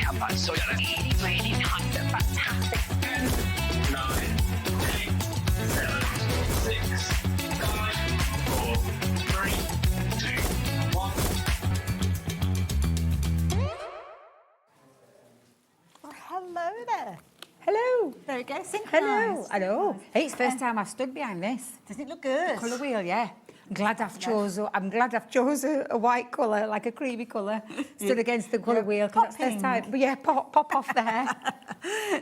craft pads. So yeah, really kind of fantastic. 9, 8, 7, 6, 5, 4, 3, 2, 1. Oh, hello there. Hello. There we go. Synchronised. Hello. Hello. Hey, it's first time I've stood behind this. Doesn't it look good? Colour wheel, yeah. I'm glad I've chose a white colour, like a creamy colour, stood against the colour wheel. 'Cause that's first time. But yeah, pop off there.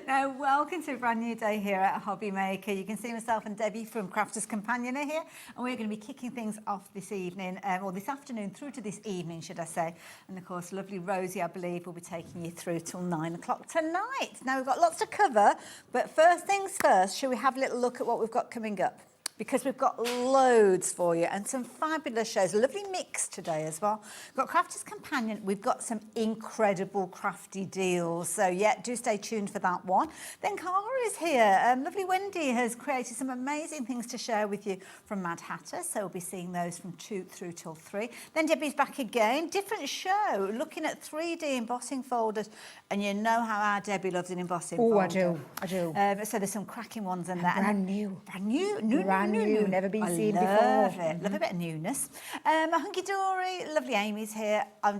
Now, welcome to a brand new day here at HobbyMaker. You can see myself and Debbie from Crafters Companion are here, and we're going to be kicking things off this evening, or this afternoon through to this evening, should I say. And of course, lovely Rosie, I believe, will be taking you through till 9 o'clock tonight. Now, we've got lots to cover, but first things first, shall we have a little look at what we've got coming up? Because we've got loads for you and some fabulous shows. A lovely mix today as well. We've got Crafters Companion. We've got some incredible crafty deals. So, yeah, do stay tuned for that one. Then Cara is here. Lovely Wendy has created some amazing things to share with you from Madhatters. So we'll be seeing those from 2 through till 3. Then Debbie's back again. Different show, looking at 3D embossing folders. And you know how our Debbie loves an embossing folder. Oh, I do. So there's some cracking ones in there. Brand new. Brand new. New, never been seen before. Love it. Love a bit of newness. Hunkydory, lovely Amy's here. I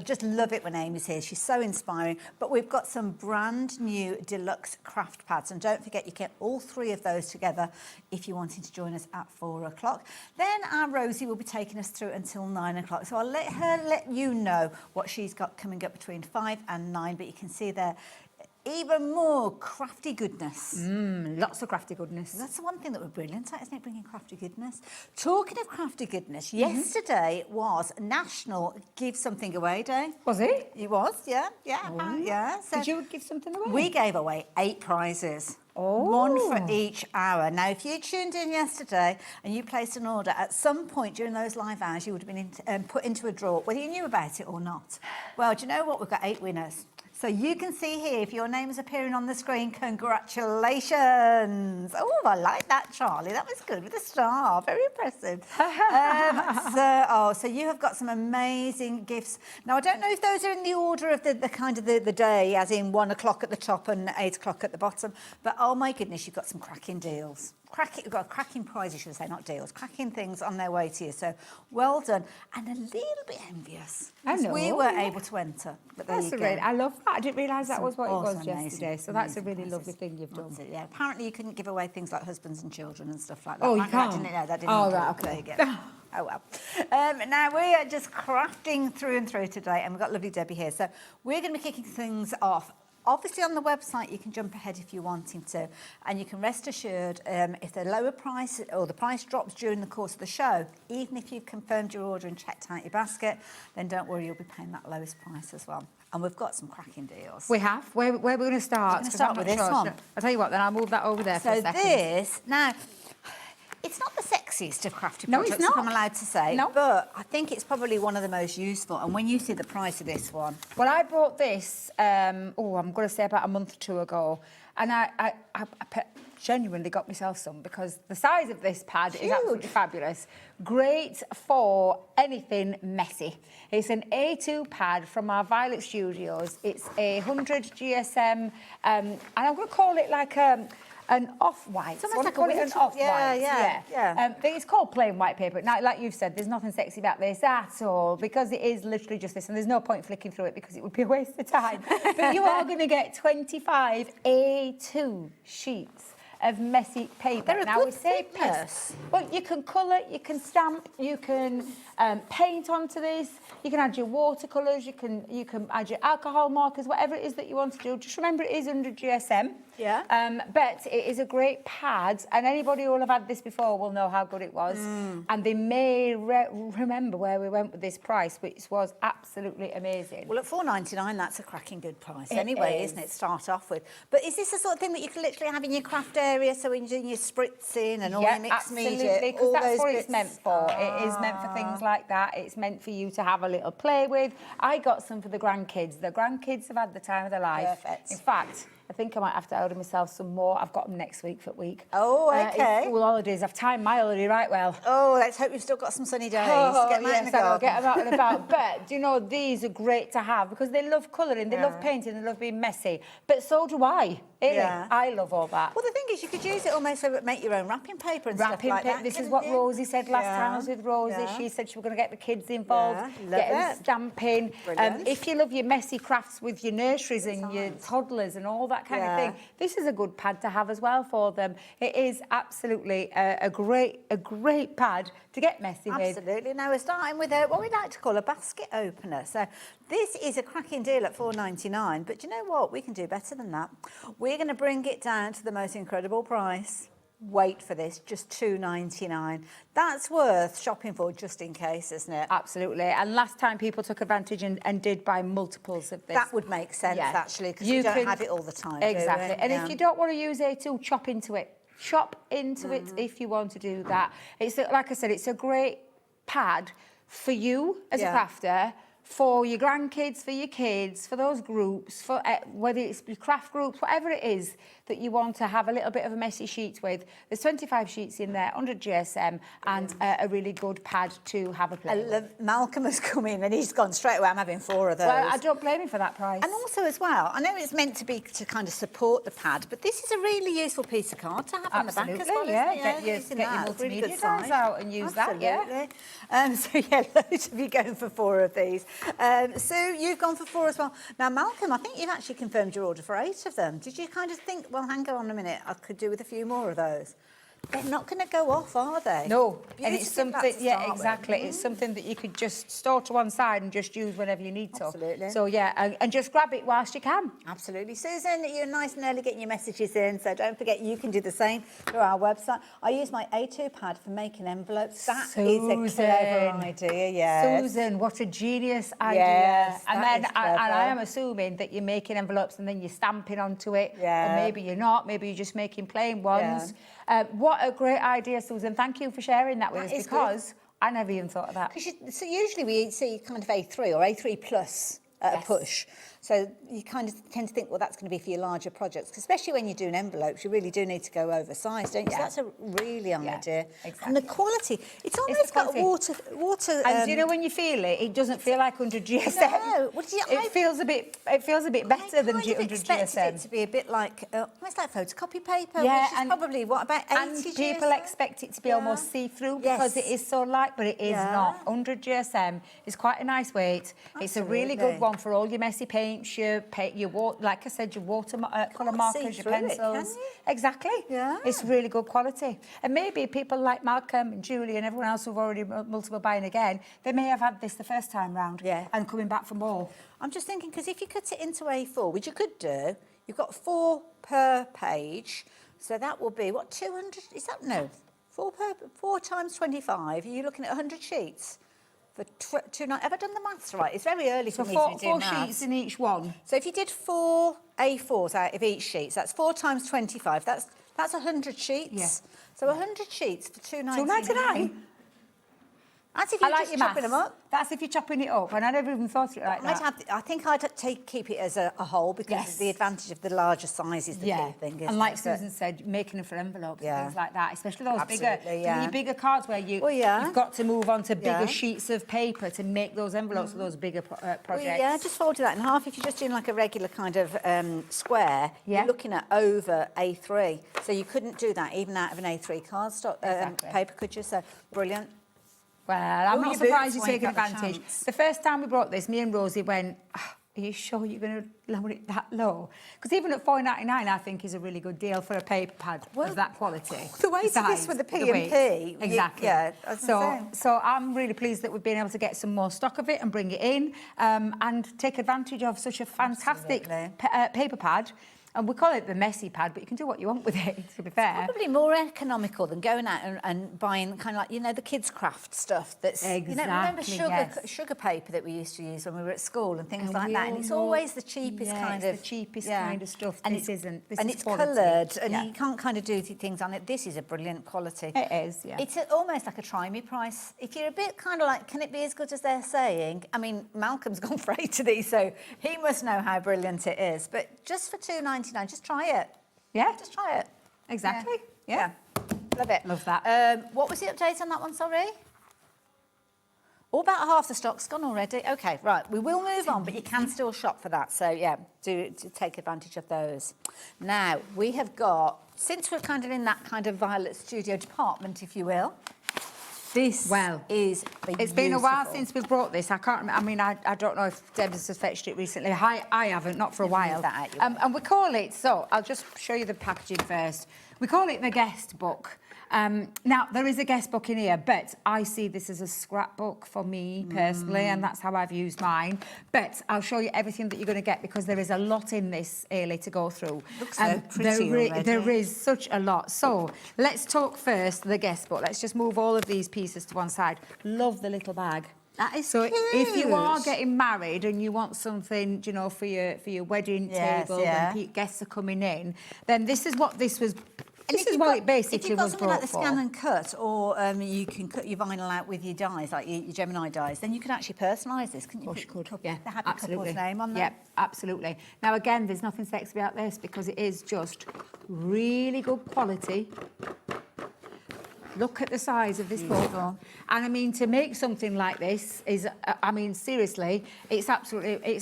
just love it when Amy's here. She's so inspiring. But we've got some brand new deluxe craft pads. And don't forget, you get all 3 of those together if you're wanting to join us at 4 o'clock. Then our Rosie will be taking us through until 9 o'clock. So I'll let her let you know what she's got coming up between 5 and 9. But you can see there, even more crafty goodness. Lots of crafty goodness. That's the one thing that we're brilliant at, isn't it? Bringing crafty goodness. Talking of crafty goodness, yesterday was National Give Something Away Day. Was it? It was, yeah. So Did you give something away? we gave away 8 prizes. Oh. 1 for each hour. Now, if you tuned in yesterday and you placed an order, at some point during those live hours, you would have been put into a draw, whether you knew about it or not. Well, do you know what? We've got 8 winners. So you can see here, if your name is appearing on the screen, congratulations. Oh, I like that, Charlie. That was good with a star. Very impressive. So you have got some amazing gifts. Now, I don't know if those are in the order of the kind of the day, as in 1 o'clock at the top and 8 o'clock at the bottom. But, oh, my goodness, you've got some cracking deals. You've got a cracking prize, you should say, not deals. Cracking things on their way to you. So, well done. And a little bit envious. I know. We were able to enter. But there That's you go. I love that. I didn't realise that was what it was Awesome, yesterday. amazing, So that's a amazing really lovely prizes. thing you've done. That's it, yeah. Apparently you couldn't give away things like husbands and children and stuff like that. Oh, you That can't? didn't know, that didn't Oh, include. right, okay. There you go. Oh, well. Now, we are just crafting through and through today, and we've got lovely Debbie here. So we're going to be kicking things off. Obviously, on the website, you can jump ahead if you're wanting to, and you can rest assured if the lower price or the price drops during the course of the show, even if you've confirmed your order and checked out your basket, then don't worry, you'll be paying that lowest price as well. And we've got some cracking deals. We have. Where are we going to start? We're gonna start with this one. I'll tell you what, then I'll move that over there for a So second. this, now, it's not the sexiest of crafty No, it's projects, if not. I'm allowed to say, No. but I think it's probably one of the most useful. And when you see the price of this one, Well, I bought this, I'm going to say about a month or 2 ago, and I genuinely got myself some because the size of this pad is absolutely fabulous. Great for anything messy. It's an A2 pad from our Violet Studios. It's a 100 GSM, and I'm going to call it like an off-white. It's almost like a an winter- off-white. yeah. It's called plain white paper. Now, like you've said, there's nothing sexy about this at all because it is literally just this, and there's no point flicking through it because it would be a waste of time. But you are going to get 25 A2 sheets of messy paper. They're a now, good we say thickness. well, you can colour, you can stamp, you can paint onto this, you can add your watercolours, you can add your alcohol markers, whatever it is that you want to do. Just remember it is under GSM. Yeah. But it is a great pad, and anybody who will have had this before will know how good it was. And they may remember where we went with this price, which was absolutely amazing. well, at $4.99, that's a cracking good price It anyway, is. isn't it, to start off with? But is this the sort of thing that you can literally have in your craft area, so when you're doing your spritzing and all your mixed media, absolutely, because all that's those what bits? it's meant for. It is meant for things like that. It's meant for you to have a little play with. I got some for the grandkids. The grandkids have had the time of their life. Perfect. In fact, I think I might have to order myself some more. I've got them next week for a week. Oh, okay. It's school holidays. I've timed my holiday right well. Oh, let's hope you've still got some sunny days. Oh, Get them out in yes, the I will garden. get them out and about. But, do you know, these are great to have because they love colouring, they love painting, they love being messy. But so do I. Really. Yeah. I love all that. Well, the thing is, you could use it almost to make your own wrapping paper and stuff like that. This is couldn't what you? Rosie said last time I was with Rosie. Yeah. She said she was going to get the kids involved, Yeah, love get them it. stamping. Brilliant. If you love your messy crafts with your nurseries and your toddlers and all that kind of thing, this is a good pad to have as well for them. It is absolutely a great pad to get messy with. Absolutely. Now we're starting with what we like to call a basket opener. So this is a cracking deal at $4.99, but do you know what? We can do better than that. We're going to bring it down to the most incredible price. Wait for this, just $2.99. That's worth shopping for just in case, isn't it? Absolutely. And last time people took advantage and did buy multiples of this. That would make sense, actually, because You we don't can- have it all the time. Exactly. Do we? And Yeah. if you don't want to use A2, chop into it. Chop into it if you want to do that. It's like I said, it's a great pad for you as a crafter, for your grandkids, for your kids, for those groups, for whether it's your craft groups, whatever it is that you want to have a little bit of a messy sheet with. There's 25 sheets in there, 100 GSM, and a really good pad to have a play with. Malcolm has come in and he's gone straight away. I'm having 4 of those. Well, I don't blame him for that price. And also as well, I know it's meant to be to kind of support the pad, but this is a really useful piece of card to have on the back as well, yeah. isn't it? Get your Using that, it's really multimedia good guys size. out and use that, yeah. So yeah, loads of you going for 4 of these. Sue, you've gone for 4 as well. Now, Malcolm, I think you've actually confirmed your order for 8 of them. Did you kind of think, well, hang on a minute, I could do with a few more of those? They're not going to go off, are they? No, and it's Beautiful something, flat to yeah, start with. exactly. It's something that you could just store to one side and just use whenever you need to. Absolutely. So, yeah, and just grab it whilst you can. Absolutely. Susan, you're nice and early getting your messages in, so don't forget you can do the same through our website. I use my A2 pad for making envelopes. That is a clever idea, yes. Susan, what a genius idea. Yes, and that then is and I clever. am assuming that you're making envelopes and then you're stamping onto it. Yeah. Or maybe you're not. Maybe you're just making plain ones. What a great idea, Susan. Thank you for sharing that with That us is because I never even thought of that. So usually we see kind of A3 or A3 plus at a push. So you kind of tend to think, well, that's going to be for your larger projects, 'cause especially when you're doing envelopes, you really do need to go oversized, don't you? So that's a really idea. exactly. And the quality, it's almost got quality. water. And do you know when you feel it, it doesn't feel like 100 GSM. No, well, It feels a bit better than 100 expected it GSM. to be a bit like, almost like photocopy paper, Yeah, which is and- probably, what, about 80 And people GSM? expect it to be almost see-through because it Yes. is so light, but it is not. 100 GSM is quite a nice weight. It's a really Absolutely. good one for all your messy paints, your like I said, your watercolour Can't markers, see your through it, can pencils. you? Exactly. Yeah. It's really good quality. And maybe people like Malcolm and Julie and everyone else who've already multiple buying again, they may have had this the first time round and coming back for more. I'm just thinking, because if you cut it into A4, which you could do, you've got 4 per page, so that will be, what, 200, is that, no, 4 times 25, are you looking at 100 sheets? For 2 nights. Have I done the maths right? It's very early for So me to be doing 4 maths. sheets in each one. So if you did 4 A4s out of each sheet, so that's 4 times 25, that's 100 sheets. Yeah. So 100 sheets for $2.99. $2.99? That's if I you're like just your chopping maths. them up. That's if you're chopping it up, and I never even thought of it like that. I think I'd keep it as a whole because of the advantage of the larger size is the key thing. And like Susan said, making them for envelopes and things like that, especially those your bigger cards where you've got to move on to bigger sheets of paper to make those envelopes for those bigger projects. Well, yeah, just fold that in half. If you're just doing like a regular kind of square, you're looking at over A3. So you couldn't do that even out of an A3 cardstock paper, could you? So brilliant. Well, I'm not surprised you're taking got the advantage. chance. The first time we brought this, me and Rosie went, are you sure you're going to lower it that low? Because even at $4.99, I think is a really good deal for a paper pad of that quality. The weight of this with the P&P. Exactly. So I'm really pleased that we've been able to get some more stock of it and bring it in and take advantage of such a fantastic paper pad. And we call it the messy pad, but you can do what you want with it, to be fair. It's probably more economical than going out and buying kind of like, you know, the kids' craft stuff that's, you know, remember sugar paper that we used to use when we were at school and things like that. And it's always the cheapest kind of... the cheapest kind of stuff. And this isn't. This and is it's quality. coloured and you can't kind of do things on it. This is a brilliant quality. It is, yeah. It's almost like a try-me price. If you're a bit kind of like, can it be as good as they're saying? I mean, Malcolm's gone for 8 of these, so he must know how brilliant it is. But just for $2.99, £7.99. Just try it. Yeah, Just try it. exactly. Yeah. Love it. Love that. What was the update on that one, sorry? All about half the stock's gone already. Okay, right. We will move on, but you can still shop for that. So, yeah, do take advantage of those. Now, we have got, since we're kind of in that kind of Violet Studio department, if you will, this is beautiful. It's been a while since we've brought this. I can't remember. I mean, I don't know if Deb's has fetched it recently. I haven't, not for a while. And we call it, so I'll just show you the packaging first. We call it the guest book. Now, there is a guest book in here, but I see this as a scrapbook for me personally, and that's how I've used mine. But I'll show you everything that you're going to get because there is a lot in this, Ailey, to go through. Looks so pretty already. There is such a lot. So let's talk first the guest book. Let's just move all of these pieces to one side. Love the little bag. That is so cute. If you are getting married and you want something, you know, for your wedding table when guests are coming in, then this is what this was. This is what it basically was brought for. If you've got something like the scan and cut, or you can cut your vinyl out with your dies, like your Gemini dies, then you can actually personalise this, couldn't you? Of course you could, yeah, the happy absolutely. couple's name on there. Yeah, absolutely. Now, again, there's nothing sexy about this because it is just really good quality. Look at the size of this book. And I mean, to make something like this is, I mean, seriously, it's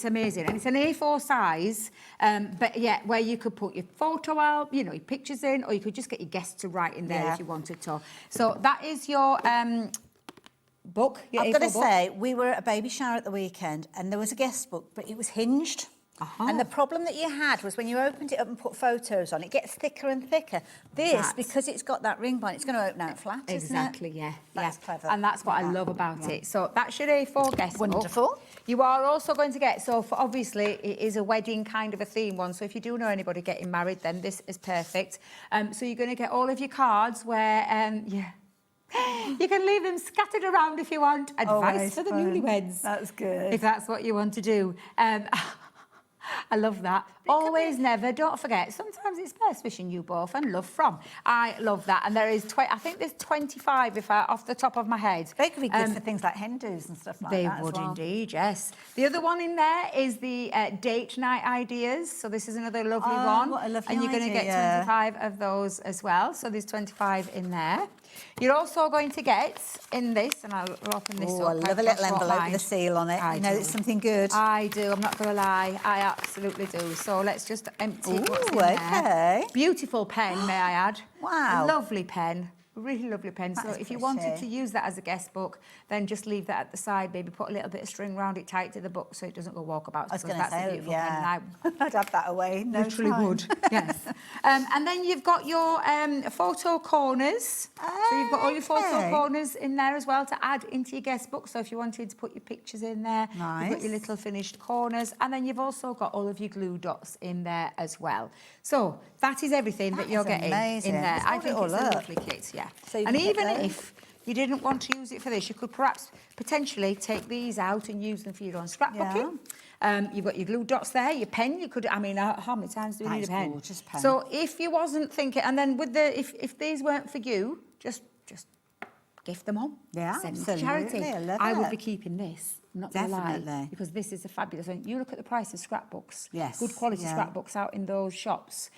amazing. And it's an A4 size, but yeah, where you could put your photo out, you know, your pictures in, or you could just get your guests to write in there if you wanted to. So that is your book. Your I've got to A4 book. say, we were at a baby shower at the weekend and there was a guest book, but it was hinged. And the problem that you had was when you opened it up and put photos on, it gets thicker and thicker. This, because it's got that ring bind, it's going to open out flat, Exactly, isn't it? yeah. That's clever. And that's what I love about it. So that's your A4 guest book. Wonderful. You are also going to get, so for obviously it is a wedding kind of a theme one, so if you do know anybody getting married, then this is perfect. So you're going to get all of your cards where, you can leave them scattered around if you want. Advice for the newlyweds. That's good. If that's what you want to do. I love that. Always, never, don't forget. Sometimes it's best wishing you both and love from. I love that. And there is, I think there's 25 if off the top of my head. They could be good for things like hen do's and stuff like that. They would indeed, yes. The other one in there is the date night ideas. So this is another lovely one. What a lovely and you're going to get 25 of those as well. So there's 25 in there. You're also going to get in this, and I'll open this up. I love a little envelope with a seal on it. I know it's something good. I do, I'm not going to lie. I absolutely do. So let's just empty what's in okay. there. Beautiful pen, may I add. Wow. A lovely pen. Really lovely pen. So That's if you pretty. wanted to use that as a guest book, then just leave that at the side, maybe put a little bit of string around it tight to the book so it doesn't go walkabout. I was going to say, I'd have that away. No literally time. would, yes. And then you've got your photo corners. So you've got all your photo corners in there as well to add into your guest book. So if you wanted to put your pictures in there, you've got your little finished corners. And then you've also got all of your glue dots in there as well. So that is everything that you're getting in there. I think it's a lovely kit, yeah. So and even if you didn't want to use it for this, you could perhaps potentially take these out and use them for your own scrapbooking. You've got your glue dots there, your pen. You could, I mean, how many times do we need a pen? Gorgeous pen. So if you wasn't thinking, and then with the, if these weren't for you, just gift them on. Yeah, Send them to absolutely. charity. I love would it. be keeping this. Not gonna lie, Definitely. because this is a fabulous one. You look at the price of scrapbooks. Yes, Good quality yeah. scrapbooks out in those shops.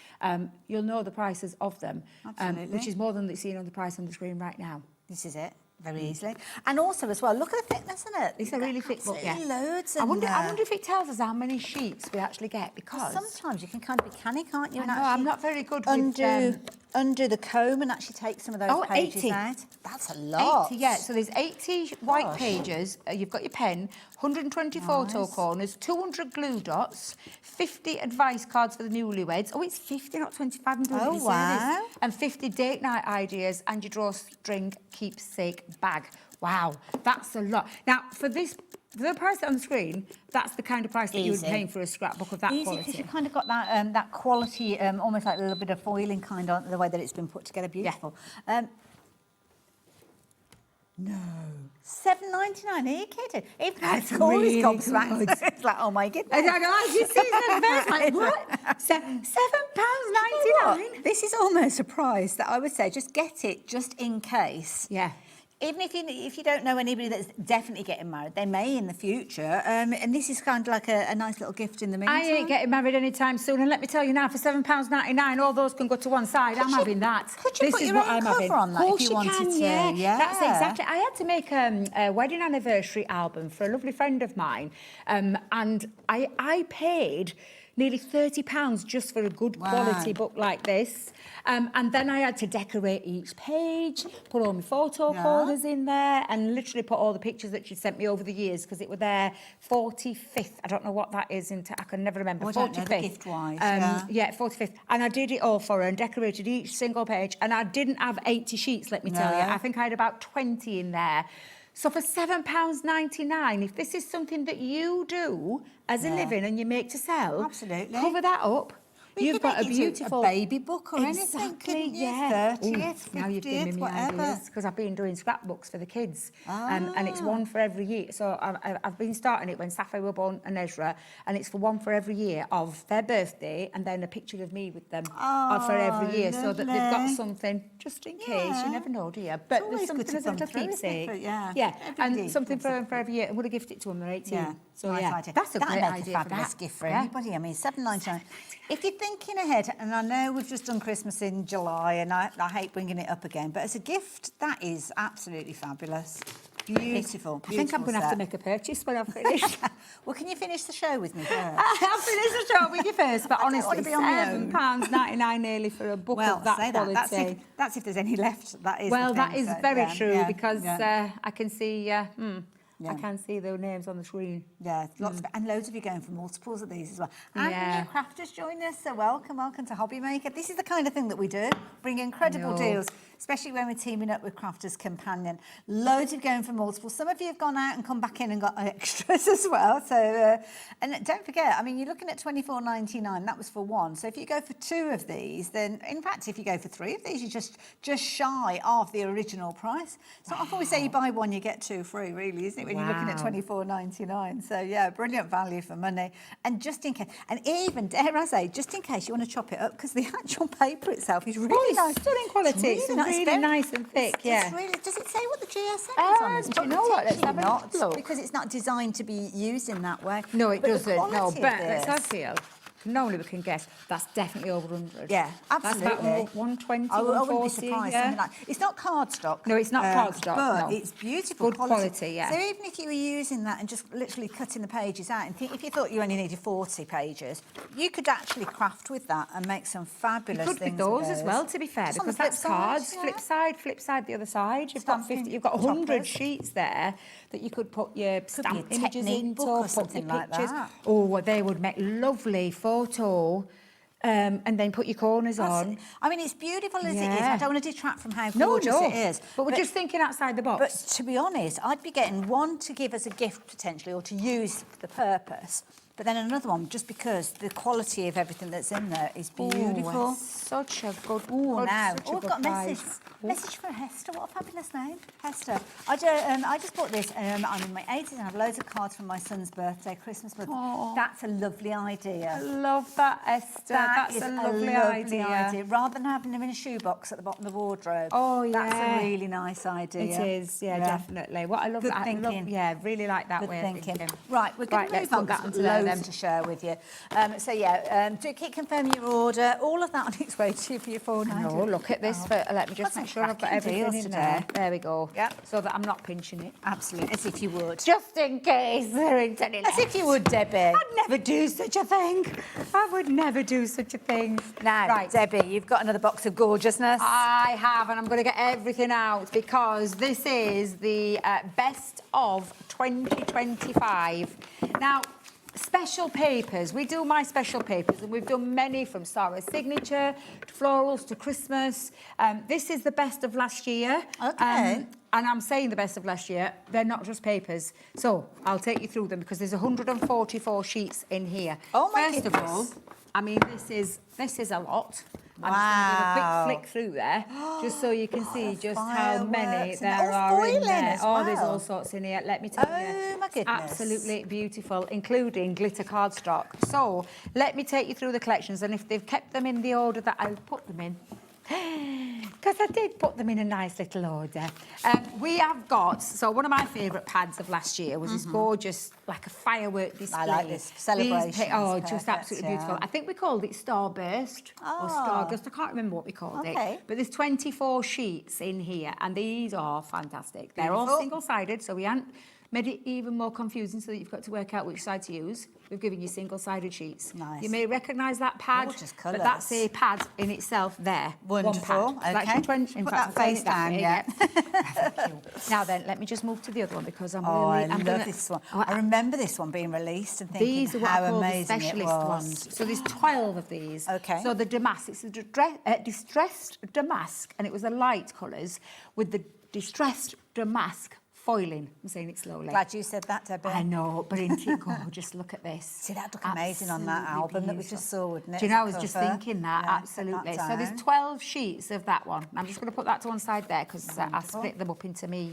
You'll know the prices of them, Absolutely. which is more than you're seeing on the price on the screen right now. This is it. Very easily. And also as well, look at the thickness in it. It's a really thick book, yeah. Absolutely loads in I wonder there. if it tells us how many sheets we actually get, because Sometimes you can kind of be canny, can't you? I and know, actually I'm not very good with... undo the comb and actually take some of those pages 80. out. That's a lot. 80, yeah. So there's 80 white pages. You've got your pen, 120 photo corners, 200 glue dots, 50 advice cards for the newlyweds. Oh, it's 50, not 25. Oh, wow. And 50 date night ideas and your drawstring keepsake bag. Wow, that's a lot. Now, for the price on the screen, that's the kind of price that you would be paying for a scrapbook of that quality. Because you've kind of got that that quality, almost like a little bit of foiling kind of the way that it's been put together. Beautiful. Yeah. No. £7.99, are you kidding? Even That's the call is really gobsmacked. good. It's like, oh my goodness. I you see the first, like, what? £7.99? This is almost a price that I would say just get it just in case. Yeah. Even if you don't know anybody that's definitely getting married, they may in the future. And this is kind of like a nice little gift in the meantime. I ain't getting married anytime soon, and let me tell you now, for £7.99, all those can go to one side. I'm having that. Could you put your own cover on that if you wanted to? Yeah, that's exactly. I had to make a wedding anniversary album for a lovely friend of mine, and I paid nearly £30 just for a good quality book like this. And then I had to decorate each page, put all my photo folders in there, and literally put all the pictures that she sent me over the years, because it were their 45th. I don't know what that is. I can never remember. 45th. Gift-wise. Yeah, 45th. And I did it all for her and decorated each single page. And I didn't have 80 sheets, let me tell you. I think I had about 20 in there. So for £7.99, if this is something that you do as a living and you make to sell, absolutely, cover that up. You've got a beautiful baby book or anything, yeah. 30th, 50th, now you've given me whatever. ideas, because I've been doing scrapbooks for the kids, and it's one for every year. So I've been starting it when Sapphire were born and Ezra, and it's for one for every year of their birthday, and then a picture of me with them for every year, so that they've got something just in case. You never know, do you? But there's something as a little keepsake. And something for every year. I'm going to gift it to them. They're 18. Yeah. So nice yeah, idea. that's a great That'd make idea a fabulous gift for anybody. I mean, £7.99. If you're thinking ahead, and I know we've just done Christmas in July, and I hate bringing it up again, but as a gift, that is absolutely fabulous. Beautiful. I think I'm going to have to make a purchase when I've finished. Well, can you finish the show with me first? I'll finish the show with you first, but honestly, £7.99 nearly for a book of that quality. That's if there's any left. That is. Well, that is very true, because yeah. I can see. I can see the names on the screen. Yeah, lots of, and loads of you going for multiples of these as well. And new crafters join us, so welcome to HobbyMaker. This is the kind of thing that we do, bring incredible deals, especially when we're teaming up with Crafters Companion. Loads of you going for multiples. Some of you have gone out and come back in and got extras as well. So, and don't forget, I mean, you're looking at £24.99. That was for one. So if you go for two of these, then in fact, if you go for three of these, you're just shy of the original price. It's not often we say you buy one, you get two free, really, isn't it? When you're looking at £24.99. So yeah, brilliant value for money. And just in case, and even, dare I say, just in case you want to chop it up, because the actual paper itself is really nice. Stunning quality. It's really nice and thick, It's really, does it say what the GSM is on this? Do you know what? Let's have a look. Because it's not designed to be used in that way. No, it doesn't. No, but let's let's feel. Normally we can guess that's definitely over 100. Yeah, absolutely. That's about 120, I 140. wouldn't be surprised. Something like, it's not cardstock. No, it's not cardstock, but no. it's beautiful Good quality, yeah. So even if you were using that and just literally cutting the pages out, and if you thought you only needed 40 pages, you could actually craft with that and make some fabulous things. You could with those as well, to be fair, just because that's cards. Flip side, the other side. You've got 50. You've got 100 sheets there that you could put your stamp images into, or something put your like pictures. that. Oh, they would make lovely photo. And then put your corners on. I mean, it's beautiful as it is. I don't want to detract from how gorgeous it is. But we're just thinking outside the box. But to be honest, I'd be getting one to give as a gift potentially, or to use for the purpose. But then another one, just because the quality of everything that's in there is beautiful. Such a good. We've got a message. Message for Hester. What a fabulous name, Hester. I just bought this. I'm in my 80s and I have loads of cards from my son's birthday, Christmas birthday. That's a lovely idea. I love that, Esther. That's a lovely idea. Rather than having them in a shoebox at the bottom of the wardrobe. Oh, yeah. That's a really nice idea. It is, definitely. What I love that. Thinking. Really like that way of thinking. Right, we're going to move on. Got loads to share with you. Do confirm your order. All of that on its way to you for your £4.90. No, look at this. Let me just make sure I've got everything in there. There we go. Yep. So that I'm not pinching it. Absolutely, as if you would. Just in case there ain't any left. As if you would, Debbie. I'd never do such a thing. I would never do such a thing. Now, right, Debbie, you've got another box of gorgeousness. I have, and I'm going to get everything out because this is the best of 2025. Now, special papers. We do my special papers, and we've done many from Sarah's signature to florals to Christmas. This is the best of last year. Okay. And I'm saying the best of last year. They're not just papers. So I'll take you through them because there's 144 sheets in here. Oh my goodness. First of all, I mean, this is a lot. Wow. I'm just going to give a quick flick through there, just so you can see just how many there are in there. There's all sorts in here. Let me tell you. Oh, my goodness. Absolutely beautiful, including glitter cardstock. So let me take you through the collections, and if they've kept them in the order that I put them in, because I did put them in a nice little order. We have got, so one of my favourite pads of last year was this gorgeous, like a firework display. I like this, celebrations. Oh, Perfect, just absolutely yeah. beautiful. I think we called it Starburst or Stargust. I can't remember what we called it. But there's 24 sheets in here, and these are fantastic. They're all single-sided, so we haven't made it even more confusing so that you've got to work out which side to use. We've given you single-sided sheets. Nice. You may recognise that pad, Gorgeous but colours. that's a pad in itself there. Wonderful. One pad. Okay. In Put fact, that face down, yeah. Thank you. Now then, let me just move to the other one because I'm Oh, really... I love this one. I remember this one being released and thinking These are what how I call the amazing it specialist was. ones. So there's 12 of these. Okay. So the damask, it's a distressed damask, and it was the light colours with the distressed damask foiling. I'm saying it slowly. Glad you said that, Debbie. I know, but isn't it gorgeous? Look at this. See, that'd look amazing on that Absolutely album that we beautiful. just saw, wouldn't it? Do you know, I as was a just cover? thinking that, Yeah, absolutely. put that So there's down. 12 sheets of that one. I'm just going to put that to one side there because I split them up into me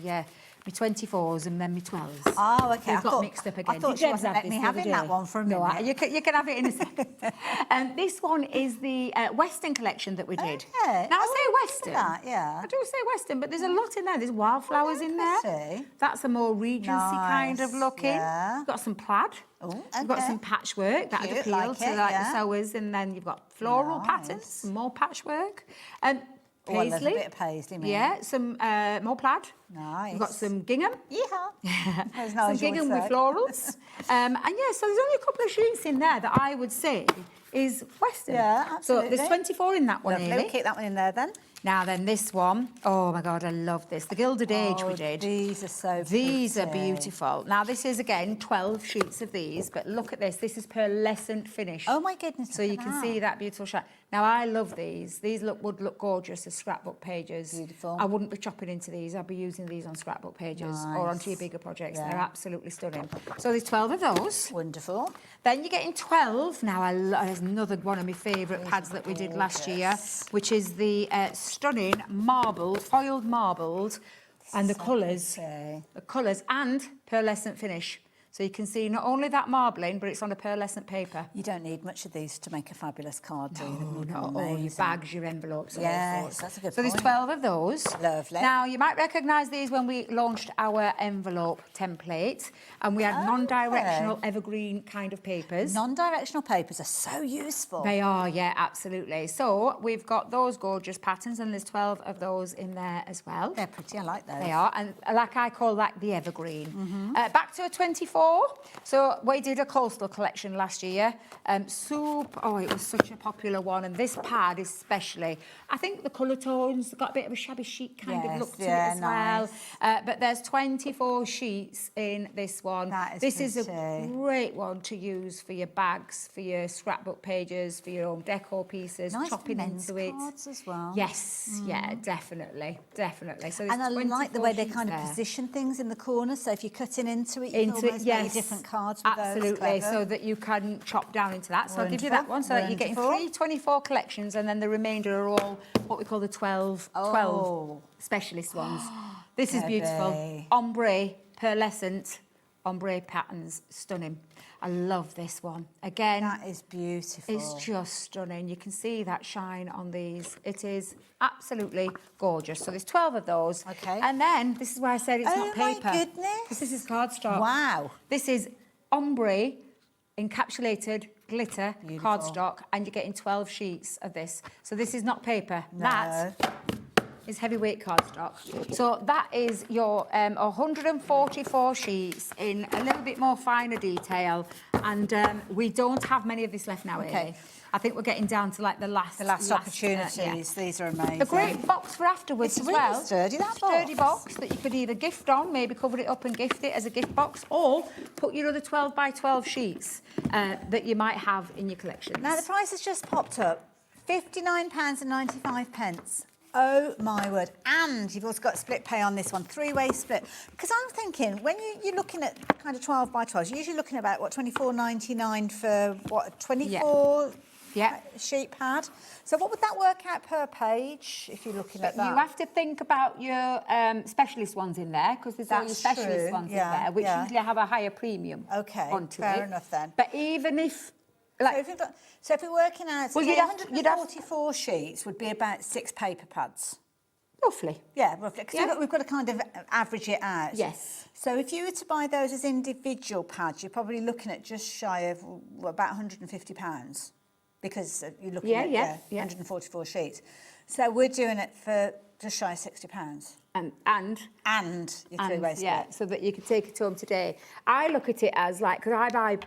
24s and then me 12s. Oh, okay. They've got mixed up again. I thought Did you Debs wasn't have letting me this the other having that day? one for a minute. No, you can have it in a second. This one is the Western collection that we did. Okay. Now, I Oh, say look at Western. that, yeah. I do say Western, but there's a lot in there. There's wildflowers in there. pretty. That's a more Regency kind of Nice, looking. yeah. We've got some plaid. Oh, We've got okay. some patchwork that would Cute, appeal like to it, like yeah. the sewers, and then you've got floral Nice. patterns, some more patchwork, and Oh, I love a paisley. bit of paisley, me. Yeah, some more plaid. Nice. We've got some gingham. Yeehaw. As Some nice as you would gingham with say. florals. And yeah, so there's only a couple of sheets in there that I would say is Western. Yeah, So absolutely. there's 24 in that one, Lovely. Hayley. We'll keep that one in there then. Now then, this one, oh my God, I love this. The Gilded Age we did. These are so These are pretty. beautiful. Now, this is, again, 12 sheets of these, but look at this. This is pearlescent finish. Oh, my goodness. So you can see that beautiful shine. Now, I love these. These would look gorgeous as scrapbook pages. Beautiful. I wouldn't be chopping into these. I'd be using these on scrapbook pages or onto your bigger projects. Yeah. They're absolutely stunning. So there's 12 of those. Wonderful. Then you're getting 12. Now, there's another one of my favourite pads that we did last year, gorgeous. which is the stunning foiled marbled, and the colours, pretty. and pearlescent finish. So you can see not only that marbling, but it's on a pearlescent paper. You don't need much of these to make a fabulous card, do you? They look Not all your amazing. bags, your envelopes, and all Yes, sorts. that's a good So there's point. 12 of those. Lovely. Now, you might recognise these when we launched our envelope template, and we had non-directional evergreen kind of papers. Non-directional papers are so useful. They are, yeah, absolutely. So we've got those gorgeous patterns, and there's 12 of those in there as well. They're pretty, I like those. They are, and like I call that the evergreen. Back to a 24. So we did a coastal collection last year. Soup, oh, it was such a popular one, and this pad especially. I think the colour tones got a bit of a shabby chic kind of Yes, look to yeah, it as nice. well. But there's 24 sheets in this one. That is this is a pretty. great one to use for your bags, for your scrapbook pages, for your own decor pieces, Nice chopping men's into it. cards as well. Yes, yeah, definitely. So And I there's like the way 24 they sheets kind of there. position things in the corner. So if you're cutting into it, you can Into it, almost make yes. your different cards with Absolutely, those. Clever. so that you can chop down into that. So I'll give you that Wonderful, one, so that you're getting wonderful. 24 collections, and then the remainder are all what we call the 12 Oh. specialist ones. This is beautiful. Debbie. Ombre, pearlescent, ombre patterns, stunning. I love this one. Again, That is beautiful. it's just stunning. You can see that shine on these. It is absolutely gorgeous. So there's 12 of those. Okay. And then, this is why I said it's Oh not my paper. goodness. Because this is cardstock. Wow. This is ombre, encapsulated glitter Beautiful. cardstock, and you're getting 12 sheets of this. So this is not paper. No. That is heavyweight cardstock. So that is your 144 sheets in a little bit more finer detail, and we don't have many of this left now. Okay. Amy. I think we're getting down to like the last opportunities. yeah. These are amazing. A great box for afterwards It's as really well. sturdy, that Sturdy box. box that you could either gift on, maybe cover it up and gift it as a gift box, or put your other 12 by 12 sheets that you might have in your collections. Now the price has just popped up. £59.95. Oh my word. And you've also got split pay on this one, three-way split. Because I'm thinking, when you're looking at kind of 12 by 12, you're usually looking at about, what, £24.99 for, what, a 24 sheet pad? So what would that work out per page, if you're looking at that? You have to think about your specialist ones in there, because there's all your That's specialist true, ones yeah, in there, which yeah. usually have a higher premium Okay, onto fair it. enough then. But even if... Like, So if we're working out, Well, say you'd have to- 144 sheets would be about 6 paper pads. Roughly. Yeah, roughly. Because Yeah. we've got to kind of average it out. Yes. So if you were to buy those as individual pads, you're probably looking at just shy of about £150 because you're looking at 144 sheets. So we're doing it for just shy of £60. And your three-way split. so that you could take it home today. I look at it as like, because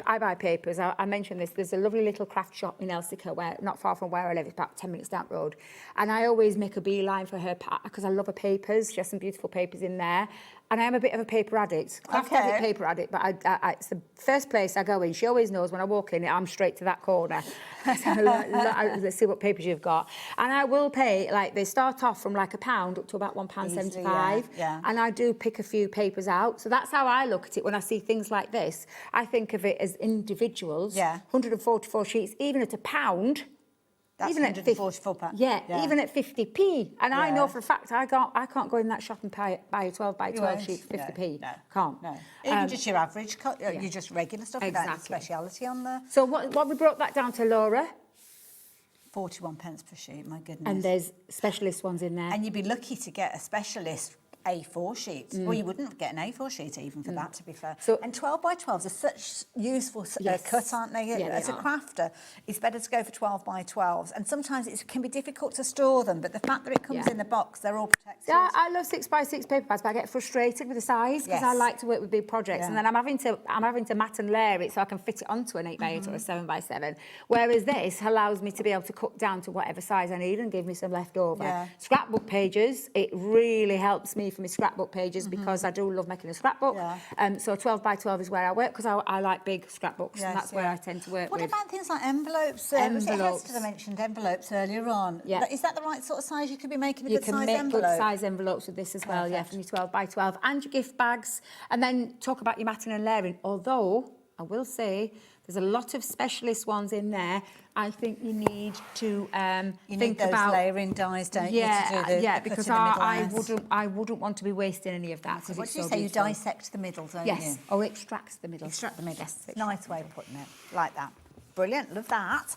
I buy papers. I mentioned this. There's a lovely little craft shop in Elsica, where not far from where I live. It's about 10 minutes down the road, and I always make a beeline for her because I love her papers. She has some beautiful papers in there. And I am a bit of a paper addict, craft addict, paper addict, but it's the first place I go in. She always knows when I walk in, I'm straight to that corner. So let's see what papers you've got. And I will pay, like, they start off from like £1 up to about £1.75. Yeah. And I do pick a few papers out. So that's how I look at it when I see things like this. I think of it as individuals. Yeah. 144 sheets, even at £1. That's even at 144 pounds. Yeah, even at 50p. And I know Yeah. for a fact I can't go in that shop and buy a 12 by 12 sheet for 50p. No. Can't. No. Even just your average, you just regular stuff without any Exactly. speciality on there. So what we brought that down to, Laura, 41 pence per sheet, my goodness. and there's specialist ones in there. And you'd be lucky to get a specialist A4 sheet. Well, you wouldn't get an A4 sheet even for that, to be fair. So- And 12 by 12s are such useful Yes. cut, aren't they? Yeah, they As a are. crafter, it's better to go for 12 by 12s. And sometimes it can be difficult to store them, but the fact that it comes Yeah. in the box, they're all protected. Yeah, I love 6x6 paper pads, but I get frustrated with the size because I Yes. like to work with big projects, and then I'm having to mat and layer it so I can fit it onto an 8x8 or a 7x7. Whereas this allows me to be able to cut down to whatever size I need and give me some left over. Yeah. Scrapbook pages, it really helps me for my scrapbook pages because I do love making a scrapbook. Yeah. So 12 by 12 is where I work because I like big scrapbooks, and that's where I tend to work What with. about things like envelopes? Envelopes. Because I mentioned envelopes earlier on. Yeah. Is that the right sort of size you could be making a You good can size make envelope? good size envelopes with this as well, yeah, Perfect. from your 12 by 12 and your gift bags. And then talk about your matting and layering. Although, I will say, there's a lot of specialist ones in there. I think you need to You think need those about layering dies, don't you? yeah, To do the cut because in the middle I wouldn't want to be wasting any of that. What it's do you so say? beautiful. You dissect the middle, don't Yes, you? or extracts the middle. Extract the middle. Yes, Nice way of putting it, like that. Brilliant, love that.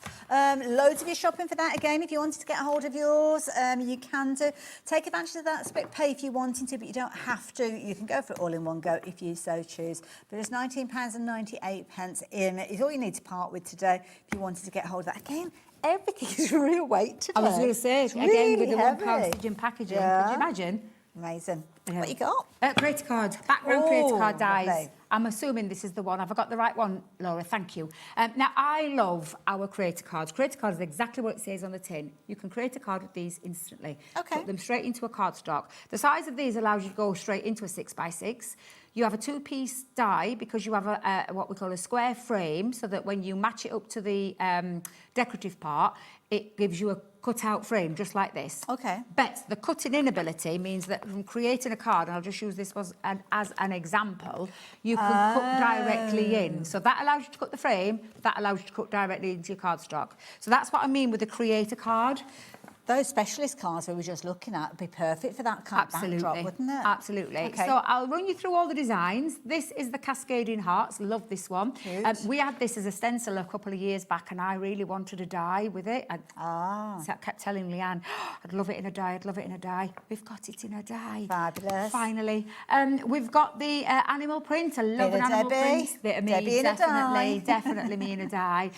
Loads of your shopping for that. Again, if you wanted to get a hold of yours, you can do. Take advantage of that split pay if you're wanting to, but you don't have to. You can go for it all in one go if you so choose. But it's £19.98 in is all you need to part with today if you wanted to get a hold of that. Again, everything is real weight today. I was going to say, It's again, really with the heavy. £1 postage and packaging. Yeah. Could you imagine? Amazing. Yeah. What you got? Creator card, background creator Oh, card dies. lovely. I'm assuming this is the one. Have I got the right one, Laura? Thank you. Now, I love our creator cards. Creator cards is exactly what it says on the tin. You can create a card with these instantly. Okay. Put them straight into a cardstock. The size of these allows you to go straight into a 6x6. You have a two-piece die because you have a what we call a square frame, so that when you match it up to the decorative part, it gives you a cut-out frame, just like this. Okay. But the cutting in ability means that from creating a card, and I'll just use this as an example, you can cut directly in. So that allows you to cut the frame, that allows you to cut directly into your cardstock. So that's what I mean with the creator card. Those specialist cards we were just looking at would be perfect for that kind of backdrop, wouldn't it? Absolutely. Okay. So I'll run you through all the designs. This is the Cascading Hearts. Love this one. Cute. We had this as a stencil a couple of years back, and I really wanted a die with it. So I kept telling Leanne, I'd love it in a die, I'd love it in a die. We've got it in a die. Fabulous. Finally. We've got the animal print. I love Bit an of animal Debbie. print. Bit of me, Debbie in a die. definitely me in a die.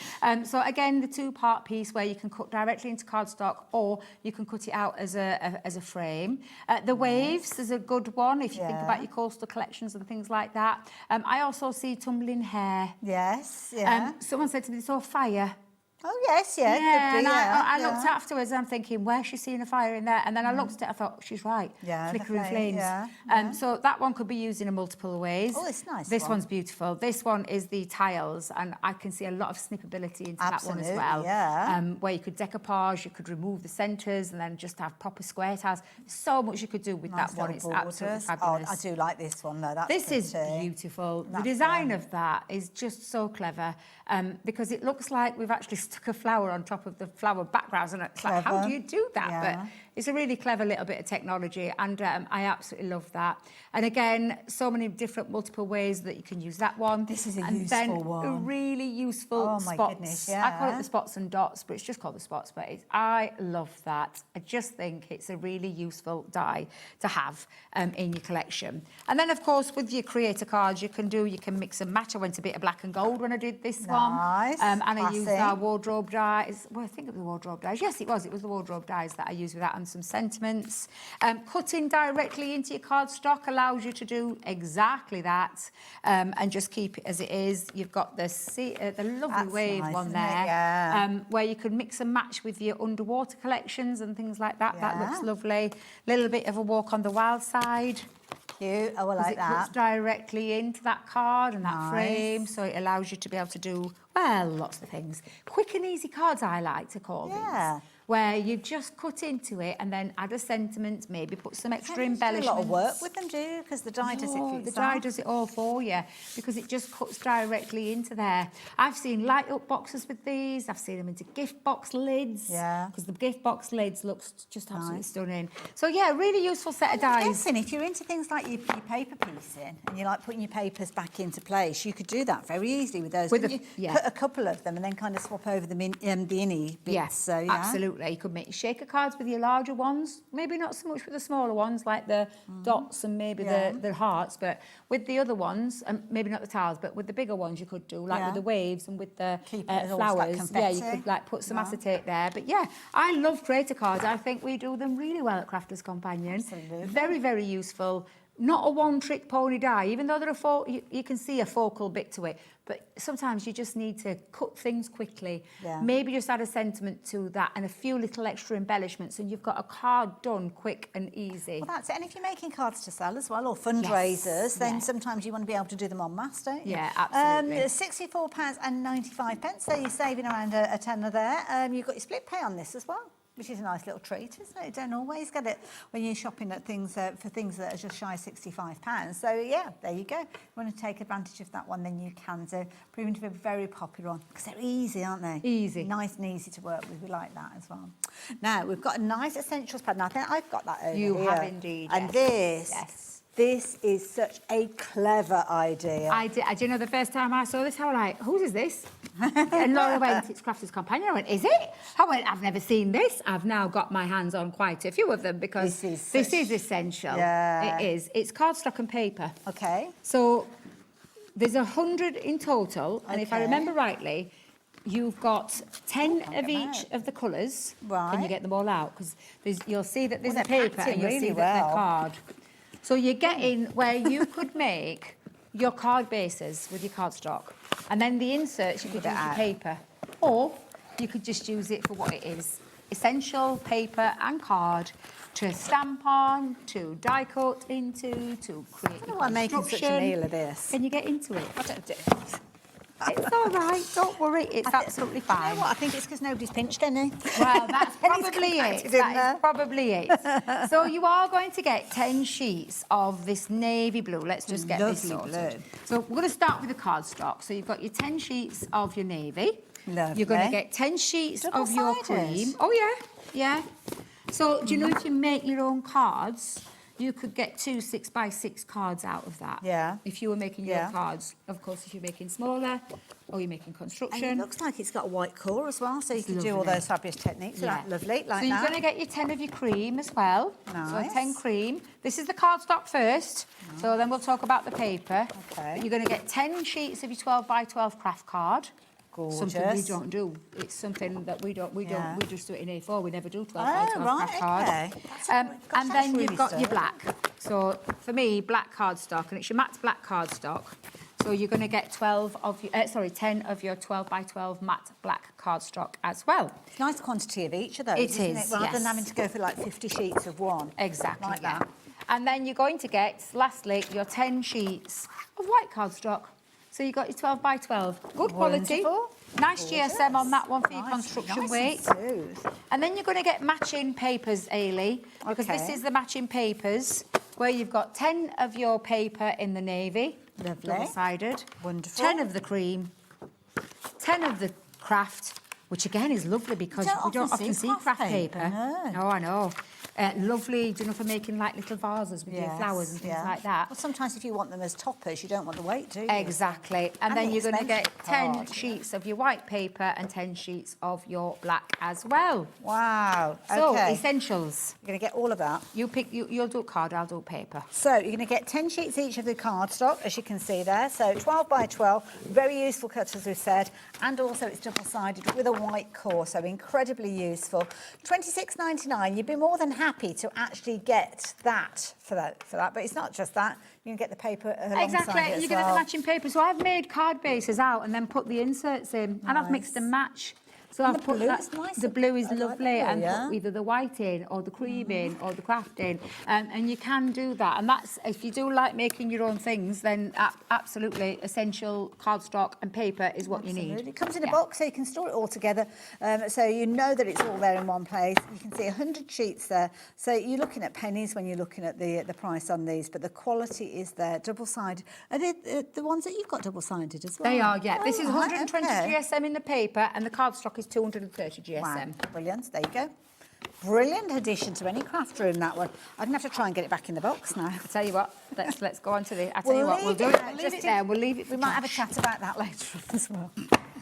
So again, the two-part piece where you can cut directly into cardstock, or you can cut it out as a frame. The waves is a good one if you think about your coastal collections and things like that. I also see tumbling hair. Yes, yeah. Someone said to me, "So fire." Oh, yes, yeah. Yeah, could and be, I yeah. looked afterwards and I'm thinking, where's she seeing a fire in there? And then I looked at it, I thought, she's right. Yeah, Flickering the flames. flame, So that one could be used in multiple ways. Oh, it's nice This one. one's beautiful. This one is the tiles, and I can see a lot of snippability into that one as Absolutely, well. yeah. Where you could decoupage, you could remove the centres and then just have proper square tiles. So much you could do with Nice that one. It's little absolutely borders. fabulous. Oh, I do like this one, though. That's This is pretty. beautiful. That's the design of that is just so clever, because it looks like we've actually stuck a flower on top of the flower backgrounds, and it's like, how Clever. do you do that? Yeah. But it's a really clever little bit of technology, and I absolutely love that. And again, so many different multiple ways that you can use that one. This is a and useful then one. A really useful Oh my spots. goodness, I call it yeah. the spots and dots, but it's just called the spots. But I love that. I just think it's a really useful die to have in your collection. And then, of course, with your creator cards, you can mix and match. I went a bit of black and gold when I did this one. And I used our wardrobe dies. Well, I think it was the wardrobe dies. Yes, it was. It was the wardrobe dies that I used with that and some sentiments. Cutting directly into your cardstock allows you to do exactly that, and just keep it as it is. You've got the lovely wave nice, one isn't there, it? Yeah. where you can mix and match with your underwater collections and things like that. That looks Yeah. lovely. Little bit of a walk on the wild side. Cute. Oh, I like It cuts that. directly into that card and that Nice. frame, so it allows you to be able to do, well, lots of things. Quick and easy cards, I like to call Yeah. these, where you just cut into it and then add a sentiment, maybe put some extra embellishments. Do a lot of work with them, do you? Because the die does it for The yourself. die does it all for you, because it just cuts directly into there. I've seen light up boxes with these. I've seen them into gift box lids. Yeah. Because the gift box lids looks just absolutely stunning. So yeah, really useful set of dies. Listen, if you're into things like your paper piecing and you like putting your papers back into place, you could do that very easily with those. Couldn't you put a couple of them and then kind of swap over the innie bits. Yes, So, yeah. absolutely. You could make your shaker cards with your larger ones, maybe not so much with the smaller ones like the dots and maybe the hearts, but with the other ones, and maybe not the tiles, but with the bigger ones you could do, like with the waves and with the Keep it almost like flowers. Yeah, you confetti. could like put some acetate there. But yeah, I love creator cards. I think we do them really well at Crafters Companion. Absolutely. Very, very useful. Not a one-trick pony die, even though there are you can see a focal bit to it. But sometimes you just need to cut things quickly. Yeah. Maybe just add a sentiment to that and a few little extra embellishments, and you've got a card done quick and easy. Well, that's it. And if you're making cards to sell as well, or fundraisers, then sometimes you want to be able to do them en masse, don't you? Yeah, absolutely. £64.95, so you're saving around a tenner there. You've got your split pay on this as well, which is a nice little treat, isn't it? You don't always get it when you're shopping at things for things that are just shy of £65. So yeah, there you go. If you want to take advantage of that one, then you can do. Proving to be a very popular one because they're easy, aren't they? Easy. Nice and easy to work with. We like that as well. Now, we've got a nice essentials pad. Now, I think I've got that over You here. have indeed, And yes. this is such a clever idea. I did. You know, the first time I saw this, I was like, whose is this? And Laura went, it's Crafters Companion. I went, is it? I went, I've never seen this. I've now got my hands on quite a few of them because this is essential. Yeah. It is. It's cardstock and paper. Okay. So there's 100 in total. And if I Okay. remember rightly, you've got 10 of each of the colours. Right. Can you get them all out? Because you'll see that there's Well, a they're paper packed in and you'll really see that well. the card. So you're getting where you could make your card bases with your cardstock. And then the inserts, you could use your paper. Or you could just use it for what it is. Essential paper and card to stamp on, to die cut into, to create your I'm making such a construction. meal of this. Can you get into it? I don't do it. It's all right. Don't worry. It's absolutely You fine. know what? I think it's because nobody's pinched any. Well, that's And it's probably it. compacted in there. That is probably it. So you are going to get 10 sheets of this navy blue. Let's just get this Lovely sorted. blue. So we're going to start with the cardstock. So you've got your 10 sheets of your navy. Lovely. You're going to get 10 sheets of your Double-sided. cream. Oh, yeah. Yeah. So do you know if you make your own cards, you could get 2 6x6 cards out of that. Yeah. If you were making your cards. Of course, if you're making smaller or you're making And construction. it looks like it's got a white core as well, so you can do all lovely. those fabulous techniques. Yeah. Like, lovely, like so you're that. going to get your 10 of your cream as well. Nice. So 10 cream. This is the cardstock first. So then we'll talk about the paper. Okay. But you're going to get 10 sheets of your 12 by 12 craft card. Gorgeous. Something we don't do. It's something that we don't. We just do it in A4. We never do 12 by 12 right, craft card. okay. And that's then really you've got your sturdy. black. So for me, black cardstock, and it's your matte black cardstock. So you're going to get 10 of your 12 by 12 matte black cardstock as well. It's a nice quantity of each of those, It isn't is, it? Rather yes. than having to go for like 50 sheets of one. Exactly, Like yeah. that. And then you're going to get, lastly, your 10 sheets of white cardstock. So you've got your 12 by 12. Good quality. Wonderful. Nice GSM on that one for your Nice, construction nice weight. and smooth. And then you're going to get matching papers, Ailey, because this Okay. is the matching papers where you've got 10 of your paper in the navy, Lovely. double-sided, Wonderful. 10 of the cream, 10 of the craft, which again is lovely because we don't often see craft paper. No. No, I know. Lovely, do you know, for making like little vases with your flowers and things like that. Well, sometimes if you want them as toppers, you don't want the weight, do you? Exactly. And then the you're going to get expensive 10 card, sheets of your white paper and 10 sheets of your black as well. Wow. So, Okay. essentials. You're going to get all of that. You'll do card, I'll do paper. So you're going to get 10 sheets each of the cardstock, as you can see there. So 12 by 12, very useful cut, as we've said. And also it's double-sided with a white core, so incredibly useful. £26.99, you'd be more than happy to actually get that for that. But it's not just that. You can get the paper alongside Exactly, it as you get well. the matching paper. So I've made card bases out and then put the inserts in, and I've mixed and matched. So And I've the put blue that, is nice. the blue is I like the lovely, blue, and yeah. put either the white in or the cream in or the craft in, and you can do that. And that's, if you do like making your own things, then absolutely essential cardstock and paper is what you need. It comes in a box, so you can store it all together, so you know that it's all there in one place. You can see 100 sheets there, so you're looking at pennies when you're looking at the price on these, but the quality is there, double-sided. Are they the ones that you've got double-sided as well? They are, yeah. This is Oh, right, 120 okay. GSM in the paper, and the cardstock is 230 GSM. Wow, brilliant, there you go. Brilliant addition to any craft room, that one. I'm going to have to try and get it back in the box now. I tell you what, let's go on to the. I tell you what, we'll do it just there. We'll leave it. For We might have a Josh. chat about that later on as well.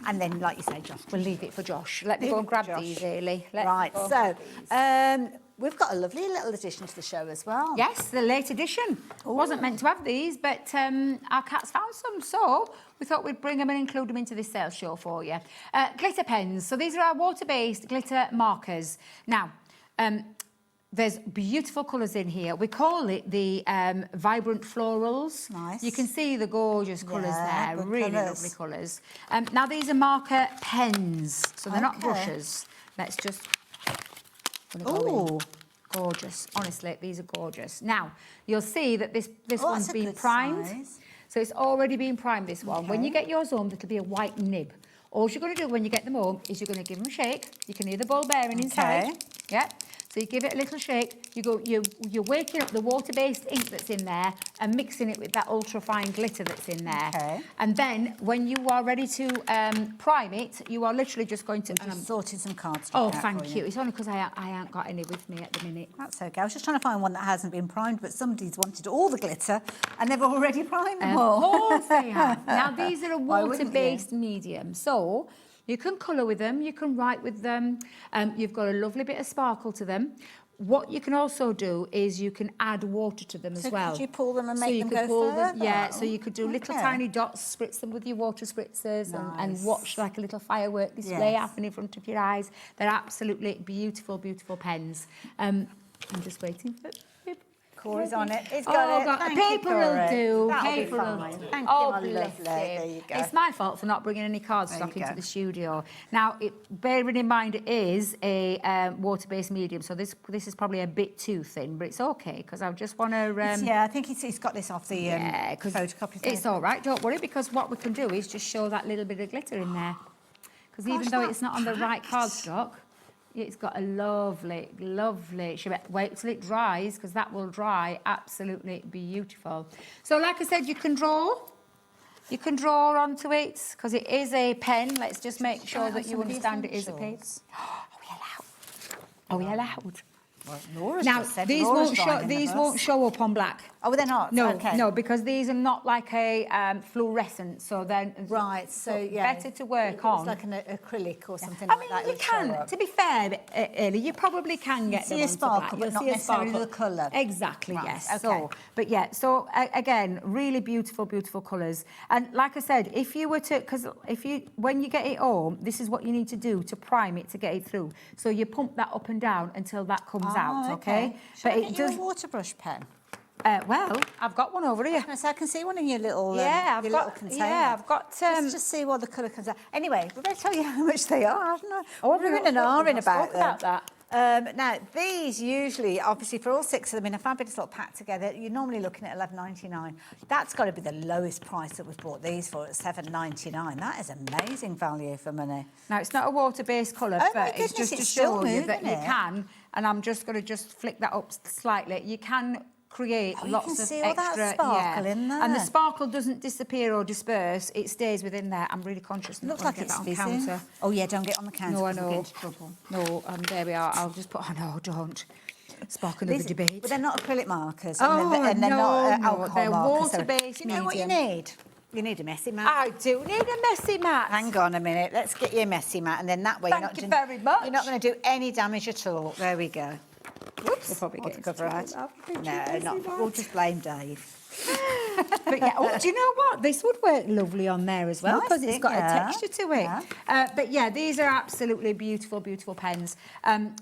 And then, like you say, Josh. We'll leave it for Josh. Let me go and grab these, Ailey. Right, so we've got a lovely little addition to the show as well. Yes, the late edition. Wasn't meant to have these, but our cat's found some, so we thought we'd bring them and include them into this sales show for you. Glitter pens. So these are our water-based glitter markers. Now, there's beautiful colours in here. We call it the vibrant florals. Nice. You can see the gorgeous colours Yeah, there, good really colours. lovely colours. Now, these are marker pens, so they're not Okay. brushes. Let's just... Ooh. Gorgeous. Honestly, these are gorgeous. Now, you'll see that this Oh, one's that's a been good primed. size. So it's already been primed, this one. When Okay. you get yours home, it'll be a white nib. All you're going to do when you get them home is you're going to give them a shake. You can hear the ball bearing inside. Okay. Yeah. So you give it a little shake. You're waking up the water-based ink that's in there and mixing it with that ultra-fine glitter that's in there. Okay. And then when you are ready to prime it, you are literally just going to... Just sorted some cardstock Oh, out for thank you. It's only because I ain't got any with me at the minute. That's okay. I was just trying to find one that hasn't been primed, but somebody's wanted all the glitter and they've already primed them Of all. course they have. Now, these are a Why wouldn't you? water-based medium, so you can colour with them, you can write with them, you've got a lovely bit of sparkle to them. What you can also do is you can add water to them as So well. could you pull them and So make you them could go pull them, further? yeah, so you could do little Okay. tiny dots, spritz them with your water spritzers and Nice. watch like a little firework display Yes. happen in front of your eyes. They're absolutely beautiful, beautiful pens. I'm just waiting for... Corey's on it. He's Oh, got it. God, Thank paper you, will Corey. do. That'll be Paper will fine. do. Thank Oh, you, my bless lovely. you. There you go. It's my fault for not bringing any cardstock There you into go. the studio. Now, bearing in mind it is a water-based medium, so this is probably a bit too thin, but it's okay because I just want to... Yeah, I think he's got this off the yeah, 'cause photocopy. it's all right, don't worry, because what we can do is just show that little bit of glitter in there. Because even Gosh, though that's it's not on the right packed. cardstock, it's got a lovely, lovely... Wait till it dries, because that will dry absolutely beautiful. So, like I said, you can draw. You can draw onto it, because it is a pen. Let's just make sure that you understand it is a pen. Are we allowed? Well, Laura's Now, just said these Laura's won't show. driving the These bus. won't show up on black. Oh, they're not? No, Okay. no, because these are not like a fluorescent, so then Right, so yeah. better to work It's on. like an acrylic or something I like mean, that. you it'll show can. up. To be fair, Ellie, you probably can get see them a onto sparkle, black. but You'll not see a necessarily sparkle. the colour. Exactly, Right, yes. okay. So, but yeah, so again, really beautiful, beautiful colours. And like I said, if you were to, because when you get it home, this is what you need to do to prime it to get it through. So you pump that up and down until that comes out, okay? Shall But I get you a water brush pen? Well, I've got one over here. So I can see one in your little Yeah, your little container. I've got. Just see what the colour comes out. Anyway, we better tell you how much they are, haven't I? Oh, We're in an hour in about about them. that. Now, these usually, obviously, for all 6 of them in a fabulous little pack together, you're normally looking at $11.99. That's got to be the lowest price that we've bought these for at $7.99. That is amazing value for money. Now, it's not a water-based colour, Oh, my but it's goodness, just to it's still show you that moving you it. can, and I'm just going to flick that up slightly. You can create Oh, you lots can of see all that extra... sparkle in And the there. sparkle doesn't disappear or disperse. It stays within there. I'm really conscious. I'm not Looks gonna like get it's that on fizzing. counter. Oh, yeah, don't get on the counter. No, I 'cause we'll know. get into trouble. No, there we are. I'll just put... Oh, no, don't. spark another debate. But they're not acrylic markers. Oh, and they're not alcohol they're markers. water-based You know what you medium. need? You need a messy mat. I do need a messy mat. Hang on a minute. Let's get you a messy mat, and then that way Thank you very much. You're not going to do any damage at all. There we go. Whoops. We'll probably get into right. trouble. No, not. We'll just blame Dave. But yeah, oh, do you know what? This would work lovely on there as well, Nice, because it's got yeah. a texture to it. Yeah. But yeah, these are absolutely beautiful, beautiful pens.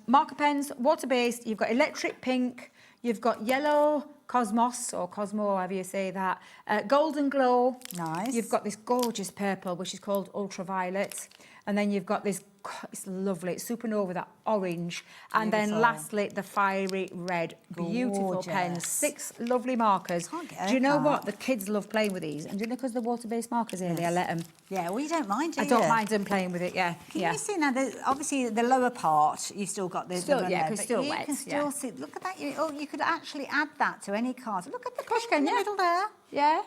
Marker pens, water-based. You've got electric pink. You've got yellow Cosmos, or Cosmo, however you say that. Golden glow. Nice. You've got this gorgeous purple, which is called ultraviolet. And then you've got this, it's lovely, it's supernova, that orange. And then Beautiful. lastly, the fiery red. Beautiful Gorgeous. pens. 6 lovely markers. Can't get Do you know over what? The kids love playing with these. And do you know, because they're water-based markers here, I let them. Yeah, well, you don't mind, do I you? don't mind them playing with it, yeah. Can yeah. you see now, obviously the lower part, you've still got the... Still, the yeah, runner, 'cause but still you wet, can still yeah. see, look at that, you could actually add that to any card. Look at the course pink in you the can, middle there. Yeah.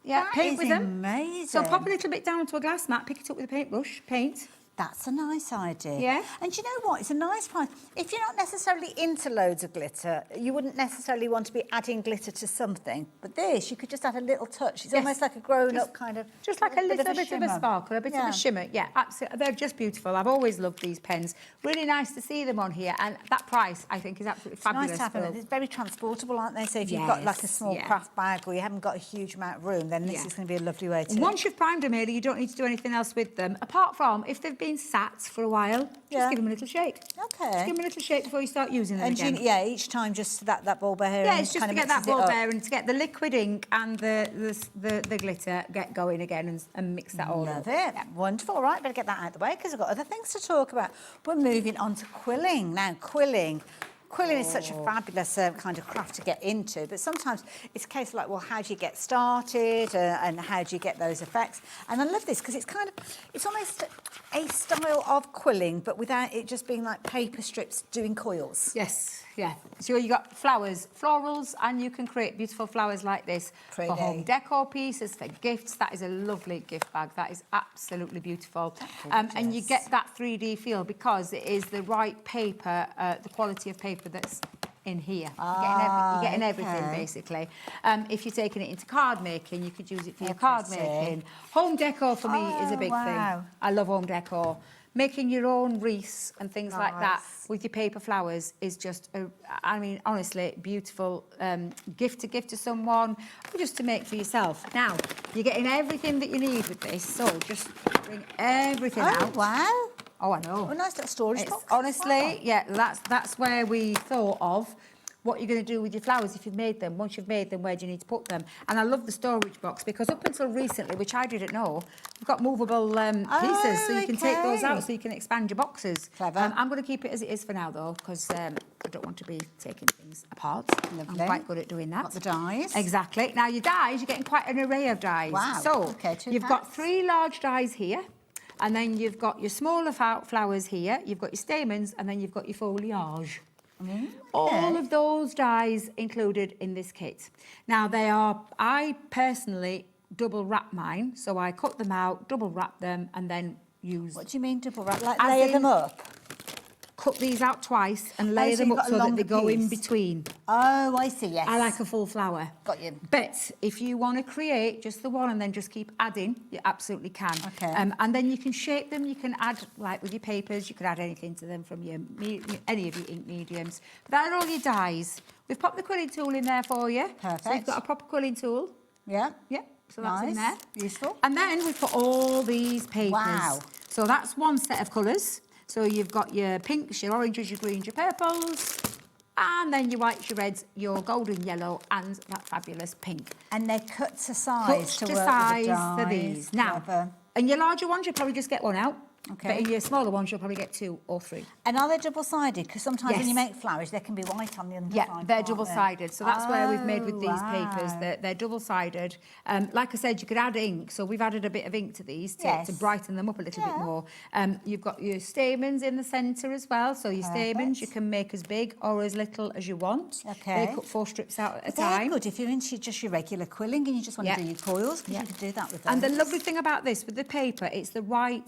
Yeah, That paint is with them. amazing. So pop a little bit down onto a glass mat, pick it up with a paintbrush, paint. That's a nice idea. Yeah. And do you know what? It's a nice price. If you're not necessarily into loads of glitter, you wouldn't necessarily want to be adding glitter to something. But this, you could just add a little touch. It's Yes. almost like a grown-up Just- kind of... Just like a little bit of a shimmer. sparkle, a bit of Yeah. a shimmer. Yeah, absolutely. They're just beautiful. I've always loved these pens. Really nice to see them on here. And that price, I think, is absolutely fabulous. Nice to have them. for- It's very transportable, aren't they? So if you've got like a Yes, small yeah. craft bag or you haven't got a huge amount of room, then this Yeah. is going to be a lovely way to... Once you've primed them, Hayley, you don't need to do anything else with them, apart from if they've been sat for a while, just Yeah. give them a little shake. Okay. Just give them a little shake before you start using them And again. yeah, each time just that ball bearing Yeah, it's just kind to of get that mixes it ball up. bearing, to get the liquid ink and the glitter get going again and mix that all Love up. it. Wonderful. All right, better get that out of the way because I've got other things to talk about. We're moving on to quilling. Now, quilling is such a fabulous kind of craft to get into, but sometimes it's a case of like, well, how do you get started and how do you get those effects? And I love this because it's almost a style of quilling, but without it just being like paper strips doing coils. Yes, yeah. So you got flowers, florals, and you can create beautiful flowers like this Pretty. for home decor pieces, for gifts. That is a lovely gift bag. That is absolutely beautiful. And you gorgeous. get that 3D feel because it is the right paper, the quality of paper that's in here. You're getting everything, okay. basically. If you're taking it into card making, you could use it for your Oh, card pretty. making. Home decor for me is a Oh, big wow. thing. I love home decor. Making your own wreaths and things like that Nice. with your paper flowers is just, I mean, honestly, beautiful gift to give to someone or just to make for yourself. Now, you're getting everything that you need with this, so just bring everything Oh, out. wow. Oh, I know. Oh, nice little storage It's box. honestly, yeah, that's where we thought of what you're going to do with your flowers if you've made them. Once you've made them, where do you need to put them? And I love the storage box because up until recently, which I didn't know, we've got movable pieces, so you can take those okay. out so you can expand your boxes. Clever. I'm going to keep it as it is for now, though, because I don't want to be taking things apart. Lovely. I'm quite good at doing that. Got the dies. Exactly. Now, your dies, you're getting quite an array of dies. Wow. So, Okay, 2 you've got packs. 3 large dies here. And then you've got your smaller flowers here, you've got your stamens, and then you've got your foliage. All of those dies included in this kit. Now, I personally double wrap mine, so I cut them out, double wrap them, and then use... What do you mean double wrap? Like As layer in- them up? Cut these out twice and layer so them you've up got a so that they longer go in piece. between. Oh, I see, yes. I like a full flower. Got you. But if you want to create just the one and then just keep adding, you absolutely can. Okay. And then you can shape them. You can add, like with your papers, you could add anything to them from your any of your ink mediums. But that are all your dies. We've popped the quilling tool in there for you. So you've Perfect. got a proper quilling tool. Yeah. Yeah. So that's in there. Nice. Useful. And then we've put all these papers. Wow. So that's one set of colours. So you've got your pinks, your oranges, your greens, your purples, and then your whites, your reds, your golden yellow, and that fabulous pink. And they're cut to Cut size to work with the size dies. for these. Now, Clever. in your larger ones, you'll probably just get one out. Okay. But in your smaller ones, you'll probably get 2 or 3. And are they double-sided? Because sometimes when Yes. you make flowers, they can be white on the underside. Yeah, they're can't they? double-sided. So that's where we've made with these Oh, papers. wow. They're double-sided. Like I said, you could add ink. So we've added a bit of ink to these to Yes. brighten them up a little bit Yeah. more. You've got your stamens in the centre as well. So your stamens, you Perfect. can make as big or as little as you want. Okay. They cut 4 strips out at a They're time. good if you're into just your regular quilling and you just want Yeah. to do your coils, because Yeah. you can do that with them. And the lovely thing about this, with the paper, it's the right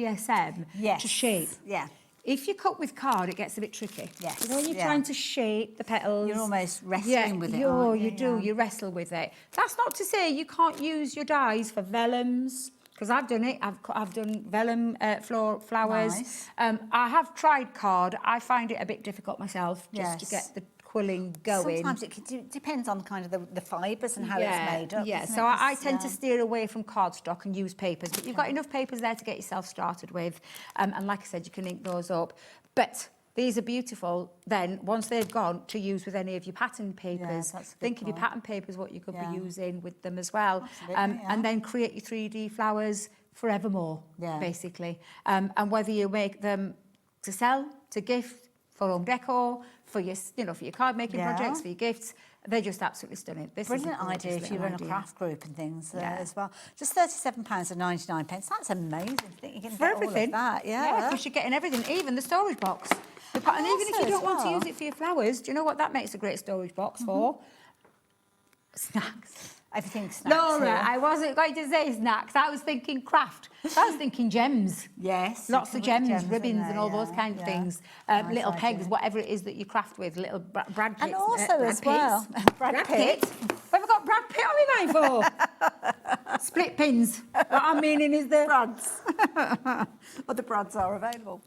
GSM Yes. to shape. Yeah. If you cut with card, it gets a bit tricky. Yes, You know, when you're yeah. trying to shape the petals. You're almost wrestling with it, you aren't you? you do. You wrestle with it. That's not to say you can't use your dies for vellums, because I've done it. I've done vellum flowers. Nice. I have tried card. I find it a bit difficult myself, just to Yes. get the quilling going. Sometimes it depends on kind of the fibres and how it's made up. Yeah, doesn't so it? I 'Cause, tend to steer away from cardstock and use papers. But you've got enough papers there to get yourself started with. And like I said, you can ink those up. But these are beautiful then, once they've gone, to use with any of your pattern papers. that's a good Think of your point. pattern papers, what you could Yeah. be using with them as well. Absolutely, yeah. And then create your 3D flowers forevermore, Yeah. basically. And whether you make them to sell, to gift, for home decor, for your, for your card making Yeah. projects, for your gifts, they're just absolutely stunning. This is a Brilliant gorgeous idea if you little run a idea. craft group and things Yeah. as well. Just £37.99. That's amazing. I think you can For get everything. all of that. Yeah. because you're getting everything, even the storage box. And even if also you don't as want to well. use it for your flowers, do you know what that makes a great storage box for? Snacks. Everything's snacks Laura, here. I wasn't going to say snacks. I was thinking craft. I was thinking gems. Yes. you Lots can of put gems, in ribbons there, and all those yeah, kind of yeah. things. Nice Little pegs, idea. whatever it is that you craft with, little Brad Pitts. And also Brad as well, Pitts. Brad Pitt. What have I got Brad Pitt on my mind for? Split pins. What I'm meaning is the... Brads. Other brads are available.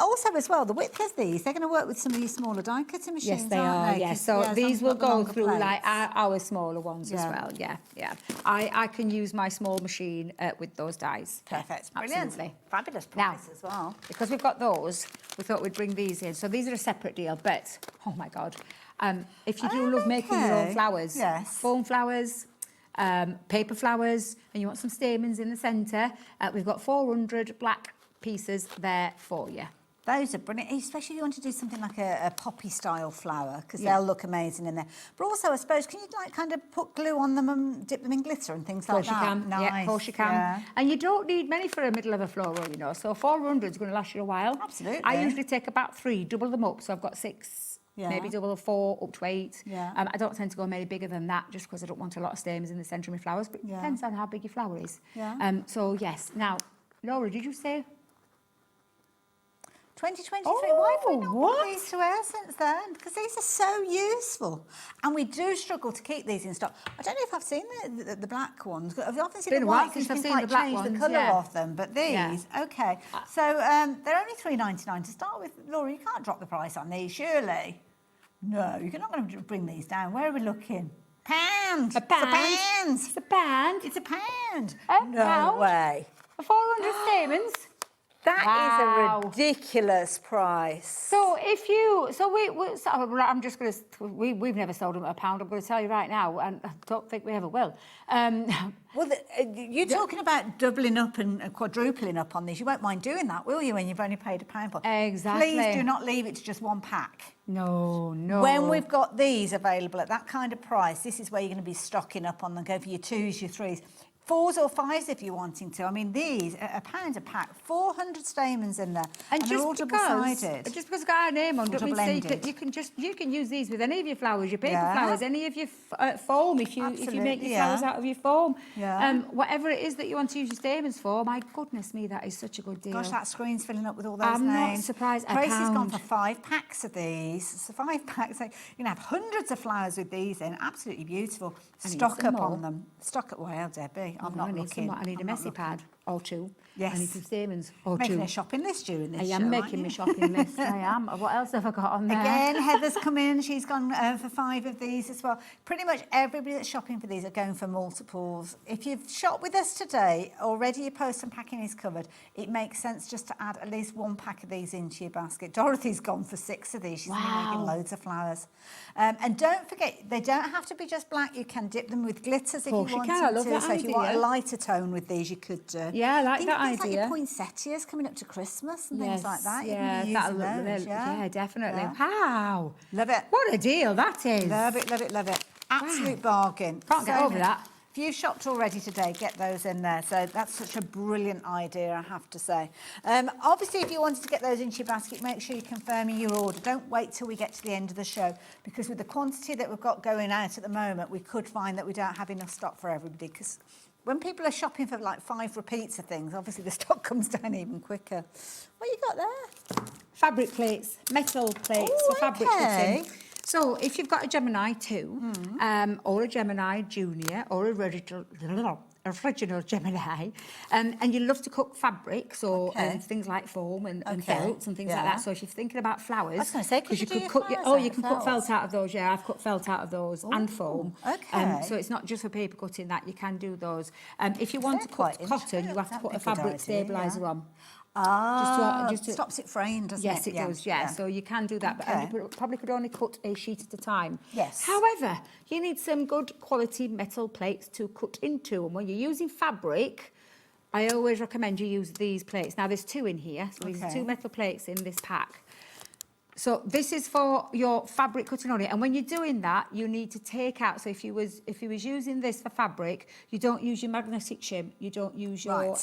Also as well, the width of these, they're going to work with some of these smaller die cutting machines, Yes, they aren't are. they? Yeah, 'Cause, so as long these as will you've got the go longer through like plates. our smaller ones as Yeah. well. Yeah, yeah. I can use my small machine with those dies. Perfect. Brilliant. Absolutely. Fabulous Now, price as well. Because we've got those, we thought we'd bring these in. So these are a separate deal, but oh my God, if you do love making your own Okay. flowers, Yes. foam flowers, paper flowers, and you want some stamens in the centre, we've got 400 black pieces there for you. Those are brilliant, especially if you want to do something like a poppy style flower, because Yeah. they'll look amazing in there. But also, I suppose, can you like kind of put glue on them and dip them in glitter and things Of like course you that? can. Nice. Yeah, of course you can. Yeah. And you don't need many for a middle of a floral, you know. So 400 is going to last you a while. Absolutely. I usually take about 3, double them up. So I've got 6, Yeah. maybe double 4, up to 8. Yeah. I don't tend to go any bigger than that just because I don't want a lot of stamens in the centre of my flowers. But it Yeah. depends on how big your flower is. Yeah. So yes. Now, Laura, did you say? 2023, Oh, why have we not what? put these to air since then? Because these are so useful. And we do struggle to keep these in stock. I don't know if I've seen the black ones. I've often seen Been the a while white because since you I've can seen the black change the ones, colour yeah. of them. But these, Yeah. okay. So they're only £3.99 to start with. Laura, you can't drop the price on these, surely? No, you're not going to bring these down. Where are we looking? Pound. A pound. It's It's a band. It's a pound. A no pound? way. For 400 stamens. That is Wow. a ridiculous price. So if you, I'm just going to, we've never sold them at a pound. I'm going to tell you right now, and I don't think we ever will. Well, you're talking about doubling up and quadrupling up on these. You won't mind doing that, will you, when you've only paid £1 for? Exactly. Please do not leave it to just one pack. No, no. When we've got these available at that kind of price, this is where you're going to be stocking up on them. Go for your 2s, your 3s. 4s or 5s if you're wanting to. I mean, these, a pound a pack, 400 stamens in there. And they're all double-sided. Just because it's got our name on, Or don't mean to say double-ended. you can use these with any of your flowers, your paper Yeah. flowers, any of your foam, if you make Absolutely, your flowers yeah. out of your foam. Yeah. Whatever it is that you want to use your stamens for, my goodness me, that is such a good deal. Gosh, that screen's filling up with all those I'm not names. surprised. A Tracy's gone pound. for 5 packs of these. So 5 packs. You're going to have hundreds of flowers with these in. Absolutely beautiful. I need Stock some up more. on them. Stock up. Well, Debbie, I'm not I need looking. I need a I'm not messy looking. pad or 2. Yes. I need some stamens or Making 2. a shopping list during this I show, am aren't making you? my shopping list. I am. What else have I got on there? Again, Heather's come in. She's gone for 5 of these as well. Pretty much everybody that's shopping for these are going for multiples. If you've shopped with us today, already your post and packing is covered. It makes sense just to add at least 1 pack of these into your basket. Dorothy's gone for 6 of these. She's been making loads of flowers. And don't forget, they don't have to be just black. You can dip them with glitters if you course you want can. I love to. that So if you want a idea. lighter tone with these, you could do. Yeah, I like that Things like your idea. poinsettias coming up to Christmas and things like that. You Yeah, can be that'll using look those, yeah, definitely. Yeah. Wow. Love it. What a deal that is. Love it, love it, love it. Absolute bargain. Can't get over many. that. If you've shopped already today, get those in there. So that's such a brilliant idea, I have to say. Obviously, if you wanted to get those into your basket, make sure you're confirming your order. Don't wait till we get to the end of the show, because with the quantity that we've got going out at the moment, we could find that we don't have enough stock for everybody, because when people are shopping for like 5 repeats of things, obviously the stock comes down even quicker. What you got there? Fabric plates, metal plates Oh, for fabric okay. cutting. So if you've got a Gemini 2, or a Gemini Junior, or a original Gemini, and you love to cut fabric, so things like foam and felts and things like that. So if you're thinking about flowers, I was going to say, could you could do cut flowers oh, out you of can cut felt? felt out of those. Yeah, I've cut felt out of those and foam. Okay. So it's not just for paper cutting that you can do those. If you want to They're cut quite cotton, you have to that'd put be a a good fabric idea, stabiliser yeah. on. Just to- stops it fraying, doesn't it? Yes, it does, yeah. So you can do that, but Okay. you probably could only cut a sheet at a time. Yes. However, you need some good quality metal plates to cut into, and when you're using fabric, I always recommend you use these plates. Now, there's 2 in here, so there's 2 metal plates in this pack. So this is for your fabric cutting only, and when you're doing that, you need to take out. So if you was using this for fabric, you don't use your magnetic shim, you don't use your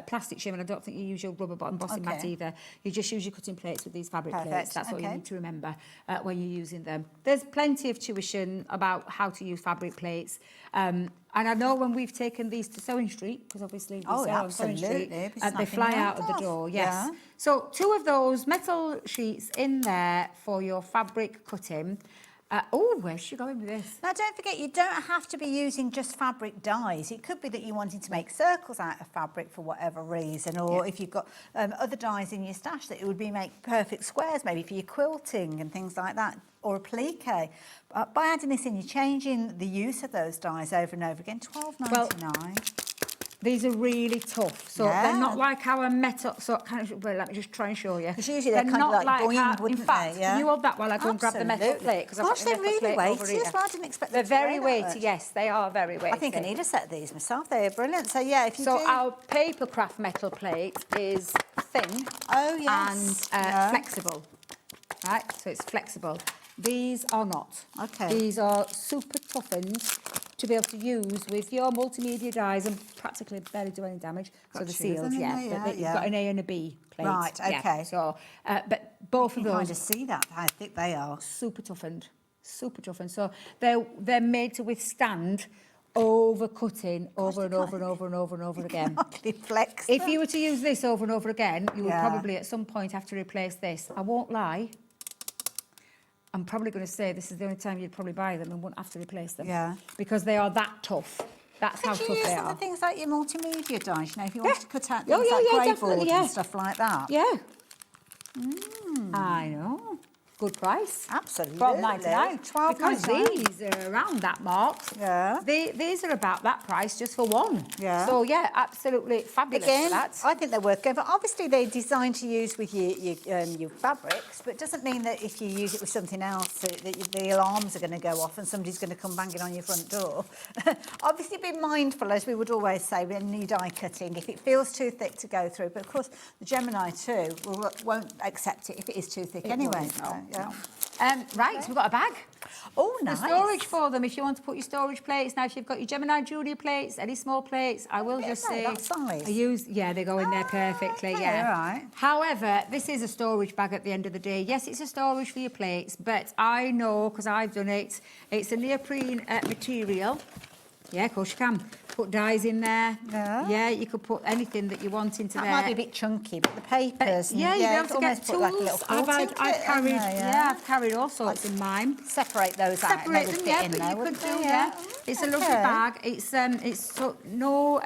plastic shim, and I don't think you use your rubber embossing mat either. You just use your cutting plates with these fabric plates. That's all you need to remember when you're using them. There's plenty of tuition about how to use fabric plates. And I know when we've taken these to Sewing Street, because obviously we sell on Sewing Street, they fly out of the door, yes. Yeah. So 2 of those metal sheets in there for your fabric cutting. Oh, where's she going with this? Now, don't forget, you don't have to be using just fabric dyes. It could be that you're wanting to make circles out of fabric for whatever reason, or if you've got other dyes in your stash that it would be make perfect squares, maybe for your quilting and things like that, or a plique. By adding this in, you're changing the use of those dyes over and over again. $12.99. These are really tough, so they're not like our metal. So kind of, well, let me just try and show you. Because usually they're kind of like boing, wouldn't in fact, they? Yeah. can you hold that while I go and grab the metal plate? Because Gosh, they're really weighty as well. I didn't expect them They're to weigh very that weighty. much. Yes, they are very weighty. I think I need a set of these myself. They are brilliant. So yeah, if you So do... our paper craft metal plate is thin and flexible, right? So it's flexible. These are not. Okay. These are super toughened to be able to use with your multimedia dies and practically barely do any damage. So the seals, You've got an A and a B plate. Right, okay. Yeah. So, but both of You those kind of see that, how thick they are. super toughened, super toughened. So they're made to withstand over-cutting over and over and over and over and over again. Hardly flex If them. you were to use this over and over again, you would probably at some point have to replace this. I won't lie. I'm probably going to say this is the only time you'd probably buy them and won't have to replace them. Yeah. Because they are that tough. That's how Could you tough use they some are. of the things like your multimedia dies, you know, if you wanted to cut out things Oh, like grey definitely, board yeah. and stuff like that? Yeah. I know. Good price. Absolutely. $12.99. Because $12.99. these are around that mark. Yeah. These are about that price just for one. Yeah. So, yeah, absolutely fabulous Again, for that. I think they're worth going, but obviously they're designed to use with your fabrics, but it doesn't mean that if you use it with something else that the alarms are going to go off and somebody's going to come banging on your front door. Obviously be mindful, as we would always say when you die cutting, if it feels too thick to go through, but of course the Gemini 2 won't accept it if it is too thick anyway. Right, so we've got a bag. Oh, nice. The storage for them, if you want to put your storage plates. Now, if you've got your Gemini Junior plates, any small plates, I will just say... that size? They go in there perfectly, okay, yeah. right. However, this is a storage bag at the end of the day. Yes, it's a storage for your plates, but I know, because I've done it, it's a neoprene material. Yeah, of course you can. Put dyes in there. Yeah. Yeah, you could put anything that you want into That there. might be a bit chunky, but the papers... Yeah, you'd be able to get tools. Like a little I've carried all sorts in mine. Separate those out and they Separate would them, fit yeah, in but there, you could wouldn't do, they? yeah. It's a lovely bag. It's so, no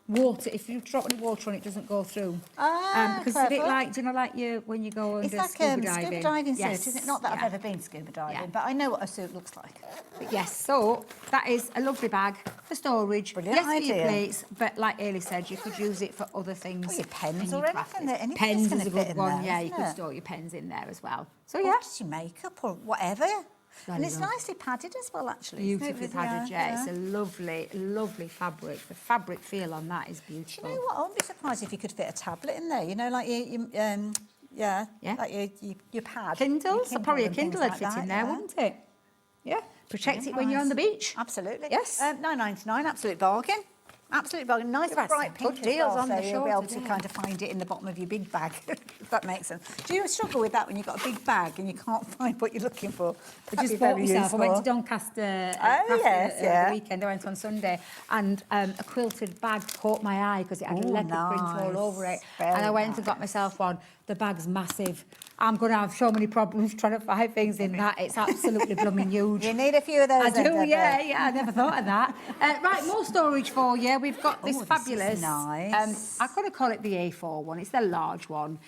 water. If you drop any water on it, it doesn't go through. Because it's a bit like, do you know, like when you go under It's like scuba diving. scuba diving suit, Yes, isn't it? Not that I've yeah. ever been scuba diving, Yeah. but I know what a suit looks like. But yes, so that is a lovely bag for storage. Brilliant yes, for your idea. plates, but like Ailey said, you could use it for other things. Or your pens in or your anything. crafting. Anything's Pens gonna is a fit good in one. there, Yeah, you isn't could it? store your pens in there as well. So Or yeah. just your makeup or whatever. And it's lovely. nicely padded as well, actually. isn't it, Beautifully with- padded, yeah. It's a lovely, lovely fabric. The fabric feel on that is beautiful. You know what? I wouldn't be surprised if you could fit a tablet in there. You know, like Yeah. like your pad. Kindles, your probably a and things Kindle would like fit that, in there, yeah. wouldn't it? Yeah. Protect it when you're on the beach. Absolutely. Yes. $9.99, absolute bargain. Absolutely bargain. Nice You've had bright some pink good as deals well, on so the you'll show be able to today. kind of find it in the bottom of your big bag, if that makes sense. Do you struggle with that when you've got a big bag and you can't find what you're looking for? I just bought myself. I went to Doncaster the weekend. I went on Sunday, and a quilted bag caught my eye because it had a leopard print all over it. Very And I went and got myself one. The bag's massive. I'm going to have so many problems trying to find things in that. It's absolutely blooming huge. You need a few of those. I then, do, Deborah. yeah. I never thought of that. Right, more storage for you. We've got this This is fabulous. nice. I've got to call it the A4 one. It's the large one,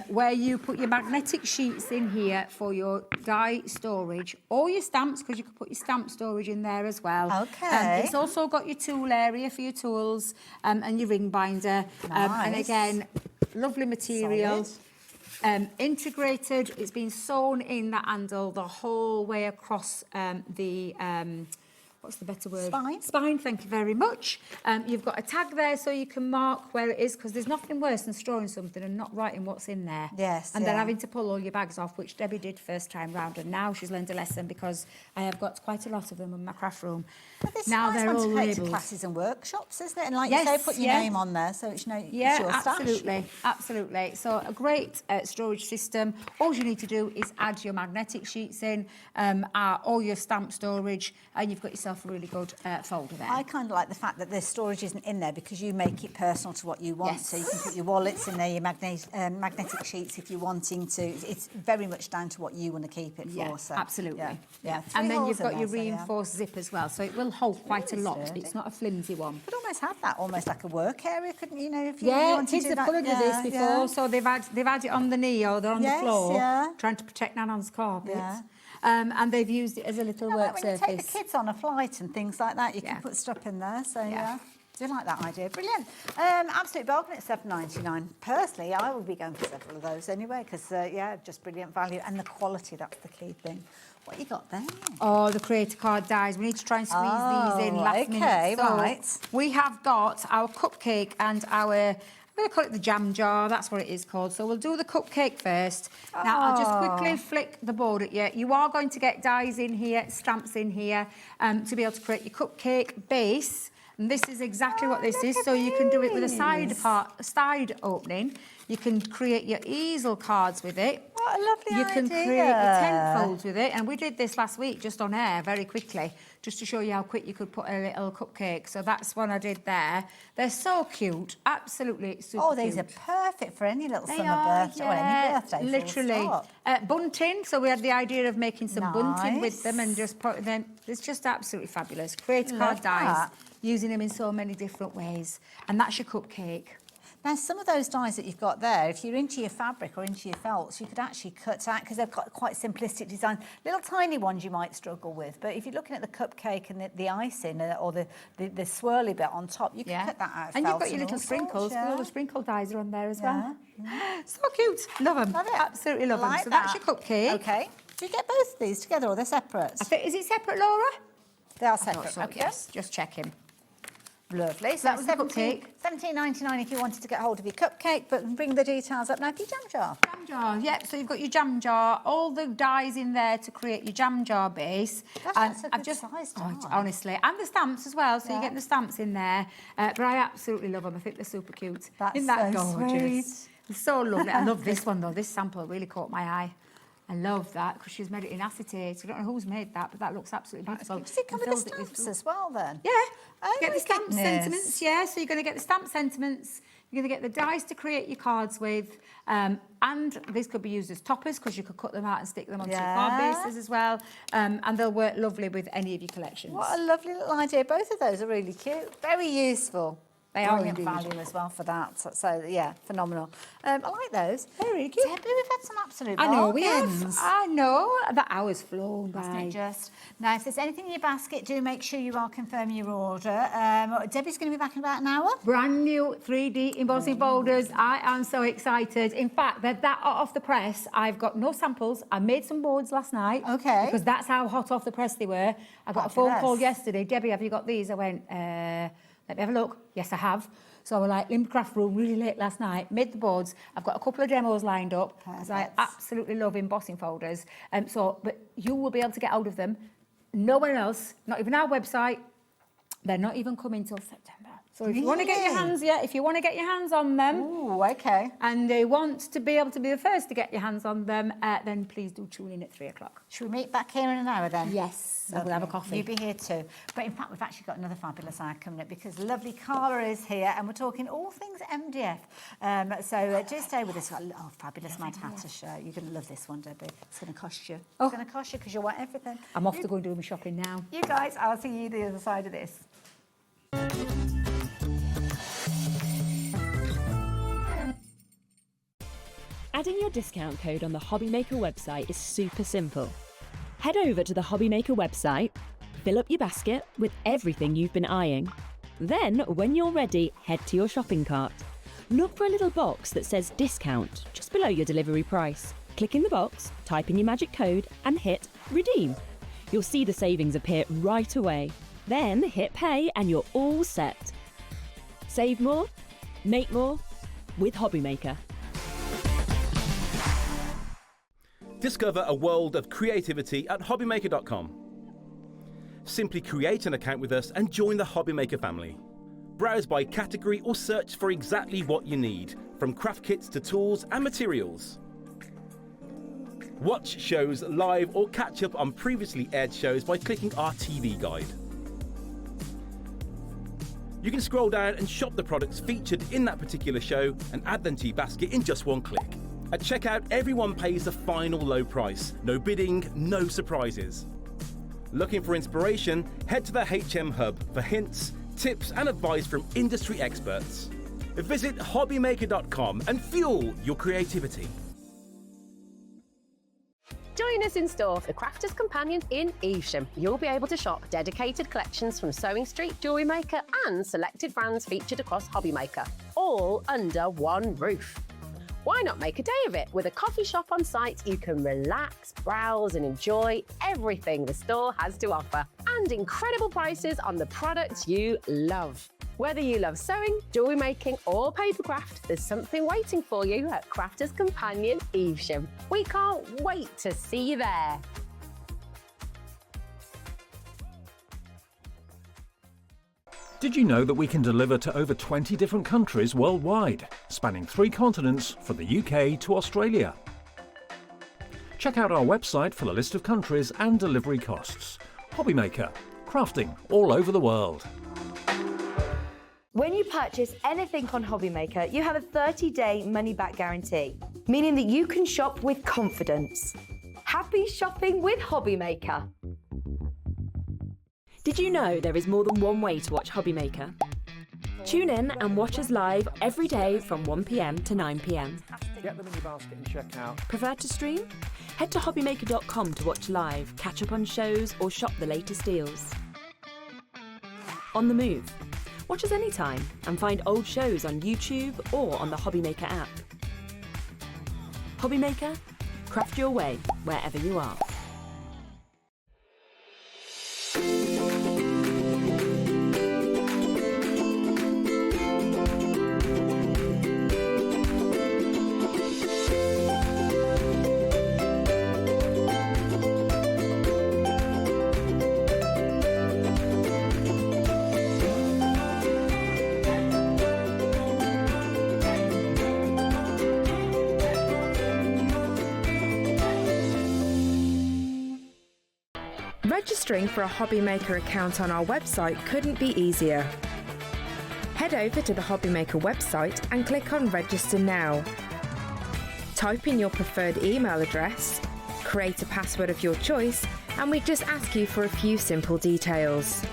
where you put your magnetic sheets in here for your die storage, or your stamps, because you can put your stamp storage in there as well. Okay. It's also got your tool area for your tools and your ring binder. And Nice. again, lovely material. Solid. Integrated, it's been sewn in that handle the whole way across the what's the better word? Spine, thank you very much. You've got a tag there so you can mark where it is, because there's nothing worse than storing something and not writing what's in there. Yes, And then yeah. having to pull all your bags off, which Debbie did first time round, and now she's learned a lesson because I have got quite a lot of them in my craft room. But this Now is nice they're one to all take to labelled. classes and workshops, isn't it? And like you Yes, say, put your yeah. name on there so it's your Yeah, stash. absolutely. So a great storage system. All you need to do is add your magnetic sheets in, all your stamp storage, and you've got yourself a really good folder there. I kind of like the fact that the storage isn't in there because you make it personal to what you want. Yes. So you can put your wallets in there, your magnetic sheets if you're wanting to. It's very much down to what you want to keep it for. Yeah, So, absolutely. Yeah. And then Three you've holes in got your there, so, yeah. reinforced zip as well, so it will hold quite a Really lot. sturdy. It's not a flimsy one. Could almost have that almost like a work area, couldn't you? Know, if you Yeah, wanted kids to have do coloured with that. this before, so they've had it on the knee or they're on Yes, the floor, yeah. trying to protect Nan's carpet. Yeah. And they've used it as a little You know, work like when you surface. take the kids on a flight and things like that, you Yeah. can put stuff in there. So Yeah. yeah. Do you like that idea? Brilliant. Absolute bargain at $7.99. Personally, I will be going for several of those anyway because, just brilliant value. And the quality, that's the key thing. What you got there? Oh, the creator card dies. We need to try and squeeze these in last minute. okay, So right. we have got our cupcake and our, I'm going to call it the jam jar. That's what it is called. So we'll do the cupcake first. Now, I'll just quickly flick the board at you. You are going to get dies in here, stamps in here, to be able to create your cupcake base. And this is exactly what this is. So you can do it with a side opening. You can create your easel cards with it. What a lovely You can idea. create your tent folds with it. And we did this last week just on air very quickly, just to show you how quick you could put a little cupcake. So that's one I did there. They're so cute. Absolutely super Oh, these cute. are perfect for any little They summer are, birthday. Well, any birthday. full literally. stop. Bunting, so we had the idea of making some bunting with Nice. them and just putting them. It's just absolutely fabulous. Create card Love dies, that. using them in so many different ways. And that's your cupcake. Now, some of those dies that you've got there, if you're into your fabric or into your felts, you could actually cut out, because they've got quite simplistic designs. Little tiny ones you might struggle with, but if you're looking at the cupcake and the icing or the swirly bit on top, you can cut that out of And you've felt got your and little all sprinkles, sorts, all the sprinkle dies are on there as well. Yeah. So cute. Love them. Love it. Absolutely love them. Like So that's that. your cupcake. Okay. Do you get both of these together or they're separate? Is it separate, Laura? They are I thought separate. so, Okay. yes. Just checking. Lovely. So that was the cupcake. $17.99 if you wanted to get hold of your cupcake, but bring the details up now for your jam jar. Jam jar, yep. So you've got your jam jar, all the dies in there to create your jam jar base. Gosh, that's a good size die. Honestly, and the stamps as well. So Yeah. you get the stamps in there. But I absolutely love them. I think they're super cute. That's Isn't that so gorgeous? sweet. They're so lovely. I love this one though. This sample really caught my eye. I love that because she's made it in acetate. I don't know who's made that, but that looks absolutely beautiful. Does it come And with the filled stamps as well then? Yeah. Oh Get my the stamp goodness. sentiments, yeah. So you're going to get the stamp sentiments. You're going to get the dies to create your cards with. And these could be used as toppers because you could cut them out and stick them onto your card Yeah. bases as well. And they'll work lovely with any of your collections. What a lovely little idea. Both of those are really cute. Very useful. They are Brilliant indeed. value as well for that. So yeah, phenomenal. I like those. Very cute. Debbie, we've had some absolute I know we bargains. have. I know. The hour's flown Hasn't by. it just? Now, if there's anything in your basket, do make sure you are confirming your order. Debbie's going to be back in about an hour. Brand new 3D embossing folders. I am so excited. In fact, they're that hot off the press. I've got no samples. I made some boards last night. Okay. Because that's how hot off the press they were. I got a phone call Fabulous. yesterday. Debbie, have you got these? I went, let me have a look. Yes, I have. So I was like, in the craft room really late last night, made the boards. I've got a couple of demos lined up because I Perfect. absolutely love embossing folders. But you will be able to get hold of them. Nowhere else, not even our website. They're not even coming till September. So if you want to get your hands, on them, Ooh, okay. and they want to be able to be the first to get your hands on them, then please do tune in at 3 o'clock. Should we meet back here in an hour then? Yes, and we'll have a coffee. You be here too. But in fact, we've actually got another fabulous hour coming up because lovely Carla is here and we're talking all things MDF. So just stay with us. Oh, fabulous Madhatters shirt. You're going to love this one, Debbie. It's going to cost you. It's going to cost you because you want everything. I'm off to go and do my shopping now. You guys, I'll see you the other side of this. Adding your discount code on the HobbyMaker website is super simple. Head over to the HobbyMaker website, fill up your basket with everything you've been eyeing. Then, when you're ready, head to your shopping cart. Look for a little box that says discount just below your delivery price. Click in the box, type in your magic code and hit redeem. You'll see the savings appear right away. Then hit pay and you're all set. Save more, make more with HobbyMaker. Discover a world of creativity at hobbymaker.com. Simply create an account with us and join the HobbyMaker family. Browse by category or search for exactly what you need, from craft kits to tools and materials. Watch shows live or catch up on previously aired shows by clicking our TV guide. You can scroll down and shop the products featured in that particular show and add them to your basket in just one click. At checkout, everyone pays the final low price. No bidding, no surprises. Looking for inspiration? Head to the HM Hub for hints, tips and advice from industry experts. Visit hobbymaker.com and fuel your creativity. Join us in store for the Crafters Companion in Evesham. You'll be able to shop dedicated collections from Sewing Street, Jewellery Maker and selected brands featured across HobbyMaker, all under one roof. Why not make a day of it? With a coffee shop on site, you can relax, browse and enjoy everything the store has to offer. And incredible prices on the products you love. Whether you love sewing, jewellery making or papercraft, there's something waiting for you at Crafters Companion Evesham. We can't wait to see you there. Did you know that we can deliver to over 20 different countries worldwide, spanning 3 continents from the UK to Australia? Check out our website for the list of countries and delivery costs. HobbyMaker, crafting all over the world. When you purchase anything on HobbyMaker, you have a 30-day money-back guarantee, meaning that you can shop with confidence. Happy shopping with HobbyMaker. Did you know there is more than one way to watch HobbyMaker? Tune in and watch us live every day from 1 p.m. to 9 p.m. Get them in your basket and check out. Prefer to stream? Head to hobbymaker.com to watch live, catch up on shows or shop the latest deals. On the move? Watch us anytime and find old shows on YouTube or on the HobbyMaker app. HobbyMaker, craft your way wherever you are. Registering for a HobbyMaker account on our website couldn't be easier. Head over to the HobbyMaker website and click on Register Now. Type in your preferred email address, create a password of your choice, and we just ask you for a few simple details.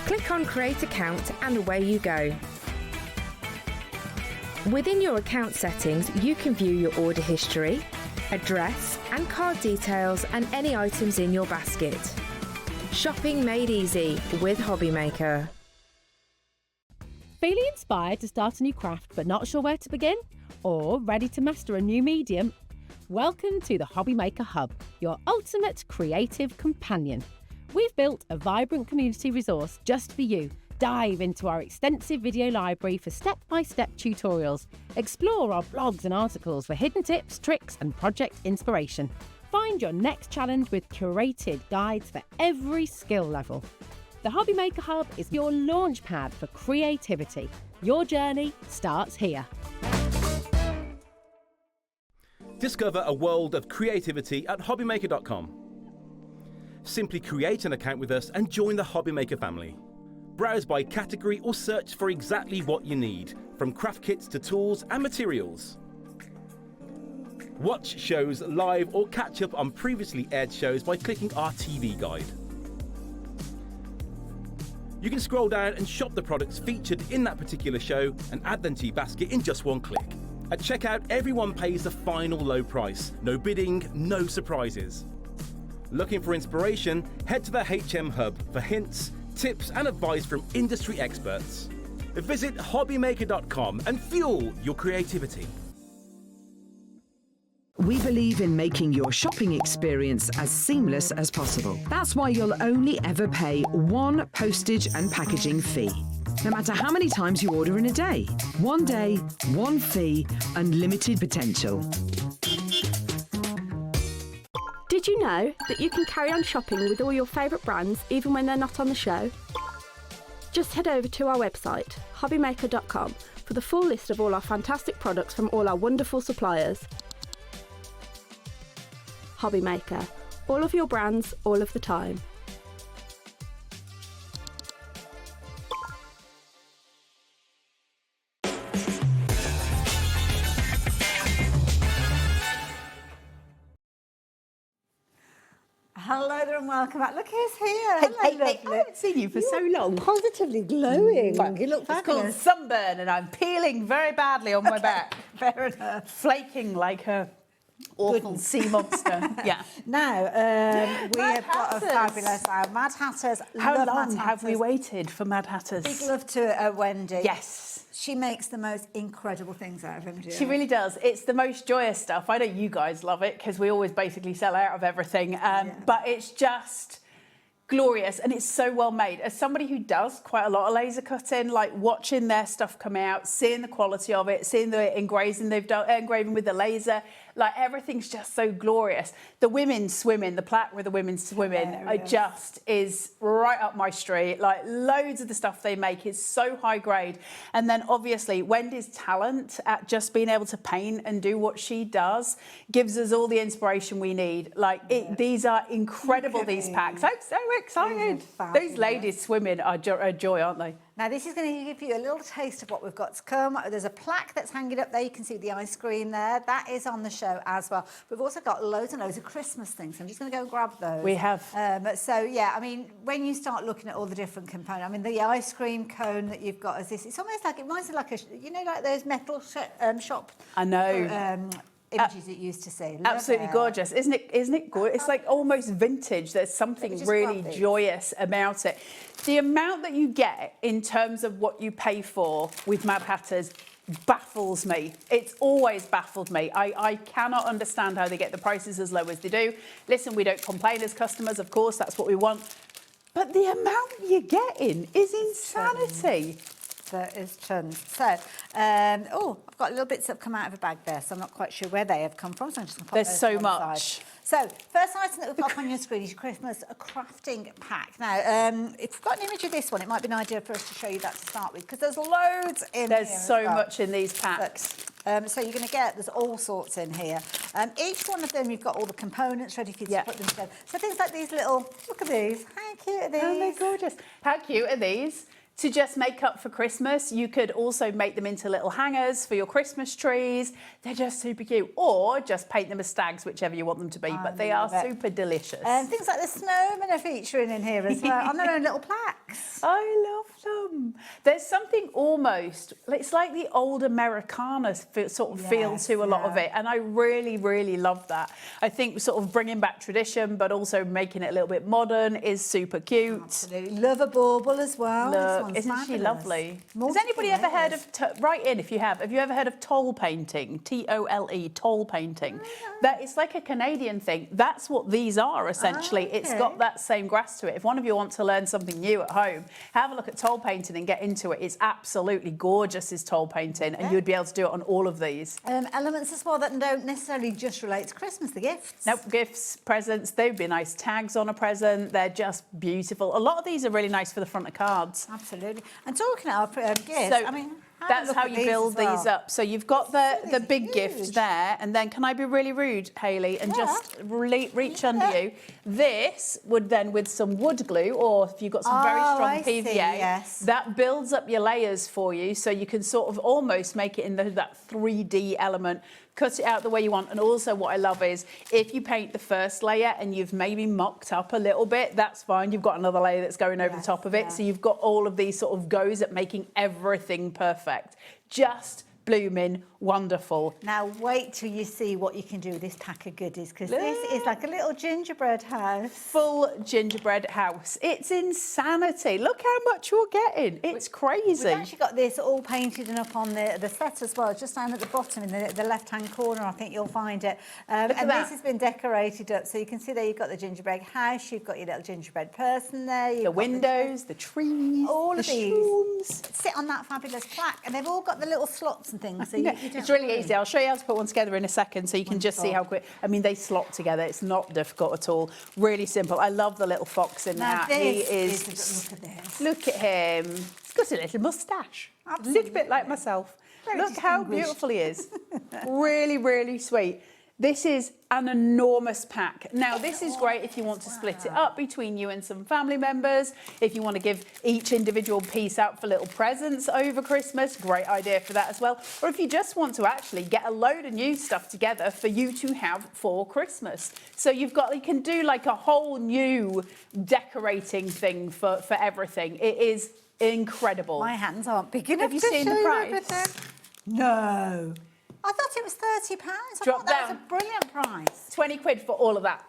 Click on Create Account and away you go. Within your account settings, you can view your order history, address and card details and any items in your basket. Shopping made easy with HobbyMaker. Feeling inspired to start a new craft but not sure where to begin? Or ready to master a new medium? Welcome to the HobbyMaker Hub, your ultimate creative companion. We've built a vibrant community resource just for you. Dive into our extensive video library for step-by-step tutorials. Explore our blogs and articles for hidden tips, tricks and project inspiration. Find your next challenge with curated guides for every skill level. The HobbyMaker Hub is your launch pad for creativity. Your journey starts here. Discover a world of creativity at hobbymaker.com. Simply create an account with us and join the HobbyMaker family. Browse by category or search for exactly what you need, from craft kits to tools and materials. Watch shows live or catch up on previously aired shows by clicking our TV guide. You can scroll down and shop the products featured in that particular show and add them to your basket in just one click. At checkout, everyone pays the final low price. No bidding, no surprises. Looking for inspiration? Head to the HM Hub for hints, tips and advice from industry experts. Visit hobbymaker.com and fuel your creativity. We believe in making your shopping experience as seamless as possible. That's why you'll only ever pay one postage and packaging fee. No matter how many times you order in a day. One day, one fee, unlimited potential. Did you know that you can carry on shopping with all your favourite brands even when they're not on the show? Just head over to our website, hobbymaker.com, for the full list of all our fantastic products from all our wonderful suppliers. HobbyMaker. All of your brands, all of the time. Hello there and welcome back. Look who's here. Hey, Hello, I haven't seen you for so long. Positively glowing. You look It's called fabulous. sunburn, and I'm peeling very badly on my back. Fair enough. Flaking like a awful sea monster. Yeah. Now, we Mad have got a Hatters. fabulous Mad Hatters. How Love long Mad have we Hatters. waited for Mad Hatters? Big love to Wendy. Yes. She makes the most incredible things out of him, She really does. It's the most joyous stuff. I know you guys love it because we always basically sell out of everything. But it's just glorious and it's so well made. As somebody who does quite a lot of laser cutting, like watching their stuff come out, seeing the quality of it, seeing the engraving they've done, engraving with the laser, like everything's just so glorious. The women swimming, the plaque with the women swimming, it just is right up my street. Like loads of the stuff they make is so high grade. And then obviously Wendy's talent at just being able to paint and do what she does gives us all the inspiration we need. Like these are incredible, these packs. I'm so excited. Those ladies swimming are a joy, aren't they? Now, this is going to give you a little taste of what we've got to come. There's a plaque that's hanging up there. You can see the ice cream there. That is on the show as well. We've also got loads and loads of Christmas things. I'm just going to go and grab those. We have. So, yeah, I mean, when you start looking at all the different components, I mean, the ice cream cone that you've got is this. It's almost like, it reminds me like a, you know, like those metal shop. I know. Images it used to see. Absolutely gorgeous, isn't it? Isn't it gorgeous? It's like almost vintage. There's something really joyous about it. The amount that you get in terms of what you pay for with Mad Hatters baffles me. It's always baffled me. I cannot understand how they get the prices as low as they do. Listen, we don't complain as customers, of course, that's what we want. But the amount you're getting is insanity. There is tons. So, I've got little bits that have come out of a bag there, so I'm not quite sure where they have come from. So I'm just going to pop There's those so to one much. side. So, first item that we've got on your screen is your Christmas crafting pack. Now, if we've got an image of this one, it might be an idea for us to show you that to start with, because there's loads in There's here. so much in these packs. So you're going to get, there's all sorts in here. Each one of them, you've got all the components ready for you to put them together. So things like these little, look at these. How cute are these? Oh, they're gorgeous. How cute are these? To just make up for Christmas, you could also make them into little hangers for your Christmas trees. They're just super cute. Or just paint them as stags, whichever you want them to be. But they are super delicious. And things like the snowmen are featuring in here as well, on their own little plaques. I love them. There's something almost, it's like the old Americana sort of feel to a lot of it. And I really, really love that. I think sort of bringing back tradition, but also making it a little bit modern is super cute. Absolutely. Love a bauble as well. Look, isn't she lovely? Has anybody ever heard of, write in if you have you ever heard of toll painting? T-O-L-E, toll painting. That it's like a Canadian thing. That's what these are essentially. It's got that same grass to it. If one of you wants to learn something new at home, have a look at toll painting painting and get into it, it's absolutely gorgeous, this tile painting, and you'd be able to do it on all of these. Elements as well that don't necessarily just relate to Christmas, the gifts. Nope, gifts, presents, they'd be nice tags on a present. They're just beautiful. A lot of these are really nice for the front of cards. Absolutely. And talking of gifts, So, I mean, that's how you build these up. So you've got the big gift there, and then can I be really rude, Hayley, and just reach under you? This would then, with some wood glue, or if you've got some very strong PVA, that builds up your layers for you, so you can sort of almost make it in that 3D element. Cut it out the way you want. And also what I love is if you paint the first layer and you've maybe mocked up a little bit, that's fine. You've got another layer that's going over the top of it. So you've got all of these sort of goes at making everything perfect. Just blooming wonderful. Now wait till you see what you can do with this pack of goodies, because this is like a little gingerbread house. Full gingerbread house. It's insanity. Look how much you're getting. It's crazy. We've actually got this all painted and up on the set as well, just down at the bottom in the left-hand corner. I think you'll find it. And this has been decorated up, so you can see there you've got the gingerbread house, you've got your little gingerbread person there. The windows, the trees, all of these shrooms. sit on that fabulous plaque, and they've all got the little slots and things. So it's really easy. I'll show you how to put one together in a second, so you can just see how quick. I mean, they slot together. It's not difficult at all. Really simple. I love the little fox in that. He is. Look at this. Look at him. He's got a little moustache. A little bit like myself. Look how beautiful he is. Really, really sweet. This is an enormous pack. Now, this is great if you want to split it up between you and some family members. If you want to give each individual piece out for little presents over Christmas, great idea for that as well. Or if you just want to actually get a load of new stuff together for you to have for Christmas. So you can do like a whole new decorating thing for everything. It is incredible. My hands aren't big enough. Have you seen the price? No. I thought it was £30. Drop that down. was a brilliant price. 20 quid for all of that.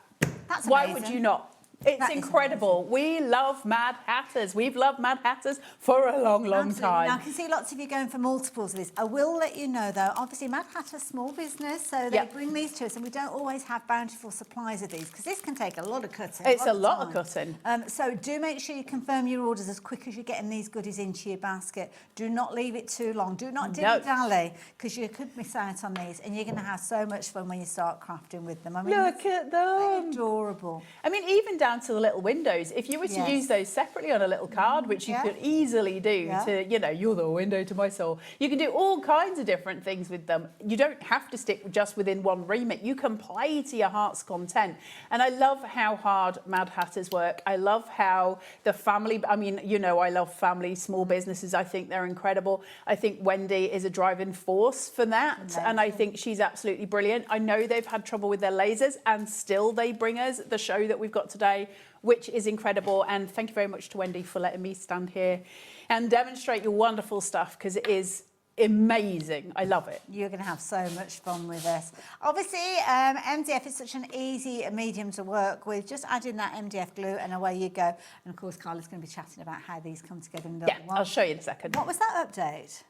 That's Why amazing. would you not? It's incredible. We love Mad Hatters. We've loved Mad Hatters for a long, long time. Now, I can see lots of you going for multiples of this. I will let you know, though, obviously Mad Hatter's small business, so they bring these to us, and we don't always have bountiful supplies of these, because this can take a lot of cutting. It's a lot of cutting. So do make sure you confirm your orders as quick as you're getting these goodies into your basket. Do not leave it too long. Do not dilly-dally, because you could miss out on these, and you're going to have so much fun when you start crafting with them. I mean, look at them. Adorable. I mean, even down to the little windows. If you were to use those separately on a little card, which you could easily do to, you know, you're the window to my soul. You can do all kinds of different things with them. You don't have to stick just within one remit. You can play to your heart's content. And I love how hard Mad Hatters work. I love how the family, I mean, you know, I love family, small businesses. I think they're incredible. I think Wendy is a driving force for that. Amazing. And I think she's absolutely brilliant. I know they've had trouble with their lasers, and still they bring us the show that we've got today, which is incredible. And thank you very much to Wendy for letting me stand here and demonstrate your wonderful stuff, because it is amazing. I love it. You're going to have so much fun with this. Obviously, MDF is such an easy medium to work with. Just add in that MDF glue and away you go. And of course, Carla's going to be chatting about how these come together in I'll show you in a second. What was that update?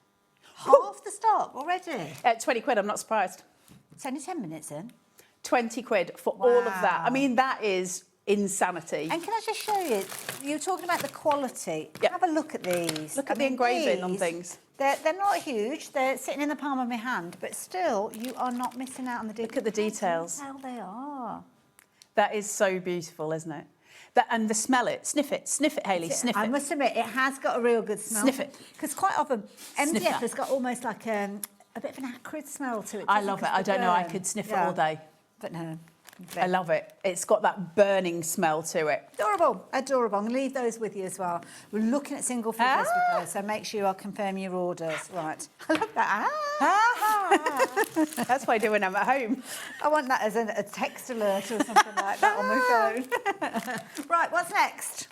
Half the stock already? 20 quid, I'm not surprised. It's only 10 minutes in. 20 quid for all of that. I mean, that is insanity. And can I just show you, you're talking about the quality. Have a look at these. Look at the engraving on things. They're not huge. They're sitting in the palm of my hand, but still, you are not missing out on the details. Look at the details. How they are. That is so beautiful, isn't it? And the smell it. Sniff it, Hayley, sniff it. I must admit, it has got a real good smell. Sniff it. Because quite often, MDF has got almost like a bit of an acrid smell to it. I love it. I don't know, I could sniff it all day. But no. I love it. It's got that burning smell to it. Adorable, adorable. I'm going to leave those with you as well. We're looking at single figures with those, so make sure you confirm your orders. Right. I love that. That's what I do when I'm at home. I want that as a text alert or something like that on my phone. Right, what's next?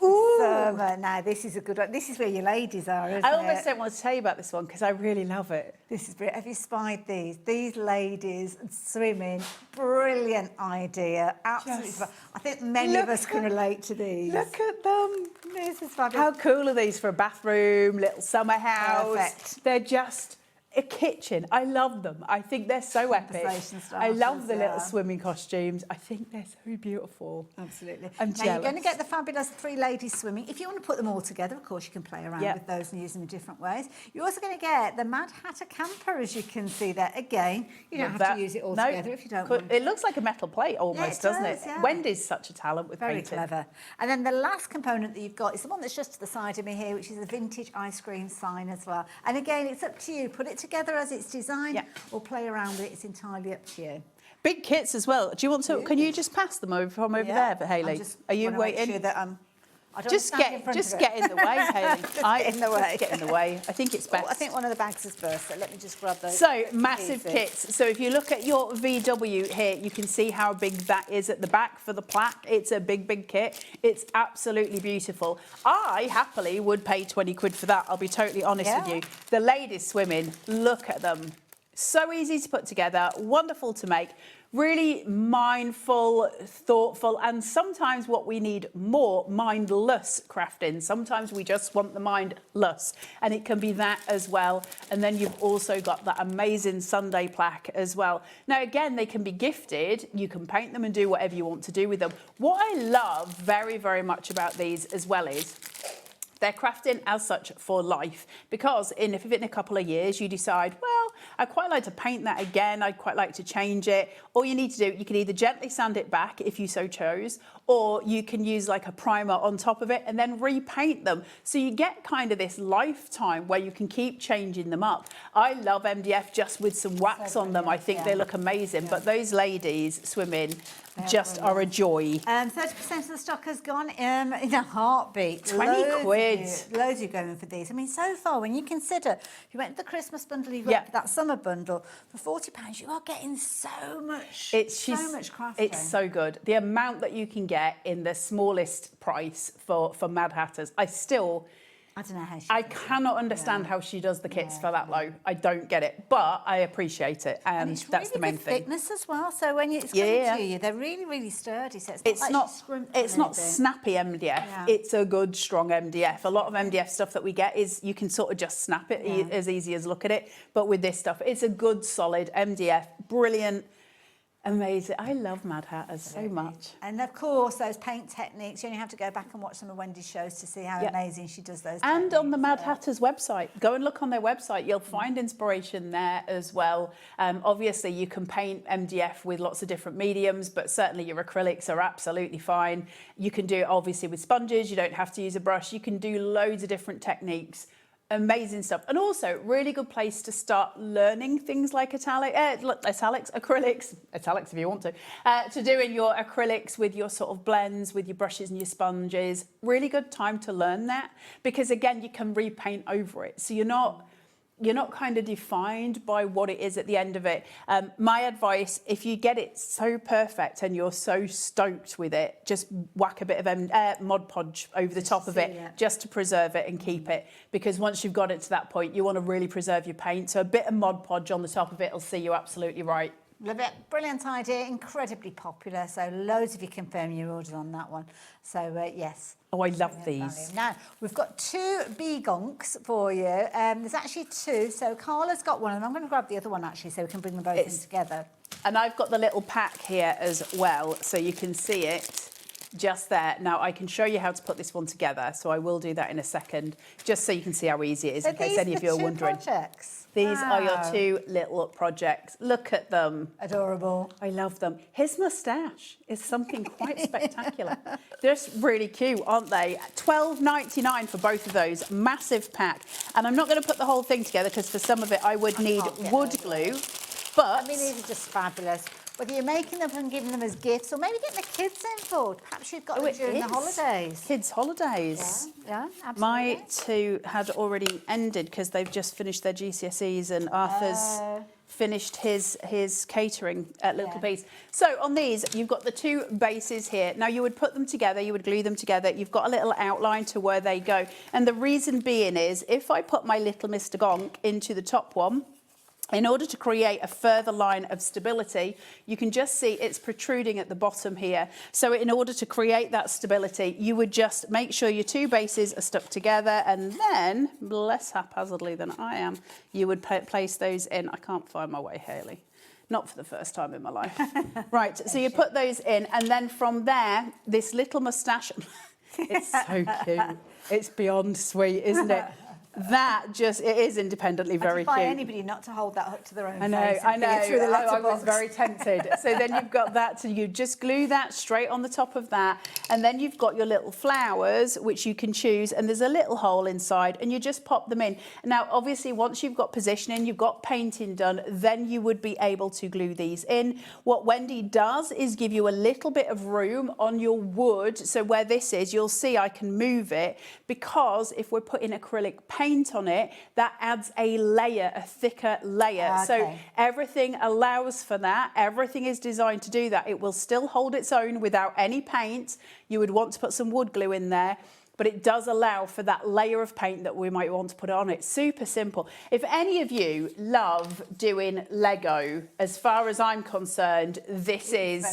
Summer. Now, this is a good one. This is where your ladies are, isn't it? I almost don't want to tell you about this one because I really love it. This is brilliant. Have you spied these? These ladies swimming. Brilliant idea. Absolutely. I think many of us can relate to these. Look at them. This is fabulous. How cool are these for a bathroom, little summer house? Perfect. They're just a kitchen. I love them. I think they're so epic. I love the little swimming costumes. I think they're so beautiful. Absolutely. I'm now jealous. You're going to get the fabulous 3 ladies swimming. If you want to put them all together, of course, you can play around with those and use them in different ways. You're also going to get the Mad Hatter camper, as you can see there. Again, you don't have to use it all together if you don't want to. It looks like a metal plate almost, doesn't it? Yeah. Wendy's such a talent with Very painting. clever. And then the last component that you've got is the one that's just to the side of me here, which is a vintage ice cream sign as well. And again, it's up to you. Put it together as it's designed or play around with it. It's entirely up to you. Big kits as well. Do you want to? Can you just pass them over from over there, Hayley? Are you waiting? Sure that I don't just get in the way, Hayley. Get in the way. Get in the way. I think it's best. I think one of the bags has burst, so let me just grab those. So massive kits. So if you look at your VW here, you can see how big that is at the back for the plaque. It's a big kit. It's absolutely beautiful. I happily would pay 20 quid for that. I'll be totally honest with you. The ladies swimming, look at them. So easy to put together, wonderful to make, really mindful, thoughtful, and sometimes what we need more, mindless crafting. Sometimes we just want the mindless, and it can be that as well. And then you've also got that amazing Sunday plaque as well. Now, again, they can be gifted. You can paint them and do whatever you want to do with them. What I love very, very much about these as well is they're crafting as such for life, because in a couple of years you decide, well, I'd quite like to paint that again, I'd quite like to change it. All you need to do, you can either gently sand it back if you so chose, or you can use like a primer on top of it and then repaint them. So you get kind of this lifetime where you can keep changing them up. I love MDF just with some wax on them. I think they look amazing, but those ladies swimming just are a joy. 30% of the stock has gone in a heartbeat. 20 quid. Loads of you going for these. I mean, so far, when you consider, if you went to the Christmas bundle, you went for that summer bundle, for £40, you are getting so much, so much crafting. It's so good. The amount that you can get in the smallest price for Mad Hatters, I don't know how she I cannot understand how she does the kits for that low. I don't get it, but I appreciate it, and it's that's really the main good thing. thickness as well. So when it's coming to you, they're really, really sturdy. So it's not snappy MDF. Yeah. It's a good, strong MDF. A lot of MDF stuff that we get is you can sort of just snap it as easy as look at it. But with this stuff, it's a good, solid MDF. Brilliant. Amazing. I love Mad Hatters so much. And of course, those paint techniques, you only have to go back and watch some of Wendy's shows to see how amazing she does those And on the Mad Hatters website, go and look on their website. You'll find inspiration there as well. Obviously, you can paint MDF with lots of different mediums, but certainly your acrylics are absolutely fine. You can do it obviously with sponges. You don't have to use a brush. You can do loads of different techniques. Amazing stuff. And also, really good place to start learning things like acrylics if you want to doing your acrylics with your sort of blends, with your brushes and your sponges. Really good time to learn that, because again, you can repaint over it. So you're not kind of defined by what it is at the end of it. My advice, if you get it so perfect and you're so stoked with it, just whack a bit of Mod Podge over the top of it, just to preserve it and keep it. Because once you've got it to that point, you want to really preserve your paint. So a bit of Mod Podge on the top of it will see you absolutely right. Love it. Brilliant idea. Incredibly popular. So loads of you confirm your orders on that one. So yes. Oh, I love these. Now, we've got 2 bee-gonks for you. There's actually 2. So Carla's got one, and I'm going to grab the other one, actually, so we can bring them both in together. And I've got the little pack here as well, so you can see it just there. Now, I can show you how to put this one together, so I will do that in a second, just so you can see how easy it is, in case any of you are wondering. Projects? These are your 2 little projects. Look at them. Adorable. I love them. His moustache is something quite spectacular. They're just really cute, aren't they? $12.99 for both of those. Massive pack. And I'm not going to put the whole thing together, because for some of it I would need wood glue. But I mean, these are just fabulous. Whether you're making them and giving them as gifts, or maybe getting the kids involved. Perhaps you've got them during the holidays. Kids' holidays. Yeah, absolutely. My 2 had already ended because they've just finished their GCSEs, and Arthur's finished his catering at Little Piece. So on these, you've got the 2 bases here. Now, you would put them together, you would glue them together. You've got a little outline to where they go. And the reason being is, if I put my little Mr. Gonk into the top one, In order to create a further line of stability, you can just see it's protruding at the bottom here. So in order to create that stability, you would just make sure your two bases are stuck together, and then, less haphazardly than I am, you would place those in. I can't find my way, Hayley. Not for the first time in my life. Right, so you put those in, and then from there, this little moustache, it's so cute. It's beyond sweet, isn't it? That just, it is independently very cute. I defy anybody not to hold that up to their own face. I know. Through the I was very tempted. So then you've got that, so you just glue that straight on the top of that, and then you've got your little flowers, which you can choose, and there's a little hole inside, and you just pop them in. Now, obviously, once you've got positioning, you've got painting done, then you would be able to glue these in. What Wendy does is give you a little bit of room on your wood, so where this is, you'll see I can move it, because if we're putting acrylic paint on it, that adds a layer, a thicker layer. Okay. So everything allows for that. Everything is designed to do that. It will still hold its own without any paint. You would want to put some wood glue in there, but it does allow for that layer of paint that we might want to put on it. Super simple. If any of you love doing Lego, as far as I'm concerned, this is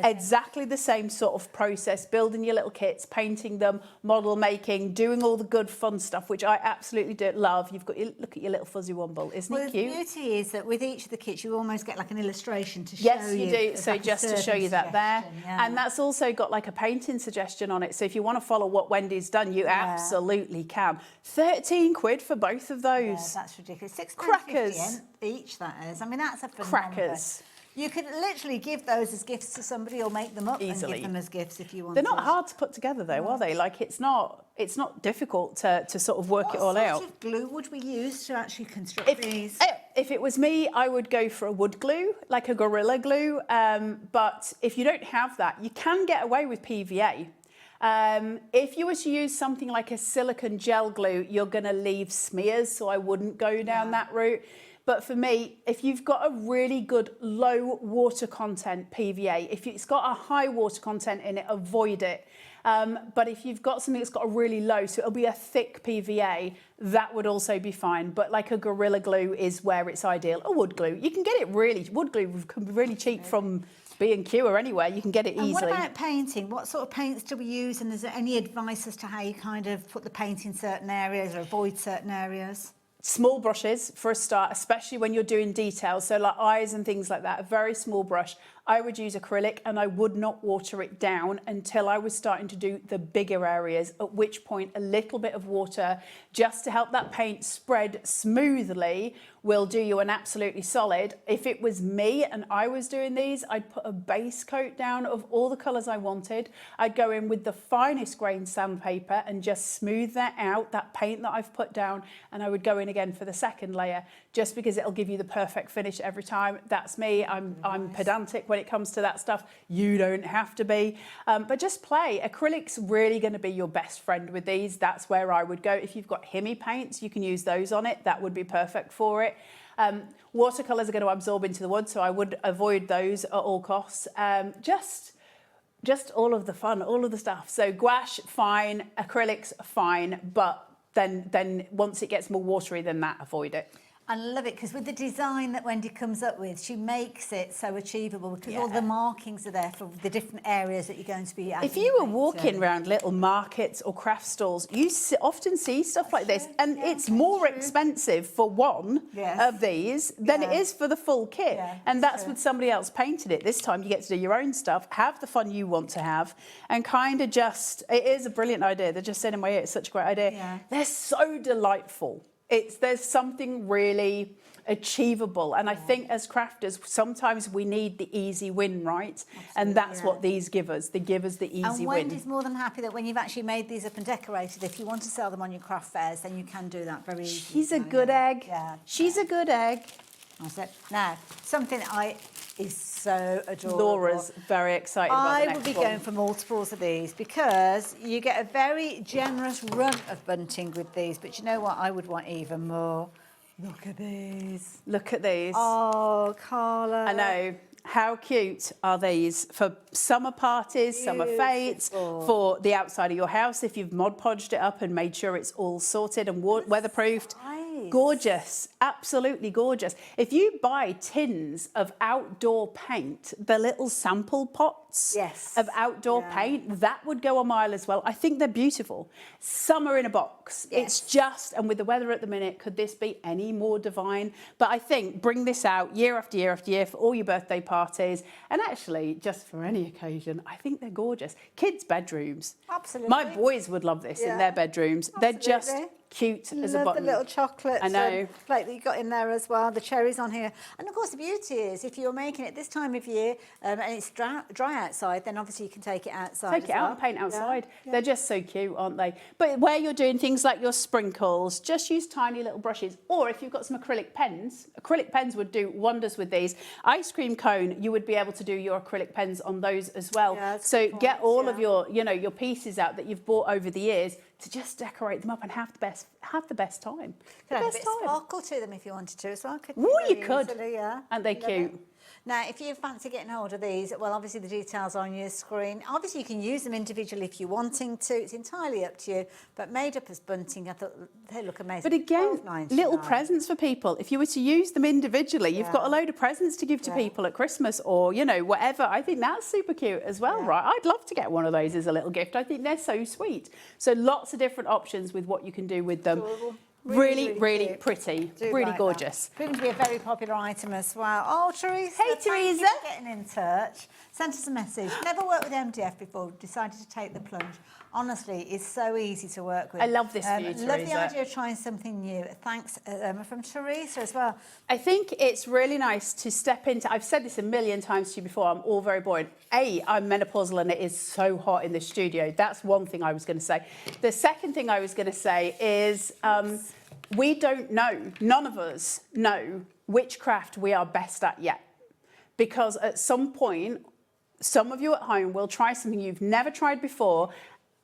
exactly the same sort of process, building your little kits, painting them, model making, doing all the good fun stuff, which I absolutely do love. You've got your, look at your little fuzzy womble, isn't it cute? The beauty is that with each of the kits, you almost get like an illustration to show Yes, you. you do. So just to show you that there. Yeah. And that's also got like a painting suggestion on it. So if you want to follow what Wendy's done, you absolutely can. 13 quid for both of those. Yeah, that's ridiculous. Crackers. Each, that is. I mean, that's a phenomenal. Crackers. You could literally give those as gifts to somebody, or make them up Easily. and give them as gifts if you want. They're not hard to put together though, are they? Like it's not difficult to sort of work it all out. What sort of glue would we use to actually construct these? If it was me, I would go for a wood glue, like a Gorilla Glue. But if you don't have that, you can get away with PVA. If you were to use something like a silicone gel glue, you're going to leave smears, so I wouldn't go down that route. But for me, if you've got a really good low water content PVA, if it's got a high water content in it, avoid it. But if you've got something that's got a really low, so it'll be a thick PVA, that would also be fine. But like a Gorilla Glue is where it's ideal. A wood glue, you can get it really, wood glue can be really cheap from B&Q or anywhere, you can get it easily. And what about painting? What sort of paints do we use? And is there any advice as to how you kind of put the paint in certain areas or avoid certain areas? Small brushes for a start, especially when you're doing details, so like eyes and things like that, a very small brush. I would use acrylic and I would not water it down until I was starting to do the bigger areas, at which point a little bit of water just to help that paint spread smoothly will do you an absolutely solid. If it was me and I was doing these, I'd put a base coat down of all the colours I wanted. I'd go in with the finest grain sandpaper and just smooth that out, that paint that I've put down, and I would go in again for the second layer, just because it'll give you the perfect finish every time. That's me. I'm pedantic when it comes to that stuff. You don't have to be, but just play. Acrylic's really going to be your best friend with these. That's where I would go. If you've got Himi paints, you can use those on it. That would be perfect for it. Watercolours are going to absorb into the wood, so I would avoid those at all costs. Just all of the fun, all of the stuff. So gouache, fine. Acrylics, fine. But then once it gets more watery than that, avoid it. I love it, because with the design that Wendy comes up with, she makes it so achievable, because all the markings are there for the different areas that you're going to be adding. If you were walking around little markets or craft stalls, you often see stuff like this, and it's more expensive for one of these than it is for the full kit. And that's with somebody else painted it. This time you get to do your own stuff, have the fun you want to have, and kind of just, it is a brilliant idea. They're just saying in my ear, it's such a great idea. They're so delightful. There's something really achievable, and I think as crafters sometimes we need the easy win, right? Absolutely, and that's what these give us. They give us the easy win. And Wendy's more than happy that when you've actually made these up and decorated, if you want to sell them on your craft fairs, then you can do that very easily. She's a good egg. She's a good egg. That's it. Now, something is so adorable. Laura's very excited about the next I will be going for multiples of these, because you get a very generous run of bunting with these, but you know what? I would want even more. Look at these. Look at these. Oh, Carla. I know. How cute are these for summer parties, summer fates, for the outside of your house if you've Mod Podged it up and made sure it's all sorted and weatherproofed? nice. Gorgeous, absolutely gorgeous. If you buy tins of outdoor paint, the little sample pots of outdoor paint, that would go a mile as well. I think they're beautiful. Summer in a box. It's just, and with the weather at the minute, could this be any more divine? But I think bring this out year after year after year for all your birthday parties, and actually just for any occasion. I think they're gorgeous. Kids' bedrooms. Absolutely. My boys would love this in their bedrooms. They're just cute as a Love button. the little chocolate I know. plate that you got in there as well, the cherries on here. And of course the beauty is if you're making it this time of year and it's dry outside, then obviously you can take it outside. Take it out and paint outside. They're just so cute, aren't they? But where you're doing things like your sprinkles, just use tiny little brushes. Or if you've got some acrylic pens would do wonders with these. Ice cream cone, you would be able to do your acrylic pens on those as well. So get all of your, your pieces out that you've bought over the years to just decorate them up and have the best time. Could add a bit of sparkle to them if you wanted to as well. You could. Easily, Aren't they cute? Now, if you fancy getting hold of these, well, obviously the details are on your screen. Obviously, you can use them individually if you're wanting to. It's entirely up to you. But made up as bunting, I thought they look amazing. But again, little presents for people. If you were to use them individually, you've got a load of presents to give to people at Christmas or, whatever. I think that's super cute as well, right? I'd love to get one of those as a little gift. I think they're so sweet. So lots of different options with what you can do with them. Adorable. Really pretty, really like gorgeous. Proving to be a very popular item as well. Oh, Teresa. Hey, Teresa. Thank you for getting in touch. Sent us a message. Never worked with MDF before, decided to take the plunge. Honestly, it's so easy to work with. I love this for you, Teresa. Love the idea of trying something new. Thanks from Teresa as well. I think it's really nice to step into, I've said this a million times to you before, I'm all very bored. I'm menopausal and it is so hot in the studio. That's one thing I was going to say. The second thing I was going to say is we don't know, none of us know which craft we are best at yet. Because at some point, some of you at home will try something you've never tried before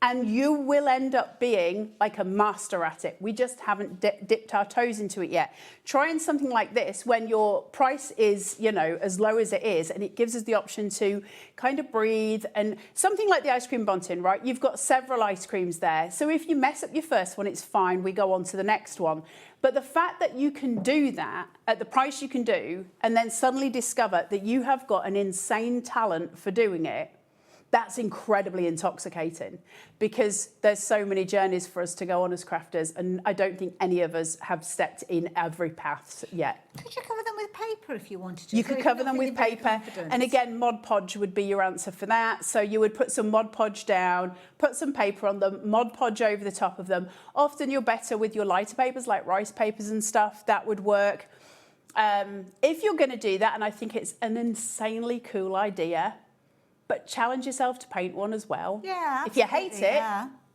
and you will end up being like a master at it. We just haven't dipped our toes into it yet. Trying something like this when your price is, as low as it is, and it gives us the option to kind of breathe. And something like the ice cream bunting, right? You've got several ice creams there. So if you mess up your first one, it's fine. We go on to the next one. But the fact that you can do that at the price you can do, and then suddenly discover that you have got an insane talent for doing it, that's incredibly intoxicating because there's so many journeys for us to go on as crafters, and I don't think any of us have stepped in every path yet. Could you cover them with paper if you wanted to? You could cover them with paper, and again, Mod Podge would be your answer for that. So you would put some Mod Podge down, put some paper on them, Mod Podge over the top of them. Often you're better with your lighter papers like rice papers and stuff, that would work. If you're going to do that, and I think it's an insanely cool idea, but challenge yourself to paint one as well. Yeah, if you hate it,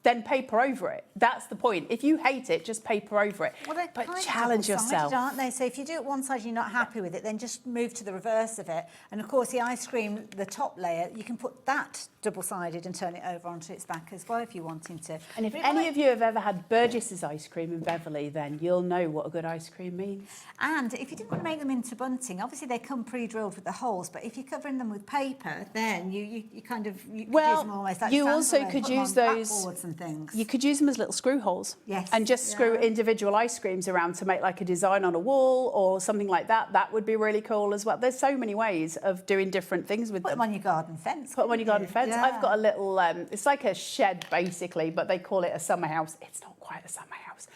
then paper over it. That's the point. If you hate it, just paper over it. Well, but challenge yourself. Aren't they? So if you do it one side and you're not happy with it, then just move to the reverse of it. And of course, the ice cream, the top layer, you can put that double-sided and turn it over onto its back as well if you're wanting to. And if any of you have ever had Burgess's ice cream in Beverley, then you'll know what a good ice cream means. And if you didn't want to make them into bunting, obviously they come pre-drilled with the holes, but if you're covering them with paper, then you kind of use them almost like you also could use those backboards and things. You could use them as little screw holes. Yes. And just screw individual ice creams around to make like a design on a wall or something like that. That would be really cool as well. There's so many ways of doing different things with them. Put them on your garden fence. Put them on your garden fence. Yeah. I've got a little, it's like a shed basically, but they call it a summer house. It's not quite a summer house.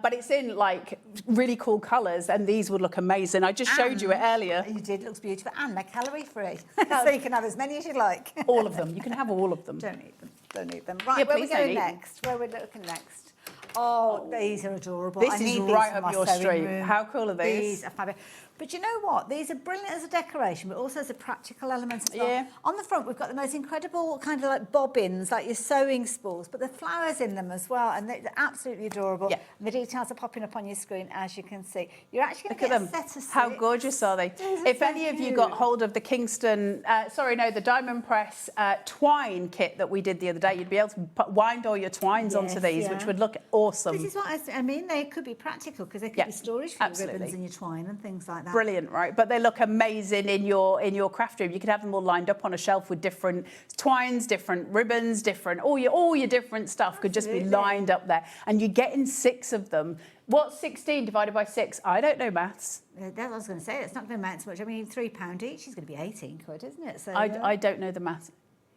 But it's in like really cool colours and these would look amazing. I just showed you it earlier. You did, it looks beautiful. And they're calorie free. So you can have as many as you like. All of them. You can have all of them. Don't eat them. Don't eat them. Right, where are we going next? Where are we looking next? Oh, these are adorable. This is right up your street. How cool are these? These are fabulous. But you know what? These are brilliant as a decoration, but also as a practical element as well. Yeah. On the front, we've got the most incredible kind of like bobbins, like your sewing spools, but the flowers in them as well, and they're absolutely adorable. Yeah. And the details are popping up on your screen, as you can see. You're actually going to Look get at them. a set of How six. gorgeous are they? If any of you got hold of the Kingston, the Diamond Press twine kit that we did the other day, you'd be able to wind all your twines onto these, which would look awesome. awesome. This is what I mean. They could be practical because they could be storage for your ribbons and your twine and things like that. Brilliant, right? But they look amazing in your craft room. You could have them all lined up on a shelf with different twines, different ribbons, different all your different stuff could just be lined up there. And you're getting 6 of them. What's 16 divided by 6? I don't know maths. That's what I was going to say. It's not going to amount to much. I mean, £3 each is going to be 18 quid, isn't it? So I don't know the maths.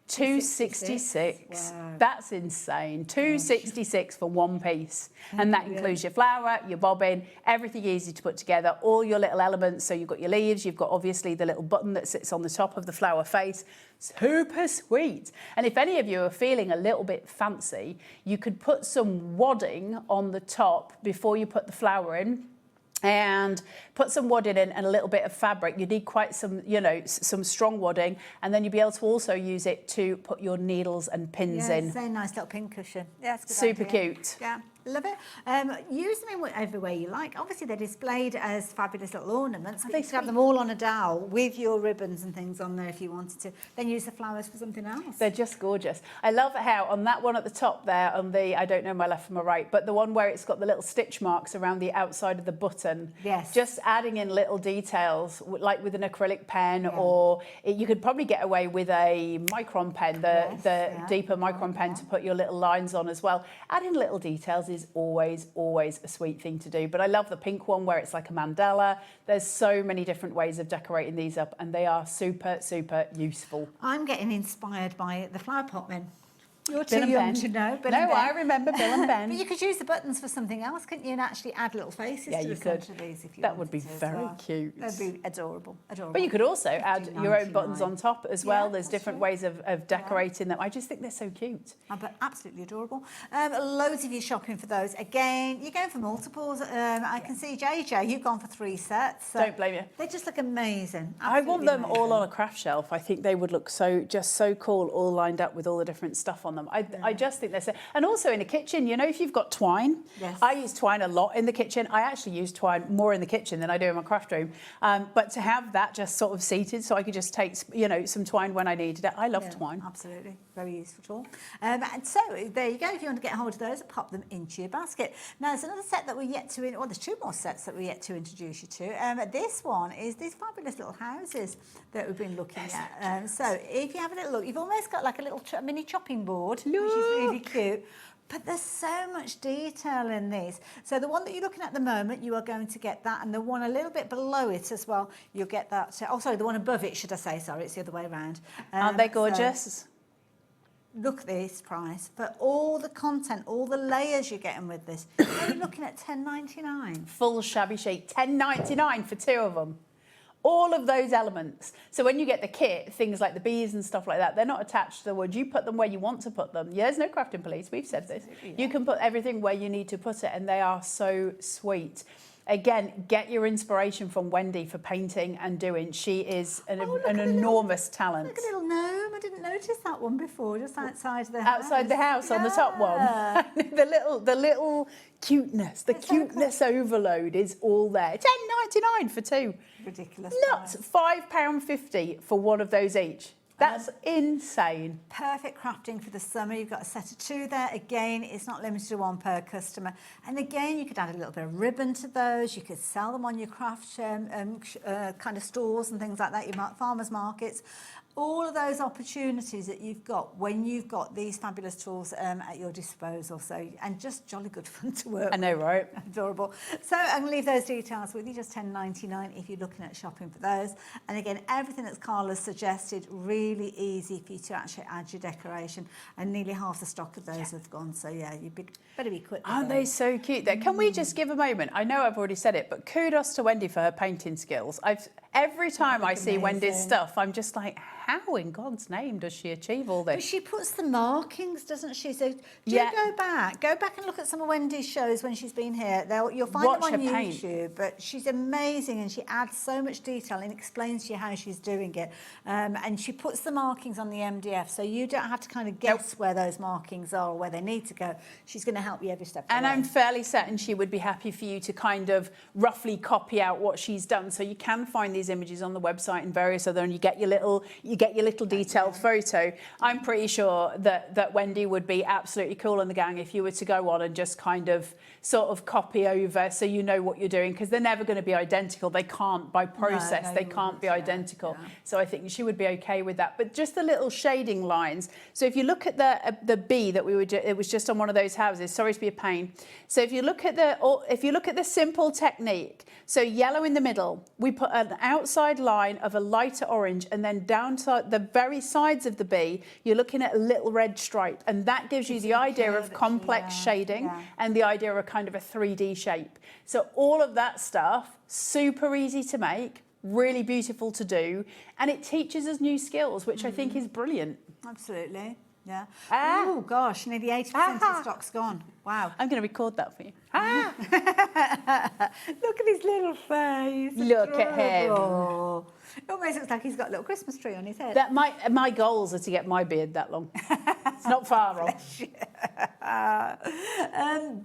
266. Wow. That's insane. 266 for one piece. And that includes your flower, your bobbin, everything easy to put together, all your little elements. So you've got your leaves, you've got obviously the little button that sits on the top of the flower face. Super sweet. And if any of you are feeling a little bit fancy, you could put some wadding on the top before you put the flower in. And put some wadding in and a little bit of fabric. You need quite some, some strong wadding, and then you'll be able to also use it to put your needles and pins in. It's a nice little pin cushion. Yeah, it's a good Super idea. cute. Yeah, love it. Use them in everywhere you like. Obviously, they're displayed as fabulous little ornaments. But you could have them all on a dowel with your ribbons and things on there if you wanted to. Then use the flowers for something else. They're just gorgeous. I love how on that one at the top there, on the, I don't know my left from my right, but the one where it's got the little stitch marks around the outside of the button. Yes. Just adding in little details, like with an acrylic pen, or you could probably get away with a micron pen, the deeper micron pen to put your little lines on as well. Adding little details is always a sweet thing to do. But I love the pink one where it's like a mandala. There's so many different ways of decorating these up, and they are super useful. I'm getting inspired by the flower pot men. You're Bill too and young Ben. to know. Bill No, and Ben. I remember Bill and Ben. But you could use the buttons for something else, couldn't you? And actually add little faces to you the could. centre of these if you That would wanted be to as very well. cute. That'd be adorable. But you could also add your own buttons on top as well. Yeah, There's that's different true. ways of decorating them. I just think they're so cute. But absolutely adorable. Loads of you shopping for those. Again, you're going for multiples. I can see JJ, you've gone for 3 sets. So Don't blame you. they just look amazing. I want Absolutely them all amazing. on a craft shelf. I think they would look so cool, all lined up with all the different stuff on them. I just think they're so. And also in a kitchen, if you've got twine. Yes. I use twine a lot in the kitchen. I actually use twine more in the kitchen than I do in my craft room. But to have that just sort of seated, so I could just take some twine when I needed it. I love twine. Absolutely, very useful tool. And so there you go. If you want to get hold of those, pop them into your basket. Now there's another set that we're yet to, there's 2 more sets that we're yet to introduce you to. This one is these fabulous little houses that we've been looking at. So if you have a little look, you've almost got like a little mini chopping board, which is really cute. But there's so much detail in these. So the one that you're looking at the moment, you are going to get that, and the one a little bit below it as well, you'll get that. Oh, sorry, the one above it, should I say? Sorry, it's the other way around. Aren't they gorgeous? Look at this price, but all the content, all the layers you're getting with this, you're looking at £10.99. Full shabby chic, £10.99 for 2 of them. All of those elements. So when you get the kit, things like the bees and stuff like that, they're not attached to the wood. You put them where you want to put them. Yeah, there's no crafting police. We've said this. You can put everything where you need to put it, and they are so sweet. Again, get your inspiration from Wendy for painting and doing. She is an enormous talent. Look at a little gnome. I didn't notice that one before, just outside the house. Outside the house on the top one. the little cuteness, the cuteness overload is all there. £10.99 for 2. Ridiculous. Nuts. £5.50 for one of those each. That's insane. Perfect crafting for the summer. You've got a set of 2 there. Again, it's not limited to 1 per customer. And again, you could add a little bit of ribbon to those. You could sell them on your craft kind of stores and things like that, your farmers markets. All of those opportunities that you've got when you've got these fabulous tools at your disposal. So, and just jolly good fun to work. I know, right? Adorable. So I'm going to leave those details with you, just £10.99 if you're looking at shopping for those. And again, everything that Carla's suggested, really easy for you to actually add your decoration. And nearly half the stock of those have gone. So yeah, you better be quick. Aren't they so cute? Can we just give a moment? I know I've already said it, but kudos to Wendy for her painting skills. Every time I see Wendy's stuff, I'm just like, how in God's name does she achieve all this? But she puts the markings, doesn't she? So go back and look at some of Wendy's shows when she's been here. You'll find them on YouTube. But she's amazing, and she adds so much detail and explains to you how she's doing it. And she puts the markings on the MDF, so you don't have to kind of guess where those markings are or where they need to go. She's going to help you every step of the way. And I'm fairly certain she would be happy for you to kind of roughly copy out what she's done. So you can find these Wendy's images on the website and various other, and you get your little detailed photo. I'm pretty sure that Wendy would be absolutely cool on the gang if you were to go on and just kind of sort of copy over so you know what you're doing, because they're never going to be identical. They can't, by process, they can't be identical. So I think she would be okay with that. But just the little shading lines. So if you look at the bee that we were, it was just on one of those houses. Sorry to be a pain. So if you look at the simple technique, so yellow in the middle, we put an outside line of a lighter orange, and then down to the very sides of the bee, you're looking at a little red stripe, and that gives you the idea of complex shading and the idea of kind of a 3D shape. So all of that stuff, super easy to make, really beautiful to do, and it teaches us new skills, which I think is brilliant. Absolutely. Yeah. Oh gosh, nearly 80% of the stock's gone. Wow. I'm going to record that for you. Look at his little face. Look at him. It almost looks like he's got a little Christmas tree on his head. That my goals are to get my beard that long. It's not far off.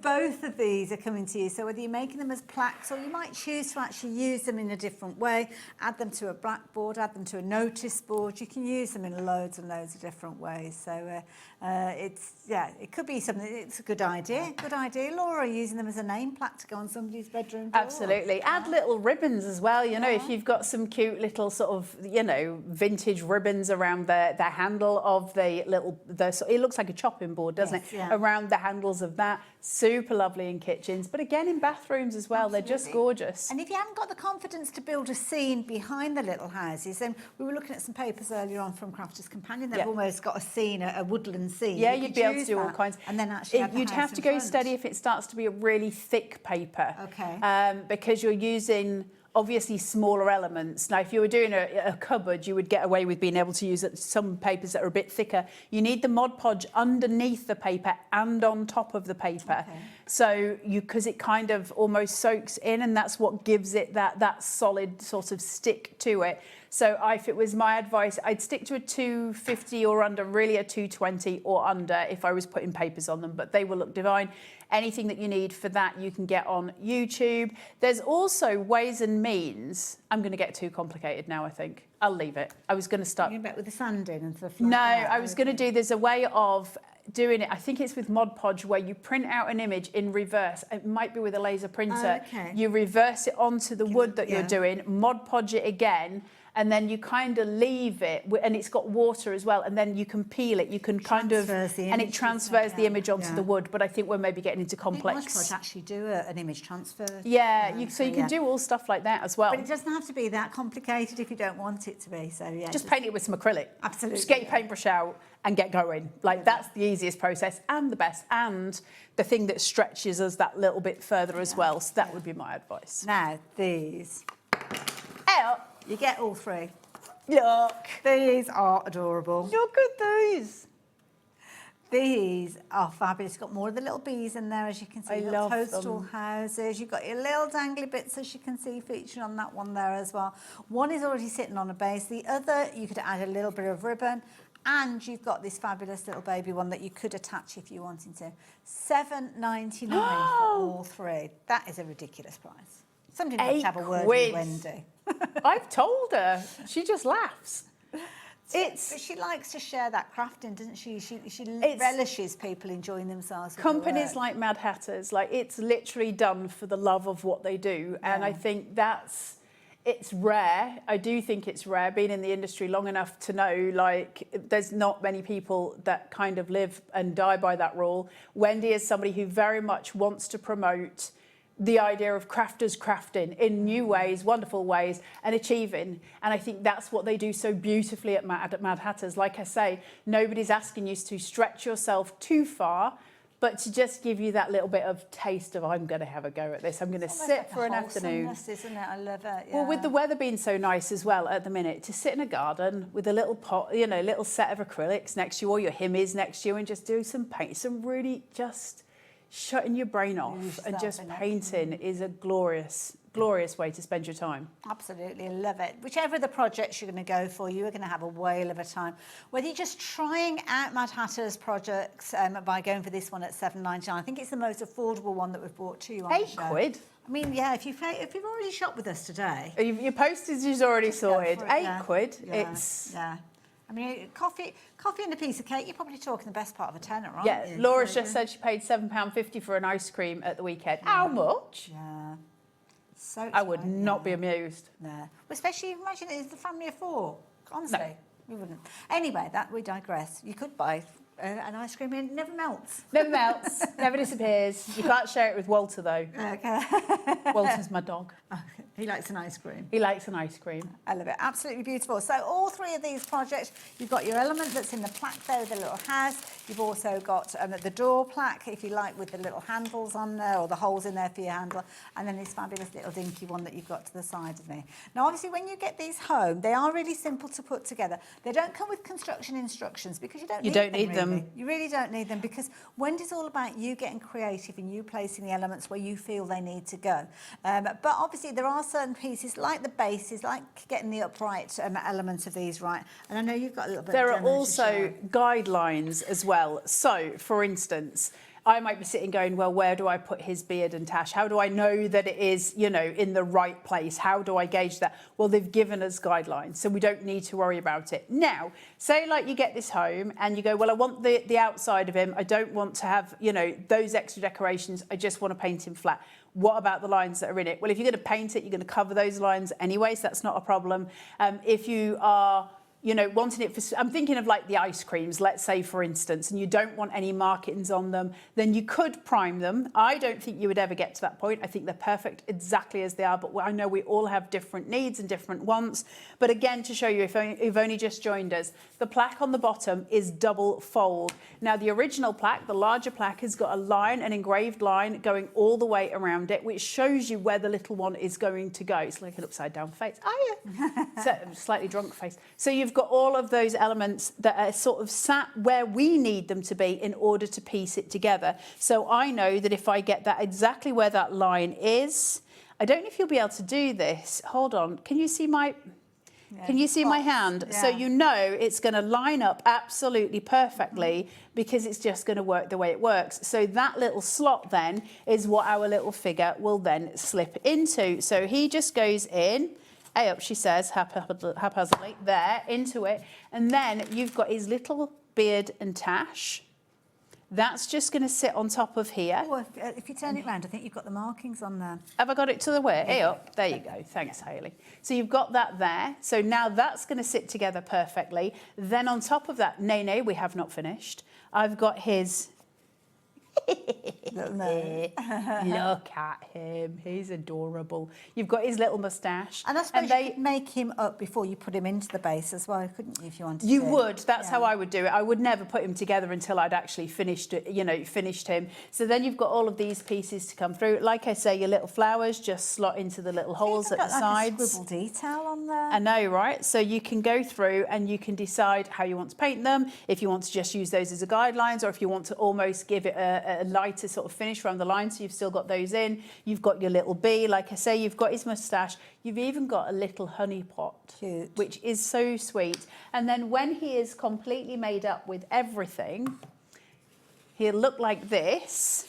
Both of these are coming to you. So whether you're making them as plaques, or you might choose to actually use them in a different way, add them to a blackboard, add them to a notice board. You can use them in loads and loads of different ways. So it could be something. It's a good idea. Good idea, Laura, using them as a name plaque to go on somebody's bedroom door. Absolutely. Add little ribbons as well. You know, if you've got some cute little sort of, you know, vintage ribbons around the handle of it looks like a chopping board, doesn't it? Yeah. Around the handles of that. Super lovely in kitchens, but again in bathrooms as well. Absolutely. They're just gorgeous. And if you haven't got the confidence to build a scene behind the little houses, then we were looking at some papers earlier on from Crafters Companion. They've almost got a scene, a woodland scene. Yeah, you'd be able to do all kinds. And then actually you'd have to go steady if it starts to be a really thick paper. Okay. Because you're using obviously smaller elements. Now, if you were doing a cupboard, you would get away with being able to use some papers that are a bit thicker. You need the Mod Podge underneath the paper and on top of the paper. Okay. So because it kind of almost soaks in, and that's what gives it that solid sort of stick to it. So if it was my advice, I'd stick to a 250 or under, really a 220 or under if I was putting papers on them, but they will look divine. Anything that you need for that, you can get on YouTube. There's also ways and means. I'm going to get too complicated now, I think. I'll leave it. I was going to start. You're back with the sanding and stuff like no, that. I was going to do, there's a way of doing it. I think it's with Mod Podge, where you print out an image in reverse. It might be with a laser printer. Okay. You reverse it onto the wood that you're doing, Mod Podge it again, and then you kind of leave it, and it's got water as well, and then you can peel it. You can kind of, and it transfers the image onto the wood. But I think we're maybe getting into complex. Mod Podge actually do an image transfer. Yeah, so you can do all stuff like that as well. But it doesn't have to be that complicated if you don't want it to be. So yeah, just paint it with some acrylic. Absolutely. Just get your paintbrush out and get going. Like that's the easiest process and the best, and the thing that stretches us that little bit further as well. So that would be my advice. Now these. Out. You get all three. Look. These are adorable. Look at these. These are fabulous. You've got more of the little bees in there, as you can see. I love toadstool them. houses. You've got your little dangly bits, as you can see, featured on that one there as well. One is already sitting on a base. The other, you could add a little bit of ribbon. And you've got this fabulous little baby one that you could attach if you wanted to. $7.99 for all three. That is a ridiculous price. Somebody needs to have a word with Wendy. I've told her. She just laughs. But she likes to share that crafting, doesn't she? She relishes people enjoying themselves. Companies like Madhatters, like it's literally done for the love of what they do, and I think it's rare. I do think it's rare, being in the industry long enough to know, like, there's not many people that kind of live and die by that rule. Wendy is somebody who very much wants to promote the idea of crafters crafting in new ways, wonderful ways, and achieving. And I think that's what they do so beautifully at Madhatters. Like I say, nobody's asking you to stretch yourself too far, but to just give you that little bit of taste of, I'm going to have a go at this. I'm going to sit for an afternoon. Isn't it? I love it. Yeah. Well, with the weather being so nice as well at the minute, to sit in a garden with a little pot, you know, little set of acrylics next to you, or your Himmies next to you, and just do some paint, some really just shutting your brain off and just painting is a glorious way to spend your time. Absolutely, love it. Whichever of the projects you're going to go for, you are going to have a whale of a time. Whether you're just trying out Madhatters projects by going for this one at $7.99, I think it's the most affordable one that we've brought to you on the show. £8. I mean, yeah, if you've already shopped with us today. Your postage is already sorted. for it, £8. Yeah. It's Yeah. I mean, coffee and a piece of cake, you're probably talking the best part of a tenner, aren't yeah. you? Laura's So, just said she paid £7.50 for an ice cream at the weekend. How much? Yeah. So I would not be amused. No. Well, especially imagine it's the family of four. Honestly, we wouldn't. Anyway, we digress. You could buy an ice cream and it never melts. Never melts, never disappears. You can't share it with Walter though. Okay. Walter's my dog. He likes an ice cream. He likes an ice cream. I love it. Absolutely beautiful. So all three of these projects, you've got your element that's in the plaque there with the little has. You've also got the door plaque, if you like, with the little handles on there, or the holes in there for your handle. And then this fabulous little dinky one that you've got to the side of me. Now, obviously, when you get these home, they are really simple to put together. They don't come with construction instructions because you don't need them. Really. You really don't need them because Wendy's all about you getting creative and you placing the elements where you feel they need to go. But obviously, there are certain pieces like the bases, like getting the upright elements of these right. And I know you've got a little bit. There of are demo to also show. guidelines as well. So, for instance, I might be sitting going, well, where do I put his beard and tash? How do I know that it is, you know, in the right place? How do I gauge that? Well, they've given us guidelines, so we don't need to worry about it. Now, say like you get this home and you go, well, I want the outside of him. I don't want to have, you know, those extra decorations. I just want to paint him flat. What about the lines that are in it? Well, if you're going to paint it, you're going to cover those lines anyway, so that's not a problem. If you are, you know, wanting it for, I'm thinking of like the ice creams, let's say, for instance, and you don't want any markings on them, then you could prime them. I don't think you would ever get to that point. I think they're perfect exactly as they are, but I know we all have different needs and different wants. But again, to show you, if you've only just joined us, the plaque on the bottom is double fold. Now, the original plaque, the larger plaque, has got a line, an engraved line going all the way around it, which shows you where the little one is going to go. It's like an upside down face. Oh, yeah. So, slightly drunk face. So you've got all of those elements that are sort of sat where we need them to be in order to piece it together. So I know that if I get that exactly where that line is, I don't know if you'll be able to do this. Hold on. Can you see my... Yeah. Can you see my hand? Yeah. So you know it's going to line up absolutely perfectly because it's just going to work the way it works. So that little slot then is what our little figure will then slip into. So he just goes in, up, she says, haphazardly, there, into it. And then you've got his little beard and tash. That's just going to sit on top of here. Oh, if you turn it round, I think you've got the markings on there. Have I got it to the way? Yeah. Up. There you go. Thanks, Hayley. So you've got that there. So now that's going to sit together perfectly. Then on top of that, nay, we have not finished. I've got his... Look at him. He's adorable. You've got his little moustache. And I suppose you could make him up before you put him into the base as well, couldn't you, if you wanted to? You would. That's how I would do it. I would never put him together until I'd actually finished it, you know, finished him. So then you've got all of these pieces to come through. Like I say, your little flowers just slot into the little holes at the sides. A scribble detail on there. I know, right? So you can go through and you can decide how you want to paint them, if you want to just use those as a guidelines, or if you want to almost give it a lighter sort of finish around the line, so you've still got those in. You've got your little bee, like I say, you've got his moustache. You've even got a little honey pot, cute, which is so sweet. And then when he is completely made up with everything, he'll look like this.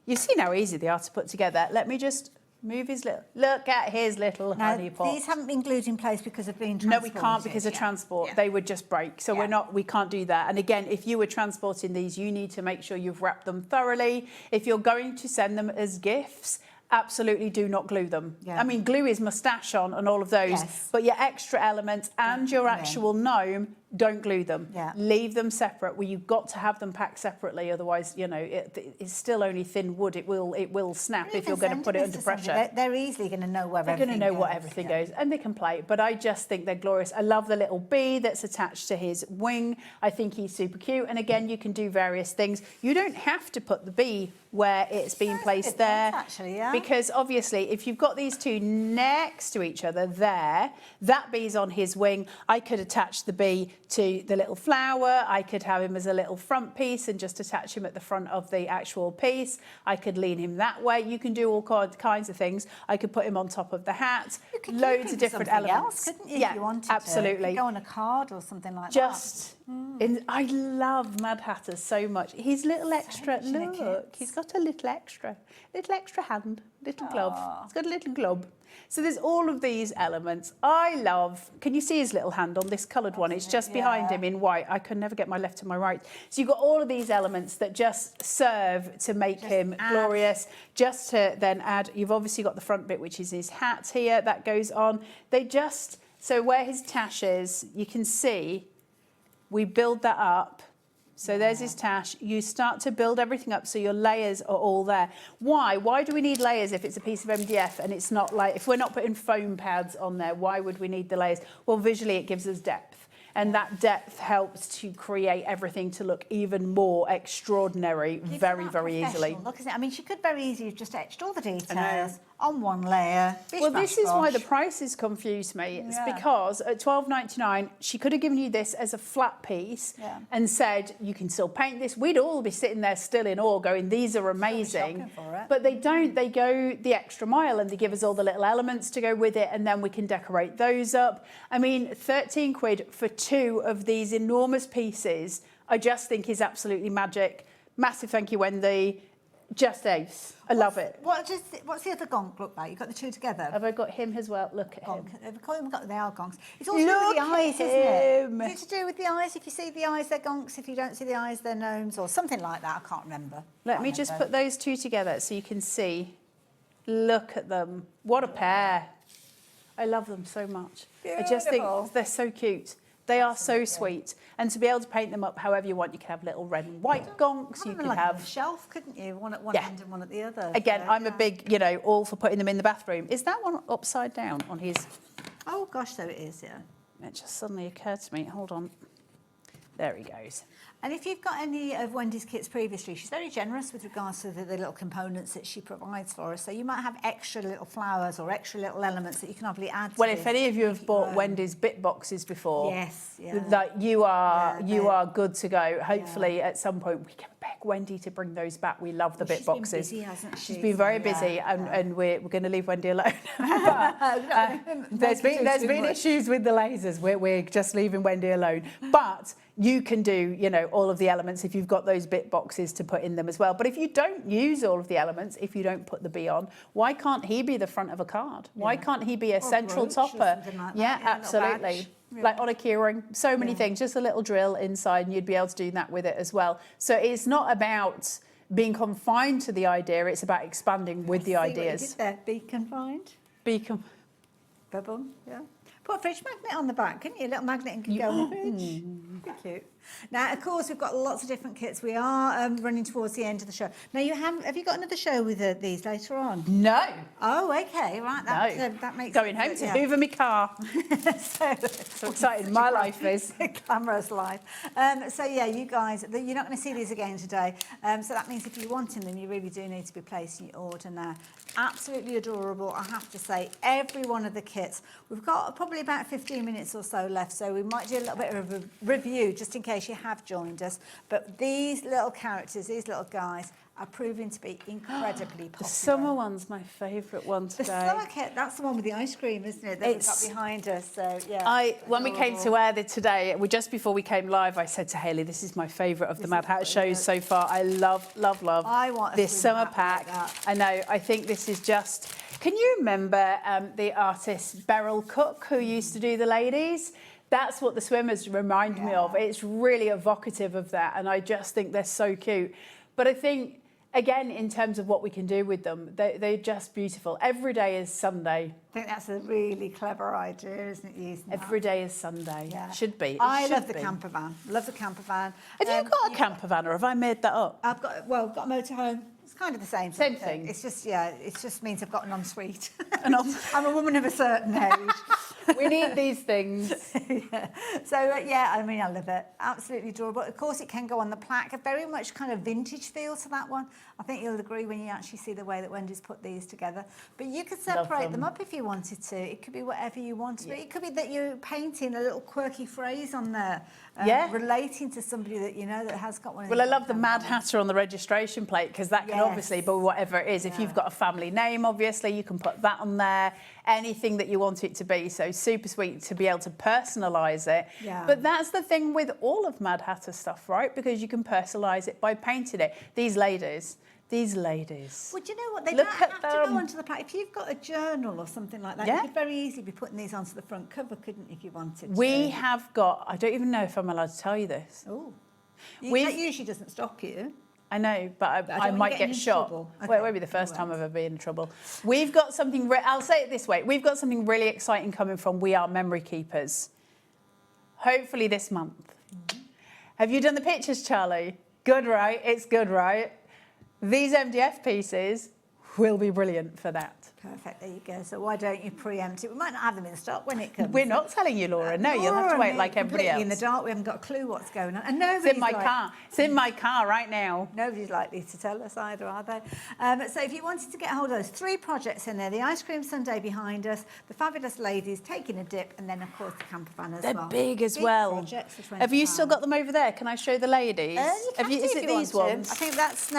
You've seen how easy they are to put together. Let me just move his little, look at his little honey pot. These haven't been glued in place because of being transported. No, we can't because of transport. They would just break. So we can't do that. And again, if you were transporting these, you need to make sure you've wrapped them thoroughly. If you're going to send them as gifts, absolutely do not glue them. I mean, glue his moustache on and all of those, but your extra elements and your actual gnome, don't glue them. Leave them separate. Well, you've got to have them packed separately, otherwise, you know, it's still only thin wood. It will snap if you're going to put it under pressure. They're easily going to know where everything goes. They're going to know what everything goes, and they can play. But I just think they're glorious. I love the little bee that's attached to his wing. I think he's super cute. And again, you can do various things. You don't have to put the bee where it's being placed there. Actually, because obviously, if you've got these two next to each other there, that bee's on his wing. I could attach the bee to the little flower. I could have him as a little front piece and just attach him at the front of the actual piece. I could lean him that way. You can do all kinds of things. I could put him on top of the hat. Loads of different elements. Else, couldn't you, if you wanted absolutely. To? Go on a card or something like that. I love Mad Hatters so much. His little extra, look, he's got a little extra hand. Little glove. It's got a little globe. So there's all of these elements. I love, can you see his little hand on this coloured one? It's just behind him in white. I can never get my left and my right. So you've got all of these elements that just serve to make him glorious. Just to then add, you've obviously got the front bit, which is his hat here, that goes on. They just, so where his tash is, you can see, we build that up. So there's his tash. You start to build everything up so your layers are all there. Why? Why do we need layers if it's a piece of MDF and it's not like, if we're not putting foam pads on there, why would we need the layers? Well, visually it gives us depth. And that depth helps to create everything to look even more extraordinary very, very easally. Look, isn't it? I mean, she could very easily have just etched all the details on one layer. Well, this is why the prices confuse me. It's because at $12.99, she could have given you this as a flat piece and said, you can still paint this. We'd all be sitting there still in awe going, these are amazing. But they don't. They go the extra mile and they give us all the little elements to go with it, and then we can decorate those up. I mean, 13 quid for 2 of these enormous pieces, I just think is absolutely magic. Massive thank you, Wendy. Just ace. I love it. What's the other gonk look like? You've got the 2 together. Have I got him as well? Look at him. They are gonks. It's all to do with the eyes, isn't it? Is it to do with the eyes? If you see the eyes, they're gonks. If you don't see the eyes, they're gnomes, or something like that. I can't remember. Let me just put those 2 together so you can see. Look at them. What a pair. I love them so much. Beautiful. I just think they're so cute. They are so sweet. And to be able to paint them up however you want, you can have little red and white gonks. You could have a shelf, couldn't you? One at one end and one at the other. Again, I'm a big, you know, all for putting them in the bathroom. Is that one upside down on his? Oh gosh, so it is, yeah. It just suddenly occurred to me. Hold on. There he goes. And if you've got any of Wendy's kits previously, she's very generous with regards to the little components that she provides for us. So you might have extra little flowers or extra little elements that you can obviously add to Well, if any of you have bought Wendy's bit boxes before, yes, that you are good to go. Hopefully at some point we can beg Wendy to bring those back. We love the bit boxes. She's been busy, hasn't she? She's been very busy, and we're going to leave Wendy alone. There's been issues with the lasers. We're just leaving Wendy alone. But you can do, you know, all of the elements if you've got those bit boxes to put in them as well. But if you don't use all of the elements, if you don't put the bee on, why can't he be the front of a card? Why can't he be a central topper? Like Absolutely. Like on a keyring, so many things, just a little drill inside and you'd be able to do that with it as well. So it's not about being confined to the idea, it's about expanding with the ideas. What you did there. Be confined. Bubble, yeah. Put a fridge magnet on the back, couldn't you? A little magnet and can go on the fridge. Pretty cute. Now, of course, we've got lots of different kits. We are running towards the end of the show. Now, have you got another show with these later on? No. Oh, okay, right. That makes going home to hoover my car. So excited. My life is glamorous life. So yeah, you guys, you're not going to see these again today. So that means if you're wanting them, you really do need to be placing your order now. Absolutely adorable, I have to say. Every one of the kits. We've got probably about 15 minutes or so left, so we might do a little bit of a review just in case you have joined us. But these little characters, these little guys, are proving to be incredibly popular. The summer one's my favourite one today. The summer kit, that's the one with the ice cream, isn't it? That we've got behind us. So yeah. When we came to air today, just before we came live, I said to Hayley, "This is my favourite of the Mad Hatter shows so far. I love this summer pack. I know. I think this is just. Can you remember the artist Beryl Cook who used to do the ladies? That's what the swimmers remind me of. It's really evocative of that, and I just think they're so cute. But I think, again, in terms of what we can do with them, they're just beautiful. Every day is Sunday. I think that's a really clever idea, isn't it, using that? Every day is Sunday. Yeah. Should be. I love the camper van. Love the camper van. Have you got a camper van, or have I made that up? I've got a motorhome. It's kind of the same thing. It's just, it just means I've got an ensuite. I'm a woman of a certain age. We need these things. So, I mean, I love it. Absolutely adorable. Of course, it can go on the plaque. A very much kind of vintage feel to that one. I think you'll agree when you actually see the way that Wendy's put these together. But you could separate them up if you wanted to. It could be whatever you wanted. But it could be that you're painting a little quirky phrase on there. Relating to somebody that you know that has got one. Well, I love the Mad Hatter on the registration plate, because that can obviously be whatever it is. If you've got a family name, obviously, you can put that on there. Anything that you want it to be. So super sweet to be able to personalise it. Yeah. But that's the thing with all of Mad Hatter stuff, right? Because you can personalise it by painting it. These ladies, These ladies. Well, do you know what? They Look don't at have to go them. onto the pack. If you've got a journal or something like that, Yeah. you could very easily be putting these onto the front cover, couldn't you, if you wanted We to? have got, I don't even know if I'm allowed to tell you this. Oh. We've- That usually doesn't stop you. I know, but I don't want might you get getting in shot. trouble. Well, Okay, it won't be the first you time I've won't. ever been in trouble. We've got something, I'll say it this way. We've got something really exciting coming from We Are Memory Keepers. Hopefully this month. Have you done the pictures, Charlie? Good, right? It's good, right? These MDF pieces will be brilliant for that. Perfect, there you go. So why don't you preempt it? We might not have them in stock when it comes. We're not telling you, Laura. No, you'll have Laura to and wait me like everybody completely else. in the dark. We haven't got a clue what's going on. And It's nobody's in my like, car. It's in my car right now. Nobody's likely to tell us either, are they? So if you wanted to get hold of those 3 projects in there, the ice cream sundae behind us, the fabulous ladies taking a dip, and then, of course, the camper van as They're well. big as well. Projects for Have you still £20. got them over there? Can I show the ladies? You can do Is if it you these want to. ones? I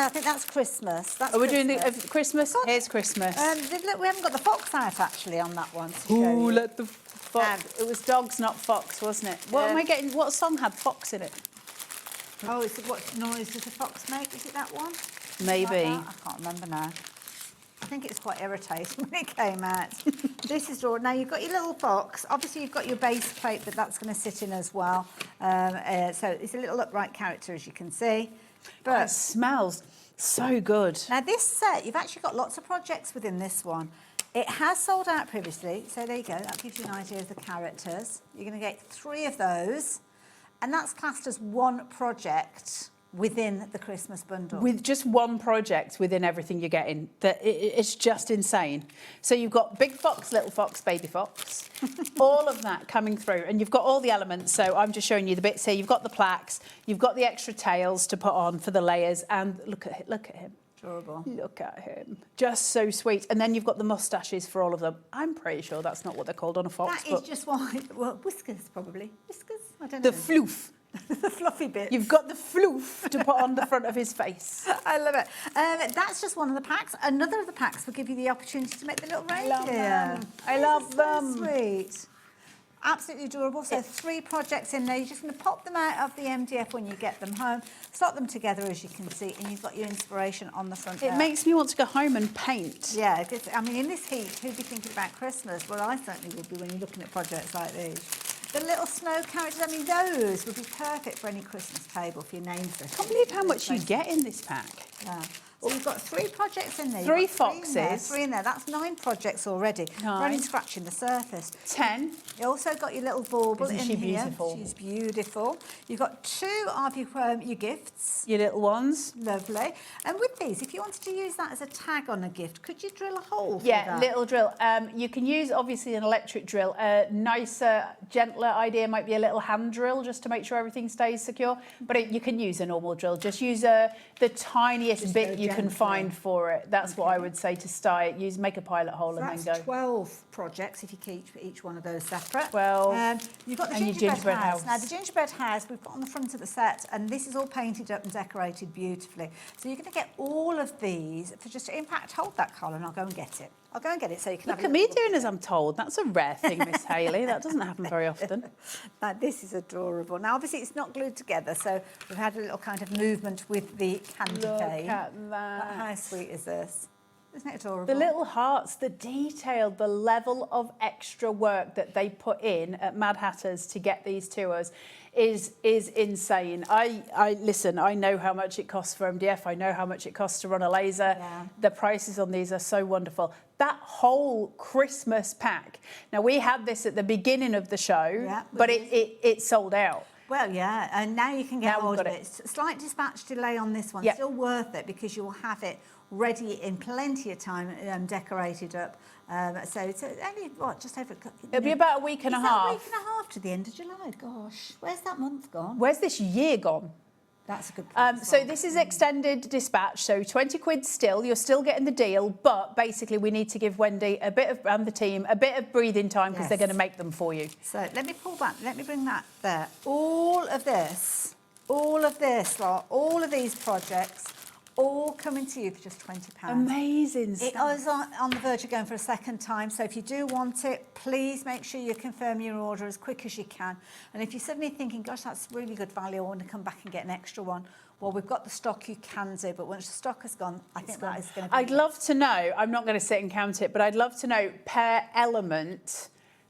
think that's Christmas. That's Are we doing the Christmas. Christmas? Here's Christmas. Look, we haven't got the fox out actually on that one. To show Ooh, you. let the fox. It was dogs, not fox, wasn't it? What am I getting? What song had fox in it? Oh, it's what noise does a fox make? Is it that one? Maybe. Like that? I can't remember now. I think it was quite irritating when it came out. This is raw. Now you've got your little box. Obviously you've got your base plate that's going to sit in as well. So it's a little upright character, as you can see. But it smells so good. Now this set, you've actually got lots of projects within this one. It has sold out previously, so there you go. That gives you an idea of the characters. You're going to get 3 of those, and that's classed as one project within the Christmas bundle. With just one project within everything you're getting, it's just insane. So you've got big fox, little fox, baby fox, all of that coming through, and you've got all the elements. So I'm just showing you the bits here. You've got the plaques, you've got the extra tails to put on for the layers, and look at him. Adorable. Look at him. Just so sweet. And then you've got the moustaches for all of them. I'm pretty sure that's not what they're called on a fox. That is just one. Well, whiskers probably. Whiskers? I don't the know. floof. The fluffy bit. You've got the floof to put on the front of his face. I love it. That's just one of the packs. Another of the packs will give you the opportunity to make the little reindeer. love them. I love them. So sweet. Absolutely adorable. So 3 projects in there. You're just going to pop them out of the MDF when you get them home, slot them together as you can see, and you've got your inspiration on the front. It makes me want to go home and paint. Yeah, because, I mean, in this heat, who'd be thinking about Christmas? Well, I certainly would be when you're looking at projects like these. The little snow characters, I mean, those would be perfect for any Christmas table for your namesake. I can't believe how much you get in this pack. Yeah. So you've got 3 projects in there. 3 You've got foxes. 3 in there. That's 9 projects already. Nine. We're only scratching the surface. 10. You also got your little bauble Isn't in she here. beautiful? She's beautiful. You've got 2 of your gifts. Your little ones. Lovely. And with these, if you wanted to use that as a tag on a gift, could you drill a hole for Yeah, that? little drill. You can use, obviously, an electric drill. A nicer, gentler idea might be a little hand drill just to make sure everything stays secure. But you can use a normal drill. Just use the tiniest Just bit go you can gently. find for it. That's what I would say to start it. Make a pilot hole So and that's then go. 12 projects if you keep each one of those separate. 12. You've got the And your gingerbread, gingerbread house. house. Now, the gingerbread house we've put on the front of the set, and this is all painted up and decorated beautifully. So you're going to get all of these for just, in fact, hold that, Colin, I'll go and get it. I'll go and get it so you can Look have at a me little doing as I'm told. That's a rare thing, Miss Hayley. That doesn't happen very often. Now, this is adorable. Now, obviously, it's not glued together, so we've had a little kind of movement with the candy Look cane. at that. How sweet is this? Isn't it adorable? The little hearts, the detail, the level of extra work that they put in at Mad Hatters to get these to us is insane. I listen, I know how much it costs for MDF. I know how much it costs to run a laser. Yeah. The prices on these are so wonderful. That whole Christmas pack. Now, we had this at the beginning of the show, Yeah, but it sold out. Well, yeah, and now you can get Now we've hold of got it. Slight dispatch delay on this one, Yeah. still worth it because you will have it ready in plenty of time, decorated up. So it's only, what, just over... It'll be about a week and a Is that half. a week and a half to the end of July? Gosh, where's that month gone? Where's this year gone? That's a good point. as So well. this is extended dispatch, so 20 quid still, you're still getting the deal, but basically we need to give Wendy and the team a bit of breathing time because they're Yes. going to make them for you. So let me pull back, let me bring that there. All of this, like, all of these projects all coming to you for just £20. Amazing It stuff. is on the verge of going for a second time, so if you do want it, please make sure you confirm your order as quick as you can. And if you're suddenly thinking, gosh, that's really good value, I want to come back and get an extra one, well, we've got the stock you can do, but once the stock has gone, I think that is going to be... I'd love to know, I'm not going to sit and count it, but I'd love to know per element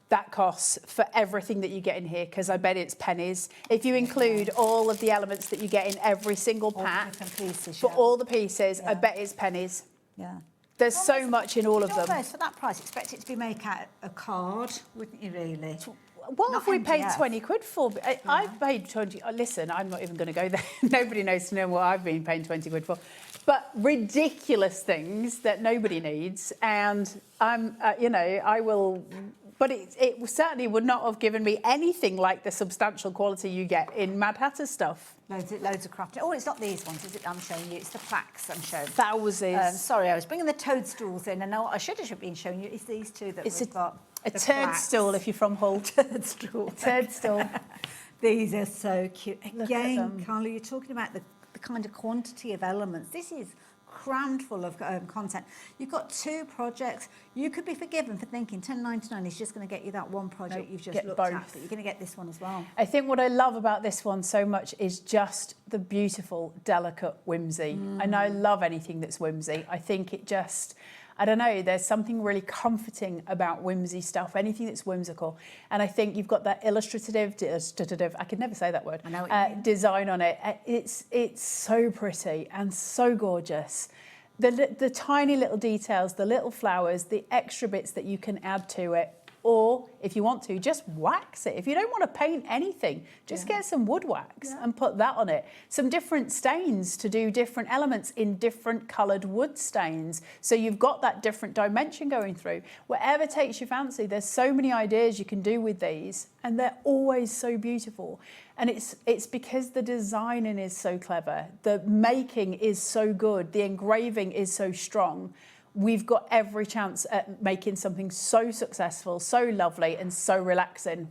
that costs for everything that you get in here, because I bet it's pennies. If you include all of the elements that you get in every single pack, pieces, for all the pieces, I bet it's pennies. Yeah. There's so much in all of them. Almost, for that price, expect it to be made out a card, wouldn't you, really? What Not have we paid MDF. 20 quid for? I've paid 20. Listen, I'm not even going to go there. Nobody knows to know what I've been paying 20 quid for. But ridiculous things that nobody needs. And I'm, I will... But it certainly would not have given me anything like the substantial quality you get in Mad Hatter stuff. Loads of crafting. Oh, it's not these ones, is it? I'm showing you. It's the plaques I'm showing. Thousands. Sorry, I was bringing the toadstools in, and now what I should have been showing you is these two that we've got. A turdstool if you're from Hull. Turdstool. Turdstool. These are so cute. Look at Again, them. Carla, you're talking about the kind of quantity of elements. This is crammed full of content. You've got 2 projects. You could be forgiven for thinking £10.99 is just going to get you that one project you've just looked at, but you're going to get this one as well. I think what I love about this one so much is just the beautiful, delicate whimsy. And I love anything that's whimsy. I think it just... I don't know, there's something really comforting about whimsy stuff, anything that's whimsical. And I think you've got that illustrative, I can never say that word, I know what you mean. design on it. It's so pretty and so gorgeous. The tiny little details, the little flowers, the extra bits that you can add to it. Or, if you want to, just wax it. If you don't want to paint anything, just get some wood wax and put that on it. Some different stains to do different elements in different coloured wood stains. So you've got that different dimension going through. Whatever takes your fancy, there's so many ideas you can do with these, and they're always so beautiful. And it's because the designing is so clever, the making is so good, the engraving is so strong. We've got every chance at making something so successful, so lovely and so relaxing.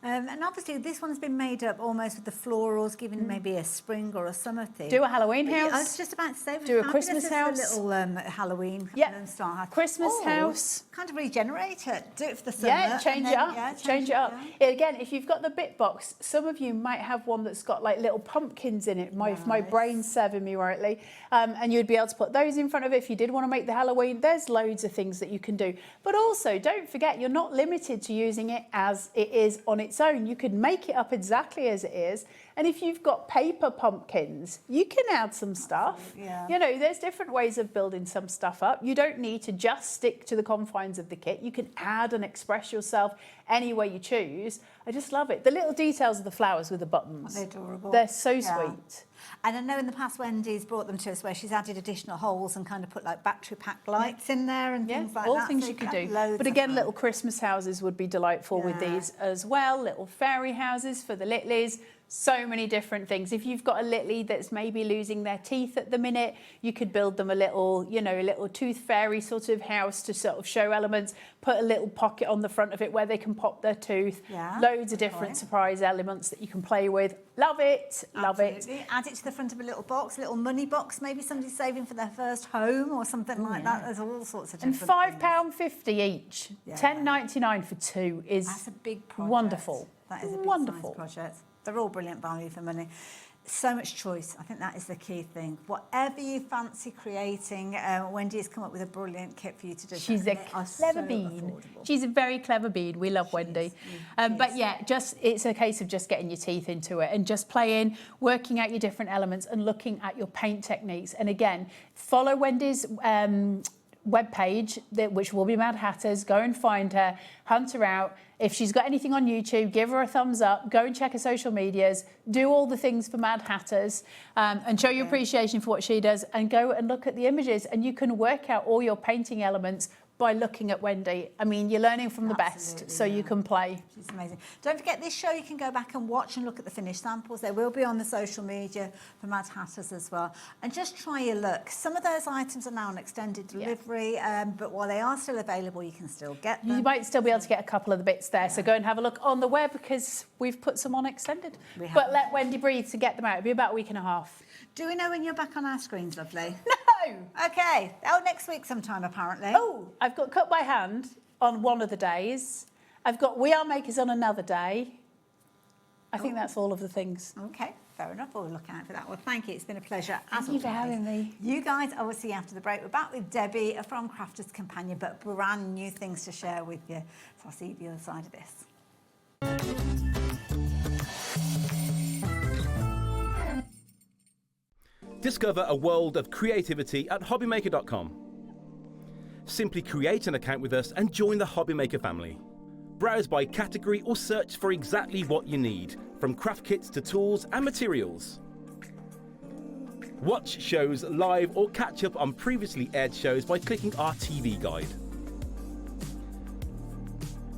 And obviously this one's been made up almost with the florals, giving maybe a spring or a summer theme. Do a Halloween house. I was just about to say, do a Christmas house. A little Halloween style. Christmas house. Kind of regenerate it. Do it for the summer. Yeah, change it up. Change it up. Yeah. Again, if you've got the bit box, some of you might have one that's got like little pumpkins in it. If my brain's serving me rightly, and you'd be able to put those in front of it if you did want to make the Halloween. There's loads of things that you can do. But also, don't forget, you're not limited to using it as it is on its own. You could make it up exactly as it is. And if you've got paper pumpkins, you can add some stuff. Yeah. You know, there's different ways of building some stuff up. You don't need to just stick to the confines of the kit. You can add and express yourself any way you choose. I just love it. The little details of the flowers with the buttons. They're adorable. They're so sweet. And I know in the past Wendy's brought them to us where she's added additional holes and kind of put like battery pack lights in there and things like all that. things So you could get do. loads But of again, them. little Christmas houses would be delightful with these as well. Little fairy houses for the littlies. So many different things. If you've got a littly that's maybe losing their teeth at the minute, you could build them a little, you know, a little tooth fairy sort of house to sort of show elements. Put a little pocket on the front of it where they can pop their tooth. Yeah, loads of different surprise elements that you can play with. Love it. Love it. Add it to the front of a little box, a little money box. Maybe somebody's saving for their first home or something like that. There's all sorts of different And things. £5.50 each. £10.99 for 2 is That's a big project. wonderful. That is a big wonderful size project. They're all brilliant value for money. So much choice. I think that is the key thing. Whatever you fancy creating, Wendy has come up with a brilliant kit for you to do. She's a clever bean. She's a very clever bean. We love Wendy. But yeah, it's a case of just getting your teeth into it and just playing, working out your different elements and looking at your paint techniques. And again, follow Wendy's webpage, which will be Mad Hatters. Go and find her, hunt her out. If she's got anything on YouTube, give her a thumbs up. Go and check her social medias. Do all the things for Mad Hatters and show your appreciation for what she does. And go and look at the images. And you can work out all your painting elements by looking at Wendy. I mean, you're learning from the best, so you can play. She's amazing. Don't forget this show, you can go back and watch and look at the finished samples. They will be on the social media for Mad Hatters as well. And just try your luck. Some of those items are now on extended delivery, but while they are still available, you can still get them. You might still be able to get a couple of the bits there, so go and have a look on the web because we've put some on extended. We have. But let Wendy breathe to get them out. It'll be about a week and a half. Do we know when you're back on our screens, lovely? No! Okay. Oh, next week sometime, apparently. Oh, I've got Cut by Hand on one of the days. I've got We Are Makers on another day. I think that's all of the things. Okay, fair enough. We'll look out for that. Well, thank you. It's been a pleasure. As Thank you for always. having me. You guys, I will see you after the break. We're back with Debbie from Crafters Companion, but brand new things to share with you. So I'll see you the other side of this. Discover a world of creativity at HobbyMaker.com. Simply create an account with us and join the HobbyMaker family. Browse by category or search for exactly what you need, from craft kits to tools and materials. Watch shows live or catch up on previously aired shows by clicking our TV guide.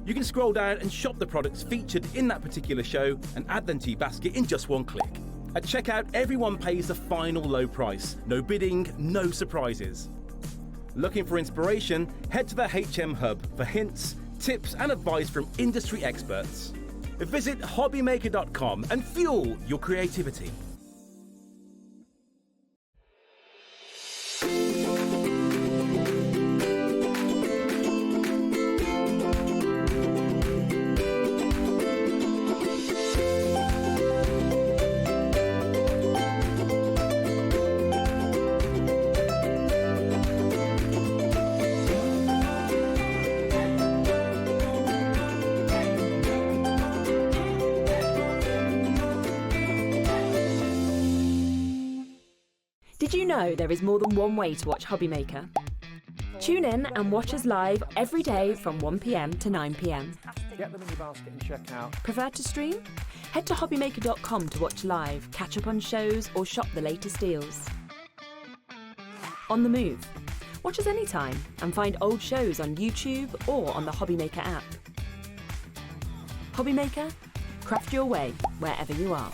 You can scroll down and shop the products featured in that particular show and add them to your basket in just one click. At checkout, everyone pays the final low price. No bidding, no surprises. Looking for inspiration? Head to the HM Hub for hints, tips and advice from industry experts. Visit HobbyMaker.com and fuel your creativity. Did you know there is more than one way to watch HobbyMaker? Tune in and watch us live every day from 1 p.m. to 9 p.m. Get them in your basket and check out. Prefer to stream? Head to hobbymaker.com to watch live, catch up on shows or shop the latest deals. On the move? Watch us anytime and find old shows on YouTube or on the HobbyMaker app. HobbyMaker? Craft your way wherever you are.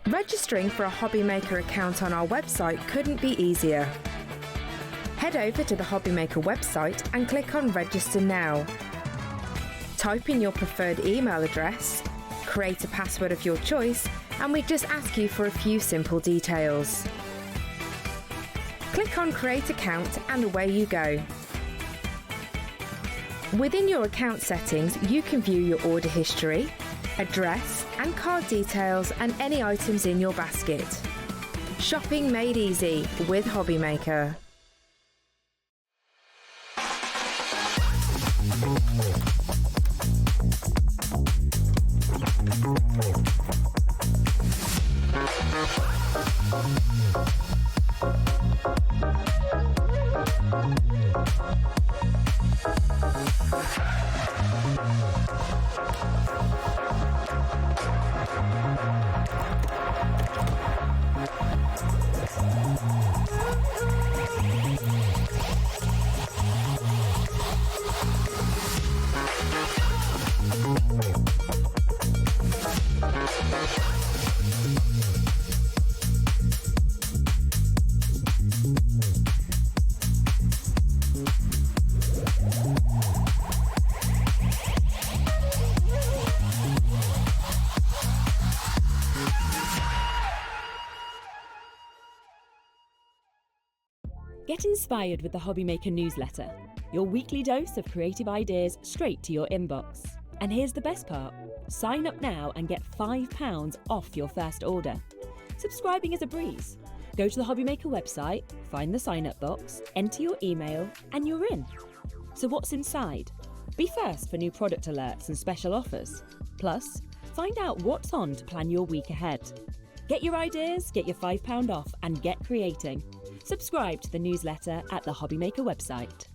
Registering for a HobbyMaker account on our website couldn't be easier. Head over to the HobbyMaker website and click on Register Now. Type in your preferred email address, create a password of your choice, and we just ask you for a few simple details. Click on Create Account and away you go. Within your account settings, you can view your order history, address and card details and any items in your basket. Shopping made easy with HobbyMaker. Get inspired with the HobbyMaker newsletter, your weekly dose of creative ideas straight to your inbox. And here's the best part. Sign up now and get £5 off your first order. Subscribing is a breeze. Go to the HobbyMaker website, find the sign-up box, enter your email, and you're in. So what's inside? Be first for new product alerts and special offers. Plus, find out what's on to plan your week ahead. Get your ideas, get your £5 off, and get creating. Subscribe to the newsletter at the HobbyMaker website.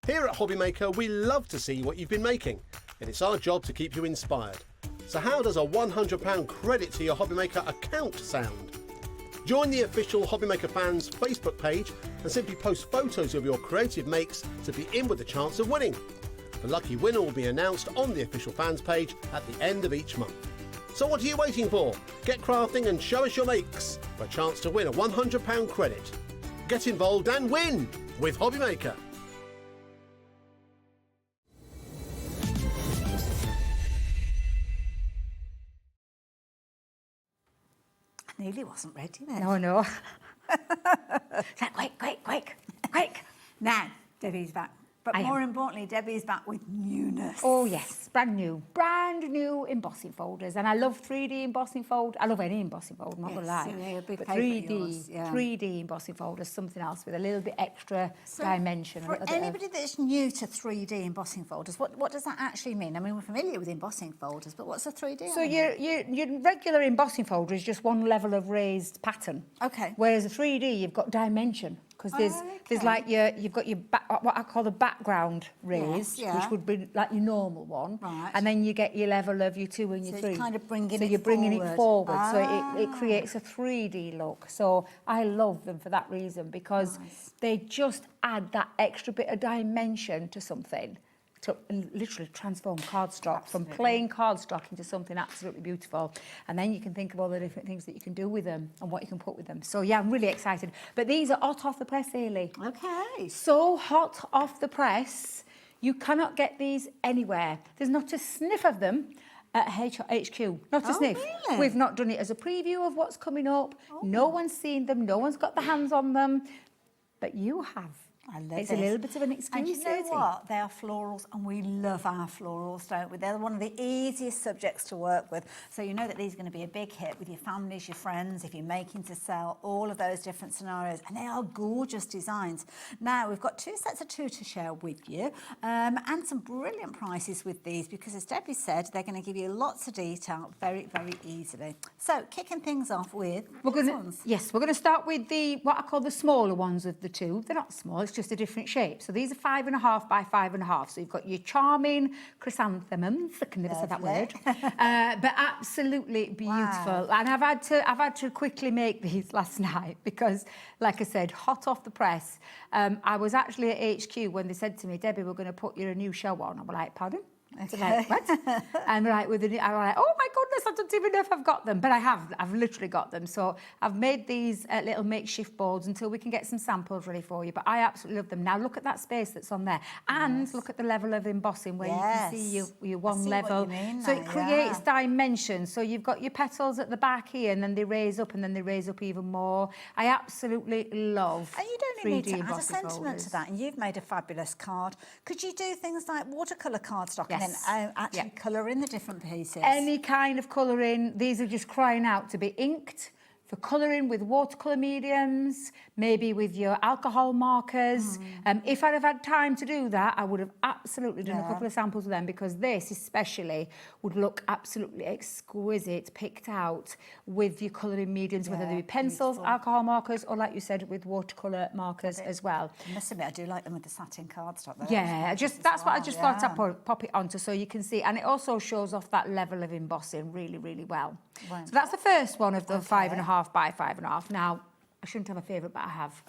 Here at HobbyMaker, we love to see what you've been making, and it's our job to keep you inspired. So how does a £100 credit to your HobbyMaker account sound? Join the official HobbyMaker fans Facebook page and simply post photos of your creative makes to be in with a chance of winning. The lucky winner will be announced on the official fans page at the end of each month. So what are you waiting for? Get crafting and show us your makes for a chance to win a £100 credit. Get involved and win with HobbyMaker. nearly wasn't ready then. No, no. It's like, quick. Now, Debbie's back. But I more am. importantly, Debbie's back with newness. Oh yes, brand new embossing folders, and I love 3D embossing folders. I love any embossing folder, not gonna lie. yeah, a big But favourite of yours, 3D embossing folders, something else with a little bit extra dimension. For anybody that's new to 3D embossing folders, what does that actually mean? I mean, we're familiar with embossing folders, but what's a 3D? So your regular embossing folder is just one level of raised pattern. Okay. Whereas a 3D, you've got dimension. Because there's like you've got your what I call the background raised, which would be like your normal one, right. And then you get your level of your 2 and your 3. It's kind of bringing so it you're bringing it forward, so it Ah. creates a 3D look. So I love them for that reason because they just add that extra bit of dimension to something. To literally transform cardstock from plain cardstock into something absolutely beautiful. And then you can think of all the different things that you can do with them and what you can put with them. So yeah, I'm really excited. But these are hot off the press, Hayley. Okay. So hot off the press, you cannot get these anywhere. There's not a sniff of them at HQ. Not a sniff. Really? We've not done it as a preview of what's coming up. No one's seen them. No one's got their hands on them. But you have. I love It's this. a little bit of an exclusivity. And you know what? They are florals, and we love our florals, don't we? They're one of the easiest subjects to work with. So you know that these are going to be a big hit with your families, your friends, if you're making to sell, all of those different scenarios. And they are gorgeous designs. Now, we've got 2 sets of 2 to share with you, and some brilliant prices with these, because as Debbie said, they're going to give you lots of detail very, very easily. So, kicking things off with We're these gonna, ones. yes, we're going to start with what I call the smaller ones of the 2. They're not small, it's just a different shape. So these are 5.5 by 5.5. So you've got your charming chrysanthemums. I can never say that word, but absolutely beautiful. Wow. And I've had to quickly make these last night because, like I said, hot off the press. I was actually at HQ when they said to me, Debbie, we're going to put you a new show on. I'm like, pardon? So like, what? And like I'm like, oh my goodness, I don't even know if I've got them, but I've literally got them. So I've made these little makeshift boards until we can get some samples ready for you. But I absolutely love them. Now look at that space that's on there, and look at the level of embossing where you can see your one level. What you mean so now, it creates dimension. So you've got your petals at the back here, and then they raise up, and then they raise up even more. I absolutely love. And you don't need 3D to add a embossing sentiment folders. to that, and you've made a fabulous card. Could you do things like watercolour cardstock and Yes. then actually colour in the different pieces? Any kind of colouring. These are just crying out to be inked for colouring with watercolour mediums, maybe with your alcohol markers. If I'd have had time to do that, I would have absolutely done a couple of samples of them, because this especially would look absolutely exquisite, picked out with your colouring mediums, whether they be pencils, alcohol markers, or like you said, with watercolour markers as well. I must admit, I do like them with the satin cardstock. Yeah, that's what I just thought I'd pop it onto so you can see. And it also shows off that level of embossing really, really well. Right. So that's the first one of the 5.5 by 5.5. Now, I shouldn't have a favourite, but I have.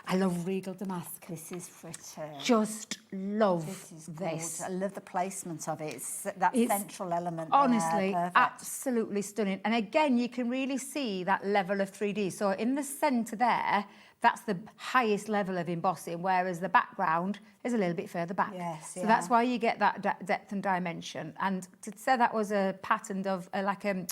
I love Regal Damask. This is pretty. Just love This is this. gorgeous. I love the placement of it. It's that It's central element. Honestly, there. Perfect. absolutely stunning. And again, you can really see that level of 3D. So in the centre there, that's the highest level of embossing, whereas the background is a little bit further back. Yes, so that's why you get that depth and dimension. And to say that was a pattern of like a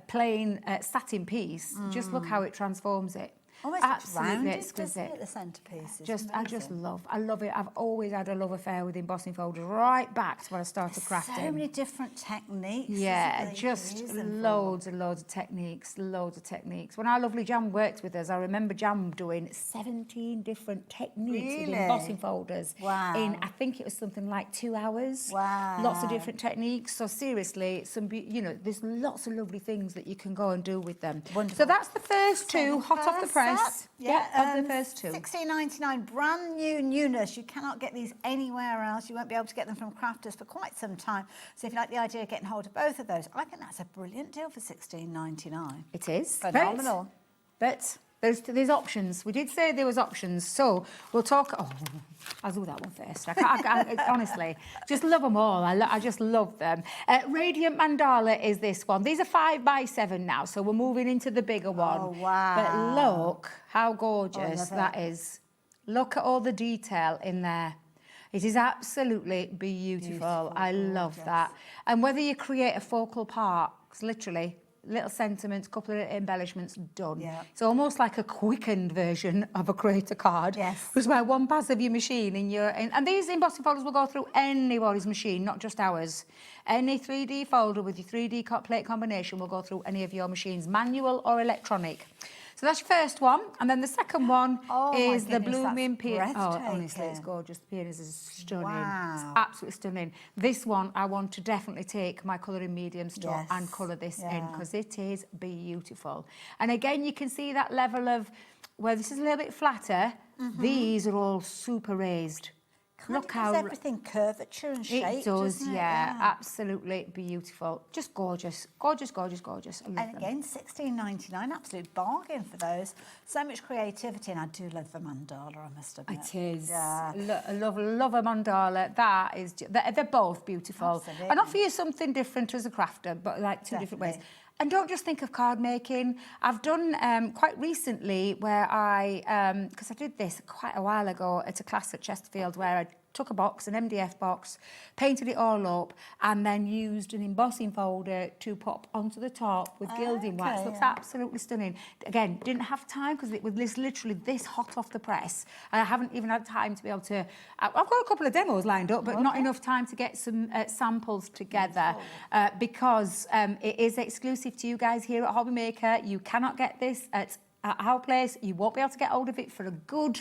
plain satin piece, just look how it transforms it. Almost Absolutely rounded, exquisite. doesn't it, the centrepiece? I love it. I've always had a love affair with embossing folders, right back to when I started crafting. So many different techniques. Yeah, isn't there, just you can use them loads and loads of techniques, When our lovely Jam worked with us, I remember Jam doing 17 different techniques with Really? embossing folders. Wow. In, I think it was something like 2 hours. Wow. Lots of different techniques. So seriously, there's lots of lovely things that you can go and do with them. Wonderful. So that's the first 2, hot off the First press. set. Yeah, of the first 2. $16.99, brand new newness. You cannot get these anywhere else. You won't be able to get them from crafters for quite some time. So if you like the idea of getting hold of both of those, I think that's a brilliant deal for $16.99. It is. Phenomenal. But there's options. We did say there was options. So we'll talk... Oh, I'll do that one first. I honestly, just love them all. I just love them. Radiant Mandala is this one. These are 5 by 7 now, so we're moving into the bigger one. Oh, wow. But look how gorgeous that is. Look at all the detail in there. It is absolutely beautiful. I love that. And whether you create a focal part, 'cause literally, little sentiments, a couple of embellishments, done. Yeah. It's almost like a quickened version of a creator card. Yes. Because where one pass of your machine and these embossing folders will go through anybody's machine, not just ours. Any 3D folder with your 3D plate combination will go through any of your machines, manual or electronic. So that's your first one, and then the second one is the blooming peony. Oh, honestly, it's gorgeous. The peonies is stunning. Wow. It's absolutely stunning. This one, I want to definitely take my colouring mediums to and colour this in, because it is beautiful. And again, you can see that level of where this is a little bit flatter. These are all super raised. Look how everything curvature and shape. It does, yeah, absolutely beautiful. Just gorgeous, gorgeous, gorgeous, gorgeous. I love And again, $16.99, absolute bargain for those. So much creativity, and I do love the mandala, I must admit. It is. Yeah. I love a mandala. That is, they're both beautiful. Absolutely. And offer you something different as a crafter, but like two different ways. And don't just think of card making. I've done quite recently where because I did this quite a while ago at a class at Chesterfield where I took a box, an MDF box, painted it all up, and then used an embossing folder to pop onto the top with gilding wax. Looks absolutely stunning. Again, didn't have time because it was literally this hot off the press. I haven't even had time to be able to... I've got a couple of demos lined up, but not enough time to get some samples together because it is exclusive to you guys here at HobbyMaker. You cannot get this at our place. You won't be able to get hold of it for a good...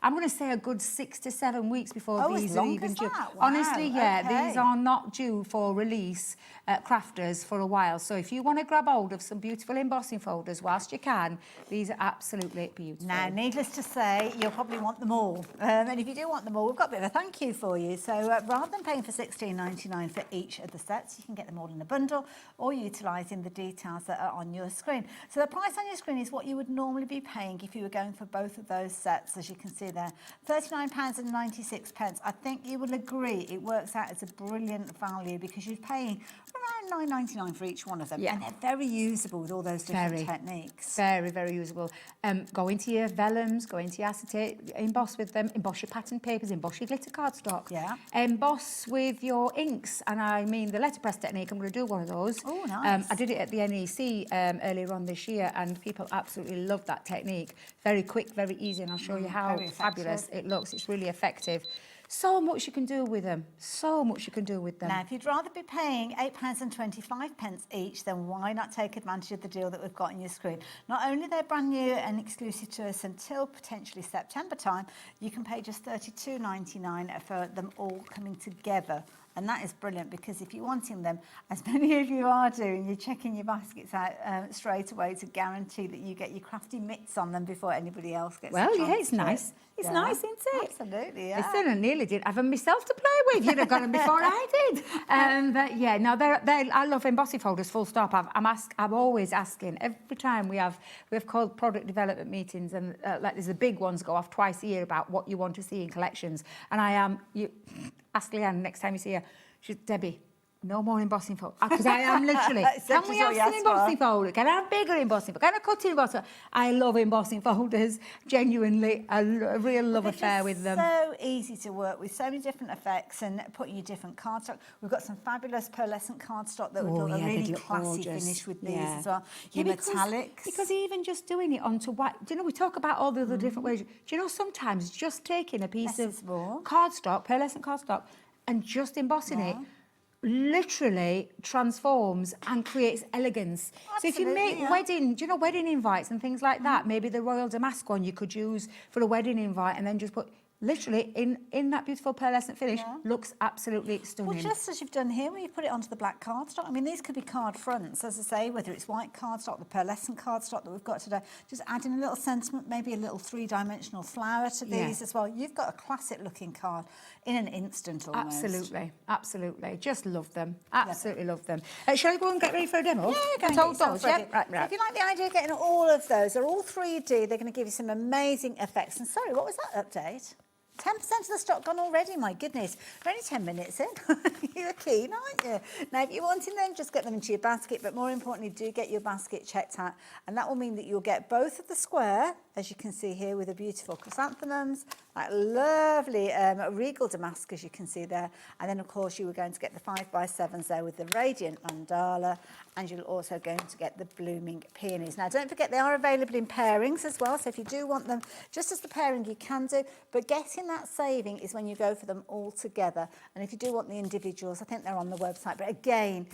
I'm going to say a good 6 to 7 weeks before these are even due. Wow, Honestly, these are not due for release at crafters for a while. So if you want to grab hold of some beautiful embossing folders whilst you can, these are absolutely beautiful. Now, needless to say, you'll probably want them all. And if you do want them all, we've got a bit of a thank you for you. So rather than paying for $16.99 for each of the sets, you can get them all in a bundle or utilising the details that are on your screen. So the price on your screen is what you would normally be paying if you were going for both of those sets, as you can see there. £39.96. I think you will agree it works out as a brilliant value because you're paying around $9.99 for each one of them. Yeah. And they're very usable with all those different techniques. Very, very usable. Go into your vellums, go into your acetate, emboss with them, emboss your pattern papers, emboss your glitter cardstock. Yeah. Emboss with your inks, and I mean the letterpress technique. I'm going to do one of those. Oh, nice. I did it at the NEC earlier on this year, and people absolutely love that technique. Very quick, very easy, and I'll show you how fabulous it looks. It's really effective. So much you can do with them. So much you can do with them. Now, if you'd rather be paying £8.25 each, then why not take advantage of the deal that we've got on your screen? Not only they're brand new and exclusive to us until potentially September time, you can pay just $32.99 for them all coming together. And that is brilliant because if you're wanting them, as many of you are doing, you're checking your baskets out straight away to guarantee that you get your crafty mitts on them before anybody else gets Well, a chance it's to nice. It's nice, isn't it? Absolutely, yeah. Listen, I nearly did have them myself to play with. You'd have got them before I did. But yeah, no, I love embossing folders. Full stop. I'm always asking every time we have called product development meetings, and like there's the big ones go off twice a year about what you want to see in collections. And ask Leanne next time you see her. She's Debbie. No more embossing folder. Because I am literally, can we have some embossing folder? Can I have bigger embossing folder? Can I cut in embossing? I love embossing folders. Genuinely, a real love affair with them. So easy to work with, so many different effects and putting your different cardstock. We've got some fabulous pearlescent cardstock that would look a really classy finish with these as well. Your metallics. Because even just doing it onto white, do you know, we talk about all the other different ways. Do you know, sometimes just taking a piece of cardstock, pearlescent cardstock, and just embossing it, literally transforms and creates elegance. So if you make wedding invites and things like that, maybe the Royal Damask one you could use for a wedding invite and then just put literally in that beautiful pearlescent finish. Looks absolutely stunning. Well, just as you've done here, when you put it onto the black cardstock, I mean, these could be card fronts, as I say, whether it's white cardstock, the pearlescent cardstock that we've got today, just adding a little sentiment, maybe a little three-dimensional flower to these as well. You've got a classic-looking card in an instant almost. Absolutely, absolutely. Just love them. Absolutely love them. Shall I go and get ready for a demo? Yeah, go and get yourself ready. Right. So if you like the idea of getting all of those, they're all 3D. They're going to give you some amazing effects. And sorry, what was that update? 10% of the stock gone already, my goodness. We're only 10 minutes in. You're keen, aren't you? Now, if you're wanting them, just get them into your basket, but more importantly, do get your basket checked out, and that will mean that you'll get both of the square as you can see here, with the beautiful chrysanthemums, like lovely regal damask, as you can see there. And then, of course, you were going to get the 5x7s there with the radiant mandala, and you're also going to get the blooming peonies. Now, don't forget, they are available in pairings as well, so if you do want them just as the pairing, you can do, but getting that saving is when you go for them all together. And if you do want the individuals, I think they're on the website, but again,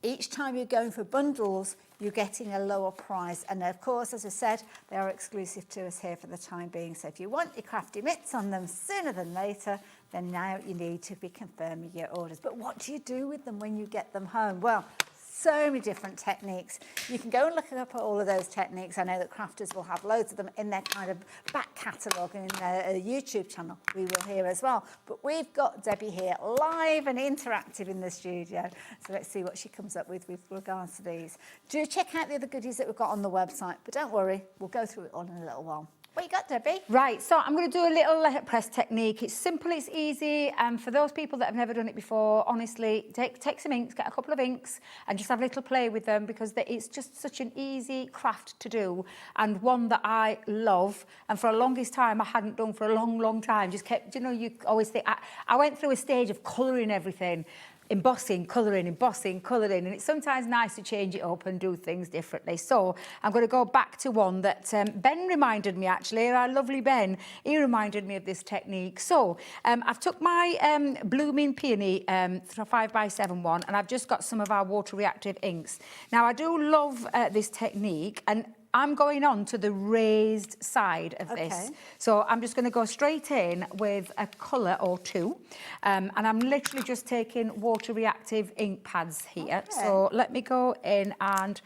each time you're going for bundles, you're getting a lower price. And of course, as I said, they are exclusive to us here for the time being. So if you want your crafty mitts on them sooner than later, then now you need to be confirming your orders. But what do you do with them when you get them home? Well, so many different techniques. You can go and look up at all of those techniques. I know that crafters will have loads of them in their kind of back catalogue and in their YouTube channel. We will hear as well. But we've got Debbie here live and interactive in the studio. So let's see what she comes up with regards to these. Do check out the other goodies that we've got on the website. But don't worry, we'll go through it all in a little while. What you got, Debbie? Right, so I'm going to do a little let press technique. It's simple, it's easy, and for those people that have never done it before, honestly, take some inks, get a couple of inks, and just have a little play with them, because it's just such an easy craft to do, and one that I love, and for the longest time I hadn't done for a long, long time. Just kept, you know, you always think, I went through a stage of colouring everything, embossing, colouring, and it's sometimes nice to change it up and do things differently. So I'm going to go back to one that Ben reminded me, actually, our lovely Ben, he reminded me of this technique. So I've took my blooming peony 5x7 one, and I've just got some of our water reactive inks. Now I do love this technique, and I'm going on to the raised side of this. So I'm just going to go straight in with a colour or two. And I'm literally just taking water reactive ink pads here. So let me go in, and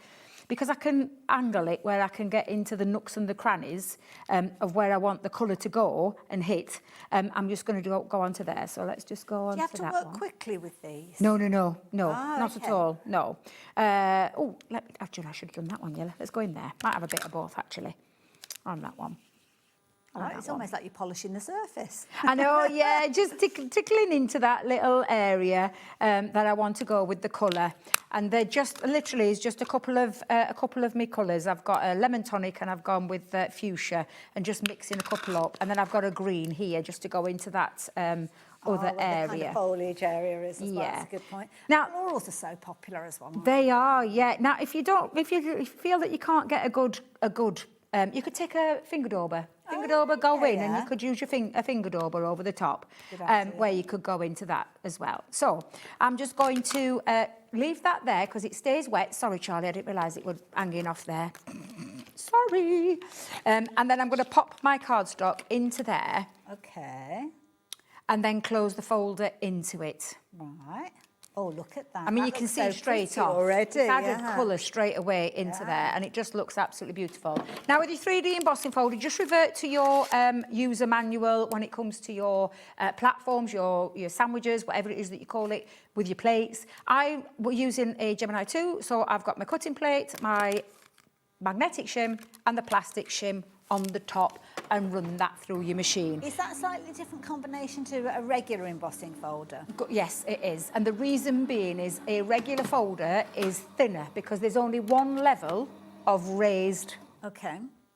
because I can angle it where I can get into the nooks and the crannies of where I want the colour to go and hit, I'm just going to go on to there. So let's just go on to that one. Do you have to work quickly with these? No, not at all, no. Actually, I should have done that one, yeah. Let's go in there. Might have a bit of both, actually, on that one. It's almost like you're polishing the surface. I know, yeah, just tickling into that little area that I want to go with the colour. And they're just, literally, is just a couple of my colours. I've got a lemon tonic, and I've gone with fuchsia, and just mixing a couple up. And then I've got a green here, just to go into that other area. The kind of foliage area is as well. Yeah. That's a good point. Now, florals are so popular as well. They are, yeah. Now, if you feel that you can't get a good, you could take a finger dauber. Go in, and you could use a finger dauber over the top, where you could go into that as well. So I'm just going to leave that there because it stays wet. Sorry, Charlie, I didn't realise it would hanging off there. Sorry. And then I'm going to pop my cardstock into there. Okay. And then close the folder into it. Right. Oh, look at that. I mean, that you can see so straight off. Already, it's added colour straight away into there, and it just looks absolutely beautiful. Now, with your 3D embossing folder, just revert to your user manual when it comes to your platforms, your sandwiches, whatever it is that you call it, with your plates. I was using a Gemini 2, so I've got my cutting plate, my magnetic shim, and the plastic shim on the top, and run that through your machine. Is that a slightly different combination to a regular embossing folder? Yes, it is. And the reason being is a regular folder is thinner because there's only one level of raised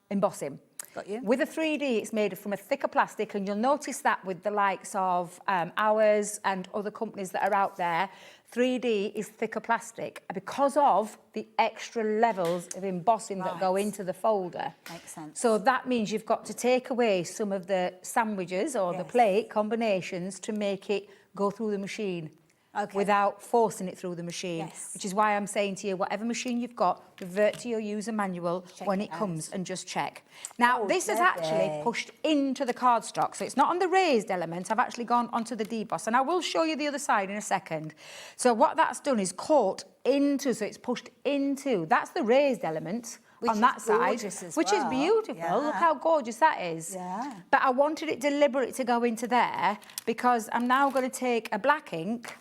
embossing. Got you. With a 3D, it's made from a thicker plastic, and you'll notice that with the likes of ours and other companies that are out there. 3D is thicker plastic because of the extra levels of embossing that go into the folder. Makes sense. So that means you've got to take away some of the sandwiches or the plate combinations to make it go through the machine. Without forcing it through the machine, which is why I'm saying to you, whatever machine you've got, revert to your user manual when it comes and just check. Now, this is actually pushed into the cardstock, so it's not on the raised element. I've actually gone onto the deboss, and I will show you the other side in a second. So what that's done is caught into, so it's pushed into, that's the raised element. On that side, which is beautiful. Yeah. Look how gorgeous that is. Yeah. But I wanted it deliberate to go into there because I'm now going to take a black ink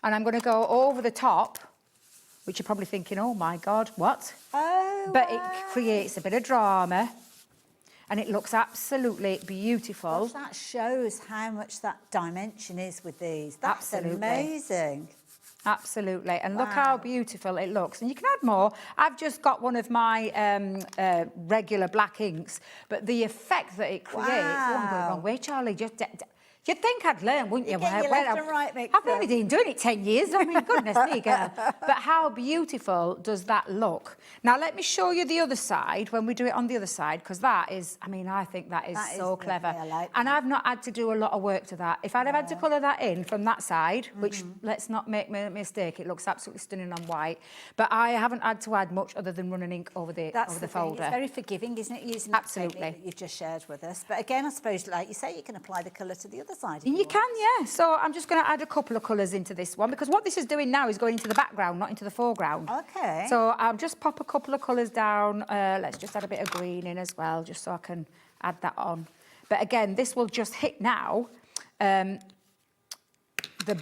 and I'm going to go over the top, which you're probably thinking, oh my God, what? Oh, but it creates a bit of drama and it looks absolutely beautiful. Gosh, that shows how much that dimension is with these. That's amazing. Absolutely, and look how beautiful it looks. And you can add more. I've just got one of my regular black inks, but the effect that it creates... Oh, I'm going the wrong way, Charlie. You'd think I'd learn, wouldn't you? I've only been doing it 10 years. I mean, goodness me, girl. But how beautiful does that look? Now, let me show you the other side when we do it on the other side, because that is, I mean, I think that is so clever. And I've not had to do a lot of work to that. If I'd have had to colour that in from that side, which, let's not make a mistake, it looks absolutely stunning on white, but I haven't had to add much other than running ink over the folder. It's very forgiving, isn't it, using Absolutely. the technique that you've just shared with us. But again, I suppose, like you say, you can apply the colour to the other side. You can, yeah. So I'm just going to add a couple of colours into this one, because what this is doing now is going into the background, not into the foreground. Okay. So I'll just pop a couple of colours down. Let's just add a bit of green in as well, just so I can add that on. But again, this will just hit now the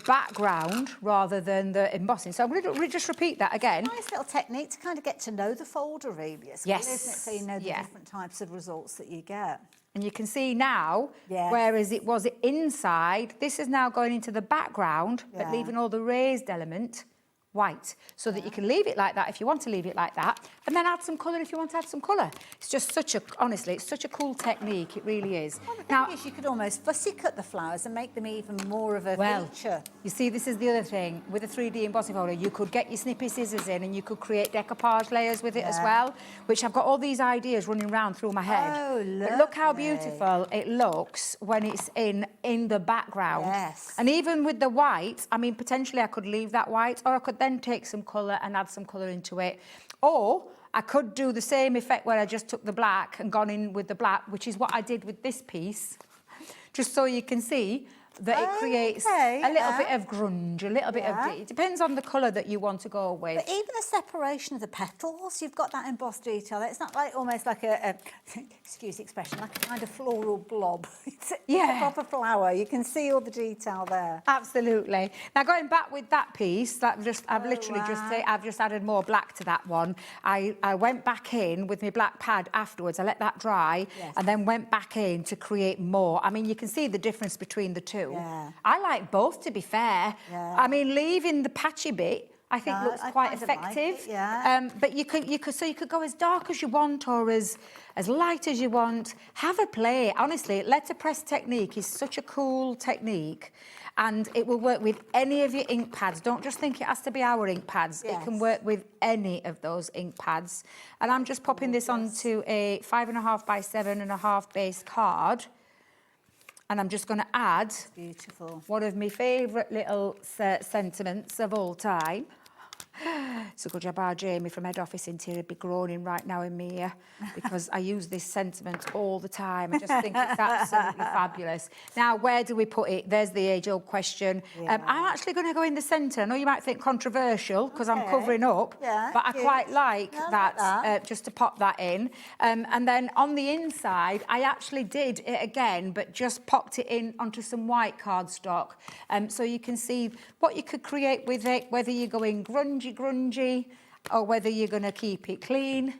background rather than the embossing. So I'm going to just repeat that again. Nice little technique to kind of get to know the folder really as well, isn't it? So you know the different types of results that you get. And you can see now, whereas it was inside, this is now going into the background, but leaving all the raised element white, so that you can leave it like that if you want to leave it like that, and then add some colour if you want to add some colour. It's just such a, honestly, it's such a cool technique, it really is. Well, the thing is, you could almost fussy cut the flowers and make them even more of a feature. You see, this is the other thing. With a 3D embossing folder, you could get your snippy scissors in and you could create decoupage layers with it as well, which I've got all these ideas running around through my head. Oh, lovely. But look how beautiful it looks when it's in the background. Yes. And even with the white, I mean, potentially I could leave that white, or I could then take some colour and add some colour into it. Or I could do the same effect where I just took the black and gone in with the black, which is what I did with this piece, just so you can see that it creates a little bit of grunge, a little bit of... It depends on the colour that you want to go with. But even the separation of the petals, you've got that embossed detail. It's not like almost like a excuse the expression, like a kind of floral blob. It's a proper flower. You can see all the detail there. Absolutely. Now, going back with that piece, that I've just added more black to that one. I went back in with my black pad afterwards. I let that dry and then went back in to create more. I mean, you can see the difference between the two. Yeah. I like both, to be fair. Yeah. I mean, leaving the patchy bit, I think looks quite effective. Like it, but you could go as dark as you want or as light as you want. Have a play. Honestly, letterpress technique is such a cool technique, and it will work with any of your ink pads. Don't just think it has to be our ink pads. It can work with any of those ink pads. And I'm just popping this onto a 5.5 by 7.5 base card. And I'm just going to add one of my favourite little sentiments of all time. It's a good job our Jamie from head office interior be groaning right now in me ear, because I use this sentiment all the time. I just think it's absolutely fabulous. Now, where do we put it? There's the age-old question. I'm actually going to go in the centre. I know you might think controversial because I'm covering up, but I quite like that, just to pop that in. And then on the inside, I actually did it again, but just popped it in onto some white cardstock. So you can see what you could create with it, whether you're going grungy, or whether you're going to keep it clean,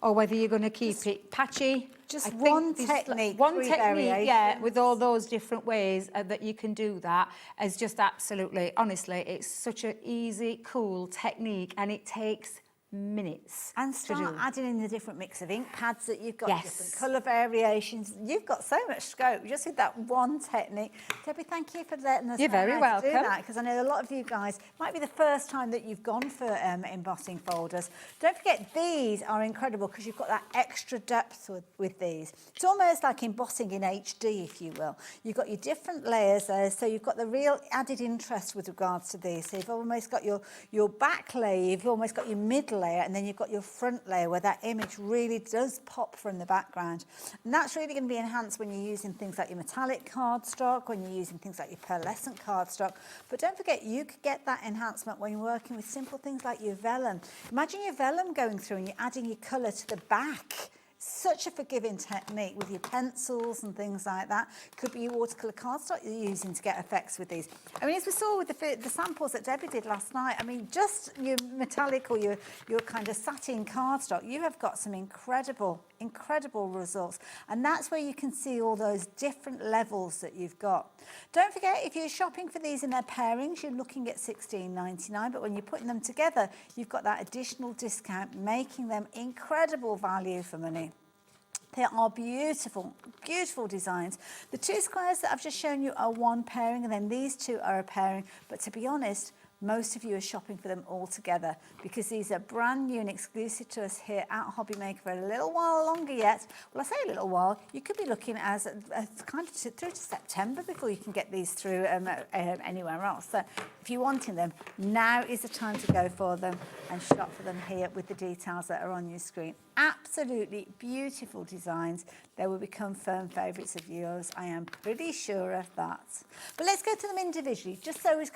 or whether you're going to keep it patchy. Just one technique, with all those different ways that you can do that is just absolutely, honestly, it's such an easy, cool technique, and it takes minutes. And start adding in the different mix of ink pads that you've got, different colour variations. You've got so much scope just with that one technique. Debbie, thank you for letting us You're very welcome. do that, because I know a lot of you guys might be the first time that you've gone for embossing folders. Don't forget, these are incredible because you've got that extra depth with these. It's almost like embossing in HD, if you will. You've got your different layers there, so you've got the real added interest with regards to these. So you've almost got your back layer, you've almost got your mid layer, and then you've got your front layer where that image really does pop from the background. And that's really going to be enhanced when you're using things like your metallic cardstock, when you're using things like your pearlescent cardstock. But don't forget, you could get that enhancement when you're working with simple things like your vellum. Imagine your vellum going through and you're adding your colour to the back. such a forgiving technique with your pencils and things like that. Could be your watercolour cardstock you're using to get effects with these. I mean, as we saw with the samples that Debbie did last night, I mean, just your metallic or your kind of satin cardstock, you have got some incredible results. And that's where you can see all those different levels that you've got. Don't forget, if you're shopping for these in their pairings, you're looking at $16.99, but when you're putting them together, you've got that additional discount, making them incredible value for money. They are beautiful, beautiful designs. The two squares that I've just shown you are one pairing, and then these two are a pairing. But to be honest, most of you are shopping for them all together because these are brand new and exclusive to us here at HobbyMaker for a little while longer yet. Well, I say a little while, you could be looking as kind of through to September before you can get these through anywhere else. So if you're wanting them, now is the time to go for them and shop for them here with the details that are on your screen. Absolutely beautiful designs. They will become firm favourites of yours. I am pretty sure of that. But let's go to them individually, just so we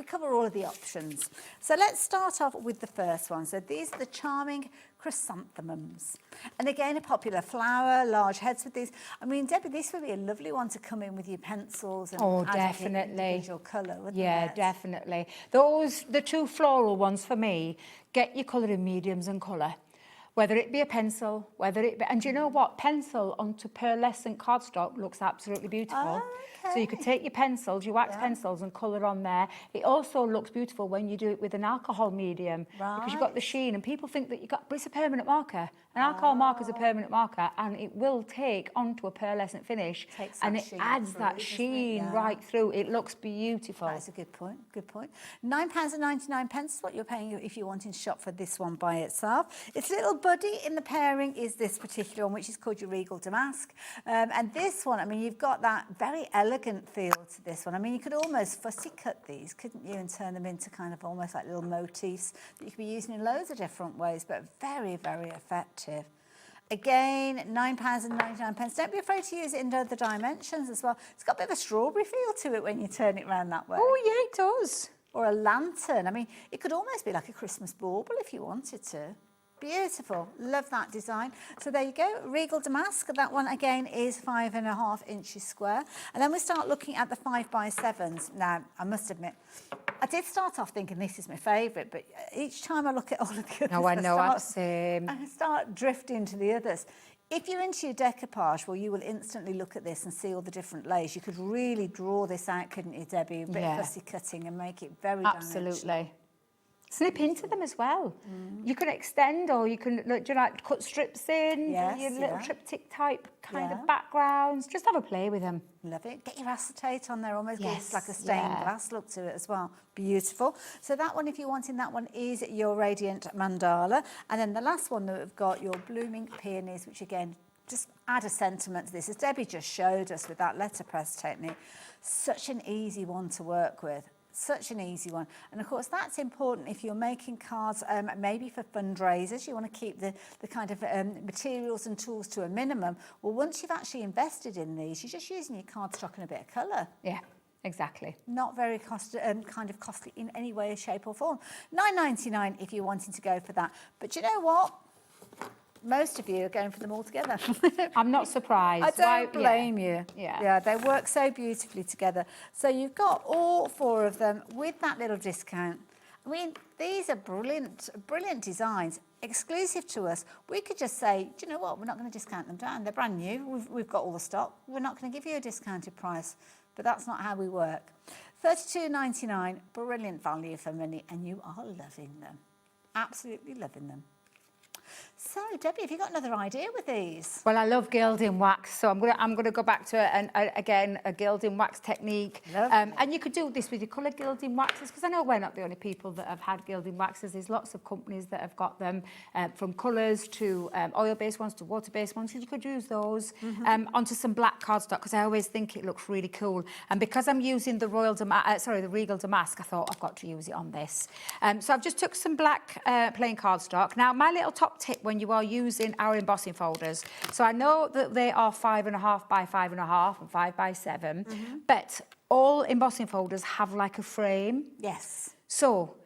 cover all of the options. So let's start off with the first one. So these are the charming chrysanthemums. And again, a popular flower, large heads with these. I mean, Debbie, this would be a lovely one to come in with your pencils and add definitely. individual colour, wouldn't it? Definitely. The two floral ones for me, get your colour in mediums and colour. Whether it be a pencil, and you know what? Pencil onto pearlescent cardstock looks absolutely beautiful. So you could take your pencils, your wax pencils, and colour on there. It also looks beautiful when you do it with an alcohol medium because you've got the sheen, and people think that but it's a permanent marker. An alcohol marker is a permanent marker, and it will take onto a pearlescent finish, and it adds that sheen right through. It looks beautiful. That's a good point. Good point. £9.99 is what you're paying if you're wanting to shop for this one by itself. Its little buddy in the pairing is this particular one, which is called your Regal Damask. And this one, I mean, you've got that very elegant feel to this one. I mean, you could almost fussy cut these, couldn't you, and turn them into kind of almost like little motifs that you could be using in loads of different ways, but very, very effective. Again, £9.99. Don't be afraid to use it in other dimensions as well. It's got a bit of a strawberry feel to it when you turn it around that way. Oh, yeah, it does. Or a lantern. I mean, it could almost be like a Christmas bauble if you wanted to. Beautiful. Love that design. So there you go. Regal Damask. That one again is 5.5 inches square. And then we start looking at the 5x7s. Now, I must admit, I did start off thinking this is my favourite, but each time I look at all of the others, I start drifting to the others. If you're into your decoupage, well, you will instantly look at this and see all the different layers. You could really draw this out, couldn't you, Debbie? A bit of fussy cutting and make it very Absolutely. Snip into them as well. You can extend, or you can cut strips in, your little triptych type kind of backgrounds. Just have a play with them. Love it. Get your acetate on there, almost gives like a stained glass look to it as well. Beautiful. So that one, if you're wanting that one, is your Radiant Mandala. And then the last one that we've got, your Blooming Peonies, which again, just add a sentiment to this, as Debbie just showed us with that letterpress technique. Such an easy one to work with. Such an easy one. And of course that's important if you're making cards maybe for fundraisers. You want to keep the kind of materials and tools to a minimum. Well, once you've actually invested in these, you're just using your cardstock and a bit of colour. Yeah, exactly. Not very kind of costly in any way, shape or form. £9.99 if you're wanting to go for that. But you know what? Most of you are going for them all together. I'm not surprised. I don't blame you. Yeah, they work so beautifully together. So you've got all four of them with that little discount. I mean, these are brilliant, brilliant designs, exclusive to us. We could just say, do you know what? We're not going to discount them down. They're brand new. We've got all the stock. We're not going to give you a discounted price. But that's not how we work. $32.99, brilliant value for money, and you are loving them. Absolutely loving them. So, Debbie, have you got another idea with these? Well, I love gilding wax, so I'm gonna go back to a gilding wax technique. And you could do this with your colour gilding waxes, because I know we're not the only people that have had gilding waxes. There's lots of companies that have got them, from colours to oil-based ones to water-based ones. So you could use those onto some black cardstock, because I always think it looks really cool. And because I'm using the the Regal Damask, I thought I've got to use it on this. So I've just took some black plain cardstock. Now, my little top tip when you are using our embossing folders, so I know that they are 5.5 by 5.5 and 5 by 7, but all embossing folders have like a frame. Yes. So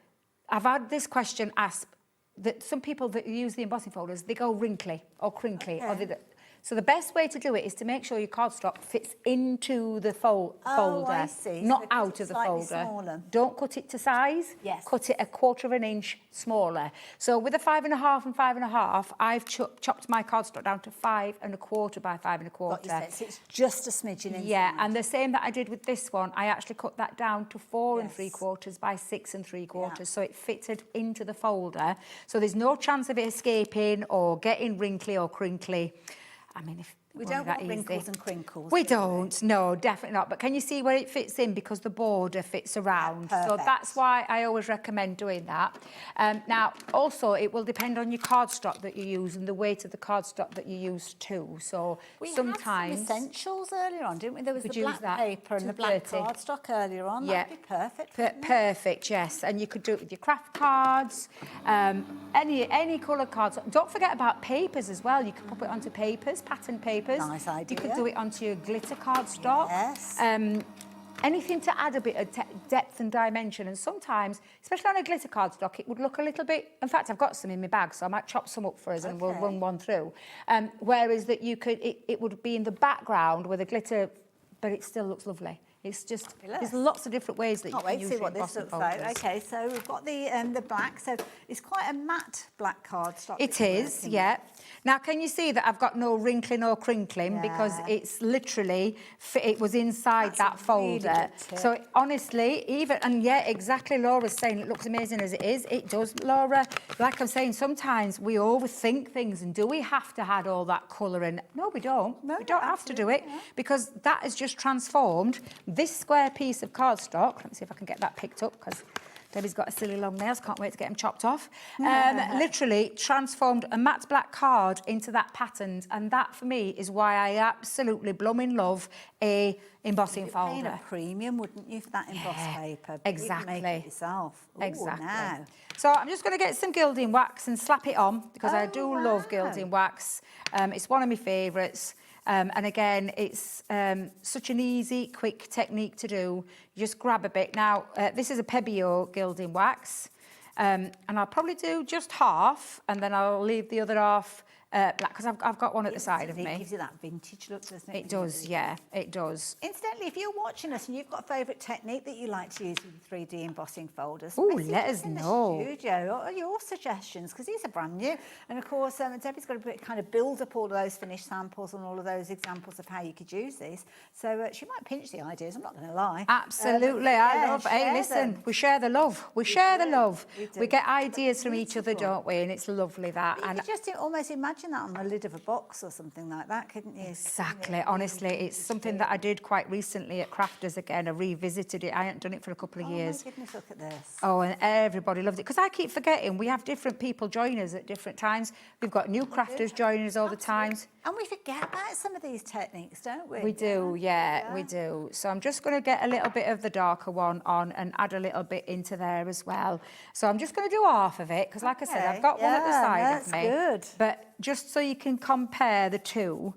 I've had this question asked that some people that use the embossing folders, they go wrinkly or crinkly. Or so the best way to do it is to make sure your cardstock fits into the folder, I see. not So cut out it of the slightly folder. smaller. Don't cut it to size. Yes. Cut it 1/4 of an inch smaller. So with a 5.5 and 5.5, I've chopped my cardstock down to 5 1/4 by 5 1/4. Got you, so it's just a smidgen inside. Yeah, and the same that I did with this one, I actually cut that down to 4 3/4 by 6 3/4, so it fitted into the folder. So there's no chance of it escaping or getting wrinkly or crinkly. I mean, if we don't want wrinkles and crinkles. We don't, no, definitely not. But can you see where it fits in? Because the border fits around. Yeah, so that's why I always recommend doing that. Now, also, it will depend on your cardstock that you use and the weight of the cardstock that you use too. So sometimes... We had some essentials earlier on, didn't we? There was the use black that paper and the black 230. cardstock earlier on. Yeah. That'd be perfect. Perfect, yes. And you could do it with your craft cards, any colour cards. Don't forget about papers as well. You can put it onto papers, pattern papers. Nice idea. You could do it onto your glitter cardstock. Yes. Anything to add a bit of depth and dimension. And sometimes, especially on a glitter cardstock, it would look a little bit... In fact, I've got some in my bag, so I might chop some up for us and we'll run one through. Whereas that you could... It would be in the background with a glitter, but it still looks lovely. It's just, there's lots of different ways that you can use it. Can't wait to see what this looks like. Okay, so we've got the black. So it's quite a matte black cardstock. It is, yeah. Now, can you see that I've got no wrinkling or crinkling because it's literally, it was inside that folder. So honestly, exactly, Laura's saying it looks amazing as it is. It does, Laura. Like I'm saying, sometimes we overthink things and do we have to add all that colour in? No, we don't. No, we don't have to do it because that is just transformed. This square piece of cardstock, let me see if I can get that picked up because Debbie's got a silly long nails, can't wait to get them chopped off. Literally transformed a matte black card into that pattern, and that for me is why I absolutely blooming love a embossing folder. You'd pay a premium, wouldn't you, for that embossed paper? Exactly. You can make it yourself. Ooh, exactly. Now. So I'm just going to get some gilding wax and slap it on because I do love gilding wax. It's one of my favourites. And again, it's such an easy, quick technique to do. You just grab a bit. Now, this is a Pebeo gilding wax. And I'll probably do just half, and then I'll leave the other half black, because I've got one at the side of me. It gives you that vintage look, doesn't it? It does, yeah, it does. Incidentally, if you're watching us and you've got a favourite technique that you like to use with 3D embossing folders, ooh, message let us us in know. the studio, or your suggestions, because these are brand new. And of course, Debbie's got to kind of build up all of those finished samples and all of those examples of how you could use these. So she might pinch the ideas, I'm not going to lie. Absolutely, I love. Hey, listen, we share the love. We share the love. We get ideas from each other, don't we? And it's lovely that. You could just almost imagine that on the lid of a box or something like that, couldn't you? Exactly. Honestly, it's something that I did quite recently at Crafters again. I revisited it. I hadn't done it for a couple of years. Oh my goodness, look at this. Oh, and everybody loved it. Because I keep forgetting, we have different people join us at different times. We've got new crafters joining us all the time. And we forget about some of these techniques, don't we? We do, yeah, we do. So I'm just going to get a little bit of the darker one on and add a little bit into there as well. So I'm just going to do half of it, because like I said, I've got one at the side of me. Good. But just so you can compare the two.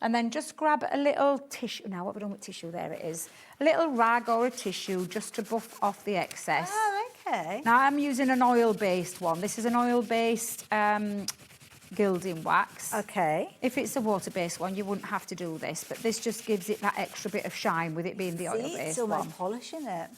And then just grab a little tissue. Now, what have we done with tissue? There it is. A little rag or a tissue just to buff off the excess. Oh, okay. Now, I'm using an oil-based one. This is an oil-based gilding wax. Okay. If it's a water-based one, you wouldn't have to do this, but this just gives it that extra bit of shine with it being the oil-based one. It's almost polishing it.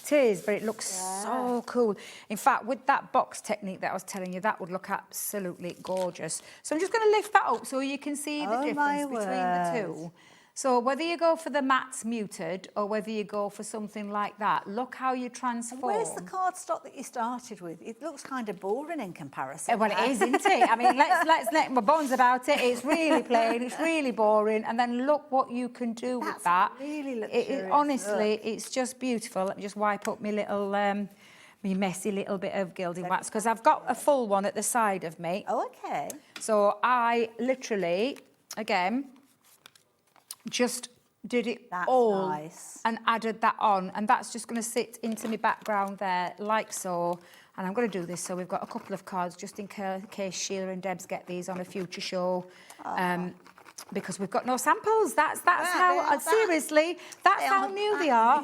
It is, but it looks so cool. In fact, with that box technique that I was telling you, that would look absolutely gorgeous. So I'm just going to lift that up so you can see the difference between the two. So whether you go for the matte muted or whether you go for something like that, look how you transform. Where's the cardstock that you started with? It looks kind of boring in comparison. Well, it is, isn't it? I mean, let's let my bones about it. It's really plain, it's really boring, and then look what you can do with that. Really luxurious. Honestly, it's just beautiful. Let me just wipe up my little, my messy little bit of gilding wax, because I've got a full one at the side of me. Oh, okay. So I literally, again, just did it all nice. And added that on, and that's just going to sit into my background there like so. And I'm going to do this so we've got a couple of cards just in case Sheila and Debs get these on a future show. Because we've got no samples. That's Yeah, how, they are seriously, that's how new they are.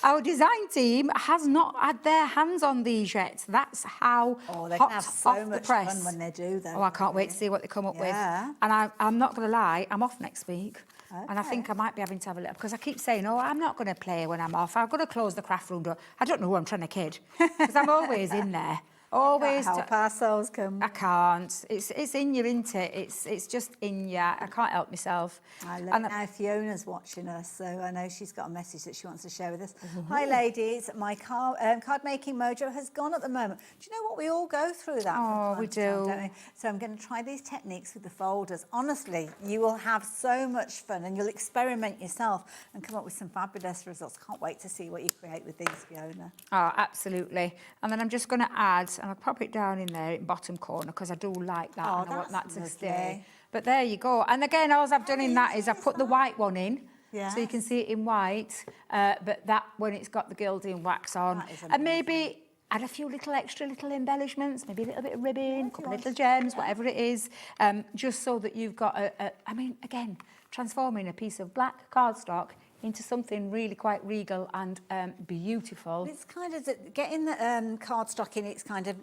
Our design team has not had their hands on these yet. That's how they hot can have so off the much press. fun when they do, though. Oh, I can't wait to see what they come up with. Yeah. And I'm not going to lie, I'm off next week. And I Okay. think I might be having to have a little, because I keep saying, oh, I'm not going to play when I'm off. I'm going to close the craft room door. I don't know who I'm trying to kid, because I'm always in there. Always. Can't help ourselves, come. I can't. It's in you, isn't it? It's just in you. I can't help myself. I love And now Fiona's watching us, so I know she's got a message that she wants to share with us. Hi, ladies. My card making mojo has gone at the moment. Do you know what? We all go through that. Oh, from we time to time, do. don't we? So I'm going to try these techniques with the folders. Honestly, you will have so much fun, and you'll experiment yourself and come up with some fabulous results. Can't wait to see what you create with these, Fiona. Oh, absolutely. And then I'm just going to add, and I'll pop it down in there in bottom corner, because I do like that, and I want that that's to lovely. stay. But there you go. And again, all I've done in that is I've put the white one in, so you can see it in white, but that when it's got the gilding wax on. That is And maybe add a few extra embellishments, maybe a little bit of ribbon, a couple of little gems, whatever it is, just so that you've got I mean, again, transforming a piece of black cardstock into something really quite regal and beautiful. It's kind of getting the cardstock in its kind of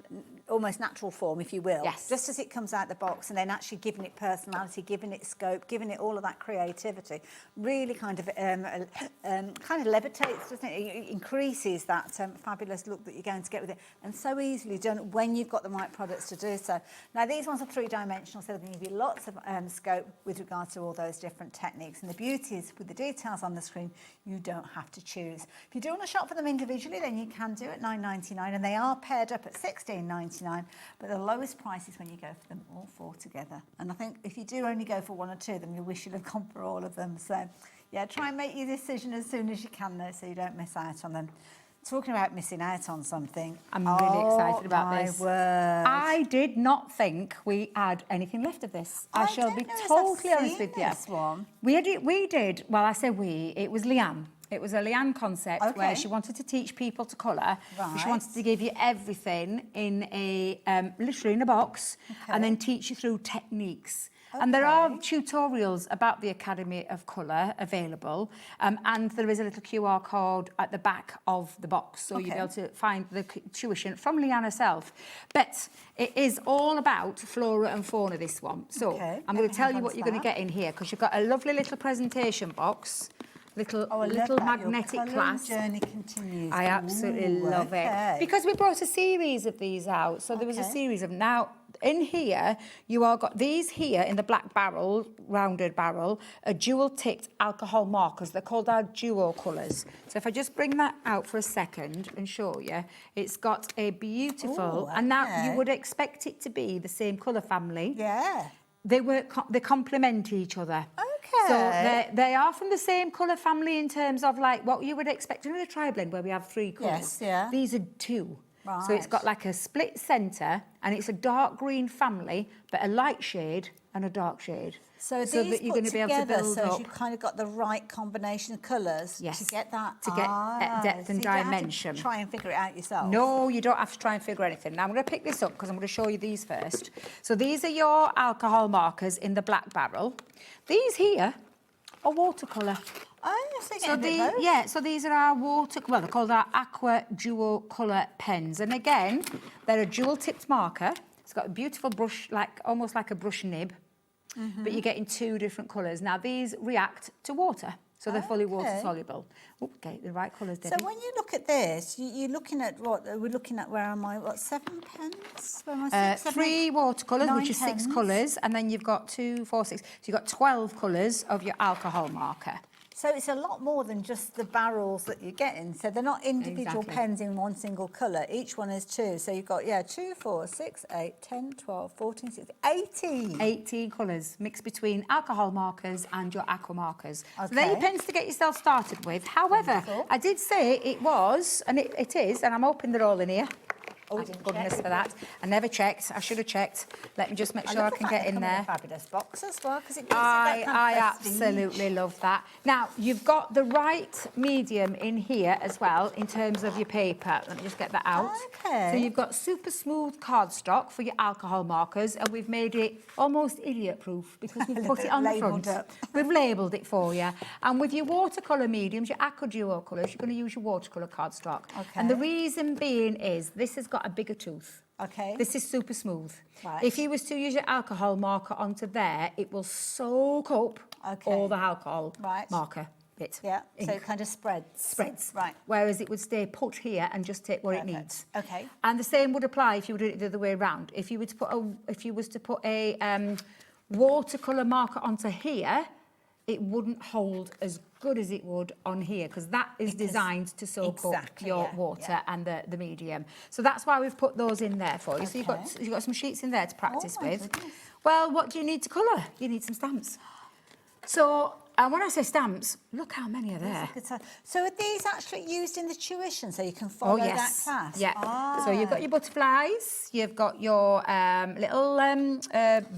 almost natural form, if you will. Yes. Just as it comes out the box, and then actually giving it personality, giving it scope, giving it all of that creativity, really kind of levitates, doesn't it? It increases that fabulous look that you're going to get with it, and so easily done when you've got the right products to do so. Now, these ones are three-dimensional, so they're going to give you lots of scope with regards to all those different techniques. And the beauty is, with the details on the screen, you don't have to choose. If you do want to shop for them individually, then you can do at $9.99, and they are paired up at $16.99, but the lowest price is when you go for them all four together. And I think if you do only go for one or two of them, you'll wish you'd have gone for all of them. So yeah, try and make your decision as soon as you can, though, so you don't miss out on them. Talking about missing out on something, I'm really excited about this. My word. I did not think we had anything left of this. I shall be totally honest with you. This one. We did. Well, I say we. It was Leanne. It was a Leanne concept where she wanted to teach people to colour. Right. She wanted to give you everything in a literally in a box, and then teach you through techniques. And there are tutorials about the Academy of Colour available, and there is a little QR code at the back of the box, so you'll be able to find the tuition from Leanne herself. But it is all about flora and fauna, this one. So I'm going to tell you what you're going to get in here, because you've got a lovely little presentation box, little magnetic clasp. Journey continues. I absolutely love it, because we brought a series of these out. So there was a series of now. In here, you all got these here in the black barrel, rounded barrel, are dual-tipped alcohol markers. They're called our duo colours. So if I just bring that out for a second and show you, it's got a beautiful, and now you would expect it to be the same colour family. Yeah. They complement each other. Okay. So they are from the same colour family in terms of like what you would expect in a tri-blend where we have three colours. Yes, yeah. These are two. So it's got like a split centre, and it's a dark green family, but a light shade and a dark shade. So that you're going to be able to build so up. you've kind of got the right combination of colours to get that. To get depth and so you don't dimension. have to try and figure it out yourself. No, you don't have to try and figure anything. Now I'm going to pick this up because I'm going to show you these first. So these are your alcohol markers in the black barrel. These here are watercolour. Oh, so these are our they're called our Aqua Duo Colour pens. And again, they're a dual-tipped marker. It's got a beautiful brush, almost like a brush nib, but you're getting two different colours. Now, these react to water, so they're fully water-soluble. Okay, the right colours, Debbie. So when you look at this, you're looking at what? We're looking at, where am I? What, 7 pens? Where am I? 3 watercolours, which is 6 pens. colours, and then you've got 2, 4, 6. So you've got 12 colours of your alcohol marker. So it's a lot more than just the barrels that you're getting. So they're not individual pens in one single colour. Each one is 2. So you've got, 2, 4, 6, 8, 10, 12, 14, 16, 18. 18 colours mixed between alcohol markers and your aqua markers. So they're your pens to get yourself started with. However, I did say it was, and it is, and I'm hoping they're all in here. Thank goodness for that. I never checked. I should have checked. Let me just make sure I can get in there. Fabulous box as well, because it gives it that kind I of prestige. absolutely love that. Now, you've got the right medium in here as well in terms of your paper. Let me just get that out. Okay. So you've got super smooth cardstock for your alcohol markers, and we've made it almost idiot-proof because we've put it on the front. We've labelled it for you. And with your watercolour mediums, your aqua duo colours, you're going to use your watercolour cardstock. Okay. And the reason being is this has got a bigger tooth. Okay. This is super smooth. Right. If you was to use your alcohol marker onto there, it will soak up all the alcohol marker bit. Yeah, ink. so it kind of spreads. Right. Whereas it would stay put here and just take what it needs. Okay. And the same would apply if you were doing it the other way around. If you were to put a watercolour marker onto here, it wouldn't hold as good as it would on here because that is designed to soak up your water and the medium. So that's why we've put those in there for you. So you've got some sheets in there to practice with. Goodness. Well, what do you need to colour? You need some stamps. So when I say stamps, look how many are there. So are these actually used in the tuition so you can follow that class? Yeah. So you've got your butterflies, you've got your little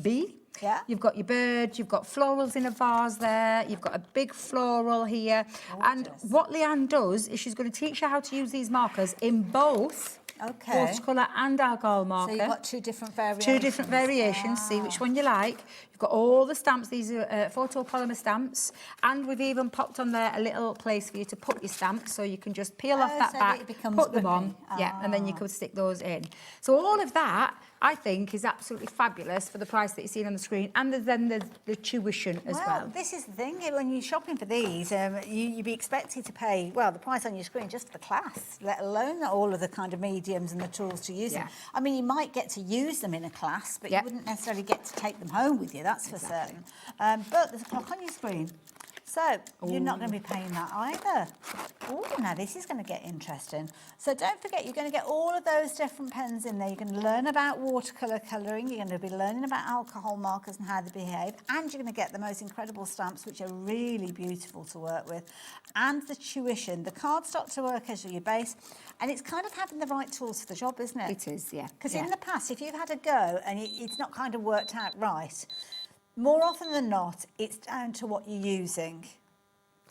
bee. Yeah. You've got your bird, you've got florals in a vase there, you've got a big floral here. And what Leanne does is she's going to teach you how to use these markers in both watercolour and alcohol marker. So you've got two different variations. Two different variations, see which one you like. You've got all the stamps, these are photopolymer stamps, and we've even popped on there a little place for you to put your stamps so you can just peel off that so back, that it becomes put them on, grippy. and then you could stick those in. So all of that, I think, is absolutely fabulous for the price that you're seeing on the screen, and then the tuition as well. This is the thing, when you're shopping for these, you'd be expected to pay, the price on your screen just for the class, let alone all of the kind of mediums and the tools to use them. I mean, you might get to use them in a class, but you wouldn't necessarily get to take them home with you, that's for certain. But there's a clock on your screen. So you're not going to be paying that either. Oh, now this is going to get interesting. So don't forget, you're going to get all of those different pens in there. You're going to learn about watercolour colouring. You're going to be learning about alcohol markers and how they behave. And you're going to get the most incredible stamps, which are really beautiful to work with. And the tuition, the cardstock to work as your base. And it's kind of having the right tools for the job, isn't it? It is, yeah. Because in the past, if you've had a go and it's not kind of worked out right, more often than not, it's down to what you're using.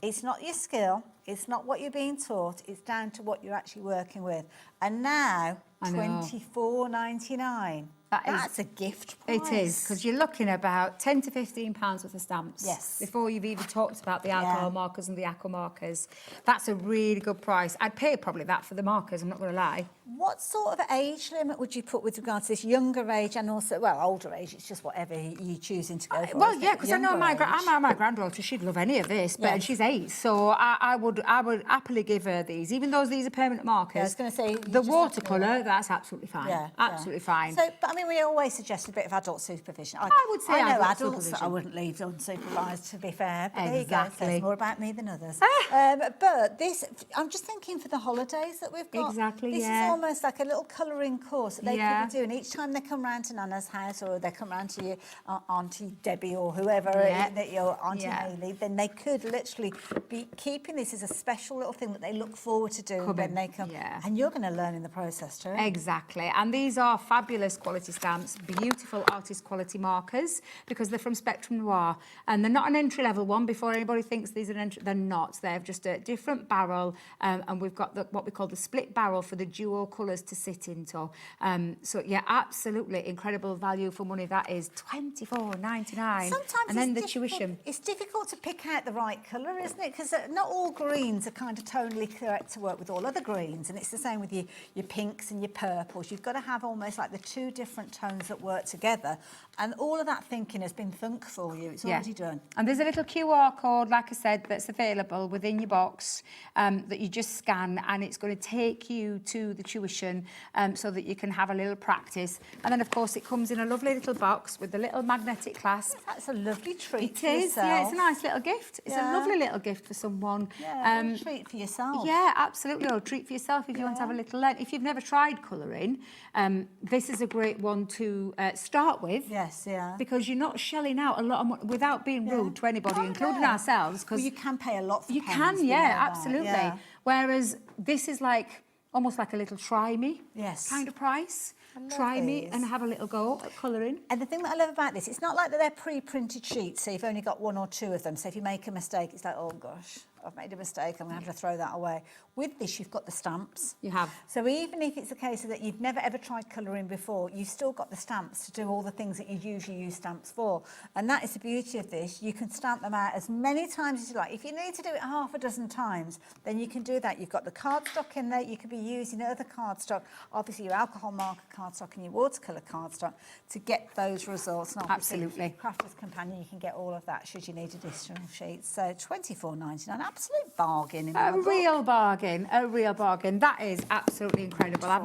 It's not your skill, it's not what you're being taught, it's down to what you're actually working with. And now, $24.99. That's a gift price. It is, because you're looking about £10 to £15 worth of stamps. Yes. Before you've even talked about the alcohol markers and the aqua markers. That's a really good price. I'd pay probably that for the markers, I'm not going to lie. What sort of age limit would you put with regard to this younger age and also, older age? It's just whatever you're choosing to go for. Yeah, because I know my granddaughter, she'd love any of this, but she's 8, so I would happily give her these, even though these are permanent markers. I was going to say the watercolour, that's absolutely fine. Absolutely fine. So, but I mean, we always suggest a bit of adult supervision. I would say I know adult adults supervision. I wouldn't leave unsupervised, to be fair. But Exactly. there you go. Says more about me than others. But this, I'm just thinking for the holidays that we've got. Exactly, This is almost like a little colouring course that they could be doing. Each time they come round to Nana's house or they come round to your Auntie Debbie or whoever, your Auntie Hayley, then they could literally be keeping this as a special little thing that they look forward to doing when they come. And you're going to learn in the process too. Exactly. And these are fabulous quality stamps, beautiful artist quality markers, because they're from Spectrum Noir. And they're not an entry-level one. Before anybody thinks these are they're not. They're just a different barrel. And we've got what we call the split barrel for the dual colours to sit into. So, yeah, absolutely incredible value for money. That is $24.99. Sometimes and then the tuition. It's difficult to pick out the right colour, isn't it? Because not all greens are kind of tonally correct to work with all other greens. And it's the same with your pinks and your purples. You've got to have almost like the two different tones that work together. And all of that thinking has been thunk for you. It's already done. And there's a little QR code, like I said, that's available within your box that you just scan, and it's going to take you to the tuition so that you can have a little practice. And then, of course, it comes in a lovely little box with the little magnetic clasp. That's a lovely treat for yourself. Yeah, it's a nice little gift. It's a lovely little gift for someone. Yeah, a treat for yourself. Yeah, absolutely. Or a treat for yourself if you want to have a little learn. If you've never tried colouring, this is a great one to start with. Yes, yeah. Because you're not shelling out a lot of money without being rude to anybody, including ourselves. Because you can pay a lot for you pens. can, absolutely. Yeah. Whereas this is like almost like a little try me kind of price. Try me and have a little go at colouring. And the thing that I love about this, it's not like that they're pre-printed sheets, so you've only got 1 or 2 of them. So if you make a mistake, it's like, oh gosh, I've made a mistake, I'm going to have to throw that away. With this, you've got the stamps. You have. So even if it's a case that you've never ever tried colouring before, you've still got the stamps to do all the things that you usually use stamps for. And that is the beauty of this. You can stamp them out as many times as you like. If you need to do it half a dozen times, then you can do that. You've got the cardstock in there. You could be using other cardstock, obviously your alcohol marker cardstock and your watercolour cardstock to get those results. And absolutely. Crafter's Companion, you can get all of that should you need additional sheets. So £24.99, absolute bargain. In my book. Real bargain, a real bargain. That is absolutely incredible. I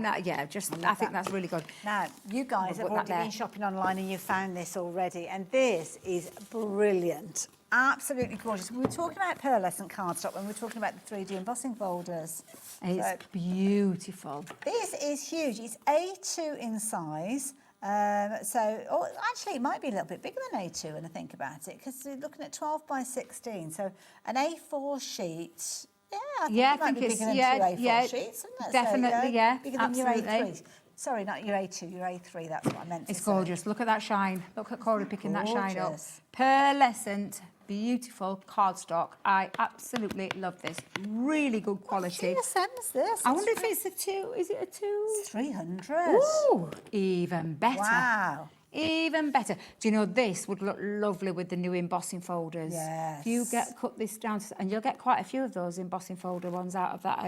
think that's really good. Now, you guys have already been shopping online and you've found this already, and this is brilliant. Absolutely gorgeous. We were talking about pearlescent cardstock when we were talking about the 3D embossing folders. It's beautiful. This is huge. It's A2 in size. Actually, it might be a little bit bigger than A2 when I think about it, because we're looking at 12 by 16. So an A4 sheet. I think it might be bigger than 2 A4 sheets, isn't it? Definitely, bigger than your A3. Sorry, not your A2, your A3, that's what I meant to say. It's gorgeous. Look at that shine. Look at Corey picking that shine up. Pearlescent, beautiful cardstock. I absolutely love this. Really good quality. GSM's this? I wonder if it's a 2. Is it a 2? It's 300. Ooh, even better. Wow. Even better. Do you know, this would look lovely with the new embossing folders. Yes. If you cut this down, and you'll get quite a few of those embossing folder ones out of that.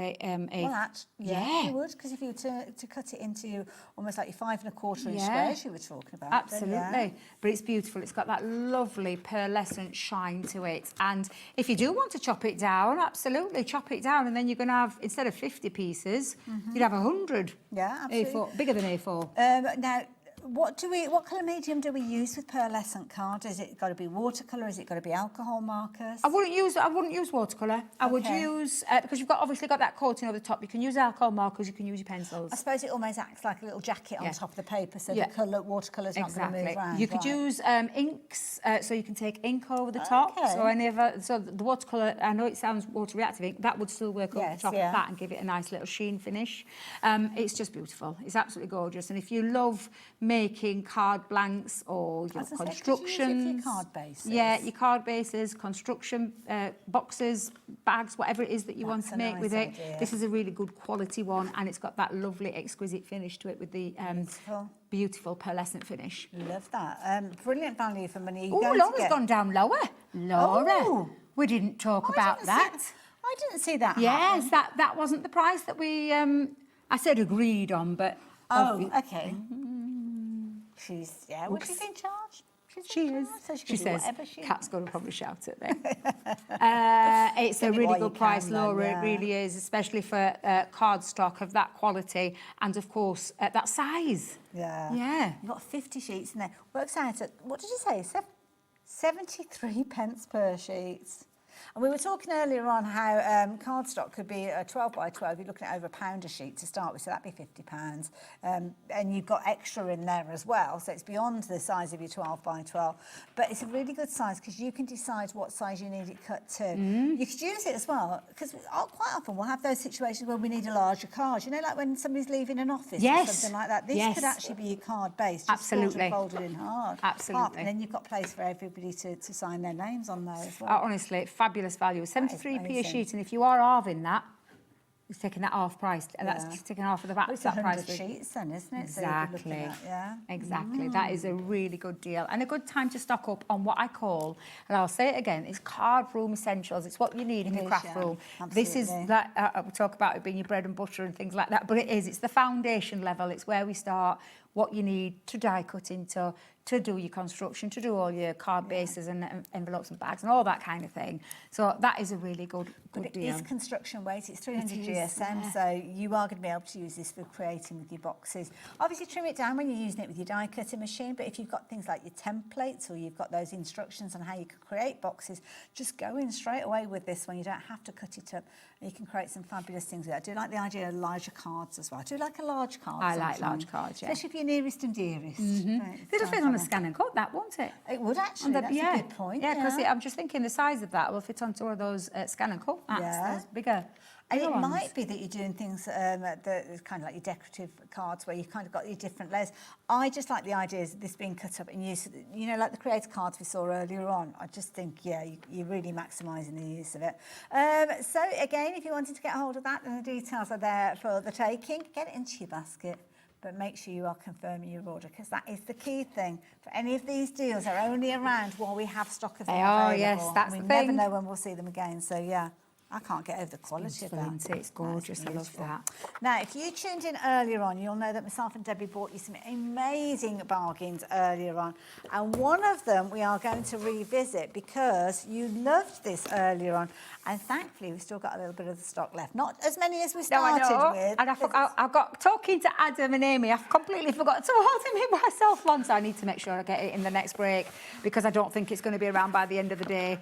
You would, because if you were to cut it into almost like your 5 1/4 inch squares you were talking about. Absolutely. But it's beautiful. It's got that lovely pearlescent shine to it. And if you do want to chop it down, absolutely, chop it down. And then you're going to have, instead of 50 pieces, you'd have 100. Yeah, absolutely. A4, bigger than A4. Now, what colour medium do we use with pearlescent card? Is it got to be watercolour? Is it got to be alcohol markers? I wouldn't use watercolour. I would use because you've obviously got that coating over the top. You can use alcohol markers. You can use your pencils. I suppose it almost acts like a little jacket on top of the paper, so the watercolour's not going to move around. You could use inks, so you can take ink over the top. So the watercolour, I know it sounds water reactive ink, that would still work over the top of that and give it a nice little sheen finish. It's just beautiful. It's absolutely gorgeous. And if you love making card blanks or your construction, your card bases. Your card bases, construction boxes, bags, whatever it is that you want to make with it. This is a really good quality one, and it's got that lovely exquisite finish to it with the beautiful pearlescent finish. Love that. Brilliant value for money. Oh, Laura's gone down lower. Laura, we didn't talk about that. I didn't see that. Yes, that wasn't the price that we I said agreed on, but okay. She's would she be in charge? She is. So she says, she Kat's going to probably shout at me. It's a really good price, Laura. It really is, especially for cardstock of that quality and, of course, at that size. Yeah. You've got 50 sheets in there. Works out at, what did you say, 73 pence per sheet. And we were talking earlier on how cardstock could be a 12 by 12. You're looking at over £1 a sheet to start with, so that'd be £50. And you've got extra in there as well, so it's beyond the size of your 12 by 12. But it's a really good size because you can decide what size you need it cut to. You could use it as well, because quite often we'll have those situations where we need a larger card. You know, like when somebody's leaving an office or something like that. This could actually be your card base, just folded in hard. Absolutely. And then you've got place for everybody to sign their names on there as well. Honestly, fabulous value. 73p a sheet, and if you are halving that, it's taking that half price, and that's taking half of the VAT. It's 100 sheets then, isn't it? Exactly. So exactly. That is a really good deal and a good time to stock up on what I call, and I'll say it again, it's card room essentials. It's what you need in your craft room. Absolutely. This is that we talk about it being your bread and butter and things like that, but it is. It's the foundation level. It's where we start. What you need to die cut into, to do your construction, to do all your card bases and envelopes and bags and all that kind of thing. So that is a really good deal. It is construction weight. It's 300 GSM, so you are going to be able to use this for creating with your boxes. Obviously, trim it down when you're using it with your die cutting machine, but if you've got things like your templates or you've got those instructions on how you can create boxes, just go in straight away with this one. You don't have to cut it up. You can create some fabulous things with it. I do like the idea of larger cards as well. I do like a large card. I like large cards, especially if you're nearest and dearest. It'll fit on a scan and cut, that, won't it? It would actually. That's a good point. Yeah, because I'm just thinking the size of that will fit onto one of those scan and cut apps. Those bigger. And Bigger it ones. might be that you're doing things that is kind of like your decorative cards where you've kind of got your different layers. I just like the idea of this being cut up and used, you know, like the creator cards we saw earlier on. I just think, yeah, you're really maximising the use of it. So again, if you wanted to get hold of that, then the details are there for the taking. Get it into your basket. But make sure you are confirming your order, because that is the key thing. For any of these deals, they're only around while we have stock of them available. Yes, that's we the never thing. know when we'll see them again. So yeah, I can't get over the quality of that. It's gorgeous. I love that. Now, if you tuned in earlier on, you'll know that myself and Debbie bought you some amazing bargains earlier on. And one of them we are going to revisit because you loved this earlier on. And thankfully, we've still got a little bit of the stock left. Not as many as we started with. And I got talking to Adam and Amy. I've completely forgot to order it myself one, so I need to make sure I get it in the next break because I don't think it's going to be around by the end of the day.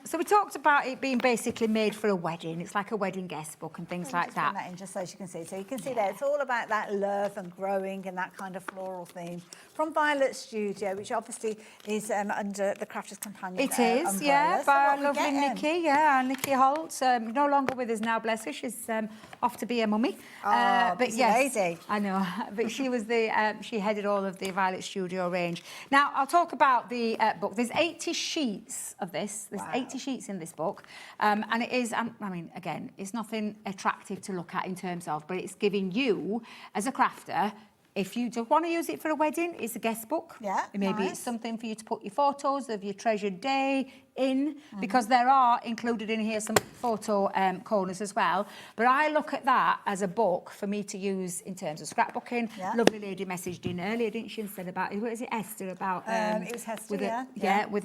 So we talked about it being basically made for a wedding. It's like a wedding guest book and things like that. Bring that in just so you can see. So you can see there, it's all about that love and growing and that kind of floral theme from Violet Studio, which obviously is under the Crafters Companion It is, umbrella. yeah, So by our what we lovely getting? Nikki, yeah, Nikki Holt, no longer with us now, bless her. She's off to be a mummy. Oh, but busy yes, lady. I know. But she was she headed all of the Violet Studio range. Now I'll talk about the book. There's 80 sheets of this. There's 80 sheets in this book, and it is. I mean, again, it's nothing attractive to look at in terms of, but it's giving you as a crafter. If you don't want to use it for a wedding, it's a guest book. Yeah, Maybe nice. it's something for you to put your photos of your treasured day in, because there are included in here some photo corners as well. But I look at that as a book for me to use in terms of scrapbooking. Yeah. Lovely lady messaged in earlier, didn't she, and said about, what is it, Esther, about... It was Hester, with yeah. with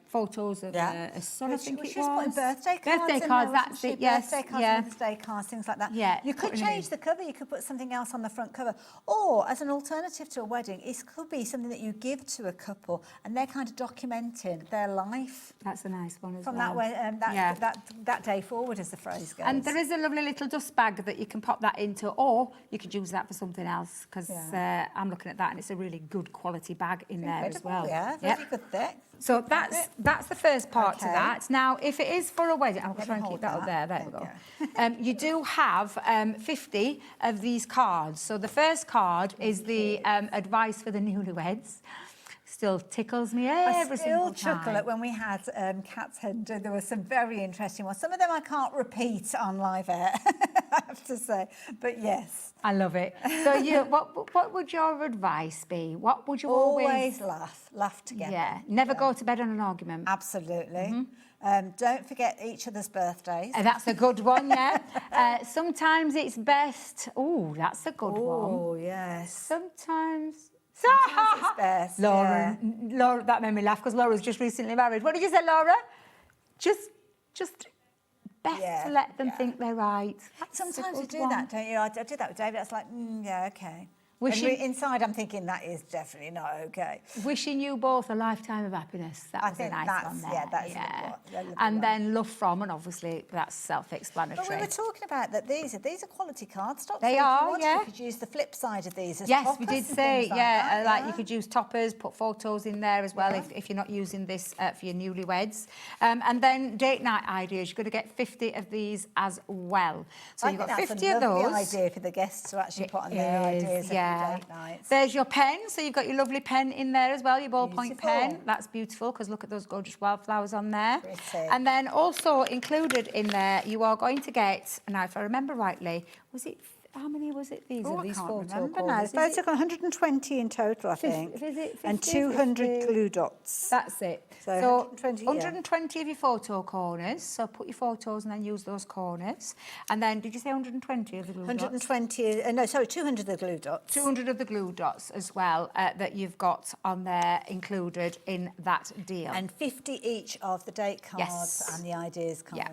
photos of a son, I think She it was was. putting birthday cards Birthday in cards, there, that's wasn't it, she? yes. Birthday cards, yeah. Mother's Day cards, things like that. Yeah, You could putting them change in. the cover. You could put something else on the front cover. Or, as an alternative to a wedding, it could be something that you give to a couple and they're kind of documenting their life. That's a nice one as From well. that way, that day forward, as the phrase goes. And there is a lovely little dust bag that you can pop that into, or you could use that for something else, because I'm looking at that and it's a really good quality bag in there as well. Yeah, very good thick. So that's the first part to Okay. that. Now, if it is for a wedding, I'll try and keep that up there. There we go. You do have 50 of these cards. So the first card is the advice for the newlyweds. Still tickles me every single time. I still chuckle at when we had Cat's Head. There were some very interesting ones. Some of them I can't repeat on live air, I have to say. But yes. I love it. So what would your advice be? What would you always laugh together? Yeah, never go to bed on an argument. Absolutely. Don't forget each other's birthdays. That's a good one, yeah. Sometimes it's best. Oh, that's a good one. Oh, yes. Sometimes it's best. Laura, that made me laugh because Laura's just recently married. What did you say, Laura? Just best to let them think they're right. That's Sometimes you a good do one. that, don't you? I did that with David. That's like, yeah, okay. Wishing- And inside, I'm thinking that is definitely not okay. Wishing you both a lifetime of happiness. That I was think a nice that's- one there. yeah, that's a good one. And then love from, and obviously that's But self-explanatory. we were talking about that these are quality cardstock. They so if are, you wanted, yeah. You could use the flip side of these as Yes, toppers we did and say, things yeah, that, you could use toppers, put photos in there as well if you're not using this for your newlyweds. And then date night ideas, you're going to get 50 of these as well. So I you've think got that's 50 a of lovely those. idea for the guests to actually put on their ideas for date nights. There's your pen, so you've got your lovely pen in there as well, your ballpoint Beautiful. pen. That's beautiful, because look at those gorgeous wildflowers on there. Pretty. And then also included in there, you are going to get, now if I remember rightly, how many was it these? Oh, of I these can't photo remember now. corners? There's about 120 in total, I think. Is it 50, and 200 50? glue dots. That's it. So 120, 120 of your photo corners. So put your photos and then use those corners. And then, did you say 120 of the glue dots? 120, 200 of the glue dots. 200 of the glue dots as well that you've got on there included in that deal. And 50 each of the date cards Yes. and the ideas card,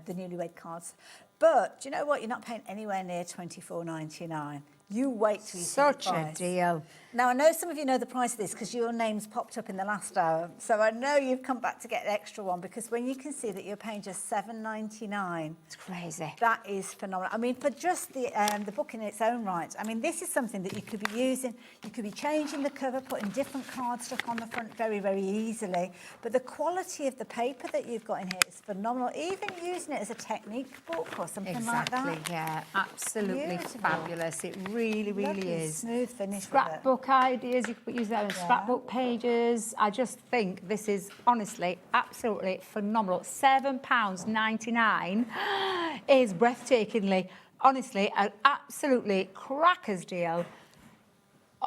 the newlywed cards. But do you know what? You're not paying anywhere near $24.99. You wait till you see Such the a price. deal. Now, I know some of you know the price of this because your name's popped up in the last hour. So I know you've come back to get an extra one because when you can see that you're paying just $7.99. It's crazy. That is phenomenal. I mean, for just the book in its own right, I mean, this is something that you could be using. You could be changing the cover, putting different cardstock on the front very, very easily. But the quality of the paper that you've got in here is phenomenal. Even using it as a technique book or something like that. Exactly, yeah. Absolutely Beautiful. fabulous. It really, really Lovely, is. smooth finish with it. Scrapbook ideas, you could use that in scrapbook pages. I just think this is honestly absolutely phenomenal. £7.99 is breathtakingly, honestly, an absolutely crackers deal.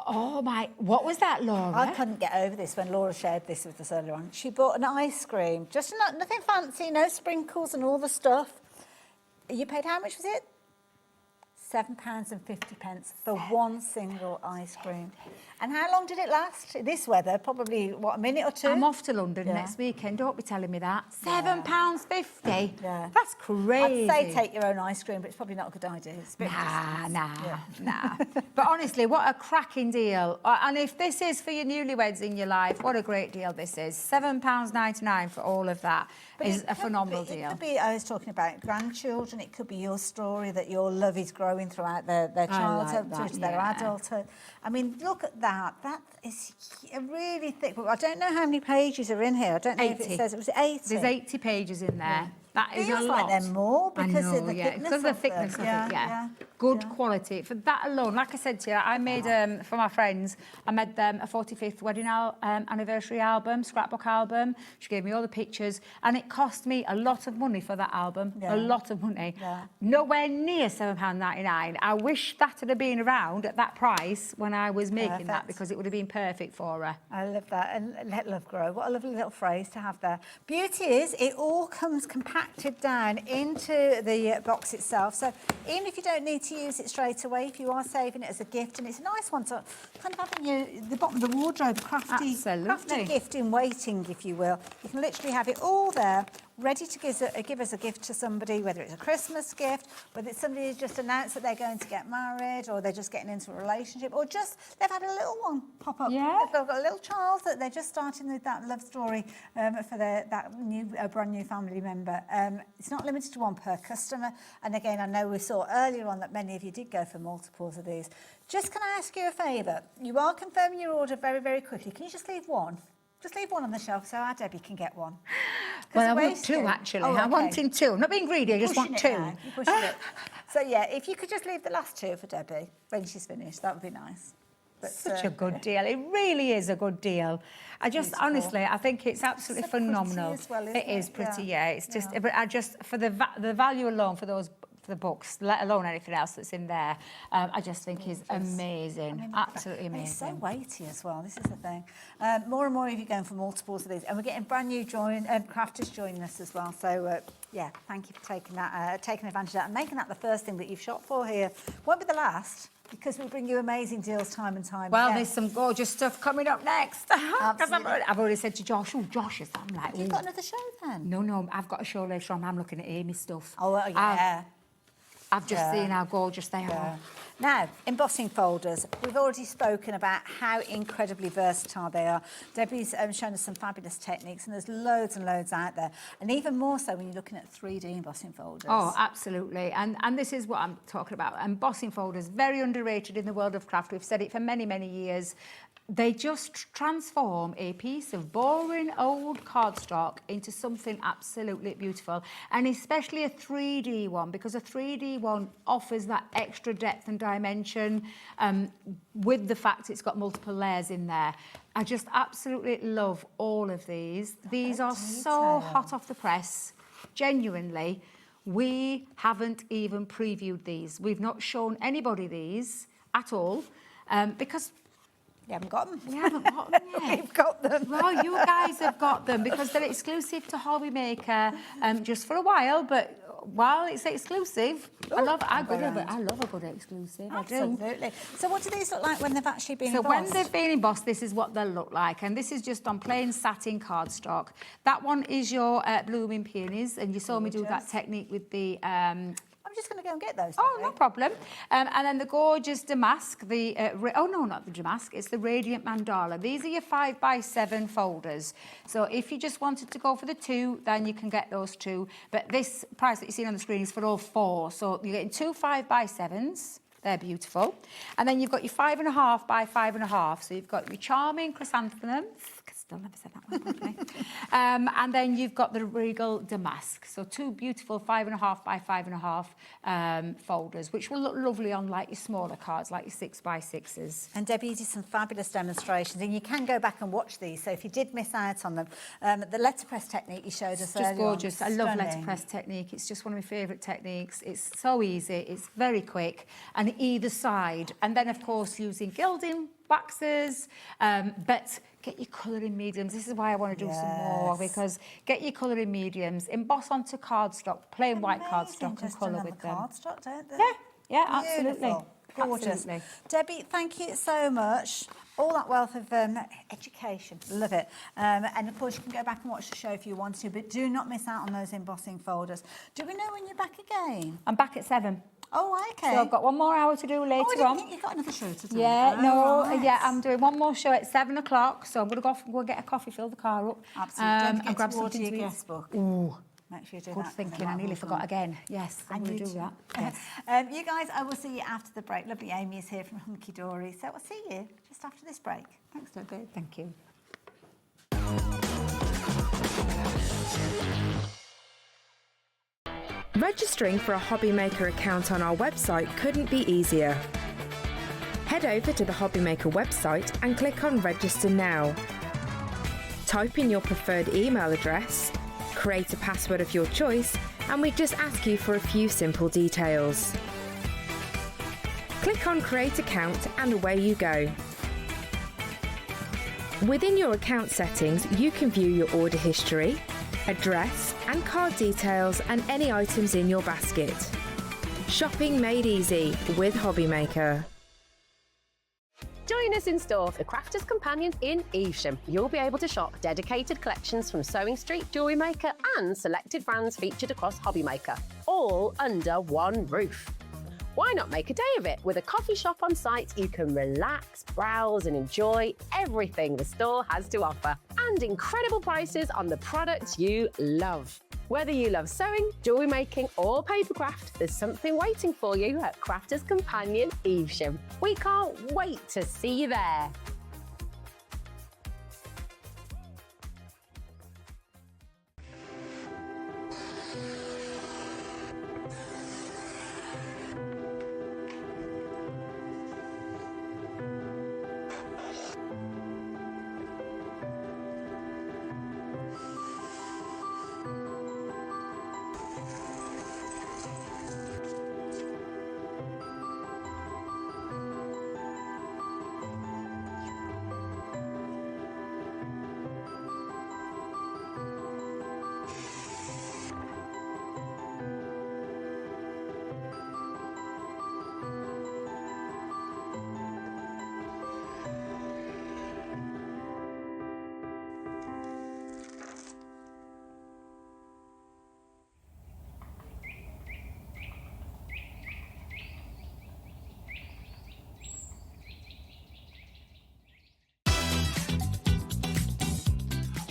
Oh my, what was that, Laura? I couldn't get over this when Laura shared this with us earlier on. She bought an ice cream, just nothing fancy, no sprinkles and all the stuff. You paid how much was it? £7.50 for one single ice cream. And how long did it last? This weather, probably, what, a minute or two? I'm off to London next weekend. Don't be telling me that. £7.50? Yeah. That's crazy. I'd say take your own ice cream, but it's probably not a good idea. It's a bit Nah. But honestly, what a cracking deal. And if this is for your newlyweds in your life, what a great deal this is. £7.99 for all of that is a phenomenal deal. It could be, I was talking about grandchildren, it could be your story that your love is growing throughout their childhood through to their adulthood. I mean, look at that. That is a really thick book. I don't know how many pages are in here. I don't know if it says it was 80. There's 80 pages in there. That is a Feels lot. like they're more because of the thickness because of the thickness of it, Good quality. For that alone, like I said to you, I made, for my friends, I made them a 45th wedding anniversary album, scrapbook album. She gave me all the pictures, and it cost me a lot of money for that album, a lot of money. Nowhere near £7.99. I wish that had been around at that price when I was making that, because it would have been perfect for her. I love that. And let love grow. What a lovely little phrase to have there. Beauty is, it all comes compacted down into the box itself. So even if you don't need to use it straight away, if you are saving it as a gift, and it's a nice one to kind of have in the bottom of the wardrobe, crafty gift in waiting, if you will. You can literally have it all there, ready to give as a gift to somebody, whether it's a Christmas gift, whether it's somebody who's just announced that they're going to get married, or they're just getting into a relationship, or just they've had a little one pop up. Yeah. They've got a little child that they're just starting with that love story for that brand new family member. It's not limited to one per customer. And again, I know we saw earlier on that many of you did go for multiples of these. Just can I ask you a favour? You are confirming your order very, very quickly. Can you just leave one? Just leave one on the shelf so our Debbie can get one. Well, I want two, actually. I'm wanting two. I'm not being greedy, I just want two. You're pushing it. So, yeah, if you could just leave the last two for Debbie when she's finished, that would be nice. But, such a good deal. It really is a good deal. I just, honestly, I think it's absolutely phenomenal. As well, it is pretty, It's just, but I just, for the value alone for the books, let alone anything else that's in there, I just think is amazing. Absolutely amazing. It's so weighty as well. This is the thing. More and more of you going for multiples of these, and we're getting brand new crafters joining us as well. So yeah, thank you for taking advantage of that and making that the first thing that you've shopped for here. Won't be the last, because we bring you amazing deals time and time again. There's some gorgeous stuff coming up next. Because I've already said to Josh, Josh is, I'm like... You've got another show then? No, I've got a show later on. I'm looking at Amy's stuff. Oh, well, yeah. I've just seen how gorgeous they are. Now, embossing folders. We've already spoken about how incredibly versatile they are. Debbie's shown us some fabulous techniques, and there's loads and loads out there. And even more so when you're looking at 3D embossing folders. Oh, absolutely. And this is what I'm talking about. Embossing folders, very underrated in the world of craft. We've said it for many, many years. They just transform a piece of boring old cardstock into something absolutely beautiful, and especially a 3D one, because a 3D one offers that extra depth and dimension with the fact it's got multiple layers in there. I just absolutely love all of these. These are so hot off the press, genuinely. We haven't even previewed these. We've not shown anybody these at all because... You haven't got them. We haven't got them yet. We've got them. Well, you guys have got them because they're exclusive to HobbyMaker just for a while, but while it's exclusive, I love a good exclusive. Absolutely. I do. So what do these look like when they've actually been embossed? So when they've been embossed, this is what they'll look like. And this is just on plain satin cardstock. That one is your blooming peonies. And you saw me do that technique with the... I'm just going to go and get those. Oh, no problem. And then the gorgeous damask, not the damask, it's the radiant mandala. These are your 5x7 folders. So if you just wanted to go for the 2, then you can get those 2. But this price that you see on the screen is for all 4. So you're getting 2 5x7s. They're beautiful. And then you've got your 5.5 by 5.5. So you've got your charming chrysanthemums. Still never said that one properly. And then you've got the regal damask. So 2 beautiful 5.5 by 5.5 folders, which will look lovely on like your smaller cards, like your 6x6s. And Debbie did some fabulous demonstrations, and you can go back and watch these. So if you did miss out on them, the letterpress technique you showed us earlier. Just gorgeous. I love letterpress technique. It's just one of my favourite techniques. It's so easy. It's very quick, and either side. And then, of course, using gilding waxes, but get your colouring mediums. This is why I want to do some more, because get your colouring mediums, emboss onto cardstock, plain white cardstock, and colour with them. Cardstock, don't they? Yeah, absolutely. Beautiful. Gorgeous. Absolutely. Debbie, thank you so much. All that wealth of education. Love it. And of course, you can go back and watch the show if you want to, but do not miss out on those embossing folders. Do we know when you're back again? I'm back at 7. Oh, okay. So I've got 1 more hour to do later on. I think you've got another show to do. Yeah, right. I'm doing 1 more show at 7 o'clock. So I'm going to go get a coffee, fill the car up. Absolutely. And grab something your to eat. guest book. Ooh. Make sure you do Good that. thinking. I nearly forgot again. Yes, I'm going to do that. Yes. You guys, I will see you after the break. Lovely Amy is here from Hunkydory. So I'll see you just after this break. Thanks, Debbie. Thank you. Registering for a HobbyMaker account on our website couldn't be easier. Head over to the HobbyMaker website and click on Register Now. Type in your preferred email address, create a password of your choice, and we just ask you for a few simple details. Click on Create Account and away you go. Within your account settings, you can view your order history, address and card details and any items in your basket. Shopping made easy with HobbyMaker. Join us in store for the Crafter's Companion in Evesham. You'll be able to shop dedicated collections from Sewing Street, Jewellery Maker and selected brands featured across HobbyMaker, all under one roof. Why not make a day of it? With a coffee shop on site, you can relax, browse and enjoy everything the store has to offer, and incredible prices on the products you love. Whether you love sewing, jewellery making or papercraft, there's something waiting for you at Crafter's Companion Evesham. We can't wait to see you there.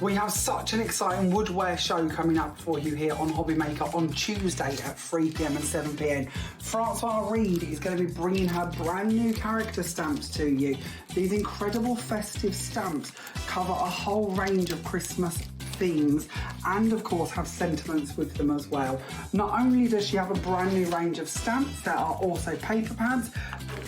We have such an exciting woodware show coming up for you here on HobbyMaker on Tuesday at 3 p.m. and 7 p.m. Francois Reed is going to be bringing her brand new character stamps to you. These incredible festive stamps cover a whole range of Christmas themes and of course have sentiments with them as well. Not only does she have a brand new range of stamps, there are also paper pads,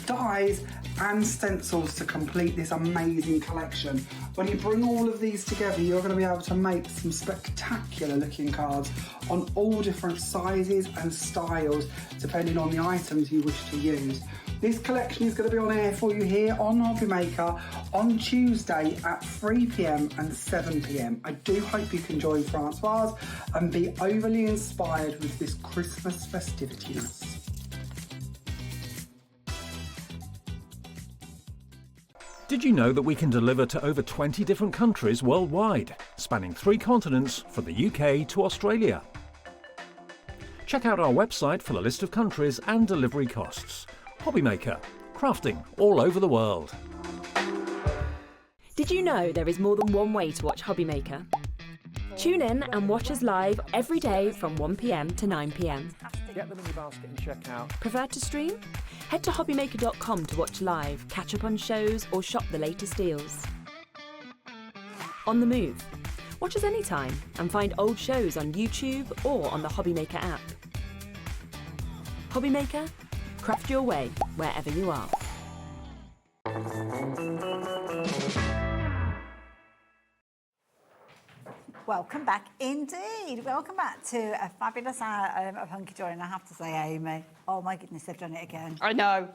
dies and stencils to complete this amazing collection. When you bring all of these together, you're going to be able to make some spectacular looking cards on all different sizes and styles depending on the items you wish to use. This collection is going to be on air for you here on HobbyMaker on Tuesday at 3 p.m. and 7 p.m. I do hope you can join Francoise and be overly inspired with this Christmas festivities. Did you know that we can deliver to over 20 different countries worldwide, spanning 3 continents from the UK to Australia? Check out our website for the list of countries and delivery costs. HobbyMaker, crafting all over the world. Did you know there is more than one way to watch HobbyMaker? Tune in and watch us live every day from 1 p.m. to 9 p.m. Get them in your basket and check out. Prefer to stream? Head to hobbymaker.com to watch live, catch up on shows, or shop the latest deals. On the move. Watch us anytime and find old shows on YouTube or on the HobbyMaker app. HobbyMaker, craft your way wherever you are. Welcome back indeed. Welcome back to a fabulous hour of Hunkydory. And I have to say, Amy, oh my goodness, they've done it again. I know.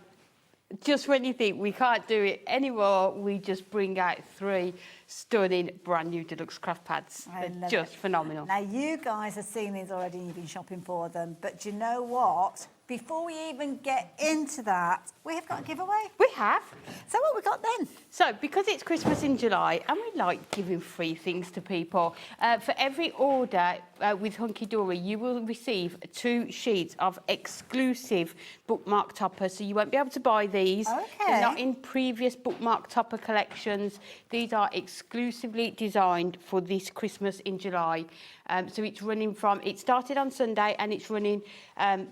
Just when you think we can't do it anymore, we just bring out 3 stunning brand new deluxe craft pads. They're just phenomenal. Now, you guys have seen these already and you've been shopping for them. But do you know what? Before we even get into that, we have got a giveaway. We have. So what we got then? So, because it's Christmas in July, and we like giving free things to people, for every order with Hunkydory, you will receive 2 sheets of exclusive bookmark toppers. So you won't be able to buy these. Okay. They're not in previous bookmark topper collections. These are exclusively designed for this Christmas in July. So it's running from, it started on Sunday and it's running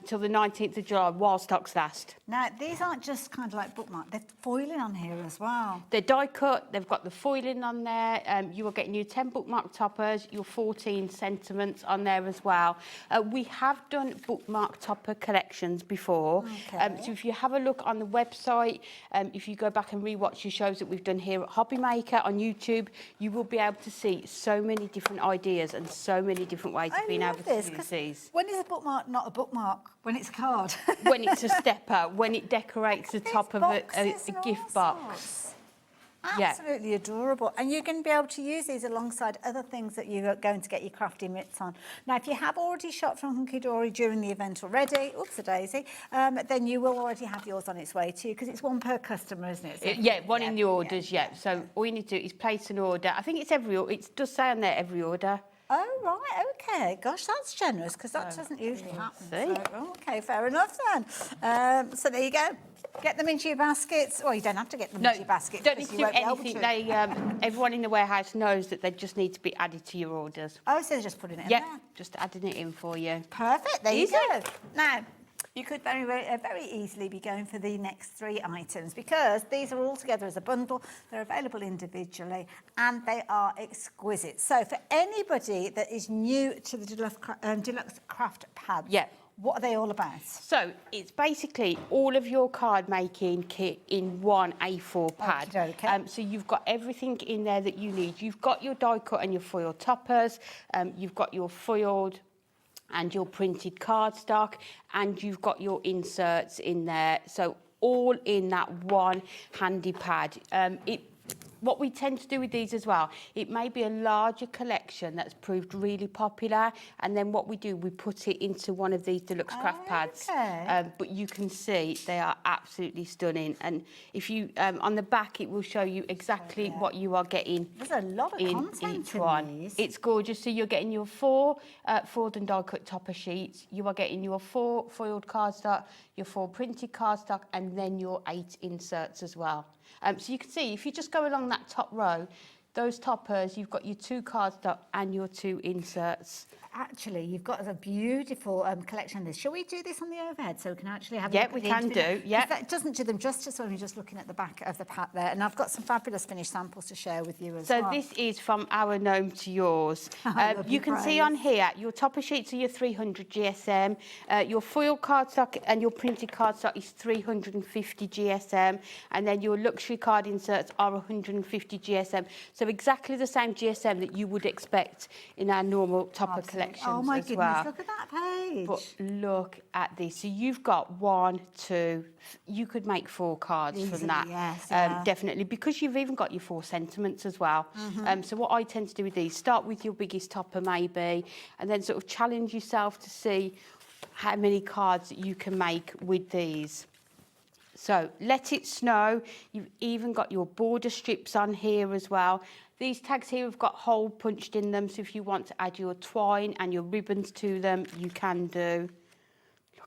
till the 19th of July while stocks last. Now, these aren't just kind of like bookmark, they're foiling on here as well. They're die cut, they've got the foiling on there. You are getting your 10 bookmark toppers, your 14 sentiments on there as well. We have done bookmark topper collections before. Okay. So if you have a look on the website, if you go back and rewatch the shows that we've done here at HobbyMaker on YouTube, you will be able to see so many different ideas and so many different ways of being able to use these. When is a bookmark not a bookmark? When it's a card? When it's a stepper, when it decorates the top of a gift box. Absolutely adorable. And you're going to be able to use these alongside other things that you're going to get your crafty mitts on. Now, if you have already shopped from Hunkydory during the event already, oops-a-daisy, then you will already have yours on its way too, because it's one per customer, isn't it? So One in the orders, So all you need to do is place an order. I think it's it does say on there every order. Oh, right, OK. Gosh, that's generous, because that doesn't usually happen. So, OK, fair enough then. So there you go. Get them into your baskets. Well, you don't have to get them into your baskets. Don't need to do anything. They, everyone in the warehouse knows that they just need to be added to your orders. Oh, so they're just putting it in there? there? Just adding it in for you. Perfect, there Easy. you go. Now, you could very easily be going for the next 3 items because these are all together as a bundle. They're available individually and they are exquisite. So for anybody that is new to the Deluxe Craft Pads, what are they all about? So it's basically all of your card making kit in one A4 pad. Okay. So you've got everything in there that you need. You've got your die cut and your foil toppers. You've got your foiled and your printed cardstock, and you've got your inserts in there. So all in that one handy pad. What we tend to do with these as well, it may be a larger collection that's proved really popular, and then what we do, we put it into one of these deluxe craft pads. But you can see they are absolutely stunning. And if you, on the back, it will show you exactly what you are getting. There's a lot of in content each in one. these. It's gorgeous. So you're getting your 4 foiled and die cut topper sheets. You are getting your 4 foiled cardstock, your 4 printed cardstock, and then your 8 inserts as well. So you can see, if you just go along that top row, those toppers, you've got your 2 cardstock and your 2 inserts. Actually, you've got a beautiful collection of this. Shall we do this on the overhead so we can actually have a Yeah, look we at the can individual- do, yeah. 'Cause that doesn't do them justice when we're just looking at the back of the pad there. And I've got some fabulous finished samples to share with you as well. So this is from our gnome to yours. You can see on here, your topper sheets are your 300 GSM. Your foil cardstock and your printed cardstock is 350 GSM. And then your luxury card inserts are 150 GSM. So exactly the same GSM that you would expect in our normal topper collections Oh my as goodness, well. look at that page. But look at this. So you've got 1, 2, you could make 4 cards Easily, from that. yes, yeah. Definitely, because you've even got your 4 sentiments as well. So what I tend to do with these, start with your biggest topper maybe, and then sort of challenge yourself to see how many cards that you can make with these. So Let It Snow, you've even got your border strips on here as well. These tags here have got hole punched in them, so if you want to add your twine and your ribbons to them, you can do.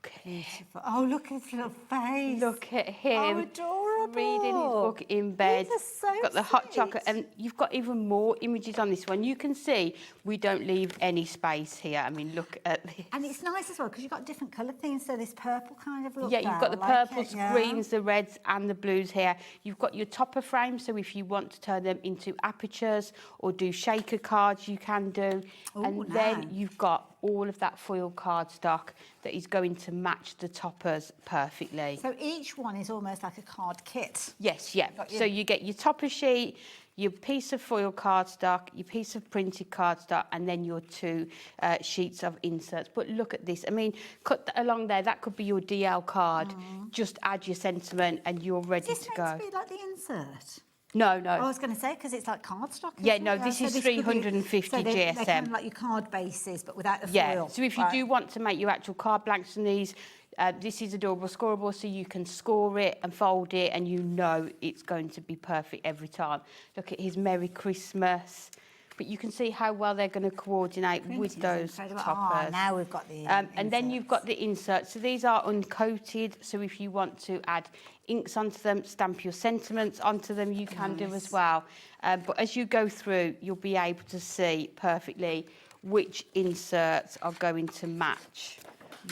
Look at Beautiful. Oh, look at his little face. Look at him. Oh, adorable. Reading his book in bed. These are so Got the hot sweet. chocolate, and you've got even more images on this one. You can see we don't leave any space here. I mean, look at this. And it's nice as well because you've got different colour themes. So this purple kind of look. Yeah, you've got the there, I like purples, it, yeah. greens, the reds and the blues here. You've got your topper frames, so if you want to turn them into apertures or do shaker cards, you can do. Ooh, and no. then you've got all of that foil cardstock that is going to match the toppers perfectly. So each one is almost like a card kit. Yes, yeah. So you get your topper sheet, your piece of foil cardstock, your piece of printed cardstock, and then your 2 sheets of inserts. But look at this. I mean, cut that along there. That could be your DL card. Just add your sentiment and you're ready Is this to go. meant to be like the insert? No, no. I was going to say, because it's like cardstock. Yeah, isn't no, it? this So is could be- 350 so they're GSM. kind of like your card bases, but without the foil. Yeah, so if you Right. do want to make your actual card blanks from these, this is adorable scoreable, so you can score it and fold it, and you know it's going to be perfect every time. Look at his Merry Christmas. But you can see how well they're going to coordinate with those toppers. Oh, now we've got the and then you've got the inserts. So these are uncoated, so if you want to add inks onto them, stamp your sentiments onto them, you can do as well. But as you go through, you'll be able to see perfectly which inserts are going to match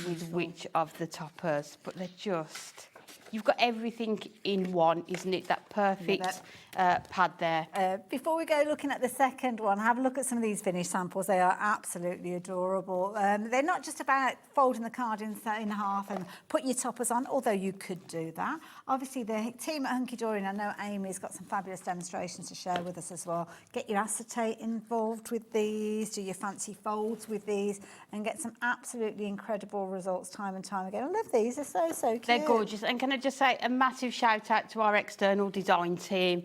with which of the toppers. But they're just... You've got everything in one, isn't it? That perfect pad there. Before we go looking at the second one, have a look at some of these finished samples. They are absolutely adorable. They're not just about folding the card in half and put your toppers on, although you could do that. Obviously, the team at Hunkydory, and I know Amy's got some fabulous demonstrations to share with us as well. Get your acetate involved with these, do your fancy folds with these, and get some absolutely incredible results time and time again. I love these. They're so, so cute. They're gorgeous. And can I just say a massive shout out to our external design team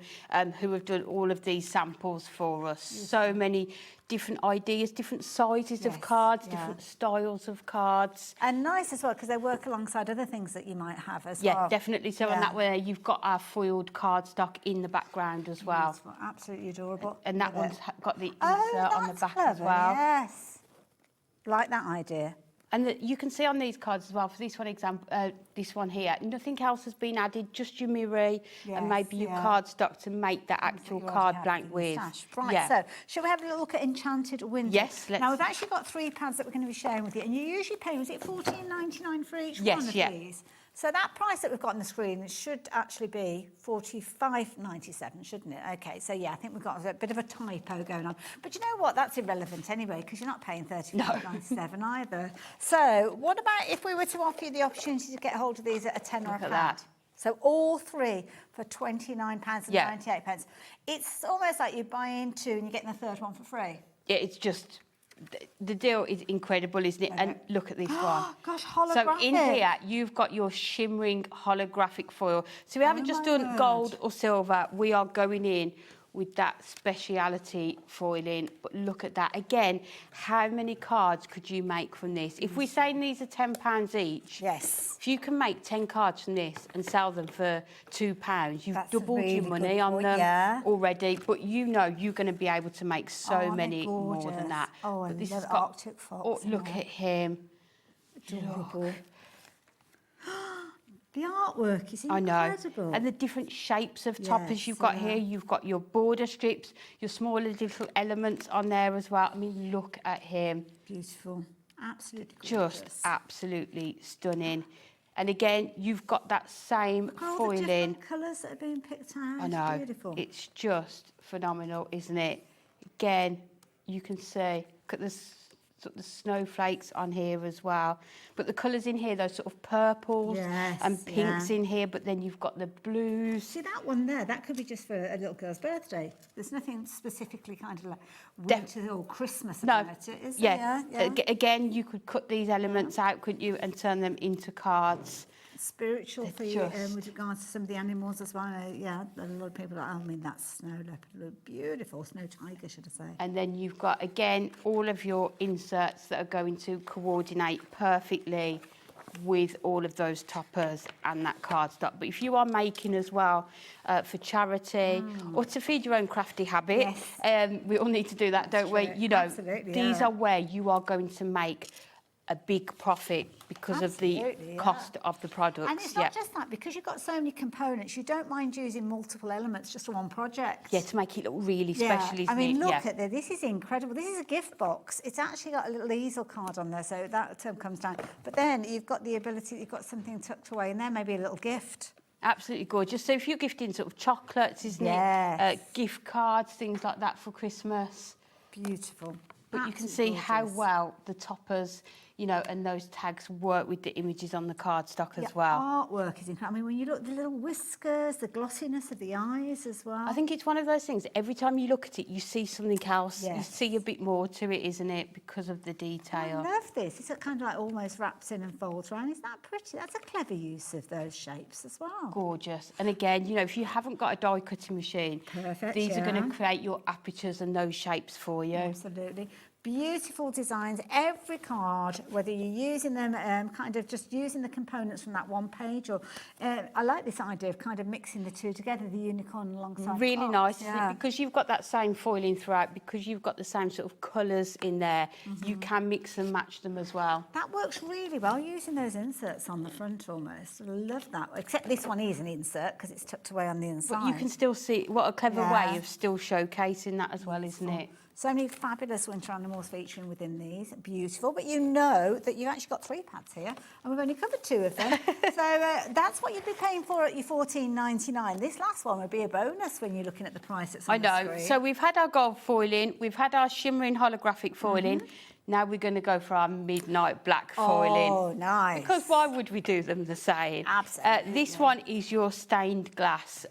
who have done all of these samples for us. So many different ideas, different sizes of cards, different styles of cards. And nice as well, because they work alongside other things that you might have as well. Yeah, definitely. So on that way, you've got our foiled cardstock in the background as well. Beautiful. Absolutely adorable. And that Love one's it. got the insert on the back as well. Yes. Like that idea. And you can see on these cards as well, for this one example, this one here, nothing else has been added, just your mirror and maybe your cardstock to make that actual card blank with. Right, so shall we have a little look at Enchanted Window? Yes, let's. Now, we've actually got 3 pads that we're going to be sharing with you, and you usually pay, was it $14.99 for each one of these? So that price that we've got on the screen should actually be $45.97, shouldn't it? Okay, so yeah, I think we've got a bit of a typo going on. But you know what? That's irrelevant anyway, because you're not paying $35.97 either. So what about if we were to offer you the opportunity to get hold of these at a tenner a pad? that. So all 3 for £29.98. It's almost like you're buying 2 and you're getting the third one for free. Yeah, it's just... The deal is incredible, isn't it? And look at this one. Gosh, holographic. So in here, you've got your shimmering holographic foil. So we haven't just done gold or silver. We are going in with that speciality foiling. But look at that. Again, how many cards could you make from this? If we say these are £10 each, if you can make 10 cards from this and sell them for £2, you've doubled your money on them already. But you know you're going to be able to make so many more than that. Oh, but and this the has got, Arctic Fox. look at him. Adorable. The artwork is I incredible. know. And the different shapes of toppers you've got here. You've got your border strips, your smaller little elements on there as well. I mean, look at him. Beautiful. Absolutely gorgeous. Just absolutely stunning. And again, you've got that same all the foiling. different colours that are being picked out. I know. Beautiful. It's just phenomenal, isn't it? Again, you can see, look at the snowflakes on here as well. But the colours in here, those sort of purples and pinks in here, but then you've got the blues. See that one there? That could be just for a little girl's birthday. There's nothing specifically kind of like winter or Christmas about it, is there? Yeah. Again, you could cut these elements out, couldn't you, and turn them into cards. Spiritual for you with regards to some of the animals as well. Yeah, a lot of people are, I mean, that's snow leopard, beautiful, snow tiger, should I say. And then you've got, again, all of your inserts that are going to coordinate perfectly with all of those toppers and that cardstock. But if you are making as well for charity or to feed your own crafty habit, we all need to do that, don't we? You know, these are where you are going to make a big profit because of the cost of the products. And it's not just that, because you've got so many components, you don't mind using multiple elements just for one project. Yeah, to make it look really special, isn't I mean, it? look at this. This is incredible. This is a gift box. It's actually got a little easel card on there, so that term comes down. But then you've got the ability, you've got something tucked away in there, maybe a little gift. Absolutely gorgeous. So if you're gifting sort of chocolates, isn't it? Gift cards, things like that for Christmas. Beautiful. But you can see how well the toppers, you know, and those tags work with the images on the cardstock as well. Artwork is incredible. I mean, when you look, the little whiskers, the glossiness of the eyes as well. I think it's one of those things, every time you look at it, you see something else. Yes. You see a bit more to it, isn't it, because of the detail. I love this. It's kind of like almost wraps in and folds around. Isn't that pretty? That's a clever use of those shapes as well. Gorgeous. And again, you know, if you haven't got a die cutting machine, these are going to create your apertures and those shapes for you. Absolutely. Beautiful designs, every card, whether you're using them, kind of just using the components from that one page, or I like this idea of kind of mixing the two together, the unicorn alongside Really the nice, isn't it? Because you've got that same foiling throughout, because you've got the same sort of colours in there, you can mix and match them as well. That works really well, using those inserts on the front almost. I love that, except this one is an insert because it's tucked away on the inside. But you can still see, what a clever way of still showcasing that as well, isn't it? So many fabulous winter animals featuring within these. Beautiful. But you know that you've actually got 3 pads here, and we've only covered 2 of them. So that's what you'd be paying for at your $14.99. This last one would be a bonus when you're looking at the price that's on the screen. So we've had our gold foiling, we've had our shimmering holographic foiling. Now we're going to go for our midnight black foiling. Oh, nice. Because why would we do them the same? Absolutely. This one is your stained glass.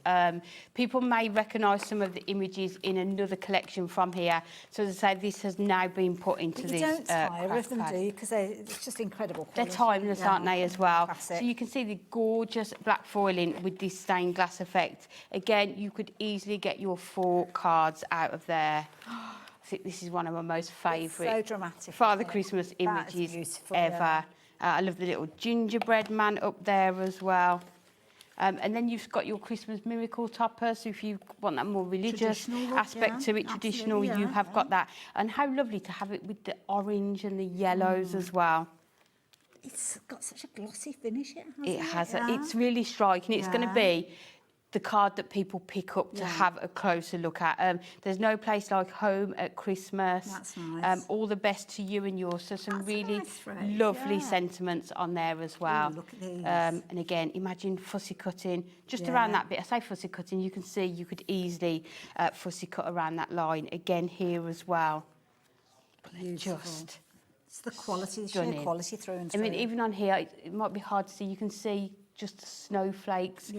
People may recognise some of the images in another collection from here. So as I say, this has now been put into this don't tire craft of them, pad. do you? Because it's just incredible quality. They're timeless, aren't they, as well? Classic. So you can see the gorgeous black foiling with this stained glass effect. Again, you could easily get your 4 cards out of there. I think this is one of my most favourite so dramatic, Father Christmas images ever. I love the little gingerbread man up there as well. And then you've got your Christmas miracle topper, so if you want that more religious aspect to it, traditional, you have got that. And how lovely to have it with the orange and the yellows as well. It's got such a glossy finish, It has. It's really striking. It's going to be the card that people pick up to have a closer look at. There's no place like home at Christmas. That's nice. All the best to you and yours. So some really lovely sentiments on there as well. Ooh, look at these. And again, imagine fussy cutting just around that bit. I say fussy cutting, you can see you could easily fussy cut around that line. Again here as well. Just it's the quality, the sheer quality through and through. I mean, even on here, it might be hard to see. You can see just the snowflakes,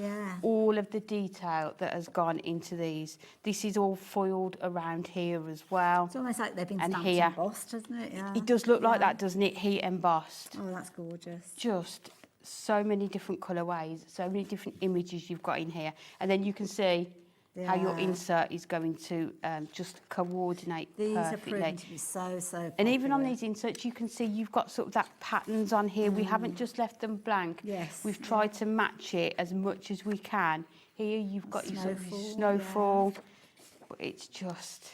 all of the detail that has gone into these. This is all foiled around here as well. It's almost like they've been stamped here, embossed, doesn't it? Yeah. It does look like that, doesn't it? Heat embossed. Oh, that's gorgeous. Just so many different colourways, so many different images you've got in here. And then you can see how your insert is going to just coordinate these perfectly. Are proven to be so popular. And even on these inserts, you can see you've got sort of that patterns on here. We haven't just left them blank. Yes. We've tried to match it as much as we can. Here you've got your sort of snowfall. But it's just,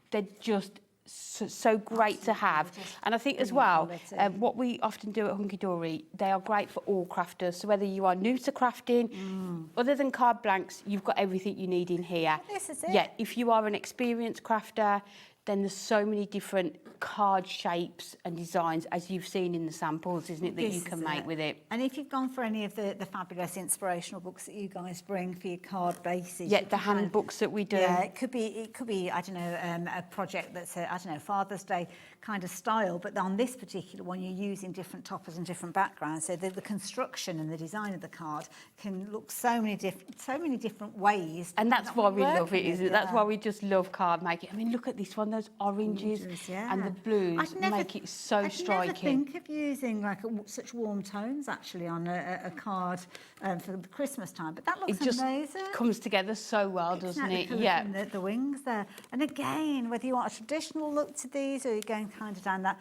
they're just so great to have. And I think as well, what we often do at Hunkydory, they are great for all crafters. So whether you are new to crafting, other than card blanks, you've got everything you need in here. This is it. Yeah, if you are an experienced crafter, then there's so many different card shapes and designs, as you've seen in the samples, isn't it, that you can make with it. And if you've gone for any of the fabulous inspirational books that you guys bring for your card bases. Yeah, the handbooks that we do. Yeah, it could be, I don't know, a project that's, I don't know, Father's Day kind of style, but on this particular one, you're using different toppers and different backgrounds, so the construction and the design of the card can look so many different ways. And that's why we love it, isn't it? That's why we just love card making. I mean, look at this one, those oranges and the blues make it so striking. I'd never think of using like such warm tones actually on a card for the Christmas time, but that looks amazing. It just comes together so well, doesn't it? Yeah. The wings there. And again, whether you want a traditional look to these or you're going kind of down that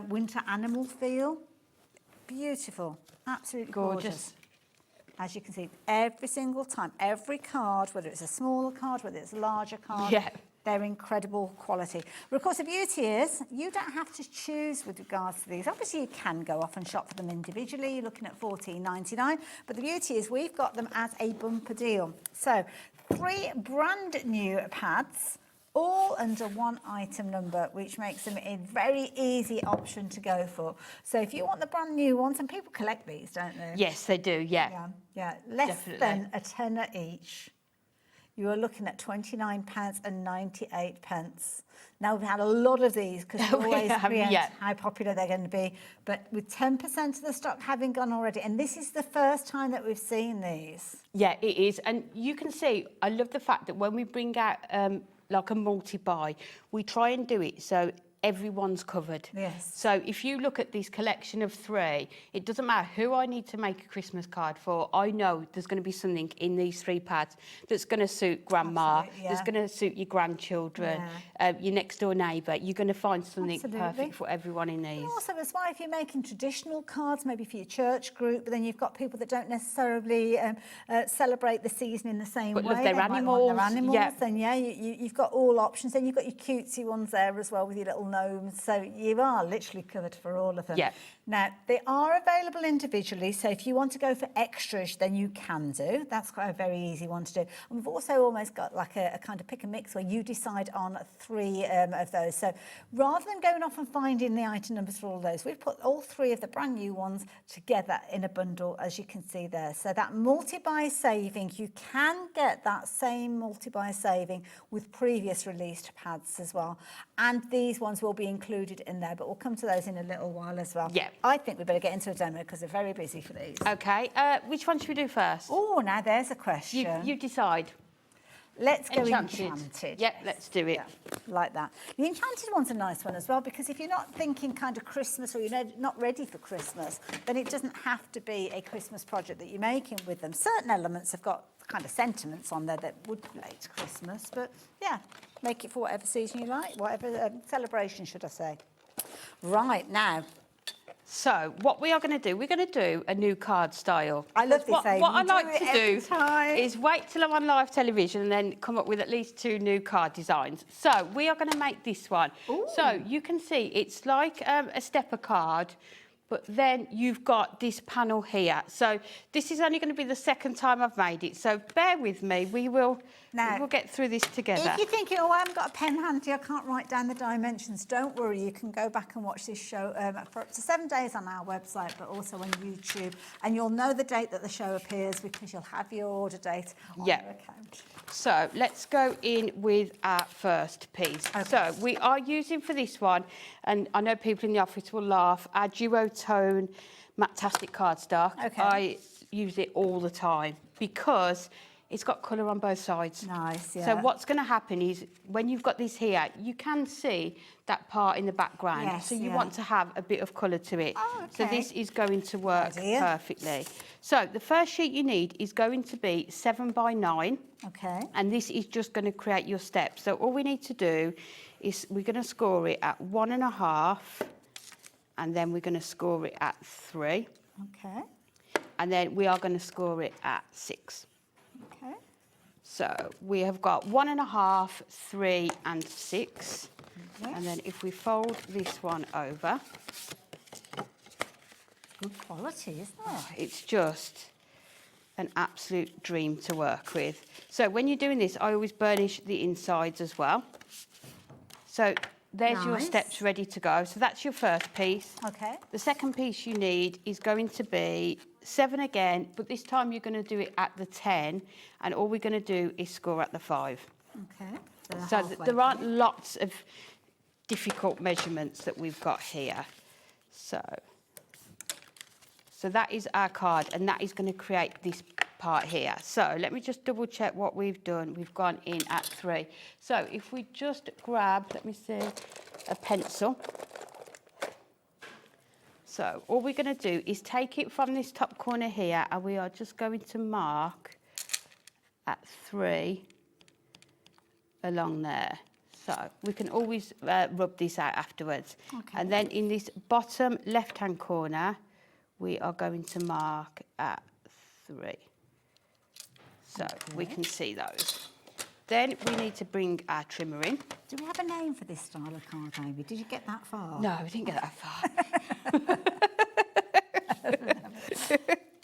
winter animal feel, beautiful, absolutely gorgeous. As you can see, every single time, every card, whether it's a smaller card, whether it's a larger card, They're incredible quality. But of course, the beauty is you don't have to choose with regards to these. Obviously, you can go off and shop for them individually. You're looking at $14.99. But the beauty is we've got them as a bumper deal. So 3 brand new pads, all under one item number, which makes them a very easy option to go for. So if you want the brand new ones, and people collect these, don't they? Yes, they do, yeah. Yeah, less Definitely. than a tenner each. You are looking at £29.98. Now, we've had a lot of these because we always preempt how popular they're going to be. But with 10% of the stock having gone already, and this is the first time that we've seen these. Yeah, it is. And you can see, I love the fact that when we bring out like a multi-buy, we try and do it so everyone's covered. Yes. So if you look at this collection of 3, it doesn't matter who I need to make a Christmas card for. I know there's going to be something in these 3 pads that's going to suit grandma, that's going to suit your grandchildren, your next door neighbour. You're going to find something perfect for everyone in these. And also as well, if you're making traditional cards, maybe for your church group, but then you've got people that don't necessarily celebrate the season in the same way. But love their They might want animals. their animals. Yeah. Then you've got all options. Then you've got your cutesy ones there as well with your little gnomes. So you are literally covered for all of them. Yeah. Now, they are available individually, so if you want to go for extras, then you can do. That's quite a very easy one to do. And we've also almost got like a kind of pick and mix where you decide on 3 of those. So rather than going off and finding the item numbers for all those, we've put all 3 of the brand new ones together in a bundle, as you can see there. So that multi-buy saving, you can get that same multi-buy saving with previous released pads as well. And these ones will be included in there, but we'll come to those in a little while as well. Yeah. I think we better get into a demo because they're very busy for these. Okay, which one should we do first? Oh, now there's a question. You decide. Let's go Enchanted. Enchanted. Yep, let's do it. Yeah, like that. The Enchanted one's a nice one as well, because if you're not thinking kind of Christmas or you're not ready for Christmas, then it doesn't have to be a Christmas project that you're making with them. Certain elements have got kind of sentiments on there that would relate to Christmas, but yeah, make it for whatever season you like, whatever celebration, should I say. Right, now. So what we are going to do, we're going to do a new card style. I love this, What I like to do time. is wait till I'm on live television and then come up with at least 2 new card designs. So we are going to make this one. Ooh. So you can see it's like a stepper card, but then you've got this panel here. So this is only going to be the 2nd time I've made it. So bear with me. We'll get through this together. If you're thinking, oh, I haven't got a pen handy, I can't write down the dimensions, don't worry. You can go back and watch this show for up to 7 days on our website, but also on YouTube. And you'll know the date that the show appears because you'll have your order date on your account. So let's go in with our first piece. Okay. So we are using for this one, and I know people in the office will laugh, our duotone Madhatters cardstock. Okay. I use it all the time because it's got colour on both sides. Nice, yeah. So what's going to happen is when you've got this here, you can see that part in the background. Yes, so you want to have a bit of colour to it. Oh, So okay. this is going to work perfectly. So the first sheet you need is going to be 7 by 9. Okay. And this is just going to create your steps. So all we need to do is we're going to score it at 1.5, and then we're going to score it at 3. Okay. And then we are going to score it at 6. Okay. So we have got 1.5, 3 and 6. Okay. And then if we fold this one over. Good quality, isn't it? Oh, it's just an absolute dream to work with. So when you're doing this, I always burnish the insides as well. So there's your Nice. steps ready to go. So that's your first piece. Okay. The second piece you need is going to be 7 again, but this time you're going to do it at the 10, and all we're going to do is score at the 5. Okay. So there aren't lots of difficult measurements that we've got here. So that is our card, and that is going to create this part here. So let me just double check what we've done. We've gone in at 3. So if we just grab, let me see, a pencil. So all we're going to do is take it from this top corner here, and we are just going to mark at 3 along there. So we can always rub this out afterwards. Okay. And then in this bottom left-hand corner, we are going to mark at 3. So we can see those. Then we need to bring our trimmer in. Do we have a name for this style of card, Amy? Did you get that far? No, we didn't get that far.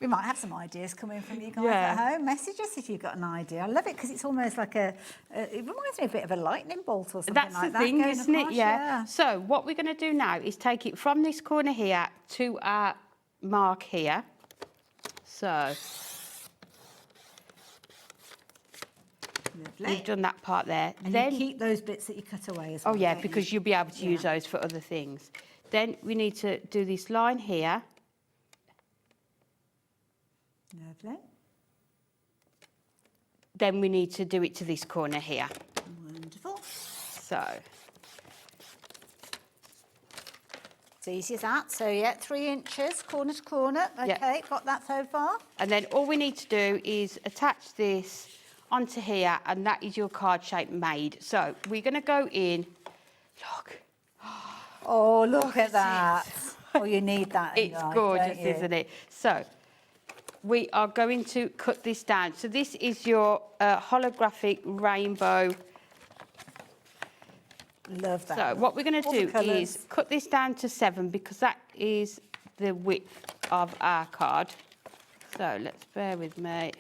We might have some ideas coming from you guys Yeah. at home. Message us if you've got an idea. I love it because it's almost like it reminds me a bit of a lightning bolt or something That's like the that. thing, going isn't it? across, Yeah. So what we're going to do now is take it from this corner here to our mark here. So we've done that part there. And then you keep those bits that you cut away as well. oh yeah, don't because you? you'll be able to use those for other things. Then we need to do this line here. Lovely. Then we need to do it to this corner here. Wonderful. So It's easy as that. So yeah, 3 inches, corner to corner. Okay, got that so far. And then all we need to do is attach this onto here, and that is your card shape made. So we're going to go in. Look. Oh, look at that. Oh, you need that. in It's life, gorgeous, don't you? isn't it? So we are going to cut this down. So this is your holographic rainbow. Love that. So what we're going to All the do colours. is cut this down to 7 because that is the width of our card. So let's bear with me.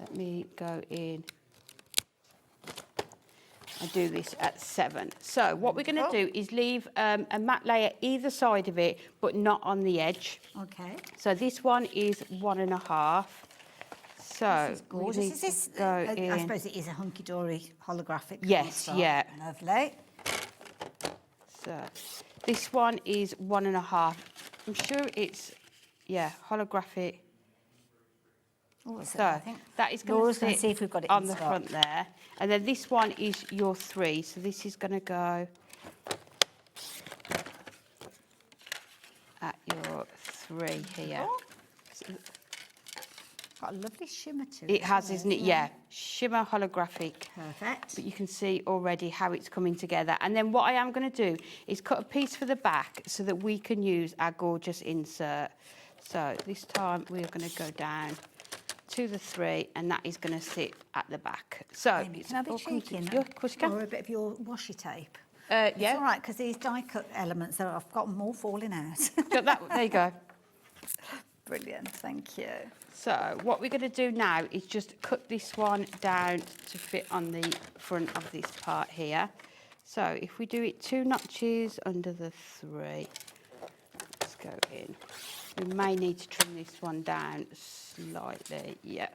Let me go in and do this at 7. So what we're going to do is leave a matte layer either side of it, but not on the edge. Okay. So this one is 1.5. So This is we gorgeous. need Is this, to go in. I suppose it is a Hunkydory holographic. Yes, cardstock. yeah. Lovely. So this one is 1.5. I'm sure it's, yeah, holographic. Oh, it's So I think that is going Laura's to going sit to see if we've got it on in the stock. front there. And then this one is your 3. So this is going to go at your 3 here. Got a lovely shimmer to it. It has, isn't it? Yeah. Shimmer holographic. Perfect. But you can see already how it's coming together. And then what I am going to do is cut a piece for the back so that we can use our gorgeous insert. So this time we're going to go down to the 3, and that is going to sit at the back. So Amy, can I be cheeky and Of course you can. or a bit of your washi tape? Yeah. It's all right, because these die cut elements, I've got them all falling out. Got that, there you go. Brilliant, thank you. So what we're going to do now is just cut this one down to fit on the front of this part here. So if we do it 2 notches under the 3, let's go in. We may need to trim this one down slightly, yeah.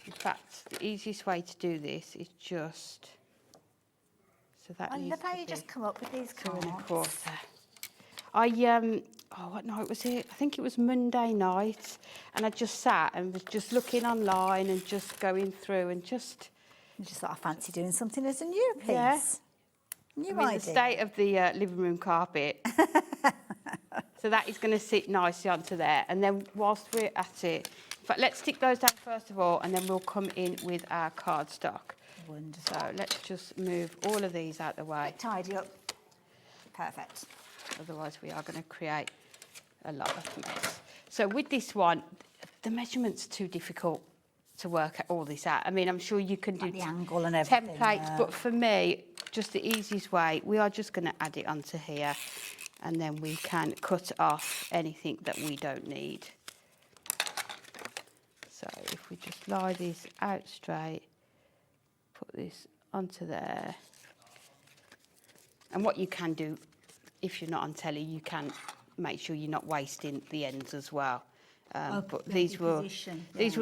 In fact, the easiest way to do this is just, so that I needs love how to you be just come up with these 2 cards. 1/4. What night was it? I think it was Monday night, and I just sat and was just looking online and just going through and just... You just thought, I fancy doing something as a new piece. Yeah. New I mean, idea. the state of the living room carpet. So that is going to sit nicely onto there. And then whilst we're at it, in fact, let's stick those down first of all, and then we'll come in with our cardstock. Wonderful. So let's just move all of these out the way. Tidy up. Perfect. Otherwise, we are going to create a lot of mess. So with this one, the measurements are too difficult to work all this out. I mean, I'm sure you can do Like the angle and everything, templates, yeah. but for me, just the easiest way, we are just going to add it onto here, and then we can cut off anything that we don't need. So if we just lie this out straight, put this onto there. And what you can do, if you're not on telly, you can make sure you're not wasting the ends as well. But these will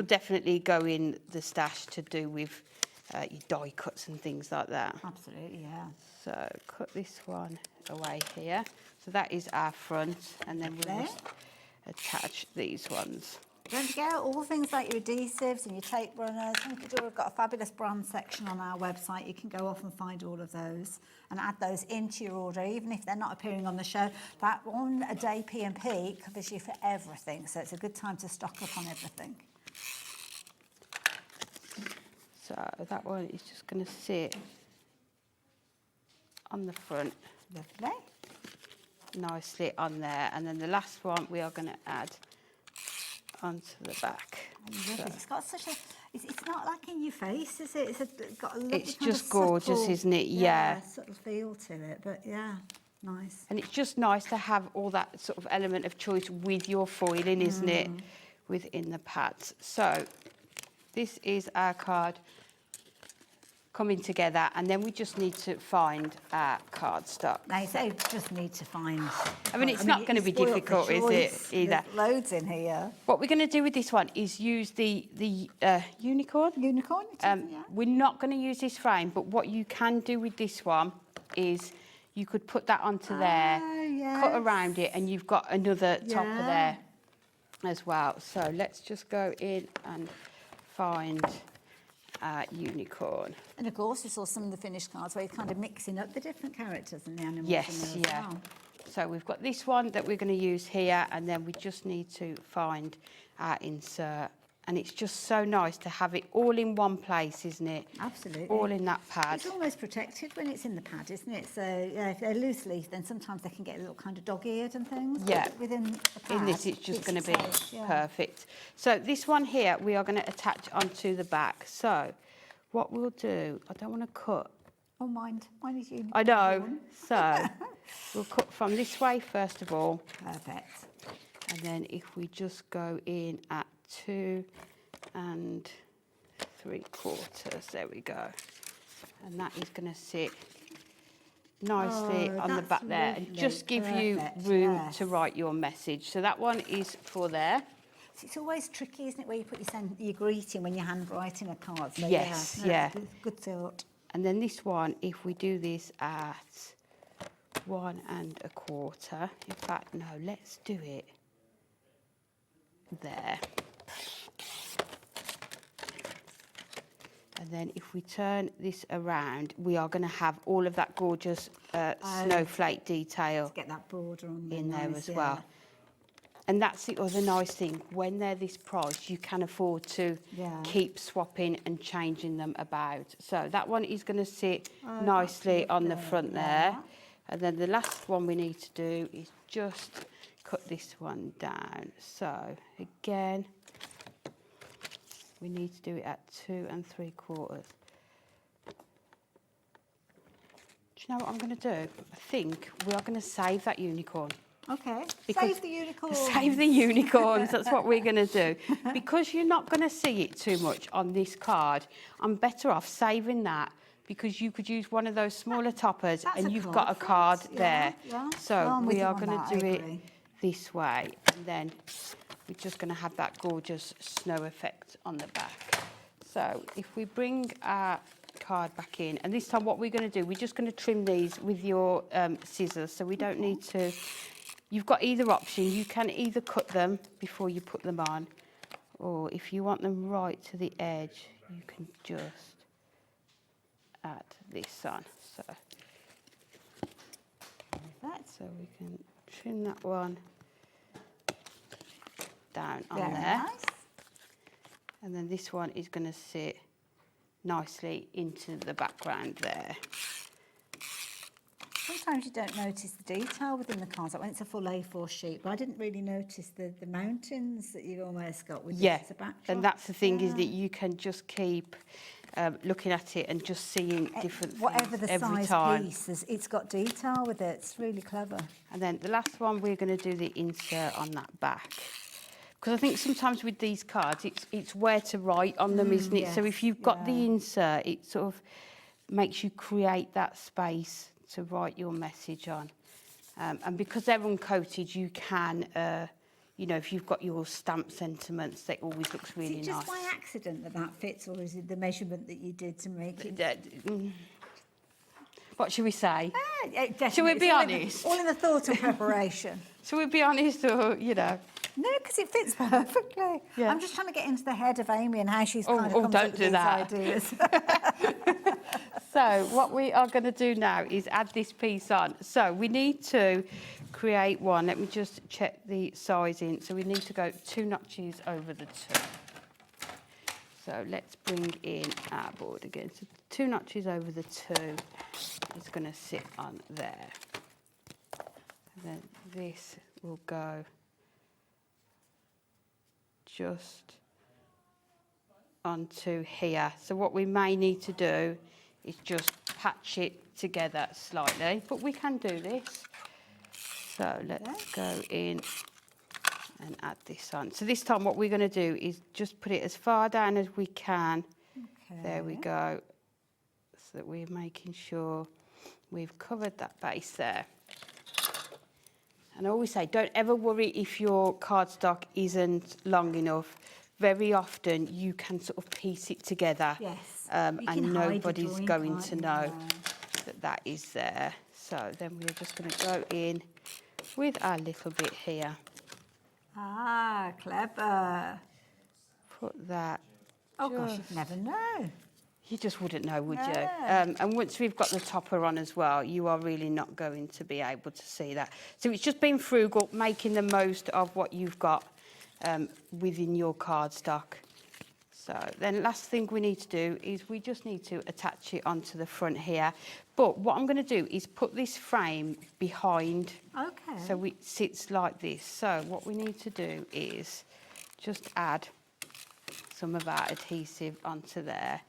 definitely go in the stash to do with your die cuts and things like that. Absolutely, yeah. So cut this one away here. So that is our front, and then we'll just attach these ones. Don't forget all things like your adhesives and your tape runners. Hunkydory have got a fabulous brand section on our website. You can go off and find all of those and add those into your order, even if they're not appearing on the show. That one a day P&P covers you for everything, so it's a good time to stock up on everything. So that one is just going to sit on the front. Lovely. Nicely on there, and then the last one we are going to add onto the back. love it. It's got such a, it's not like in your face, is it? Got a lovely It's kind just of gorgeous, subtle, isn't it? Yeah. subtle feel to it, but yeah, nice. And it's just nice to have all that sort of element of choice with your foiling, isn't it? Within the pads. So this is our card coming together, and then we just need to find our cardstock. Now, you say just need to find... I mean, it's not going to be difficult, is it, either? There's loads in here. What we're going to do with this one is use the unicorn. Unicorn, yeah. We're not going to use this frame, but what you can do with this one is you could put that onto there, cut around it, and you've got another topper there as well. So let's just go in and find unicorn. And of course, we saw some of the finished cards where you're kind of mixing up the different characters and the animals. Yes, in there as yeah. well. So we've got this one that we're going to use here, and then we just need to find our insert. And it's just so nice to have it all in one place, isn't it? Absolutely. All in that pad. It's almost protected when it's in the pad, isn't it? So, yeah, if they're loose leaf, then sometimes they can get a little kind of dog-eared and things. Yeah. But within the pad, In this, it's just going to be safe, yeah. perfect. So this one here, we are going to attach onto the back. So what we'll do, I don't want to cut. Oh, mine is unicorn. I know. So we'll cut from this way first of all. Perfect. And then if we just go in at 2 3/4, there we go. And that is going to sit nicely on the back there and just give you room to write your message. So that one is for there. It's always tricky, isn't it, where you put your greeting when you're handwriting a card. So Yes, yeah. Good thought. And then this one, if we do this at 1 1/4, in fact, no, let's do it there. And then if we turn this around, we are going to have all of that gorgeous snowflake detail To get that border on in there nice, as well. And that's the other nice thing. When they're this price, you can afford to keep swapping and changing them about. So that one is going to sit nicely on the front there. And then the last one we need to do is just cut this one down. So again, we need to do it at 2 3/4. Do you know what I'm going to do? I think we are going to save that unicorn. Okay. Because- Save the unicorns. Save the unicorns, that's what we're going to do. Because you're not going to see it too much on this card, I'm better off saving that, because you could use one of those smaller toppers and you've got a card there. So we are going to do it this way, and then we're just going to have that gorgeous snow effect on the back. So if we bring our card back in, and this time what we're going to do, we're just going to trim these with your scissors, so we don't need to. You've got either option. You can either cut them before you put them on, or if you want them right to the edge, you can just add this on. So we can trim that one down on Very there. nice. And then this one is going to sit nicely into the background there. Sometimes you don't notice the detail within the cards, like when it's a full A4 sheet, but I didn't really notice the mountains that you've almost got with this as a backdrop. And that's the thing, is that you can just keep looking at it and just seeing different Whatever things the every size time. piece, it's got detail with it. It's really clever. And then the last one, we're going to do the insert on that back. Because I think sometimes with these cards, it's where to write on them, isn't it? So if you've got the insert, it sort of makes you create that space to write your message on. And because they're uncoated, you can, you know, if you've got your stamp sentiments, they always looks really Is it just nice. by accident that fits, or is it the measurement that you did to make it? What should we say? Definitely. Should we be It's honest? All in the thought of preparation. Should we be honest, or, you know? No, because it fits perfectly. Yeah. I'm just trying to get into the head of Amy and how she's kind of oh, comes don't up with do these that. ideas. So what we are going to do now is add this piece on. So we need to create one. Let me just check the sizing. So we need to go 2 notches over the 2. So let's bring in our board again. So 2 notches over the 2 is going to sit on there. And then this will go just onto here. So what we may need to do is just patch it together slightly, but we can do this. So let's go in and add this on. So this time what we're going to do is just put it as far down as we can. Okay. There we go. So that we're making sure we've covered that base there. And I always say, don't ever worry if your cardstock isn't long enough. Very often you can sort of piece it together. Yes. And nobody's going to know that that is there. So then we're just going to go in with our little bit here. Ah, clever. Put that. Oh gosh, you'd never know. You just wouldn't know, would you? No. And once we've got the topper on as well, you are really not going to be able to see that. So it's just being frugal, making the most of what you've got within your cardstock. So then last thing we need to do is we just need to attach it onto the front here. But what I'm going to do is put this frame behind. Okay. So it sits like this. So what we need to do is just add some of our adhesive onto there.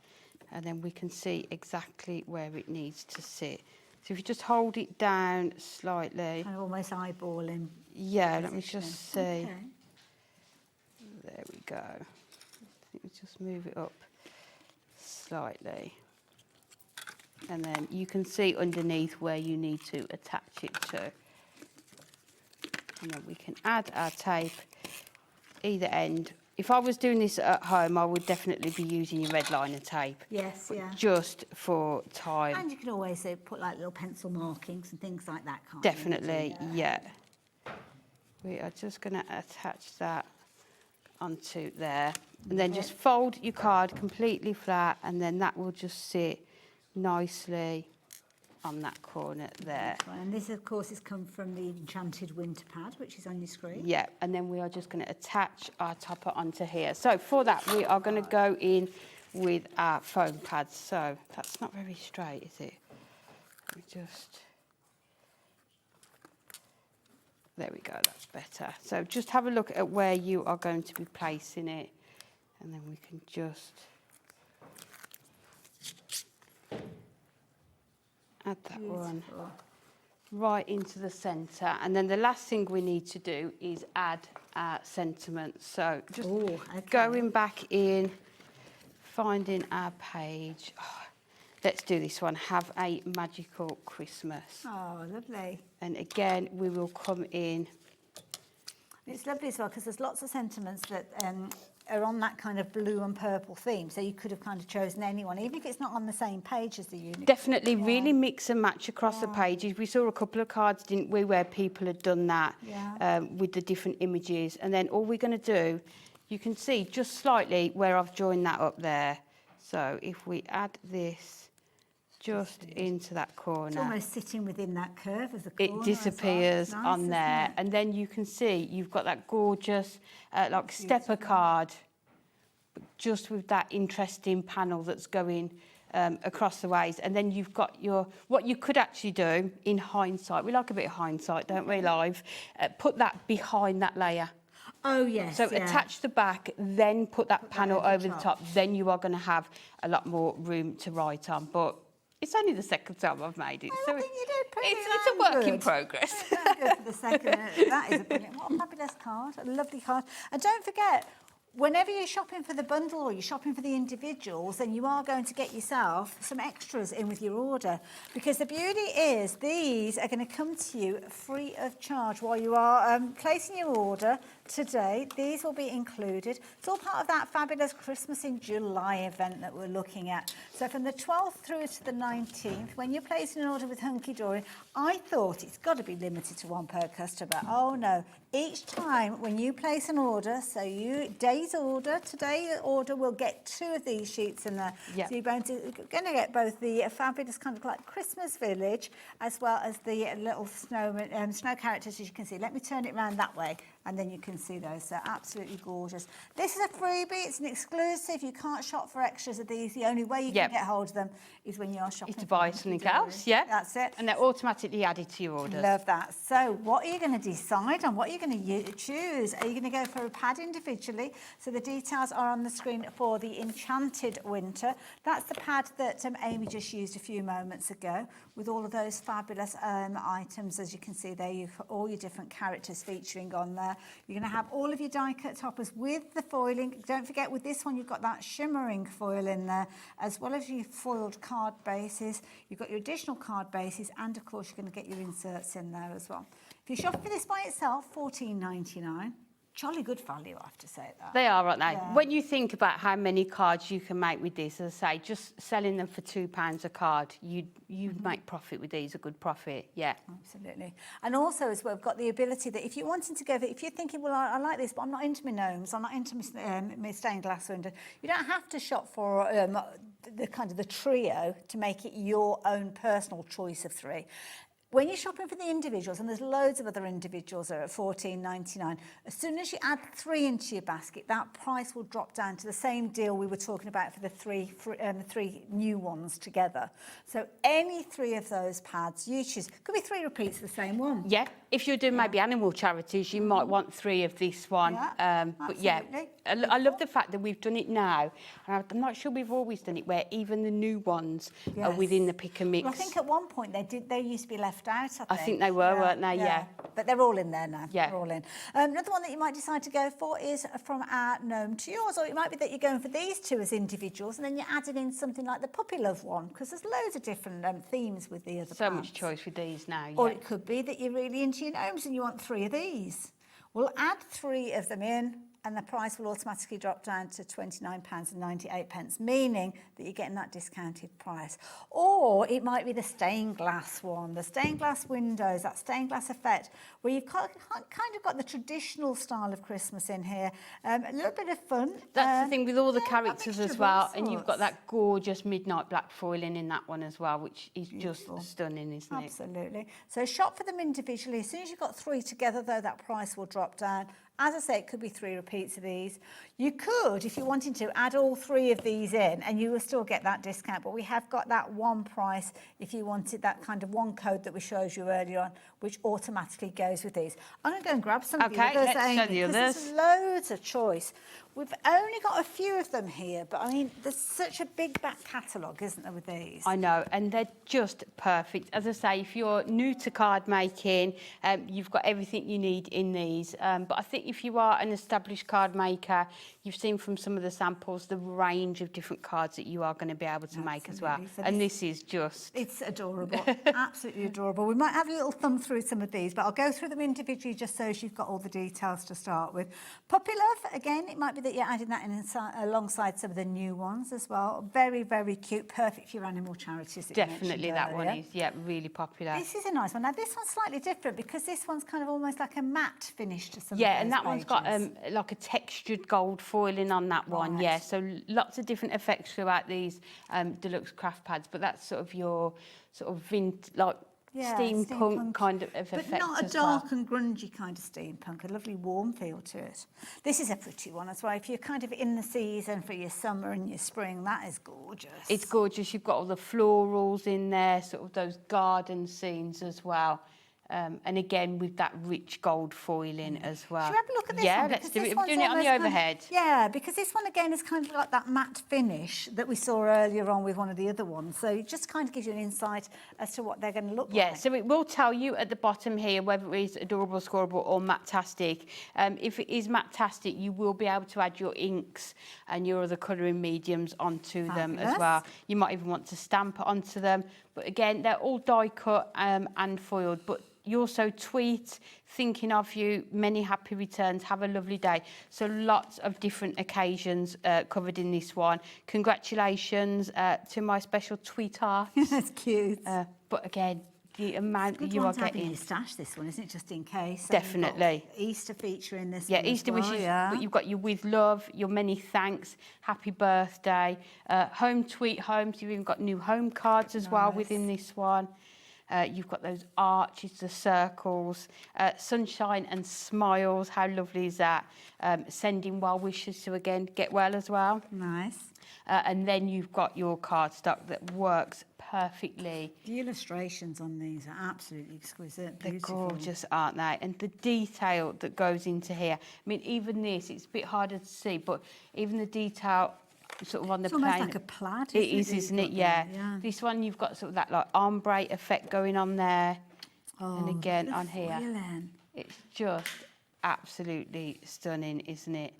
And then we can see exactly where it needs to sit. So if you just hold it down slightly. Kind of almost eyeballing. Yeah, let me just see. Okay. There we go. Let me just move it up slightly. And then you can see underneath where you need to attach it to. And then we can add our tape either end. If I was doing this at home, I would definitely be using your red liner tape. Yes, yeah. Just for time. And you can always put like little pencil markings and things like that, can't Definitely, yeah. We are just going to attach that onto there. And then just fold your card completely flat, and then that will just sit nicely on that corner there. And this, of course, has come from the Enchanted Winter Pad, which is on your screen. Yeah, and then we are just going to attach our topper onto here. So for that, we are going to go in with our foam pads. So that's not very straight, is it? Let me just... There we go, that's better. So just have a look at where you are going to be placing it, and then we can just add that one right into the centre. And then the last thing we need to do is add our sentiment. So just going back in, finding our page. Oh, let's do this one. Have a magical Christmas. Oh, lovely. And again, we will come in. It's lovely as well because there's lots of sentiments that are on that kind of blue and purple theme. So you could have kind of chosen anyone, even if it's not on the same page as the unit. Definitely really mix and match across the pages. We saw a couple of cards, didn't we, where people had done that with the different images. And then all we're going to do, you can see just slightly where I've joined that up there. So if we add this just into that corner. It's almost sitting within that curve of the corner. It disappears nice, on there. it? And then you can see you've got that gorgeous like stepper card, but just with that interesting panel that's going across the ways. And then you've got your, what you could actually do in hindsight, we like a bit of hindsight, don't we, live? Put that behind that layer. Oh, yes. So attach the back, then put that panel over the top. Then you are going to have a lot more room to write on. But it's only the second time I've made it, so I think you did pretty it's a work in good. progress. Good for the second. That is a brilliant. What a fabulous card, a lovely card. And don't forget, whenever you're shopping for the bundle or you're shopping for the individuals, then you are going to get yourself some extras in with your order, because the beauty is these are going to come to you free of charge while you are placing your order today. These will be included. It's all part of that fabulous Christmas in July event that we're looking at. So from the 12th through to the 19th, when you're placing an order with Hunkydory, I thought it's got to be limited to one per customer. Oh no, each time when you place an order, so today's order will get 2 of these sheets in there. Yeah. So you're going to get both the fabulous kind of like Christmas village as well as the little snow characters, as you can see. Let me turn it around that way. And then you can see those. They're absolutely gorgeous. This is a freebie. It's an exclusive. You can't shop for extras of these. The only way you can get hold of them is when you're shopping. Is to buy something else, yeah. That's it. And they're automatically added to your orders. Love that. So what are you going to decide on? What are you going to choose? Are you going to go for a pad individually? So the details are on the screen for the Enchanted Winter. That's the pad that Amy just used a few moments ago with all of those fabulous items. As you can see there, you've got all your different characters featuring on there. You're going to have all of your die cut toppers with the foiling. Don't forget, with this one, you've got that shimmering foil in there, as well as your foiled card bases. You've got your additional card bases, and of course, you're going to get your inserts in there as well. If you shop for this by itself, $14.99. Jolly good value, I have to say that. They are, aren't they? Yeah. When you think about how many cards you can make with this, as I say, just selling them for £2 a card, you'd make profit with these, a good profit, yeah. Absolutely. And also as well, we've got the ability that if you're wanting to go, if you're thinking, well, I like this, but I'm not into my gnomes, I'm not into my stained glass window, you don't have to shop for the kind of the trio to make it your own personal choice of three. When you're shopping for the individuals, and there's loads of other individuals that are at $14.99, as soon as you add 3 into your basket, that price will drop down to the same deal we were talking about for the three new ones together. So any 3 of those pads you choose, could be 3 repeats of the same one. Yeah, if you're doing maybe animal charities, you might want 3 of this one. But yeah, I love the fact that we've done it now. And I'm not sure we've always done it where even the new ones are within the pick and mix. Well, I think at one point they used to be left out, I think they were, weren't they? Yeah. But they're all in there now. Yeah. They're all in. Another one that you might decide to go for is from our gnome to yours, or it might be that you're going for these 2 as individuals, and then you're adding in something like the puppy love one, because there's loads of different themes with the other So pads. much choice with these now, yeah. Or it could be that you're really into your gnomes and you want 3 of these. We'll add 3 of them in, and the price will automatically drop down to £29.98, meaning that you're getting that discounted price. Or it might be the stained glass one, the stained glass windows, that stained glass effect, where you've kind of got the traditional style of Christmas in here. A little bit of fun. That's the thing with all the characters as well, and you've got that gorgeous midnight black foiling in that one as well, which is beautiful. Just stunning, isn't it? Absolutely. So shop for them individually. As soon as you've got 3 together, though, that price will drop down. As I say, it could be 3 repeats of these. You could, if you're wanting to, add all 3 of these in and you will still get that discount. But we have got that one price if you wanted that kind of one code that we showed you earlier on, which automatically goes with these. I'm going to go and grab some of the others, Amy, because there's loads of choice. We've only got a few of them here, but I mean, there's such a big back catalogue, isn't there, with these? I know, and they're just perfect. As I say, if you're new to card making, you've got everything you need in these. But I think if you are an established card maker, you've seen from some of the samples the range of different cards that you are going to be able to make as well. So and this is just... It's adorable, absolutely adorable. We might have a little thumb through some of these, but I'll go through them individually just so you've got all the details to start with. Puppy Love, again, it might be that you're adding that in alongside some of the new ones as well. Very, very cute, perfect for your animal charities. Definitely that one is, yeah, really popular. This is a nice one. Now, this one's slightly different because this one's kind of almost like a matte finish to some of those and that pages. one's got like a textured gold foiling on that one, yeah. So lots of different effects throughout these deluxe craft pads, but that's sort of your sort of steampunk kind of effect. But not a dark and grungy kind of steampunk, a lovely warm feel to it. This is a pretty one as well. If you're kind of in the season for your summer and your spring, that is gorgeous. It's gorgeous. You've got all the florals in there, sort of those garden scenes as well. And again, with that rich gold foiling as well. Should we have a look at this one? Yeah, let's do it. We're doing it on the overhead. Because this one, again, is kind of like that matte finish that we saw earlier on with one of the other ones. So it just kind of gives you an insight as to what they're going to look like. Yeah, so it will tell you at the bottom here whether it is adorable, scoreable or matte-tastic. If it is matte-tastic, you will be able to add your inks and your other colouring mediums onto them as well. You might even want to stamp it onto them. But again, they're all die-cut and foiled. But you also tweet, thinking of you, many happy returns, have a lovely day. So lots of different occasions covered in this one. Congratulations to my special tweetheart. That's cute. But again, the amount that you are getting. In your stash, this one, isn't it? Just in case. Definitely. Easter feature in this. Yeah, Easter wishes. But you've got your with love, your many thanks, happy birthday, home tweet homes. You've even got new home cards as well within this one. You've got those arches, the circles, sunshine and smiles. How lovely is that? Sending well wishes to, again, get well as well. Nice. And then you've got your cardstock that works perfectly. The illustrations on these are absolutely exquisite. They're Beautiful. gorgeous, aren't they? And the detail that goes into here. I mean, even this, it's a bit harder to see, but even the detail sort of on the It's almost plain. like a plaid, It is, isn't it? Yeah. Yeah. This one, you've got sort of that like ombre effect going on there. Oh, and again the on here. foiling. It's just absolutely stunning, isn't it?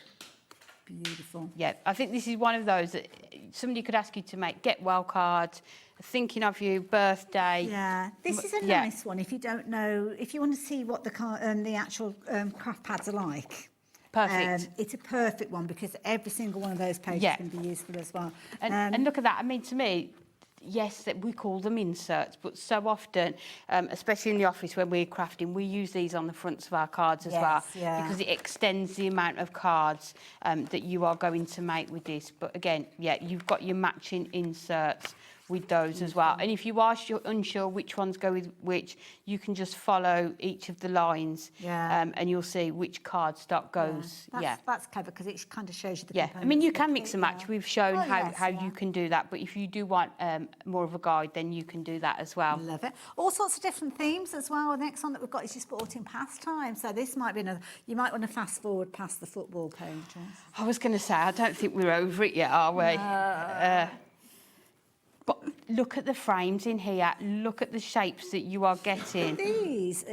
Beautiful. Yeah, I think this is one of those that somebody could ask you to make get well cards, thinking of you, birthday. Yeah, this is a nice one if you don't know, if you want to see what the actual craft pads are like. Perfect. It's a perfect one because every single one of those pages can be useful as well. And look at that. I mean, to me, yes, that we call them inserts, but so often, especially in the office when we're crafting, we use these on the fronts of our cards as well, because it extends the amount of cards that you are going to make with this. But again, yeah, you've got your matching inserts with those as well. And if you are unsure which ones go with which, you can just follow each of the lines and you'll see which cardstock goes. That's clever because it kind of shows you the components. I mean, you can mix and match. We've shown how you can do that, but if you do want more of a guide, then you can do that as well. Love it. All sorts of different themes as well. The next one that we've got is your sporting pastime. So this might be another, you might want to fast forward past the football pages. I was going to say, I don't think we're over it yet, are we? But look at the frames in here. Look at the shapes that you are getting. These,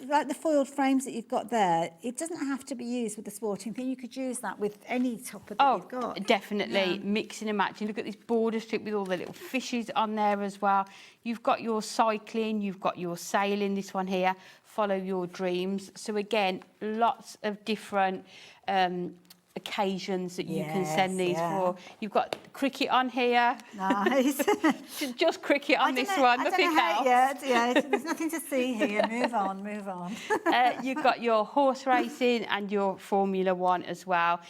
like the foiled frames that you've got there, it doesn't have to be used with the sporting thing. You could use that with any topper that you've got. Definitely. Mixing and matching. Look at this border strip with all the little fishes on there as well. You've got your cycling, you've got your sailing, this one here. Follow your dreams. So again, lots of different occasions that you can send these for. You've got cricket on here. Nice. Just cricket on this one, nothing else. There's nothing to see here. Move on, move on. You've got your horse racing and your Formula One as well.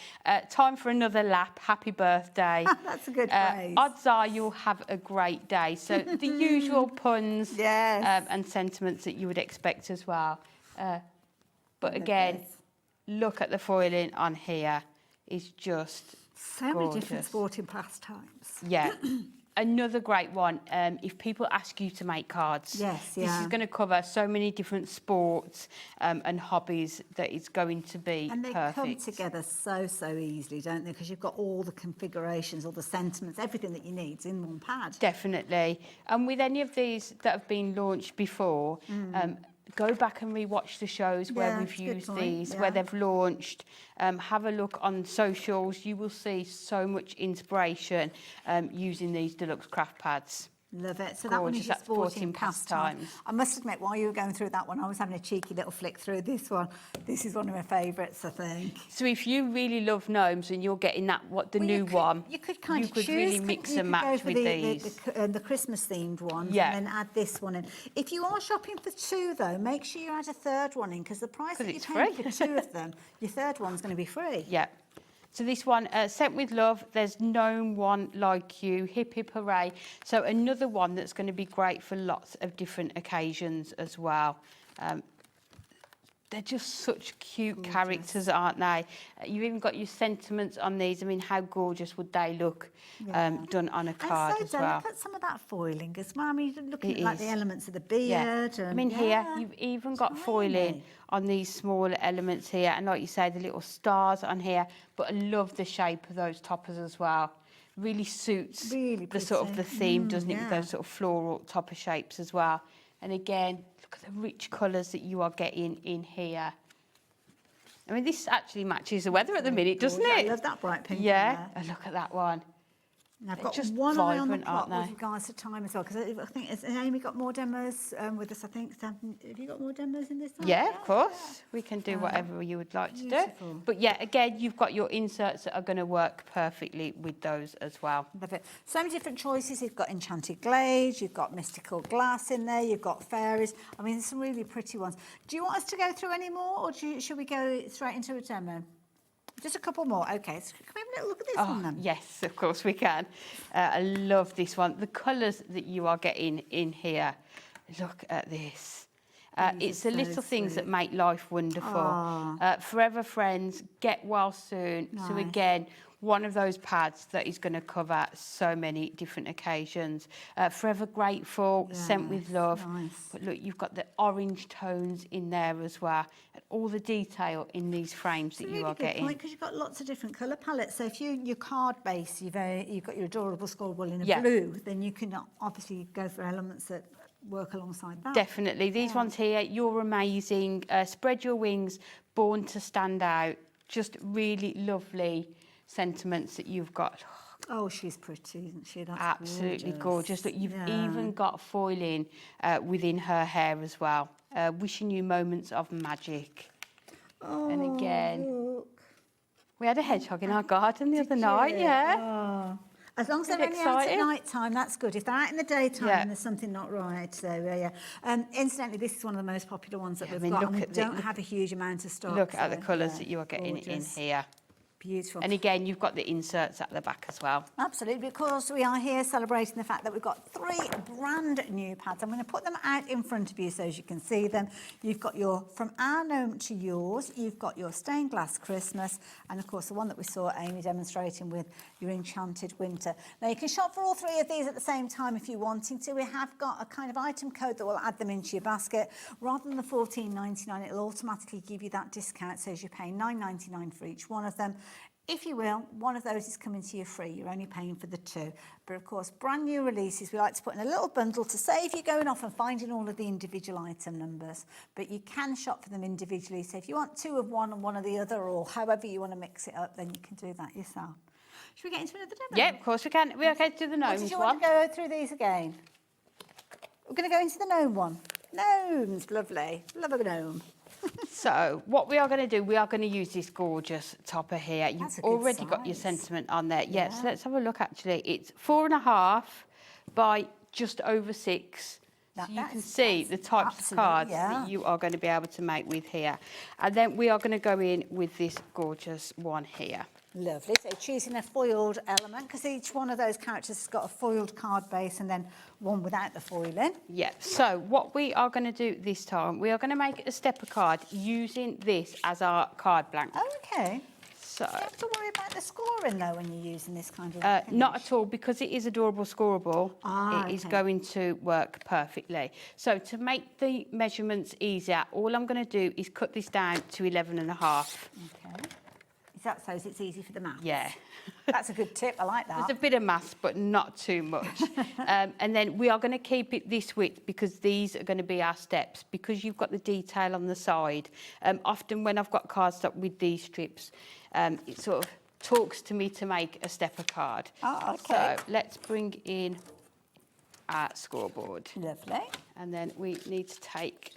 Time for another lap. Happy birthday. That's a good phrase. Odds are you'll have a great day. So the usual puns and sentiments that you would expect as well. But again, look at the foiling on here. Is just so many different sporting pastimes. Yeah. Another great one, if people ask you to make cards, this is going to cover so many different sports and hobbies that it's going to be and they perfect. come together so easily, don't they? Because you've got all the configurations, all the sentiments, everything that you need is in one pad. Definitely. And with any of these that have been launched before, go back and re-watch the shows where we've used these, where they've launched. Have a look on socials. You will see so much inspiration using these deluxe craft pads. Love it. So that one is your sporting pastimes. I must admit, while you were going through that one, I was having a cheeky little flick through this one. This is one of my favourites, I think. So if you really love gnomes and you're getting that, new one, you could kind of choose, really mix and match with these. The Christmas themed ones, and then add this one in. If you are shopping for two, though, make sure you add a third one in because the price that you're paying for two of them, your third one's going to be free. Yeah. So this one, Sent with Love, there's no one like you, hip hip hooray. So another one that's going to be great for lots of different occasions as well. They're just such cute characters, aren't they? You've even got your sentiments on these. I mean, how gorgeous would they look done on a card as well? Look at some of that foiling as well. I mean, looking at like the elements of the beard. I mean, here, you've even got foiling on these smaller elements here. And like you say, the little stars on here. But I love the shape of those toppers as well. Really suits the sort of the theme, doesn't it? With those sort of floral topper shapes as well. And again, look at the rich colours that you are getting in here. I mean, this actually matches the weather at the minute, doesn't it? I love that bright pink. Yeah, and look at that one. And I've got just one eye on the vibrant, clock aren't with regards to time as well, because I think has Amy got more demos with us. I think have you got more demos in this one? Yeah, of course. We can do whatever you would like to do. But yeah, again, you've got your inserts that are going to work perfectly with those as well. Love it. So many different choices. You've got enchanted glaze, you've got mystical glass in there, you've got fairies. I mean, there's some really pretty ones. Do you want us to go through any more, or should we go straight into a demo? Just a couple more. Okay, so can we have a little look at this one then? Yes, of course we can. I love this one. The colours that you are getting in here, Look at this. It's the little things that make life wonderful. Forever Friends, get well soon. Nice. So again, one of those pads that is going to cover so many different occasions. Forever Grateful, Sent with Love. Nice. But look, you've got the orange tones in there as well. And all the detail in these frames that you are getting. Because you've got lots of different colour palettes. So if your card base, you've got your adorable scoreball in a blue, then you can obviously go for elements that work alongside that. Definitely. These ones here, you're amazing. Spread Your Wings, Born to Stand Out. Just really lovely sentiments that you've got. Oh, she's pretty, isn't she? That's absolutely gorgeous. Look, you've even got foiling within her hair as well. Wishing you moments of magic. Oh, and again, look. we had a hedgehog in our garden the other night, Oh. As long as they're only out at night time, that's good. If they're out in the daytime, then there's something not right. So, incidentally, this is one of the most popular ones that we've got. Look and we at don't have a huge amount of stock. Look at the colours that you are getting in here. Beautiful. And again, you've got the inserts at the back as well. Absolutely, because we are here celebrating the fact that we've got 3 brand new pads. I'm going to put them out in front of you so as you can see them. You've got your From Our Gnome to Yours, you've got your Stained Glass Christmas, and of course the one that we saw Amy demonstrating with your Enchanted Winter. Now you can shop for all 3 of these at the same time if you're wanting to. We have got a kind of item code that will add them into your basket. Rather than the $14.99, it'll automatically give you that discount, so as you're paying $9.99 for each one of them. If you will, one of those is coming to you free. You're only paying for the 2. But of course, brand new releases, we like to put in a little bundle to save you going off and finding all of the individual item numbers. But you can shop for them individually. So if you want 2 of one and 1 of the other, or however you want to mix it up, then you can do that yourself. Should we get into another demo? Yeah, of course we can. We're okay to do the gnomes Did you one? want to go through these again? We're going to go into the gnome one. Gnomes, lovely. Love a gnome. So what we are going to do, we are going to use this gorgeous topper here. You've already got your sentiment on there. Yeah, so let's have a look actually. It's 4.5 by just over 6. So you can see the types of cards that you are going to be able to make with here. And then we are going to go in with this gorgeous one here. Lovely. So choosing a foiled element, because each one of those characters has got a foiled card base and then one without the foiling. Yeah, so what we are going to do this time, we are going to make a stepper card using this as our card blank. Okay. So, do you have to worry about the scoring though when you're using this kind of not at all, because it is adorable scoreable. It is going to work perfectly. So to make the measurements easier, all I'm going to do is cut this down to 11.5. Okay. Is that so it's easy for the maths? Yeah. That's a good tip, I like that. There's a bit of maths, but not too much. And then we are going to keep it this width because these are going to be our steps. Because you've got the detail on the side, often when I've got cardstock with these strips, it sort of talks to me to make a stepper card. Oh, okay. So let's bring in our scoreboard. Lovely. And then we need to take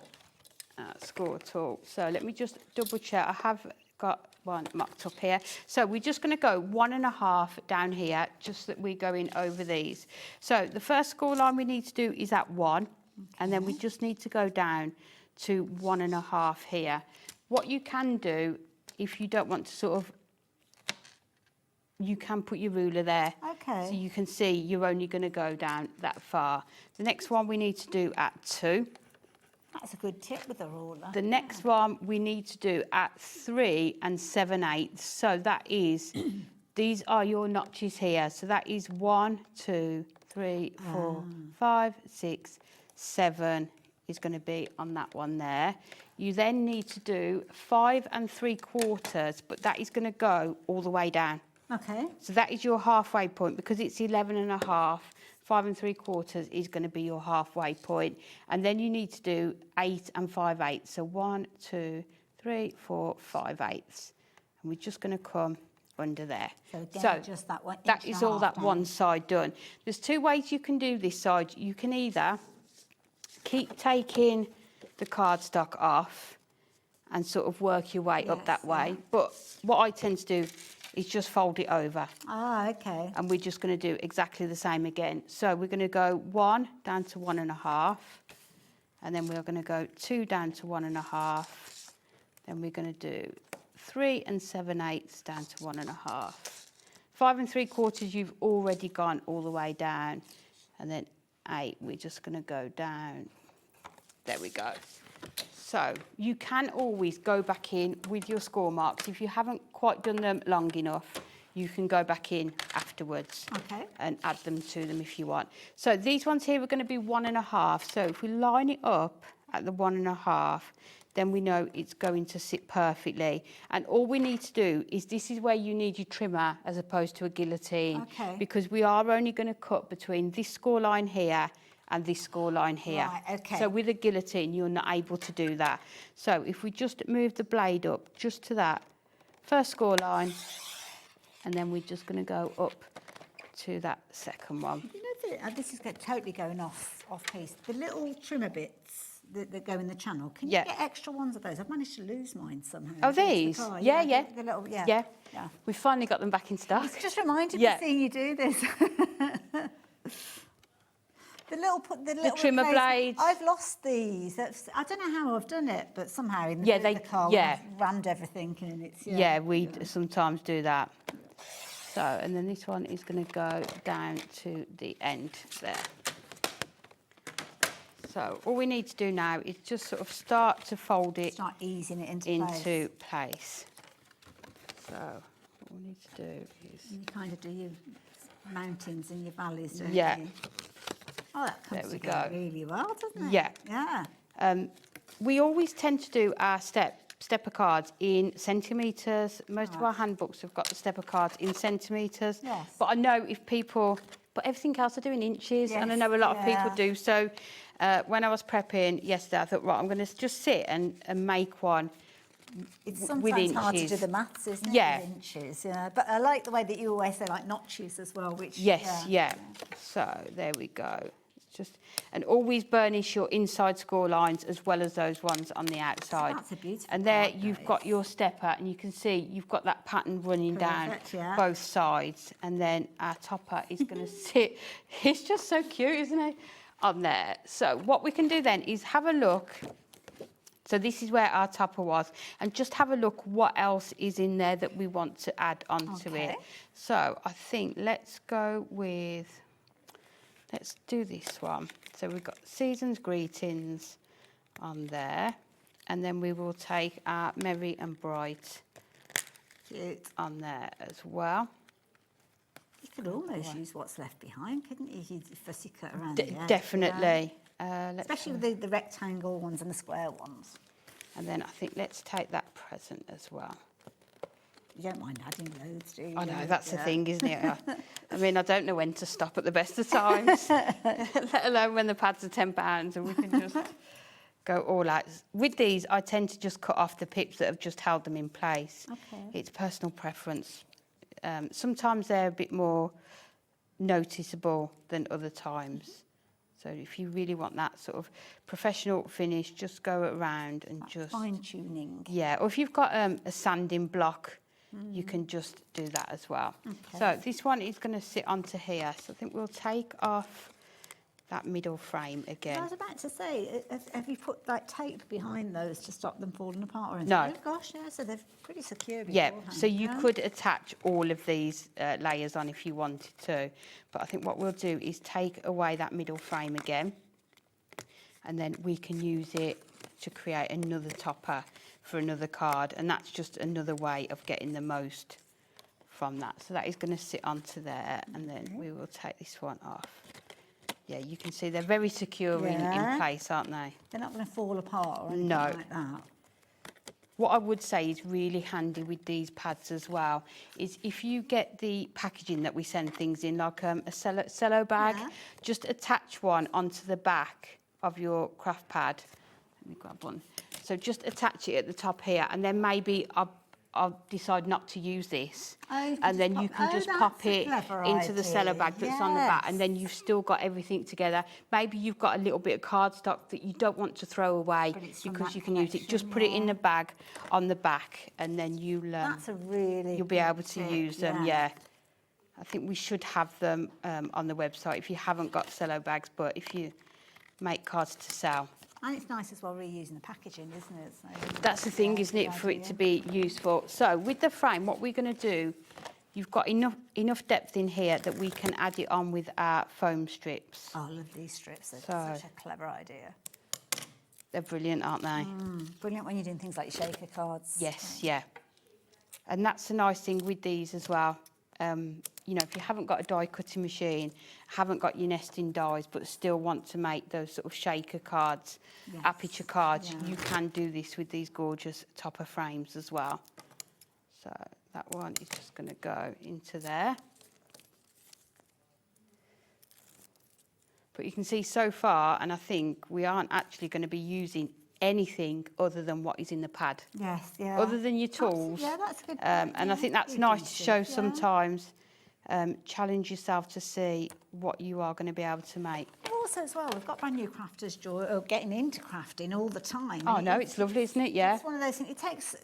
our score tool. So let me just double check. I have got one marked up here. So we're just going to go 1.5 down here, just that we're going over these. So the first score line we need to do is at 1, and then we just need to go down to 1.5 here. What you can do, if you don't want to sort of, you can put your ruler there. Okay. So you can see you're only going to go down that far. The next one we need to do at 2. That's a good tip with the ruler. The next one we need to do at 3 7/8. So that is, these are your notches here. So that is 1, 2, 3, 4, 5, 6, 7 is going to be on that one there. You then need to do 5 3/4, but that is going to go all the way down. Okay. So that is your halfway point because it's 11.5. 5 3/4 is going to be your halfway point. And then you need to do 8 5/8. So 1, 2, 3, 4, 5/8. And we're just going to come under there. So again, just that one. That is all that one side done. There's 2 ways you can do this side. You can either keep taking the cardstock off and sort of work your way up that way. But what I tend to do is just fold it over. Ah, okay. And we're just going to do exactly the same again. So we're going to go 1 down to 1.5, and then we're going to go 2 down to 1.5. Then we're going to do 3 7/8 down to 1.5. 5 3/4, you've already gone all the way down, and then 8, we're just going to go down There we go. So you can always go back in with your score marks. If you haven't quite done them long enough, you can go back in afterwards and add them to them if you want. So these ones here are going to be 1.5. So if we line it up at the 1.5, then we know it's going to sit perfectly. And all we need to do is, this is where you need your trimmer as opposed to a guillotine, because we are only going to cut between this score line here and this score line here. Right, okay. So with a guillotine, you're not able to do that. So if we just move the blade up just to that first score line, and then we're just going to go up to that second one. You know, this is totally going off piece. The little trimmer bits that go in the channel, can you get extra ones of those? I've managed to lose mine somehow. Oh, these? Yeah. The little, Yeah. We finally got them back in stock. It's just reminded me seeing you do this. The little trimmer blades. I've lost these. I don't know how I've done it, but somehow in the car, I've rammed everything in. It's we sometimes do that. So, and then this one is going to go down to the end there. So all we need to do now is just sort of start to fold it. Start easing it into place. So all we need to do is... You kind of do your mountains and your valleys, don't you? Oh, that comes together really well, doesn't it? Yeah. We always tend to do our stepper cards in centimetres. Most of our handbooks have got the stepper cards in centimetres. Yes. But I know if people... But everything else I do in inches, and I know a lot of people do. So when I was prepping yesterday, I thought, right, I'm going to just sit and make one. It's sometimes hard to do the maths, isn't it? Yeah. With inches, But I like the way that you always say like notches as well, which So there we go. Just and always burnish your inside score lines as well as those ones on the outside. That's a beautiful. And there you've got your stepper, and you can see you've got that pattern running down both sides. And then our topper is going to sit. It's just so cute, isn't it? On there. So what we can do then is have a look. So this is where our topper was, and just have a look what else is in there that we want to add onto it. So I think let's go with. Let's do this one. So we've got Season's Greetings on there. And then we will take our Merry and Bright on there as well. You could almost use what's left behind, couldn't you? You fussy cut around the edge, Definitely. Especially with the rectangle ones and the square ones. And then I think let's take that present as well. You don't mind adding loads, do you? I know, that's the thing, isn't it? I mean, I don't know when to stop at the best of times, let alone when the pads are £10 and we can just go all out. With these, I tend to just cut off the pips that have just held them in place. It's personal preference. Sometimes they're a bit more noticeable than other times. So if you really want that sort of professional finish, just go around and just... Fine-tuning. Yeah, or if you've got a sanding block, you can just do that as well. So this one is going to sit onto here. So I think we'll take off that middle frame again. I was about to say, have you put like tape behind those to stop them falling apart or anything? No. Oh, gosh, so they're pretty secure Yeah, beforehand. so you could attach all of these layers on if you wanted to. But I think what we'll do is take away that middle frame again, and then we can use it to create another topper for another card, and that's just another way of getting the most from that. So that is going to sit onto there, and then we will take this one off. Yeah, you can see they're very secure in place, aren't they? They're not going to fall apart or anything like that. What I would say is really handy with these pads as well is if you get the packaging that we send things in, like a cello bag, just attach one onto the back of your craft pad. Let me grab one. So just attach it at the top here, and then maybe I'll decide not to use this, and then you can just pop it into the cello bag that's on the back, and then you've still got everything together. Maybe you've got a little bit of cardstock that you don't want to throw away because you can use it. Just put it in the bag on the back, and then you'll be able to use them. Yeah, I think we should have them on the website if you haven't got cello bags, but if you make cards to sell. And it's nice as well reusing the packaging, isn't it? So that's the thing, isn't it, for it to be useful. So with the frame, what we're going to do, you've got enough depth in here that we can add it on with our foam strips. Oh, I love these strips. They're such a clever idea. They're brilliant, aren't they? Brilliant when you're doing things like shaker cards. Yes, yeah. And that's the nice thing with these as well. You know, if you haven't got a die cutting machine, haven't got your nesting dies, but still want to make those sort of shaker cards, aperture cards, you can do this with these gorgeous topper frames as well. So that one is just going to go into there. But you can see so far, and I think we aren't actually going to be using anything other than what is in the pad. Yes, yeah. Other than your tools. That's a good point. And I think that's nice to show sometimes. Challenge yourself to see what you are going to be able to make. Also, as well, we've got brand new crafters getting into crafting all the time. Oh no, it's lovely, isn't it? Yeah. It's one of those things. It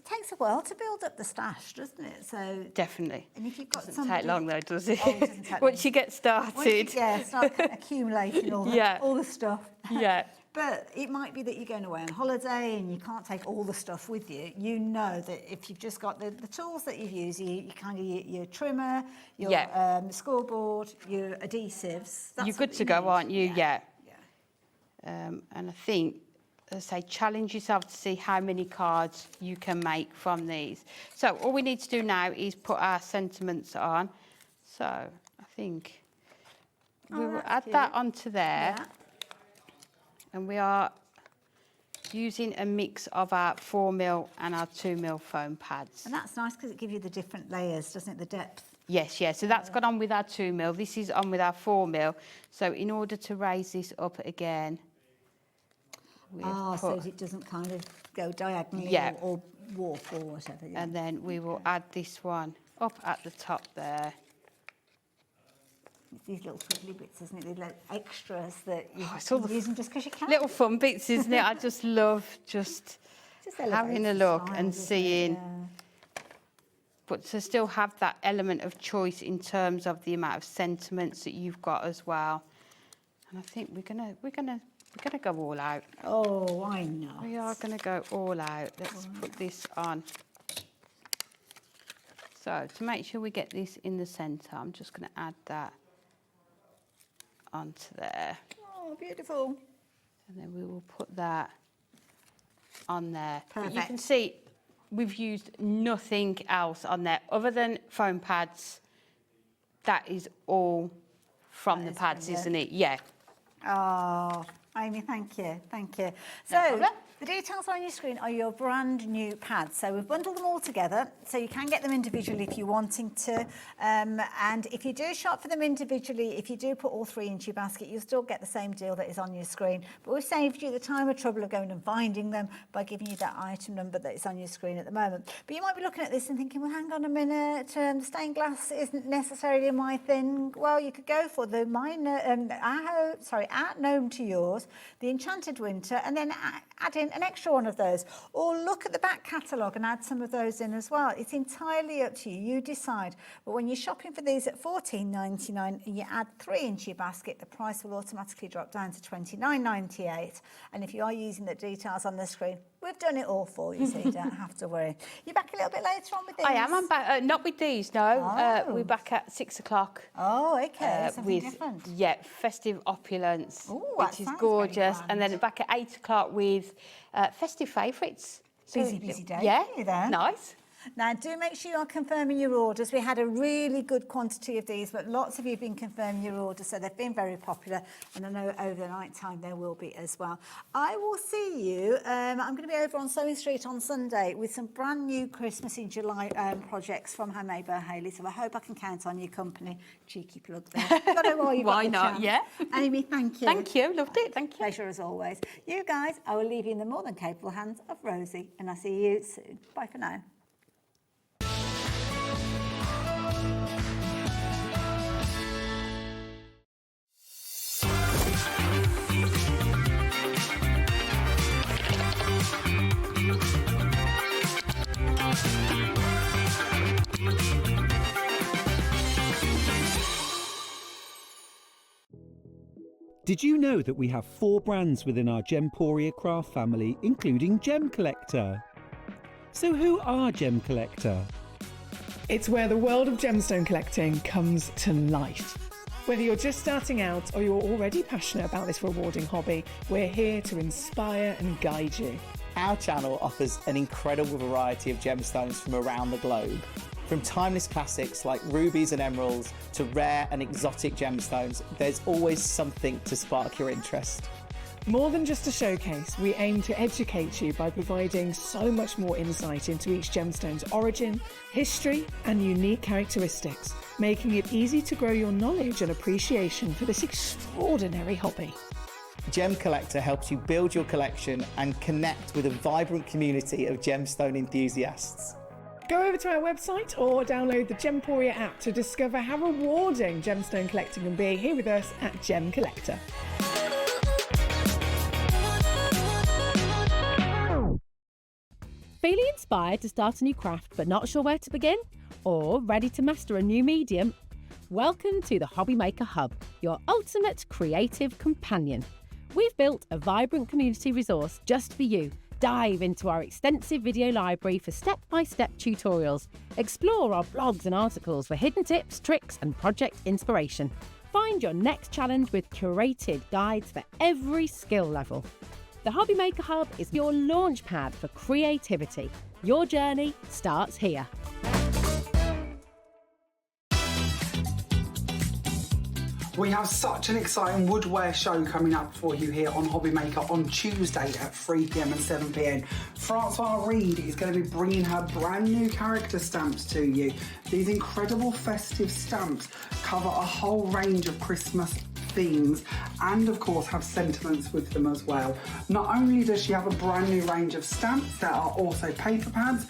takes a while to build up the stash, doesn't it? So definitely. And if you've got doesn't take long though, does it? Oh, it doesn't take Once you get started. start accumulating all the stuff. Yeah. But it might be that you're going away on holiday and you can't take all the stuff with you. You know that if you've just got the tools that you've used, you kind of your trimmer, your scoreboard, your adhesives. That's you're good to go, aren't you? Yeah. And I think, as I say, challenge yourself to see how many cards you can make from these. So all we need to do now is put our sentiments on. So I think we will add that onto there. Yeah. And we are using a mix of our 4mm and our 2mm foam pads. And that's nice because it gives you the different layers, doesn't it, the depth? Yes, yeah. So that's gone on with our 2mm. This is on with our 4mm. So in order to raise this up again... so it doesn't kind of go diagonally or warp or whatever. Yeah. And then we will add this one up at the top there. It's these little twiddly bits, isn't it? These little extras that you can use them just because you can. Little fun bits, isn't it? I just love just having a look and seeing. But to still have that element of choice in terms of the amount of sentiments that you've got as well. And I think we're gonna go all out. Oh, why not? We are gonna go all out. Let's put this on. So to make sure we get this in the centre, I'm just gonna add that onto there. Oh, beautiful. And then we will put that on there. Perfect. But you can see we've used nothing else on there other than foam pads. That is all from the pads, isn't it? Yeah. Oh, Amy, thank you. Thank you. So, the details on your screen are your brand new pads. So we've bundled them all together, so you can get them individually if you're wanting to. And if you do shop for them individually, if you do put all three into your basket, you'll still get the same deal that is on your screen. But we've saved you the time and trouble of going and finding them by giving you that item number that is on your screen at the moment. But you might be looking at this and thinking, well, hang on a minute, the stained glass isn't necessarily my thing. Well, you could go for the Add Gnome to yours, the Enchanted Winter, and then add in an extra one of those, or look at the back catalogue and add some of those in as well. It's entirely up to you. You decide. But when you're shopping for these at $14.99 and you add 3 into your basket, the price will automatically drop down to $29.98. And if you are using the details on the screen, we've done it all for you, so you don't have to worry. You're back a little bit later on with these? I am. I'm back. Not with these, no. We're back at 6 o'clock. Oh, okay. Something with, different. Yeah, festive opulence, Ooh, which is gorgeous. And then back at 8 o'clock with festive favourites. Busy day. Yeah, for you there. nice. Now, do make sure you are confirming your orders. We had a really good quantity of these, but lots of you have been confirming your orders, so they've been very popular. And I know over the night time there will be as well. I will see you. I'm going to be over on Sewing Street on Sunday with some brand new Christmas in July projects from Homemade by Hayley. So I hope I can count on your company. Cheeky plug there. Why not? Yeah. Amy, thank you. Thank you. Loved it. Thank you. Pleasure as always. You guys, I will leave you in the more than capable hands of Rosie, and I'll see you soon. Bye for now. Did you know that we have 4 brands within our Gemporia craft family, including Gem Collector? So who are Gem Collector? It's where the world of gemstone collecting comes to life. Whether you're just starting out or you're already passionate about this rewarding hobby, we're here to inspire and guide you. Our channel offers an incredible variety of gemstones from around the globe. From timeless classics like rubies and emeralds to rare and exotic gemstones, there's always something to spark your interest. More than just a showcase, we aim to educate you by providing so much more insight into each gemstone's origin, history, and unique characteristics, making it easy to grow your knowledge and appreciation for this extraordinary hobby. Gem Collector helps you build your collection and connect with a vibrant community of gemstone enthusiasts. Go over to our website or download the Gemporia app to discover how rewarding gemstone collecting can be here with us at Gem Collector. Feeling inspired to start a new craft but not sure where to begin? Or ready to master a new medium? Welcome to the HobbyMaker Hub, your ultimate creative companion. We've built a vibrant community resource just for you. Dive into our extensive video library for step-by-step tutorials. Explore our blogs and articles for hidden tips, tricks and project inspiration. Find your next challenge with curated guides for every skill level. The HobbyMaker Hub is your launch pad for creativity. Your journey starts here. We have such an exciting woodware show coming up for you here on HobbyMaker on Tuesday at 3 p.m. and 7 p.m. Francois Reed is going to be bringing her brand new character stamps to you. These incredible festive stamps cover a whole range of Christmas themes and of course have sentiments with them as well. Not only does she have a brand new range of stamps, there are also paper pads,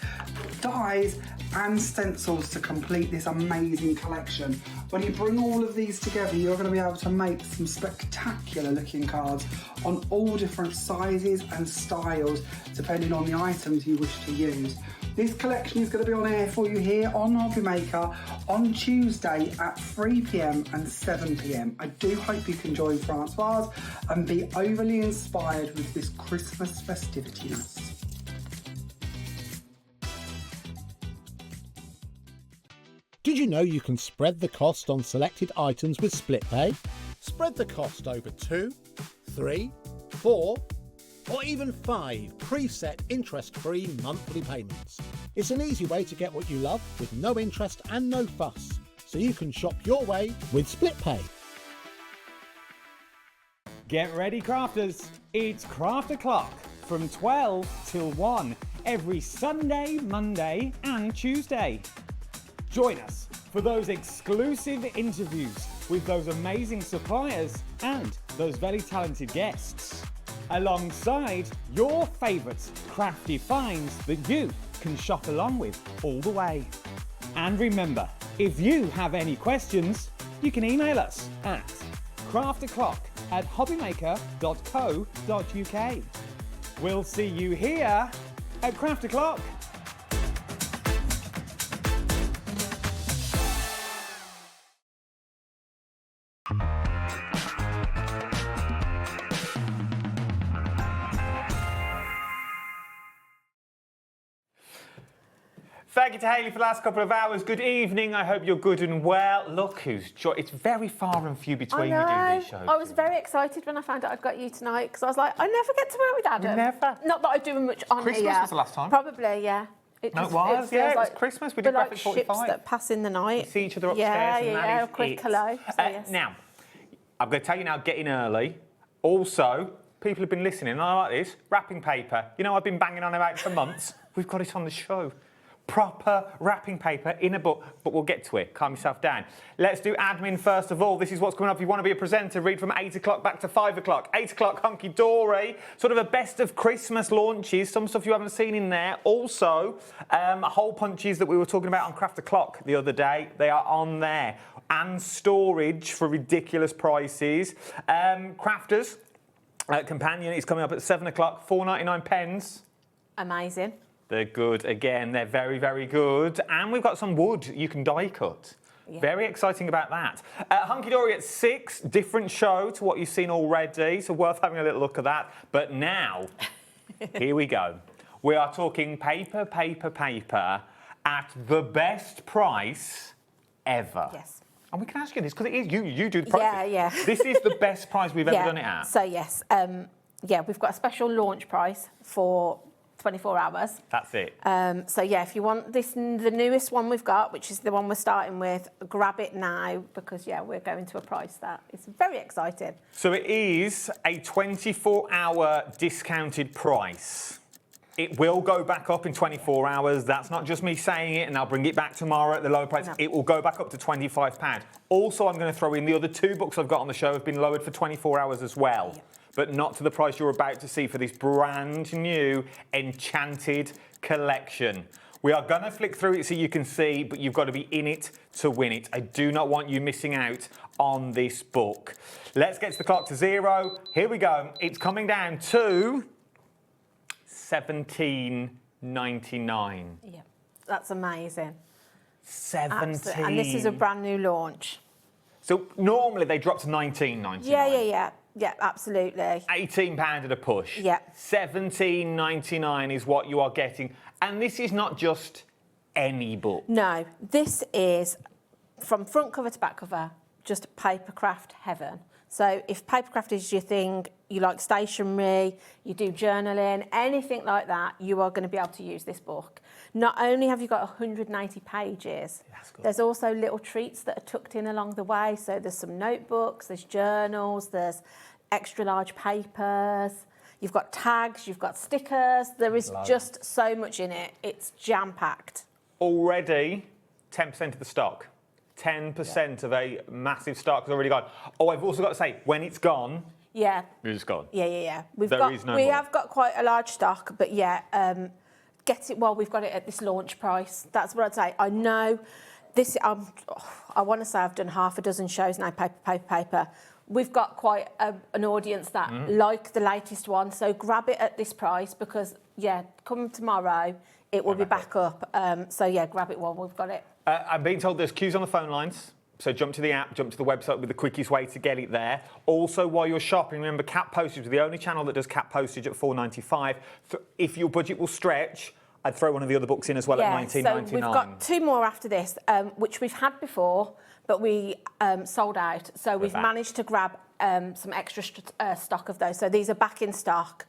dies and stencils to complete this amazing collection. When you bring all of these together, you're going to be able to make some spectacular looking cards on all different sizes and styles depending on the items you wish to use. This collection is going to be on air for you here on HobbyMaker on Tuesday at 3 p.m. and 7 p.m. I do hope you can join Francoise and be overly inspired with this Christmas festivitiness. Did you know you can spread the cost on selected items with split pay? Spread the cost over 2, 3, 4, or even 5 preset interest-free monthly payments. It's an easy way to get what you love with no interest and no fuss, so you can shop your way with split pay. Get ready, crafters. It's Craft O'Clock from 12 till 1 every Sunday, Monday and Tuesday. Join us for those exclusive interviews with those amazing suppliers and those very talented guests, alongside your favourite crafty finds that you can shop along with all the way. And remember, if you have any questions, you can email us at craftoclock@hobbymaker.co.uk. We'll see you here at Craft O'Clock. Thank you to Hayley for the last couple of hours. Good evening. I hope you're good and well. Look who's it's very far and few between you do these shows. I was very excited when I found out I'd got you tonight because I was like, I never get to work with Adam. You never? Not that I do much on Christmas here. was the last time? Probably, yeah. It was Christmas. We did like Graphic ships 45. that pass in the night. We see each other upstairs and that is quick it. hello. So, yes. Now, I'm going to tell you now, get in early. Also, people have been listening, and I like this, wrapping paper. You know, I've been banging on about it for months. We've got it on the show. Proper wrapping paper in a book, but we'll get to it. Calm yourself down. Let's do admin first of all. This is what's coming up. If you want to be a presenter, read from 8 o'clock back to 5 o'clock. 8 o'clock, Hunkydory. Sort of a best of Christmas launches. Some stuff you haven't seen in there. Also, hole punches that we were talking about on Craft O'Clock the other day. They are on there. And storage for ridiculous prices. Crafters Companion is coming up at 7 o'clock. 4.99 pence. Amazing. They're good. Again, they're very, very good. And we've got some wood you can die cut. Yeah. Very exciting about that. Hunkydory at 6, different show to what you've seen already, so worth having a little look at that. But now, here we go. We are talking paper, paper, paper at the best price ever. Yes. And we can ask you this because it is you do the price. Yeah. This is the best price we've ever done it at. So yes, we've got a special launch price for 24 hours. That's it. So yeah, if you want the newest one we've got, which is the one we're starting with, grab it now because we're going to a price that is very exciting. So it is a 24-hour discounted price. It will go back up in 24 hours. That's not just me saying it and I'll bring it back tomorrow at the lower price. No. It will go back up to £25. Also, I'm going to throw in the other 2 books I've got on the show have been lowered for 24 hours as well. Yeah. But not to the price you're about to see for this brand new Enchanted collection. We are going to flick through it so you can see, but you've got to be in it to win it. I do not want you missing out on this book. Let's get the clock to 0. Here we go. It's coming down to $17.99. Yeah, that's amazing. 17. Absolutely. And this is a brand new launch. So normally they drop to $19.99. Yeah, absolutely. £18 at a push. Yeah. $17.99 is what you are getting. And this is not just any book. No, this is from front cover to back cover, just papercraft heaven. So if papercraft is your thing, you like stationery, you do journaling, anything like that, you are going to be able to use this book. Not only have you got 190 pages, there's also little treats that are tucked in along the way. So there's some notebooks, there's journals, there's extra large papers, you've got tags, you've got stickers. There is just so much in it. It's jam-packed. Already 10% of the stock. 10% of a massive stock has already gone. Oh, I've also got to say, when it's gone, it's gone. Yeah. We more. have got quite a large stock, but get it while we've got it at this launch price. That's what I'd say. I know this. I want to say I've done half a dozen shows now. Paper. We've got quite an audience that like the latest one. So grab it at this price because come tomorrow it will be back up. Grab it while we've got it. I'm being told there's queues on the phone lines. So jump to the app, jump to the website with the quickest way to get it there. Also, while you're shopping, remember cap postage. We're the only channel that does cap postage at $4.95. If your budget will stretch, I'd throw one of the other books in as well at $19.99. So we've got 2 more after this, which we've had before, but we sold out. So we've managed to grab some extra stock of those. So these are back in stock.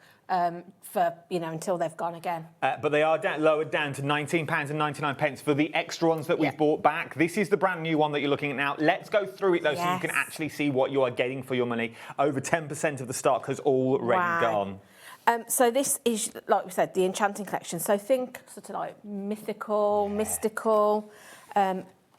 For until they've gone again. But they are lowered down to £19.99 for the extra ones that we've bought back. This is the brand new one that you're looking at now. Let's go through it though, so you can actually see what you are getting for your money. Over 10% of the stock has already gone. So this is, like we said, the Enchanting collection. So think sort of like mythical, mystical.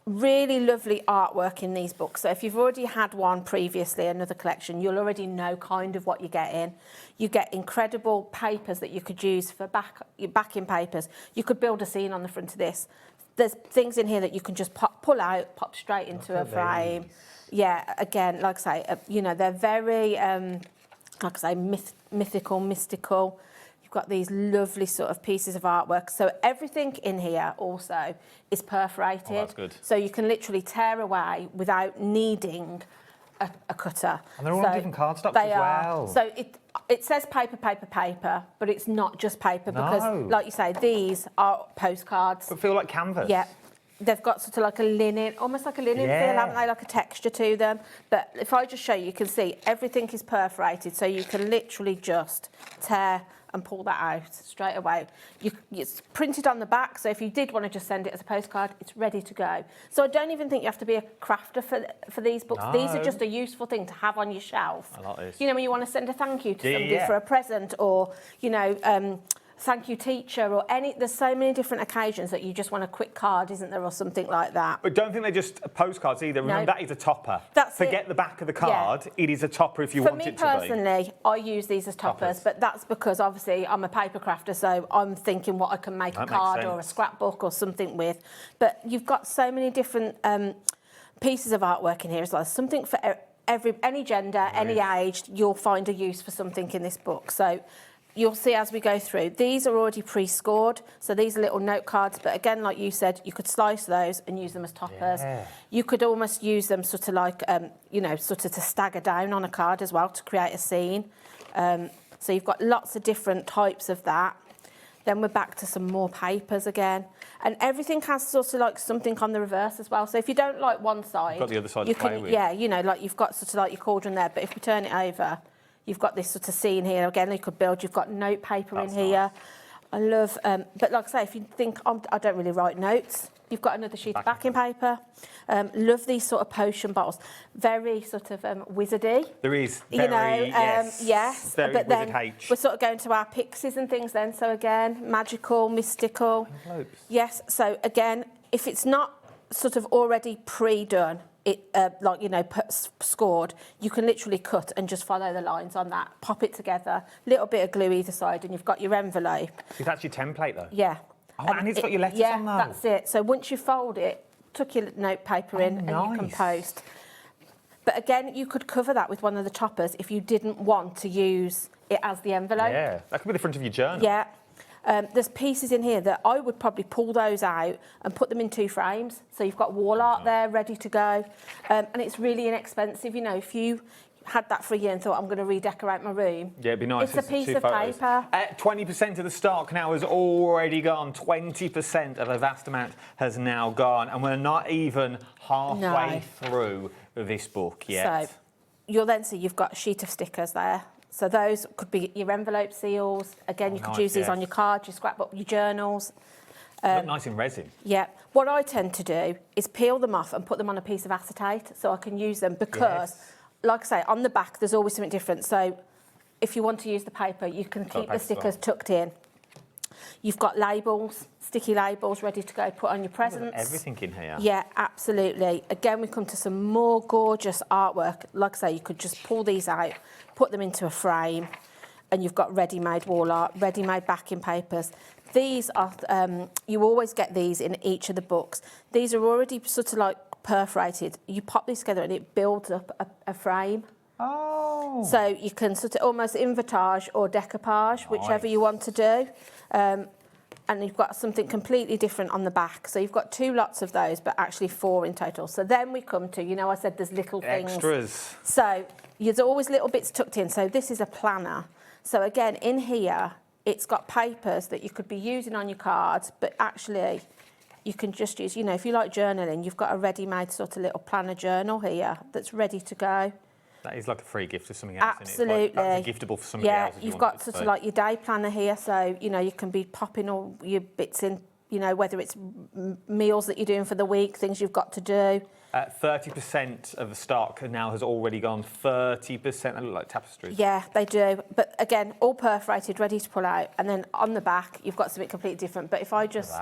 Really lovely artwork in these books. So if you've already had one previously, another collection, you'll already know kind of what you're getting. You get incredible papers that you could use for backing papers. You could build a scene on the front of this. There's things in here that you can just pull out, pop straight into a frame. Yeah, again, like I say, they're very, like I say, mythical, mystical. You've got these lovely sort of pieces of artwork. So everything in here also is perforated. Oh, that's good. So you can literally tear away without needing a cutter. And they're all on different cardstocks as well. So it says paper, but it's not just paper because, like you say, these are postcards. But feel like canvas. Yeah. They've got sort of like a linen, almost like a linen feel, haven't they? Like a texture to them. But if I just show you, you can see everything is perforated. So you can literally just tear and pull that out straight away. It's printed on the back, so if you did want to just send it as a postcard, it's ready to go. So I don't even think you have to be a crafter for these books. No. These are just a useful thing to have on your shelf. I like this. When you want to send a thank you to somebody for a present, or thank you teacher, or there's so many different occasions that you just want a quick card, isn't there, or something like that. But don't think they're just postcards either. Remember, that is a topper. Forget the back of the card. It is a topper if you want it to be. For me personally, I use these as toppers, but that's because obviously I'm a paper crafter, so I'm thinking what I can make a card or a scrapbook or something with. But you've got so many different pieces of artwork in here as well. Something for any gender, any age, you'll find a use for something in this book. So you'll see as we go through. These are already pre-scored, so these are little note cards, but again, like you said, you could slice those and use them as toppers. Yeah. You could almost use them sort of like, sort of to stagger down on a card as well to create a scene. So you've got lots of different types of that. Then we're back to some more papers again. And everything has sort of like something on the reverse as well. So if you don't like one side, You've got the other side you to play can, with. yeah, you know, like you've got sort of like your cauldron there, but if we turn it over, you've got this sort of scene here. Again, you could build, you've got note paper in here. I love, but like I say, if you think, I don't really write notes, you've got another sheet of backing paper. Love these sort of potion bottles. Very sort of wizardy. There is very, You know, yes, very but then Wizard H. we're sort of going to our pixies and things then. So again, magical, mystical. Envelopes. Yes, so again, if it's not sort of already pre-done, like, you know, scored, you can literally cut and just follow the lines on that, pop it together, little bit of glue either side, and you've got your envelope. See, that's your template, though. Yeah. Oh, and it's got your letters on, though. Yeah, that's it. So once you fold it, tuck your note paper in, and you can nice. post. But again, you could cover that with one of the toppers if you didn't want to use it as the envelope. Yeah, that could be the front of your journal. Yeah. There's pieces in here that I would probably pull those out and put them in 2 frames. So you've got wall art there ready to go. And it's really inexpensive. You know, if you had that for a year and thought, I'm going to redecorate my room. Yeah, it'd be nice. It's a piece of paper. 20% of the stock now has already gone. 20% of a vast amount has now gone. And we're not even halfway through this book yet. So you'll then see you've got a sheet of stickers there. So those could be your envelope seals. Again, you could use these on your cards, your scrapbook, your journals. Look nice in resin. Yeah. What I tend to do is peel them off and put them on a piece of acetate so I can use them because, like I say, on the back there's always something different. So if you want to use the paper, you can keep the stickers tucked in. You've got labels, sticky labels ready to go, put on your presents. Everything in here. Yeah, absolutely. Again, we come to some more gorgeous artwork. Like I say, you could just pull these out, put them into a frame, and you've got ready-made wall art, ready-made backing papers. These are, you always get these in each of the books. These are already sort of like perforated. You pop these together and it builds up a frame. Oh. So you can sort of almost invertage or decoupage, whichever you want to do. And you've got something completely different on the back. So you've got 2 lots of those, but actually 4 in total. So then we come to, you know, I said there's little things. Extras. So there's always little bits tucked in. So this is a planner. So again, in here, it's got papers that you could be using on your cards, but actually you can just use, you know, if you like journaling, you've got a ready-made sort of little planner journal here that's ready to go. That is like a free gift for something else. Absolutely. Isn't it? That's a giftable for somebody else. Yeah, you've got sort of like your day planner here, so, you know, you can be popping all your bits in, you know, whether it's meals that you're doing for the week, things you've got to do. 30% of the stock now has already gone. 30%, they look like tapestries. Yeah, they do. But again, all perforated, ready to pull out. And then on the back, you've got something completely different. But if I just...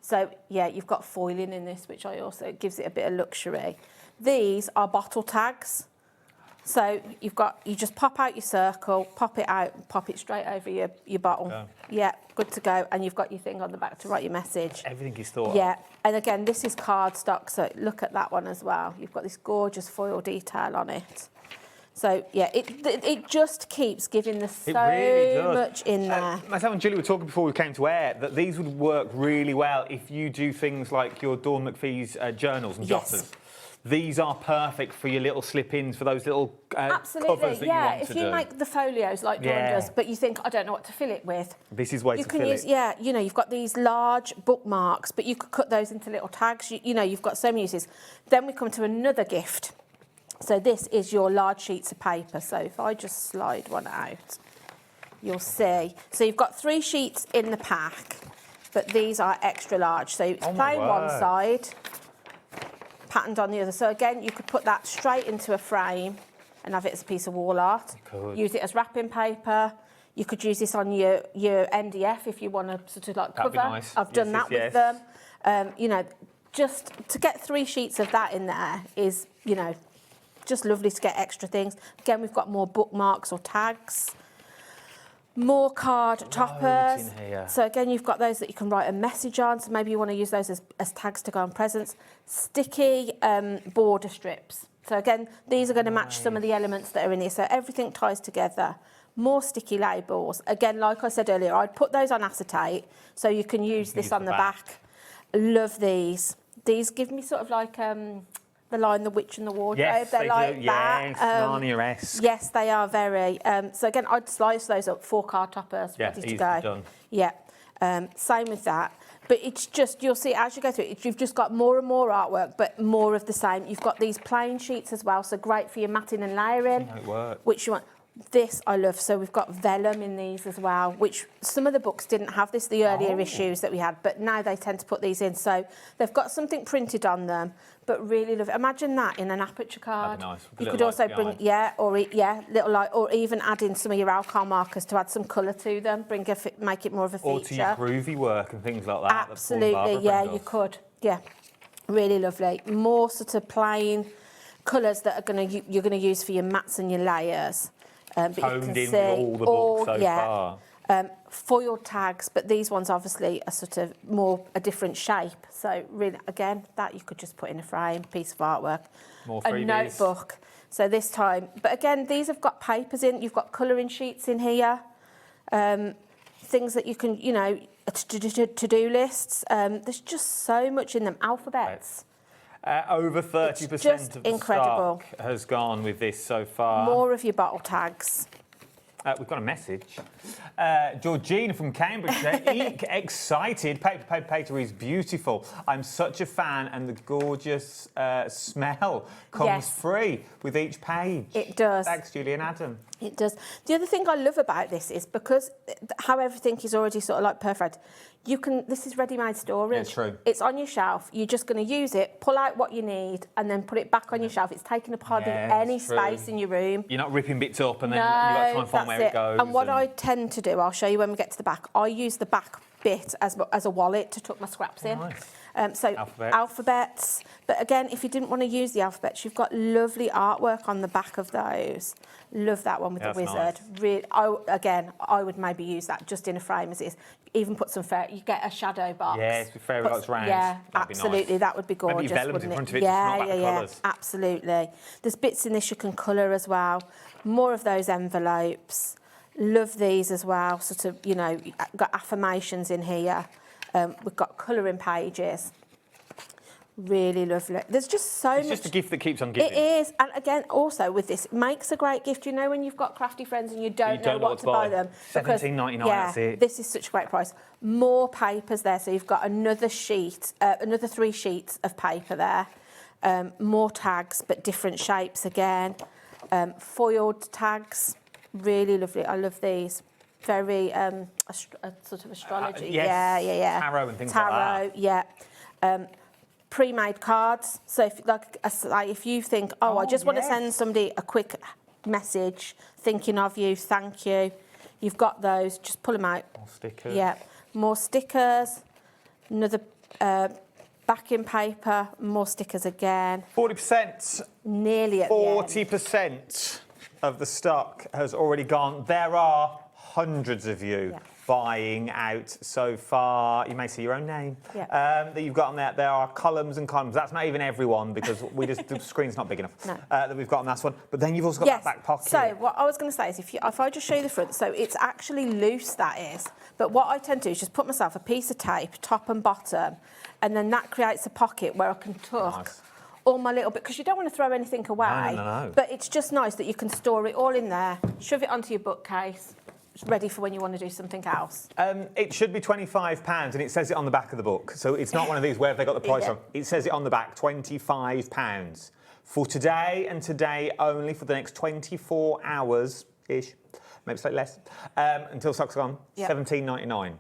So, yeah, you've got foiling in this, which I also gives it a bit of luxury. These are bottle tags. So you just pop out your circle, pop it out, pop it straight over your bottle. Yeah, good to go. And you've got your thing on the back to write your message. Everything is thought. Yeah, and again, this is cardstock, so look at that one as well. You've got this gorgeous foil detail on it. So yeah, it just keeps giving the so really much in there. Myself and Julie were talking before we came to air that these would work really well if you do things like your Dawn McPhee's journals and jotters. These are perfect for your little slip-ins, for those little covers that you want to do. If you make the folios like Dawn does, but you think, I don't know what to fill it with. This is way to fill it. Yeah, you know, you've got these large bookmarks, but you could cut those into little tags. You know, you've got so many uses. Then we come to another gift. So this is your large sheets of paper. So if I just slide one out, you'll see. So you've got 3 sheets in the pack, but these are extra large. So it's plain one side, patterned on the other. So again, you could put that straight into a frame and have it as a piece of wall art. Use it as wrapping paper. You could use this on your MDF if you want to sort of like cover. That'd be nice. I've done that with them. You know, just to get 3 sheets of that in there is, you know, just lovely to get extra things. Again, we've got more bookmarks or tags. More card toppers. in here. So again, you've got those that you can write a message on. So maybe you want to use those as tags to go on presents. Sticky border strips. So again, these are going to match some of the elements that are in here. So everything ties together. More sticky labels. Again, like I said earlier, I'd put those on acetate so you can use this on the back. Love these. These give me sort of like the Lion, the Witch and the Wardrobe. Yes, They're they like do. that. Yes, Narnia-esque. Yes, they are very. So again, I'd slice those up, 4 card toppers, ready to go. Done. Yeah. Same with that. But it's just, you'll see as you go through it, you've just got more and more artwork, but more of the same. You've got these plain sheets as well, so great for your matting and layering. How it works. Which you want. This I love. So we've got vellum in these as well, which some of the books didn't have this, the earlier issues that we had, but now they tend to put these in. So they've got something printed on them, but really love it. Imagine that in an aperture card. That'd be nice. With You the could little also lights bring, behind. little light, or even add in some of your alcohol markers to add some colour to them, make it more of a feature. Or to your groovy work and things like that. Absolutely, yeah, you could. Yeah, really lovely. More sort of plain colours that are you're going to use for your mats and your layers. But you Honed can in see with all the books so far. Foiled tags, but these ones obviously are sort of more a different shape. So really, again, that you could just put in a frame, piece of artwork. More a freebies. notebook. So this time, but again, these have got papers in. You've got colouring sheets in here. Things that you can, you know, to-do lists. There's just so much in them. Alphabets. Over 30% of the incredible. stock has gone with this so far. More of your bottle tags. We've got a message. Georgina from Cambridge said, "Eek, excited. Paper is beautiful. I'm such a fan, and the gorgeous smell comes free with each page." It does. Thanks, Julie and Adam. It does. The other thing I love about this is because how everything is already sort of like perfect, you can, this is ready-made storage. Yeah, true. It's on your shelf. You're just going to use it, pull out what you need, and then put it back on your shelf. It's taking up hardly any space in your room. You're not ripping bits up and then you've got to try and find where it goes. And what I tend to do, I'll show you when we get to the back, I use the back bit as a wallet to tuck my scraps in. So alphabets. But again, if you didn't want to use the alphabets, you've got lovely artwork on the back of those. Love that one with the wizard. Nice. Really, I would maybe use that just in a frame as it is. Even put some you get a shadow box. Yes, with fairy lights round. Yeah, That'd absolutely. Be nice. That would be gorgeous. Maybe vellums in front of it, yeah, just not about the colours. Absolutely. There's bits in this you can colour as well. More of those envelopes. Love these as well. Sort of, you know, got affirmations in here. We've got colouring pages. Really lovely. There's just so much. It's just a gift that keeps on giving. It is. And again, also with this, it makes a great gift. You know when you've got crafty friends and you don't know what to buy them. $17.99, that's it. This is such a great price. More papers there. So you've got another sheet, another 3 sheets of paper there. More tags, but different shapes again. Foiled tags. Really lovely. I love these. Very sort of astrology. Yes. Yeah. Tarot and things like that. Yeah. Pre-made cards. So if you think, I just want to send somebody a quick message, thinking of you, thank you. You've got those. Just pull them out. More stickers. Yeah. More stickers. Another backing paper. More stickers again. 40%. Nearly at 40% of the stock has already gone. There are hundreds of you buying out so far. You may see your own name that you've got on there. There are columns and columns. That's not even everyone because the screen's not big enough that we've got on that one. But then you've also got that back pocket. So what I was going to say is if I just show you the front, so it's actually loose, that is. But what I tend to do is just put myself a piece of tape, top and bottom, and then that creates a pocket where I can tuck all my little bit, because you don't want to throw anything away. No. But it's just nice that you can store it all in there, shove it onto your bookcase. Ready for when you want to do something else. It should be £25 and it says it on the back of the book. So it's not one of these where have they got the price from. It says it on the back, £25. For today and today only, for the next 24 hours-ish, maybe slightly less, until stock's gone, $17.99.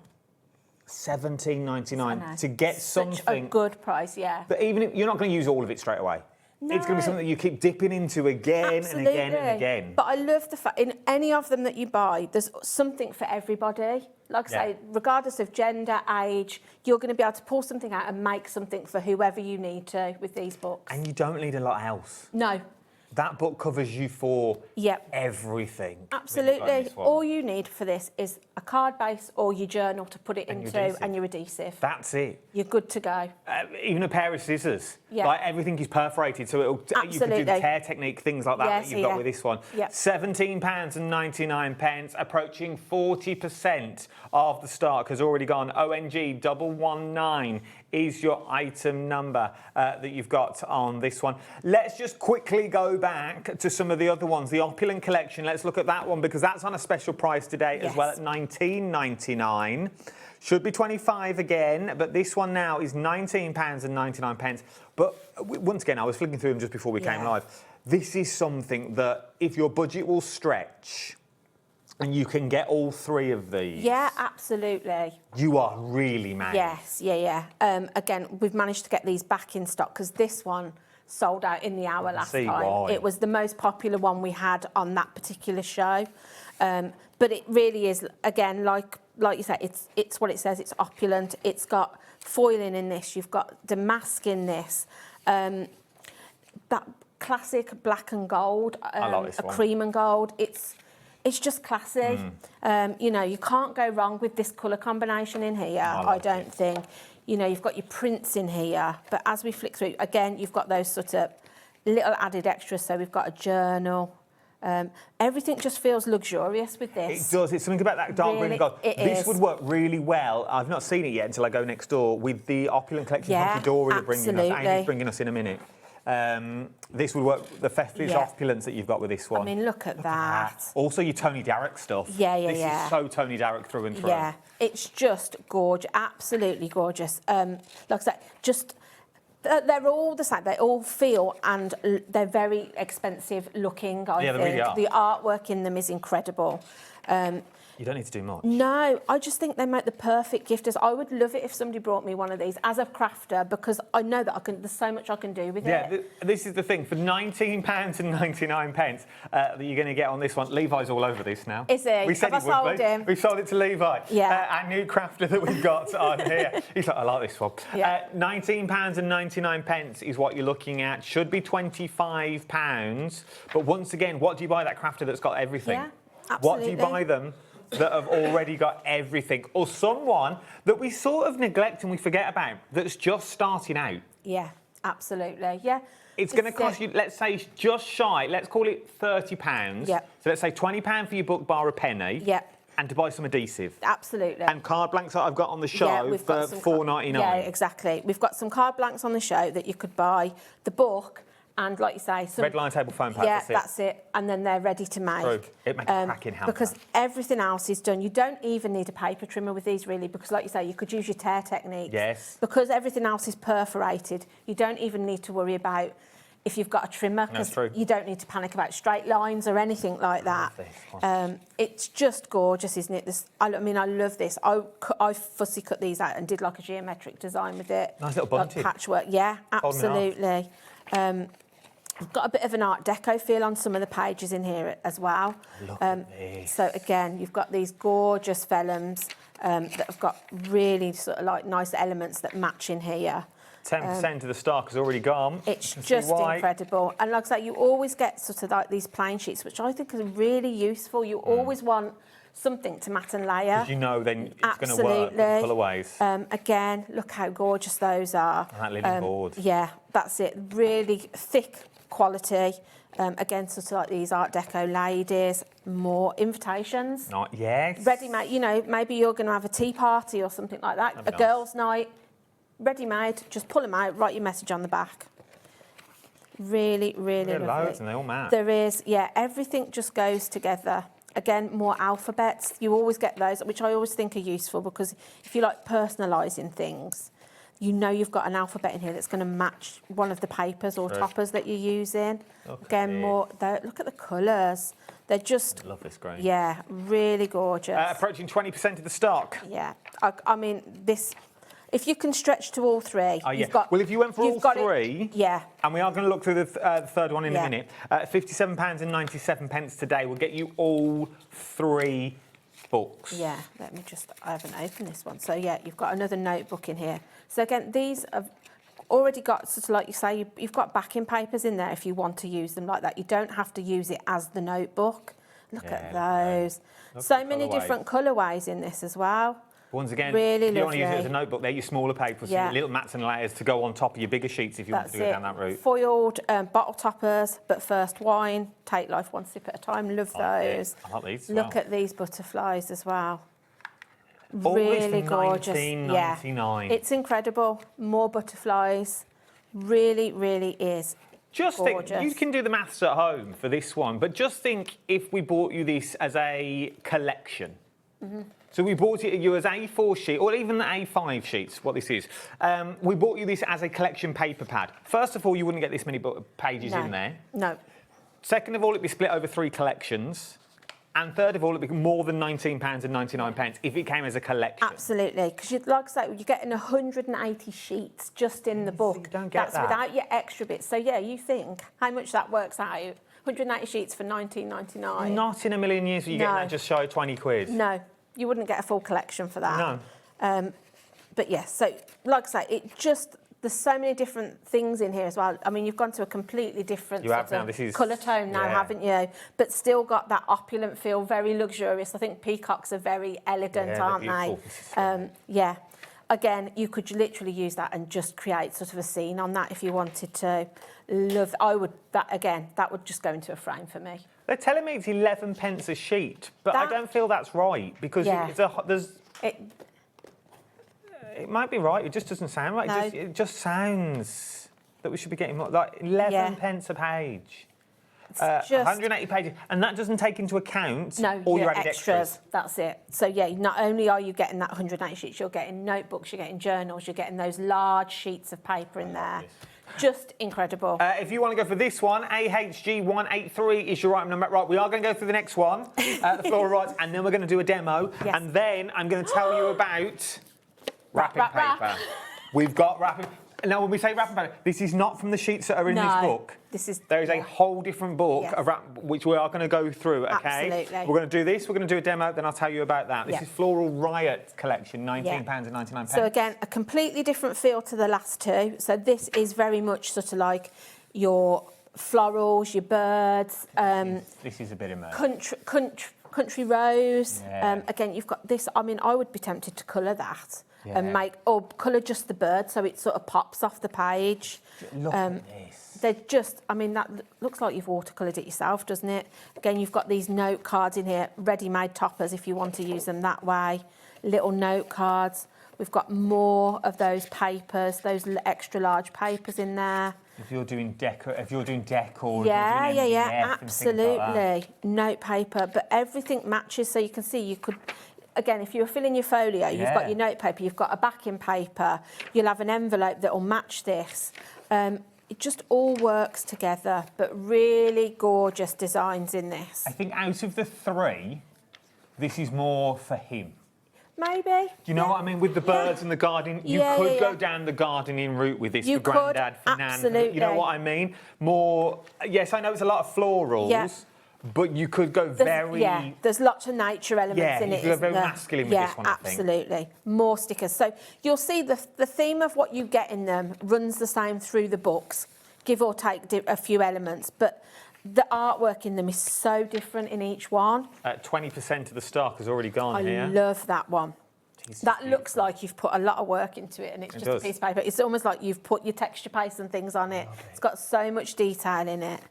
$17.99 to get something. Such a good price, yeah. But even if you're not going to use all of it straight away. No. It's going to be something that you keep dipping into again and again and again. But I love the fact, in any of them that you buy, there's something for everybody. Like I say, regardless of gender, age, you're going to be able to pull something out and make something for whoever you need to with these books. And you don't need a lot else. No. That book covers you for everything. Absolutely. All you need for this is a card base or your journal to put it into and your adhesive. That's it. You're good to go. Even a pair of scissors. Yeah. Like everything is perforated, so you can do the tear technique, things like that that you've got with this one. Yep. £17.99, approaching 40% of the stock has already gone. ONG 119 is your item number that you've got on this one. Let's just quickly go back to some of the other ones. The Opulent Collection, let's look at that one because that's on a special price today as well at £19.99. Should be 25 again, but this one now is £19.99. But once again, I was flicking through them just before we came live. This is something that if your budget will stretch and you can get all 3 of these. Yeah, absolutely. You are really mad. Yes, yeah. Again, we've managed to get these back in stock because this one sold out in the hour last time. Why. It was the most popular one we had on that particular show. But it really is, again, like you say, it's what it says. It's opulent. It's got foiling in this. You've got damask in this. That classic black and gold, I like this one. cream and gold. It's just classy. You know, you can't go wrong with this colour combination in here, I don't think. You know, you've got your prints in here, but as we flick through, again, you've got those sort of little added extras. So we've got a journal. Everything just feels luxurious with this. It does. It's something about that dark green and gold. This is. would work really well. I've not seen it yet until I go next door with the Opulent Collection Hunkydory are bringing us. Amy's bringing us in a minute. This would work, the festive opulence that you've got with this one. I mean, look at that. Also, your Tony Darroch stuff. This is so Tony Darroch through and through. Yeah, it's just gorgeous, absolutely gorgeous. Like I said, just they're all the same. They all feel and they're very expensive looking. I think they really are. The artwork in them is incredible. You don't need to do much. No, I just think they make the perfect gifters. I would love it if somebody brought me one of these as a crafter because I know that there's so much I can do with it. Yeah, this is the thing. For £19.99 that you're going to get on this one, Levi's all over this now. Is he? We said Have he I would sold be. him? We've sold it to Levi. Yeah. Our new crafter that we've got on here. He's like, I like this one. Yeah. £19.99 is what you're looking at. Should be £25. But once again, what do you buy that crafter that's got everything? Yeah, What do you absolutely. buy them that have already got everything? Or someone that we sort of neglect and we forget about that's just starting out? Yeah, absolutely. Yeah. It's going to cost you, let's say, just shy, let's call it £30. Yep. So let's say £20 for your book bar a penny. Yep. And to buy some adhesive. Absolutely. And card blanks that I've got on the show for $4.99. Yeah, exactly. We've got some card blanks on the show that you could buy, the book, and like you say, some... Red line table foam pad, Yeah, that's it. And then they're ready to make. True. It makes a cracking hand Because pad. everything else is done. You don't even need a paper trimmer with these, really, because like you say, you could use your tear technique. Yes. Because everything else is perforated, you don't even need to worry about if you've got a trimmer, because you don't need to panic about straight lines or anything like that. It's just gorgeous, isn't it? I mean, I love this. I fussy cut these out and did like a geometric design with it. Nice little bunted. Like patchwork. Yeah, absolutely. I've got a bit of an Art Deco feel on some of the pages in here as well. Look at this. So again, you've got these gorgeous vellums that have got really sort of like nice elements that match in here. 10% of the stock has already gone. It's just incredible. And like I say, you always get sort of like these plain sheets, which I think are really useful. You always want something to mat and layer. Because you know then it's going to work with colourways. Again, look how gorgeous those are. And that linen board. Yeah, that's it. Really thick quality. Again, sort of like these Art Deco ladies. More invitations. Yes. Ready-made. You know, maybe you're going to have a tea party or something like that. That'd be A girls' night. Ready-made. Just pull them out, write your message on the back. Really, really There are lovely. loads and they all match. There is, yeah. Everything just goes together. Again, more alphabets. You always get those, which I always think are useful because if you like personalising things, you know you've got an alphabet in here that's going to match one of the papers or toppers that you're using. Again, look at the colours. They're just... I love this green. Yeah, really gorgeous. Approaching 20% of the stock. Yeah. I mean, this... If you can stretch to all three, you've got... Well, if you went for all three... Yeah. And we are going to look through the third one in a minute. £57.97 today will get you all 3 books. Yeah, let me just... I haven't opened this one. So, yeah, you've got another notebook in here. So, again, these have already got, sort of like you say, you've got backing papers in there if you want to use them like that. You don't have to use it as the notebook. Look at those. So many different colourways in this as well. Once again, really if you want to use it lovely. as a notebook, they're your smaller papers, your little mats and layers to go on top of your bigger sheets if you want to go down that route. Foiled bottle toppers, but first wine. Take life one sip at a time. Love those. I like these as Look well. at these butterflies as well. Really gorgeous. £19.99. Yeah. It's incredible. More butterflies. Really, really is. Just gorgeous. think, you can do the maths at home for this one, but just think if we bought you this as a collection. So we bought it you as A4 sheet, or even the A5 sheets, what this is. We bought you this as a collection paper pad. First of all, you wouldn't get this many pages in there. No. Second of all, it'd be split over 3 collections. And third of all, it'd be more than £19.99 if it came as a collection. Absolutely, because like I say, you're getting 180 sheets just in the book. You don't get That's that. without your extra bits. So yeah, you think how much that works out? 180 sheets for £19.99. Not in a million years are you getting that just shy of 20 quid. No, you wouldn't get a full collection for that. No. But yes, so like I say, there's so many different things in here as well. I mean, you've gone to a completely different colour tone now, haven't you? But still got that opulent feel, very luxurious. I think peacocks are very elegant, aren't they? Yeah. Again, you could literally use that and just create sort of a scene on that if you wanted to. That would just go into a frame for me. They're telling me it's 11 pence a sheet, but I don't feel that's right because it might be right. It just doesn't sound right. No. It just sounds that we should be getting more, like 11 pence a page. 180 pages, and that doesn't take into account all your added extras. That's it. So yeah, not only are you getting that 180 sheets, you're getting notebooks, you're getting journals, you're getting those large sheets of paper in there. Just incredible. If you want to go for this one, AHG183 is your item number. Right, we are going to go through the next one, the floral rights, and then we're going to do a demo, and then I'm going to tell you about wrapping paper. We've got wrapping. Now, when we say wrapping paper, this is not from the sheets that are in this book. There is a whole different book which we are going to go through. Okay, absolutely. We're going to do this. We're going to do a demo. Then I'll tell you about that. This is Floral Riot Collection, £19.99. So again, a completely different feel to the last two. So this is very much sort of like your florals, your birds. This is a bit of a country rose. Again, you've got this. I mean, I would be tempted to colour that. And colour just the bird so it sort of pops off the page. Look at this. They're just, I mean, that looks like you've watercoloured it yourself, doesn't it? Again, you've got these note cards in here, ready-made toppers if you want to use them that way. Little note cards. We've got more of those papers, those extra large papers in there. If you're doing decor, absolutely. Note paper, but everything matches, so you can see you could. Again, if you're filling your folio, you've got your note paper, you've got a backing paper, you'll have an envelope that will match this. It just all works together, but really gorgeous designs in this. I think out of the 3, this is more for him. Maybe. Do you know what I mean? With the birds and the garden, you could go down the gardening route with this for Grandad, for Nan. Absolutely. You know what I mean? More, yes, I know it's a lot of florals, but you could go there's lots of nature elements in it. Yeah, very masculine with this one, I think. Absolutely. More stickers. So you'll see the theme of what you get in them runs the same through the books, give or take a few elements, but the artwork in them is so different in each one. 20% of the stock has already gone here. I love that one. That looks like you've put a lot of work into it and it's just a piece of paper. It's almost like you've put your texture paste and things on it. It's got so much detail in it.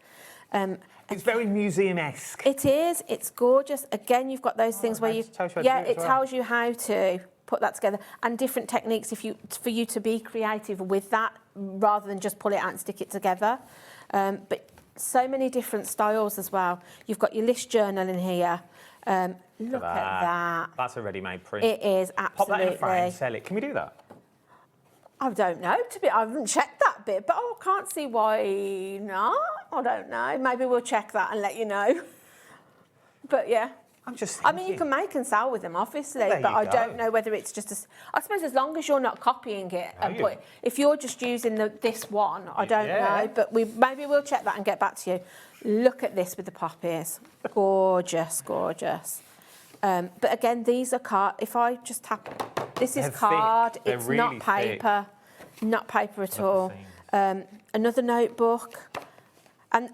It's very museum-esque. It is. It's gorgeous. Again, you've got those things where it tells you how to put that together and different techniques for you to be creative with that rather than just pull it out and stick it together. But so many different styles as well. You've got your list journal in here. Look at that. That's a ready-made print. It is, absolutely. Pop that in a frame, sell it. Can we do that? I don't know. I haven't checked that bit, but I can't see why not. I don't know. Maybe we'll check that and let you know. But yeah. I'm just I mean, you can make and sell with them, obviously, but I don't know whether it's just I suppose as long as you're not copying it if you're just using this one, I don't know. But maybe we'll check that and get back to you. Look at this with the poppies. Gorgeous, gorgeous. But again, these are card. If I just tap, this is card. They're it's really not paper, not paper at all. Another notebook, and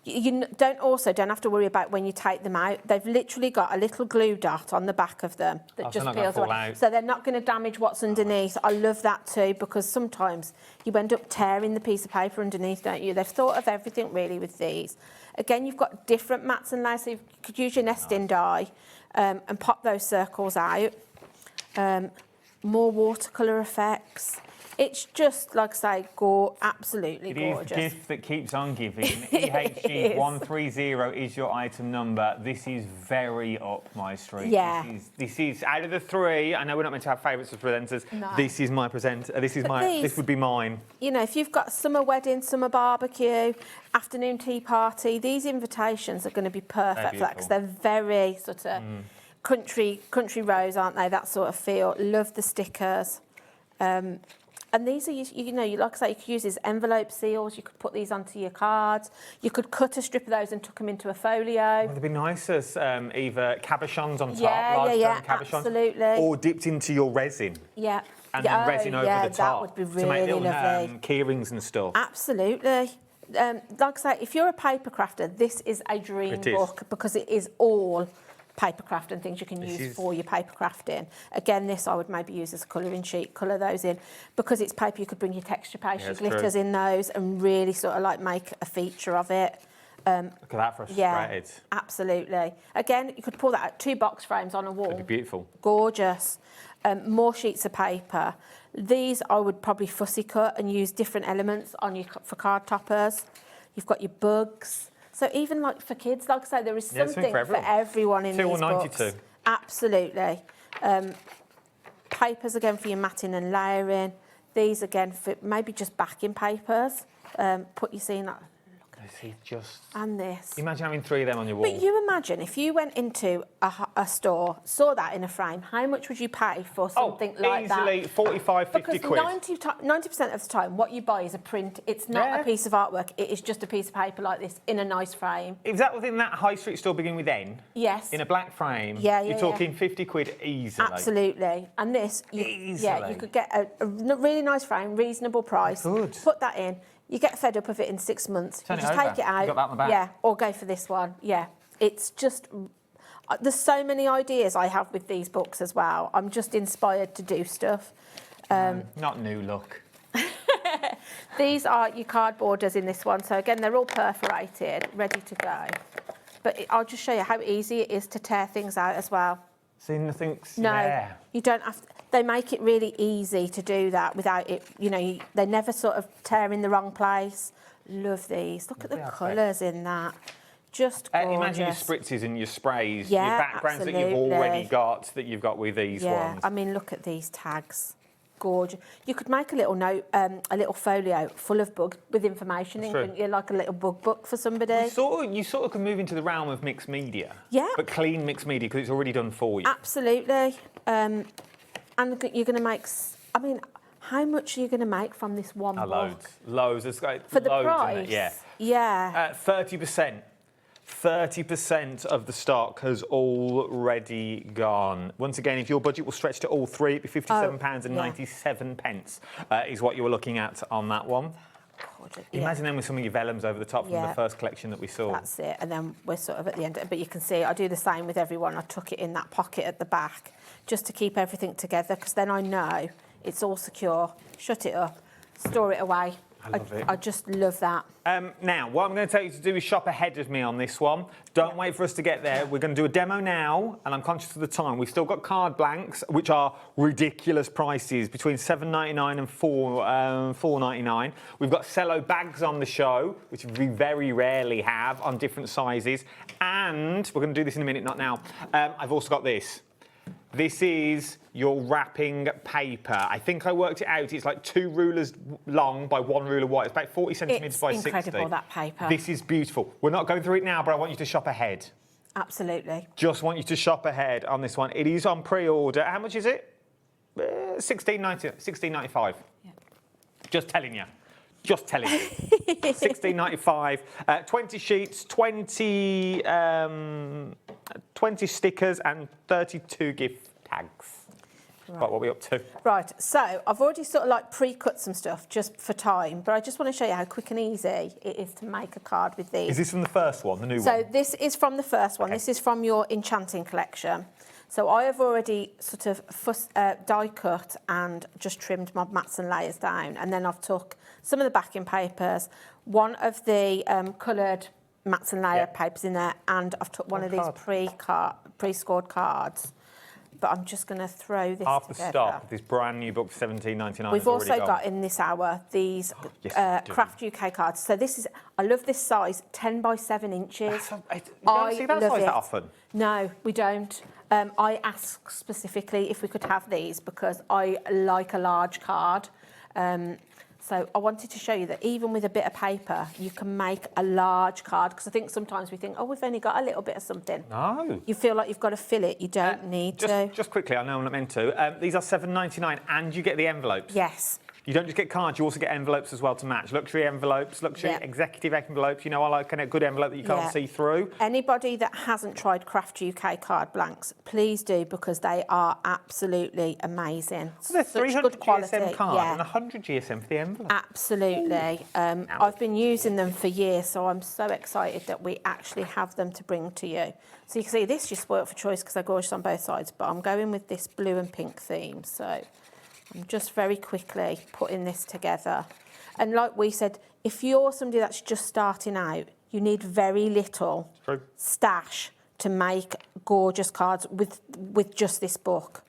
you don't have to worry about when you take them out. They've literally got a little glue dot on the back of them that just peels away, so they're not going to damage what's underneath. I love that too, because sometimes you end up tearing the piece of paper underneath, don't you? They've thought of everything really with these. Again, you've got different mats and layers, so you could use your nesting die and pop those circles out. More watercolour effects. It's just, like I say, absolutely gorgeous. It is the gift that keeps on giving. EHG130 is your item number. This is very up my street. Yeah. This is out of the three. I know we're not meant to have favourites as presenters. No. This is my presenter. This would be mine. You know, if you've got summer wedding, summer barbecue, afternoon tea party, these invitations are going to be perfect for that because they're very sort of country rose, aren't they? That sort of feel. Love the stickers. And these are, you know, like I say, you could use these envelope seals. You could put these onto your cards. You could cut a strip of those and tuck them into a folio. They'd be nice as either cabochons on top, yeah, cabochons, absolutely. or dipped into your resin. Yeah. And then resin over the top. That would be really to make little lovely. key rings and stuff. Absolutely. Like I say, if you're a paper crafter, this is a dream book because it is all paper craft and things you can use for your paper crafting. Again, this I would maybe use as a colouring sheet, colour those in. Because it's paper, you could bring your texture paste, your glitters in those and really sort of like make a feature of it. Look at that frustrated. Yeah, absolutely. Again, you could pull that out, 2 box frames on a wall. That'd be beautiful. Gorgeous. More sheets of paper. These I would probably fussy cut and use different elements on your for card toppers. You've got your bugs. So even like for kids, like I say, there is something for everyone in these books. Absolutely. Papers again for your matting and layering. These again for maybe just backing papers. Put your scene up. And this. Imagine having 3 of them on your wall. But you imagine if you went into a store, saw that in a frame, how much would you pay for something like that? Easily 45, 50 quid. Because 90% of the time, what you buy is a print. It's not a piece of artwork. It is just a piece of paper like this in a nice frame. Is that within that high street store beginning with N? Yes. In a black frame? Yeah, You're talking 50 quid easily. Absolutely. And this, you could get a really nice frame, reasonable price. Good. Put that in. You get fed up of it in 6 months. Turn you just it over. take it out. You got that on the back. Yeah, or go for this one. Yeah. It's just, there's so many ideas I have with these books as well. I'm just inspired to do stuff. Not new look. These are your cardboarders in this one. So again, they're all perforated, ready to go. But I'll just show you how easy it is to tear things out as well. See, nothing's there. You don't have to. They make it really easy to do that without it, you know, they never sort of tear in the wrong place. Love these. Look at the colours in that. Just gorgeous. Imagine your spritzes and your sprays, Yeah, your backgrounds that you've already got, that you've got with these ones. I mean, look at these tags. Gorgeous. You could make a little note, a little folio full of books with information in, couldn't you? Like a little book for somebody. You sort of can move into the realm of mixed media. Yeah. But clean mixed media because it's already done for you. Absolutely. And you're going to make, I mean, how much are you going to make from this one book? Loads. It's got for the loads price? in it, yeah. Yeah. 30%. 30% of the stock has already gone. Once again, if your budget will stretch to all 3, it'd be £57.97 is what you were looking at on that one. Imagine them with some of your vellums over the top from the first collection that we saw. That's it, and then we're sort of at the end. But you can see I do the same with everyone. I tuck it in that pocket at the back just to keep everything together because then I know it's all secure. Shut it up, store it away. I love it. I just love that. Now, what I'm going to tell you to do is shop ahead of me on this one. Don't wait for us to get there. We're going to do a demo now, and I'm conscious of the time. We've still got card blanks, which are ridiculous prices, between $7.99 and $4.99. We've got cello bags on the show, which we very rarely have, on different sizes. And we're going to do this in a minute, not now. I've also got this. This is your wrapping paper. I think I worked it out. It's like 2 rulers long by 1 ruler wide. It's about 40 centimetres by 60. It's incredible, that paper. This is beautiful. We're not going through it now, but I want you to shop ahead. Absolutely. Just want you to shop ahead on this one. It is on pre-order. How much is it? $16.95. Yeah. Just telling you. Just telling you. $16.95. 20 sheets, 20 stickers and 32 gift tags. Right. What are we up to? Right, so I've already sort of like pre-cut some stuff just for time, but I just want to show you how quick and easy it is to make a card with these. Is this from the first one, the new one? So this is from the first one. Okay. This is from your Enchanting collection. So I have already sort of die cut and just trimmed my mats and layers down, and then I've took some of the backing papers, one of the coloured mats and layer papers in there, and I've took one of these pre-scored cards. but I'm just going to throw this Half the together. stock of this brand new book for $17.99. We've also got in this hour these Craft UK cards. So this is, I love this size, 10 by 7 inches. You don't see that size that often. No, we don't. I asked specifically if we could have these because I like a large card. So I wanted to show you that even with a bit of paper, you can make a large card, because I think sometimes we think, oh, we've only got a little bit of something. No. You feel like you've got to fill it. You don't need to. Just quickly, I know I'm not meant to. These are $7.99 and you get the envelopes. Yes. You don't just get cards, you also get envelopes as well to match. Luxury envelopes, luxury executive envelopes. You know, I like a good envelope that you can't see through. Anybody that hasn't tried Craft UK card blanks, please do, because they are absolutely amazing. So they're 300 quality. GSM card and 100 GSM for the envelope. Absolutely. I've been using them for years, so I'm so excited that we actually have them to bring to you. So you can see this, you're spoilt for choice because they're gorgeous on both sides, but I'm going with this blue and pink theme. So I'm just very quickly putting this together. And like we said, if you're somebody that's just starting out, you need very little stash to make gorgeous cards with just this book.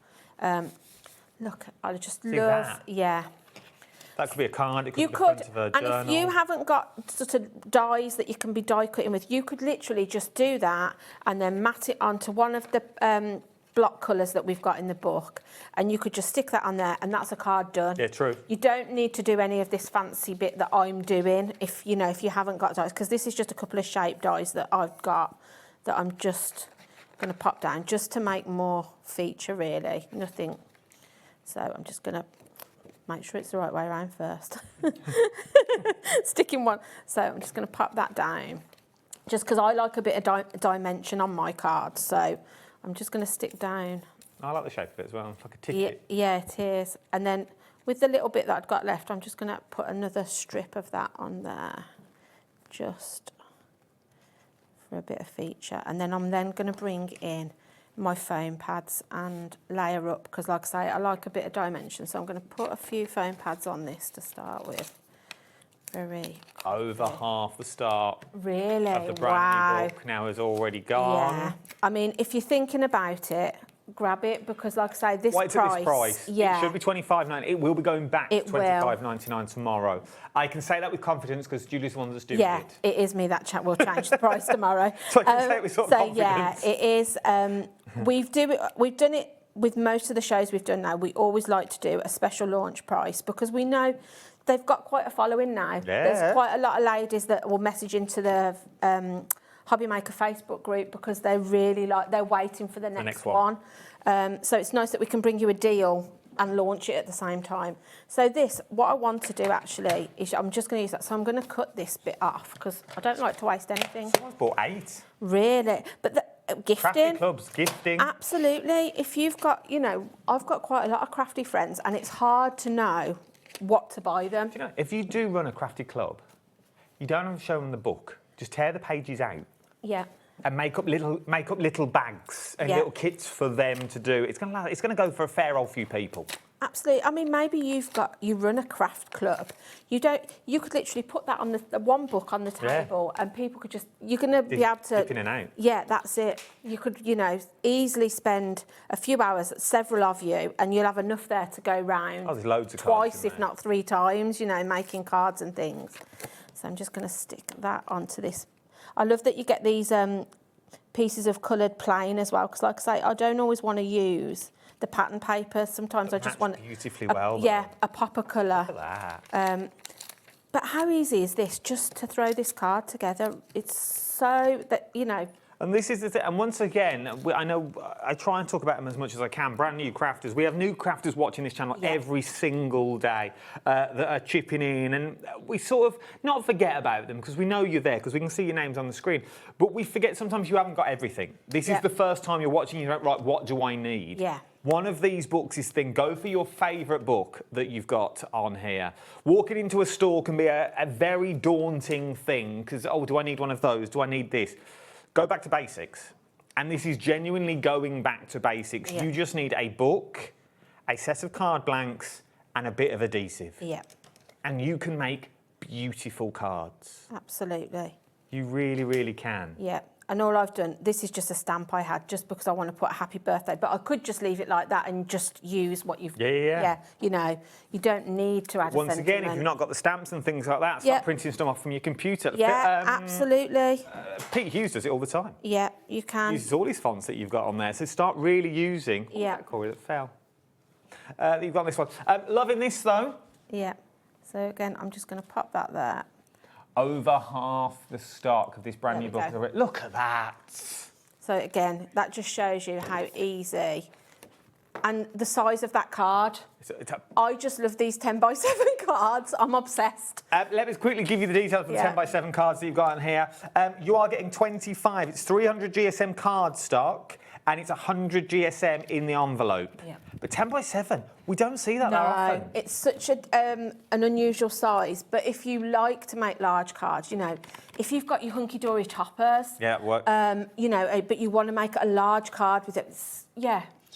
Look, I just love, That could be a card, it could you be the could, front of a and journal. if you haven't got sort of dies that you can be die cutting with, you could literally just do that and then mat it onto one of the block colours that we've got in the book, and you could just stick that on there and that's a card done. Yeah, true. You don't need to do any of this fancy bit that I'm doing if you haven't got dies, because this is just a couple of shape dies that I've got that I'm just going to pop down just to make more feature, really, nothing. So I'm just going to make sure it's the right way around first. Sticking one. So I'm just going to pop that down just because I like a bit of dimension on my cards. So I'm just going to stick down. I like the shape of it as well. It's like a ticket. Yeah, it is. And then with the little bit that I've got left, I'm just going to put another strip of that on there, just for a bit of feature. And then I'm then going to bring in my foam pads and layer up, because like I say, I like a bit of dimension. So I'm going to put a few foam pads on this to start with. Very Over half the start really of the brand new book now is already gone. Yeah, I mean, if you're thinking about it, grab it, because like I say, this It's price. at this price. Yeah, It should be $25.99. It will be going back to It will. $25.99 tomorrow. I can say that with confidence because Julie's the one that's doing yeah, it. it is me that will change the price tomorrow. So I can say it with sort of confidence. Yeah, it is. We've done it with most of the shows we've done now. We always like to do a special launch price because we know they've got quite a following now. Yeah. There's quite a lot of ladies that will message into the HobbyMaker Facebook group because they're waiting for the next one. So it's nice that we can bring you a deal and launch it at the same time. So what I want to do actually is I'm just going to use that. So I'm going to cut this bit off because I don't like to waste anything. I've bought 8. Really? But gifting. Crafty clubs, gifting. Absolutely. If you've got, I've got quite a lot of crafty friends and it's hard to know what to buy them. Do you know, if you do run a crafty club, you don't have to show them the book. Just tear the pages out. Yeah. And make up little bags and little kits for them to do. It's gonna go for a fair old few people. Absolutely. I mean, maybe you run a craft club. You could literally put that on the one book on the table, and people could you're gonna be able to dip in and out. Yeah, that's it. You could easily spend a few hours, several of you, and you'll have enough there to go round. Oh, there's loads of twice, cards in if not 3 times. Making cards and things. So I'm just gonna stick that onto this. I love that you get these pieces of coloured plain as well, because like I say, I don't always want to use the pattern paper. Sometimes I just want beautifully well. a pop of colour. Look at that. But how easy is this just to throw this card together? It's so that And this is the thing. And once again, I know I try and talk about them as much as I can. Brand new crafters. We have new crafters watching this channel every single day that are chipping in. And we sort of not forget about them because we know you're there because we can see your names on the screen. But we forget sometimes you haven't got everything. This is the first time you're watching. You're like, right, what do I need? Yeah. One of these books is go for your favourite book that you've got on here. Walking into a store can be a very daunting thing because, do I need one of those? Do I need this? Go back to basics. And this is genuinely going back to basics. Yeah. You just need a book, a set of card blanks, and a bit of adhesive. Yeah. And you can make beautiful cards. Absolutely. You really, really can. Yeah. And all I've done, this is just a stamp I had just because I want to put a happy birthday, but I could just leave it like that and just use what you've... Yeah. You know, you don't need to add a Once again, if sentiment. you've not got the stamps and things like that, start printing stuff off from your computer. Yeah, absolutely. Pete Hughes does it all the time. Yeah, you can. Uses all his fonts that you've got on there. So start really using... Yeah. Corey, that fell. You've got this one. Loving this, though. Yeah. So again, I'm just going to pop that there. Over half the stock of this brand new book. There we go. Look at that. So again, that just shows you how easy. And the size of that card. I just love these 10 by 7 cards. I'm obsessed. Let me quickly give you the details of the 10 by 7 cards that you've got in here. You are getting 25. It's 300 GSM cardstock and it's 100 GSM in the envelope. Yeah. But 10 by 7, we don't see that that often. It's such an unusual size. But if you like to make large cards, you know, if you've got your Hunkydory toppers, Yeah, work. you know, but you want to make a large card with it, It's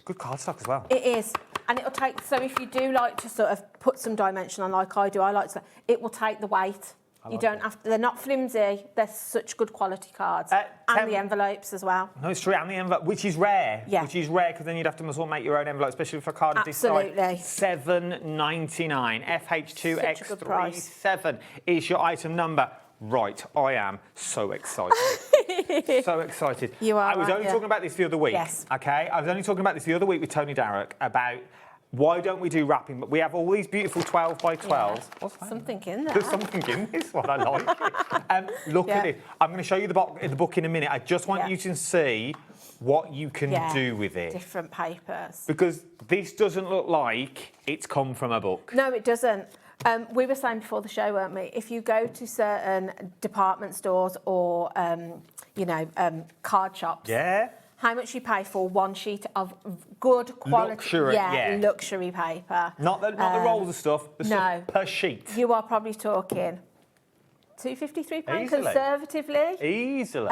good cardstock as well. It is. And it'll take, so if you do like to sort of put some dimension on like I do, I like to, it will take the weight. You don't have to, they're not flimsy, they're such good quality cards. And the envelopes as well. No, it's true, and the envelope, which is rare. Yeah. Which is rare, because then you'd have to sort of make your own envelope, especially for a card of this size. Absolutely. $7.99. FH2X37 is your item number. Right, I am so excited. So excited. You are, I was only talking about this the other week. Yes. Okay, I was only talking about this the other week with Tony Darroch about why don't we do wrapping? But we have all these beautiful 12 by 12s. What's that? Something in there. There's something in this one, I like it. Look at it. I'm going to show you the book in a minute. I just want you to see what you can do with it. Different papers. Because this doesn't look like it's come from a book. No, it doesn't. We were saying before the show, weren't we? If you go to certain department stores or, you know, card shops, how much you pay for one sheet of good quality, luxury paper. Not the rolls of stuff, the stuff per sheet. You are probably talking £253 conservatively. Easily.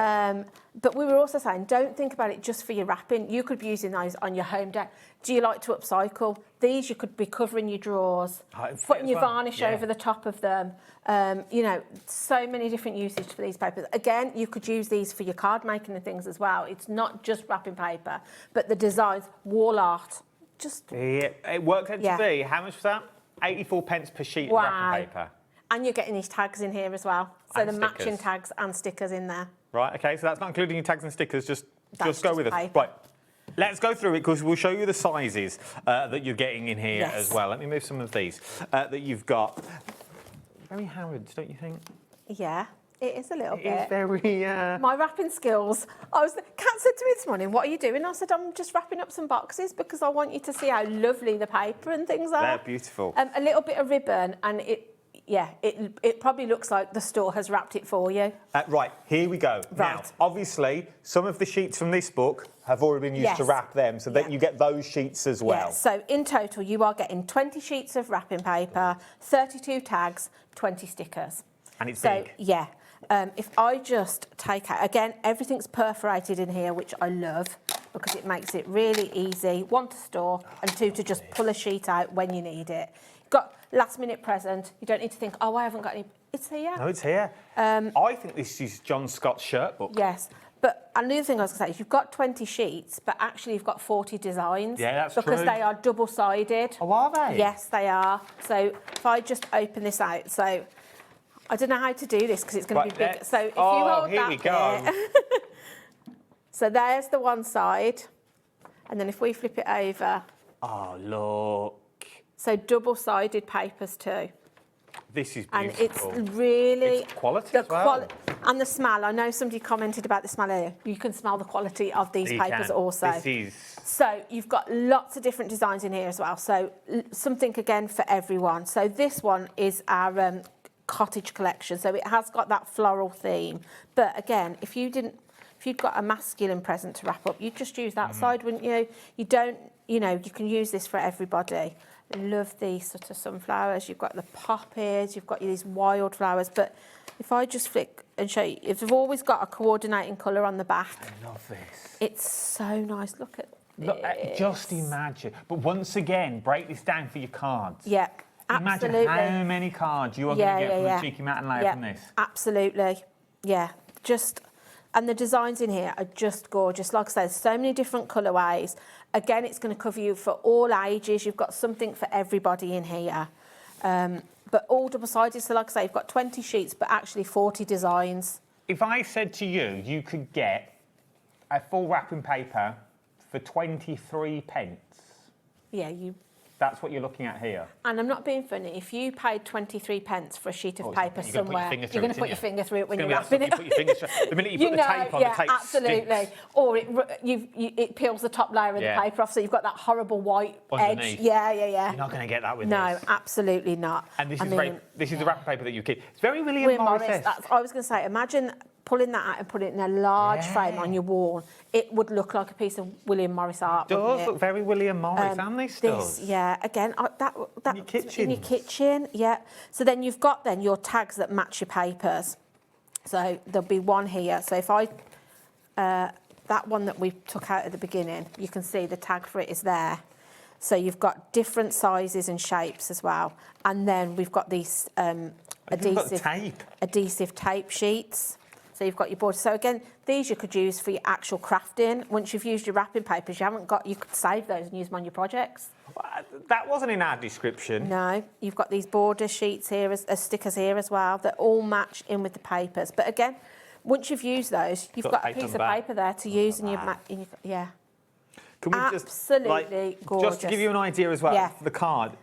But we were also saying, don't think about it just for your wrapping. You could be using those on your home deck. Do you like to upcycle? These you could be covering your drawers, putting your varnish over the top of them. You know, so many different usage for these papers. Again, you could use these for your card making and things as well. It's not just wrapping paper, but the designs, wall art. Just it worked out to be, how much was that? 84 pence per sheet of wrapping paper. And you're getting these tags in here as well. So And the matching stickers. tags and stickers in there. Right, okay, so that's not including your tags and stickers, just That's go just with us. paper. Right, let's go through it because we'll show you the sizes that you're getting in here as well. Let me move some of these that you've got. Very Harrods, don't you think? Yeah, it is a little bit. It's very... My wrapping skills. Kat said to me this morning, what are you doing? I said, I'm just wrapping up some boxes because I want you to see how lovely the paper and things are. They're beautiful. A little bit of ribbon and it probably looks like the store has wrapped it for you. Right, here we go. Right. Now, obviously, some of the sheets from this book have already been used to Yes. wrap them, so that you get those sheets as well. Yeah, so in total, you are getting 20 sheets of wrapping paper, 32 tags, 20 stickers. And it's So, big. yeah. If I just take out, again, everything's perforated in here, which I love because it makes it really easy, one, to store, and two, to just pull a sheet out when you need it. Got last minute present, you don't need to think, oh, I haven't got any, it's here. No, it's here. I think this is John Scott's shirt book. Yes. But another thing I was going to say is you've got 20 sheets, but actually you've got 40 designs. Yeah, that's because true. they are double-sided. Oh, are they? Yes, they are. So if I just open this out, so I don't know how to do this because it's going to be big. So if you hold here that we go. there- so there's the one side, and then if we flip it over, Oh, look. so double-sided papers too. This is And beautiful. it's really... It's quality as well. And the smell. I know somebody commented about the smell earlier. You can smell the quality of these You papers can. also. This is... So you've got lots of different designs in here as well. So something, again, for everyone. So this one is our cottage collection. So it has got that floral theme. But, again, if you'd got a masculine present to wrap up, you'd just use that side, wouldn't you? You don't, you know, you can use this for everybody. Love these sort of sunflowers. You've got the poppies, you've got these wildflowers. But if I just flick and show you, if you've always got a coordinating colour on the back. I love this. It's so nice. Look at Look, this. just imagine. But once again, break this down for your cards. Yeah, Imagine absolutely. how many cards you are going to get from a cheeky mat and layer from this. Absolutely. Yeah, just... And the designs in here are just gorgeous. Like I said, so many different colourways. Again, it's going to cover you for all ages. You've got something for everybody in here. But all double-sided, so like I say, you've got 20 sheets, but actually 40 designs. If I said to you, you could get a full wrapping paper for 23 pence. Yeah, That's what you're looking at here. And I'm not being funny. If you paid 23 pence for a sheet of paper you're gonna somewhere, you're going to put your finger through it when you're wrapping it. The minute you put the tape on, the tape absolutely. sticks. Or it peels the top layer of the paper off, so you've got that horrible white Underneath. edge. Yeah. You're not going to get that with this. No, absolutely not. And this is the wrapping paper that you keep. It's very William Morris. I was going to say, imagine pulling that out and putting it in a large frame on your wall. It would look like a piece of William Morris art. It does look very William Morris, and this does. Again, that in your kitchen. In your kitchen, yeah. So then you've got your tags that match your papers. So there'll be one here. So if I, that one that we took out at the beginning, you can see the tag for it is there. So you've got different sizes and shapes as well. And then we've got these adhesive tape sheets. So you've got your board. So again, these you could use for your actual crafting. Once you've used your wrapping papers, you could save those and use them on your projects. That wasn't in our description. No, you've got these border sheets here, as stickers here as well, that all match in with the papers. But again, once you've used those, you've got a piece of paper there to use in your, yeah. Can we absolutely gorgeous. Just to give you an idea as well, for the card,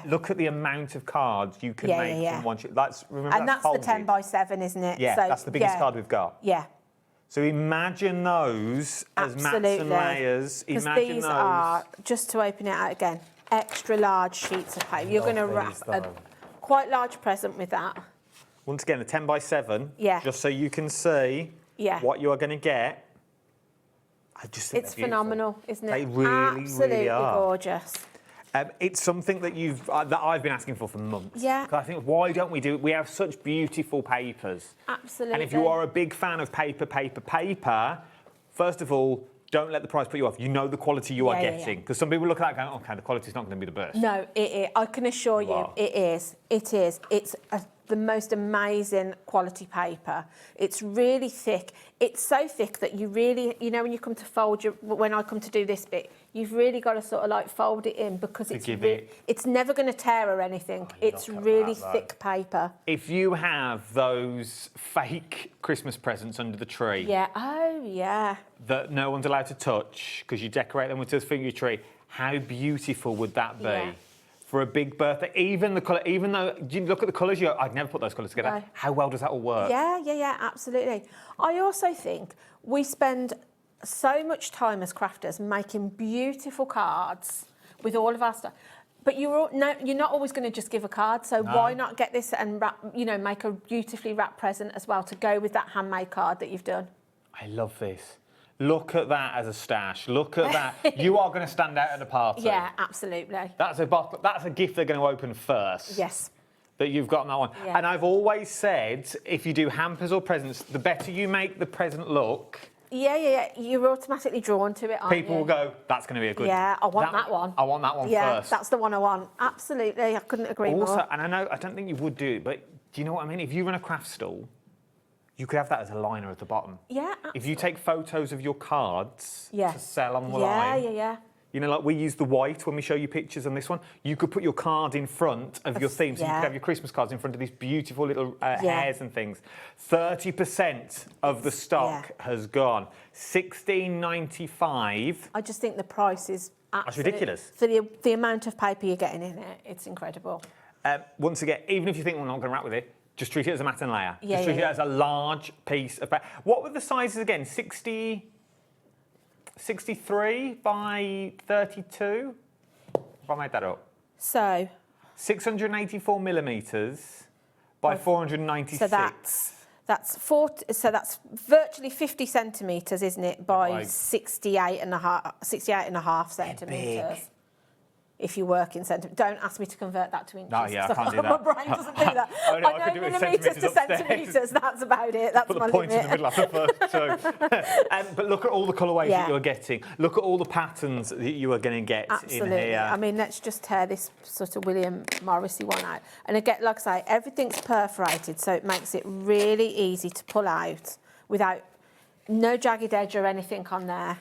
look at the amount of cards you can make from one sheet. That's the 10 by 7, isn't it? Yeah, so, that's the biggest card we've got. Yeah. So imagine those as mats and layers. Imagine these those. are, just to open it out again, extra large sheets of paper. You're going to wrap a quite large present with that. Once again, a 10 by 7. Yeah. Just so you can see what you are going to get. I just think it's phenomenal, isn't it? They really, absolutely are. Gorgeous. It's something that that I've been asking for months. Yeah. Because I think, why don't we do it? We have such beautiful papers. Absolutely. And if you are a big fan of paper, first of all, don't let the price put you off. You know the quality you are getting. Because some people look at that and go, okay, the quality's not going to be the best. No, I can assure you, it is. It is. It's the most amazing quality paper. It's really thick. It's so thick that you really, when you come to fold when I come to do this bit, you've really got to sort of like fold it in because it's never going to tear or anything. It's really thick paper. If you have those fake Christmas presents under the tree. Yeah, oh yeah. That no one's allowed to touch because you decorate them with the finger tree, how beautiful would that be? Yeah. For a big birthday, even the colour, even though you look at the colours, you go, I'd never put those colours together. No. How well does that all work? Yeah, absolutely. I also think we spend so much time as crafters making beautiful cards with all of our stuff. But you're not always going to just give a card, so why not get this and wrap, make a beautifully wrapped present as well to go with that handmade card that you've done. I love this. Look at that as a stash. Look at that. You are going to stand out at a party. Yeah, absolutely. That's a gift they're going to open first. Yes. That you've got that one. Yeah. And I've always said, if you do hampers or presents, the better you make the present look. Yeah. You're automatically drawn to it, aren't you? People will go, that's going to be a good... Yeah, I want that one. I want that one first. Yeah, that's the one I want. Absolutely. I couldn't agree more. Also, and I don't think you would do it, but do you know what I mean? If you run a craft stall, you could have that as a liner at the bottom. Yeah, absolutely. If you take photos of your cards to sell on the line. Yeah. Like we use the white when we show you pictures on this one. You could put your card in front of your theme. So you could have your Christmas cards in front of these beautiful little hairs and things. 30% of the stock has gone. $16.95. I just think the price is That's ridiculous. For the amount of paper you're getting in it, it's incredible. Once again, even if you think we're not going to wrap with it, just treat it as a mat and layer. Just treat it as a large piece of paper. What were the sizes again? 63 by 32? Have I made that up? So 684 millimetres by 496. So that's virtually 50 centimetres, isn't it? By 68 and a half centimetres. If you work in centimetres. Don't ask me to convert that to inches. No, yeah, I can't do that. My brain doesn't do that. I know I know millimetres to centimetres, that's about it. That's Put my the point limit. in the middle after first. But look at all the colourways that you're getting. Look at all the patterns that you are going to get in here. I mean, let's just tear this sort of William Morrissey one out. And again, like I say, everything's perforated, so it makes it really easy to pull out without No jagged edge or anything on there.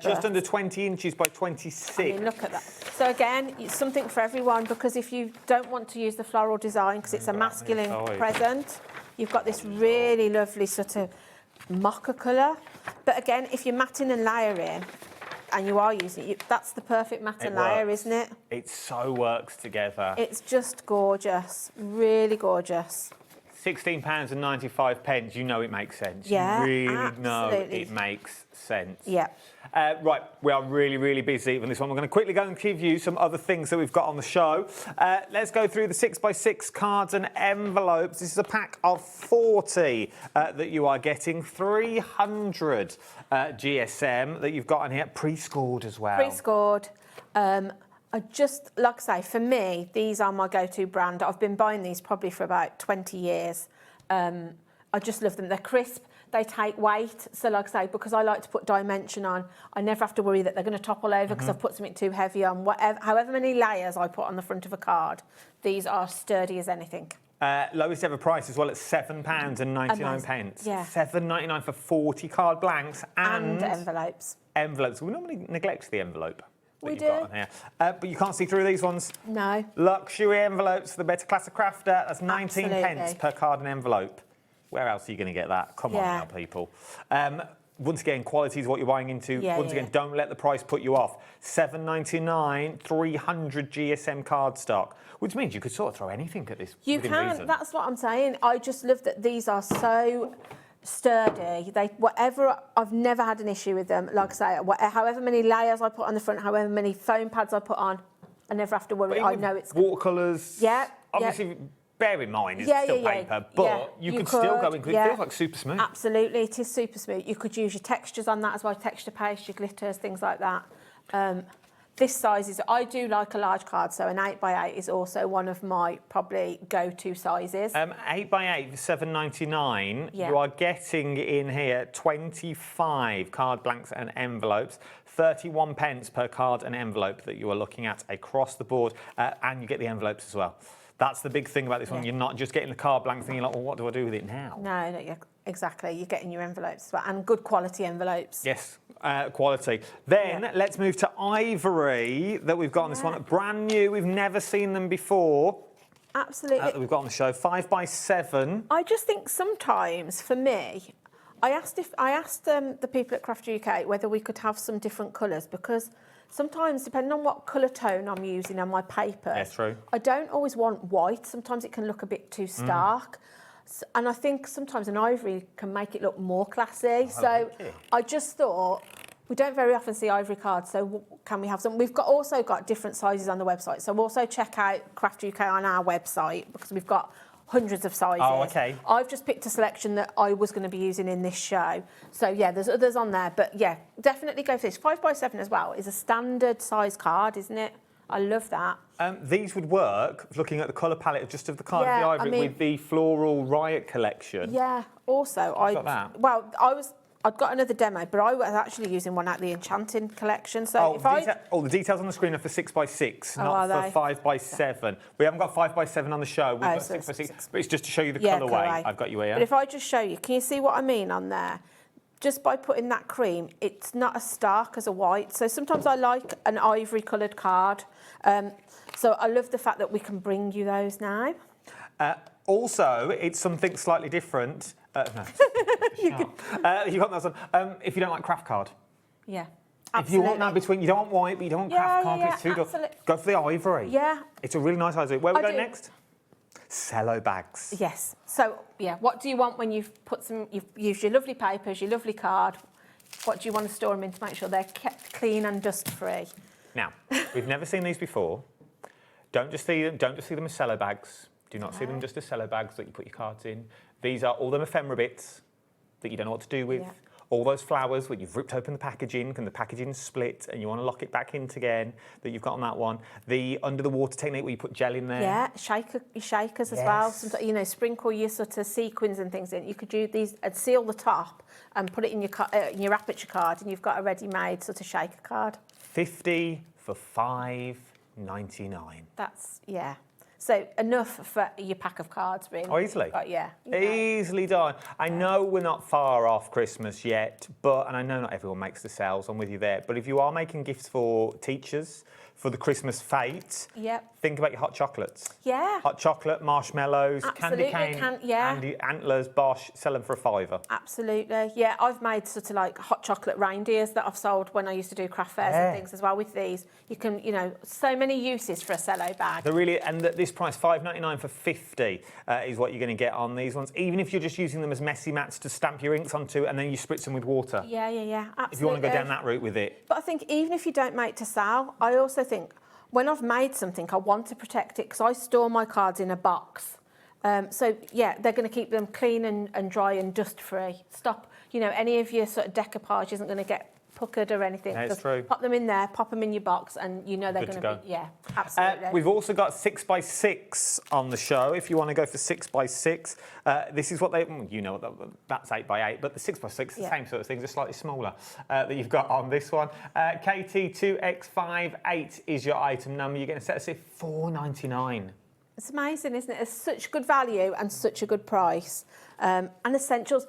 Just under 20 inches by 26. I mean, look at that. So again, it's something for everyone, because if you don't want to use the floral design because it's a masculine present, you've got this really lovely sort of mocha colour. But again, if you're matting and layering, and you are using it, that's the perfect matte and layer, isn't it? It so works together. It's just gorgeous, really gorgeous. £16.95, you know it makes sense. Yeah, you really absolutely. know it makes sense. Yeah. Right, we are really, really busy on this one. We're going to quickly go and give you some other things that we've got on the show. Let's go through the 6x6 cards and envelopes. This is a pack of 40 that you are getting. 300 GSM that you've got on here, pre-scored as well. Pre-scored. I just, like I say, for me, these are my go-to brand. I've been buying these probably for about 20 years. I just love them. They're crisp. They take weight. So like I say, because I like to put dimension on, I never have to worry that they're going to topple over because I've put something too heavy on. However many layers I put on the front of a card, these are sturdy as anything. Lowest ever price as well at £7.99. Yeah. £7.99 for 40 card blanks And envelopes. Envelopes. We normally neglect the envelope. We You've do. got on here. But you can't see through these ones. No. Luxury envelopes for the better class of crafter. That's 19 Absolutely. pence per card and envelope. Where else are you going to get that? Come on now, people. Once again, quality is what you're buying into. Yeah, Once again, don't let the price put you off. £7.99, 300 GSM cardstock, which means you could sort of throw anything at this. You within can. reason. That's what I'm saying. I just love that these are so sturdy. I've never had an issue with them. Like I say, however many layers I put on the front, however many foam pads I put on, I never have to worry. I know it's watercolours. Yeah. Obviously, bear in mind it's still paper, but you could still go in because it feels like super smooth. Absolutely, it is super smooth. You could use your textures on that as well, texture paste, your glitters, things like that. This size is, I do like a large card, so an 8x8 is also one of my probably go-to sizes. 8x8 for £7.99. Yeah. You are getting in here 25 card blanks and envelopes, 31 pence per card and envelope that you are looking at across the board, and you get the envelopes as well. That's the big thing about this one. You're not just getting the card blanks and you're like, well, what do I do with it now? No, yeah, exactly. You're getting your envelopes as well, and good quality envelopes. Yes, quality. Then let's move to ivory that we've got on this one. Brand new. We've never seen them before. Absolutely. That we've got on the show. 5x7. I just think sometimes, for me, I asked the people at Craft UK whether we could have some different colours, because sometimes, depending on what colour tone I'm using on my paper, That's true. I don't always want white. Sometimes it can look a bit too stark. And I think sometimes an ivory can make it look more classy. I just thought, we don't very often see ivory cards, so can we have some? We've also got different sizes on the website. So also check out Craft UK on our website, because we've got hundreds of sizes. Oh, okay. I've just picked a selection that I was going to be using in this show. So yeah, there's others on there, but yeah, definitely go for this. 5x7 as well is a standard size card, isn't it? I love that. These would work, looking at the colour palette just of the card of the ivory, with the floral Riot collection. Yeah, also, I'd got another demo, but I was actually using one out of the Enchanting collection. So the details on the screen are for 6x6, not for 5x7. We haven't got 5x7 on the show. We've got 6x6, but it's just to show you the colourway. I've got you here. But if I just show you, can you see what I mean on there? Just by putting that cream, it's not as stark as a white. So sometimes I like an ivory coloured card. So I love the fact that we can bring you those now. Also, it's something slightly different. No. You've got that one. If you don't like craft card. Yeah. If you want that between, you don't want white, but you don't want craft card, it's too good. Go for the ivory. Yeah. It's a really nice ivory. Where we go next? Cello bags. Yes. So, yeah, what do you want when you've used your lovely papers, your lovely card? What do you want to store them in to make sure they're kept clean and dust-free? Now, we've never seen these before. Don't just see them as cello bags. Do not see them just as cello bags that you put your cards in. These are all them ephemera bits that you don't know what to do with. Yeah. All those flowers where you've ripped open the packaging and the packaging's split and you want to lock it back in again, that you've got on that one. The under the water technique where you put gel in there. Yeah, shakers as well. Sometimes, sprinkle your sort of sequins and things in. You could use these and seal the top and put it in your aperture card, and you've got a ready-made sort of shaker card. 50 for £5.99. That's, yeah. So enough for your pack of cards, really. Oh, easily? Yeah. Easily done. I know we're not far off Christmas yet, and I know not everyone makes the sales, I'm with you there, but if you are making gifts for teachers, for the Christmas fete, think about your hot chocolates. Yeah. Hot chocolate, marshmallows, Absolutely, candy cane, yeah. Andy, antlers, Bosch, sell them for £5. Absolutely, yeah. I've made sort of like hot chocolate reindeers that I've sold when I used to do craft fairs and things as well with these. You can, you know, so many uses for a cello bag. They're really, and at this price, $5.99 for 50 is what you're going to get on these ones, even if you're just using them as messy mats to stamp your inks onto and then you spritz them with water. Yeah, absolutely. If you want to go down that route with it. But I think even if you don't make to sell, I also think when I've made something, I want to protect it because I store my cards in a box. So, yeah, they're going to keep them clean and dry and dust-free. Stop, you know, any of your sort of decoupage isn't going to get puckered or anything. That's true. Pop them in there, pop them in your box, and you know they're going to be, yeah, absolutely. We've also got 6x6 on the show. If you want to go for 6x6, this is what they, you know, that's 8x8, but the 6x6 is the same sort of thing, just slightly smaller that you've got on this one. KT2X58 is your item number. You're going to set us at $4.99. It's amazing, isn't it? It's such good value and such a good price. And essentials.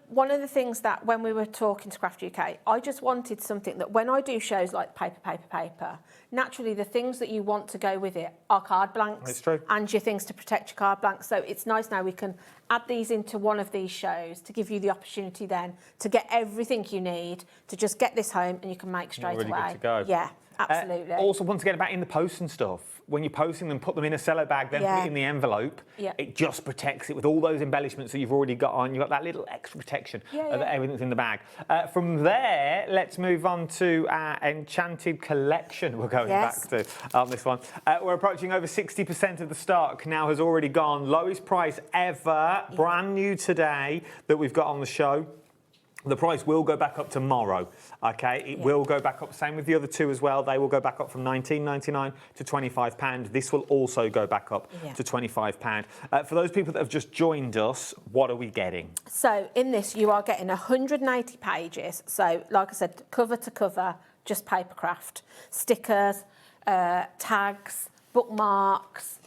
One of the things that when we were talking to Craft UK, I just wanted something that when I do shows like paper, naturally the things that you want to go with it are card blanks. That's true. And your things to protect your card blanks. So it's nice now we can add these into one of these shows to give you the opportunity then to get everything you need to just get this home and you can make straight really away. good to go. Yeah, absolutely. Also, once again, about in the post and stuff, when you're posting them, put them in a cello bag, then put it in the envelope. Yeah. It just protects it with all those embellishments that you've already got on. You've got that little extra protection of everything's in the bag. From there, let's move on to our Enchanted collection we're going back to on this one. We're approaching over 60% of the stock now has already gone. Lowest price ever, brand new today that we've got on the show. The price will go back up tomorrow, okay? It will go back up. Same with the other two as well. They will go back up from £19.99 to £25. This will also go back up to £25. For those people that have just joined us, what are we getting? So in this, you are getting 180 pages. So like I said, cover to cover, just paper craft. Stickers, tags, bookmarks,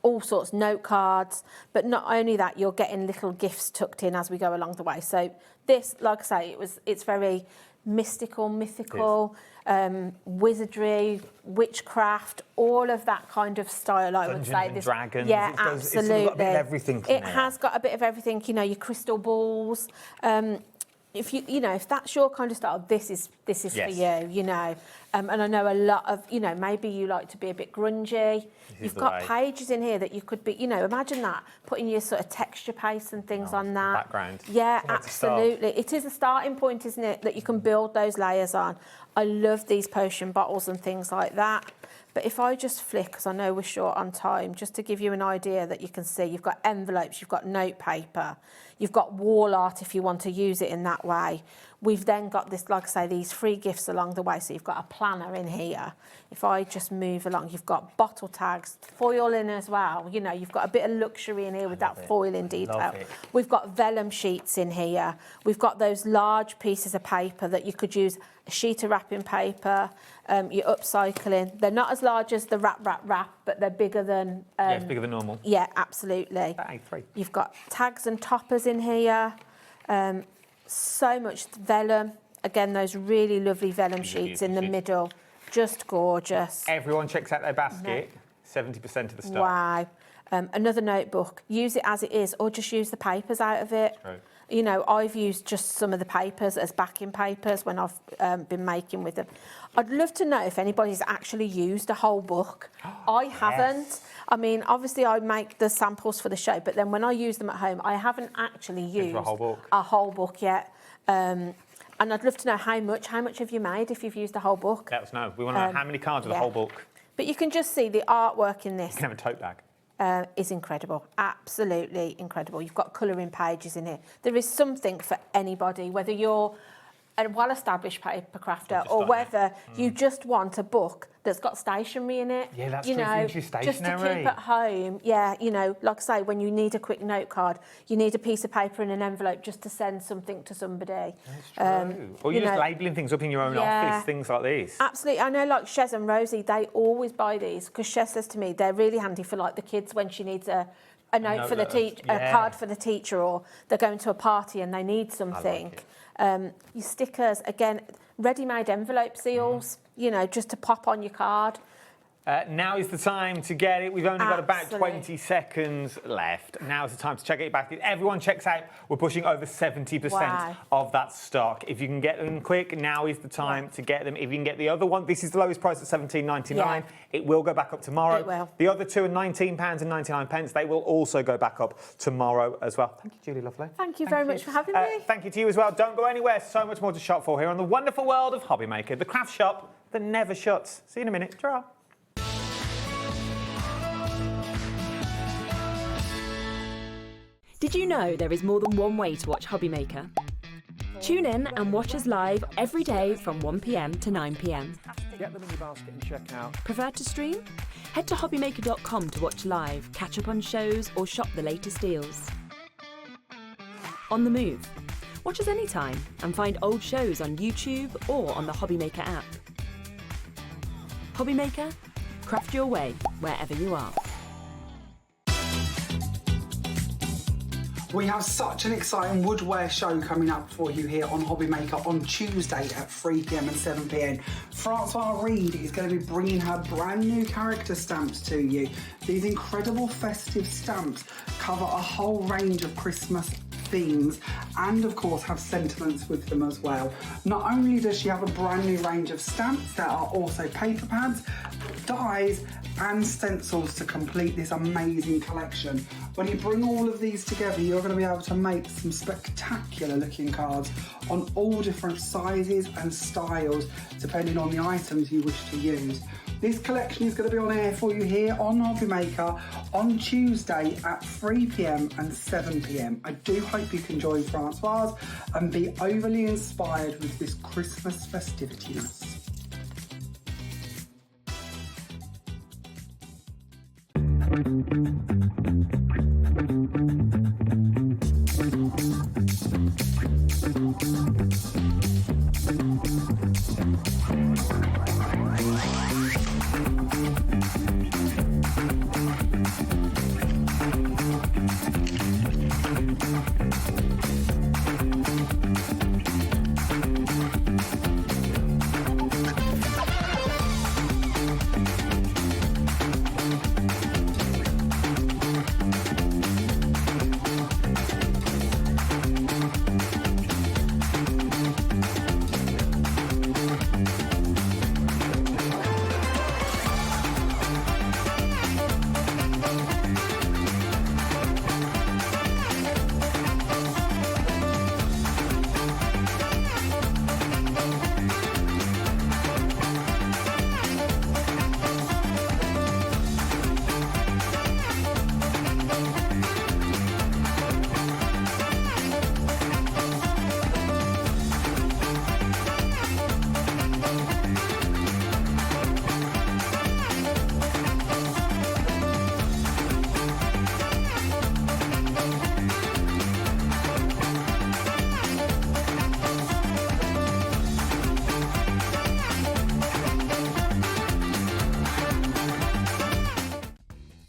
all sorts, note cards, but not only that, you're getting little gifts tucked in as we go along the way. So this, like I say, it's very mystical, mythical, wizardry, witchcraft, all of that kind of style, I would say. Dungeons and Dragons. Yeah, It's absolutely. got a bit of everything. It has got a bit of everything, you know, your crystal balls. If you know, if that's your kind of style, this is for you, you know. And I know a lot of, you know, maybe you like to be a bit grungy. You've got pages in here that you could be, you know, imagine that, putting your sort of texture paste and things on that. Background. Yeah, absolutely. It is a starting point, isn't it, that you can build those layers on. I love these potion bottles and things like that. But if I just flick, because I know we're short on time, just to give you an idea that you can see, you've got envelopes, you've got note paper, you've got wall art if you want to use it in that way. We've then got this, like I say, these free gifts along the way. So you've got a planner in here. If I just move along, you've got bottle tags, foil in as well. You know, you've got a bit of luxury in here with that foil in detail. We've got vellum sheets in here. We've got those large pieces of paper that you could use, a sheet of wrapping paper, you're upcycling. They're not as large as the wrap, but they're bigger than... yeah, it's bigger than normal. Yeah, absolutely. A3. You've got tags and toppers in here. So much vellum. Again, those really lovely vellum sheets in the middle. Just gorgeous. Everyone checks out their basket. 70% of the stock. Wow. Another notebook. Use it as it is, or just use the papers out of it. Right. You know, I've used just some of the papers as backing papers when I've been making with them. I'd love to know if anybody's actually used a whole book. I haven't. I mean, obviously I make the samples for the show, but then when I use them at home, I haven't actually used a whole book yet. And I'd love to know how much have you made if you've used a whole book? Let us know. We want to know how many cards of the whole book. But you can just see the artwork in this. You can have a tote bag. Is incredible, absolutely incredible. You've got colouring pages in here. There is something for anybody, whether you're a well-established paper crafter, or whether you just want a book that's got stationery in it. Yeah, that's you true, know, it's usually just to stationery. keep at home. Yeah, you know, like I say, when you need a quick note card, you need a piece of paper in an envelope just to send something to somebody. That's true. Or you're just labelling things up in your own office, things like this. Absolutely. I know, like Shez and Rosie, they always buy these because Shez says to me they're really handy for like the kids when she needs a note for the teacher, a card for the teacher, or they're going to a party and they need something. Your stickers, again, ready-made envelope seals, you know, just to pop on your card. Now is the time to get it. We've only got about 20 seconds left. Now is the time to check it back. If everyone checks out, we're pushing over 70% of that stock. If you can get them quick, now is the time to get them. If you can get the other one, this is the lowest price at £17.99. Yeah. It will go back up tomorrow. It will. The other two are £19.99. They will also go back up tomorrow as well. Thank you, Julie, lovely. Thank you very much for having me. Thank you to you as well. Don't go anywhere. So much more to shop for here on the wonderful world of HobbyMaker, the craft shop that never shuts. See you in a minute. Ta-ra. Did you know there is more than one way to watch HobbyMaker? Tune in and watch us live every day from 1 p.m. to 9 p.m. Get them in your basket and check out. Prefer to stream? Head to hobbymaker.com to watch live, catch up on shows, or shop the latest deals. On the move? Watch us anytime and find old shows on YouTube or on the HobbyMaker app. HobbyMaker? Craft your way wherever you are. We have such an exciting woodware show coming up for you here on HobbyMaker on Tuesday at 3 p.m. and 7 p.m. Francois Reed is going to be bringing her brand new character stamps to you. These incredible festive stamps cover a whole range of Christmas themes and of course have sentiments with them as well. Not only does she have a brand new range of stamps, there are also paper pads, dies and stencils to complete this amazing collection. When you bring all of these together, you're going to be able to make some spectacular looking cards on all different sizes and styles depending on the items you wish to use. This collection is going to be on air for you here on HobbyMaker on Tuesday at 3 p.m. and 7 p.m. I do hope you can join Francoise and be overly inspired with this Christmas festivitiness.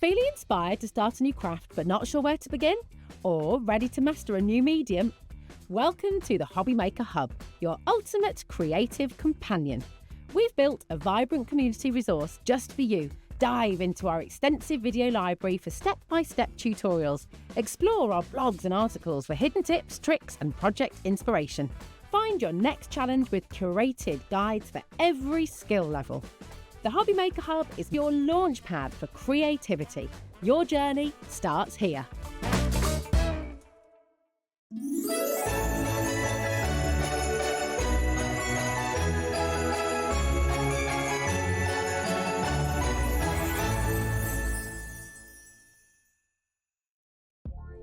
Feeling inspired to start a new craft but not sure where to begin? Or ready to master a new medium? Welcome to the HobbyMaker Hub, your ultimate creative companion. We've built a vibrant community resource just for you. Dive into our extensive video library for step-by-step tutorials. Explore our blogs and articles for hidden tips, tricks and project inspiration. Find your next challenge with curated guides for every skill level. The HobbyMaker Hub is your launch pad for creativity. Your journey starts here.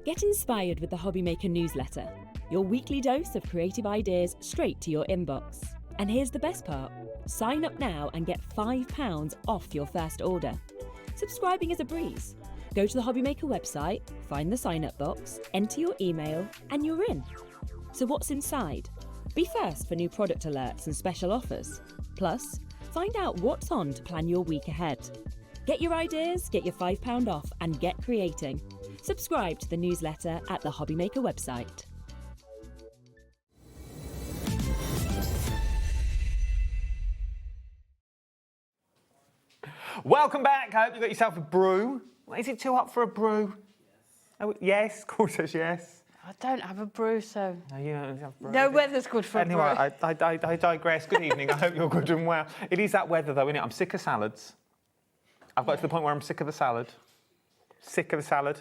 Get inspired with the HobbyMaker newsletter, your weekly dose of creative ideas straight to your inbox. And here's the best part. Sign up now and get £5 off your first order. Subscribing is a breeze. Go to the HobbyMaker website, find the sign-up box, enter your email, and you're in. So what's inside? Be first for new product alerts and special offers. Plus, find out what's on to plan your week ahead. Get your ideas, get your £5 off, and get creating. Subscribe to the newsletter at the HobbyMaker website. Welcome back. I hope you got yourself a brew. Is it too hot for a brew? Oh, yes, of course it's yes. I don't have a brew, so... No, you don't have a brew. No weather's good for a brew. Anyway, I digress. Good evening. I hope you're good and well. It is that weather, though, isn't it? I'm sick of salads. I've got to the point where I'm sick of the salad. Sick of the salad.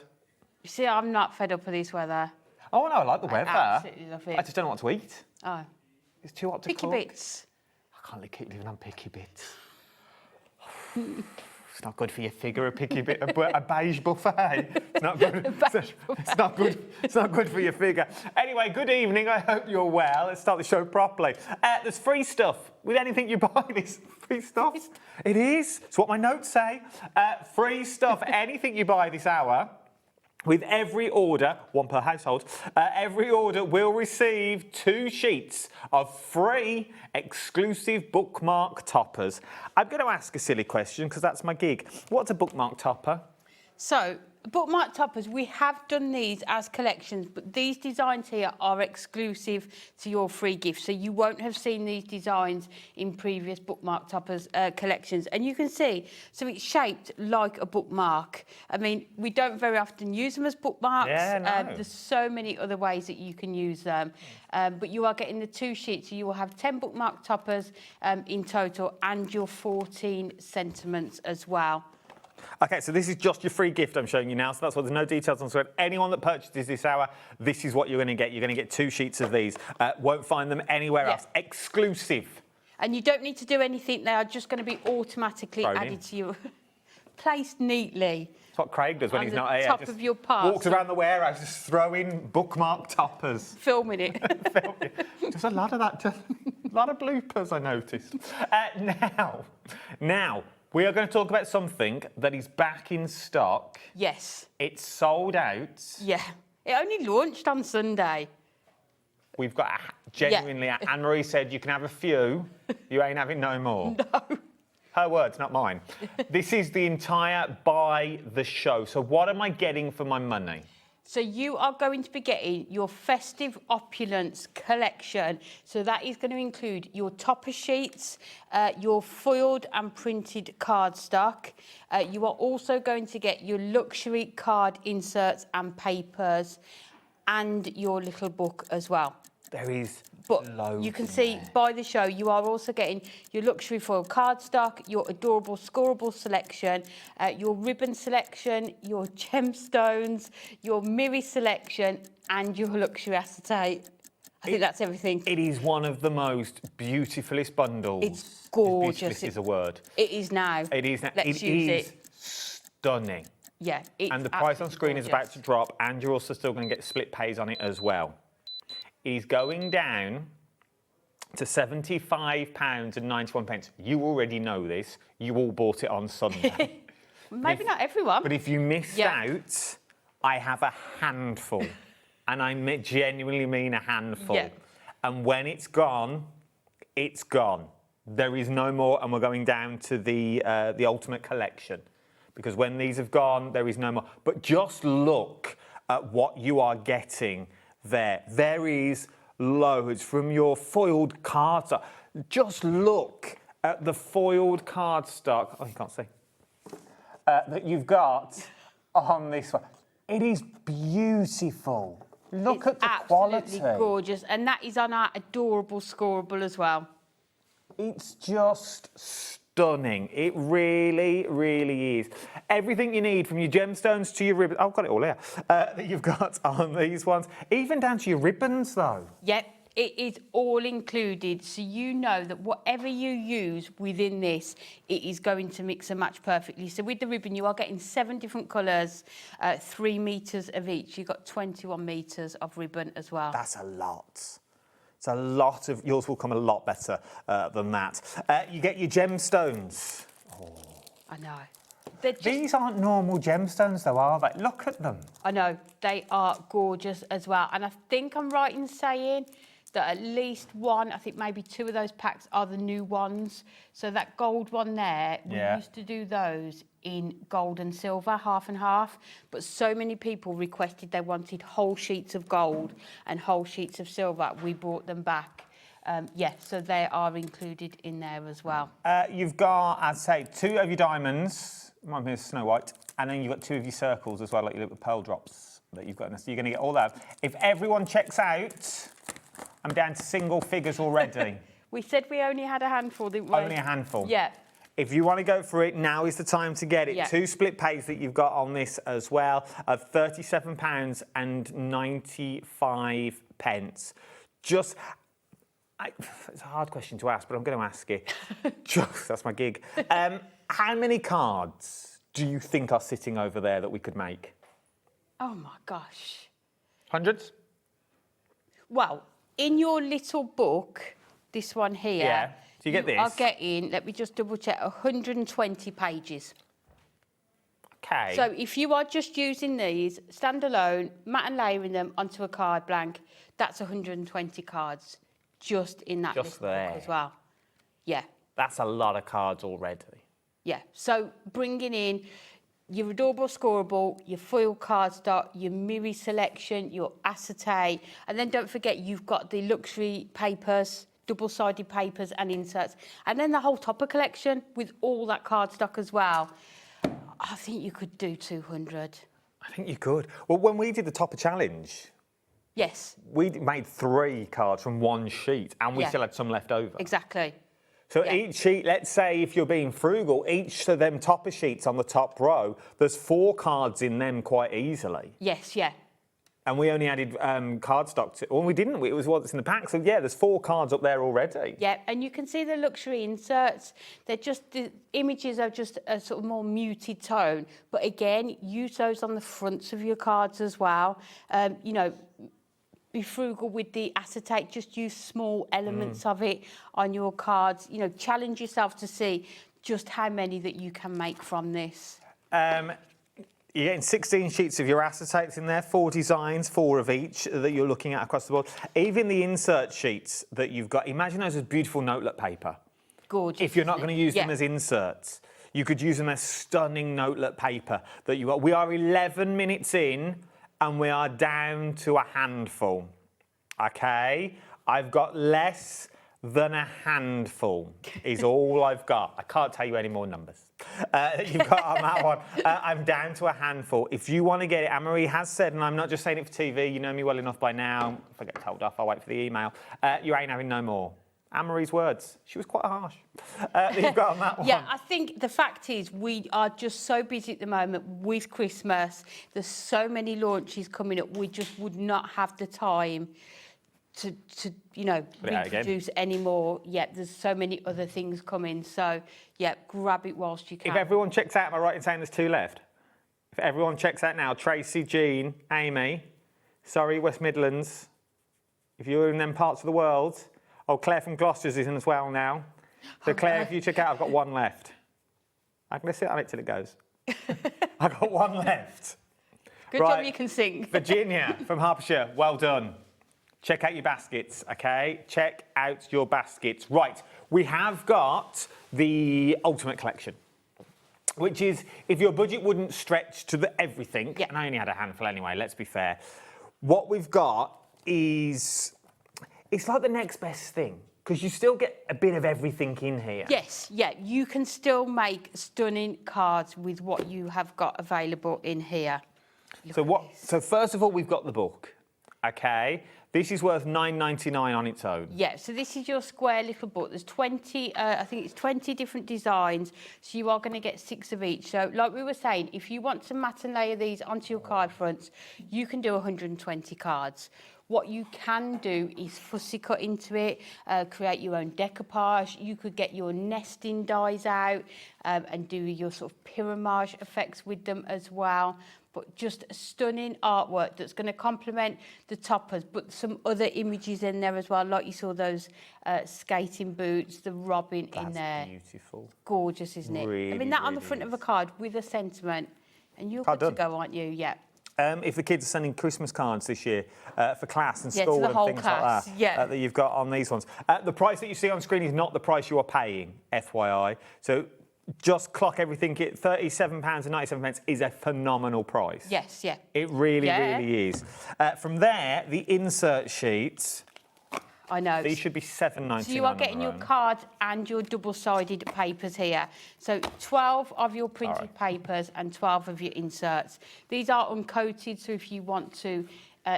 You see, I'm not fed up with this weather. Oh, no, I like the weather. I absolutely love it. I just don't know what to eat. Oh. It's too hot to Picky cook. bits. I can't keep living on picky bits. It's not good for your figure, a picky bit, a beige buffet. It's not good. It's not good. It's not good for your figure. Anyway, good evening. I hope you're well. Let's start the show properly. There's free stuff with anything you buy. This free stuff. It is. It's what my notes say. Free stuff. Anything you buy this hour. With every order, one per household, every order will receive 2 sheets of free exclusive bookmark toppers. I'm going to ask a silly question because that's my gig. What's a bookmark topper? So, bookmark toppers, we have done these as collections, but these designs here are exclusive to your free gift. So you won't have seen these designs in previous bookmark toppers collections. And you can see, so it's shaped like a bookmark. I mean, we don't very often use them as bookmarks. Yeah, no. There's so many other ways that you can use them. But you are getting the 2 sheets. So you will have 10 bookmark toppers in total and your 14 sentiments as well. OK, so this is just your free gift I'm showing you now, so that's why there's no details on screen. Anyone that purchases this hour, this is what you're going to get. You're going to get 2 sheets of these. Won't find them anywhere else. Exclusive. And you don't need to do anything. They are just going to be automatically added to you. Placed neatly. That's what Craig does when he's not here. Top of your parcel. Walks around the warehouse just throwing bookmark toppers. Filming it. Just a lot of that. A lot of bloopers, I noticed. Now, we are going to talk about something that is back in stock. Yes. It's sold out. Yeah. It only launched on Sunday. We've got genuinely... Yeah. Anne-Marie said you can have a few. You ain't having no more. No. Her words, not mine. This is the entire buy the show. So what am I getting for my money? So you are going to be getting your festive opulence collection. So that is going to include your topper sheets, your foiled and printed cardstock. You are also going to get your luxury card inserts and papers and your little book as well. There is But you can see by the show, you are also getting your luxury foil cardstock, your adorable scoreable selection, your ribbon selection, your gemstones, your mirror selection, and your luxury acetate. I think that's everything. It is one of the most beautifulest bundles. It's gorgeous. Beautifulest is a word. It is now. It is now. Let's use it. Stunning. Yeah. And the price on screen is about to drop, and you're also still going to get split pays on it as well. It is going down to £75.91. You already know this. You all bought it on Sunday. Maybe not everyone. But if you missed out, I have a handful. And I genuinely mean a handful. Yeah. And when it's gone, it's gone. There is no more, and we're going down to the Ultimate Collection. Because when these have gone, there is no more. But just look at what you are getting there. There is loads from your foiled cardstock. Just look at the foiled cardstock. Oh, you can't see. That you've got on this one. It is beautiful. Look at the quality. Absolutely gorgeous. And that is on our adorable scoreable as well. It's just stunning. It really, really is. Everything you need, from your gemstones to your ribbons. I've got it all here. That you've got on these ones. Even down to your ribbons, though. Yep. It is all included, so you know that whatever you use within this, it is going to mix and match perfectly. So with the ribbon, you are getting 7 different colours, 3 metres of each. You've got 21 metres of ribbon as well. That's a lot. It's a lot of... Yours will come a lot better than that. You get your gemstones. Oh. I know. These aren't normal gemstones, though, are they? Look at them. I know. They are gorgeous as well. And I think I'm right in saying that at least one, I think maybe 2 of those packs are the new ones. So that gold one there, we used to do those in gold and silver, half and half. But so many people requested they wanted whole sheets of gold and whole sheets of silver. We brought them back. So they are included in there as well. You've got, I'd say, 2 of your diamonds, reminds me of Snow White, and then you've got 2 of your circles as well, like your little pearl drops that you've got. So you're going to get all that. If everyone checks out, I'm down to single figures already. We said we only had a handful, didn't we? Only a handful. Yeah. If you want to go for it, now is the time to get it. Yeah. 2 split pays that you've got on this as well of £37.95. Just... it's a hard question to ask, but I'm going to ask it. That's my gig. How many cards do you think are sitting over there that we could make? Oh, my gosh. Hundreds? Well, in your little book, this one here... Yeah. So you get this? You are getting, let me just double check, 120 pages. Okay. So if you are just using these standalone, matte and layering them onto a card blank, that's 120 cards. Just in that Just little there. book as well. Yeah. That's a lot of cards already. Yeah. So bringing in your adorable scoreable, your foil cardstock, your Miri selection, your acetate, and then don't forget you've got the luxury papers, double-sided papers and inserts, and then the whole topper collection with all that cardstock as well. I think you could do 200. I think you could. Well, when we did the Topper Challenge... Yes. We made 3 cards from 1 sheet, and we still had some left over. Exactly. So each sheet, let's say if you're being frugal, each of them topper sheets on the top row, there's 4 cards in them quite easily. Yes, yeah. And we only added cardstock to... Well, we didn't. It was what's in the pack. So, yeah, there's 4 cards up there already. Yeah, and you can see the luxury inserts. They're just... The images are just a sort of more muted tone. But, again, use those on the fronts of your cards as well. You know... Be frugal with the acetate, just use small elements of it on your cards. You know, challenge yourself to see just how many that you can make from this. You're getting 16 sheets of your acetates in there, 4 designs, 4 of each that you're looking at across the board. Even the insert sheets that you've got, imagine those as beautiful notelet paper. Gorgeous. If you're not going to use them as inserts, you could use them as stunning notelet paper that you got. We are 11 minutes in, and we are down to a handful, OK? I've got less than a handful is all I've got. I can't tell you any more numbers you've got on that one. I'm down to a handful. If you want to get it, Anne-Marie has said, and I'm not just saying it for TV, you know me well enough by now. If I get told off, I'll wait for the email. You ain't having no more. Anne-Marie's words. She was quite harsh. You've got on that one. Yeah, I think the fact is we are just so busy at the moment with Christmas. There's so many launches coming up. We just would not have the time to you know, reproduce any more. Yeah, there's so many other things coming. So, yeah, grab it whilst you can. If everyone checks out, am I right in saying there's 2 left? If everyone checks out now, Tracy, Jean, Amy, sorry, West Midlands, if you're in them parts of the world... Oh, Claire from Gloucester's is in as well now. So, Claire, if you check out, I've got 1 left. I'm going to sit on it till it goes. I've got 1 left. Good job you can sing. Virginia from Hertfordshire, well done. Check out your baskets, OK? Check out your baskets. Right, we have got the Ultimate Collection, which is, if your budget wouldn't stretch to everything, and I only had a handful anyway, let's be fair, what we've got is... It's like the next best thing, because you still get a bit of everything in here. Yes, yeah, you can still make stunning cards with what you have got available in here. So first of all, we've got the book, OK? This is worth $9.99 on its own. Yeah, so this is your square little book. There's 20, I think it's 20 different designs, so you are going to get 6 of each. So like we were saying, if you want to matte and layer these onto your card fronts, you can do 120 cards. What you can do is fussy cut into it, create your own decoupage. You could get your nesting dies out and do your sort of pyramage effects with them as well. But just stunning artwork that's going to complement the toppers, but some other images in there as well, like you saw those skating boots, the robin in there. Beautiful. Gorgeous, isn't it? Really, I mean, that on the really front of a card with a sentiment, and you're Card good to done. go, aren't you? Yeah. If the kids are sending Christmas cards this year for class and Yeah, to school the and whole things class, like that, yeah. that you've got on these ones, the price that you see on screen is not the price you are paying, FYI. So just clock everything. £37.97 is a phenomenal price. Yes, yeah. It really, Yeah. really is. From there, the insert sheets. I know. These should be £7.99. So you are getting on your their own. cards and your double-sided papers here. So 12 of your printed papers and 12 of your inserts. These are uncoated, so if you want to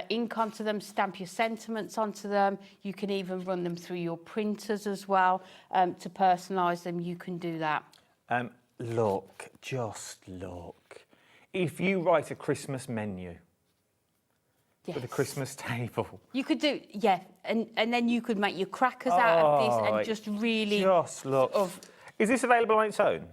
ink onto them, stamp your sentiments onto them, you can even run them through your printers as well to personalise them. You can do that. Look, just look. If you write a Christmas menu for the Christmas table. You could do, yeah, and then you could make your crackers out of this and just really... Just look. Is this available on its own?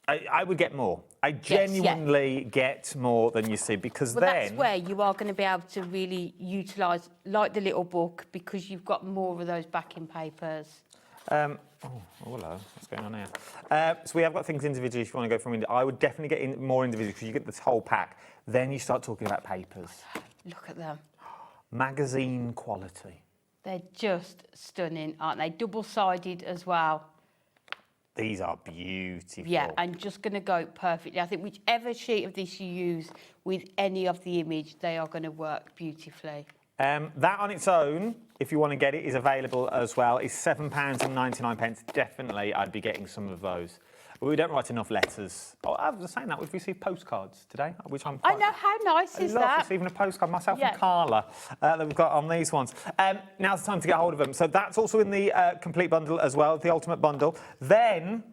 I would get more. I genuinely get more than you see, because Well, then... that's where you are going to be able to really utilise, like the little book, because you've got more of those backing papers. Oh, hello. What's going on here? So we have got things individually if you want to go from... I would definitely get in more individually because you get this whole pack. Then you start talking about papers. Look at them. Magazine quality. They're just stunning, aren't they? Double-sided as well. These are beautiful. Yeah, and just going to go perfectly. I think whichever sheet of this you use with any of the image, they are going to work beautifully. That on its own, if you want to get it, is available as well. Is £7.99. Definitely, I'd be getting some of those. But we don't write enough letters. Oh, I was saying that we've received postcards today, which I'm quite... I know, how nice is that? Receiving a postcard myself and Carla that we've got on these ones. Now's the time to get hold of them. So that's also in the complete bundle as well, the ultimate bundle. Then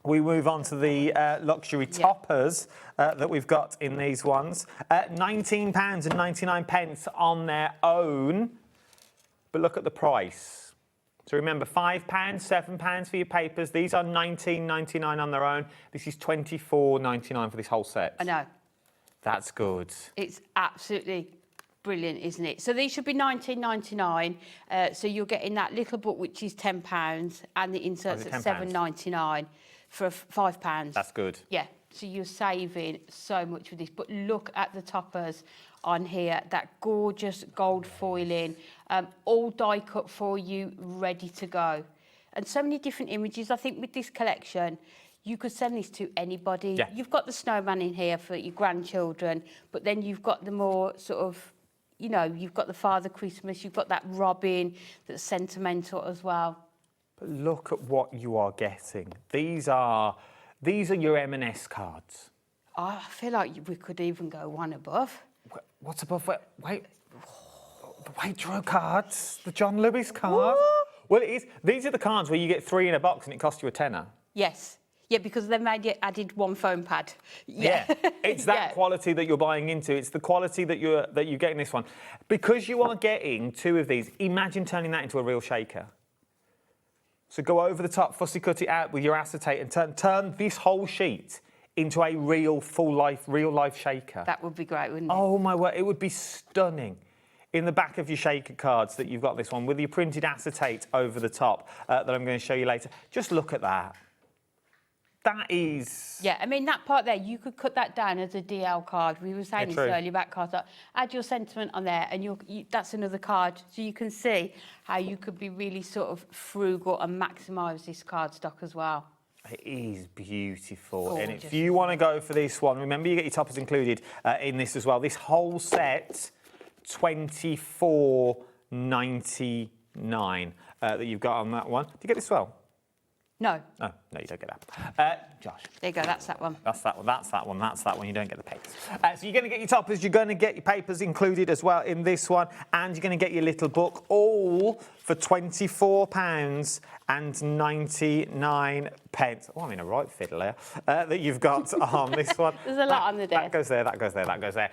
we move on to the luxury toppers that we've got in these ones. £19.99 on their own. But look at the price. So remember, £5, £7 for your papers. These are £19.99 on their own. This is £24.99 for this whole set. I know. That's good. It's absolutely brilliant, isn't it? So these should be £19.99. So you're getting that little book, which is £10, and the inserts at £7.99 for £5. That's good. Yeah. So you're saving so much with this. But look at the toppers on here, that gorgeous gold foiling, all die cut for you, ready to go. And so many different images. I think with this collection, you could send this to anybody. Yeah. You've got the snowman in here for your grandchildren, but then you've got the more sort of, you know, you've got the Father Christmas, you've got that Robin that's sentimental as well. But look at what you are getting. These are your M&S cards. I feel like we could even go one above. What's above? Wait. The Waitrose cards, the John Lewis cards. Well, it is. These are the cards where you get 3 in a box and it costs you £10. Yes. Yeah, because they added one foam pad. Yeah. It's that quality that you're buying into. It's the quality that you get in this one. Because you are getting 2 of these, imagine turning that into a real shaker. So go over the top, fussy cut it out with your acetate and turn this whole sheet into a real real life shaker. That would be great, wouldn't it? Oh my word, it would be stunning. In the back of your shaker cards that you've got this one with your printed acetate over the top that I'm going to show you later. Just look at that. That is... Yeah, I mean, that part there, you could cut that down as a DL card. We were saying this earlier about cards. Add your sentiment on there and that's another card. So you can see how you could be really sort of frugal and maximise this cardstock as well. It is beautiful. Gorgeous. And if you want to go for this one, remember you get your toppers included in this as well. This whole set, £24.99 that you've got on that one. Do you get this as well? No. No, you don't get that. Josh. There you go, that's that one. That's that one, that's that one, that's that one. You don't get the papers. So you're going to get your toppers, you're going to get your papers included as well in this one, and you're going to get your little book, all for £24.99. Oh, I'm in a right fiddle here. That you've got on this one. There's a lot on the desk. That goes there, that goes there, that goes there.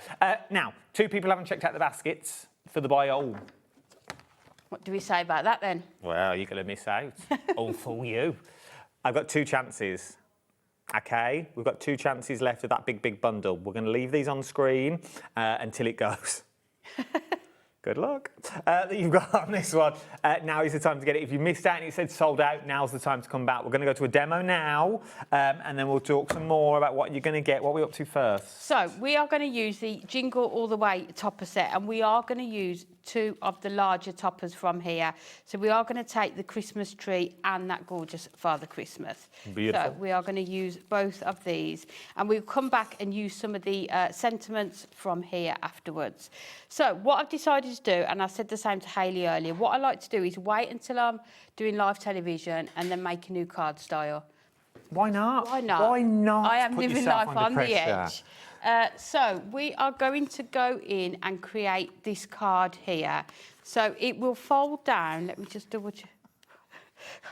Now, 2 people haven't checked out the baskets. for the buy all. What do we say about that then? Well, you're going to miss out. All for you. I've got 2 chances. Okay, we've got 2 chances left of that big bundle. We're going to leave these on screen until it goes. Good luck. That you've got on this one. Now is the time to get it. If you missed out and it said sold out, now's the time to come back. We're going to go to a demo now, and then we'll talk some more about what you're going to get. What are we up to first? So we are going to use the Jingle All the Way topper set, and we are going to use 2 of the larger toppers from here. So we are going to take the Christmas tree and that gorgeous Father Christmas. Beautiful. So we are going to use both of these, and we'll come back and use some of the sentiments from here afterwards. So what I've decided to do, and I said the same to Hayley earlier, what I like to do is wait until I'm doing live television and then make a new card style. Why not? Why not? Why not? I am put living yourself life under on the pressure? edge. So we are going to go in and create this card here. So it will fold down. Let me just double check.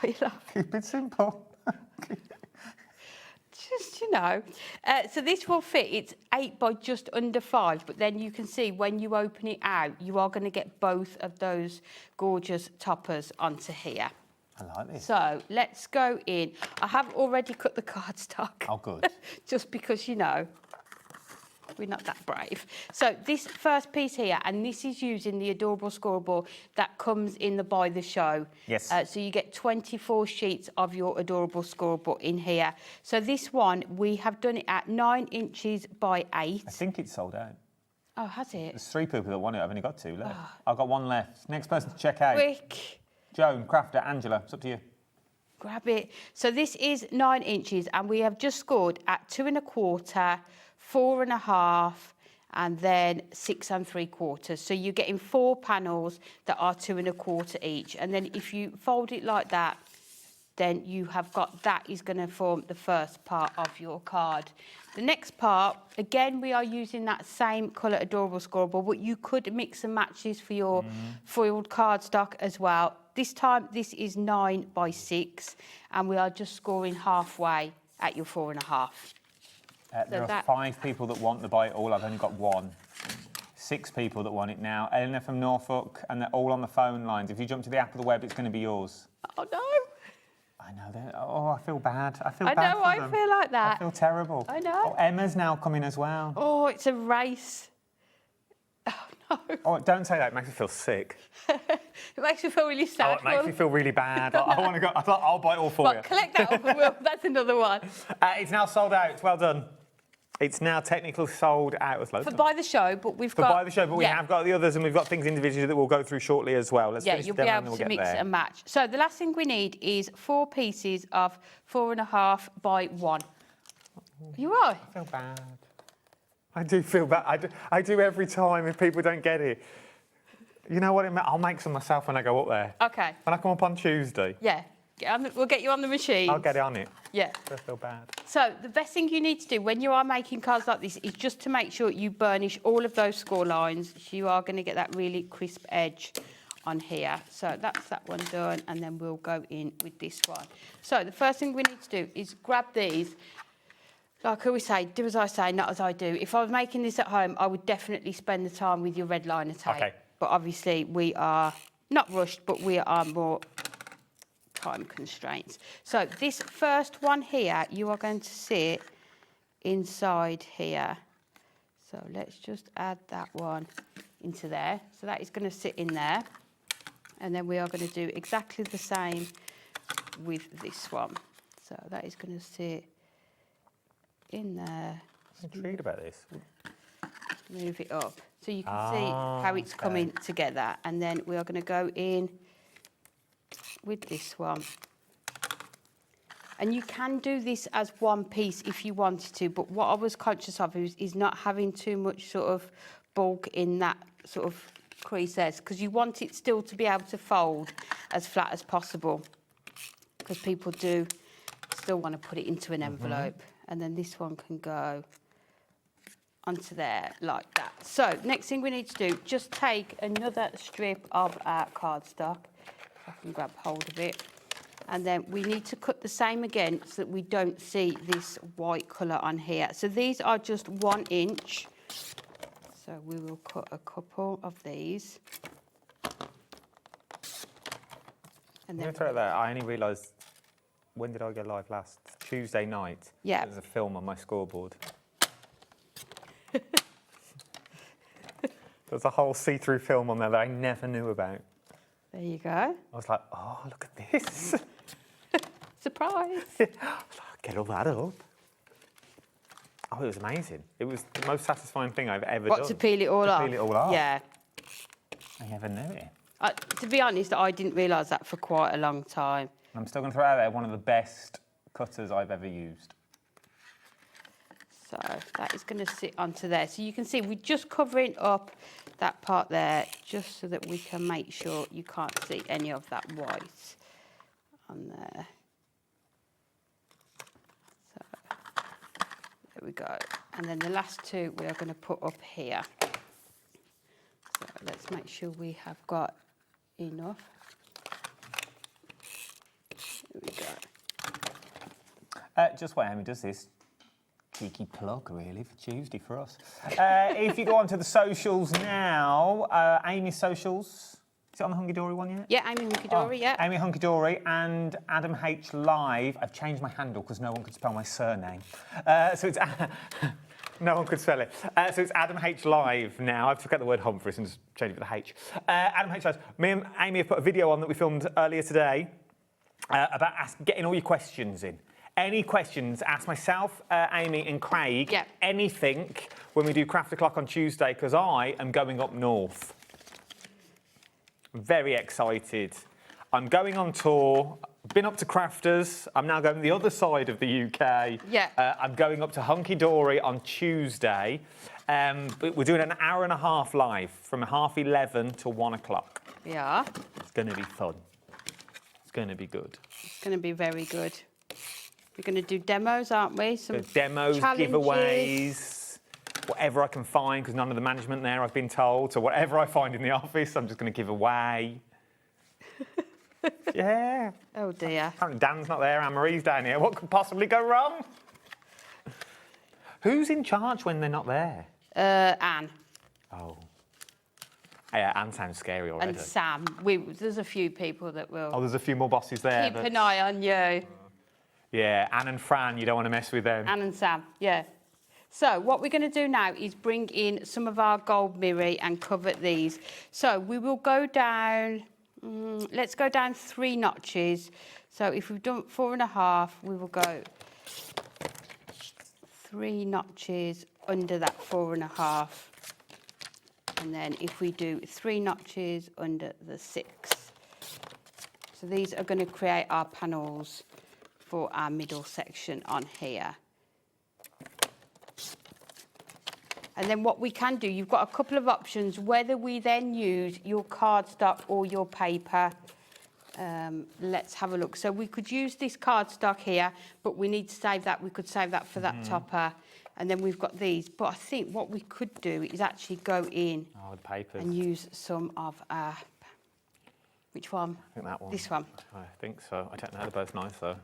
Are you laughing? Keep it simple. Just, you know. So this will fit. It's 8 by just under 5. But then you can see when you open it out, you are going to get both of those gorgeous toppers onto here. I like this. So let's go in. I have already cut the cardstock. Oh, good. Just because, you know, we're not that brave. So this first piece here, and this is using the adorable scorable that comes in the Buy the Show. Yes. So you get 24 sheets of your adorable scorable in here. So this one, we have done it at 9 inches by 8. I think it's sold out. Oh, has it? There's 3 people that want it. I've only got 2 left. I've got 1 left. Next person to check out. Quick. Joan, Crafter, Angela, it's up to you. Grab it. So this is 9 inches, and we have just scored at 2 1/4, 4 1/2, and then 6 3/4. So you're getting 4 panels that are 2 1/4 each. And then if you fold it like that, then you have got, that is going to form the first part of your card. The next part, again, we are using that same colour adorable scorable, but you could mix and match this for your foiled cardstock as well. This time, this is 9 by 6, and we are just scoring halfway at your 4 1/2. There are 5 people that want the buy it all. I've only got 1. 6 people that want it now. Eleanor from Norfolk, and they're all on the phone lines. If you jump to the app or the web, it's going to be yours. Oh, no. I know. Oh, I feel bad. I feel I bad know, for I them. feel like that. I feel terrible. I know. Oh, Emma's now coming as well. Oh, it's a race. Oh, don't say that. It makes me feel sick. It makes me feel really sad. Oh, it makes me feel really bad. I want to go. I'll buy it all for you. But collect that off and Will. That's another one. It's now sold out. Well done. It's now technically sold out. There's loads For of Buy the Show, but we've For got... Buy the Show, but we have got the others, and we've got things individually that we'll go through shortly as well. Let's Yeah, finish you'll the be demo and able then to we'll get mix there. and match. So the last thing we need is 4 pieces of 4 1/2 by 1. You are. I feel bad. I do feel bad. I do every time if people don't get it. You know what? I'll make some myself when I go up there. Okay. When I come up on Tuesday. Yeah. We'll get you on the machine. I'll get it on it. Yeah. I feel bad. So the best thing you need to do when you are making cards like this is just to make sure you burnish all of those score lines. So you are going to get that really crisp edge on here. So that's that one done, and then we'll go in with this one. So the first thing we need to do is grab these. Like I always say, do as I say, not as I do. If I was making this at home, I would definitely spend the time with your red liner tape. Okay. But obviously we are not rushed, but we are more time constraints. So this first one here, you are going to see it inside here. So let's just add that one into there. So that is going to sit in there. And then we are going to do exactly the same with this one. So that is going to sit in there. I'm intrigued about this. Move it up. So you can see how it's coming together. And then we are going to go in with this one. And you can do this as one piece if you wanted to, but what I was conscious of is not having too much sort of bulk in that sort of crease there, because you want it still to be able to fold as flat as possible, because people do still want to put it into an envelope. And then this one can go onto there like that. So next thing we need to do, just take another strip of our cardstock. I can grab hold of it, and then we need to cut the same again so that we don't see this white colour on here. So these are just 1 inch. So So we will cut a couple of these. And then that, I only realised, when did I go live last? Tuesday night. Yeah. There's a film on my scoreboard. There's a whole see-through film on there that I never knew about. There you go. I was like, oh, look at this. Surprise. Get all that up. Oh, it was amazing. It was the most satisfying thing I've ever done. What, to peel it all off? To peel it all off. Yeah. I never knew it. To be honest, I didn't realise that for quite a long time. I'm still going to throw out there one of the best cutters I've ever used. So that is going to sit onto there. So you can see we're just covering up that part there, just so that we can make sure you can't see any of that white on there. So there we go. And then the last two we are going to put up here. So let's make sure we have got enough. There we go. Just wait, Amy does this. Cheeky plug, really, for Tuesday for us. If you go onto the socials now, Amy's socials. Is it on the Hunkydory one yet? Yeah, Amy Hunkydory, yeah. Amy Hunkydory and Adam H Live. I've changed my handle because no one could spell my surname. So it's no one could spell it. So it's Adam H Live now. I've took out the word Humphreys and just changed it with the H. Adam H Live. Me and Amy have put a video on that we filmed earlier today about getting all your questions in. Any questions, ask myself, Amy and Craig, anything when we do Craft O'Clock on Tuesday, because I am going up north. I'm very excited. I'm going on tour. Been up to Crafters. I'm now going the other side of the UK. Yeah. I'm going up to Hunkydory on Tuesday. We're doing an hour and a half live from 11:30 to 1 o'clock. Yeah. It's going to be fun. It's going to be good. It's going to be very good. We're going to do demos, aren't we? Some demos, challenges. giveaways, whatever I can find, because none of the management there, I've been told. So whatever I find in the office, I'm just going to give away. Yeah. Oh, dear. Apparently Dan's not there, Anne-Marie's down here. What could possibly go wrong? Who's in charge when they're not there? Anne. Oh. Yeah, Anne sounds scary already. And Sam. There's a few people that will... Oh, there's a few more bosses there. Keep an eye on you. Yeah, Anne and Fran, you don't want to mess with them. Anne and Sam, yeah. So what we're going to do now is bring in some of our gold mirror and cover these. So we will go down, let's go down 3 notches. So if we've done 4.5, we will go 3 notches under that 4.5. And then if we do 3 notches under the 6. So these are going to create our panels for our middle section on here. And then what we can do, you've got a couple of options, whether we then use your cardstock or your paper. Let's have a look. So we could use this cardstock here, but we need to save that. We could save that for that topper. And then we've got these. But I think what we could do is actually go in the papers. and use some of our... Which one? I think that one. This one. I think so. I don't know. They're both nice, though.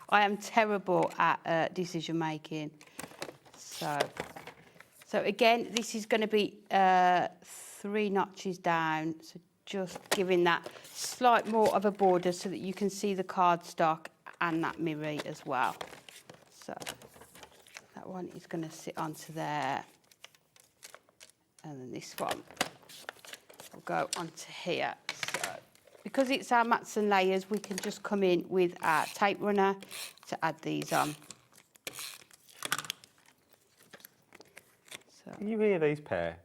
I am terrible at decision making. So again, this is going to be 3 notches down. So just giving that slight more of a border so that you can see the cardstock and that mirror as well. So that one is going to sit onto there. And then this one will go onto here. So because it's our mats and layers, we can just come in with our tape runner to add these on. Can you hear these pair?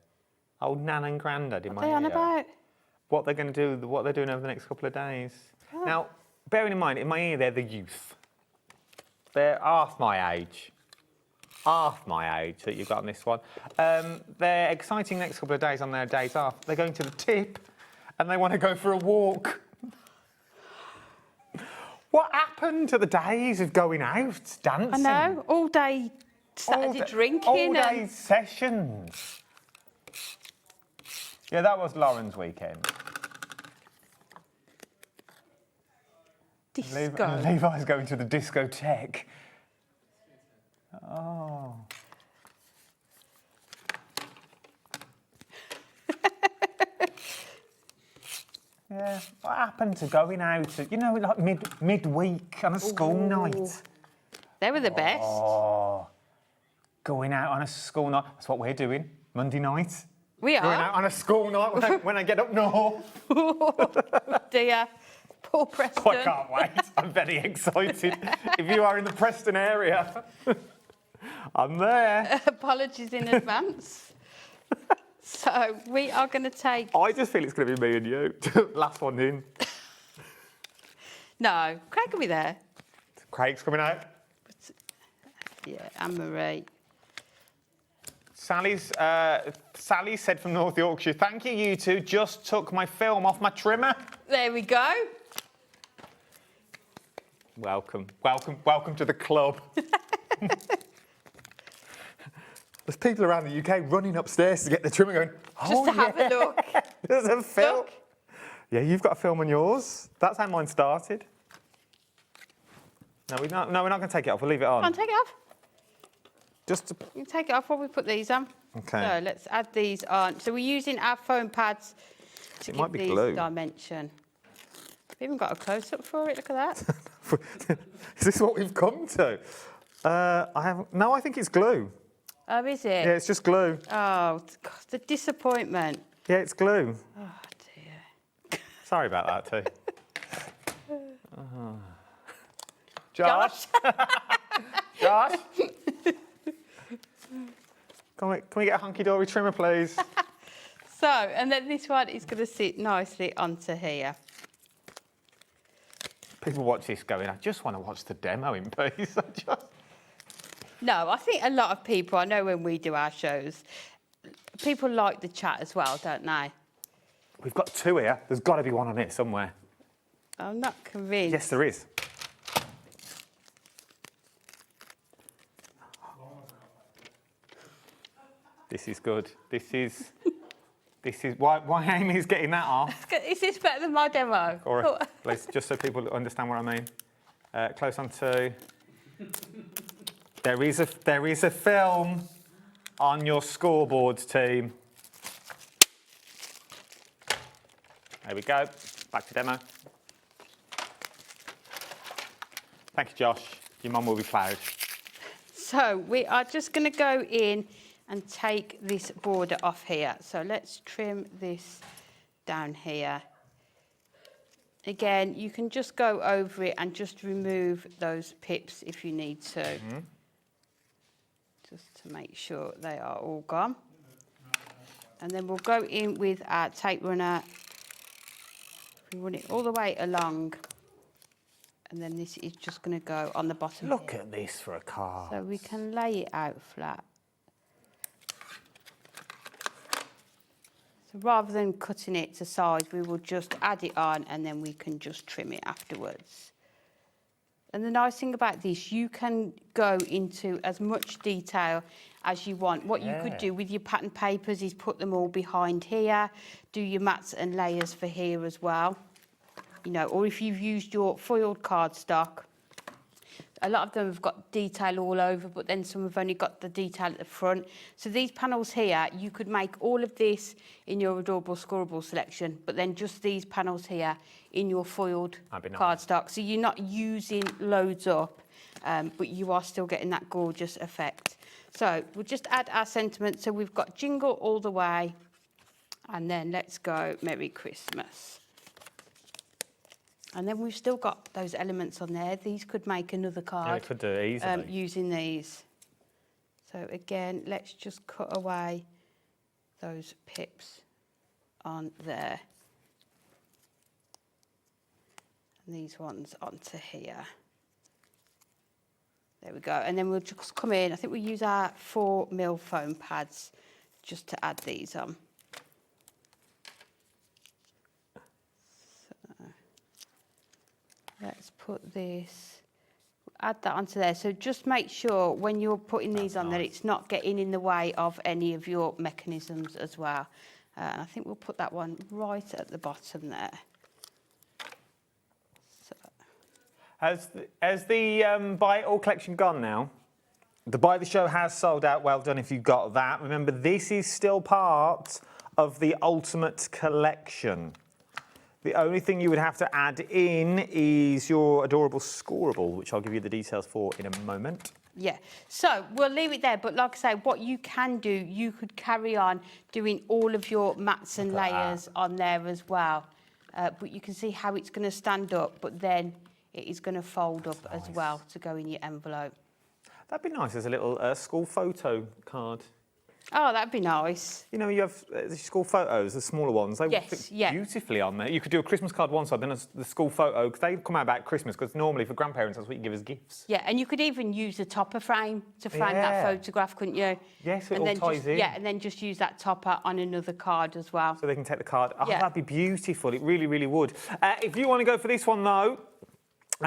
Old Nan and Grandad in my ear. What are they on about? What they're going to do, what they're doing over the next couple of days. Oh. Now, bearing in mind, in my ear, they're the youth. They're half my age. Half my age that you've got on this one. They're exciting next couple of days on their days off. They're going to the tip and they want to go for a walk. What happened to the days of going out, dancing? I know, all day Saturday drinking. All day sessions. Yeah, that was Lauren's weekend. Disco. Levi's going to the discotheque. Oh. Yeah. What happened to going out, like midweek on a school night? They were the best. Oh, going out on a school night. That's what we're doing, Monday night. We are. Going out on a school night when I get up north. Dear. Poor Preston. Oh, I can't wait. I'm very excited. If you are in the Preston area, I'm there. Apologies in advance. So we are going to take... I just feel it's going to be me and you. Last one in. No, Craig will be there. Craig's coming out. Yeah, Anne-Marie. Sally said from North Yorkshire, thank you, you two. Just took my film off my trimmer. There we go. Welcome to the club. There's people around the UK running upstairs to get the trimmer going, Just to have a look. There's a film. Look. Yeah, you've got a film on yours. That's how mine started. No, we're not going to take it off. We'll leave it on. Come on, take it off. Just to... You can take it off while we put these on. Okay. So let's add these on. So we're using our foam pads to It give might be these glue. dimension. We've even got a close-up for it. Look at that. Is this what we've come to? I think it's glue. Oh, is it? Yeah, it's just glue. Oh, God, the disappointment. Yeah, it's glue. Oh, dear. Sorry about that, too. Josh? Josh? Can we get a Hunkydory trimmer, please? So, and then this one is going to sit nicely onto here. People watch this going, I just want to watch the demo in peace. No, I think a lot of people, I know when we do our shows, people like the chat as well, don't they? We've got two here. There's got to be one on here somewhere. I'm not convinced. Yes, there is. This is good. This is why Amy's getting that off. Is this better than my demo? Or let's just so people understand what I mean. Close on two. There is a film on your scoreboards, team. There we go. Back to demo. Thank you, Josh. Your mum will be proud. So we are just going to go in and take this border off here. So let's trim this down here. Again, you can just go over it and just remove those pips if you need to. Mm-hmm. Just to make sure they are all gone. And then we'll go in with our tape runner. We run it all the way along. And then this is just going to go on the bottom. Look at this for a car. So we can lay it out flat. So rather than cutting it to size, we will just add it on and then we can just trim it afterwards. And the nice thing about this, you can go into as much detail as you want. What you could do with your pattern papers is put them all behind here, do your mats and layers for here as well. Or if you've used your foiled cardstock, a lot of them have got detail all over, but then some have only got the detail at the front. So these panels here, you could make all of this in your Adorable Scorable selection, but then just these panels here in your foiled cardstock. So you're not using loads up, but you are still getting that gorgeous effect. So we'll just add our sentiment. So we've got Jingle All the Way, and then let's go Merry Christmas. And then we've still got those elements on there. These could make another card. Yeah, could do it easily. Using these. So again, let's just cut away those pips on there. And these ones onto here. There we go. And then we'll just come in. I think we'll use our 4mm foam pads just to add these on. Let's put this, add that onto there. So just make sure when you're putting these on that it's not getting in the way of any of your mechanisms as well. I think we'll put that one right at the bottom there. So. Has the Buy It All collection gone now? The Buy the Show has sold out. Well done if you got that. Remember, this is still part of the Ultimate Collection. The only thing you would have to add in is your adorable scoreable, which I'll give you the details for in a moment. Yeah, so we'll leave it there, but like I say, what you can do, you could carry on doing all of your mats and layers on there as well. But you can see how it's going to stand up, but then it is going to fold up as well to go in your envelope. That'd be nice as a little school photo card. Oh, that'd be nice. You know, you have the school photos, the smaller ones. They would fit beautifully on there. You could do a Christmas card one side, then the school photo, because they come out about Christmas, because normally for grandparents, that's what you give as gifts. Yeah, and you could even use a topper frame to frame that photograph, couldn't you? Yes, it all ties in. Yeah, and then just use that topper on another card as well. So they can take the card. Oh, that'd be beautiful. It really, really would. If you want to go for this one, though,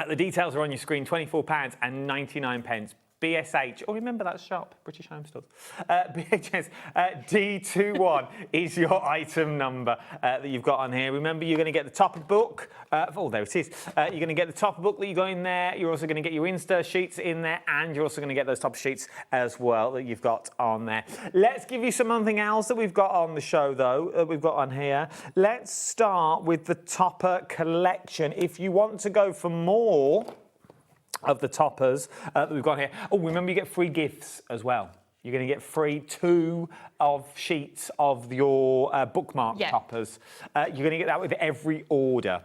the details are on your screen, £24.99. BSH, remember that shop, British Home Stores. BHS D21 is your item number that you've got on here. Remember, you're going to get the topper book. There it is. You're going to get the topper book that you got in there. You're also going to get your insert sheets in there, and you're also going to get those topper sheets as well that you've got on there. Let's give you something else that we've got on the show, though, that we've got on here. Let's start with the topper collection. If you want to go for more of the toppers that we've got here. Oh, remember, you get free gifts as well. You're going to get free 2 sheets of your bookmark toppers. You're going to get that with every order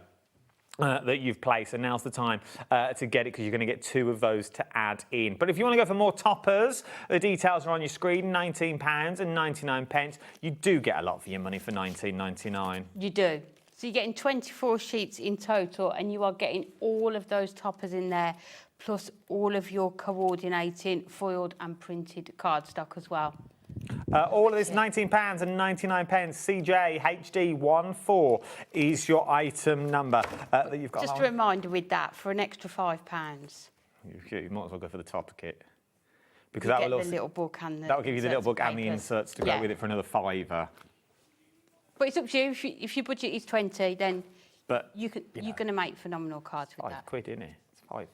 that you've placed, and now's the time to get it, because you're going to get 2 of those to add in. But if you want to go for more toppers, the details are on your screen, £19.99. You do get a lot for your money for £19.99. You do. So you're getting 24 sheets in total, and you are getting all of those toppers in there, plus all of your coordinating foiled and printed cardstock as well. All of this £19.99. CJHD14 is your item number that you've got. Just a reminder with that, for an extra £5. You might as well go for the topper kit, because you that get will the little book and the that will give you the little book and the papers. inserts to go with it for another £5. But it's up to you. If your budget is 20, then you're going to make phenomenal cards with that. £5, isn't it? It's 5.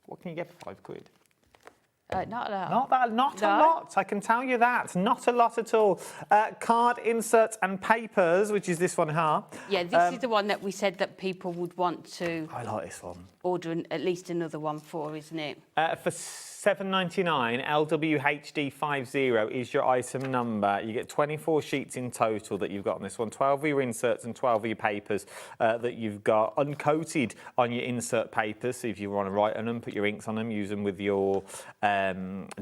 What can you get for £5? Not a lot. Not a lot. I can tell you that. Not a lot at all. Card inserts and papers, which is this one here. Yeah, this is the one that we said that people would want to. I like this one. Order at least another one for, isn't it? For £7.99, LWHD50 is your item number. You get 24 sheets in total that you've got on this one. 12 of your inserts and 12 of your papers that you've got uncoated on your insert papers. So if you want to write on them, put your inks on them, use them with your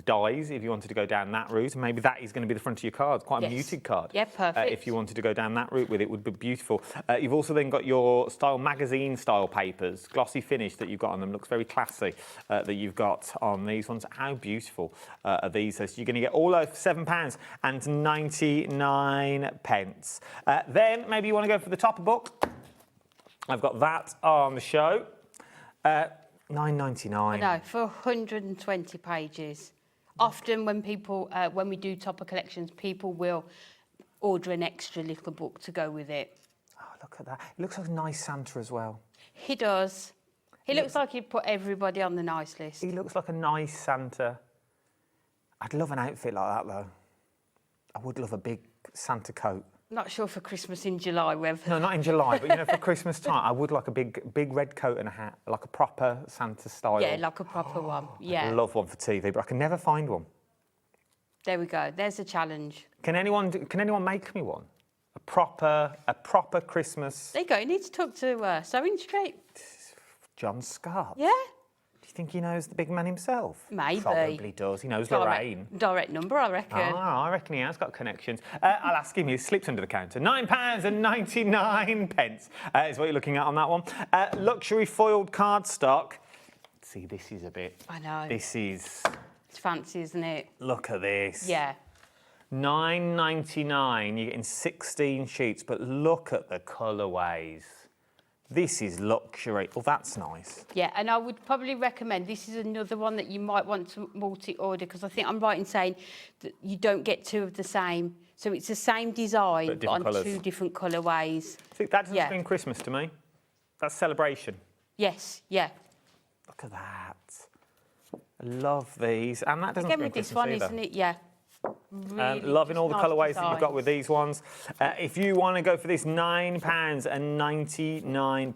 dies if you wanted to go down that route. Maybe that is going to be the front of your card, quite a muted card. Yeah, perfect. If you wanted to go down that route with it, would be beautiful. You've also then got your style magazine style papers, glossy finish that you've got on them. Looks very classy that you've got on these ones. How beautiful are these? So you're going to get all those for £7.99. Then maybe you want to go for the topper book. I've got that on the show. £9.99. No, for 120 pages. Often when people, when we do topper collections, people will order an extra little book to go with it. Oh, look at that. It looks like a nice Santa as well. He does. He looks like he'd put everybody on the nice list. He looks like a nice Santa. I'd love an outfit like that, though. I would love a big Santa coat. Not sure for Christmas in July whether... No, not in July, but, you know, for Christmas time, I would like a big red coat and a hat, like a proper Santa style. Yeah, like a proper one, yeah. I'd love one for TV, but I can never find one. There we go. There's a challenge. Can anyone make me one? A proper Christmas... There you go. You need to talk to Sewing Street. John Scarp. Yeah. Do you think he knows the big man himself? Maybe. Probably does. He knows Lorraine. Direct number, I reckon. Oh, I reckon he has got connections. I'll ask him. He slips under the counter. £9.99 is what you're looking at on that one. Luxury foiled cardstock. See, this is a bit... I know. This is... It's fancy, isn't it? Look at this. Yeah. £9.99. You're getting 16 sheets, but look at the colourways. This is luxury. Oh, that's nice. Yeah, and I would probably recommend, this is another one that you might want to multi-order, because I think I'm right in saying that you don't get 2 of the same. So it's the same design, but on colours. 2 different colourways. See, that doesn't scream Christmas to me. That's celebration. Yes, yeah. Look at that. I love these. And that doesn't Again scream with this Christmas one, either. isn't it? Yeah. Really loving all the nice colourways that you've got designs. with these ones. If you want to go for this, £9.99.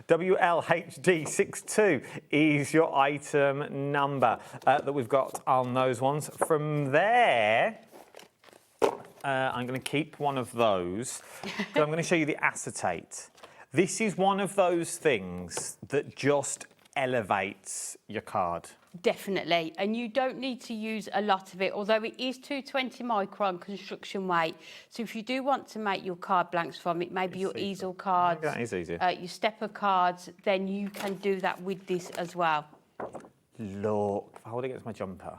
WLHD62 is your item number that we've got on those ones. From there, I'm going to keep one of those. But I'm going to show you the acetate. This is one of those things that just elevates your card. Definitely, and you don't need to use a lot of it, although it is 220 micron construction weight. So if you do want to make your card blanks from it, maybe your easel cards, That is easier. your stepper cards, then you can do that with this as well. Look, if I hold it against my jumper.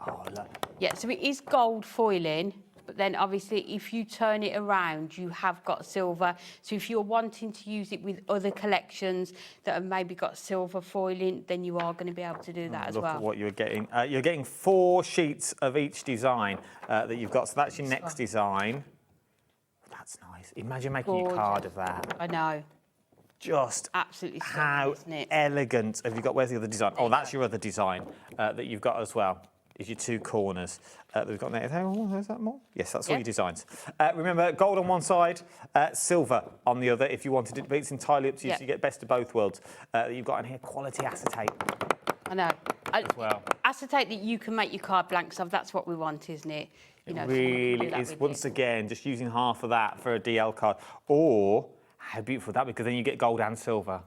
Oh, look. Yeah, so it is gold foiling, but then obviously if you turn it around, you have got silver. So if you're wanting to use it with other collections that have maybe got silver foiling, then you are going to be able to do that as Look well. at what you're getting. You're getting 4 sheets of each design that you've got. So that's your next design. That's nice. Imagine making a card of that. I know. Just absolutely how stunning, isn't it? elegant have you got? Where's the other design? Oh, that's your other design that you've got as well. Is your 2 corners that we've got there. Oh, is that more? Yes, that's all your designs. Remember, gold on one side, silver on the other. If you wanted it to be, it's entirely up to you. So you get best of both worlds. You've got in here quality acetate. I know. As well. Acetate that you can make your card blanks of, that's what we want, isn't it? You know, It someone can do really that is, with once again, just using half of that for a DL card. Or, how beautiful that, because then you get gold and silver.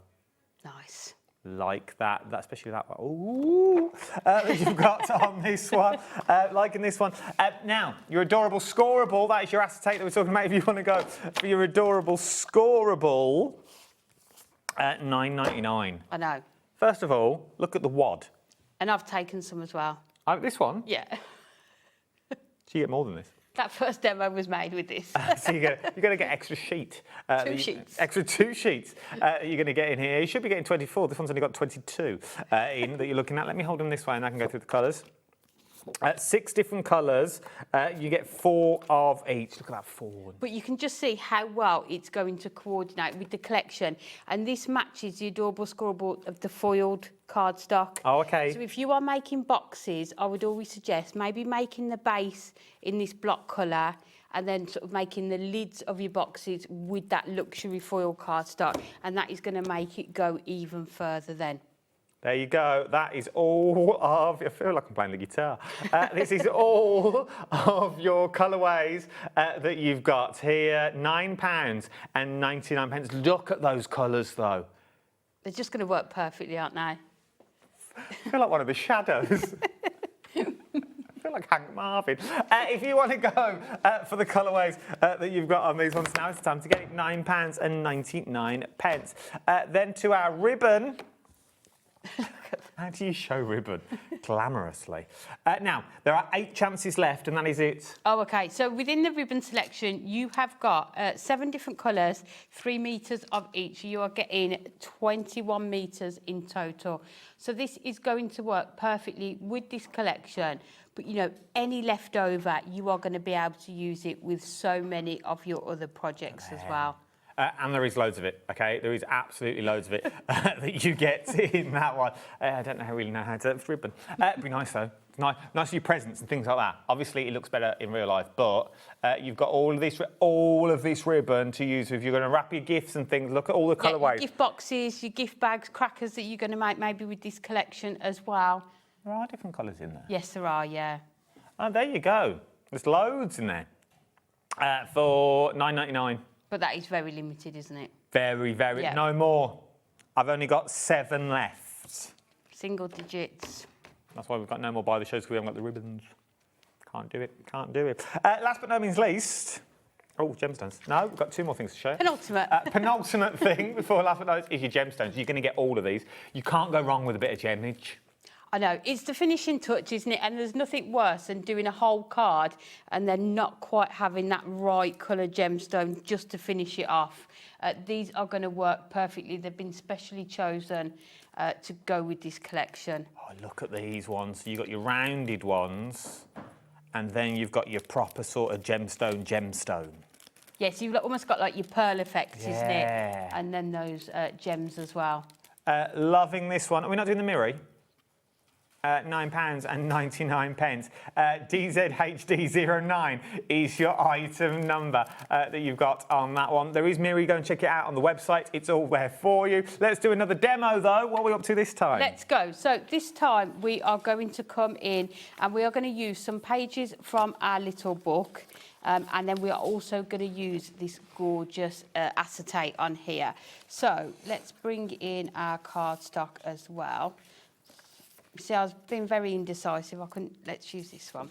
Nice. Like that, especially that one. Ooh, that you've got on this one. Liking this one. Now, your adorable scoreable, that is your acetate that we're talking about. If you want to go for your adorable scoreable, $9.99. I know. First of all, look at the wad. And I've taken some as well. This one? Yeah. So you get more than this. That first demo was made with this. So you're going to get extra sheet. 2 sheets. Extra 2 sheets you're going to get in here. You should be getting 24. This one's only got 22 in that you're looking at. Let me hold them this way and I can go through the colours. 6 different colours. You get 4 of each. Look at that 4. But you can just see how well it's going to coordinate with the collection. And this matches the adorable scoreable of the foiled cardstock. Oh, okay. So if you are making boxes, I would always suggest maybe making the base in this block colour and then sort of making the lids of your boxes with that luxury foil cardstock. And that is going to make it go even further then. There you go. That is all of... I feel like I'm playing the guitar. This is all of your colourways that you've got here. £9.99. Look at those colours, though. They're just going to work perfectly, aren't they? I feel like one of the shadows. I feel like Hank Marvin. If you want to go for the colourways that you've got on these ones, now it's time to get it. £9.99. Then to our ribbon. How do you show ribbon? Glamorously. Now, there are 8 chances left, and that is it. Oh, OK. So within the ribbon selection, you have got 7 different colours, 3 metres of each. You are getting 21 metres in total. So this is going to work perfectly with this collection. But, you know, any leftover, you are going to be able to use it with so many of your other projects as well. And there is loads of it, OK? There is absolutely loads of it that you get in that one. I don't really know how to ribbon. It'd be nice, though. Nice for your presents and things like that. Obviously, it looks better in real life, but you've got all of this ribbon to use if you're going to wrap your gifts and things. Look at all the colourways. Your gift boxes, your gift bags, crackers that you're going to make maybe with this collection as well. There are different colours in there. Yes, there are, yeah. Oh, there you go. There's loads in there for $9.99. But that is very limited, isn't it? Very, very. Yeah. No more. I've only got 7 left. Single digits. That's why we've got no more buy the shows, because we haven't got the ribbons. Can't do it. Can't do it. Last but no means least. Oh, gemstones. No, we've got 2 more things to show. Penultimate. Penultimate thing before last but no is your gemstones. You're going to get all of these. You can't go wrong with a bit of gemage. I know, it's the finishing touch, isn't it? And there's nothing worse than doing a whole card and then not quite having that right colour gemstone just to finish it off. These are going to work perfectly. They've been specially chosen to go with this collection. Oh, look at these ones. You've got your rounded ones, and then you've got your proper sort of gemstone. Yeah, so you've almost got like your pearl effect, isn't it? And then those gems as well. Loving this one. Are we not doing the mirror? £9.99. DZHD09 is your item number that you've got on that one. There is Miri, go and check it out on the website. It's all there for you. Let's do another demo though. What are we up to this time? Let's go. So this time we are going to come in and we are going to use some pages from our little book. And then we are also going to use this gorgeous acetate on here. So let's bring in our cardstock as well. See, I was being very indecisive. Let's use this one.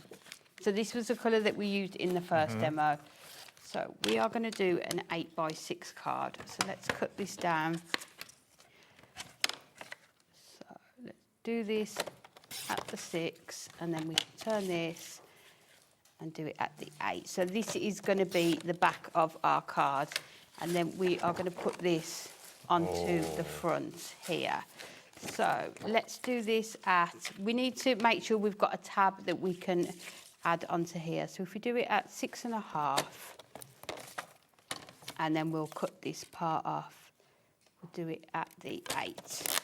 So this was the colour that we used in the first demo. So we are going to do an 8x6 card. So let's cut this down. So let's do this at the 6, and then we can turn this and do it at the 8. So this is going to be the back of our card, and then we are going to put this onto the front here. So let's do this we need to make sure we've got a tab that we can add onto here. So if we do it at 6.5, and then we'll cut this part off, we'll do it at the 8.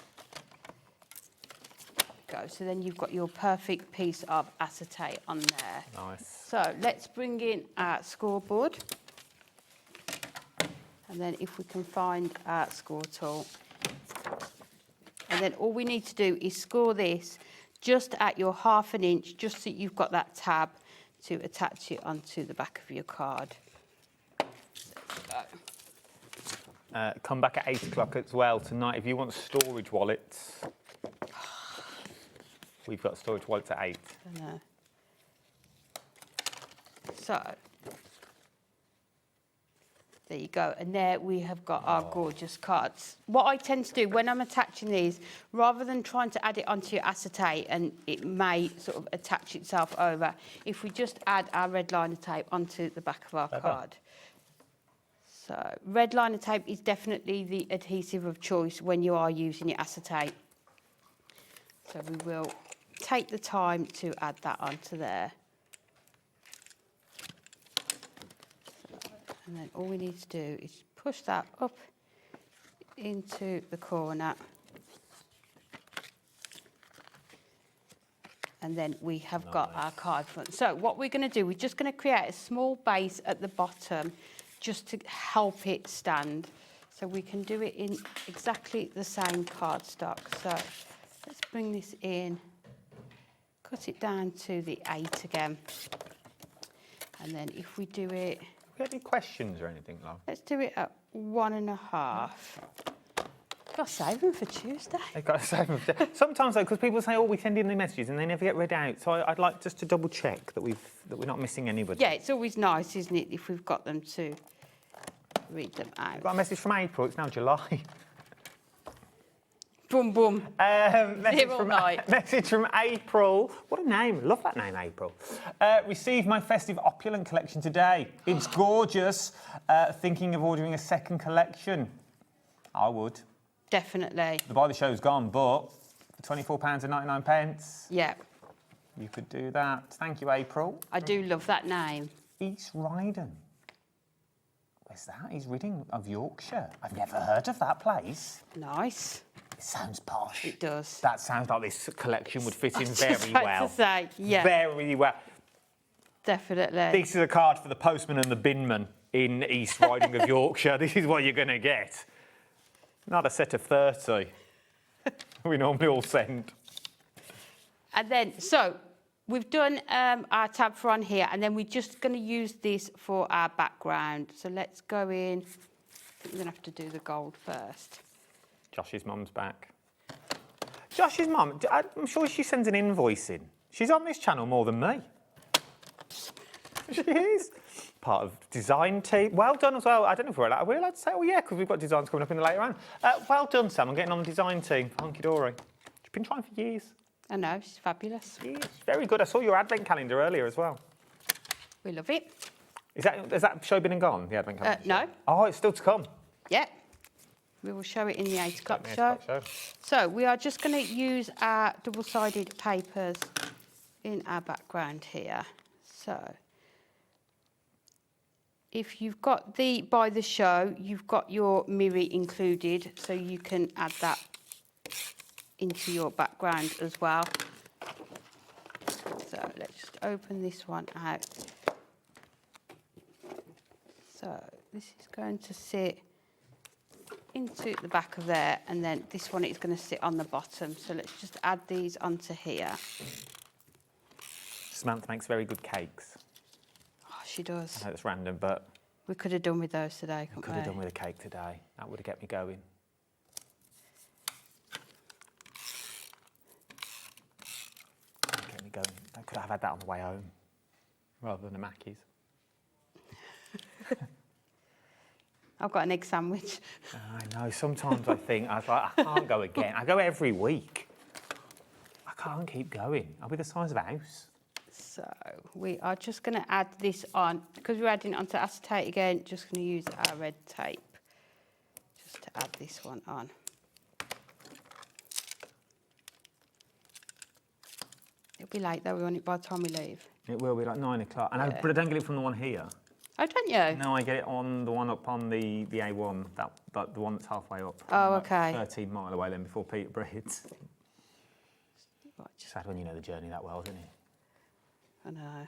Go. So then you've got your perfect piece of acetate on there. Nice. So let's bring in our scoreboard. And then if we can find our score tool. And then all we need to do is score this just at your 1/2 inch, just so you've got that tab to attach it onto the back of your card. Come back at 8 o'clock as well tonight if you want storage wallets. We've got storage wallets at 8. I know. So there you go, and there we have got our gorgeous cards. What I tend to do when I'm attaching these, rather than trying to add it onto your acetate and it may sort of attach itself over, if we just add our red liner tape onto the back of our card. So red liner tape is definitely the adhesive of choice when you are using your acetate. So we will take the time to add that onto there. And then all we need to do is push that up into the corner. And then we have got our card front. So what we're going to do, we're just going to create a small base at the bottom just to help it stand. So we can do it in exactly the same cardstock. So let's bring this in, cut it down to the 8 again. And then if we do it... Have you got any questions or anything, love? Let's do it at 1.5. Got to save them for Tuesday. They've got to save them. Sometimes, though, because people say, oh, we send in the messages and they never get read out. So I'd like just to double check that we're not missing anybody. Yeah, it's always nice, isn't it, if we've got them to read them out. I've got a message from April. It's now July. Boom, boom. Message from April. What a name. Love that name, April. Received my festive opulent collection today. It's gorgeous. Thinking of ordering a second collection. I would. Definitely. The buy the show's gone, but £24.99. Yeah. You could do that. Thank you, April. I do love that name. East Riding. Where's that? East Riding of Yorkshire. I've never heard of that place. Nice. It sounds posh. It does. That sounds like this collection would fit in very Just about well. to say, yeah. Very well. Definitely. This is a card for the postman and the binman in East Riding of Yorkshire. This is what you're going to get. Not a set of 30. We normally all send. And then, so we've done our tab for on here, and then we're just going to use this for our background. So let's go in. I think we're going to have to do the gold first. Josh's mum's back. Josh's mum, I'm sure she sends an invoice in. She's on this channel more than me. She is. Part of design team. Well done as well. I don't know if we're allowed to say, oh yeah, because we've got designs coming up in the later round. Well done, Sam. I'm getting on the design team for Hunkydory. She's been trying for years. I know, she's fabulous. She's very good. I saw your advent calendar earlier as well. We love it. Has that show been and gone, the advent calendar? No. Oh, it's still to come. Yep. We will show it in the 8 o'clock show. So we are just going to use our double-sided papers in our background here. So if you've got the by the show, you've got your Miri included, so you can add that into your background as well. So let's just open this one out. So this is going to sit into the back of there, and then this one is going to sit on the bottom. So let's just add these onto here. Samantha makes very good cakes. Oh, she does. I know it's random, but We could have done with those today, couldn't we? could have done with a cake today. That would have kept me going. Get me going. I could have had that on the way home, rather than a Mackey's. I've got an egg sandwich. I know. Sometimes I think I can't go again. I go every week. I can't keep going. I'll be the size of a house. So we are just going to add this on, because we're adding it onto acetate again, just going to use our red tape just to add this one on. It'll be late though, we want it by the time we leave. It will be like 9 o'clock. And Yeah. but I don't get it from the one here. Oh, don't you? No, I get it on the one up on the A1, the one that's halfway up. Oh, Like okay. 13 mile away then before Peterbrids. Sad when you know the journey that well, isn't it? I know.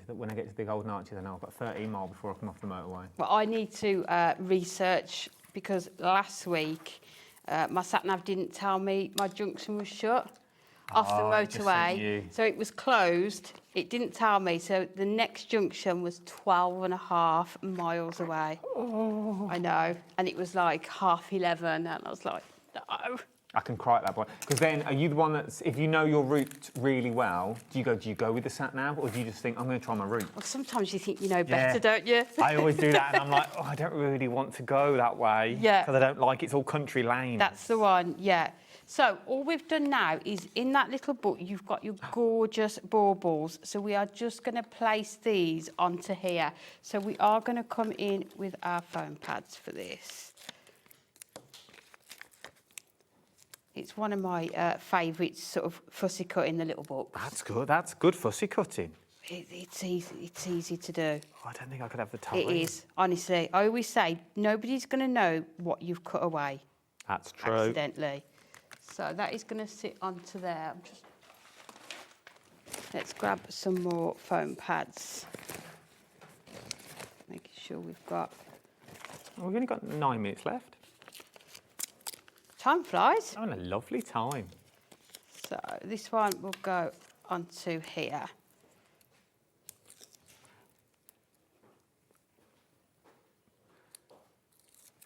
When I get to the Golden Arches, I know I've got 13 mile before I come off the motorway. Well, I need to research, because last week my sat-nav didn't tell me my junction was shut off the Oh, it just sent you. motorway. So it was closed. It didn't tell me. So the next junction was 12.5 miles away. Oh. I know. And it was like 11:30, and I was like, no. I can cry at that point. Because then, are you the one that's, if you know your route really well, do you go with the sat-nav, or do you just think, I'm going to try my route? Well, sometimes you think you know better, don't you? I always do that, and I'm like, oh, I don't really want to go that way. Yeah. Because I don't like it's all country lane. That's the one, yeah. So all we've done now is, in that little book, you've got your gorgeous baubles. So we are just going to place these onto here. So we are going to come in with our foam pads for this. It's one of my favourites, sort of fussy cut in the little books. That's good. That's good fussy cutting. It's easy. It's easy to do. Oh, I don't think I could have the time. It is, honestly. I always say nobody's going to know what you've cut away. That's true. Accidentally. So that is going to sit onto there. Let's grab some more foam pads. Making sure we've got. Oh, we've only got 9 minutes left. Time flies. Oh, and a lovely time. So this one will go onto here.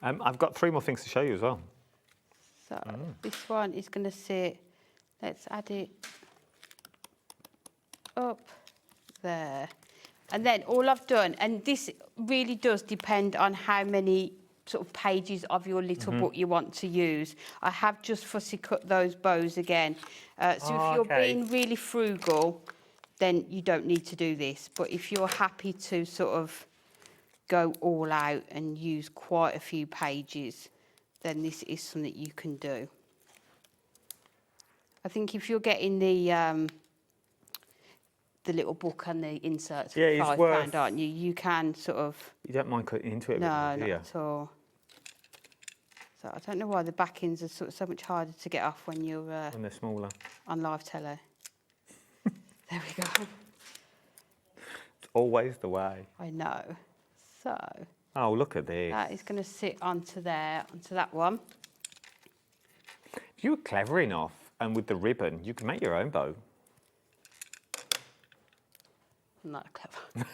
I've got 3 more things to show you as well. So this one is going to sit. Let's add it up there. And then all I've done, and this really does depend on how many sort of pages of your little book you want to use. I have just fussy cut those bows again. So if you're being really frugal, then you don't need to do this. But if you're happy to sort of go all out and use quite a few pages, then this is something you can do. I think if you're getting the little book and the inserts for £5, aren't you? You can sort of. You don't mind cutting into it? No, a bit more, do not at all. So I don't know why the backings are so much harder to get off when you're when they're smaller. On live telly. There we go. It's always the way. I know. So. Oh, look at this. That is going to sit onto there, onto that one. If you were clever enough, and with the ribbon, you could make your own bow. I'm not clever.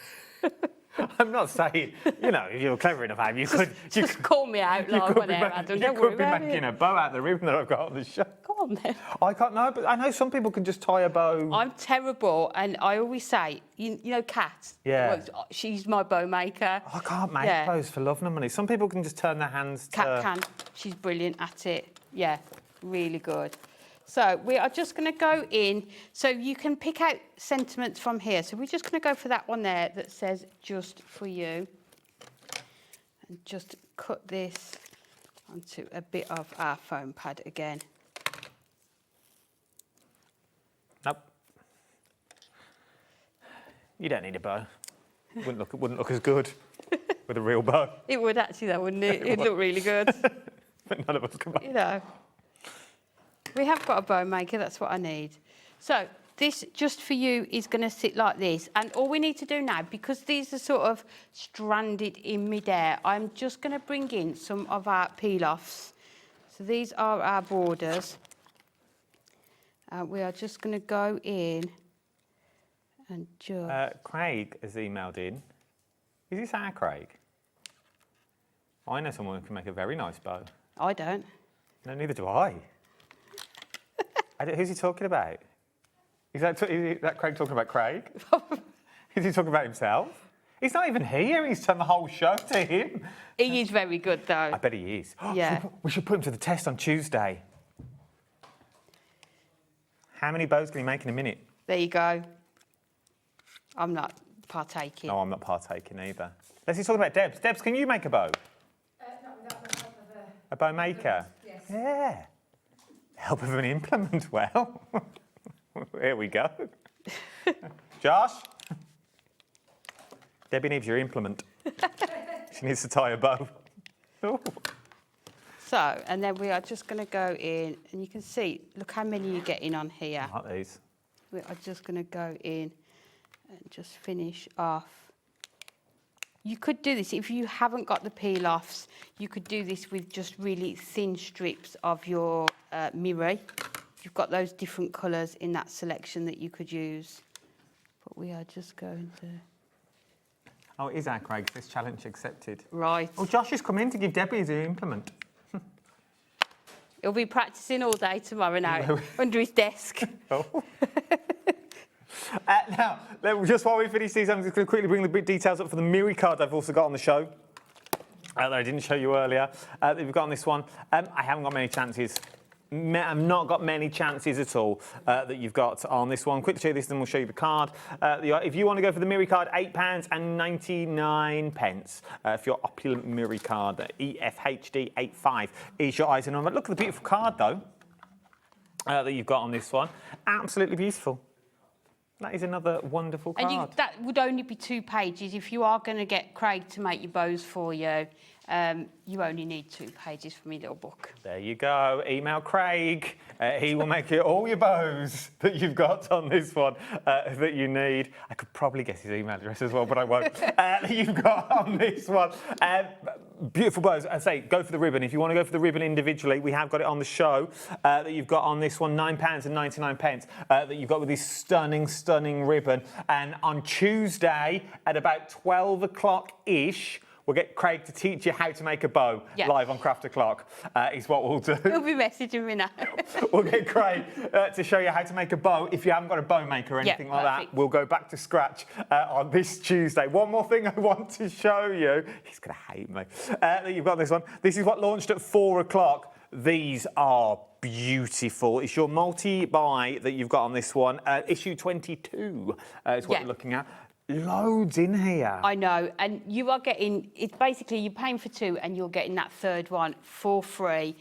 I'm not saying, if you were clever enough, you could. Just call me out, like, whatever. You could be making a bow out of the ribbon that I've got on the show. Go on then. I can't know, but I know some people can just tie a bow. I'm terrible, and I always say, you know, Kat. Yeah. Well, she's my bow maker. I can't make bows for love nor money. Some people can just turn their hands to. Kat can. She's brilliant at it. Yeah, really good. So we are just going to go in. So you can pick out sentiments from here. So we're just going to go for that one there that says "just for you," and just cut this onto a bit of our foam pad again. Nope. You don't need a bow. Wouldn't look as good with a real bow. It would actually, though, wouldn't it? It'd look really good. But none of us can. We have got a bow maker. That's what I need. So this just for you is going to sit like this. And all we need to do now, because these are sort of stranded in midair, I'm just going to bring in some of our peel-offs. So these are our borders. We are just going to go in and just... Craig has emailed in. Is this our Craig? I know someone who can make a very nice bow. I don't. No, neither do I. Who's he talking about? Is that Craig talking about Craig? Is he talking about himself? He's not even here. He's turned the whole show to him. He is very good, though. I bet he is. Yeah. We should put him to the test on Tuesday. How many bows can he make in a minute? There you go. I'm not partaking. No, I'm not partaking either. Let's talk about Debs. Debs, can you make a bow? A bow maker? Yes. Yeah. Help of an implement, well. Here we go. Josh? Debbie needs your implement. She needs to tie a bow. Ooh. So, and then we are just going to go in, and you can see, look how many you're getting on here. I like these. We are just going to go in and just finish off. You could do this, if you haven't got the peel-offs, you could do this with just really thin strips of your mirror. You've got those different colours in that selection that you could use. But we are just going to... Oh, it is our Craig. This challenge accepted. Right. Oh, Josh has come in to give Debbie his implement. He'll be practising all day tomorrow now, under his desk. Oh. Now, just while we finish these, I'm just going to quickly bring the details up for the Miri card I've also got on the show. That I didn't show you earlier, that we've got on this one. I haven't got many chances. I've not got many chances at all that you've got on this one. Quickly show you this, then we'll show you the card. If you want to go for the Miri card, £8.99 for your opulent Miri card. EFHD85 is your item number. Look at the beautiful card, though, that you've got on this one. Absolutely beautiful. That is another wonderful card. And that would only be 2 pages. If you are going to get Craig to make your bows for you, you only need 2 pages from your little book. There you go. Email Craig. He will make you all your bows that you've got on this one that you need. I could probably guess his email address as well, but I won't. That you've got on this one. Beautiful bows. I say, go for the ribbon. If you want to go for the ribbon individually, we have got it on the show that you've got on this one, £9.99 that you've got with this stunning, stunning ribbon. And on Tuesday at about 12 o'clock-ish, we'll get Craig to teach you how to make a bow live on Craft O'Clock, is what we'll do. He'll be messaging me now. We'll get Craig to show you how to make a bow. If you haven't got a bow maker or anything like that, we'll go back to scratch on this Tuesday. One more thing I want to show you. He's going to hate me. That you've got this one. This is what launched at 4 o'clock. These are beautiful. It's your multi-buy that you've got on this one. Issue 22 is what you're looking at. Loads in here. I know, and you are getting, it's basically you're paying for 2 and you're getting that third one for free.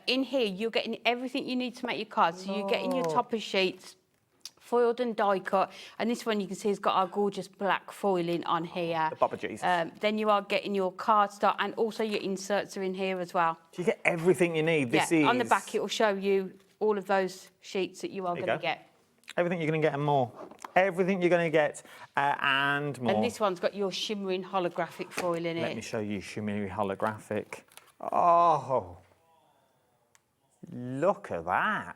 In here, you're getting everything you need to make your cards. So you're getting your topper sheets, foiled and die cut, and this one you can see has got our gorgeous black foiling on here. The Baba Jesus. Then you are getting your cardstock, and also your inserts are in here as well. So you get everything you need. This is... On the back, it will show you all of those sheets that you are going to get. Everything you're going to get and more. Everything you're going to get and more. And this one's got your shimmering holographic foil in it. Let me show you shimmery holographic. Oh, look at that.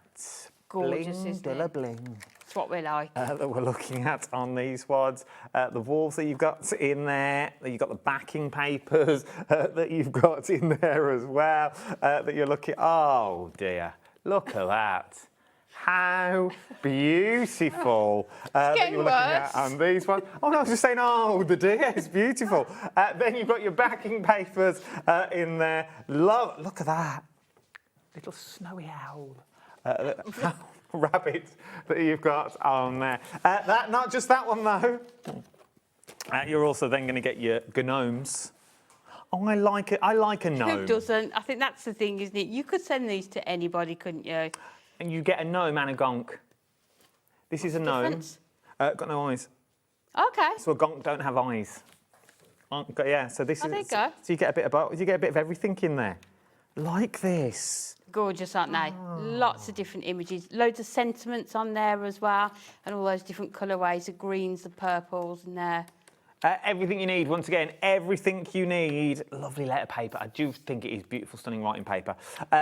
Gorgeous, bling, isn't it? bling. It's what we like. That we're looking at on these ones. The walls that you've got in there, that you've got the backing papers that you've got in there as well, that you're looking... Oh, dear. Look at that. How beautiful that you're looking at on these ones. Oh, no, I was just saying, oh, the dear, it's beautiful. Then you've got your backing papers in there. Look at that. Little snowy owl. Rabbit that you've got on there. Not just that one, though. You're also then going to get your gnomes. Oh, I like it. I like a gnome. Who doesn't? I think that's the thing, isn't it? You could send these to anybody, couldn't you? And you get a gnome and a gonk. This is a gnome. Got no eyes. Okay. So a gonk don't have eyes. Yeah. So this is. There you go. So you get a bit of everything in there. like this. Gorgeous, aren't they? Lots of different images, loads of sentiments on there as well, and all those different colourways, the greens, the purples in there. Everything you need, once again, everything you need. Lovely letter paper. I do think it is beautiful, stunning writing paper.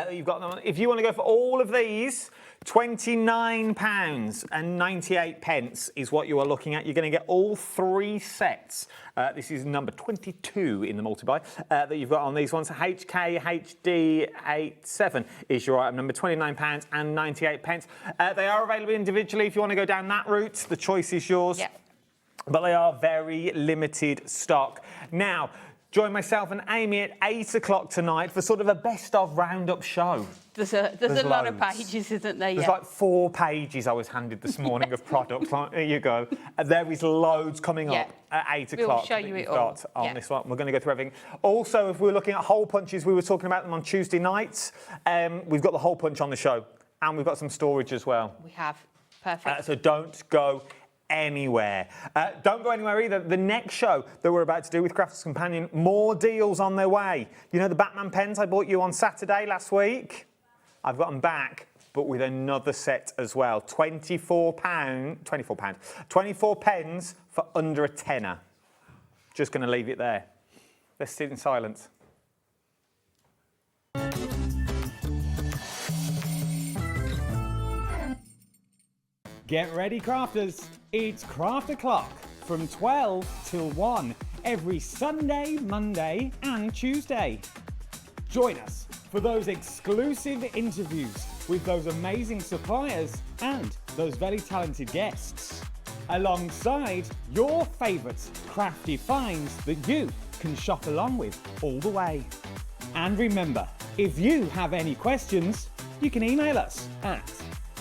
You've got them. If you want to go for all of these, £29.98 is what you are looking at. You're going to get all 3 sets. This is number 22 in the multi-buy that you've got on these ones. HKHD87 is your item number, £29.98. They are available individually if you want to go down that route. The choice is yours. Yep. But they are very limited stock. Now, join myself and Amy at 8 o'clock tonight for sort of a best of roundup show. There's a lot of pages, isn't there? There's like 4 pages I was handed this morning of products. Like, there you go. There is loads coming up at 8 o'clock. We'll show you it all. On this one. We're going to go through everything. Also, if we're looking at hole punches, we were talking about them on Tuesday nights. We've got the hole punch on the show, and we've got some storage as well. We have. Perfect. So don't go anywhere. Don't go anywhere either. The next show that we're about to do with Crafters Companion, more deals on their way. You know the Batman pens I bought you on Saturday last week? I've got them back, but with another set as well. £24 pens for under a tenner. Just going to leave it there. Let's sit in silence. Get ready, crafters. It's Craft O'Clock from 12 till 1 every Sunday, Monday and Tuesday. Join us for those exclusive interviews with those amazing suppliers and those very talented guests, alongside your favourite crafty finds that you can shop along with all the way. And remember, if you have any questions, you can email us at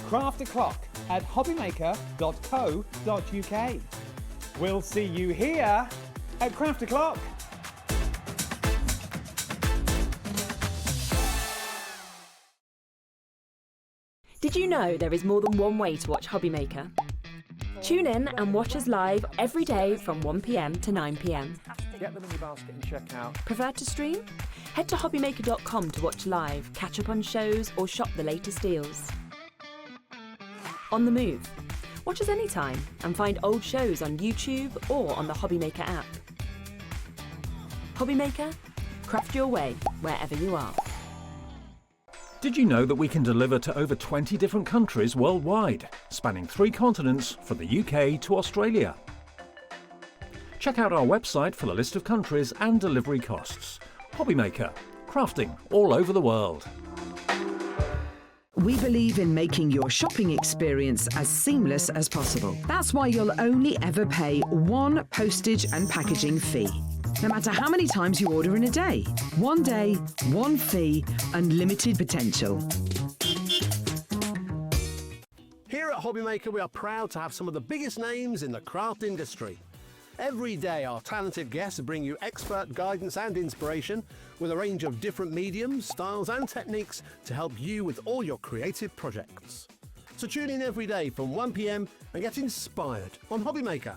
crafto'clock@hobbymaker.co.uk. We'll see you here at Craft O'Clock. Did you know there is more than one way to watch HobbyMaker? Tune in and watch us live every day from 1 p.m. to 9 p.m. Get them in your basket and check out. Prefer to stream? Head to hobbymaker.com to watch live, catch up on shows or shop the latest deals. On the move? Watch us anytime and find old shows on YouTube or on the HobbyMaker app. HobbyMaker? Craft your way wherever you are. Did you know that we can deliver to over 20 different countries worldwide, spanning 3 continents from the UK to Australia? Check out our website for the list of countries and delivery costs. HobbyMaker, crafting all over the world. We believe in making your shopping experience as seamless as possible. That's why you'll only ever pay one postage and packaging fee. No matter how many times you order in a day. One day, one fee, unlimited potential. Here at HobbyMaker, we are proud to have some of the biggest names in the craft industry. Every day, our talented guests bring you expert guidance and inspiration with a range of different mediums, styles and techniques to help you with all your creative projects. So tune in every day from 1 p.m. and get inspired on HobbyMaker.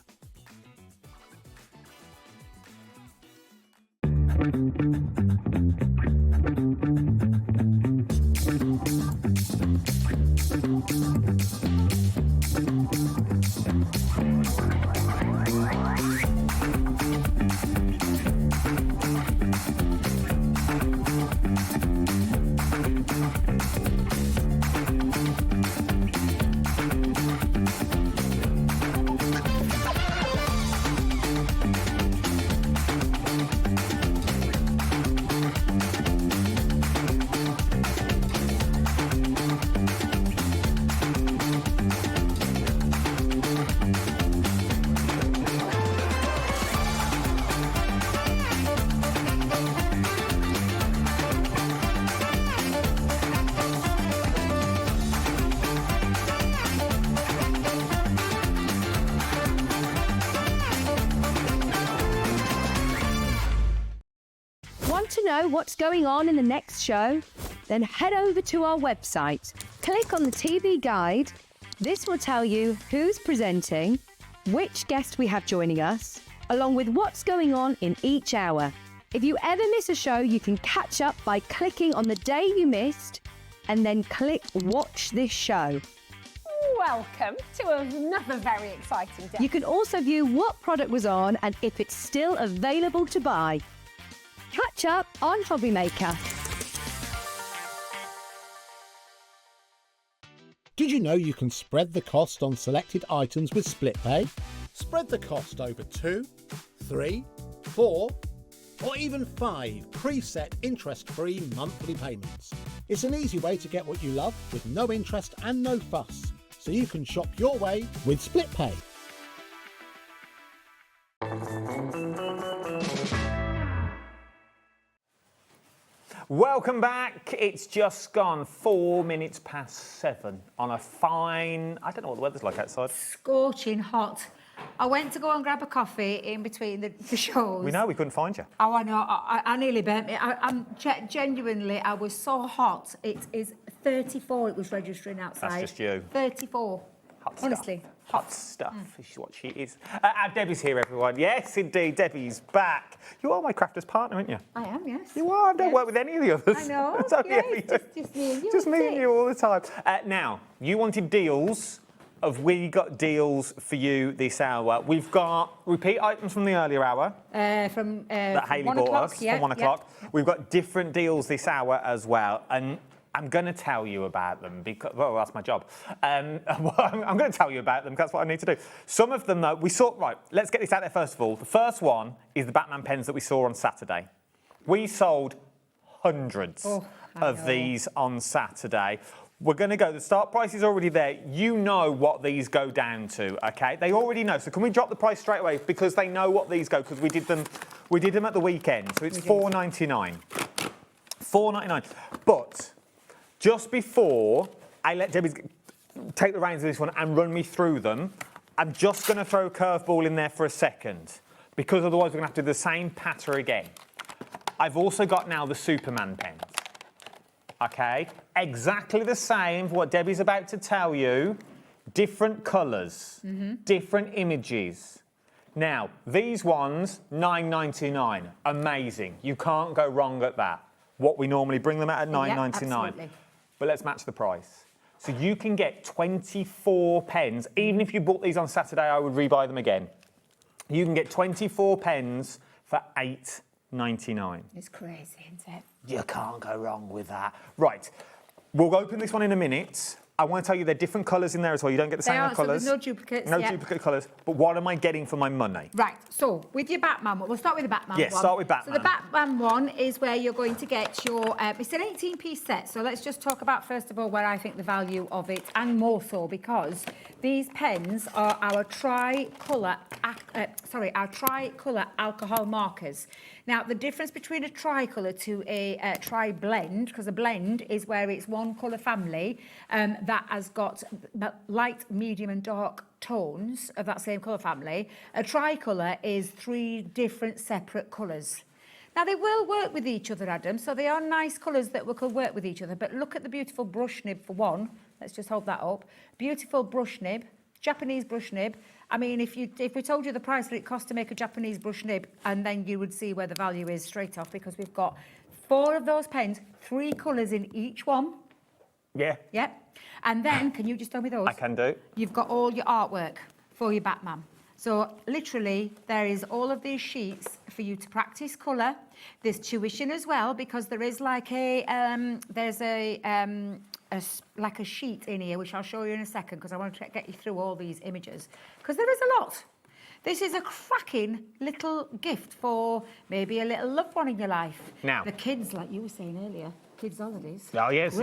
Want to know what's going on in the next show? Then head over to our website. Click on the TV guide. This will tell you who's presenting, which guest we have joining us, along with what's going on in each hour. If you ever miss a show, you can catch up by clicking on the day you missed and then click Watch This Show. Welcome to another very exciting day. You can also view what product was on and if it's still available to buy. Catch up on HobbyMaker. Did you know you can spread the cost on selected items with split pay? Spread the cost over 2, 3, 4, or even 5 preset interest-free monthly payments. It's an easy way to get what you love with no interest and no fuss, so you can shop your way with split pay. Welcome back. It's just gone 4 minutes past 7 on a fine... I don't know what the weather's like outside. Scorching hot. I went to go and grab a coffee in between the shows. We know, we couldn't find you. Oh, I know. I nearly burnt me. Genuinely, I was so hot. It is 34 it was registering outside. That's just you. 34. Hot Honestly. Stuff. Hot stuff is what she is. Debbie's here, everyone. Yes, indeed, Debbie's back. You are my crafter's partner, aren't you? I am, yes. You are. I don't work with any of the others. I know. It's only Just me and you. Just me and you all the time. Now, you wanted deals. Have we got deals for you this hour? We've got repeat items from the earlier hour. From that Hayley 1 bought o'clock, us yeah, from 1 o'clock. We've got different deals this hour as well. And I'm going to tell you about them because, well, that's my job. I'm going to tell you about them because that's what I need to do. Some of them, though, we saw, right, let's get this out there first of all. The first one is the Batman pens that we saw on Saturday. We sold hundreds of these on Saturday. We're going to go, the start price is already there. You know what these go down to, okay? They already know. So can we drop the price straight away because they know what these go, because we did them at the weekend. So it's $4.99. $4.99. But just before I let Debbie take the reins of this one and run me through them, I'm just going to throw a curveball in there for a second, because otherwise we're going to have to do the same patter again. I've also got now the Superman pens. Okay, exactly the same for what Debbie's about to tell you. Different colours, different images. Now, these ones, $9.99. Amazing. You can't go wrong at that. What we normally bring them at $9.99. Yeah, but let's match the price. So you can get 24 pens. Even if you bought these on Saturday, I would rebuy them again. You can get 24 pens for $8.99. It's crazy, isn't it? You can't go wrong with that. Right, we'll open this one in a minute. I want to tell you there are different colours in there as well. You don't get the same colours. So there's no duplicates. No duplicate colours. But what am I getting for my money? Right, so with your Batman one, we'll start with the Batman one. Yes, start with Batman. So the Batman one is where you're going to get your, it's an 18-piece set. So let's just talk about, first of all, where I think the value of it, and more so because these pens are our tri-colour alcohol markers. Now, the difference between a tricolour to a tri-blend, because a blend is where it's one colour family that has got light, medium and dark tones of that same colour family. A tricolour is 3 different separate colours. Now, they will work with each other, Adam, so they are nice colours that will work with each other. But look at the beautiful brush nib for one. Let's just hold that up. Beautiful brush nib, Japanese brush nib. I mean, if we told you the price that it costs to make a Japanese brush nib, and then you would see where the value is straight off, because we've got 4 of those pens, 3 colours in each one. Yeah. Yeah. And then, can you just tell me those? I can do. You've got all your artwork for your Batman. So literally, there is all of these sheets for you to practice colour. There's tuition as well, because there is like like a sheet in here, which I'll show you in a second, because I want to get you through all these images, because there is a lot. This is a cracking little gift for maybe a little loved one in your life. Now, the kids, like you were saying earlier, kids' holidays. Oh, yes.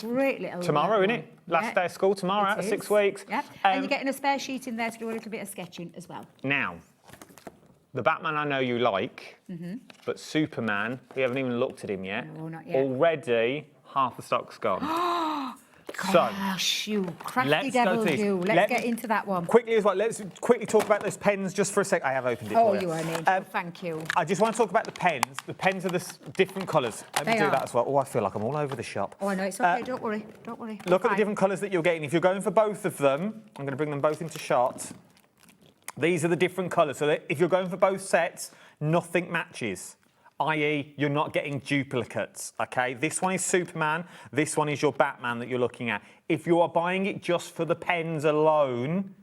Great little. Tomorrow, isn't it? Last day of school tomorrow, out of 6 weeks. Yeah. And you're getting a spare sheet in there to do a little bit of sketching as well. Now, the Batman I know you like, but Superman, we haven't even looked at him yet. No, not yet. Already, half the stock's gone. Gosh, you crafty devil you. Let's get into that one. Quickly as well, let's quickly talk about those pens just for a sec. I have opened it for you. You are an angel. Thank you. I just want to talk about the pens. The pens are the different colours. Let me do that as well. Oh, I feel like I'm all over the shop. Oh, I know. It's okay. Don't worry. Don't worry. Look at the different colours that you're getting. If you're going for both of them, I'm going to bring them both into shot. These are the different colours. So that if you're going for both sets, nothing matches. i.e. you're not getting duplicates, okay? This one is Superman, this one is your Batman that you're looking at. If you are buying it just for the pens alone,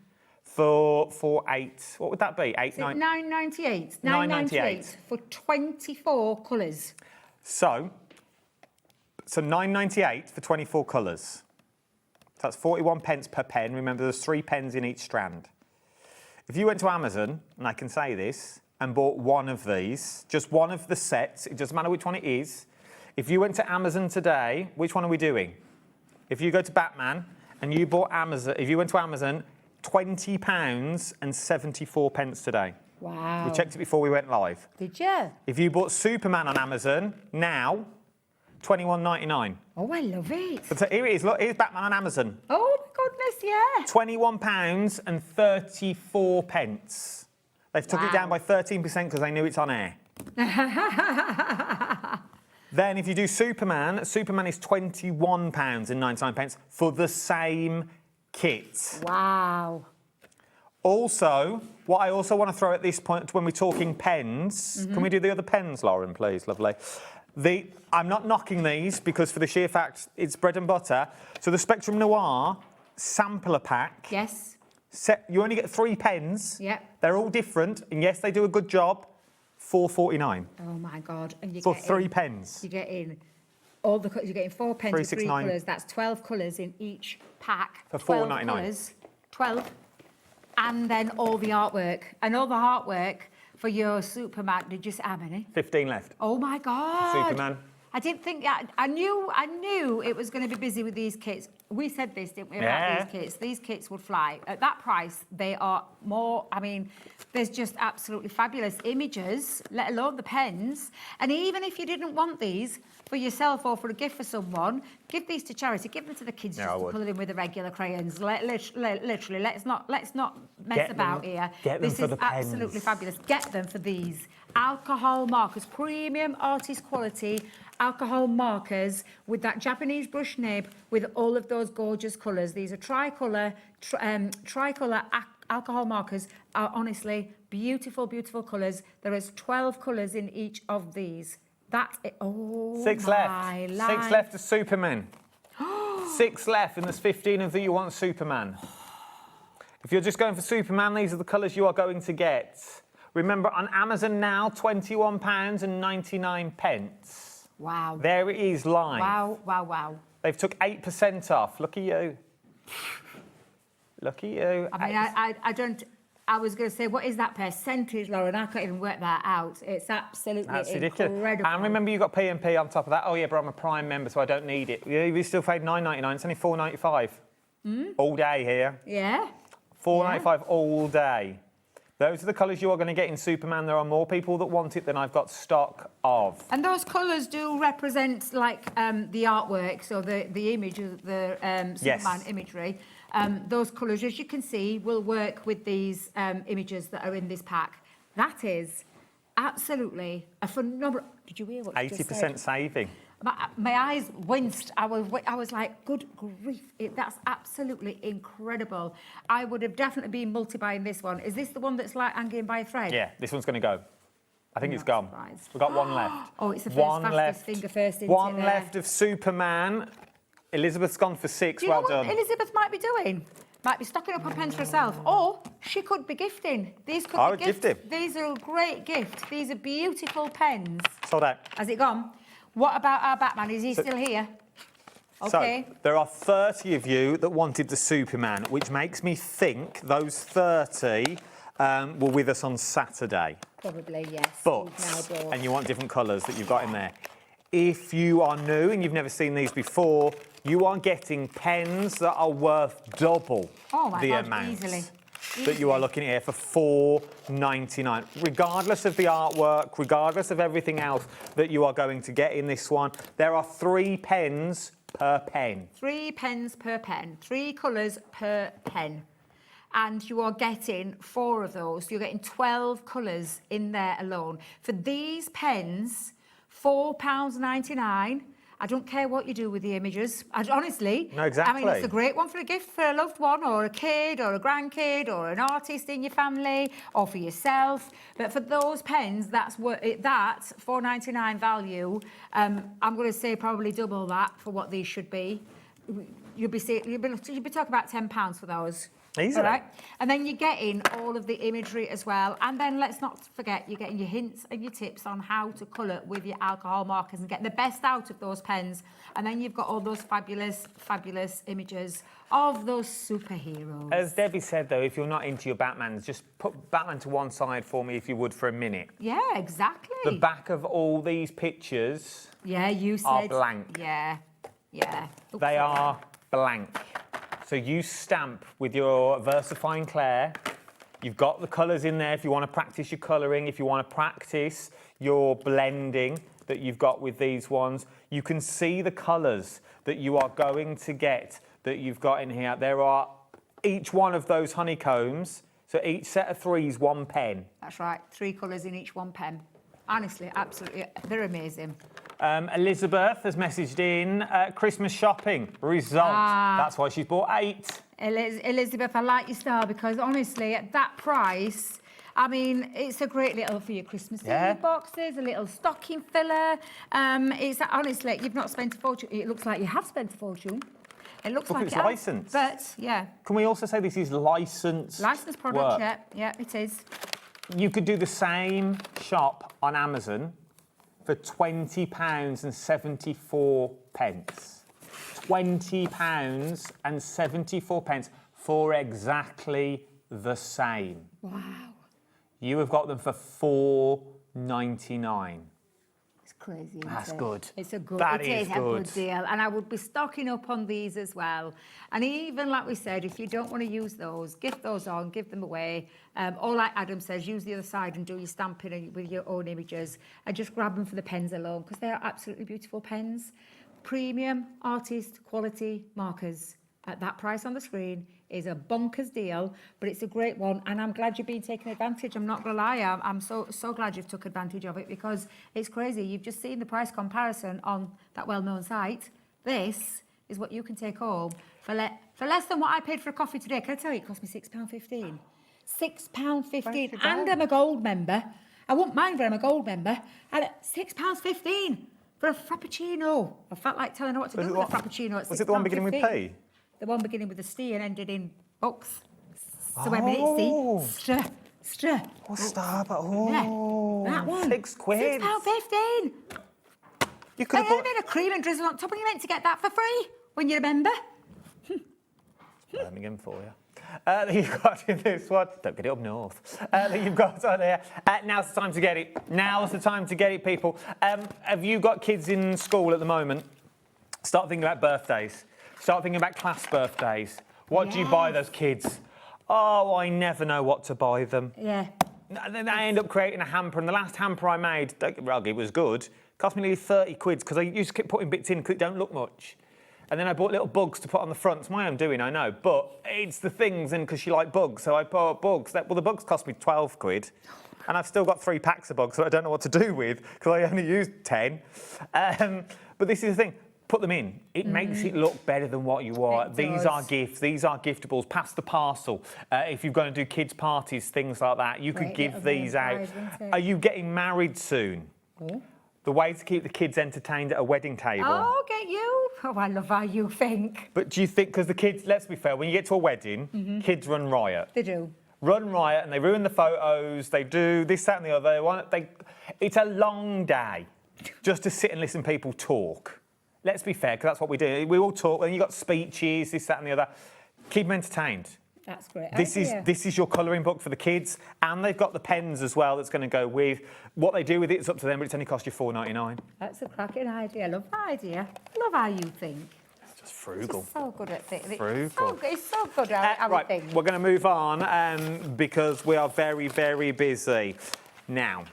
for $8, what would that be? $9.98. $9.98 for 24 colours. So $9.98 for 24 colours. So that's 41 pence per pen. Remember, there's 3 pens in each strand. If you went to Amazon, and I can say this, and bought one of these, just one of the sets, it doesn't matter which one it is. If you went to Amazon today, which one are we doing? If you go to Batman and you bought Amazon, if you went to Amazon, £20 and 74 pence today. Wow. We checked it before we went live. Did you? If you bought Superman on Amazon now, $21.99. Oh, I love it. So here it is. Look, here's Batman on Amazon. Oh my goodness, yeah. £21 and 34 pence. They've took it down by 13% because they knew it's on air. Then if you do Superman, Superman is £21 and 99 pence for the same kit. Wow. Also, what I also want to throw at this point when we're talking pens, can we do the other pens, Lauren, please? Lovely. I'm not knocking these because for the sheer fact it's bread and butter. So the Spectrum Noir sampler pack. Yes. You only get 3 pens. Yep. They're all different, and yes, they do a good job. $4.49. Oh my God! And you for get 3 pens. You get in all the you're getting 4 pens with 3 colours. That's 12 colours in each pack. For $12 $4.99. 12, and then all the artwork for your Superman. Did you say how many? 15 left. Oh my God! Superman. I didn't think. I knew it was going to be busy with these kits. We said this, didn't we, about these kits? These kits would fly. At that price, they are more, I mean, there's just absolutely fabulous images, let alone the pens. And even if you didn't want these for yourself or for a gift for someone, give these to charity. Give them to the kids just to colour in with the regular crayons. Literally, let's not mess about here. This is absolutely fabulous. Get them for these. Alcohol markers, premium artist quality alcohol markers with that Japanese brush nib with all of those gorgeous colours. These are tricolour alcohol markers are honestly beautiful, beautiful colours. There is 12 colours in each of these. That's it. Oh, 6 left. 6 left of Superman. 6 left, and there's 15 of you want Superman. If you're just going for Superman, these are the colours you are going to get. Remember, on Amazon now, £21 and 99 pence. Wow. There it is live. Wow, wow, wow. They've took 8% off. Look at you. Look at you. I mean, I don't... I was going to say, what is that percentage, Lauren? I can't even work that out. It's absolutely incredible. And remember, you got P&P on top of that. Oh, yeah, but I'm a Prime member, so I don't need it. You still paid $9.99. It's only $4.95. All day here. Yeah. $4.95 all day. Those are the colours you are going to get in Superman. There are more people that want it than I've got stock of. And those colours do represent, like, the artwork, so the image of the Superman imagery. Those colours, as you can see, will work with these images that are in this pack. That is absolutely a phenomenal... Did you hear what you just said? 80% saving. My eyes winced. I was like, good grief, that's absolutely incredible. I would have definitely been multi-buying this one. Is this the one that's like hanging by a thread? Yeah, this one's going to go. I think it's gone. We've got one left. Oh, it's the first fastest finger first into One left of Superman. Elizabeth's gone for 6. Do you know well done. what Elizabeth might be doing? Might be stocking up on pens for herself, or she could be gifting. These could be gifts. These are a great gift. These are beautiful pens. Sold out. Has it gone? What about our Batman? Is he still here? Okay. So, there are 30 of you that wanted the Superman, which makes me think those 30 were with us on Saturday. Probably, yes. But, and you want different colours that you've got in there. If you are new and you've never seen these before, you are getting pens that are worth double the amount that you are looking at here for $4.99. Regardless of the artwork, regardless of everything else that you are going to get in this one, there are 3 pens per pen. 3 pens per pen, 3 colours per pen. And you are getting 4 of those. You're getting 12 colours in there alone. For these pens, £4.99. I don't care what you do with the images. Honestly. No, exactly. I mean, it's a great one for a gift for a loved one or a kid or a grandkid or an artist in your family or for yourself. But for those pens, that's £4.99 value. I'm going to say probably double that for what these should be. You'll be talking about £10 for those. Easily. All right? And then you're getting all of the imagery as well. And then let's not forget, you're getting your hints and your tips on how to colour with your alcohol markers and get the best out of those pens. And then you've got all those fabulous, fabulous images of those superheroes. As Debbie said, though, if you're not into your Batmans, just put Batman to one side for me, if you would, for a minute. Yeah, exactly. The back of all these pictures are blank. Yeah, yeah. They are blank. So you stamp with your VersaFine Clair. You've got the colours in there if you want to practice your colouring, if you want to practice your blending that you've got with these ones. You can see the colours that you are going to get that you've got in here. There are each one of those honeycombs. So each set of 3 is 1 pen. That's right, 3 colours in each 1 pen. Honestly, absolutely, they're amazing. Elizabeth has messaged in Christmas shopping result. That's why she's bought 8. Elizabeth, I like your style because honestly, at that price, I mean, it's a great little for your Christmas Eve boxes, a little stocking filler. It's honestly, you've not spent a fortune. It looks like you have spent a fortune. It looks like it's licensed. But yeah. Can we also say this is licensed? Licensed product, yeah, it is. You could do the same shop on Amazon for £20.74. £20.74 for exactly the same. Wow. You have got them for £4.99. It's crazy. That's good. It's a good. That it is a good. good deal, and I would be stocking up on these as well. And even like we said, if you don't want to use those, gift those on, give them away. Or like Adam says, use the other side and do your stamping with your own images, and just grab them for the pens alone because they are absolutely beautiful pens. Premium artist quality markers at that price on the screen is a bonkers deal, but it's a great one, and I'm glad you've been taking advantage. I'm not gonna lie, I'm so glad you've took advantage of it because it's crazy. You've just seen the price comparison on that well-known site. This is what you can take home for less than what I paid for a coffee today. Can I tell you, it cost me £6.15. £6.15, and I'm a gold member. I won't mind that I'm a gold member. And £6.15 for a frappuccino. I felt like telling her what to do with a frappuccino at £6.15. Was it the one beginning with P? The one beginning with a C and ended in bucks. So when it's C, stra. Oh, Starbucks. Yeah, that one. £6. £6.15. You could have bought a bit of cream and drizzle on top, and you meant to get that for free when you're a member. Birmingham for you. That you've got in this one. Don't get it up north. That you've got on here. Now's the time to get it. Now's the time to get it, people. Have you got kids in school at the moment? Start thinking about birthdays. Start thinking about class birthdays. What do you buy those kids? Oh, I never know what to buy them. Yeah. Then I end up creating a hamper, and the last hamper I made, don't get me wrong, it was good. Cost me nearly 30 quid because I used to keep putting bits in because it don't look much. And then I bought little bugs to put on the front. It's my own doing, I know, but it's the things, and because you like bugs, so I bought bugs. Well, the bugs cost me 12 quid, and I've still got 3 packs of bugs that I don't know what to do with because I only used 10. But this is the thing. Put them in. It makes it look better than what you are. These are gifts. These are giftables. Pass the parcel. If you're going to do kids' parties, things like that, you could give these out. Are you getting married soon? The way to keep the kids entertained at a wedding table. Oh, get you. Oh, I love how you think. But do you think, because the kids, let's be fair, when you get to a wedding, kids run riot. They do. Run riot, and they ruin the photos. They do this, that, and the other. It's a long day just to sit and listen to people talk. Let's be fair, because that's what we do. We all talk, and you've got speeches, this, that, and the other. Keep them entertained. That's great. This is your colouring book for the kids, and they've got the pens as well that's going to go with. What they do with it is up to them, but it's only cost you £4.99. That's a cracking idea. I love that idea. I love how you think. It's just frugal. Just so good at things. Frugal. It's so good how we think. We're going to move on because we are very, very busy. Now,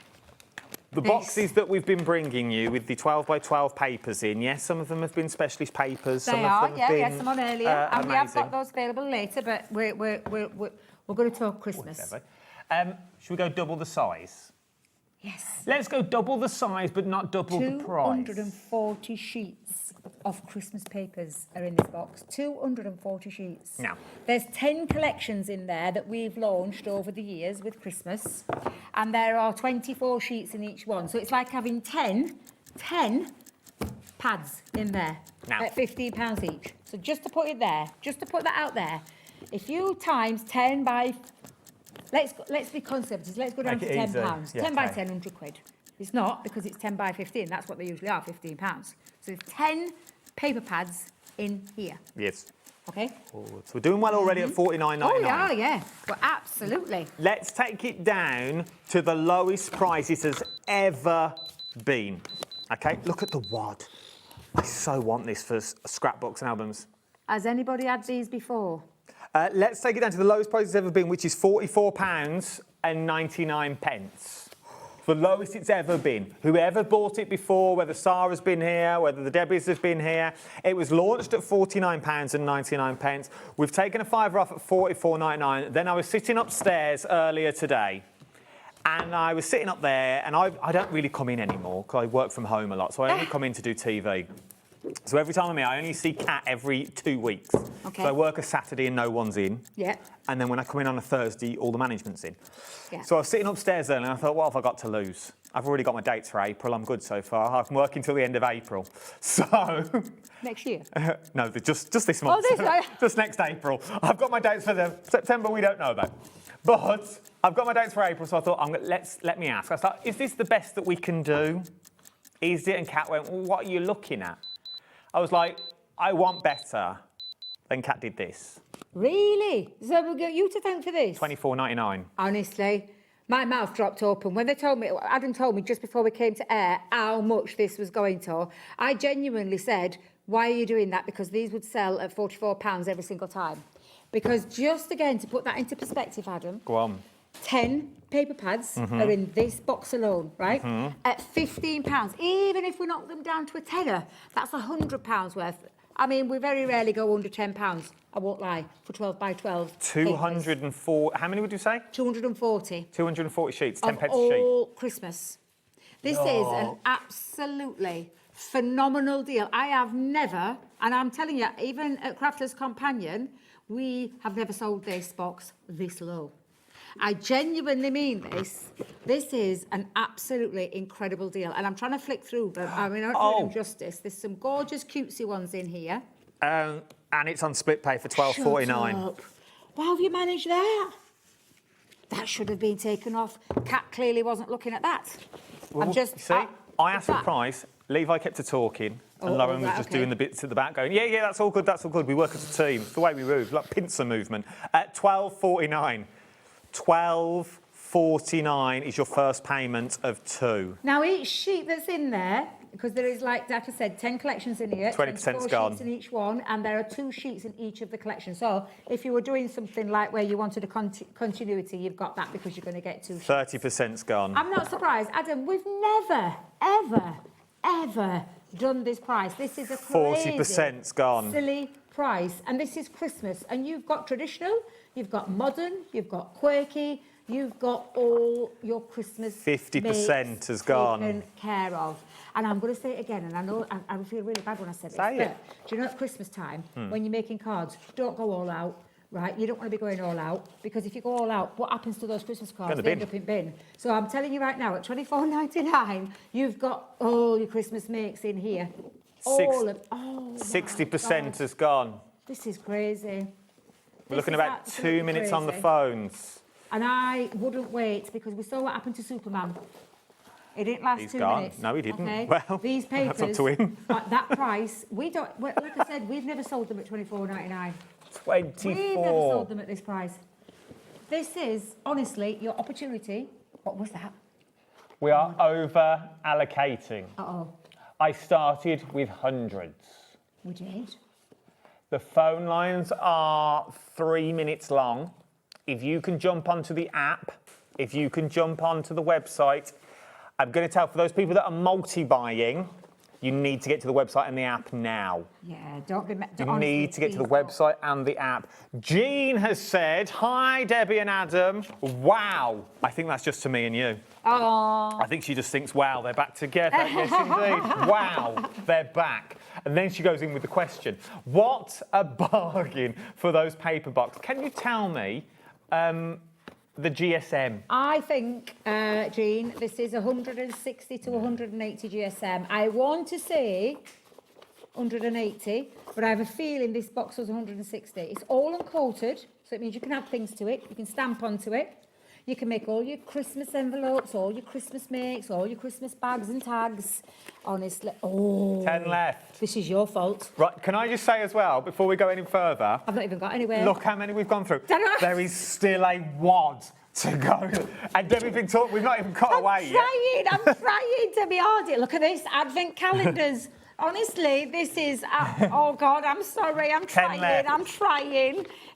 the boxes that we've been bringing you with the 12 by 12 papers in, yes, some of them have been specialist papers. They some are, of them have been, we had some on earlier, and we have amazing. got those available later, but we're going to talk Christmas. Should we go double the size? Yes. Let's go double the size, but not double the price. 240 sheets of Christmas papers are in this box. 240 sheets. Now, there's 10 collections in there that we've launched over the years with Christmas, and there are 24 sheets in each one. So it's like having 10 pads in there now, at £15 each. So just to put it there, just to put that out there, if you times 10 by, let's be conservative, let's go down to £10. Yeah, 10 by 10, 100 quid. It's not, because it's 10 by 15, that's what they usually are, £15. So there's 10 paper pads in here. Yes. Okay. Oh, so we're doing well already at $49.99. Oh, yeah, yeah. Well, absolutely. Let's take it down to the lowest price it has ever been. Okay, look at the wad. I so want this for scrapbooks and albums. Has anybody had these before? Let's take it down to the lowest price it's ever been, which is £44.99. The lowest it's ever been. Whoever bought it before, whether Sarah's been here, whether the Debbies have been here, it was launched at £49.99. We've taken a fiver off at £44.99. Then I was sitting upstairs earlier today, and I was sitting up there, and I don't really come in anymore because I work from home a lot, so I only come in to do TV. So every time I'm here, I only see Kat every 2 weeks. Okay. So I work a Saturday and no one's in. Yeah. And then when I come in on a Thursday, all the management's in. Yeah. So I was sitting upstairs there and I thought, what have I got to lose? I've already got my dates for April. I'm good so far. I'm working till the end of April. So... Next year? No, just this month. Oh, this way. Just next April. I've got my dates for September we don't know about. But I've got my dates for April, so I thought, let me ask. I thought, is this the best that we can do? Is it? And Kat went, well, what are you looking at? I was like, I want better. Then Kat did this. Really? So we've got you to thank for this? $24.99. Honestly, my mouth dropped open. When they told me, Adam told me just before we came to air how much this was going to, I genuinely said, why are you doing that? Because these would sell at £44 every single time. Because just again, to put that into perspective, Adam. Go on. 10 paper pads are in this box alone, right? At £15, even if we knock them down to a tenner, that's £100 worth. I mean, we very rarely go under £10, I won't lie, for 12 by 12 204, how many would you say? 240. 240 sheets, 10 pence a all sheet. Christmas. This is an absolutely phenomenal deal. I have never, and I'm telling you, even at Crafters Companion, we have never sold this box this low. I genuinely mean this. This is an absolutely incredible deal. And I'm trying to flick through, but I mean, I'm not doing them justice. There's some gorgeous, cutesy ones in here. And it's on split pay for $12.49. How have you managed that? That should have been taken off. Kat clearly wasn't looking at that. Well, I'm just... see, I asked for the price, Levi kept her talking, and Lauren was just doing the bits at the back going, yeah, that's all good, that's all good. We work as a team. It's the way we move, like pincer movement. At $12.49. $12.49 is your first payment of 2. Now, each sheet that's in there, because there is, like I said, 10 collections in here. 20%'s gone. Sheets in each one, and there are 2 sheets in each of the collections. So if you were doing something like where you wanted a continuity, you've got that because you're going to get 2 sheets. 30%'s gone. I'm not surprised. Adam, we've never, ever done this price. This is a crazy, 40%'s gone. silly price. And this is Christmas. And you've got traditional, you've got modern, you've got quirky, you've got all your Christmas 50% has gone. Taken care of. And I'm going to say it again, and I know I feel really bad when I said Say this. it. But do you know at Christmas time, when you're making cards, don't go all out, right? You don't want to be going all out, because if you go all out, what happens to those Christmas cards? They end up in bin. So I'm telling you right now, at $24.99, you've got all your Christmas makes in here. 60% has gone. This is crazy. We're looking about 2 minutes on the phones. And I wouldn't wait, because we saw what happened to Superman. It didn't last He's 2 gone. minutes. No, he didn't. Okay? Well, these papers, that's up to him. at that price, we don't. Like I said, we've never sold them at $24.99. 24. We've never sold them at this price. This is honestly your opportunity. What was that? We are over allocating. Uh-oh. I started with hundreds. We did. The phone lines are 3 minutes long. If you can jump onto the app, if you can jump onto the website, I'm going to tell for those people that are multi-buying, You need to get to the website and the app now. Yeah, don't be... You need to get to the website and the app. Jean has said, hi, Debbie and Adam. Wow. I think that's just to me and you. Oh. I think she just thinks, wow, they're back together. Yes, indeed. Wow, they're back. And then she goes in with the question, what a bargain for those paper boxes. Can you tell me the GSM? I think, Jean, this is 160 to 180 GSM. I want to say 180, but I have a feeling this box was 160. It's all uncoated, so it means you can add things to it. You can stamp onto it. You can make all your Christmas envelopes, all your Christmas makes, all your Christmas bags and tags. Honestly, 10 left. This is your fault. Right, can I just say as well, before we go any further... I've not even got anywhere. Look how many we've gone through. There is still a wad to go. And Debbie's been talking, we've not even cut away yet. I'm trying to be audit. Look at this, advent calendars. Honestly, this is, oh God, I'm sorry, I'm trying.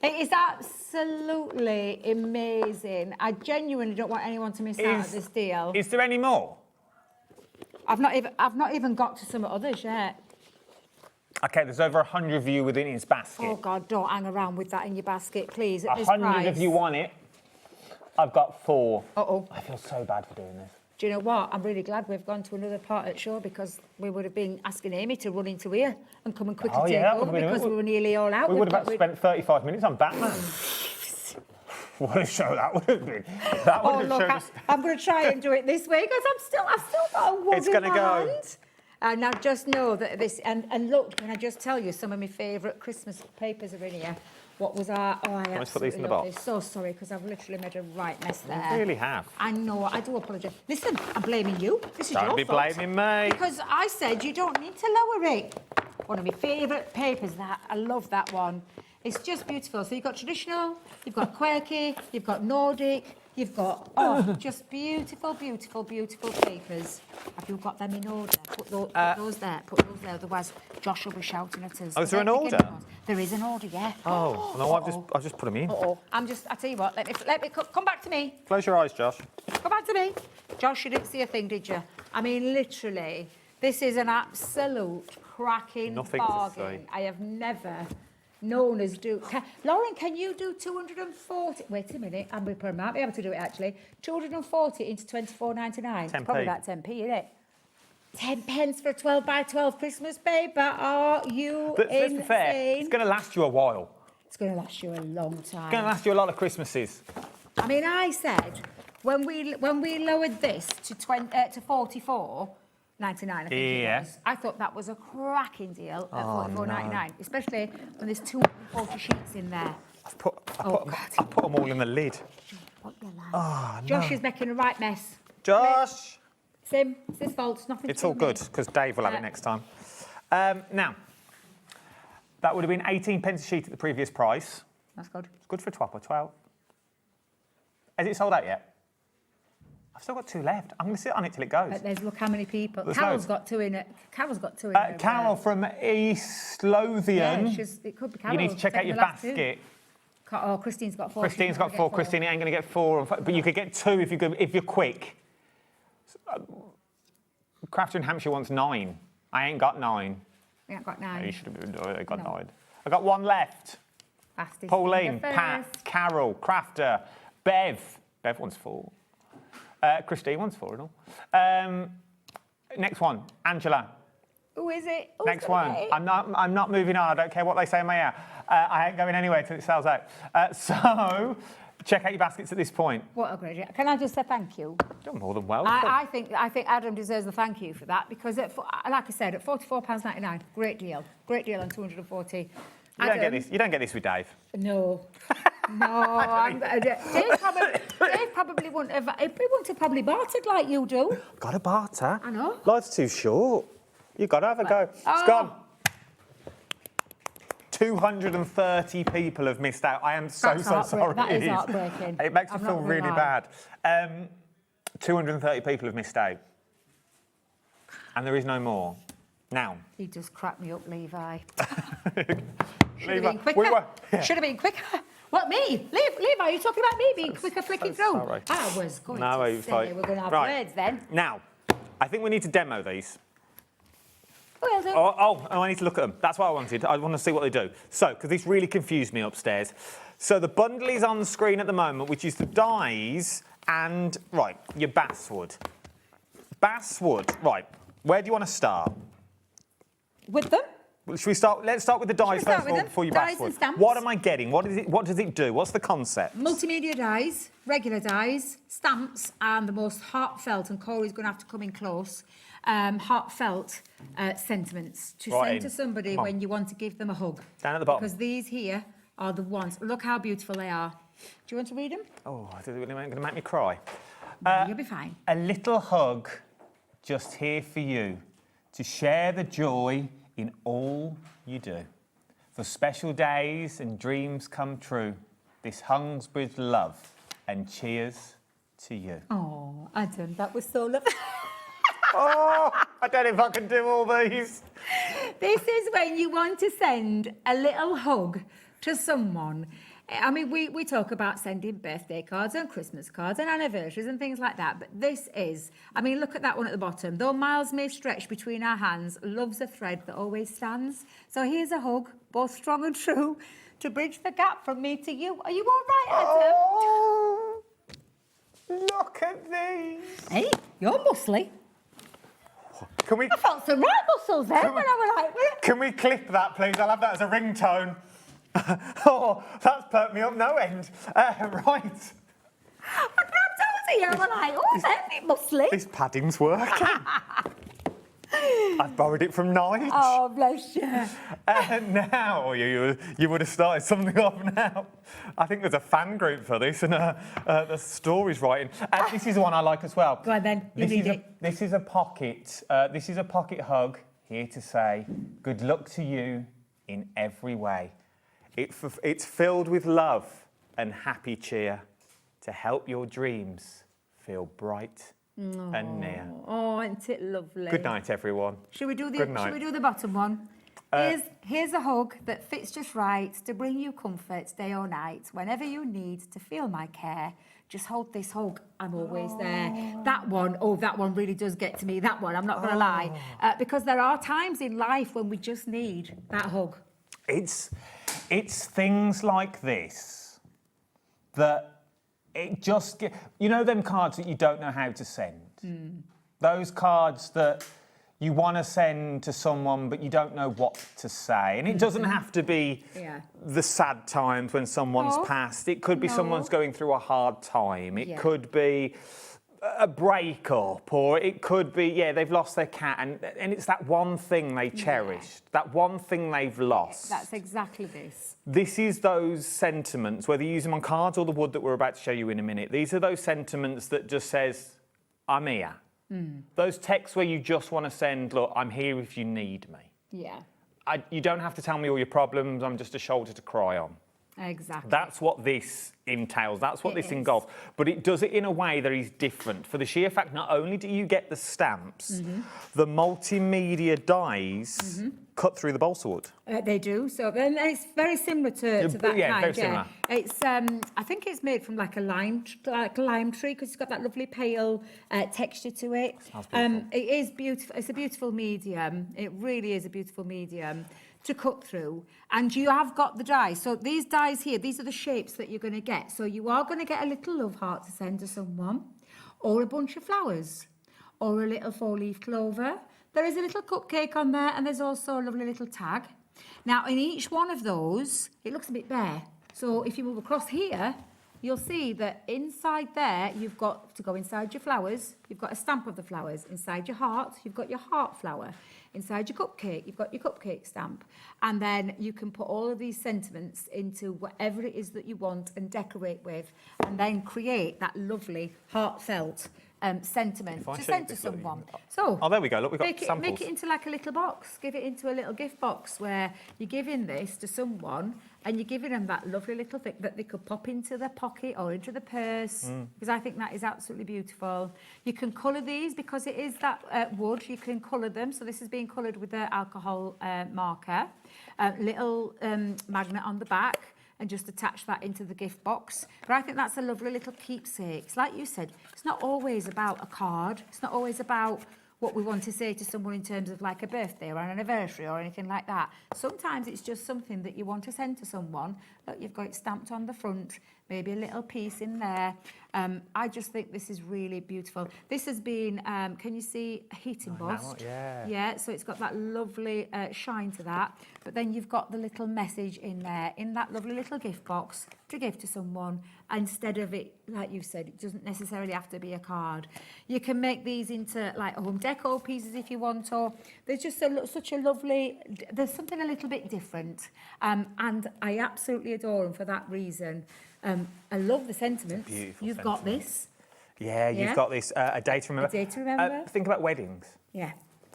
It is absolutely amazing. I genuinely don't want anyone to miss out on this deal. Is there any more? I've not even got to some others yet. Okay, there's over 100 of you within his basket. Oh God, don't hang around with that in your basket, please, at this 100 price. of you want it. I've got 4. Uh-oh. I feel so bad for doing this. Do you know what? I'm really glad we've gone to another part at show because we would have been asking Amy to run into here and come and quickly take over because we were nearly all out. We would have spent 35 minutes on Batman. What a show that would have been. That would have look, shown us... I'm going to try and do it this way because I've still got a wad It's in going to my go. hand. And I just know that this, and look, can I just tell you, some of my favourite Christmas papers are in here. What was our, I Let's put these in the absolutely love box. this. So sorry, because I've literally made a right mess there. You really have. I know, I do apologise. Listen, I'm blaming you. This is your Don't be fault. blaming me. Because I said you don't need to lower it. One of my favourite papers, that I love that one. It's just beautiful. So you've got traditional, you've got quirky, you've got Nordic, you've got, just beautiful, beautiful, beautiful papers. Have you got them in order? Put those there, otherwise Josh will be shouting at us. Oh, is there an order? There is an order, yeah. Oh, no, I've just put them in. I tell you what, let me come back to me. Close your eyes, Josh. Come back to me. Josh, you didn't see a thing, did you? I mean, literally, this is an absolute cracking Nothing to bargain. see. I have never known us do... Lauren, can you do 240... Wait a minute, I might be able to do it, actually. 240 into 24.99. It's probably about 10p, isn't it? 10 pence for a 12 by 12 Christmas paper. Are you But let's insane? be fair, it's going to last you a while. It's going to last you a long time. It's going to last you a lot of Christmases. I mean, I said when we lowered this to 44.99, I think it was. I thought that was a cracking deal at 44.99, especially when there's 240 sheets in there. I put them all in the lid. Oh, no. Josh is making a right mess. Josh! It's him. It's his fault. It's nothing It's to all do good, with me. because Dave will have it next time. Now, that would have been 18 pence a sheet at the previous price. That's good. It's good for a 12 by 12. Has it sold out yet? I've still got 2 left. I'm going to sit on it till it goes. Look how many people. There's Carol's loads. got 2 in it. Carol's got 2 in it. Carol from East Lothian. Yeah, it could be Carol. You need to check out your basket. Oh, Christine's got 4. Christine's got 4. Christine ain't going to get 4. But you could get 2 if you're quick. Crafter in Hampshire wants 9. I ain't got 9. We ain't got 9. You should have got 9. I got 1 left. Fastest Pauline, finger Pat, first. Carol, Crafter, Bev. Bev wants 4. Christine wants 4 and all. Next one, Angela. Who is it? Who's Next gonna one. get it? I'm not moving on. I don't care what they say in my ear. I ain't going anywhere till it sells out. So check out your baskets at this point. What a great deal. Can I just say thank you? You're more than welcome. I think Adam deserves a thank you for that because, like I said, at £44.99, great deal. Great deal on 240. You don't get this with Dave. No. No. Dave probably wouldn't have probably bartered like you do. Got to barter. I know. Life's too short. You've got to have a go. It's gone. 230 people have missed out. I am so sorry. That is heartbreaking. It makes me I'm feel not gonna really lie. bad. 230 people have missed out. And there is no more. Now. He just cracked me up, Levi. Should Levi, have been quicker. Should have been quicker. What, me? Levi, you talking about me being quicker flicking through? sorry. I was going to say we're going to have words then. Now, I think we need to demo these. will do. Oh, I need to look at them. That's what I wanted. I want to see what they do. So, because this really confused me upstairs. So the bundle is on the screen at the moment, which is the dies and, right, your basswood. Basswood, right. Where do you want to start? With them? Well, should we start? Let's start with the dies first of all before your Dies basswood. and stamps. What am I getting? What does it do? What's the concept? Multimedia dies, regular dies, stamps, and the most heartfelt, and Corey's going to have to come in close, heartfelt sentiments to Right send in. to somebody Come on. when you want to give them a hug. Down at the bottom. Because these here are the ones. Look how beautiful they are. Do you want to read them? Oh, they're really going to make me cry. You'll be fine. A little hug just here for you to share the joy in all you do. For special days and dreams come true, this hungs with love and cheers to you. Oh, Adam, that was so lovely. Oh, I don't know if I can do all these. This is when you want to send a little hug to someone. I mean, we talk about sending birthday cards and Christmas cards and anniversaries and things like that, but this is, I mean, look at that one at the bottom. Though miles may stretch between our hands, love's a thread that always stands. So here's a hug, both strong and true, to bridge the gap from me to you. Are you all right, Adam? Oh, look at these. Hey, you're muscly. Can we? I felt some right muscles there when I was like, Can we clip that, please? I'll have that as a ringtone. Oh, that's perked me up no end. Right. I grabbed onto you and I'm like, oh, they're a bit muscly. This padding's working. I've borrowed it from Nige. Oh, bless you. Now, you would have started something off now. I think there's a fan group for this, and the story's writing. This is the one I like as well. Go on then, you read it. This is a pocket. This is a pocket hug here to say good luck to you in every way. It's filled with love and happy cheer to help your dreams feel bright and near. Oh, isn't it lovely? Good night, everyone. Should we do Good night. Should we do the bottom one? Here's a hug that fits just right to bring you comfort day or night. Whenever you need to feel my care, just hold this hug. I'm always there. That one really does get to me. That one, I'm not going to lie. Because there are times in life when we just need that hug. It's things like this that it just get, you know, them cards that you don't know how to send. Those cards that you want to send to someone but you don't know what to say, and it doesn't have to be the sad times when someone's passed. It could be someone's going through a hard time. It could be a breakup, or it could be they've lost their cat, and it's that one thing they cherished, that one thing they've lost. That's exactly this. This is those sentiments, whether you use them on cards or the wood that we're about to show you in a minute. These are those sentiments that just says, I'm here. Those texts where you just want to send, look, I'm here if you need me. Yeah. You don't have to tell me all your problems, I'm just a shoulder to cry on. Exactly. That's what this entails, that's what this engulfs. But it does it in a way that is different. For the sheer fact, not only do you get the stamps, the multimedia dies cut through the balsa wood. They do. So then it's very similar to that kind. Very similar. It's I think it's made from like a lime tree because it's got that lovely pale texture to it. Sounds beautiful. It is beautiful. It's a beautiful medium. It really is a beautiful medium to cut through, and you have got the dies. So these dies here, these are the shapes that you're going to get. So you are going to get a little love heart to send to someone, or a bunch of flowers, or a little 4-leaf clover. There is a little cupcake on there, and there's also a lovely little tag. Now, in each one of those, it looks a bit bare. So if you move across here, you'll see that inside there, you've got to go inside your flowers. You've got a stamp of the flowers. Inside your heart, you've got your heart flower. Inside your cupcake, you've got your cupcake stamp. And then you can put all of these sentiments into whatever it is that you want and decorate with, and then create that lovely, heartfelt sentiment to send to someone. So, there we go. Look, we've got samples. Make it into like a little box. Give it into a little gift box where you're giving this to someone and you're giving them that lovely little thing that they could pop into their pocket or into the purse, because I think that is absolutely beautiful. You can colour these because it is that wood. You can colour them. So this is being coloured with the alcohol marker. Little magnet on the back, and just attach that into the gift box. But I think that's a lovely little keepsake. Like you said, it's not always about a card. It's not always about what we want to say to someone in terms of like a birthday or an anniversary or anything like that. Sometimes it's just something that you want to send to someone. Look, you've got it stamped on the front, maybe a little piece in there. I just think this is really beautiful. This has been, can you see, a heat embossed? Yeah. Yeah, so it's got that lovely shine to that. But then you've got the little message in there, in that lovely little gift box to give to someone. Instead of it, like you said, it doesn't necessarily have to be a card. You can make these into like home decor pieces if you want, or there's just such a lovely, there's something a little bit different. And I absolutely adore them for that reason. I love the sentiments. You've got this. Yeah, you've got this, a day to remember. A day to remember. Think about weddings. Yeah.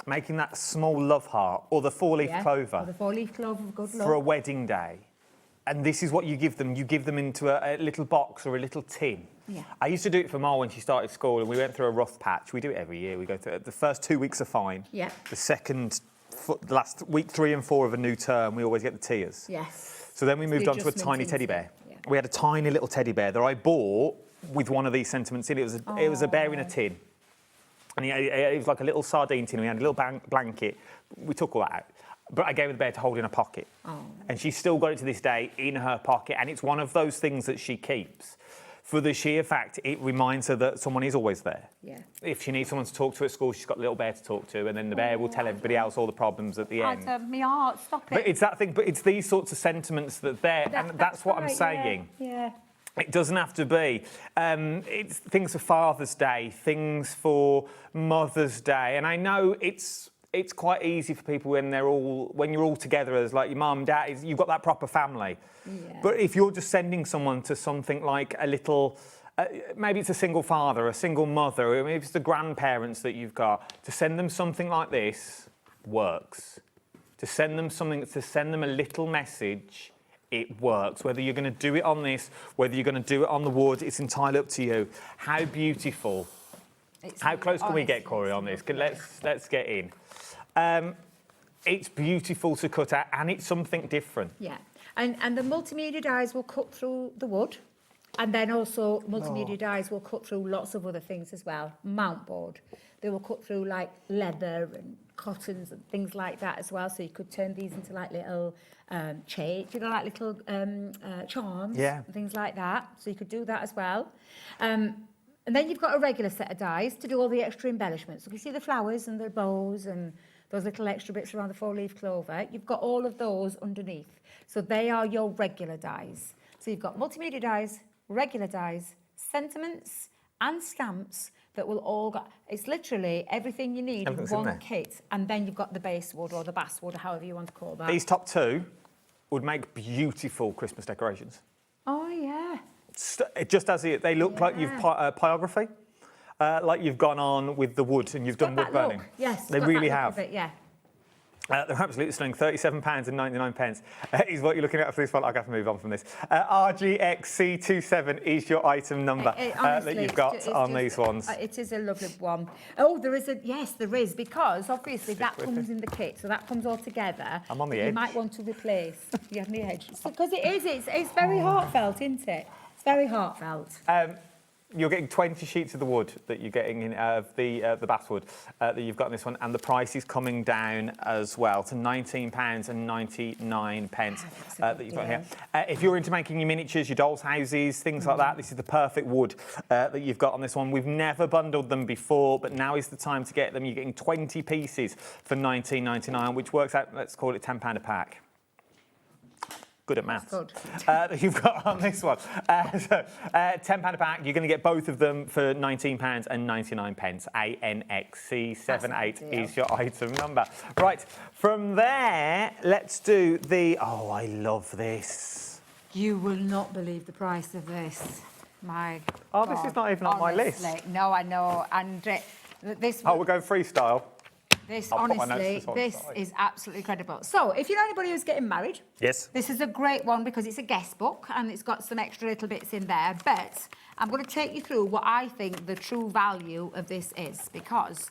Making that small love heart or the four-leaf clover. Or the four-leaf clover of good luck. For a wedding day. And this is what you give them. You give them into a little box or a little tin. Yeah. I used to do it for Mar when she started school, and we went through a rough patch. We do it every year. We go through the first 2 weeks are fine. Yeah. The last week 3 and 4 of a new term, we always get the tears. Yes. So then we moved on to a tiny teddy bear. Yeah. We had a tiny little teddy bear that I bought with one of these sentiments in it. It was a bear in a tin. And it was like a little sardine tin. We had a little blanket. We took all that out. But I gave her the bear to hold in her pocket. Oh. And she's still got it to this day in her pocket. And it's one of those things that she keeps for the sheer fact it reminds her that someone is always there. Yeah. If she needs someone to talk to at school, she's got a little bear to talk to. And then the bear will tell everybody else all the problems at the end. My heart, stop it. But it's that thing. But it's these sorts of sentiments that they're... and that's what I'm saying. Yeah. It doesn't have to be. It's things for Father's Day, things for Mother's Day. And I know it's quite easy for people when you're all together as like your mum, dad, you've got that proper family. Yeah. But if you're just sending someone to something like a little, maybe it's a single father, a single mother, or maybe it's the grandparents that you've got, to send them something like this works. To send them a little message, it works. Whether you're going to do it on this, whether you're going to do it on the wood, it's entirely up to you. How beautiful. How close can we get, Corey, on this? Let's get in. It's beautiful to cut out, and it's something different. Yeah, and the multimedia dies will cut through the wood, and then also multimedia dies will cut through lots of other things as well. Mount board, they will cut through like leather and cottons and things like that as well. So you could turn these into like little chains, like little charms, and things like that. So you could do that as well. And then you've got a regular set of dies to do all the extra embellishments. So you see the flowers and the bows and those little extra bits around the four-leaf clover. You've got all of those underneath. So they are your regular dies. So you've got multimedia dies, regular dies, sentiments and stamps that will all go. It's literally everything you need in one kit. And then you've got the base wood or the basswood or however you want to call that. These top two would make beautiful Christmas decorations. Oh, yeah. Just as they look like you've pyrography, like you've gone on with the wood and you've done wood burning. Yes, they really have. Yeah. They're absolutely stunning. £37.99 is what you're looking at for this one. I'll have to move on from this. RGXC27 is your item number Honestly, that you've got on these ones. It is a lovely one. Oh, there is there is, because obviously that comes in the kit, so that comes all together. I'm on the edge. You might want to replace. You're on the edge. Because it is, it's very heartfelt, isn't it? It's very heartfelt. You're getting 20 sheets of the wood that you're getting in the basswood that you've got in this one, and the price is coming down as well to £19.99 that you've got here. If you're into making your miniatures, your dolls' houses, things like that, this is the perfect wood that you've got on this one. We've never bundled them before, but now is the time to get them. You're getting 20 pieces for £19.99, which works out, let's call it £10 a pack. Good at maths. That you've got on this one. £10 a pack. You're going to get both of them for £19.99. ANXC78 is your item number. Right, from there, let's do the... Oh, I love this. You will not believe the price of this. My God. This is not even on my list. No, I know. And this... Oh, we're going freestyle. This, honestly, this is absolutely incredible. So, if you know anybody who's getting married, yes, this is a great one because it's a guest book and it's got some extra little bits in there. But I'm going to take you through what I think the true value of this is, because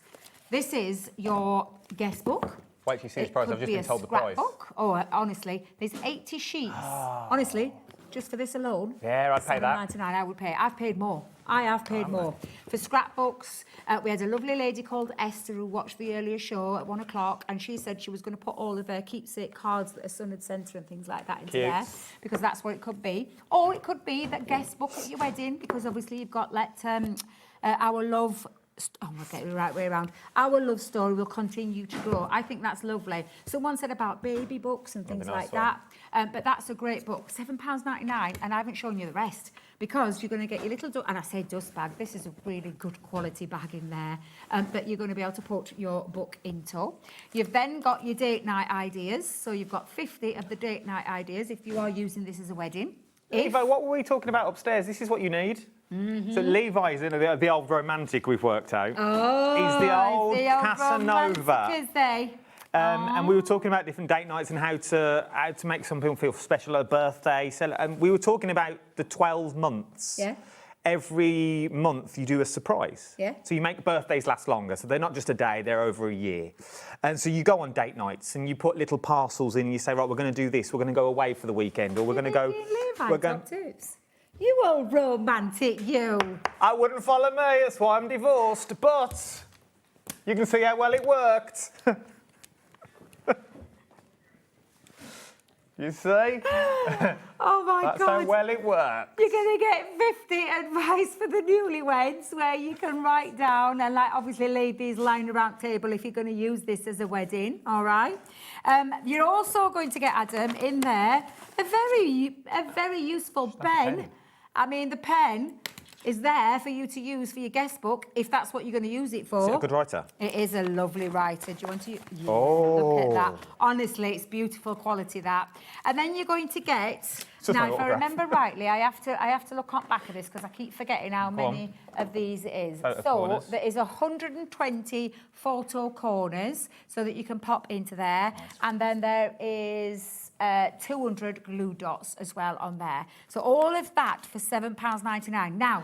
this is your guest book. Wait till you see this price. I've just been told the price. Oh, honestly, there's 80 sheets. Honestly, just for this alone. Yeah, I'd pay that. £7.99, I would pay. I've paid more. I have paid more. For scrapbooks, we had a lovely lady called Esther who watched the earlier show at 1 o'clock, and she said she was going to put all of her keepsake cards that her son had sent her and things like that into there, because that's what it could be. Or it could be that guest book at your wedding, because obviously you've got Our Love... Oh, we'll get it the right way around. Our love story will continue to grow. I think that's lovely. Someone said about baby books and things like that. But that's a great book. £7.99, and I haven't shown you the rest because you're going to get your little, and I say dust bag. This is a really good quality bag in there that you're going to be able to put your book into. You've then got your date night ideas. So you've got 50 of the date night ideas if you are using this as a wedding. Levi, what were we talking about upstairs? This is what you need. So Levi is the old romantic we've worked out. Oh, he's the old Casanova. Is they? And we were talking about different date nights and how to make some people feel special at a birthday. And we were talking about the 12 months. Yeah. Every month you do a surprise. Yeah. So you make birthdays last longer. So they're not just a day, they're over a year. And so you go on date nights and you put little parcels in. You say, right, we're going to do this. We're going to go away for the weekend, or we're going to go. We're going. You old romantic, you. I wouldn't follow me. That's why I'm divorced. But you can see how well it worked. You see? Oh my That's God. how well it worked. You're going to get 50 advice for the newlyweds where you can write down and obviously leave these lying around the table if you're going to use this as a wedding, all right? You're also going to get, Adam, in there a very useful pen. I mean, the pen is there for you to use for your guest book if that's what you're going to use it for. Is it a good writer? It is a lovely writer. Do you want to? Yeah, oh. Look at that. Honestly, it's beautiful quality, that. And then you're going to get... Now, if I remember rightly, I have to look on back of this because I keep forgetting how many of these it is. So there is 120 photo corners so that you can pop into there. Nice. And then there is 200 glue dots as well on there. So all of that for £7.99. Now,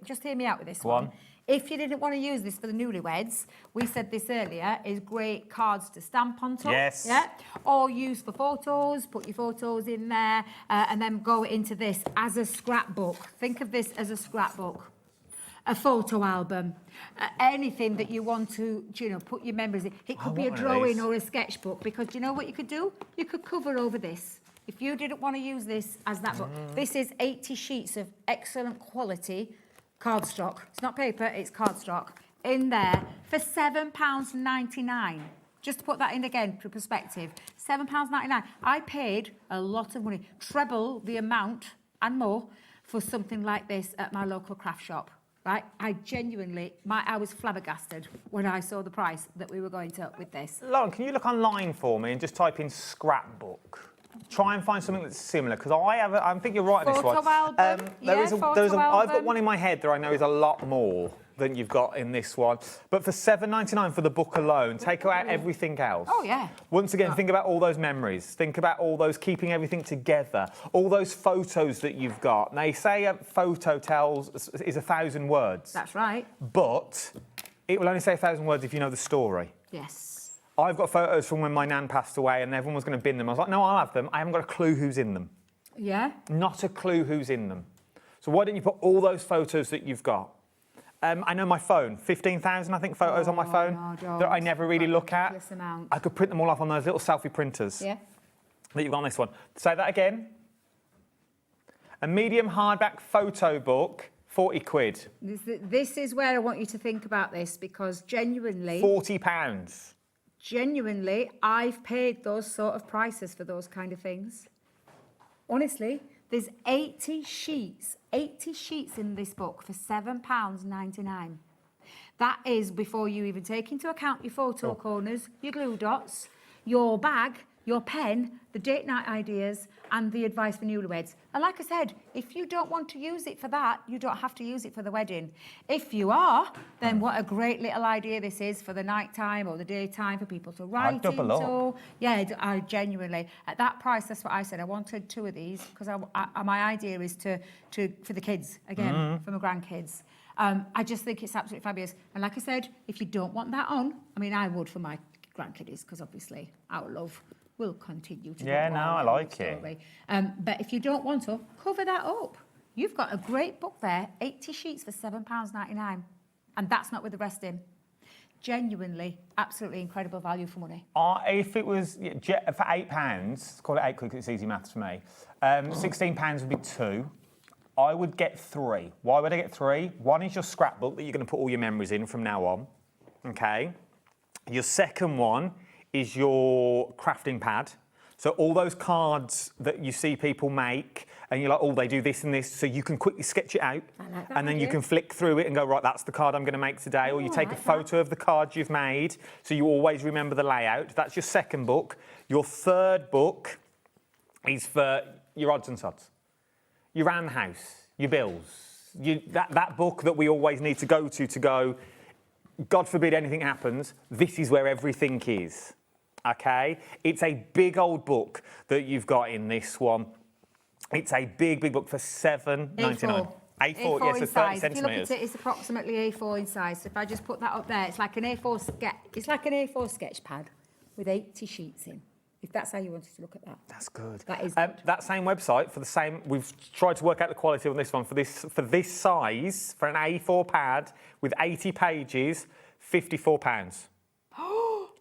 just hear me out with this one. If you didn't want to use this for the newlyweds, we said this earlier, is great cards to stamp on top. Yes. Yeah. Or use for photos, put your photos in there, and then go into this as a scrapbook. Think of this as a scrapbook. A photo album, anything that you want to, put your memories in. It could be a drawing or a sketchbook, because you know what you could do? You could cover over this. If you didn't want to use this as that book. This is 80 sheets of excellent quality cardstock. It's not paper, it's cardstock. In there for £7.99. Just to put that in again for perspective. £7.99. I paid a lot of money, treble the amount and more for something like this at my local craft shop. Right? I genuinely, I was flabbergasted when I saw the price that we were going to with this. Lauren, can you look online for me and just type in scrapbook? Try and find something that's similar, because I think you're right on this one. Photo album. I've got one in my head that I know is a lot more than you've got in this one. But for £7.99 for the book alone, take out everything else. Oh, yeah. Once again, think about all those memories. Think about all those keeping everything together. All those photos that you've got. They say a photo is 1,000 words. That's right. But it will only say 1,000 words if you know the story. Yes. I've got photos from when my nan passed away and everyone was going to bin them. I was like, no, I'll have them. I haven't got a clue who's in them. Yeah? Not a clue who's in them. So why don't you put all those photos that you've got? I know my phone, 15,000, I think, photos on my phone that I never really look at. Amount. I could print them all off on those little selfie printers that you've got on this one. Say that again. A medium hardback photo book, 40 quid. This is where I want you to think about this, because genuinely... £40. Genuinely, I've paid those sort of prices for those kind of things. Honestly, there's 80 sheets in this book for £7.99. That is before you even take into account your photo corners, your glue dots, your bag, your pen, the date night ideas, and the advice for newlyweds. And like I said, if you don't want to use it for that, you don't have to use it for the wedding. If you are, then what a great little idea this is for the nighttime or the daytime for people to write into. Up. Yeah, I genuinely, at that price, that's what I said. I wanted 2 of these because my idea is to for the kids, again, for my grandkids. I just think it's absolutely fabulous. And like I said, if you don't want that on, I mean, I would for my grandkiddies, because obviously our love will continue to go on. I like it. But if you don't want to, cover that up. You've got a great book there, 80 sheets for £7.99. And that's not with the rest in. Genuinely, absolutely incredible value for money. If it was for £8, call it 8 because it's easy maths for me, £16 would be 2. I would get 3. Why would I get 3? One is your scrapbook that you're going to put all your memories in from now on. Okay. Your second one is your crafting pad. So all those cards that you see people make, and you're like, oh, they do this and this, so you can quickly sketch it out, and then you can flick through it and go, right, that's the card I'm going to make today, or you take a photo of the card you've made, so you always remember the layout. That's your second book. Your third book is for your odds and sods. Your around the house, your bills, that book that we always need to go, God forbid anything happens, this is where everything is. Okay? It's a big old book that you've got in this one. It's a big, big book for $7.99. A4, yes, so 30 centimetres. centimetres. If you look at it, it's approximately A4 in size. So if I just put that up there, it's like an A4 sketch pad with 80 sheets in. If that's how you wanted to look at that. That's good. That is good. That same website for the same. We've tried to work out the quality on this one for this size for an A4 pad with 80 pages, £54.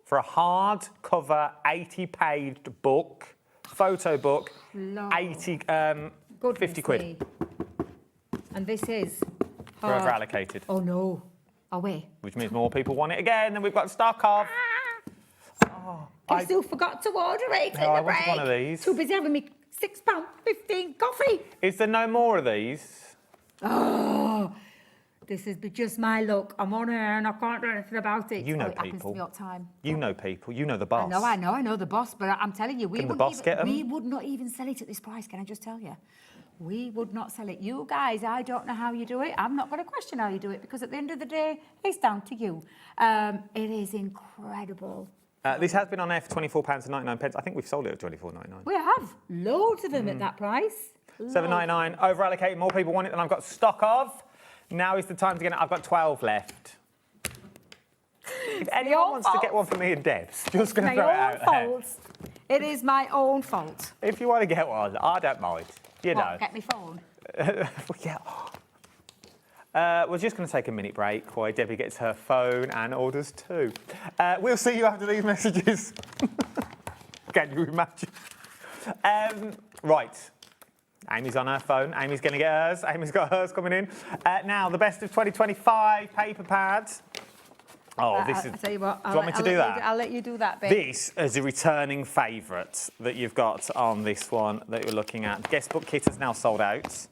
For a hardcover 80-page book, photo book, 50 quid. And this is We're over allocated. Oh no, are we? Which means more people want it again than we've got stock of. I still forgot to order it in No, I the wanted break. one of these. Too busy having me £6.15 coffee. Is there no more of these? Oh, this is just my luck. I'm on air and I can't do anything about it. You know It happens to people. me all the time. You know people. You know the boss. I know the boss, but I'm telling you, Can the boss get 'em? we would not even sell it at this price, can I just tell you? We would not sell it. You guys, I don't know how you do it. I'm not going to question how you do it because at the end of the day, it's down to you. It is incredible. This has been on air for £24.99. I think we've sold it at £24.99. We have loads of them at that price. $7.99, over allocated, more people want it than I've got stock of. Now is the time to get it. I've got 12 left. If anyone wants to get one for me and Deb's, just going to throw it out there. It is my own fault. If you want to get one, I don't mind. You know. Get me phone. Yeah. We're just going to take a minute break while Debbie gets her phone and orders too. We'll see you after these messages. Can you imagine? Right. Amy's on her phone. Amy's going to get hers. Amy's got hers coming in. Now, the best of 2025 paper pads. Oh, this is... I'll tell you what. Do you want me to do that? I'll let you do that, babe. This is a returning favourite that you've got on this one that you're looking at. Guest book kit is now sold out.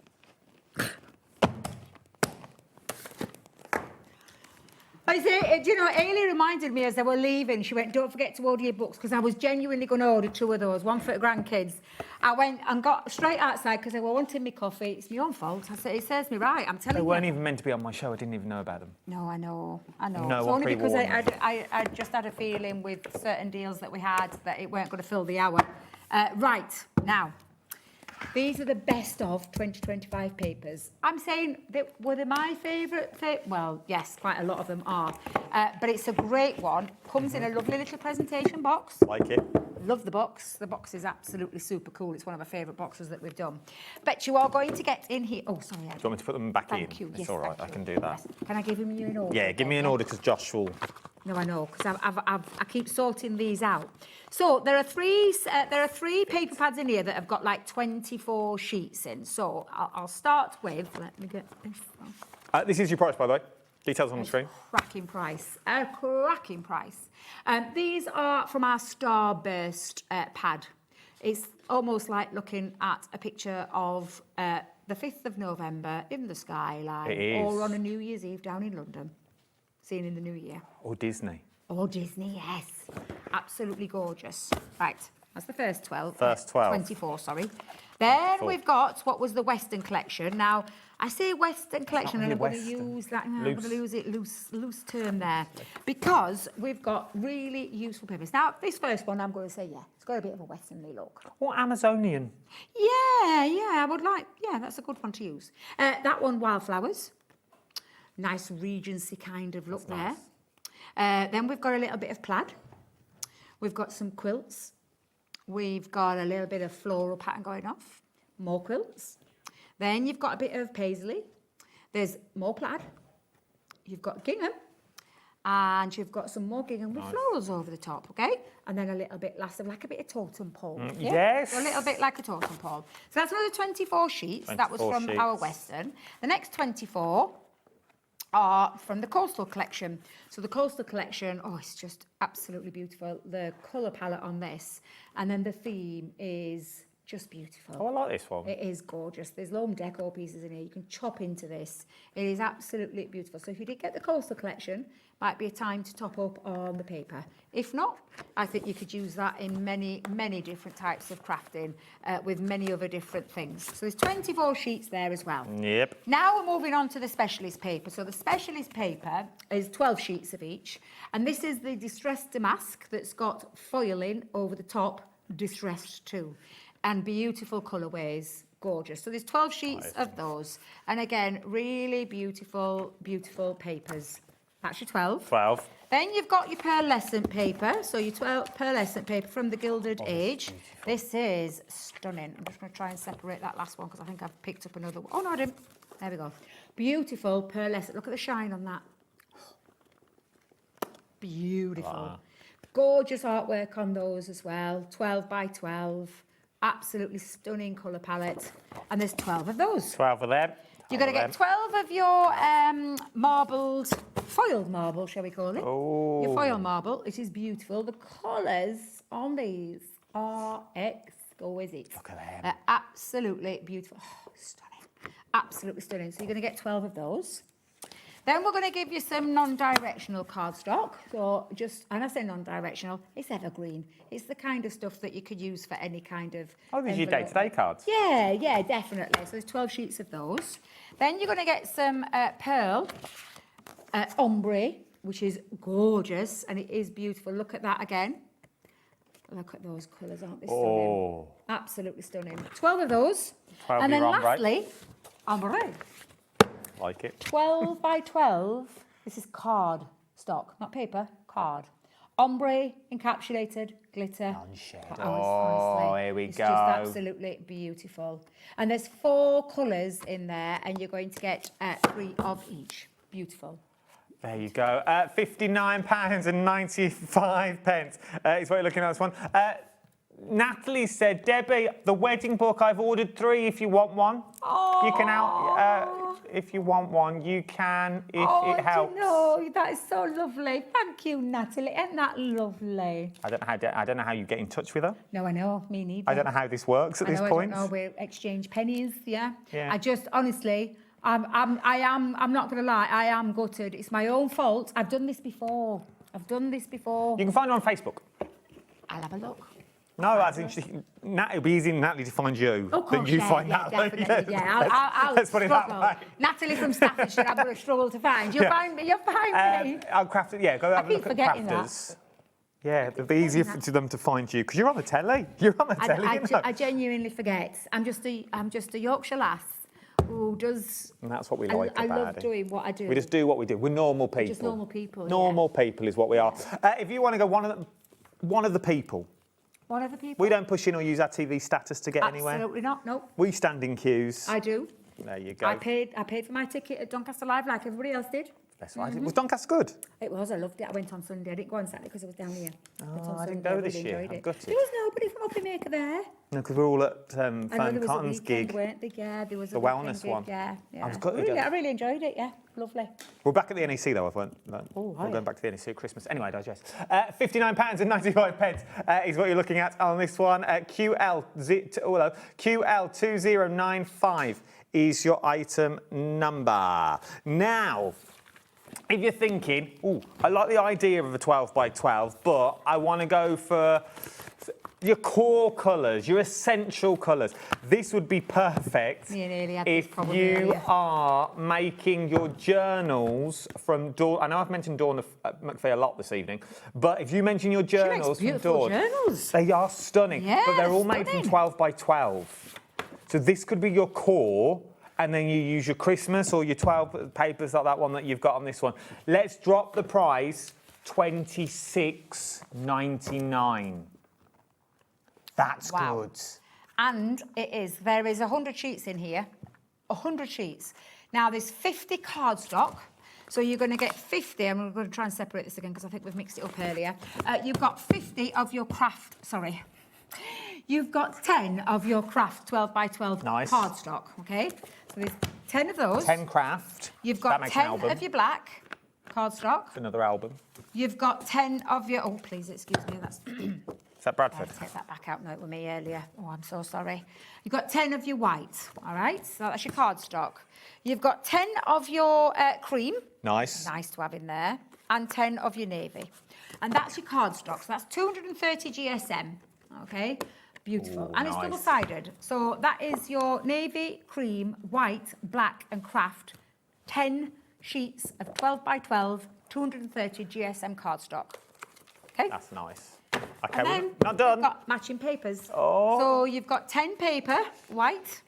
I say, do you know, Ailey reminded me as they were leaving, she went, don't forget to order your books, because I was genuinely going to order 2 of those, one for the grandkids. I went and got straight outside because they were wanting me coffee. It's my own fault. I said, it serves me right, I'm telling you. They weren't even meant to be on my show. I didn't even know about them. No, I know. No It's one only because pre-warned me. I just had a feeling with certain deals that we had that it weren't going to fill the hour. Right, now, these are the best of 2025 papers. I'm saying that were they my favourite? Well, yes, quite a lot of them are. But it's a great one. Comes in a lovely little presentation box. Like it. Love the box. The box is absolutely super cool. It's one of my favourite boxes that we've done. But you are going to get in here. Oh, sorry. Do you want me to put them back in? Thank you. It's Yes, all right. I can do that. Can I give him you an order? Yeah, give me an order because Josh will... No, I know, because I keep sorting these out. So there are three paper pads in here that have got like 24 sheets in. So I'll start with, let me get this one. This is your price, by the way. Details on the screen. Cracking price, a cracking price. These are from our Starburst pad. It's almost like looking at a picture of the 5th of November in the skyline. It is. Or on a New Year's Eve down in London. Seen in the new year. Or Disney. Or Disney, yes. Absolutely gorgeous. Right, that's the first 12. First 12. 24, sorry. Then 24. we've got what was the Western collection. Now, I say Western collection, and I'm really going to Western. use that. I'm Loose. going to use it loose term there, because we've got really useful papers. Now, this first one, I'm going to say, yeah, it's got a bit of a Westernly look. Or Amazonian. Yeah, I would like. Yeah, that's a good one to use. That one, Wildflowers. Nice Regency kind of look there. Then we've got a little bit of plaid. We've got some quilts. We've got a little bit of floral pattern going off. More quilts. Then you've got a bit of paisley. There's more plaid. You've got gingham. And you've got some more gingham with florals over the top, okay? And then a little bit last of like a bit of totem pole. Yes. So a little bit like a totem pole. So that's another 24 sheets. That was from our Western. The next 24 are from the Coastal Collection. So the Coastal Collection, oh, it's just absolutely beautiful. The colour palette on this. And then the theme is just beautiful. Oh, I like this one. It is gorgeous. There's loam deco pieces in here. You can chop into this. It is absolutely beautiful. So if you did get the Coastal Collection, might be a time to top up on the paper. If not, I think you could use that in many, many different types of crafting with many other different things. So there's 24 sheets there as well. Yep. Now we're moving on to the specialist paper. So the specialist paper is 12 sheets of each. And this is the distressed damask that's got foiling over the top, distressed too. And beautiful colourways, gorgeous. So there's 12 sheets of those. And again, really beautiful, beautiful papers. That's your 12. 12. Then you've got your pearlescent paper. So your 12 pearlescent paper from the Gilded Age. This is stunning. I'm just going to try and separate that last one because I think I've picked up another one. Oh, no, I didn't. There we go. Beautiful pearlescent. Look at the shine on that. Beautiful. Wow. Gorgeous artwork on those as well. 12 by 12. Absolutely stunning colour palette. And there's 12 of those. 12 of them. You're going to get 12 of your foiled marble, shall we call it? Oh. Your foil marble. It is beautiful. The colours on these are exquisite. Look at them. They're absolutely beautiful. Oh, stunning. Absolutely stunning. So you're going to get 12 of those. Then we're going to give you some non-directional cardstock. So and I say non-directional, it's evergreen. It's the kind of stuff that you could use for any kind of... Oh, these are your day-to-day cards? Yeah, definitely. So there's 12 sheets of those. Then you're going to get some pearl ombre, which is gorgeous, and it is beautiful. Look at that again. Look at those colours, aren't they stunning? Oh. Absolutely stunning. 12 of those. 12 and then ombre. lastly, ombre. Like it. 12 by 12. This is card stock, not paper, card. Ombre, encapsulated, glitter. Oh, here we it's go. It's just absolutely beautiful. And there's 4 colours in there, and you're going to get 3 of each. Beautiful. There you go. £59.95 is what you're looking at this one. Natalie said, Debbie, the wedding book, I've ordered 3 if you want one. Oh. You can if you want one, you can if it helps. Do you know, that is so lovely. Thank you, Natalie. Isn't that lovely? I don't know how you get in touch with her. No, I know. Me neither. I don't know how this works at this point. I don't know. We exchange pennies, yeah. Yeah. I just, honestly, I'm not going to lie, I am gutted. It's my own fault. I've done this before. You can find her on Facebook. I'll have a look. No, as in, it'll be easier than Natalie to find you than you find Natalie. Definitely, yeah. I'll let's put it that way. Natalie from Staffordshire, I'm going to struggle to find. You'll find me. I'll craft it. Yeah, go have a look at Crafters. Yeah, it'll be easier for them to find you because you're on the telly. You're on the telly. I genuinely forget. I'm just a Yorkshire lass who does. And that's what we like about it. I love doing what I do. We just do what we do. We're normal people. Just normal people. Normal people is what we are. If you want to go one of the people. One of the people. We don't push in or use our TV status to get anywhere. Absolutely not. No. We stand in queues. I do. There you go. I paid for my ticket at Doncaster Live like everybody else did. That's right. Was Doncaster good? It was. I loved it. I went on Sunday. I didn't go on Saturday because I was down here. Oh, I didn't go this year. I'm gutted. There was nobody from HobbyMaker there. No, because we're all at Fern Cotton's gig. Weren't they? Yeah, there was the wellness one. Yeah. I was gutted. I really enjoyed it. Yeah, lovely. We're back at the NEC though. We're going back to the NEC at Christmas. Anyway, digest. £59.95 is what you're looking at on this one. QL2095 is your item number. Now, if you're thinking, I like the idea of a 12 by 12, but I want to go for your core colours, your essential colours. This would be perfect if you are making your journals from Dawn. I know I've mentioned Dawn McPhee a lot this evening, but if you mention your journals from Dawn, they are stunning, but they're all made from 12 by 12. So this could be your core, and then you use your Christmas or your 12 papers like that one that you've got on this one. Let's drop the price, $26.99. That's good. And there is 100 sheets in here. 100 sheets. Now, there's 50 cardstock. So you're going to get 50, and we're going to try and separate this again because I think we've mixed it up earlier. You've got 50 of your craft, sorry. You've got 10 of your craft 12 by 12 cardstock, okay? So there's 10 of those. 10 craft. You've got 10 of your black cardstock. It's another album. You've got 10 of your, oh, please, excuse me, that's... Is that Bradford? I'll take that back out. No, it was me earlier. Oh, I'm so sorry. You've got 10 of your white, all right? So that's your cardstock. You've got 10 of your cream. Nice. Nice to have in there. And 10 of your navy. And that's your cardstock. So that's 230 GSM, okay? Beautiful. Ooh, and it's nice. double-sided. So that is your navy, cream, white, black and craft. 10 sheets of 12 by 12, 230 GSM cardstock. Okay? That's nice. Okay, And then we're not done. You've got matching papers. Oh. So you've got 10 paper, white,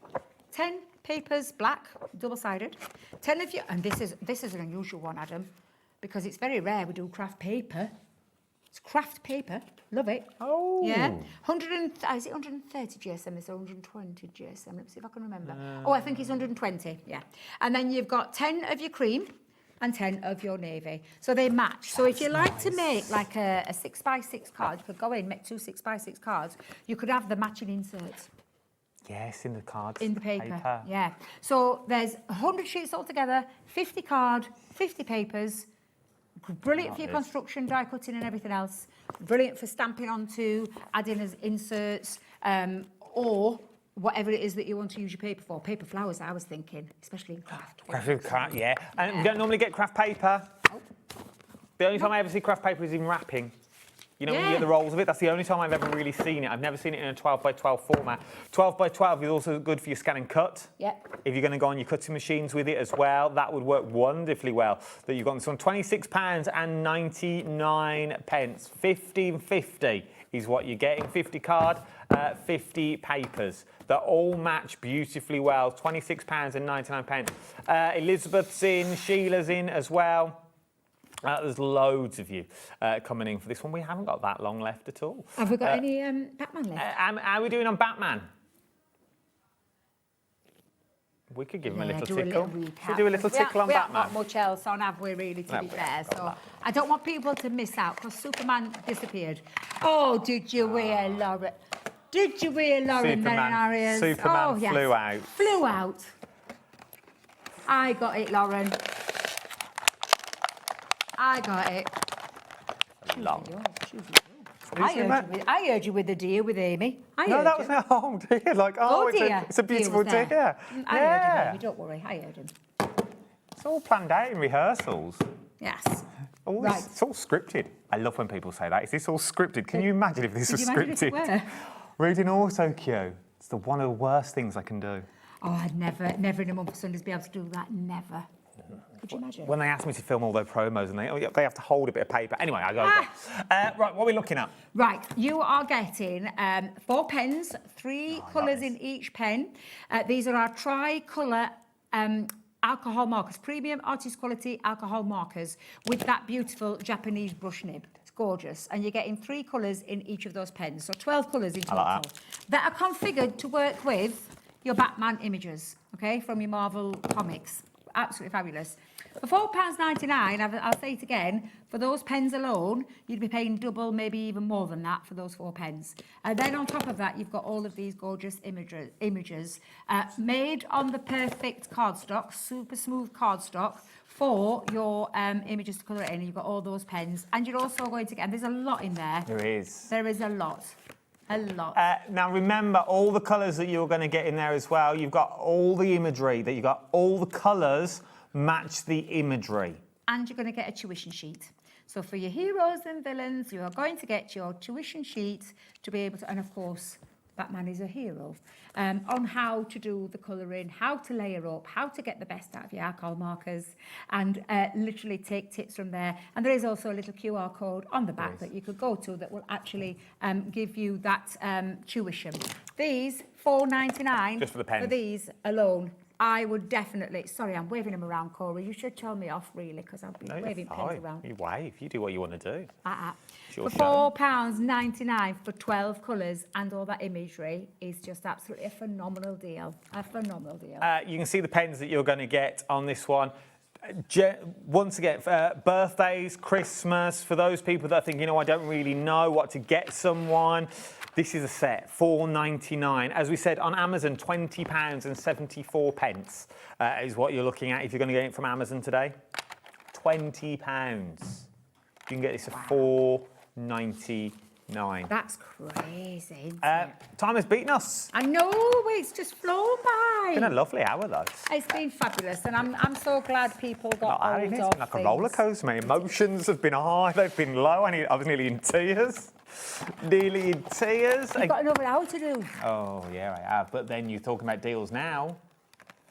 10 papers, black, double-sided, 10 of you, and this is an unusual one, Adam, because it's very rare we do craft paper. It's craft paper. Love it. Oh. Yeah. Is it 130 GSM? Is it 120 GSM? Let's see if I can remember. Oh, I think it's 120, yeah. And then you've got 10 of your cream and 10 of your navy. So they match. So if you like to make like a 6x6 card, you could go in, make 2 6x6 cards. You could have the matching inserts. Yes, in the cards. In the paper, yeah. So there's 100 sheets altogether, 50 card, 50 papers. Brilliant for your construction, die cutting and everything else. Brilliant for stamping onto, adding as inserts, or whatever it is that you want to use your paper for. Paper flowers, I was thinking, especially in craft. Craft, yeah. And we don't normally get craft paper. The only time I ever see craft paper is in wrapping. You know, when you get the rolls of it, that's the only time I've ever really seen it. I've never seen it in a 12 by 12 format. 12 by 12 is also good for your scan and cut. Yep. If you're going to go on your cutting machines with it as well, that would work wonderfully well. That you've got this one, £26.99. 15.50 is what you're getting. 50 card, 50 papers. That all match beautifully well. £26.99. Elizabeth's in, Sheila's in as well. There's loads of you coming in for this one. We haven't got that long left at all. Have we got any Batman left? How are we doing on Batman? We could give him a little tickle. Should we do a little tickle on Batman? We haven't got much else on, have we, really, to be fair? So I don't want people to miss out, because Superman disappeared. Oh, did you hear, Lauren? Did you hear Lauren then in our ears? Superman flew out. Flew out. I got it, Lauren. I got it. Long. I heard you with the deer with Amy. No, that was a whole deer. Like, it's a beautiful deer. I heard him, Amy, don't worry. I heard him. It's all planned out in rehearsals. Yes. It's all scripted. I love when people say that. Is this all scripted? Can you imagine if this was scripted? Reading auto cue. It's one of the worst things I can do. Oh, I'd never in a month of Sundays be able to do that. Never. Could you imagine? When they ask me to film all their promos and they have to hold a bit of paper. Anyway, I go. Right, what are we looking at? Right, you are getting 4 pens, 3 colours in each pen. These are our tri-colour alcohol markers, premium artist quality alcohol markers with that beautiful Japanese brush nib. It's gorgeous. And you're getting 3 colours in each of those pens, so 12 colours in total. I like that are configured to work with your Batman images, okay, from your Marvel comics. Absolutely fabulous. For £4.99, I'll say it again, for those pens alone, you'd be paying double, maybe even more than that for those 4 pens. And then on top of that, you've got all of these gorgeous images made on the perfect cardstock, super smooth cardstock, for your images to colour it in. You've got all those pens. And you're also going to get, and there's a lot in there. There is. There is a lot. A lot. Now, remember, all the colours that you're going to get in there as well, you've got all the imagery, that you've got all the colours match the imagery. And you're going to get a tuition sheet. So for your heroes and villains, you are going to get your tuition sheet to be able to, and of course, Batman is a hero, on how to do the colouring, how to layer up, how to get the best out of your alcohol markers, and literally take tips from there. And there is also a little QR code on the back that you could go to that will actually give you that tuition. These, £4.99 just for the pen. For these alone. I would definitely. Sorry, I'm waving them around, Corey. You should turn me off, really, because I'll be waving pens around. You wave. You do what you want to do. For £4.99 for 12 colours and all that imagery is just absolutely a phenomenal deal. A phenomenal deal. You can see the pens that you're going to get on this one. Once again, birthdays, Christmas, for those people that think, I don't really know what to get someone, this is a set, £4.99. As we said, on Amazon, £20.74 is what you're looking at if you're going to get it from Amazon today. £20. You can get this for £4.99. That's crazy, isn't Time has beaten us. I know, it's just flown by. It's been a lovely hour, though. It's been fabulous, and I'm so glad people got hold of It's been like a roller coaster. My emotions have been high, they've been low. I was nearly in tears. Nearly in tears. You've got another hour to do. Oh, yeah, I have. But then you're talking about deals now.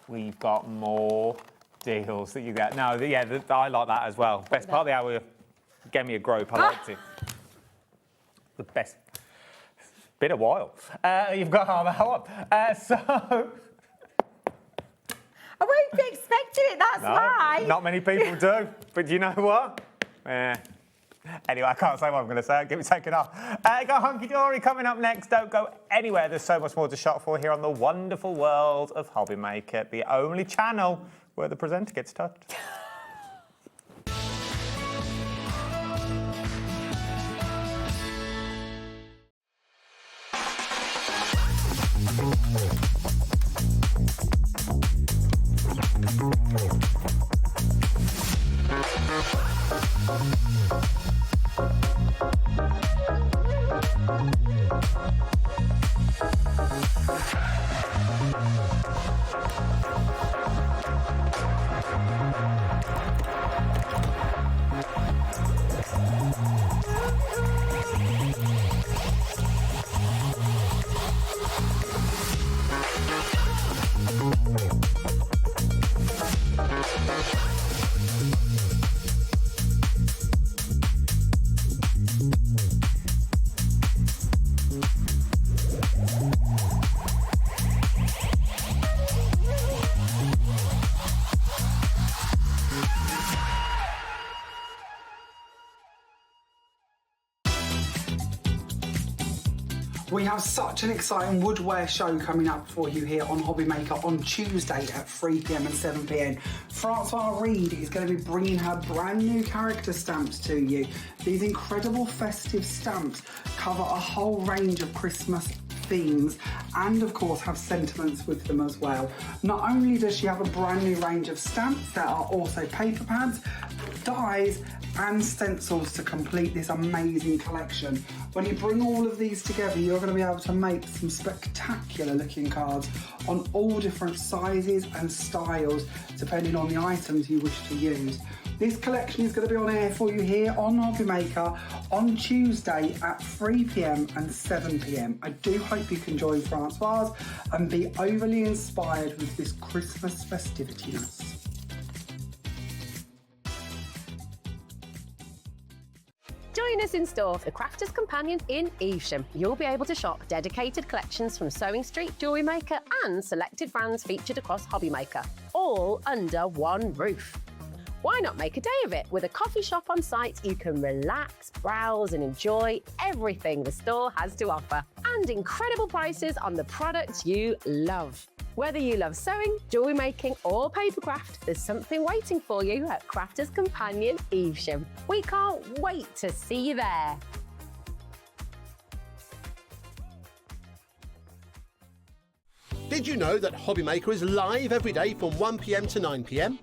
We've got more deals that you get. No, yeah, I like that as well. Best part of the hour, gave me a grope. I liked it. The best. Been a while. You've got half an hour. So. I wasn't expecting it, that's why. Not many people do. But you know what? Anyway, I can't say what I'm going to say. Get me taken off. Got Hunkydory coming up next. Don't go anywhere. There's so much more to shop for here on the wonderful world of HobbyMaker, the only channel where the presenter gets touched. We have such an exciting woodware show coming up for you here on HobbyMaker on Tuesday at 3 p.m. and 7 p.m. Francois Reed is going to be bringing her brand new character stamps to you. These incredible festive stamps cover a whole range of Christmas themes and of course have sentiments with them as well. Not only does she have a brand new range of stamps, there are also paper pads, dies and stencils to complete this amazing collection. When you bring all of these together, you're going to be able to make some spectacular looking cards on all different sizes and styles depending on the items you wish to use. This collection is going to be on air for you here on HobbyMaker on Tuesday at 3 p.m. and 7 p.m. I do hope you can join Francoise and be overly inspired with this Christmas festivities. Join us in store for the Crafter's Companion in Evesham. You'll be able to shop dedicated collections from Sewing Street, Jewellery Maker and selected brands featured across HobbyMaker, all under one roof. Why not make a day of it? With a coffee shop on site, you can relax, browse and enjoy everything the store has to offer and incredible prices on the products you love. Whether you love sewing, jewellery making or papercraft, there's something waiting for you at Crafter's Companion Evesham. We can't wait to see you there. Did you know that HobbyMaker is live every day from 1 p.m. to 9 p.m?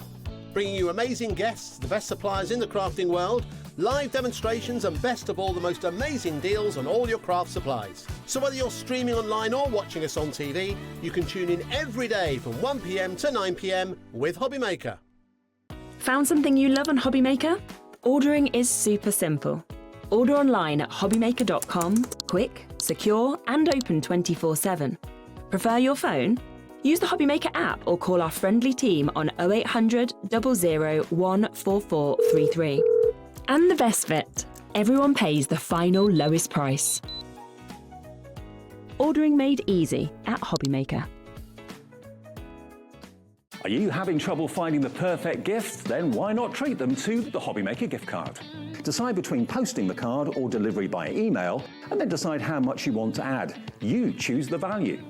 Bringing you amazing guests, the best suppliers in the crafting world, live demonstrations and best of all, the most amazing deals on all your craft supplies. So whether you're streaming online or watching us on TV, you can tune in every day from 1 p.m. to 9 p.m. with HobbyMaker. Found something you love on HobbyMaker? Ordering is super simple. Order online at hobbymaker.com, quick, secure and open 24/7. Prefer your phone? Use the HobbyMaker app or call our friendly team on 0800 00 14433. And the best bit, everyone pays the final lowest price. Ordering made easy at HobbyMaker. Are you having trouble finding the perfect gift? Then why not treat them to the HobbyMaker gift card? Decide between posting the card or delivery by email, and then decide how much you want to add. You choose the value.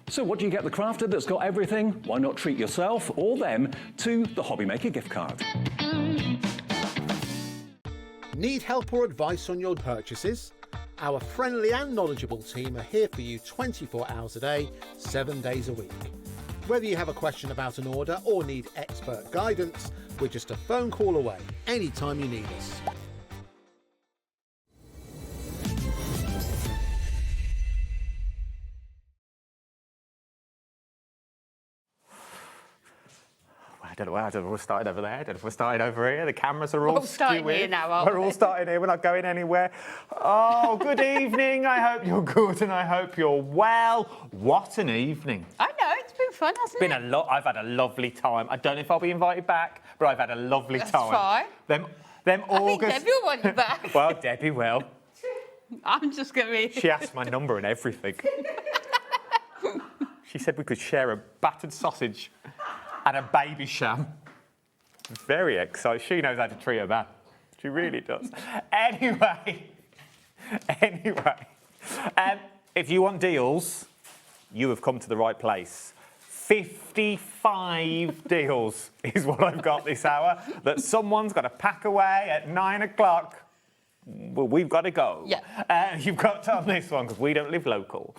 So what do you get the crafter that's got everything? Why not treat yourself or them to the HobbyMaker gift card? Need help or advice on your purchases? Our friendly and knowledgeable team are here for you 24 hours a day, 7 days a week. Whether you have a question about an order or need expert guidance, we're just a phone call away anytime you need us. I don't know if we're starting over there. I don't know if we're starting over here. The cameras are all We're starting here now, aren't We're all starting here. We're not going anywhere. Oh, good evening. I hope you're good and I hope you're well. What an evening. I know, it's been fun, hasn't It's been a lot. I've had a lovely time. I don't know if I'll be invited back, but I've had a lovely That's time. fine. Them I think August. Debbie will want you back. Well, Debbie will. I'm just going to... She asked my number and everything. She said we could share a battered sausage and a baby sham. Very excited. She knows how to treat a man. She really does. Anyway, if you want deals, you have come to the right place. 55 deals is what I've got this hour that someone's got to pack away at 9 o'clock. Well, we've got to go. Yeah. You've got to on this one because we don't live local.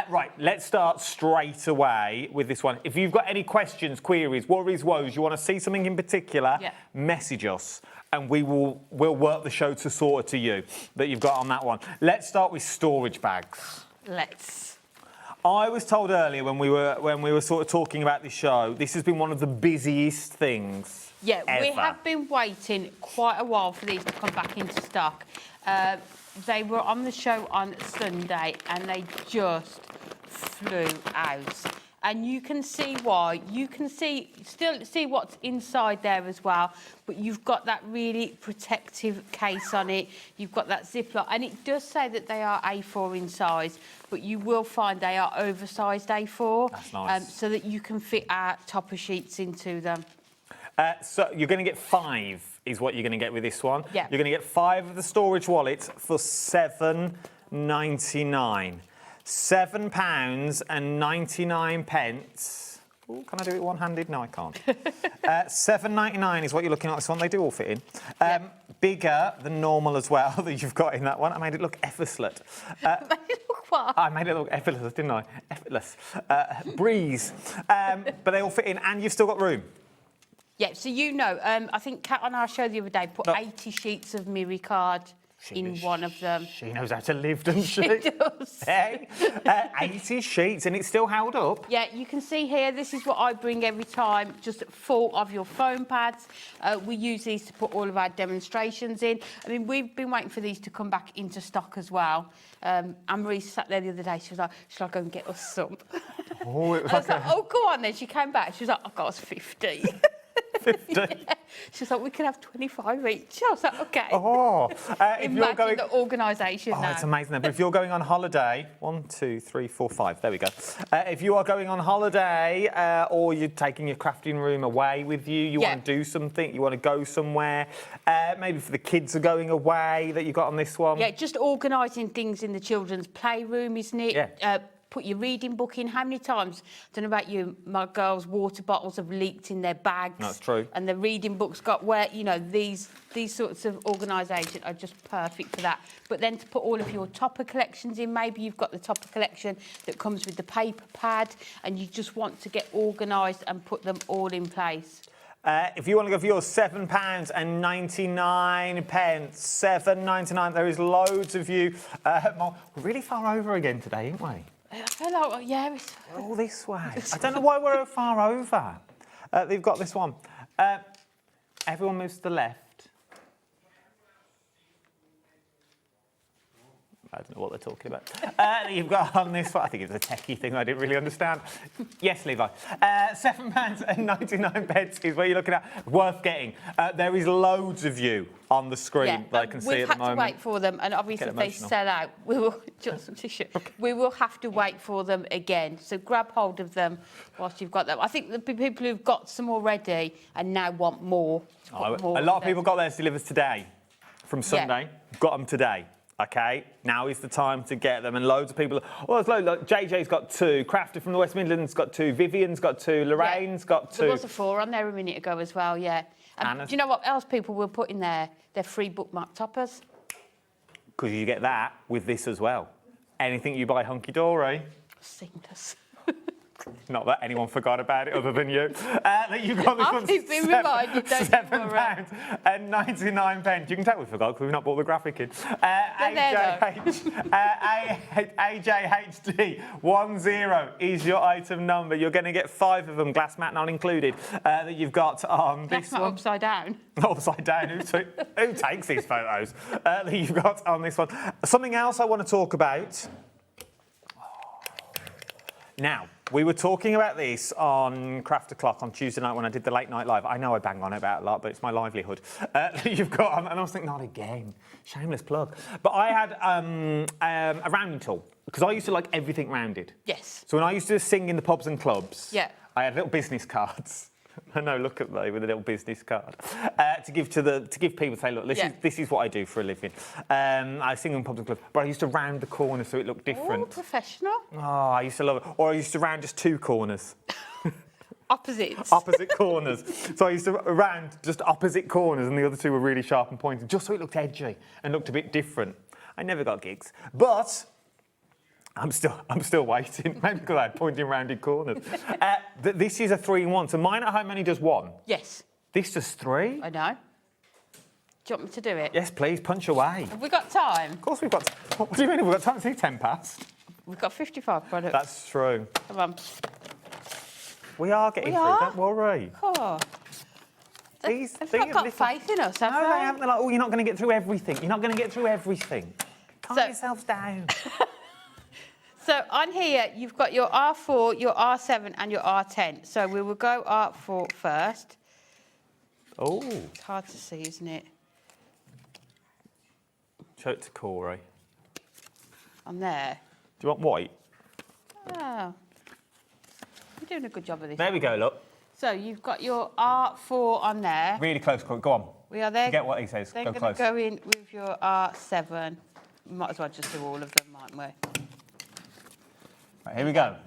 Right, let's start straight away with this one. If you've got any questions, queries, worries, woes, you want to see something in particular, message us and we'll work the show to sort it to you that you've got on that one. Let's start with storage bags. Let's. I was told earlier when we were sort of talking about this show, this has been one of the busiest things. Yeah, we ever. have been waiting quite a while for these to come back into stock. They were on the show on Sunday and they just flew out. And you can see why. You can still see what's inside there as well, but you've got that really protective case on it. You've got that Ziploc, and it does say that they are A4 in size, but you will find they are oversized A4. That's nice. So that you can fit our topper sheets into them. So you're going to get 5 is what you're going to get with this one. Yeah. You're going to get 5 of the storage wallets for £7.99. £7.99. Ooh, can I do it one-handed? No, I can't. £7.99 is what you're looking at. This one, they do all fit in. Bigger than normal as well that you've got in that one. I made it look effortless. I made it look effortless, didn't I? Effortless. Breeze. But they all fit in, and you've still got room. Yeah, so you know, I think Kat on our show the other day put 80 sheets of Miri card in one of them. She knows how to live, doesn't she? She does. Hey? 80 sheets, and it's still held up. Yeah, you can see here, this is what I bring every time, just full of your foam pads. We use these to put all of our demonstrations in. I mean, we've been waiting for these to come back into stock as well. Anne-Marie sat there the other day, she was like, shall I go and get us some? Oh, it was I was like, oh, go on then. She came back, she was like, I've got us 50. 50. Yeah. She was like, we can have 25 each. I was like, okay. Oh, if you're Imagine going... the organisation now. It's amazing. But if you're going on holiday, 1, 2, 3, 4, 5, there we go. If you are going on holiday or you're taking your crafting room away with you, you want to do something, you want to go somewhere, maybe for the kids are going away that you got on this one. Yeah, just organising things in the children's playroom, isn't it? Yeah. Put your reading book in. How many times, I don't know about you, my girls' water bottles have leaked in their bags. That's true. And the reading books got wet. You know, these sorts of organisation are just perfect for that. But then to put all of your topper collections in, maybe you've got the topper collection that comes with the paper pad and you just want to get organised and put them all in place. If you want to go for your £7.99, £7.99, there is loads of you. We're really far over again today, aren't we? I feel like, yeah, it's... We're all this way. I don't know why we're far over. They've got this one. Everyone moves to the left. I don't know what they're talking about. You've got on this one, I think it's a techie thing I didn't really understand. Yes, Levi. £7.99 is what you're looking at. Worth getting. There is loads of you on the screen that I can see at the moment. We've had to wait for them, and obviously if they sell out, we will we will have to wait for them again. So grab hold of them whilst you've got them. I think the people who've got some already and now want more. A lot of people got theirs delivered today, from Sunday. Got them today. Okay, now is the time to get them, and loads of people. Oh, there's loads. Like JJ's got 2, Crafter from the West Midlands got 2, Vivian's got 2, Lorraine's got 2. There was a 4 on there a minute ago as well, yeah. And do you know what else people will put in there? They're free bookmark toppers. Because you get that with this as well. Anything you buy Hunkydory. Seamless. Not that anyone forgot about it other than you. That you got this one. I've been reminded, £7.99. You can tell we forgot because we've not bought the graphic in. AJHD10 is your item number. You're going to get 5 of them, glass mat not included, that you've got on this one. Upside down. Upside down. Who takes these photos? That you've got on this one. Something else I want to talk about. Now, we were talking about this on Craft O'Clock on Tuesday night when I did the late night live. I know I bang on about it a lot, but it's my livelihood. You've got, and I was thinking, not again. Shameless plug. But I had a rounding tool because I used to like everything rounded. Yes. So when I used to sing in the pubs and clubs, I had little business cards. I know, look at me with a little business card to give people, say, look, this is what I do for a living. I sing in pubs and clubs, but I used to round the corner so it looked different. Oh, professional. Oh, I used to love it. Or I used to round just 2 corners. Opposites. Opposite corners. So I used to round just opposite corners, and the other 2 were really sharp and pointed, just so it looked edgy and looked a bit different. I never got gigs, but I'm still waiting. Maybe because I had pointing rounded corners. This is a 3-in-1. So mine at home only does 1. Yes. This does 3. I know. Do you want me to do it? Yes, please. Punch away. Have we got time? Of course we've got. What do you mean? We've got time to see 10 past. We've got 55 products. That's true. Come on. We are getting through. Don't worry. Oh. They've not got faith in us, have they? No, they haven't. They're like, oh, you're not going to get through everything. You're not going to get through everything. Calm yourselves down. So on here, you've got your R4, your R7 and your R10. So we will go R4 first. Oh. It's hard to see, isn't it? Show it to Corey. On there. Do you want white? Oh. You're doing a good job of this. There we go, look. So you've got your R4 on there. Really close, Corey. Go on. We are there. Forget what he says. They're Go going close. to go in with your R7. We might as well just do all of them, mightn't we? Right, here we go.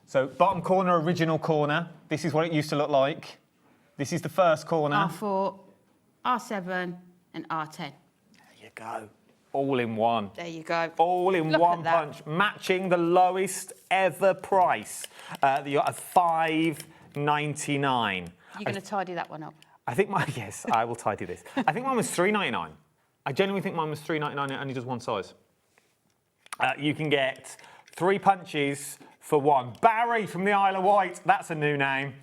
So bottom corner, original corner. This is what it used to look like. This is the first corner. R4, R7 and R10. There you go. All in one. There you go. All in one punch. Matching the lowest ever price. You're at $5.99. You're going to tidy that one up? I think yes, I will tidy this. I think mine was $3.99. I genuinely think mine was $3.99 and it only does one size. You can get 3 punches for 1. Barry from the Isle of Wight. That's a new name.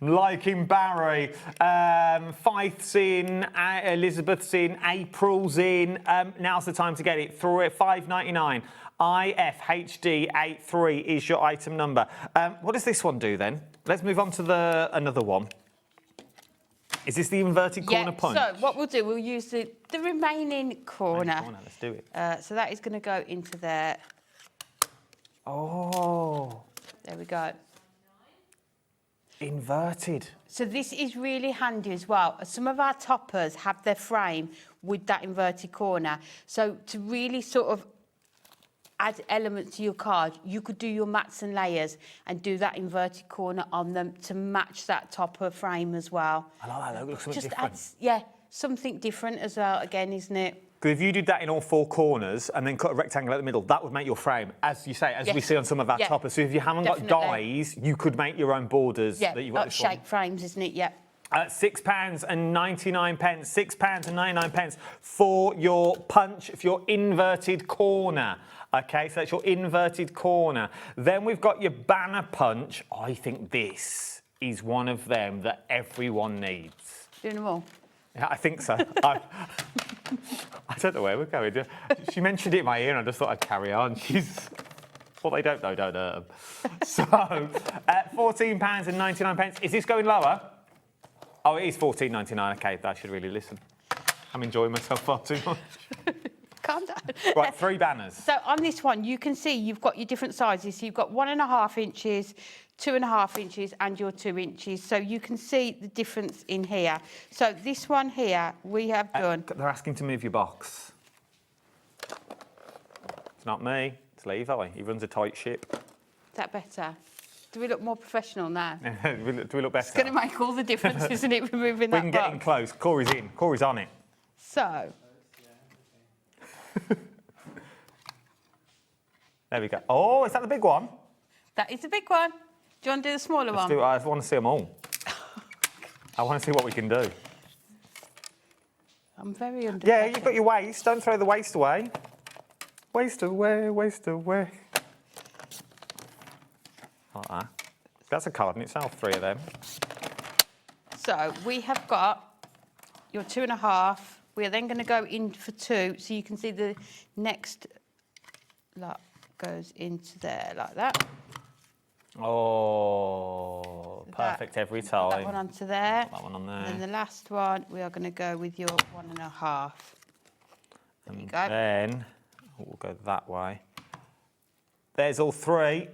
I'm liking Barry. Fiith's in, Elizabeth's in, April's in. Now's the time to get it. $5.99. IFHD83 is your item number. What does this one do then? Let's move on to another one. Is this the inverted corner punch? So what we'll do, we'll use the remaining corner. Let's do it. So that is going to go into there. Oh. There we go. Inverted. So this is really handy as well. Some of our toppers have their frame with that inverted corner. So to really sort of add elements to your card, you could do your mats and layers and do that inverted corner on them to match that topper frame as well. I like that. It looks something Just different. adds, yeah, something different as well, again, isn't it? Because if you did that in all 4 corners and then cut a rectangle at the middle, that would make your frame, as you say, as we see on some of our toppers. So if you haven't got dies, you could make your own borders. Yeah, that you've got like shape frames, isn't it? Yeah. £6.99. £6.99 for your punch, for your inverted corner. Okay, so that's your inverted corner. Then we've got your banner punch. I think this is one of them that everyone needs. Doing them all? Yeah, I think so. I don't know where we're going. She mentioned it in my ear and I just thought I'd carry on. She's... What they don't know, don't hurt them. So, £14.99. Is this going lower? Oh, it is £14.99. OK, I should really listen. I'm enjoying myself far too much. Calm down. Right, 3 banners. So on this one, you can see you've got your different sizes. So you've got 1.5 inches, 2.5 inches, and your 2 inches. So you can see the difference in here. So this one here, we have done. They're asking to move your box. It's not me. It's Levi. He runs a tight ship. Is that better? Do we look more professional now? Do we look better? It's going to make all the difference, isn't it, removing that We can box? get in close. Corey's in. Corey's on it. So. There we go. Oh, is that the big one? That is the big one. Do you want to do the smaller Let's one? do it. I want to see them all. I want to see what we can do. I'm very under. Yeah, you've got your waste. Don't throw the waste away. Waste away, waste away. Like that. That's a card in itself, 3 of them. So we have got your 2.5. We are then going to go in for 2, so you can see the next lot goes into there like that. Oh, perfect every time. That one onto there. Put that one on there. And then the last one, we are going to go with your 1.5. There you go. Then we'll go that way. There's all 3.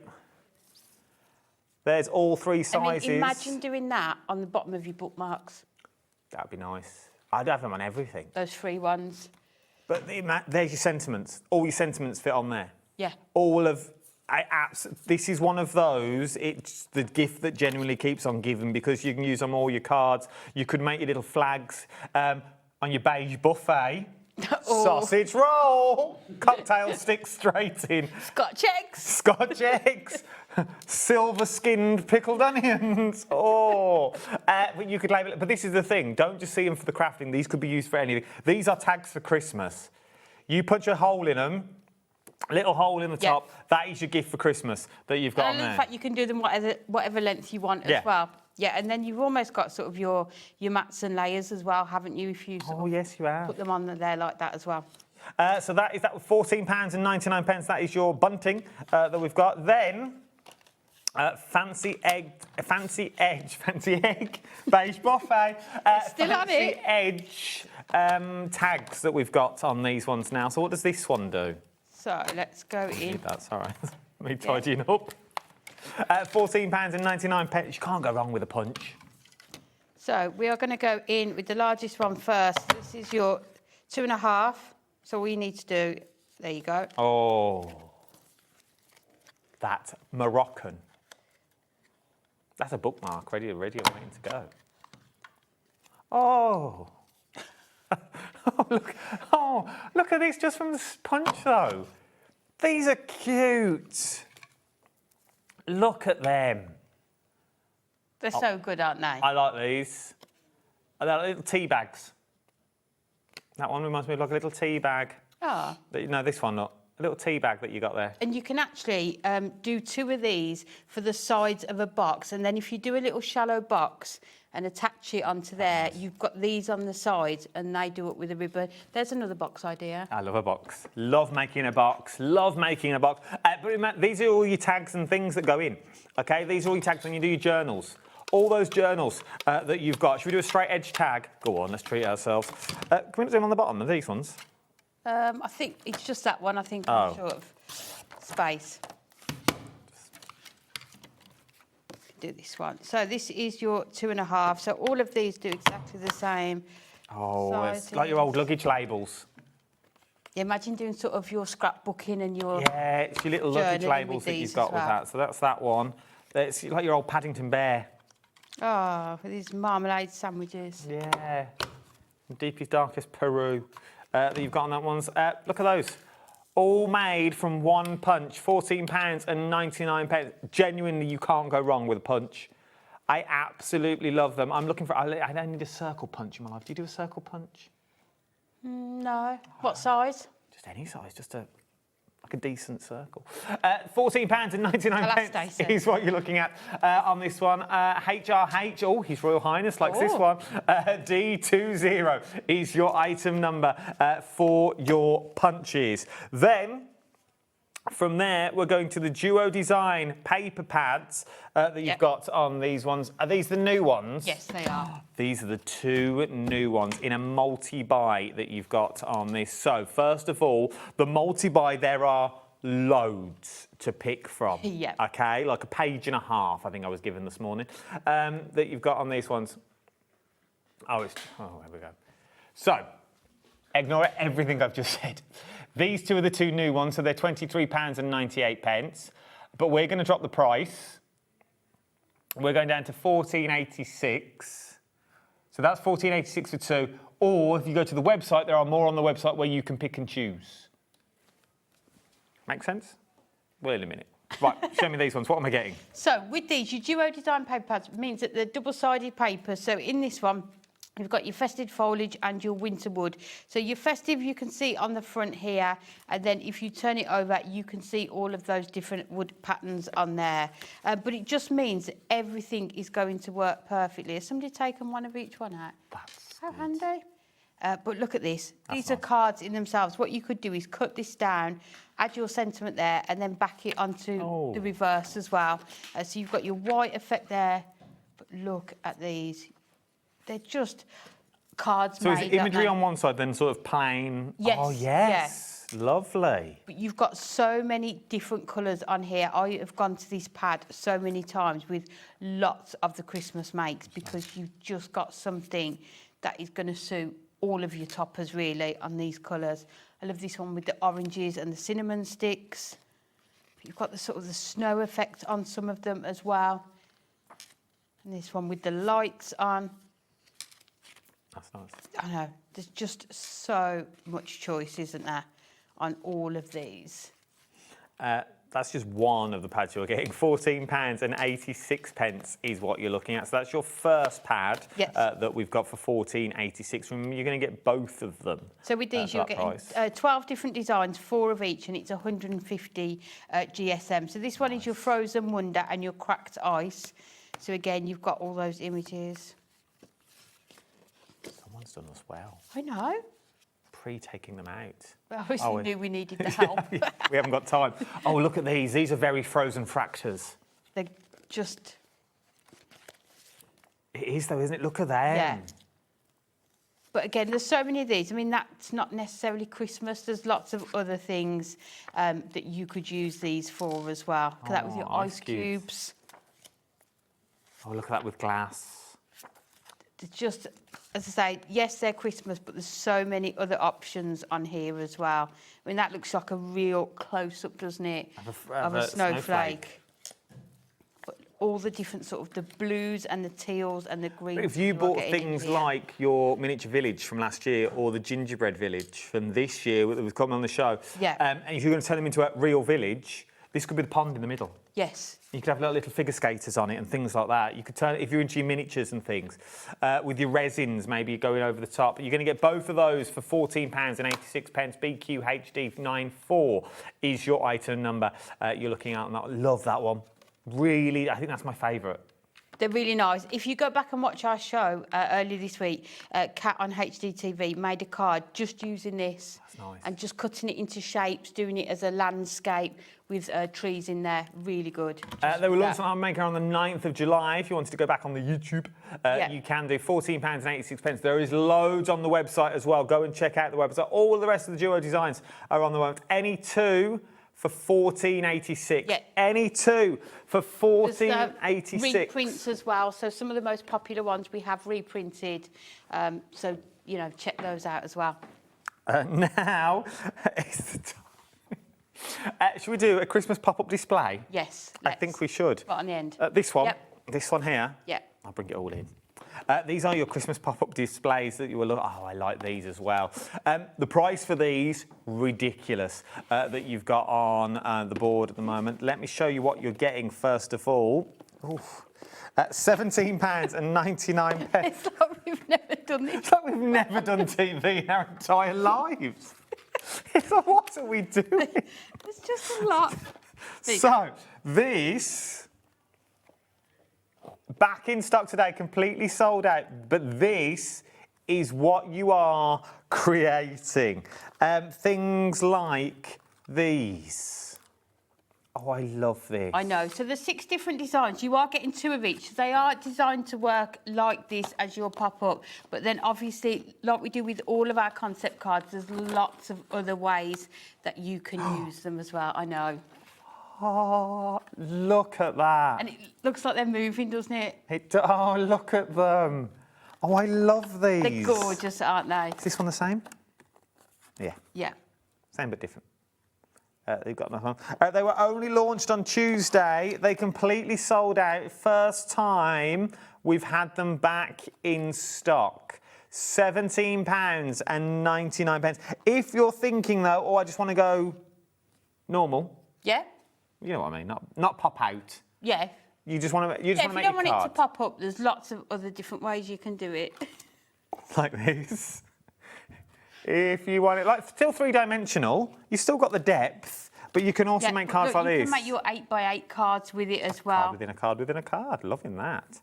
There's all 3 sizes. I mean, imagine doing that on the bottom of your bookmarks. That'd be nice. I'd have them on everything. Those 3 ones. But there's your sentiments. All your sentiments fit on there. Yeah. All of... this is one of those, it's the gift that genuinely keeps on giving because you can use on all your cards. You could make your little flags on your beige buffet. Oh. Sausage roll, cocktail stick straight in. Scotch eggs. Scotch eggs. Silver-skinned pickled onions. Oh. But you could label it. But this is the thing. Don't just see them for the crafting. These could be used for anything. These are tags for Christmas. You put your hole in them. Little hole in the top. That is your gift for Christmas that you've got on there. In fact, you can do them whatever length you want as well. Yeah, and then you've almost got sort of your mats and layers as well, haven't you? If you yes, you have. Put them on there like that as well. So that was £14.99. That is your bunting that we've got. Then fancy egg beige buffet. Still on it. Fancy edge tags that we've got on these ones now. So what does this one do? So let's go in. That's all right. Me tidying up. £14.99. You can't go wrong with a punch. So we are going to go in with the largest one first. This is your 2.5. So all you need to do, there you go. Oh, that's Moroccan. That's a bookmark ready and waiting to go. Oh. Look at this just from the punch though. These are cute. Look at them. They're so good, aren't they? I like these. I like little tea bags. That one reminds me of like a little tea bag. Oh. No, this one not. A little tea bag that you got there. And you can actually do 2 of these for the sides of a box. And then if you do a little shallow box and attach it onto there, you've got these on the sides and they do it with a ribbon. There's another box idea. I love a box. Love making a box. Love making a box. But remember, these are all your tags and things that go in. OK, these are all your tags when you do your journals. All those journals that you've got. Should we do a straight edge tag? Go on, let's treat ourselves. Can we do them on the bottom of these ones? I think it's just that one. I think Oh. I'm short of space. Do this one. So this is your 2.5. So all of these do exactly the same. Oh, it's like your old luggage labels. Yeah, imagine doing sort of your scrapbooking and your Yeah, it's your little luggage journaling labels with that you've these got as with well. that. So that's that one. It's like your old Paddington Bear. Oh, with these marmalade sandwiches. Yeah. Deepest, darkest Peru that you've got on that ones. Look at those. All made from one punch, £14.99. Genuinely, you can't go wrong with a punch. I absolutely love them. I'm looking for... I need a circle punch in my life. Do you do a circle punch? No. What size? Just any size, just a like a decent circle. £14.99 is what you're looking at on this one. HRH, oh, His Royal Highness likes this one. D20 is your item number for your punches. Then, from there, we're going to the Duo Design paper pads that you've got on these ones. Are these the new ones? Yes, they are. These are the 2 new ones in a multi-buy that you've got on this. So, first of all, the multi-buy, there are loads to pick from. Yeah. Okay, like a page and a half, I think I was given this morning, that you've got on these ones. Oh, there we go. So, ignore everything I've just said. These 2 are the 2 new ones, so they're £23.98. But we're going to drop the price. We're going down to £14.86. So that's £14.86 for 2. Or if you go to the website, there are more on the website where you can pick and choose. Make sense? Wait a minute. Right, show me these ones. What am I getting? So with these, your Duo Design paper pads means that they're double-sided paper. So in this one, you've got your festive foliage and your winter wood. So your festive, you can see on the front here, and then if you turn it over, you can see all of those different wood patterns on there. But it just means that everything is going to work perfectly. Has somebody taken one of each one out? That's how handy. But look at this. These are cards in themselves. What you could do is cut this down, add your sentiment there, and then back it onto the reverse as well. So you've got your white effect there. But look at these. They're just cards So made. is it imagery on one side, then sort of plain? Yes. Oh, yes. Lovely. But you've got so many different colours on here. I have gone to this pad so many times with lots of the Christmas makes because you've just got something that is going to suit all of your toppers, really, on these colours. I love this one with the oranges and the cinnamon sticks. You've got the sort of the snow effect on some of them as well. And this one with the lights on. That's nice. I know. There's just so much choice, isn't there, on all of these? That's just one of the pads you're getting. £14.86 is what you're looking at. So that's your first pad that we've got for £14.86. Remember, you're going to get both of them. So with these, you're getting 12 different designs, 4 of each, and it's 150 GSM. So this one is your Frozen Wonder and your Cracked Ice. So again, you've got all those images. Someone's done us well. I know. Pre-taking them out. We obviously knew we needed the help. We haven't got time. Oh, look at these. These are very Frozen Fractors. They're just... It is, though, isn't it? Look at them. Yeah. But again, there's so many of these. I mean, that's not necessarily Christmas. There's lots of other things that you could use these for as well. Look at that with your ice cubes. Oh, look at that with glass. It's just, as I say, yes, they're Christmas, but there's so many other options on here as well. I mean, that looks like a real close-up, doesn't it, of a snowflake. But all the different sort of the blues and the teals and the greens. If you bought things like your miniature village from last year or the gingerbread village from this year that was coming on the show, and if you're going to turn them into a real village, this could be the pond in the middle. Yes. You could have little figure skaters on it and things like that. You could turn, if you're into your miniatures and things, with your resins maybe going over the top. You're going to get both of those for £14.86. BQHD94 is your item number you're looking at. And I love that one. Really, I think that's my favourite. They're really nice. If you go back and watch our show earlier this week, Kat on HDTV made a card just using this. That's nice. And just cutting it into shapes, doing it as a landscape with trees in there. Really good. They were launched on HobbyMaker on the 9th of July. If you wanted to go back on the YouTube, you can do. £14.86. There is loads on the website as well. Go and check out the website. All the rest of the Duo designs are on the website. Any two for £14.86. Yeah. Any two for £14.86. Reprints as well. So some of the most popular ones we have reprinted. So, you know, check those out as well. Now is the time. Should we do a Christmas pop-up display? Yes. I think we should. Right on the end. This one. This one here. Yeah. I'll bring it all in. These are your Christmas pop-up displays that you will look. Oh, I like these as well. The price for these, ridiculous, that you've got on the board at the moment. Let me show you what you're getting first of all. £17.99. It's like we've never done this. It's like we've never done TV in our entire lives. It's like, what are we doing? It's just a lot. So, this, back in stock today, completely sold out, but this is what you are creating. Things like these. Oh, I love this. I know. So there's 6 different designs. You are getting 2 of each. They are designed to work like this as your pop-up. But then obviously, like we do with all of our concept cards, there's lots of other ways that you can use them as well. I know. Oh, look at that. And it looks like they're moving, doesn't it? Oh, look at them. Oh, I love these. They're gorgeous, aren't they? Is this one the same? Yeah. Yeah. Same but different. They've got nothing. They were only launched on Tuesday. They completely sold out. First time we've had them back in stock. £17.99. If you're thinking though, oh, I just want to go normal. Yeah. You know what I mean? Not pop out. Yeah. You just want to. You just Yeah, if want you to make don't want your it card to pop up, there's lots of other different ways you can do it. like this. If you want it like still 3-dimensional, you've still got the depth, but you can also make cards like you this. You can make your 8x8 cards with it as well. Card within a card within a card. Loving that.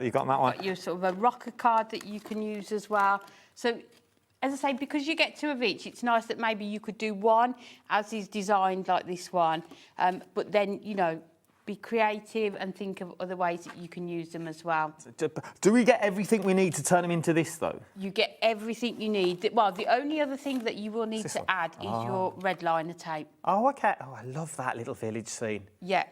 You got that one. Got your sort of a rocker card that you can use as well. So, as I say, because you get 2 of each, it's nice that maybe you could do one as is designed like this one, but then, you know, be creative and think of other ways that you can use them as well. Do we get everything we need to turn them into this, though? You get everything you need. Well, the only other thing that you will need to add is your red liner tape. Oh, OK. Oh, I love that little village scene. Yeah.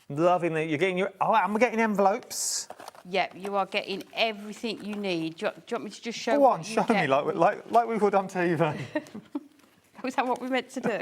Loving that you're getting your... Oh, I'm getting envelopes. Yeah, you are getting everything you need. Do you want me to just show Go on, what you show get? me like we would on TV. Was that what we meant to do?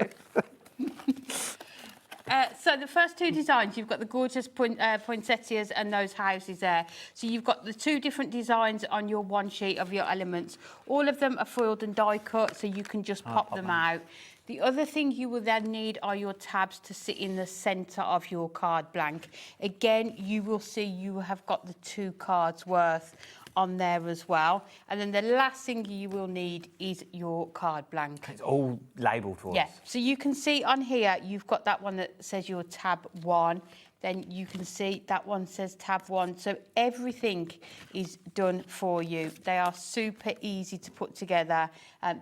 So the first 2 designs, you've got the gorgeous poinsettias and those houses there. So you've got the 2 different designs on your one sheet of your elements. All of them are foiled and die cut, so you can just pop them out. The other thing you will then need are your tabs to sit in the centre of your card blank. Again, you will see you have got the 2 cards worth on there as well. And then the last thing you will need is your card blank. It's all labelled for us. Yeah, so you can see on here, you've got that one that says your tab 1. Then you can see that one says tab 1. So everything is done for you. They are super easy to put together.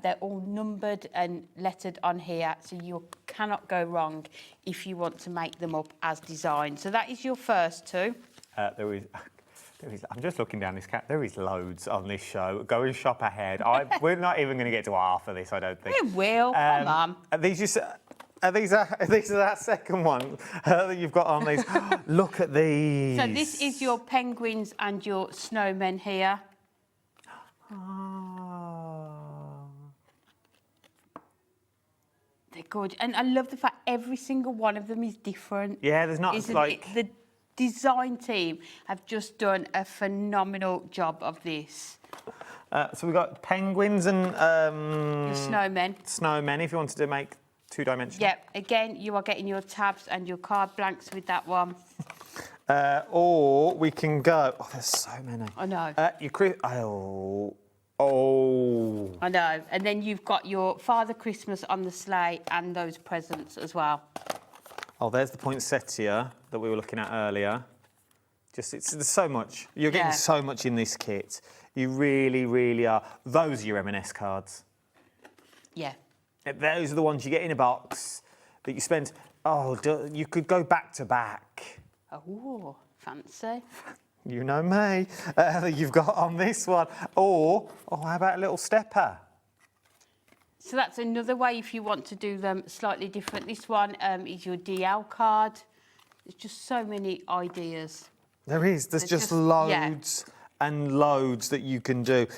They're all numbered and lettered on here, so you cannot go wrong if you want to make them up as designed. So that is your first 2. I'm just looking down this cat. There is loads on this show. Go and shop ahead. We're not even going to get to half of this, I don't think. We will. Come on. Are these that second one that you've got on these? Look at these. So this is your penguins and your snowmen here. Oh. They're good. And I love the fact every single one of them is different. Yeah, there's not The design team have just done a phenomenal job of this. So we've got penguins and... Your snowmen. Snowmen, if you wanted to make 2-dimensional. Yep, again, you are getting your tabs and your card blanks with that one. Or we can go... Oh, there's so many. I know. I know. And then you've got your Father Christmas on the sleigh and those presents as well. Oh, there's the poinsettia that we were looking at earlier. There's so much. You're getting so much in this kit. You really, really are. Those are your M&S cards. Yeah. Those are the ones you get in a box that you spend... Oh, you could go back to back. Oh, fancy. You know me. You've got on this one. Or, how about a little stepper? So that's another way if you want to do them slightly different. This one is your DL card. There's just so many ideas. There is. There's just loads and loads that you can do.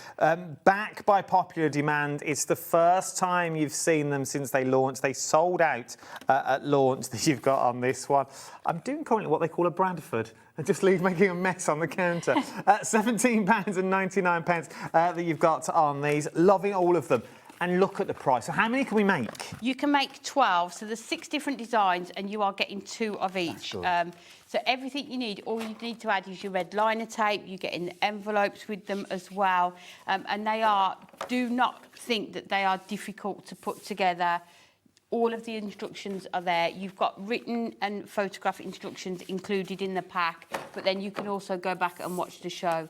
Back by popular demand. It's the first time you've seen them since they launched. They sold out at launch that you've got on this one. I'm doing currently what they call a Bradford. And just making a mess on the counter. £17.99 that you've got on these. Loving all of them. And look at the price. So how many can we make? You can make 12. So there's 6 different designs and you are getting 2 of each. So everything you need, all you need to add is your red liner tape. You get in the envelopes with them as well. And they are, do not think that they are difficult to put together. all of the instructions are there. You've got written and photographic instructions included in the pack, but then you can also go back and watch the show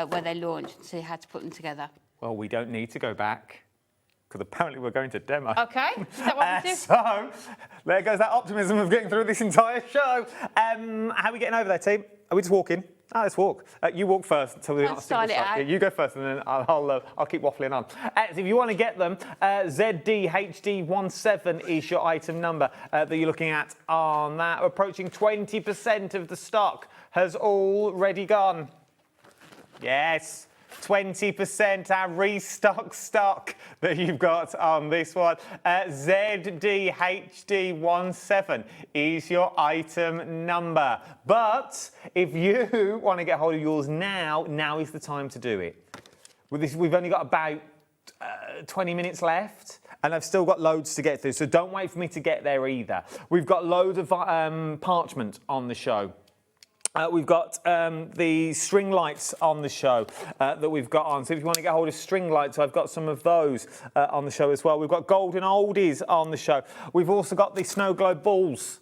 where they launch and see how to put them together. Well, we don't need to go back, because apparently we're going to demo. Okay, is that what we do? So, there goes that optimism of getting through this entire show. How are we getting over there, team? Are we just walking? Oh, let's walk. You walk first until we're not style it out. You go first, and then I'll keep waffling on. So if you want to get them, ZDHD17 is your item number that you're looking at on that. Approaching 20% of the stock has already gone. Yes. 20% our restock stock that you've got on this one. ZDHD17 is your item number. But if you want to get hold of yours now is the time to do it. With this, we've only got about 20 minutes left, and I've still got loads to get through, so don't wait for me to get there either. We've got loads of parchment on the show. We've got the string lights on the show that we've got on. So if you want to get hold of string lights, I've got some of those on the show as well. We've got golden oldies on the show. We've also got the snow globe balls.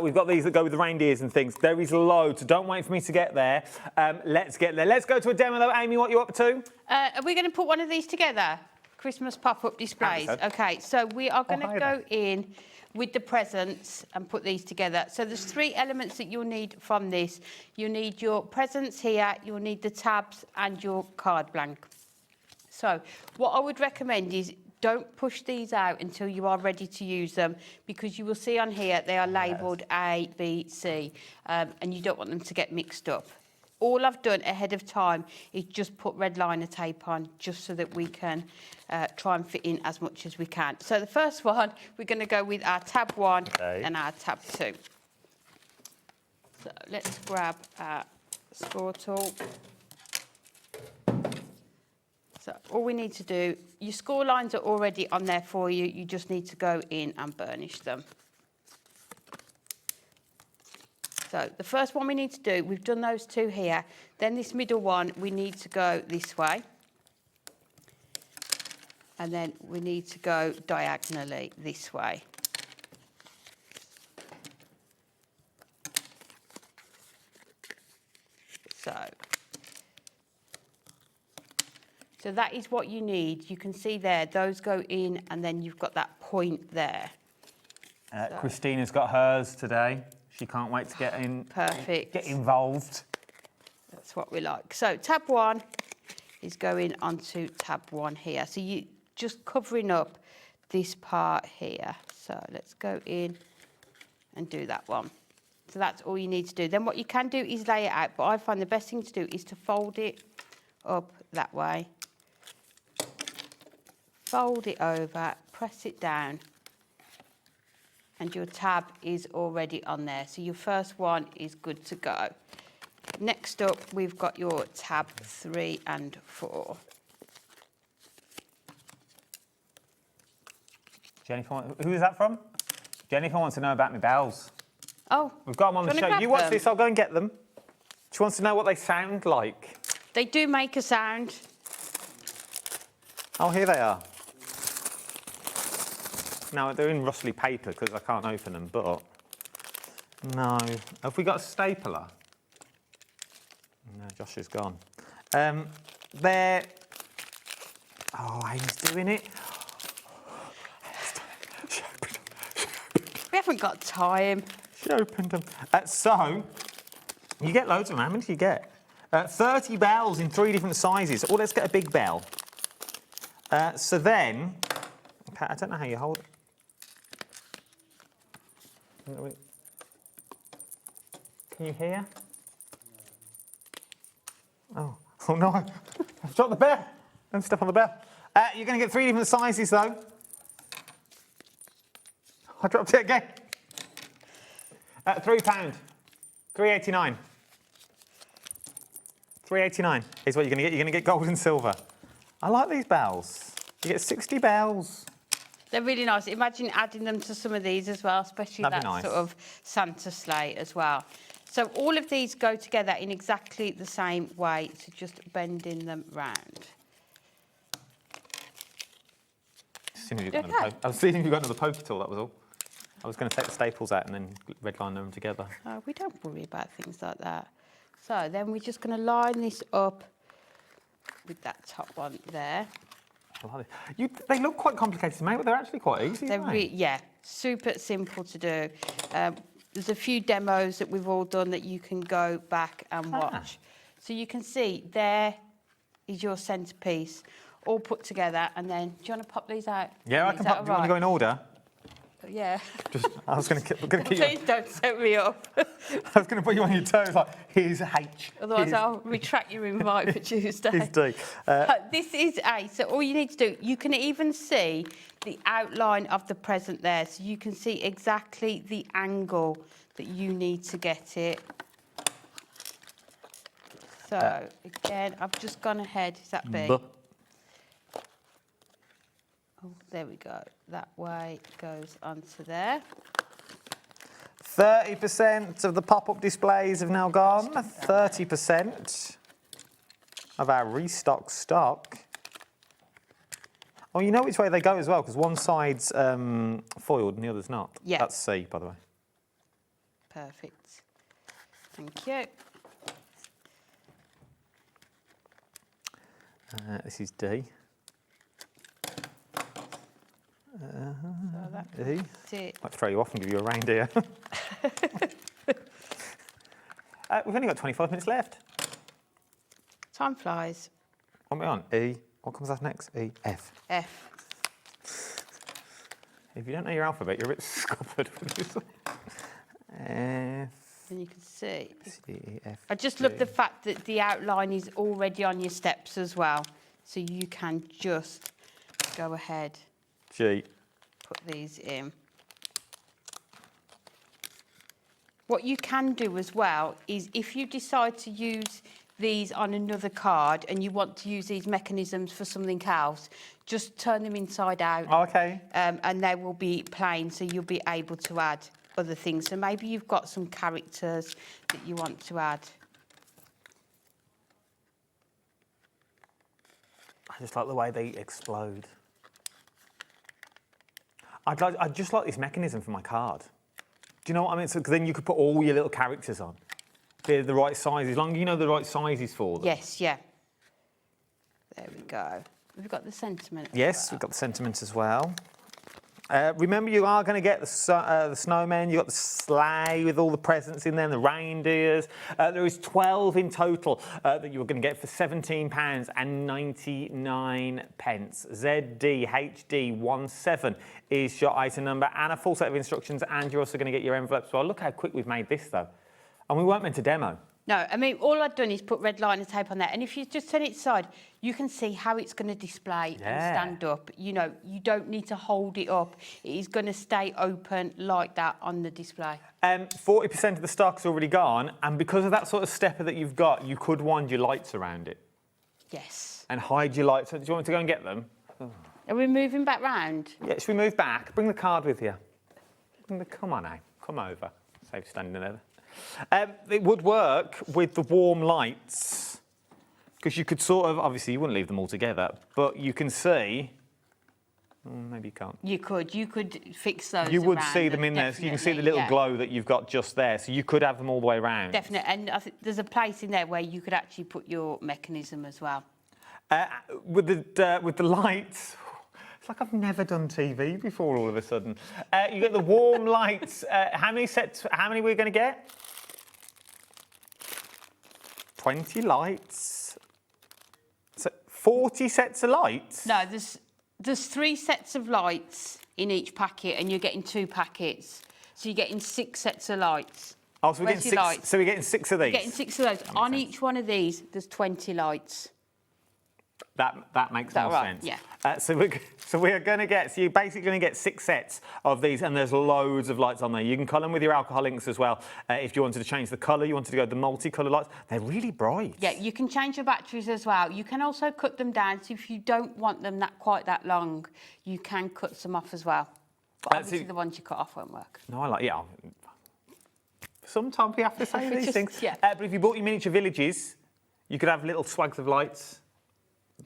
We've got these that go with the reindeers and things. There is loads, so don't wait for me to get there. Let's get there. Let's go to a demo though. Amy, what are you up to? Are we going to put one of these together? Christmas pop-up displays. Okay, so we are going to go in with the presents and put these together. So there's 3 elements that you'll need from this. You need your presents here, you'll need the tabs and your card blank. So what I would recommend is don't push these out until you are ready to use them, because you will see on here they are labelled A, B, C, and you don't want them to get mixed up. All I've done ahead of time is just put red liner tape on, just so that we can try and fit in as much as we can. So the first one, we're going to go with our tab 1 and our tab 2. So let's grab our score tool. So all we need to do, your score lines are already on there for you. You just need to go in and burnish them. So the first one we need to do, we've done those 2 here. Then this middle one, we need to go this way. And then we need to go diagonally this way. So that is what you need. You can see there, those go in, and then you've got that point there. Christina's got hers today. She can't wait to get in. Perfect. Get involved. That's what we like. So tab 1 is going onto tab 1 here. So you just covering up this part here. So let's go in and do that one. So that's all you need to do. Then what you can do is lay it out, but I find the best thing to do is to fold it up that way. Fold it over, press it down, and your tab is already on there. So your first one is good to go. Next up, we've got your tab 3 and 4. Jennifer, who is that from? Jennifer wants to know about my bells. Oh. We've got them on the show. You watch this, I'll go and get them. She wants to know what they sound like. They do make a sound. Oh, here they are. Now, they're in rustly paper because I can't open them, but... No. Have we got a stapler? No, Josh is gone. They're... Oh, Amy's doing it. We haven't got time. She opened them. So, you get loads of them. How many do you get? 30 bells in 3 different sizes. Oh, let's get a big bell. So then... Okay, I don't know how you hold it. Can you hear? Oh no, I've dropped the bell. Don't step on the bell. You're going to get 3 different sizes though. I dropped it again. £3, £3.89. £3.89 is what you're going to get. You're going to get gold and silver. I like these bells. You get 60 bells. They're really nice. Imagine adding them to some of these as well, especially That'd that be nice. sort of Santa sleigh as well. So all of these go together in exactly the same way, so just bending them round. seeing if you've got another I was seeing if you've got another pokey tool, that was all. I was going to take the staples out and then redline them together. We don't worry about things like that. So then we're just going to line this up with that top one there. I love it. They look quite complicated to make, but they're actually quite easy. Yeah, super simple to do. There's a few demos that we've all done that you can go back and watch. So you can see there is your centrepiece all put together, and then do you want to pop these out? Yeah, I can pop. Do you want to go in order? Yeah. I was going to keep you. Please don't set me up. I was going to put you on your toes. Like, here's H. Otherwise, I'll retract your invite for Tuesday. Here's D. This is A. So all you need to do, you can even see the outline of the present there, so you can see exactly the angle that you need to get it. So again, I've just gone ahead. Is that B? Oh, there we go. That way goes onto there. 30% of the pop-up displays have now gone. 30% of our restock stock. Oh, you know which way they go as well, because one side's foiled and the other's not. Yeah. That's C, by the way. Perfect. Thank you. This is D. E. Might throw you off and give you a reindeer. We've only got 25 minutes left. Time flies. What are we on? E. What comes after next? E. F. F. If you don't know your alphabet, you're a bit scuppered with this one. F. And you can see. C, E, F, I just G. love the fact that the outline is already on your steps as well. So you can just go ahead. G. Put these in. What you can do as well is if you decide to use these on another card and you want to use these mechanisms for something else, just turn them inside out. Oh, okay. And they will be plain, so you'll be able to add other things. So maybe you've got some characters that you want to add. I just like the way they explode. I'd just like this mechanism for my card. Do you know what I mean? So 'cause then you could put all your little characters on. They're the right size, as long as you know the right sizes for them. Yes, yeah. There we go. We've got the sentiment. Yes, we've got the sentiment as well. Remember, you are going to get the snowmen, you've got the sleigh with all the presents in there, the reindeers. There is 12 in total that you're going to get for £17.99. ZDHD17 is your item number, and a full set of instructions, and you're also going to get your envelopes. Well, look how quick we've made this, though. And we weren't meant to demo. No, I mean, all I've done is put red liner tape on there. And if you just turn it aside, you can see how it's going to display and stand up. You know, you don't need to hold it up. It is going to stay open like that on the display. 40% of the stock's already gone, and because of that sort of stepper that you've got, you could wind your lights around it. Yes. And hide your lights. Do you want me to go and get them? Oh. Are we moving back round? Yeah, should we move back? Bring the card with you. Come on now, come over. Save standing there. It would work with the warm lights, because you could sort of, obviously you wouldn't leave them all together, but you can see, maybe you can't. You could fix those. You would around see them in there, so you can see the little glow that you've got just there, so you could have them all the way around. Definitely, and I think there's a place in there where you could actually put your mechanism as well. With the lights, it's like I've never done TV before all of a sudden. You get the warm lights. How many are we going to get? 20 lights. So 40 sets of lights? No, there's 3 sets of lights in each packet, and you're getting 2 packets. So you're getting 6 sets of lights. Oh, so we're getting 6. So we're getting 6 of these. You're getting 6 of those. On each one of these, there's 20 lights. That makes more sense. Yeah. So we're going to get, so you're basically going to get 6 sets of these, and there's loads of lights on there. You can colour them with your alcohol inks as well. If you wanted to change the colour, you wanted to go the multicolour lights. They're really bright. Yeah, you can change your batteries as well. You can also cut them down, so if you don't want them quite that long, you can cut some off as well. But obviously the ones you cut off won't work. No, I like, yeah. Sometimes we have to say these things. Yeah. But if you bought your miniature villages, you could have little swags of lights.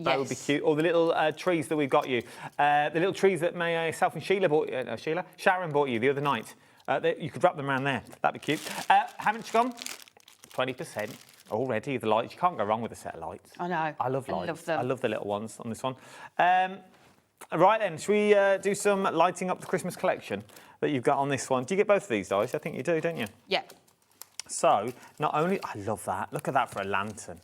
That would be cute. Or the little trees that we've got you. The little trees that myself and Sheila bought, Sharon bought you the other night. You could wrap them around there. That'd be cute. How much gone? 20% already. The lights. You can't go wrong with a set of lights. I know. I love lights. I love them. I love the little ones on this one. Right then, should we do some lighting up the Christmas collection that you've got on this one? Do you get both of these, guys? I think you do, don't you? Yeah. So, not only... I love that. Look at that for a lantern.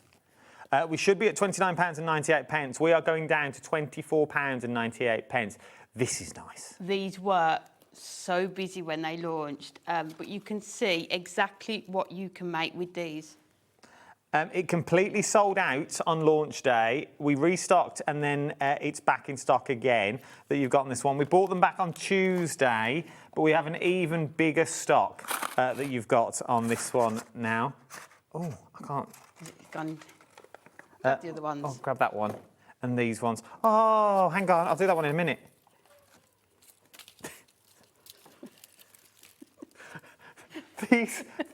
We should be at £29.98. We are going down to £24.98. This is nice. These were so busy when they launched, but you can see exactly what you can make with these. It completely sold out on launch day. We restocked and then it's back in stock again that you've got on this one. We bought them back on Tuesday, but we have an even bigger stock that you've got on this one now. Oh, I can't. It's gone. The other ones. I'll grab that one and these ones. Oh, hang on. I'll do that one in a minute.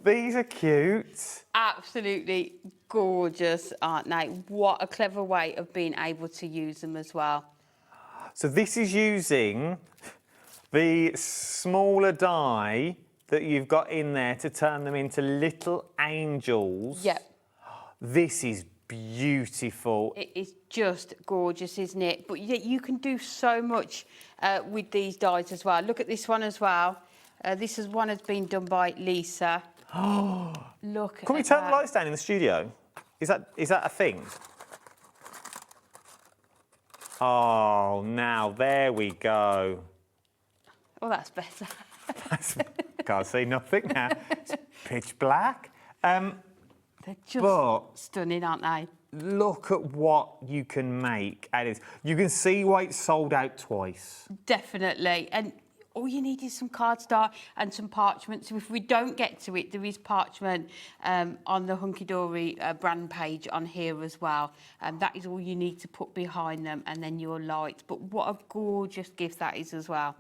These are cute. Absolutely gorgeous, aren't they? What a clever way of being able to use them as well. So this is using the smaller die that you've got in there to turn them into little angels. Yep. This is beautiful. It is just gorgeous, isn't it? But you can do so much with these dies as well. Look at this one as well. This one has been done by Lisa. Oh, look! Can we turn the lights down in the studio? Is that a thing? Oh, now there we go. Oh, that's better. Can't see nothing now. It's pitch black. They're just stunning, aren't they? Look at what you can make out of this. You can see why it's sold out twice. Definitely. And all you need is some cardstock and some parchment. So if we don't get to it, there is parchment on the Hunkydory brand page on here as well. That is all you need to put behind them, and then your lights. But what a gorgeous gift that is as well.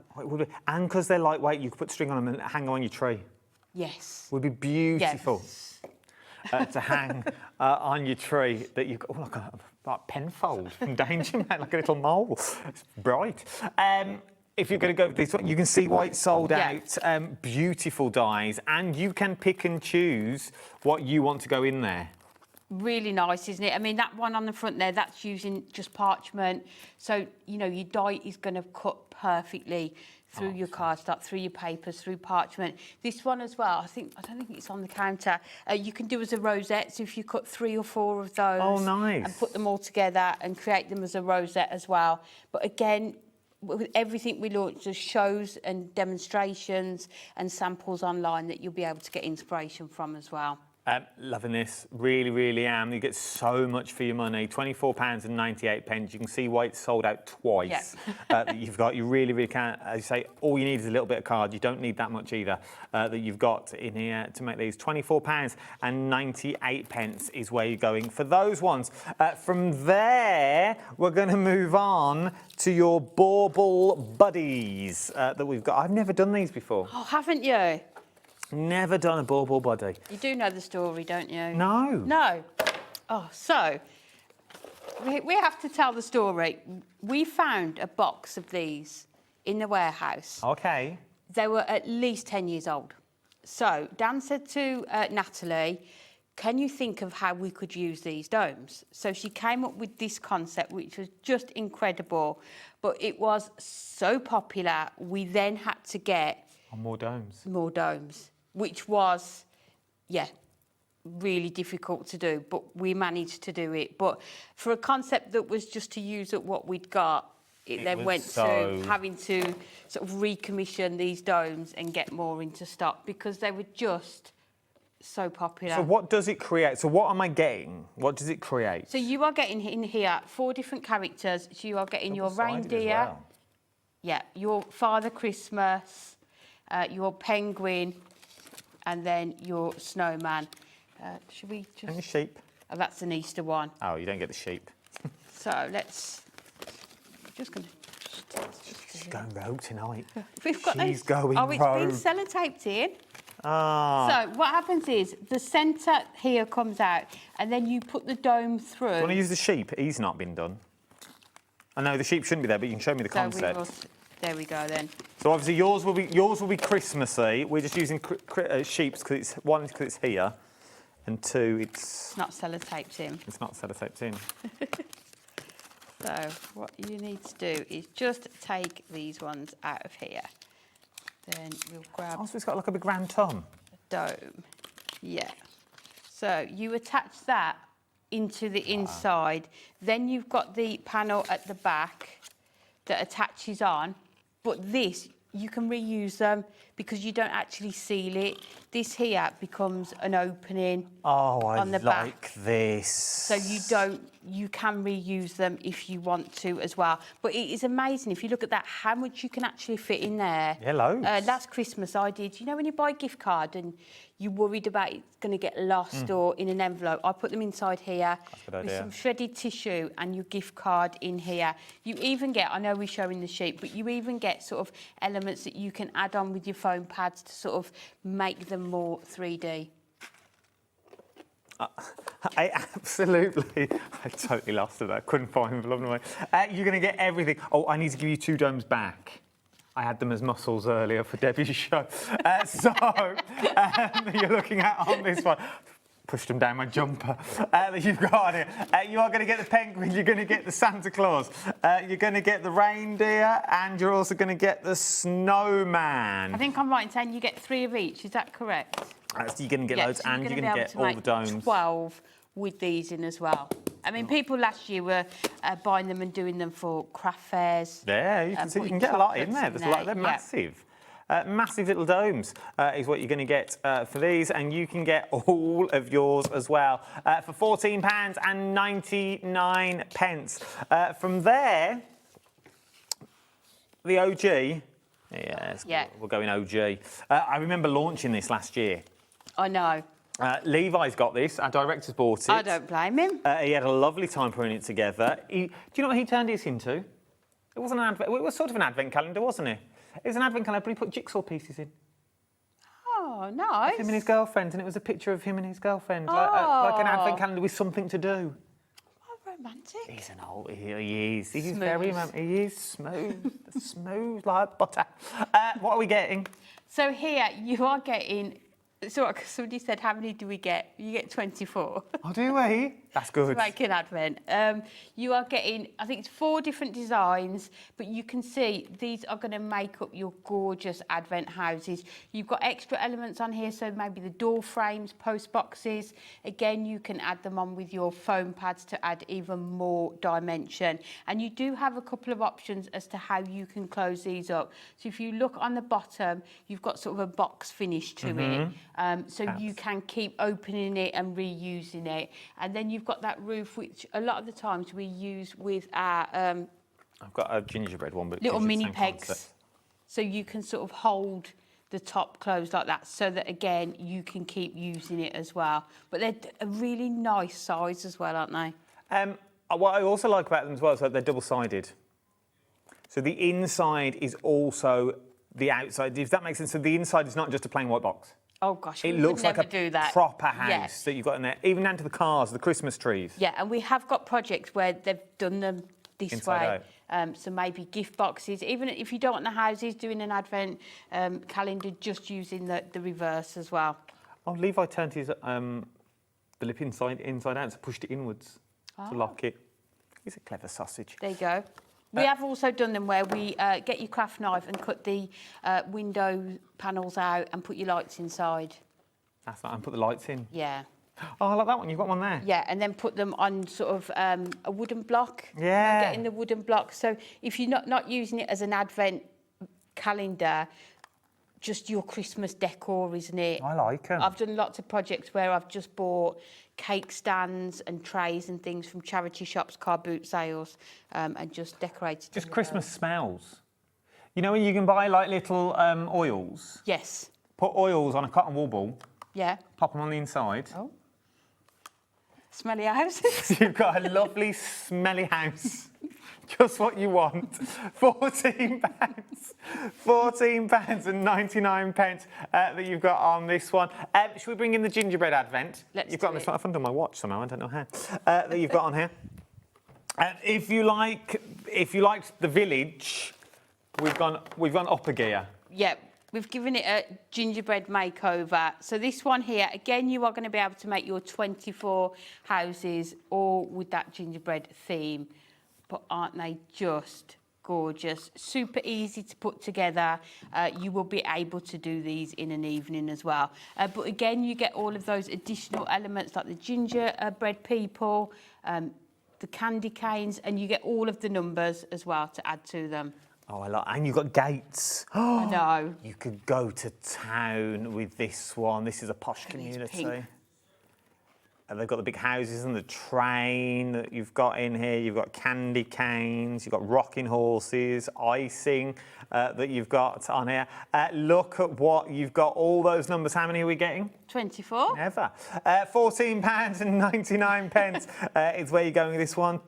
And because they're lightweight, you could put string on them and hang them on your tree. Yes. Would be beautiful. Yes. To hang on your tree that you've got. Oh, look, like Penfold from Danger Man, like a little mole. It's bright. If you're going to go with this one, you can see why it's sold out. Beautiful dies, and you can pick and choose what you want to go in there. Really nice, isn't it? I mean, that one on the front there, that's using just parchment. So, you know, your die is going to cut perfectly through your cardstock, through your papers, through parchment. This one as well, I don't think it's on the counter. You can do as a rosette, so if you cut 3 or 4 of those. Oh, nice. And put them all together and create them as a rosette as well. But again, with everything we launch, there's shows and demonstrations and samples online that you'll be able to get inspiration from as well. Loving this, really, really am. You get so much for your money, £24.98. You can see why it's sold out twice. That you've got, you really, really can. As you say, all you need is a little bit of card. You don't need that much either. That you've got in here to make these. £24.98 is where you're going for those ones. From there, we're going to move on to your bauble buddies that we've got. I've never done these before. Oh, haven't you? Never done a bauble buddy. You do know the story, don't you? No. No. Oh, so we have to tell the story. We found a box of these in the warehouse. Okay. They were at least 10 years old. So Dan said to Natalie, can you think of how we could use these domes? So she came up with this concept, which was just incredible. But it was so popular, we then had to get... more domes. More domes. Which was, really difficult to do, but we managed to do it. But for a concept that was just to use up what we'd got, it then went to having to sort of recommission these domes and get more into stock because they were just so popular. So what does it create? So what am I getting? What does it create? So you are getting in here 4 different characters. So you are getting your reindeer, your Father Christmas, your penguin, and then your snowman. Should we just... And the sheep. Oh, that's an Easter one. Oh, you don't get the sheep. So let's... Just going to... She's going rogue tonight. We've got She's going rogue. Oh, it's been sellotaped in. So what happens is the centre here comes out, and then you put the dome through. Do you want to use the sheep? He's not been done. I know the sheep shouldn't be there, but you can show me the concept. There we go then. So obviously yours will be Christmassy. We're just using sheep's because it's one because it's here, and two it's not sellotaped in. It's not sellotaped in. So what you need to do is just take these ones out of here. Then we'll grab. Oh, so it's got like a big round tongue. Dome. Yeah. So you attach that into the inside. Then you've got the panel at the back that attaches on. But this, you can reuse them because you don't actually seal it. This here becomes an opening on the back. Like this. So you can reuse them if you want to as well. But it is amazing if you look at that, how much you can actually fit in there. Yeah, loads. Last Christmas I did, you know when you buy a gift card and you're worried about it's going to get lost or in an envelope, I put them inside here with some shredded tissue and your gift card in here. You even get, I know we're showing the sheet, but you even get sort of elements that you can add on with your foam pads to sort of make them more 3D. I totally lost it. I couldn't find them. You're going to get everything. Oh, I need to give you 2 domes back. I had them as muscles earlier for Debbie's show. You're looking at on this one. Pushed them down my jumper that you've got on here. You are going to get the penguin, you're going to get the Santa Claus, you're going to get the reindeer, and you're also going to get the snowman. I think I'm right in saying you get 3 of each, is that correct? So you're going to get loads, and you're going to get all the domes. 12 with these in as well. I mean, people last year were buying them and doing them for craft fairs. Yeah, you can see you can get a lot in there. There's a lot. They're massive. Massive little domes is what you're going to get for these, and you can get all of yours as well for £14.99. From there, the OG. We're going OG. I remember launching this last year. I know. Levi's got this. Our director's bought it. I don't blame him. He had a lovely time putting it together. Do you know what he turned this into? It wasn't an advent. It was sort of an advent calendar, wasn't it? It was an advent calendar, but he put jigsaw pieces in. Oh, nice. Him and his girlfriend, and it was a picture of him and his girlfriend, like an advent calendar with something to do. Oh, romantic. He's an old. He is. He's very romantic. He is smooth, smooth like butter. What are we getting? So here you are getting. So somebody said, how many do we get? You get 24. Oh, do we? That's good. To make an advent. You are getting, I think it's 4 different designs, but you can see these are going to make up your gorgeous advent houses. You've got extra elements on here, so maybe the door frames, post boxes. Again, you can add them on with your foam pads to add even more dimension. And you do have a couple of options as to how you can close these up. So if you look on the bottom, you've got sort of a box finish to it. So you can keep opening it and reusing it. And then you've got that roof, which a lot of the times we use with our I've got a gingerbread one, but little mini pegs. So you can sort of hold the top closed like that, so that again you can keep using it as well. But they're a really nice size as well, aren't they? What I also like about them as well is that they're double-sided. So the inside is also the outside. Does that make sense? So the inside is not just a plain white box. Oh gosh, it looks like a proper house that you've got in there, even down to the cars, the Christmas trees. Yeah, and we have got projects where they've done them this Inside way. So maybe gift boxes, even if you don't want the houses, doing an advent calendar, just using the reverse as well. Oh, Levi turned his the lip inside out, so pushed it inwards to lock it. He's a clever sausage. There you go. We have also done them where we get your craft knife and cut the window panels out and put your lights inside. That's right, and put the lights in. Yeah. Oh, I like that one. You've got one there. Yeah, and then put them on sort of a wooden block. Yeah. Getting the wooden block. So if you're not using it as an advent calendar, just your Christmas decor, isn't it? I like them. I've done lots of projects where I've just bought cake stands and trays and things from charity shops, car boot sales, and just decorated. Just Christmas smells. You know when you can buy like little oils? Yes. Put oils on a cotton wool ball. Yeah. Pop them on the inside. Oh. Smelly houses. You've got a lovely smelly house. Just what you want. £14. £14.99 that you've got on this one. Should we bring in the gingerbread advent? You've got this one. I've done my watch somehow. I don't know how. That you've got on here. If you liked the village, we've gone up a gear. Yep. We've given it a gingerbread makeover. So this one here, again, you are going to be able to make your 24 houses all with that gingerbread theme. But aren't they just gorgeous? Super easy to put together. You will be able to do these in an evening as well. But again, you get all of those additional elements like the gingerbread people, the candy canes, and you get all of the numbers as well to add to them. Oh, I like, and you've got gates. I know. You could go to town with this one. This is a posh community. And they've got the big houses and the train that you've got in here. You've got candy canes. You've got rocking horses, icing that you've got on here. Look at what you've got. All those numbers. How many are we getting? 24. Never. £14.99 is where you're going with this one.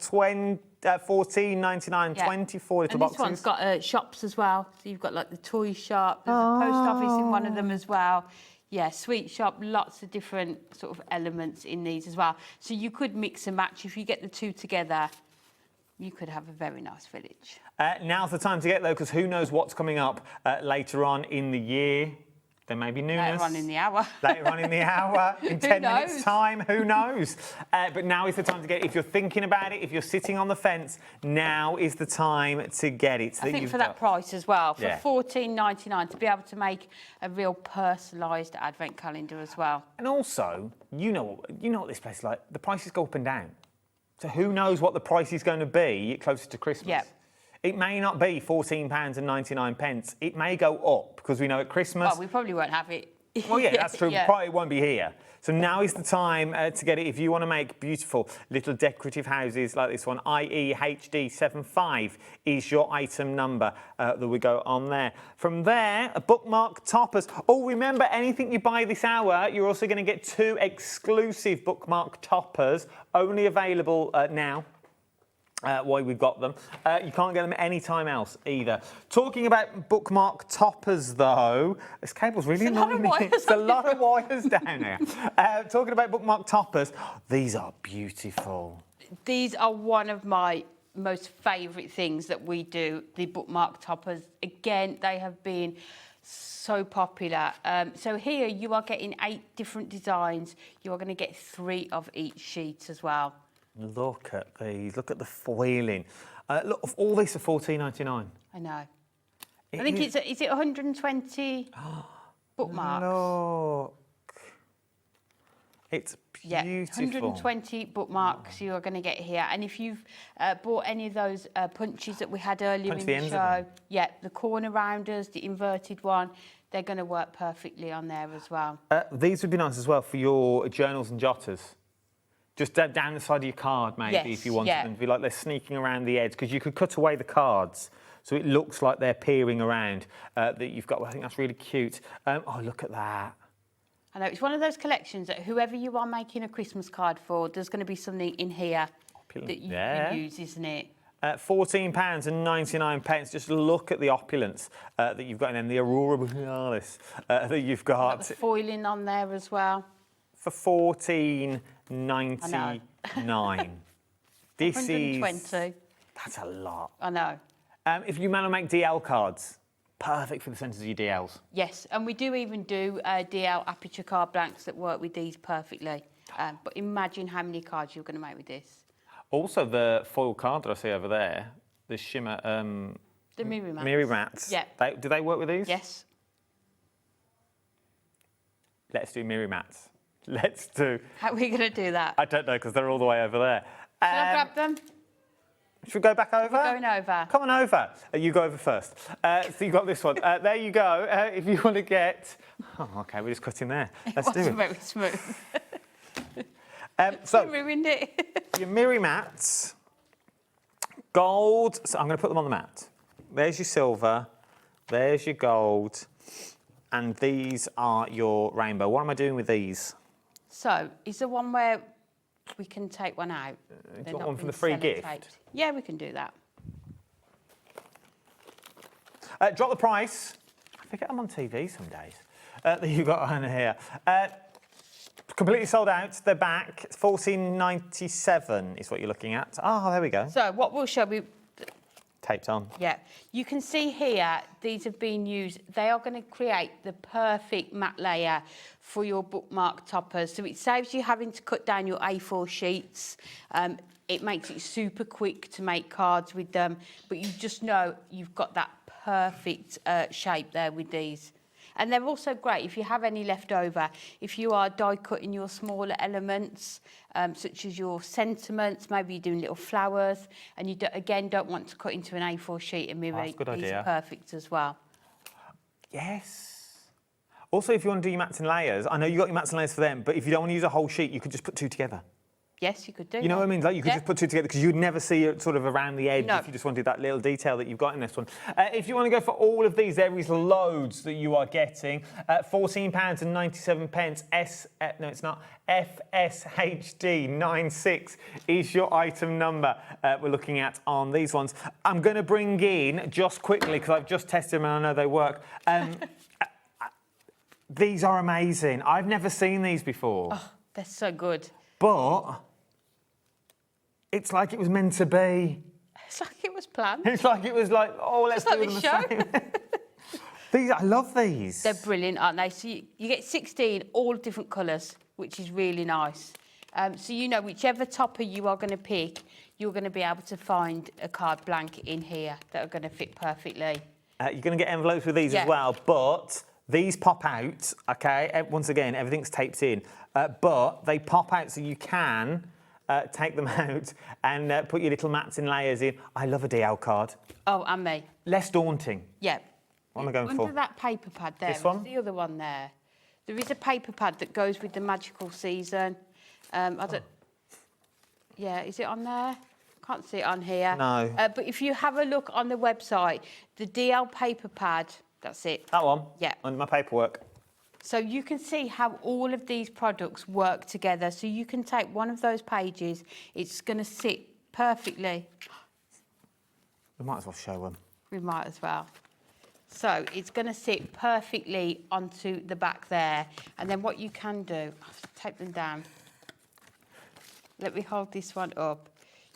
$14.99, Yeah. 24 little and boxes. this one's got shops as well. So you've got like the toy shop, there's a post office in one of them as well. Yeah, sweet shop, lots of different sort of elements in these as well. So you could mix and match. If you get the two together, you could have a very nice village. Now's the time to get though, because who knows what's coming up later on in the year. There may be newness. Later on in the hour. Later on in the hour, in 10 minutes' time, who knows? But now is the time to get it. If you're thinking about it, if you're sitting on the fence, now is the time to get it. I think for that price as well, for Yeah. $14.99, to be able to make a real personalised advent calendar as well. And also, you know what this place is like. The prices go up and down. So who knows what the price is going to be closer to Christmas? Yeah. It may not be £14.99. It may go up because we know at Christmas. Well, we probably won't have it. Well, yeah, that's true. Yeah. Probably won't be here. So now is the time to get it. If you want to make beautiful little decorative houses like this one, IE HD75 is your item number that we go on there. From there, a bookmark toppers. Oh, remember, anything you buy this hour, you're also going to get 2 exclusive bookmark toppers, only available now. Why we've got them. You can't get them any time else either. Talking about bookmark toppers though, this cable's really annoying me. It's a lot of wires down here. Talking about bookmark toppers, these are beautiful. These are one of my most favourite things that we do, the bookmark toppers. Again, they have been so popular. So here you are getting 8 different designs. You are going to get 3 of each sheet as well. Look at these. Look at the foiling. Look, all this are $14.99. I know. I think is it 120 bookmarks? Look. It's Yeah, beautiful. 120 bookmarks you are going to get here. And if you've bought any of those punches that we had earlier Punch in the the ends of show, yeah, the corner rounders, the inverted one, they're going to work perfectly on there as well. These would be nice as well for your journals and jotters. Just down the side of your card, maybe, Yes, if you wanted yeah. them to be like they're sneaking around the edge, because you could cut away the cards so it looks like they're peering around that you've got. Well, I think that's really cute. Oh, look at that. I know, it's one of those collections that whoever you are making a Christmas card for, there's going to be something in here that you can use, isn't it? £14.99. Just look at the opulence that you've got in them, the Aurora Borealis that you've got. The foiling on there as well. For $14.99. This 120. That's a lot. I know. If you want to make DL cards, perfect for the centres of your DLs. Yes, and we do even do DL aperture card blanks that work with these perfectly. But imagine how many cards you're going to make with this. Also, the foil card that I see over there, the shimmer... The mirror mats. Mirror mats. Yeah. Do they work with these? Yes. Let's do mirror mats. Let's do... How are we going to do that? I don't know, because they're all the way over there. Shall I grab them? Should we go back over? We're going over. Come on over. You go over first. So you got this one. There you go. If you want to get... Oh, OK, we're just cutting there. Let's do it. It wasn't very smooth. So You ruined it. your mirror mats, gold. So I'm going to put them on the mat. There's your silver. There's your gold. And these are your rainbow. What am I doing with these? So, is the one where We can take one out. Do you want one for the free gift? Yeah, we can do that. Drop the price. I forget I'm on TV some days. That you've got on here. Completely sold out. They're back. $14.97 is what you're looking at. Oh, there we go. So what we'll show you. Taped on. Yeah, you can see here, these have been used. They are going to create the perfect matte layer for your bookmark toppers. So it saves you having to cut down your A4 sheets. It makes it super quick to make cards with them, but you just know you've got that perfect shape there with these. And they're also great if you have any left over. If you are die cutting your smaller elements, such as your sentiments, maybe you're doing little flowers, and you again don't want to cut into an A4 sheet and mirror. That's a good these idea. are perfect as well. Yes. Also, if you want to do your mats and layers, I know you got your mats and layers for them, but if you don't want to use a whole sheet, you could just put two together. Yes, you could do. You know what I mean? Like you could just put two together because you'd never see it sort of around the edge No. if you just wanted that little detail that you've got in this one. If you want to go for all of these, there is loads that you are getting. £14.97. No, it's not. FSHD 96 is your item number we're looking at on these ones. I'm going to bring in just quickly because I've just tested them and I know they work. These are amazing. I've never seen these before. Oh, they're so good. But it's like it was meant to be. It's like it was planned. It's like it was like, oh, let's Just do like them the the same. I love these. They're brilliant, aren't they? So you get 16, all different colours, which is really nice. So you know, whichever topper you are going to pick, you're going to be able to find a card blank in here that are going to fit perfectly. You're going to get envelopes with these Yeah. as well, but these pop out, okay? Once again, everything's taped in, but they pop out so you can take them out and put your little mats and layers in. I love a DL card. Oh, and me. Less daunting. Yeah. What am I going Under for? that paper pad there, This one? the other one there. There is a paper pad that goes with the magical season. I don't. Yeah, is it on there? Can't see it on here. No. But if you have a look on the website, the DL paper pad, that's it. That one? Yeah. Under my paperwork. So you can see how all of these products work together. So you can take one of those pages, it's going to sit perfectly. We might as well show them. We might as well. So it's going to sit perfectly onto the back there. And then what you can do, I'll tape them down. Let me hold this one up.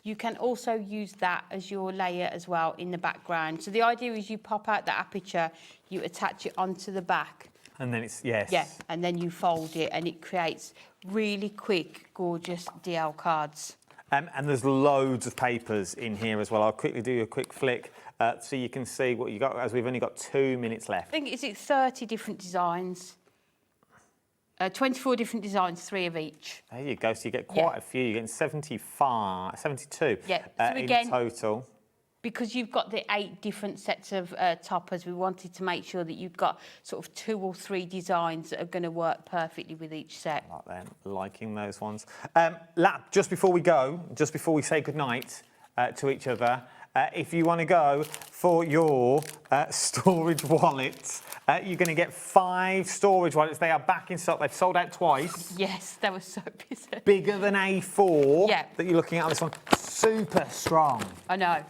You can also use that as your layer as well in the background. So the idea is you pop out the aperture, you attach it onto the back. And then it's, yes. Yeah, and then you fold it and it creates really quick, gorgeous DL cards. And there's loads of papers in here as well. I'll quickly do a quick flick so you can see what you got, as we've only got 2 minutes left. I think, is it 30 different designs? 24 different designs, 3 of each. There you go. So you get quite a few. You're getting 72 Yeah, so again, in total. Because you've got the 8 different sets of toppers, we wanted to make sure that you've got sort of 2 or 3 designs that are going to work perfectly with each set. Like then, liking those ones. Just before we go, just before we say goodnight to each other, if you want to go for your storage wallets, you're going to get 5 storage wallets. They are back in stock. They've sold out twice. Yes, they were so busy. Bigger than A4 Yeah. that you're looking at on this one. Super strong. I know.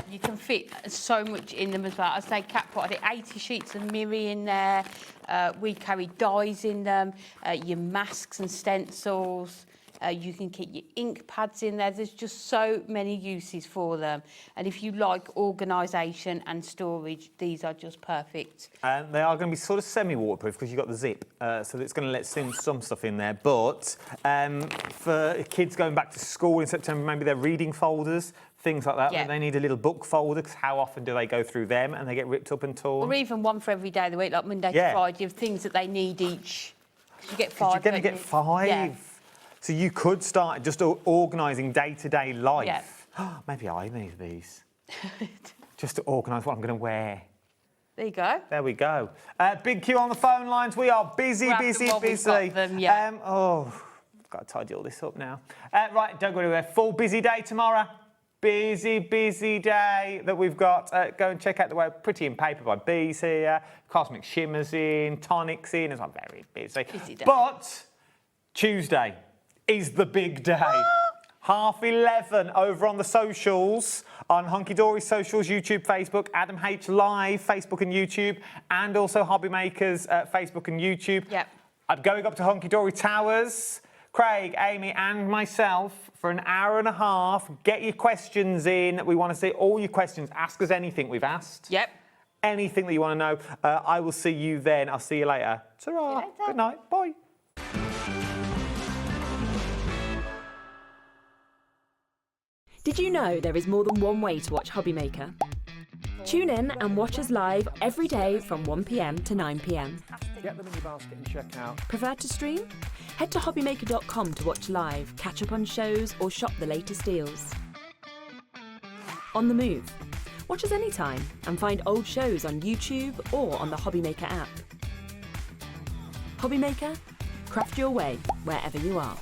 You can fit so much in them as well. I say cat pot, I did 80 sheets of mirror in there. We carry dies in them, your masks and stencils. You can keep your ink pads in there. There's just so many uses for them. And if you like organisation and storage, these are just perfect. And they are going to be sort of semi-waterproof because you've got the zip, so it's going to let some stuff in there. But for kids going back to school in September, maybe they're reading folders, things like that. Yeah. They need a little book folder because how often do they go through them and they get ripped up and torn? Or even one for every day of the week, like Monday to Friday, of things that they need each. 'Cause you get 5. You're going to get 5. Yeah. So you could start just organising day-to-day life. Yeah. Maybe I need these. Just to organise what I'm going to wear. There you go. There we go. Big queue on the phone lines. We are busy. Grab them while we've got them, yeah. I've got to tidy all this up now. Right, don't go anywhere. Full busy day tomorrow. Busy day that we've got. Go and check out the web. Pretty in Paper by Bees here. Cosmic Shimmers in. Tonics in. It's not very busy. Busy day. But Tuesday is the big day. 11:30 over on the socials, on Hunkydory socials, YouTube, Facebook, Adam H Live, Facebook and YouTube, and also HobbyMaker's Facebook and YouTube. Yep. I'm going up to Hunkydory Towers. Craig, Amy and myself for an hour and a half. Get your questions in. We want to see all your questions. Ask us anything we've asked. Yep. Anything that you want to know. I will see you then. I'll see you later. Ta-ra. Good night. Bye. Did you know there is more than one way to watch HobbyMaker? Tune in and watch us live every day from 1 p.m. to 9 p.m. Get them in your basket and check out. Prefer to stream? Head to hobbymaker.com to watch live, catch up on shows, or shop the latest deals. On the move? Watch us anytime and find old shows on YouTube or on the HobbyMaker app. HobbyMaker, craft your way wherever you are.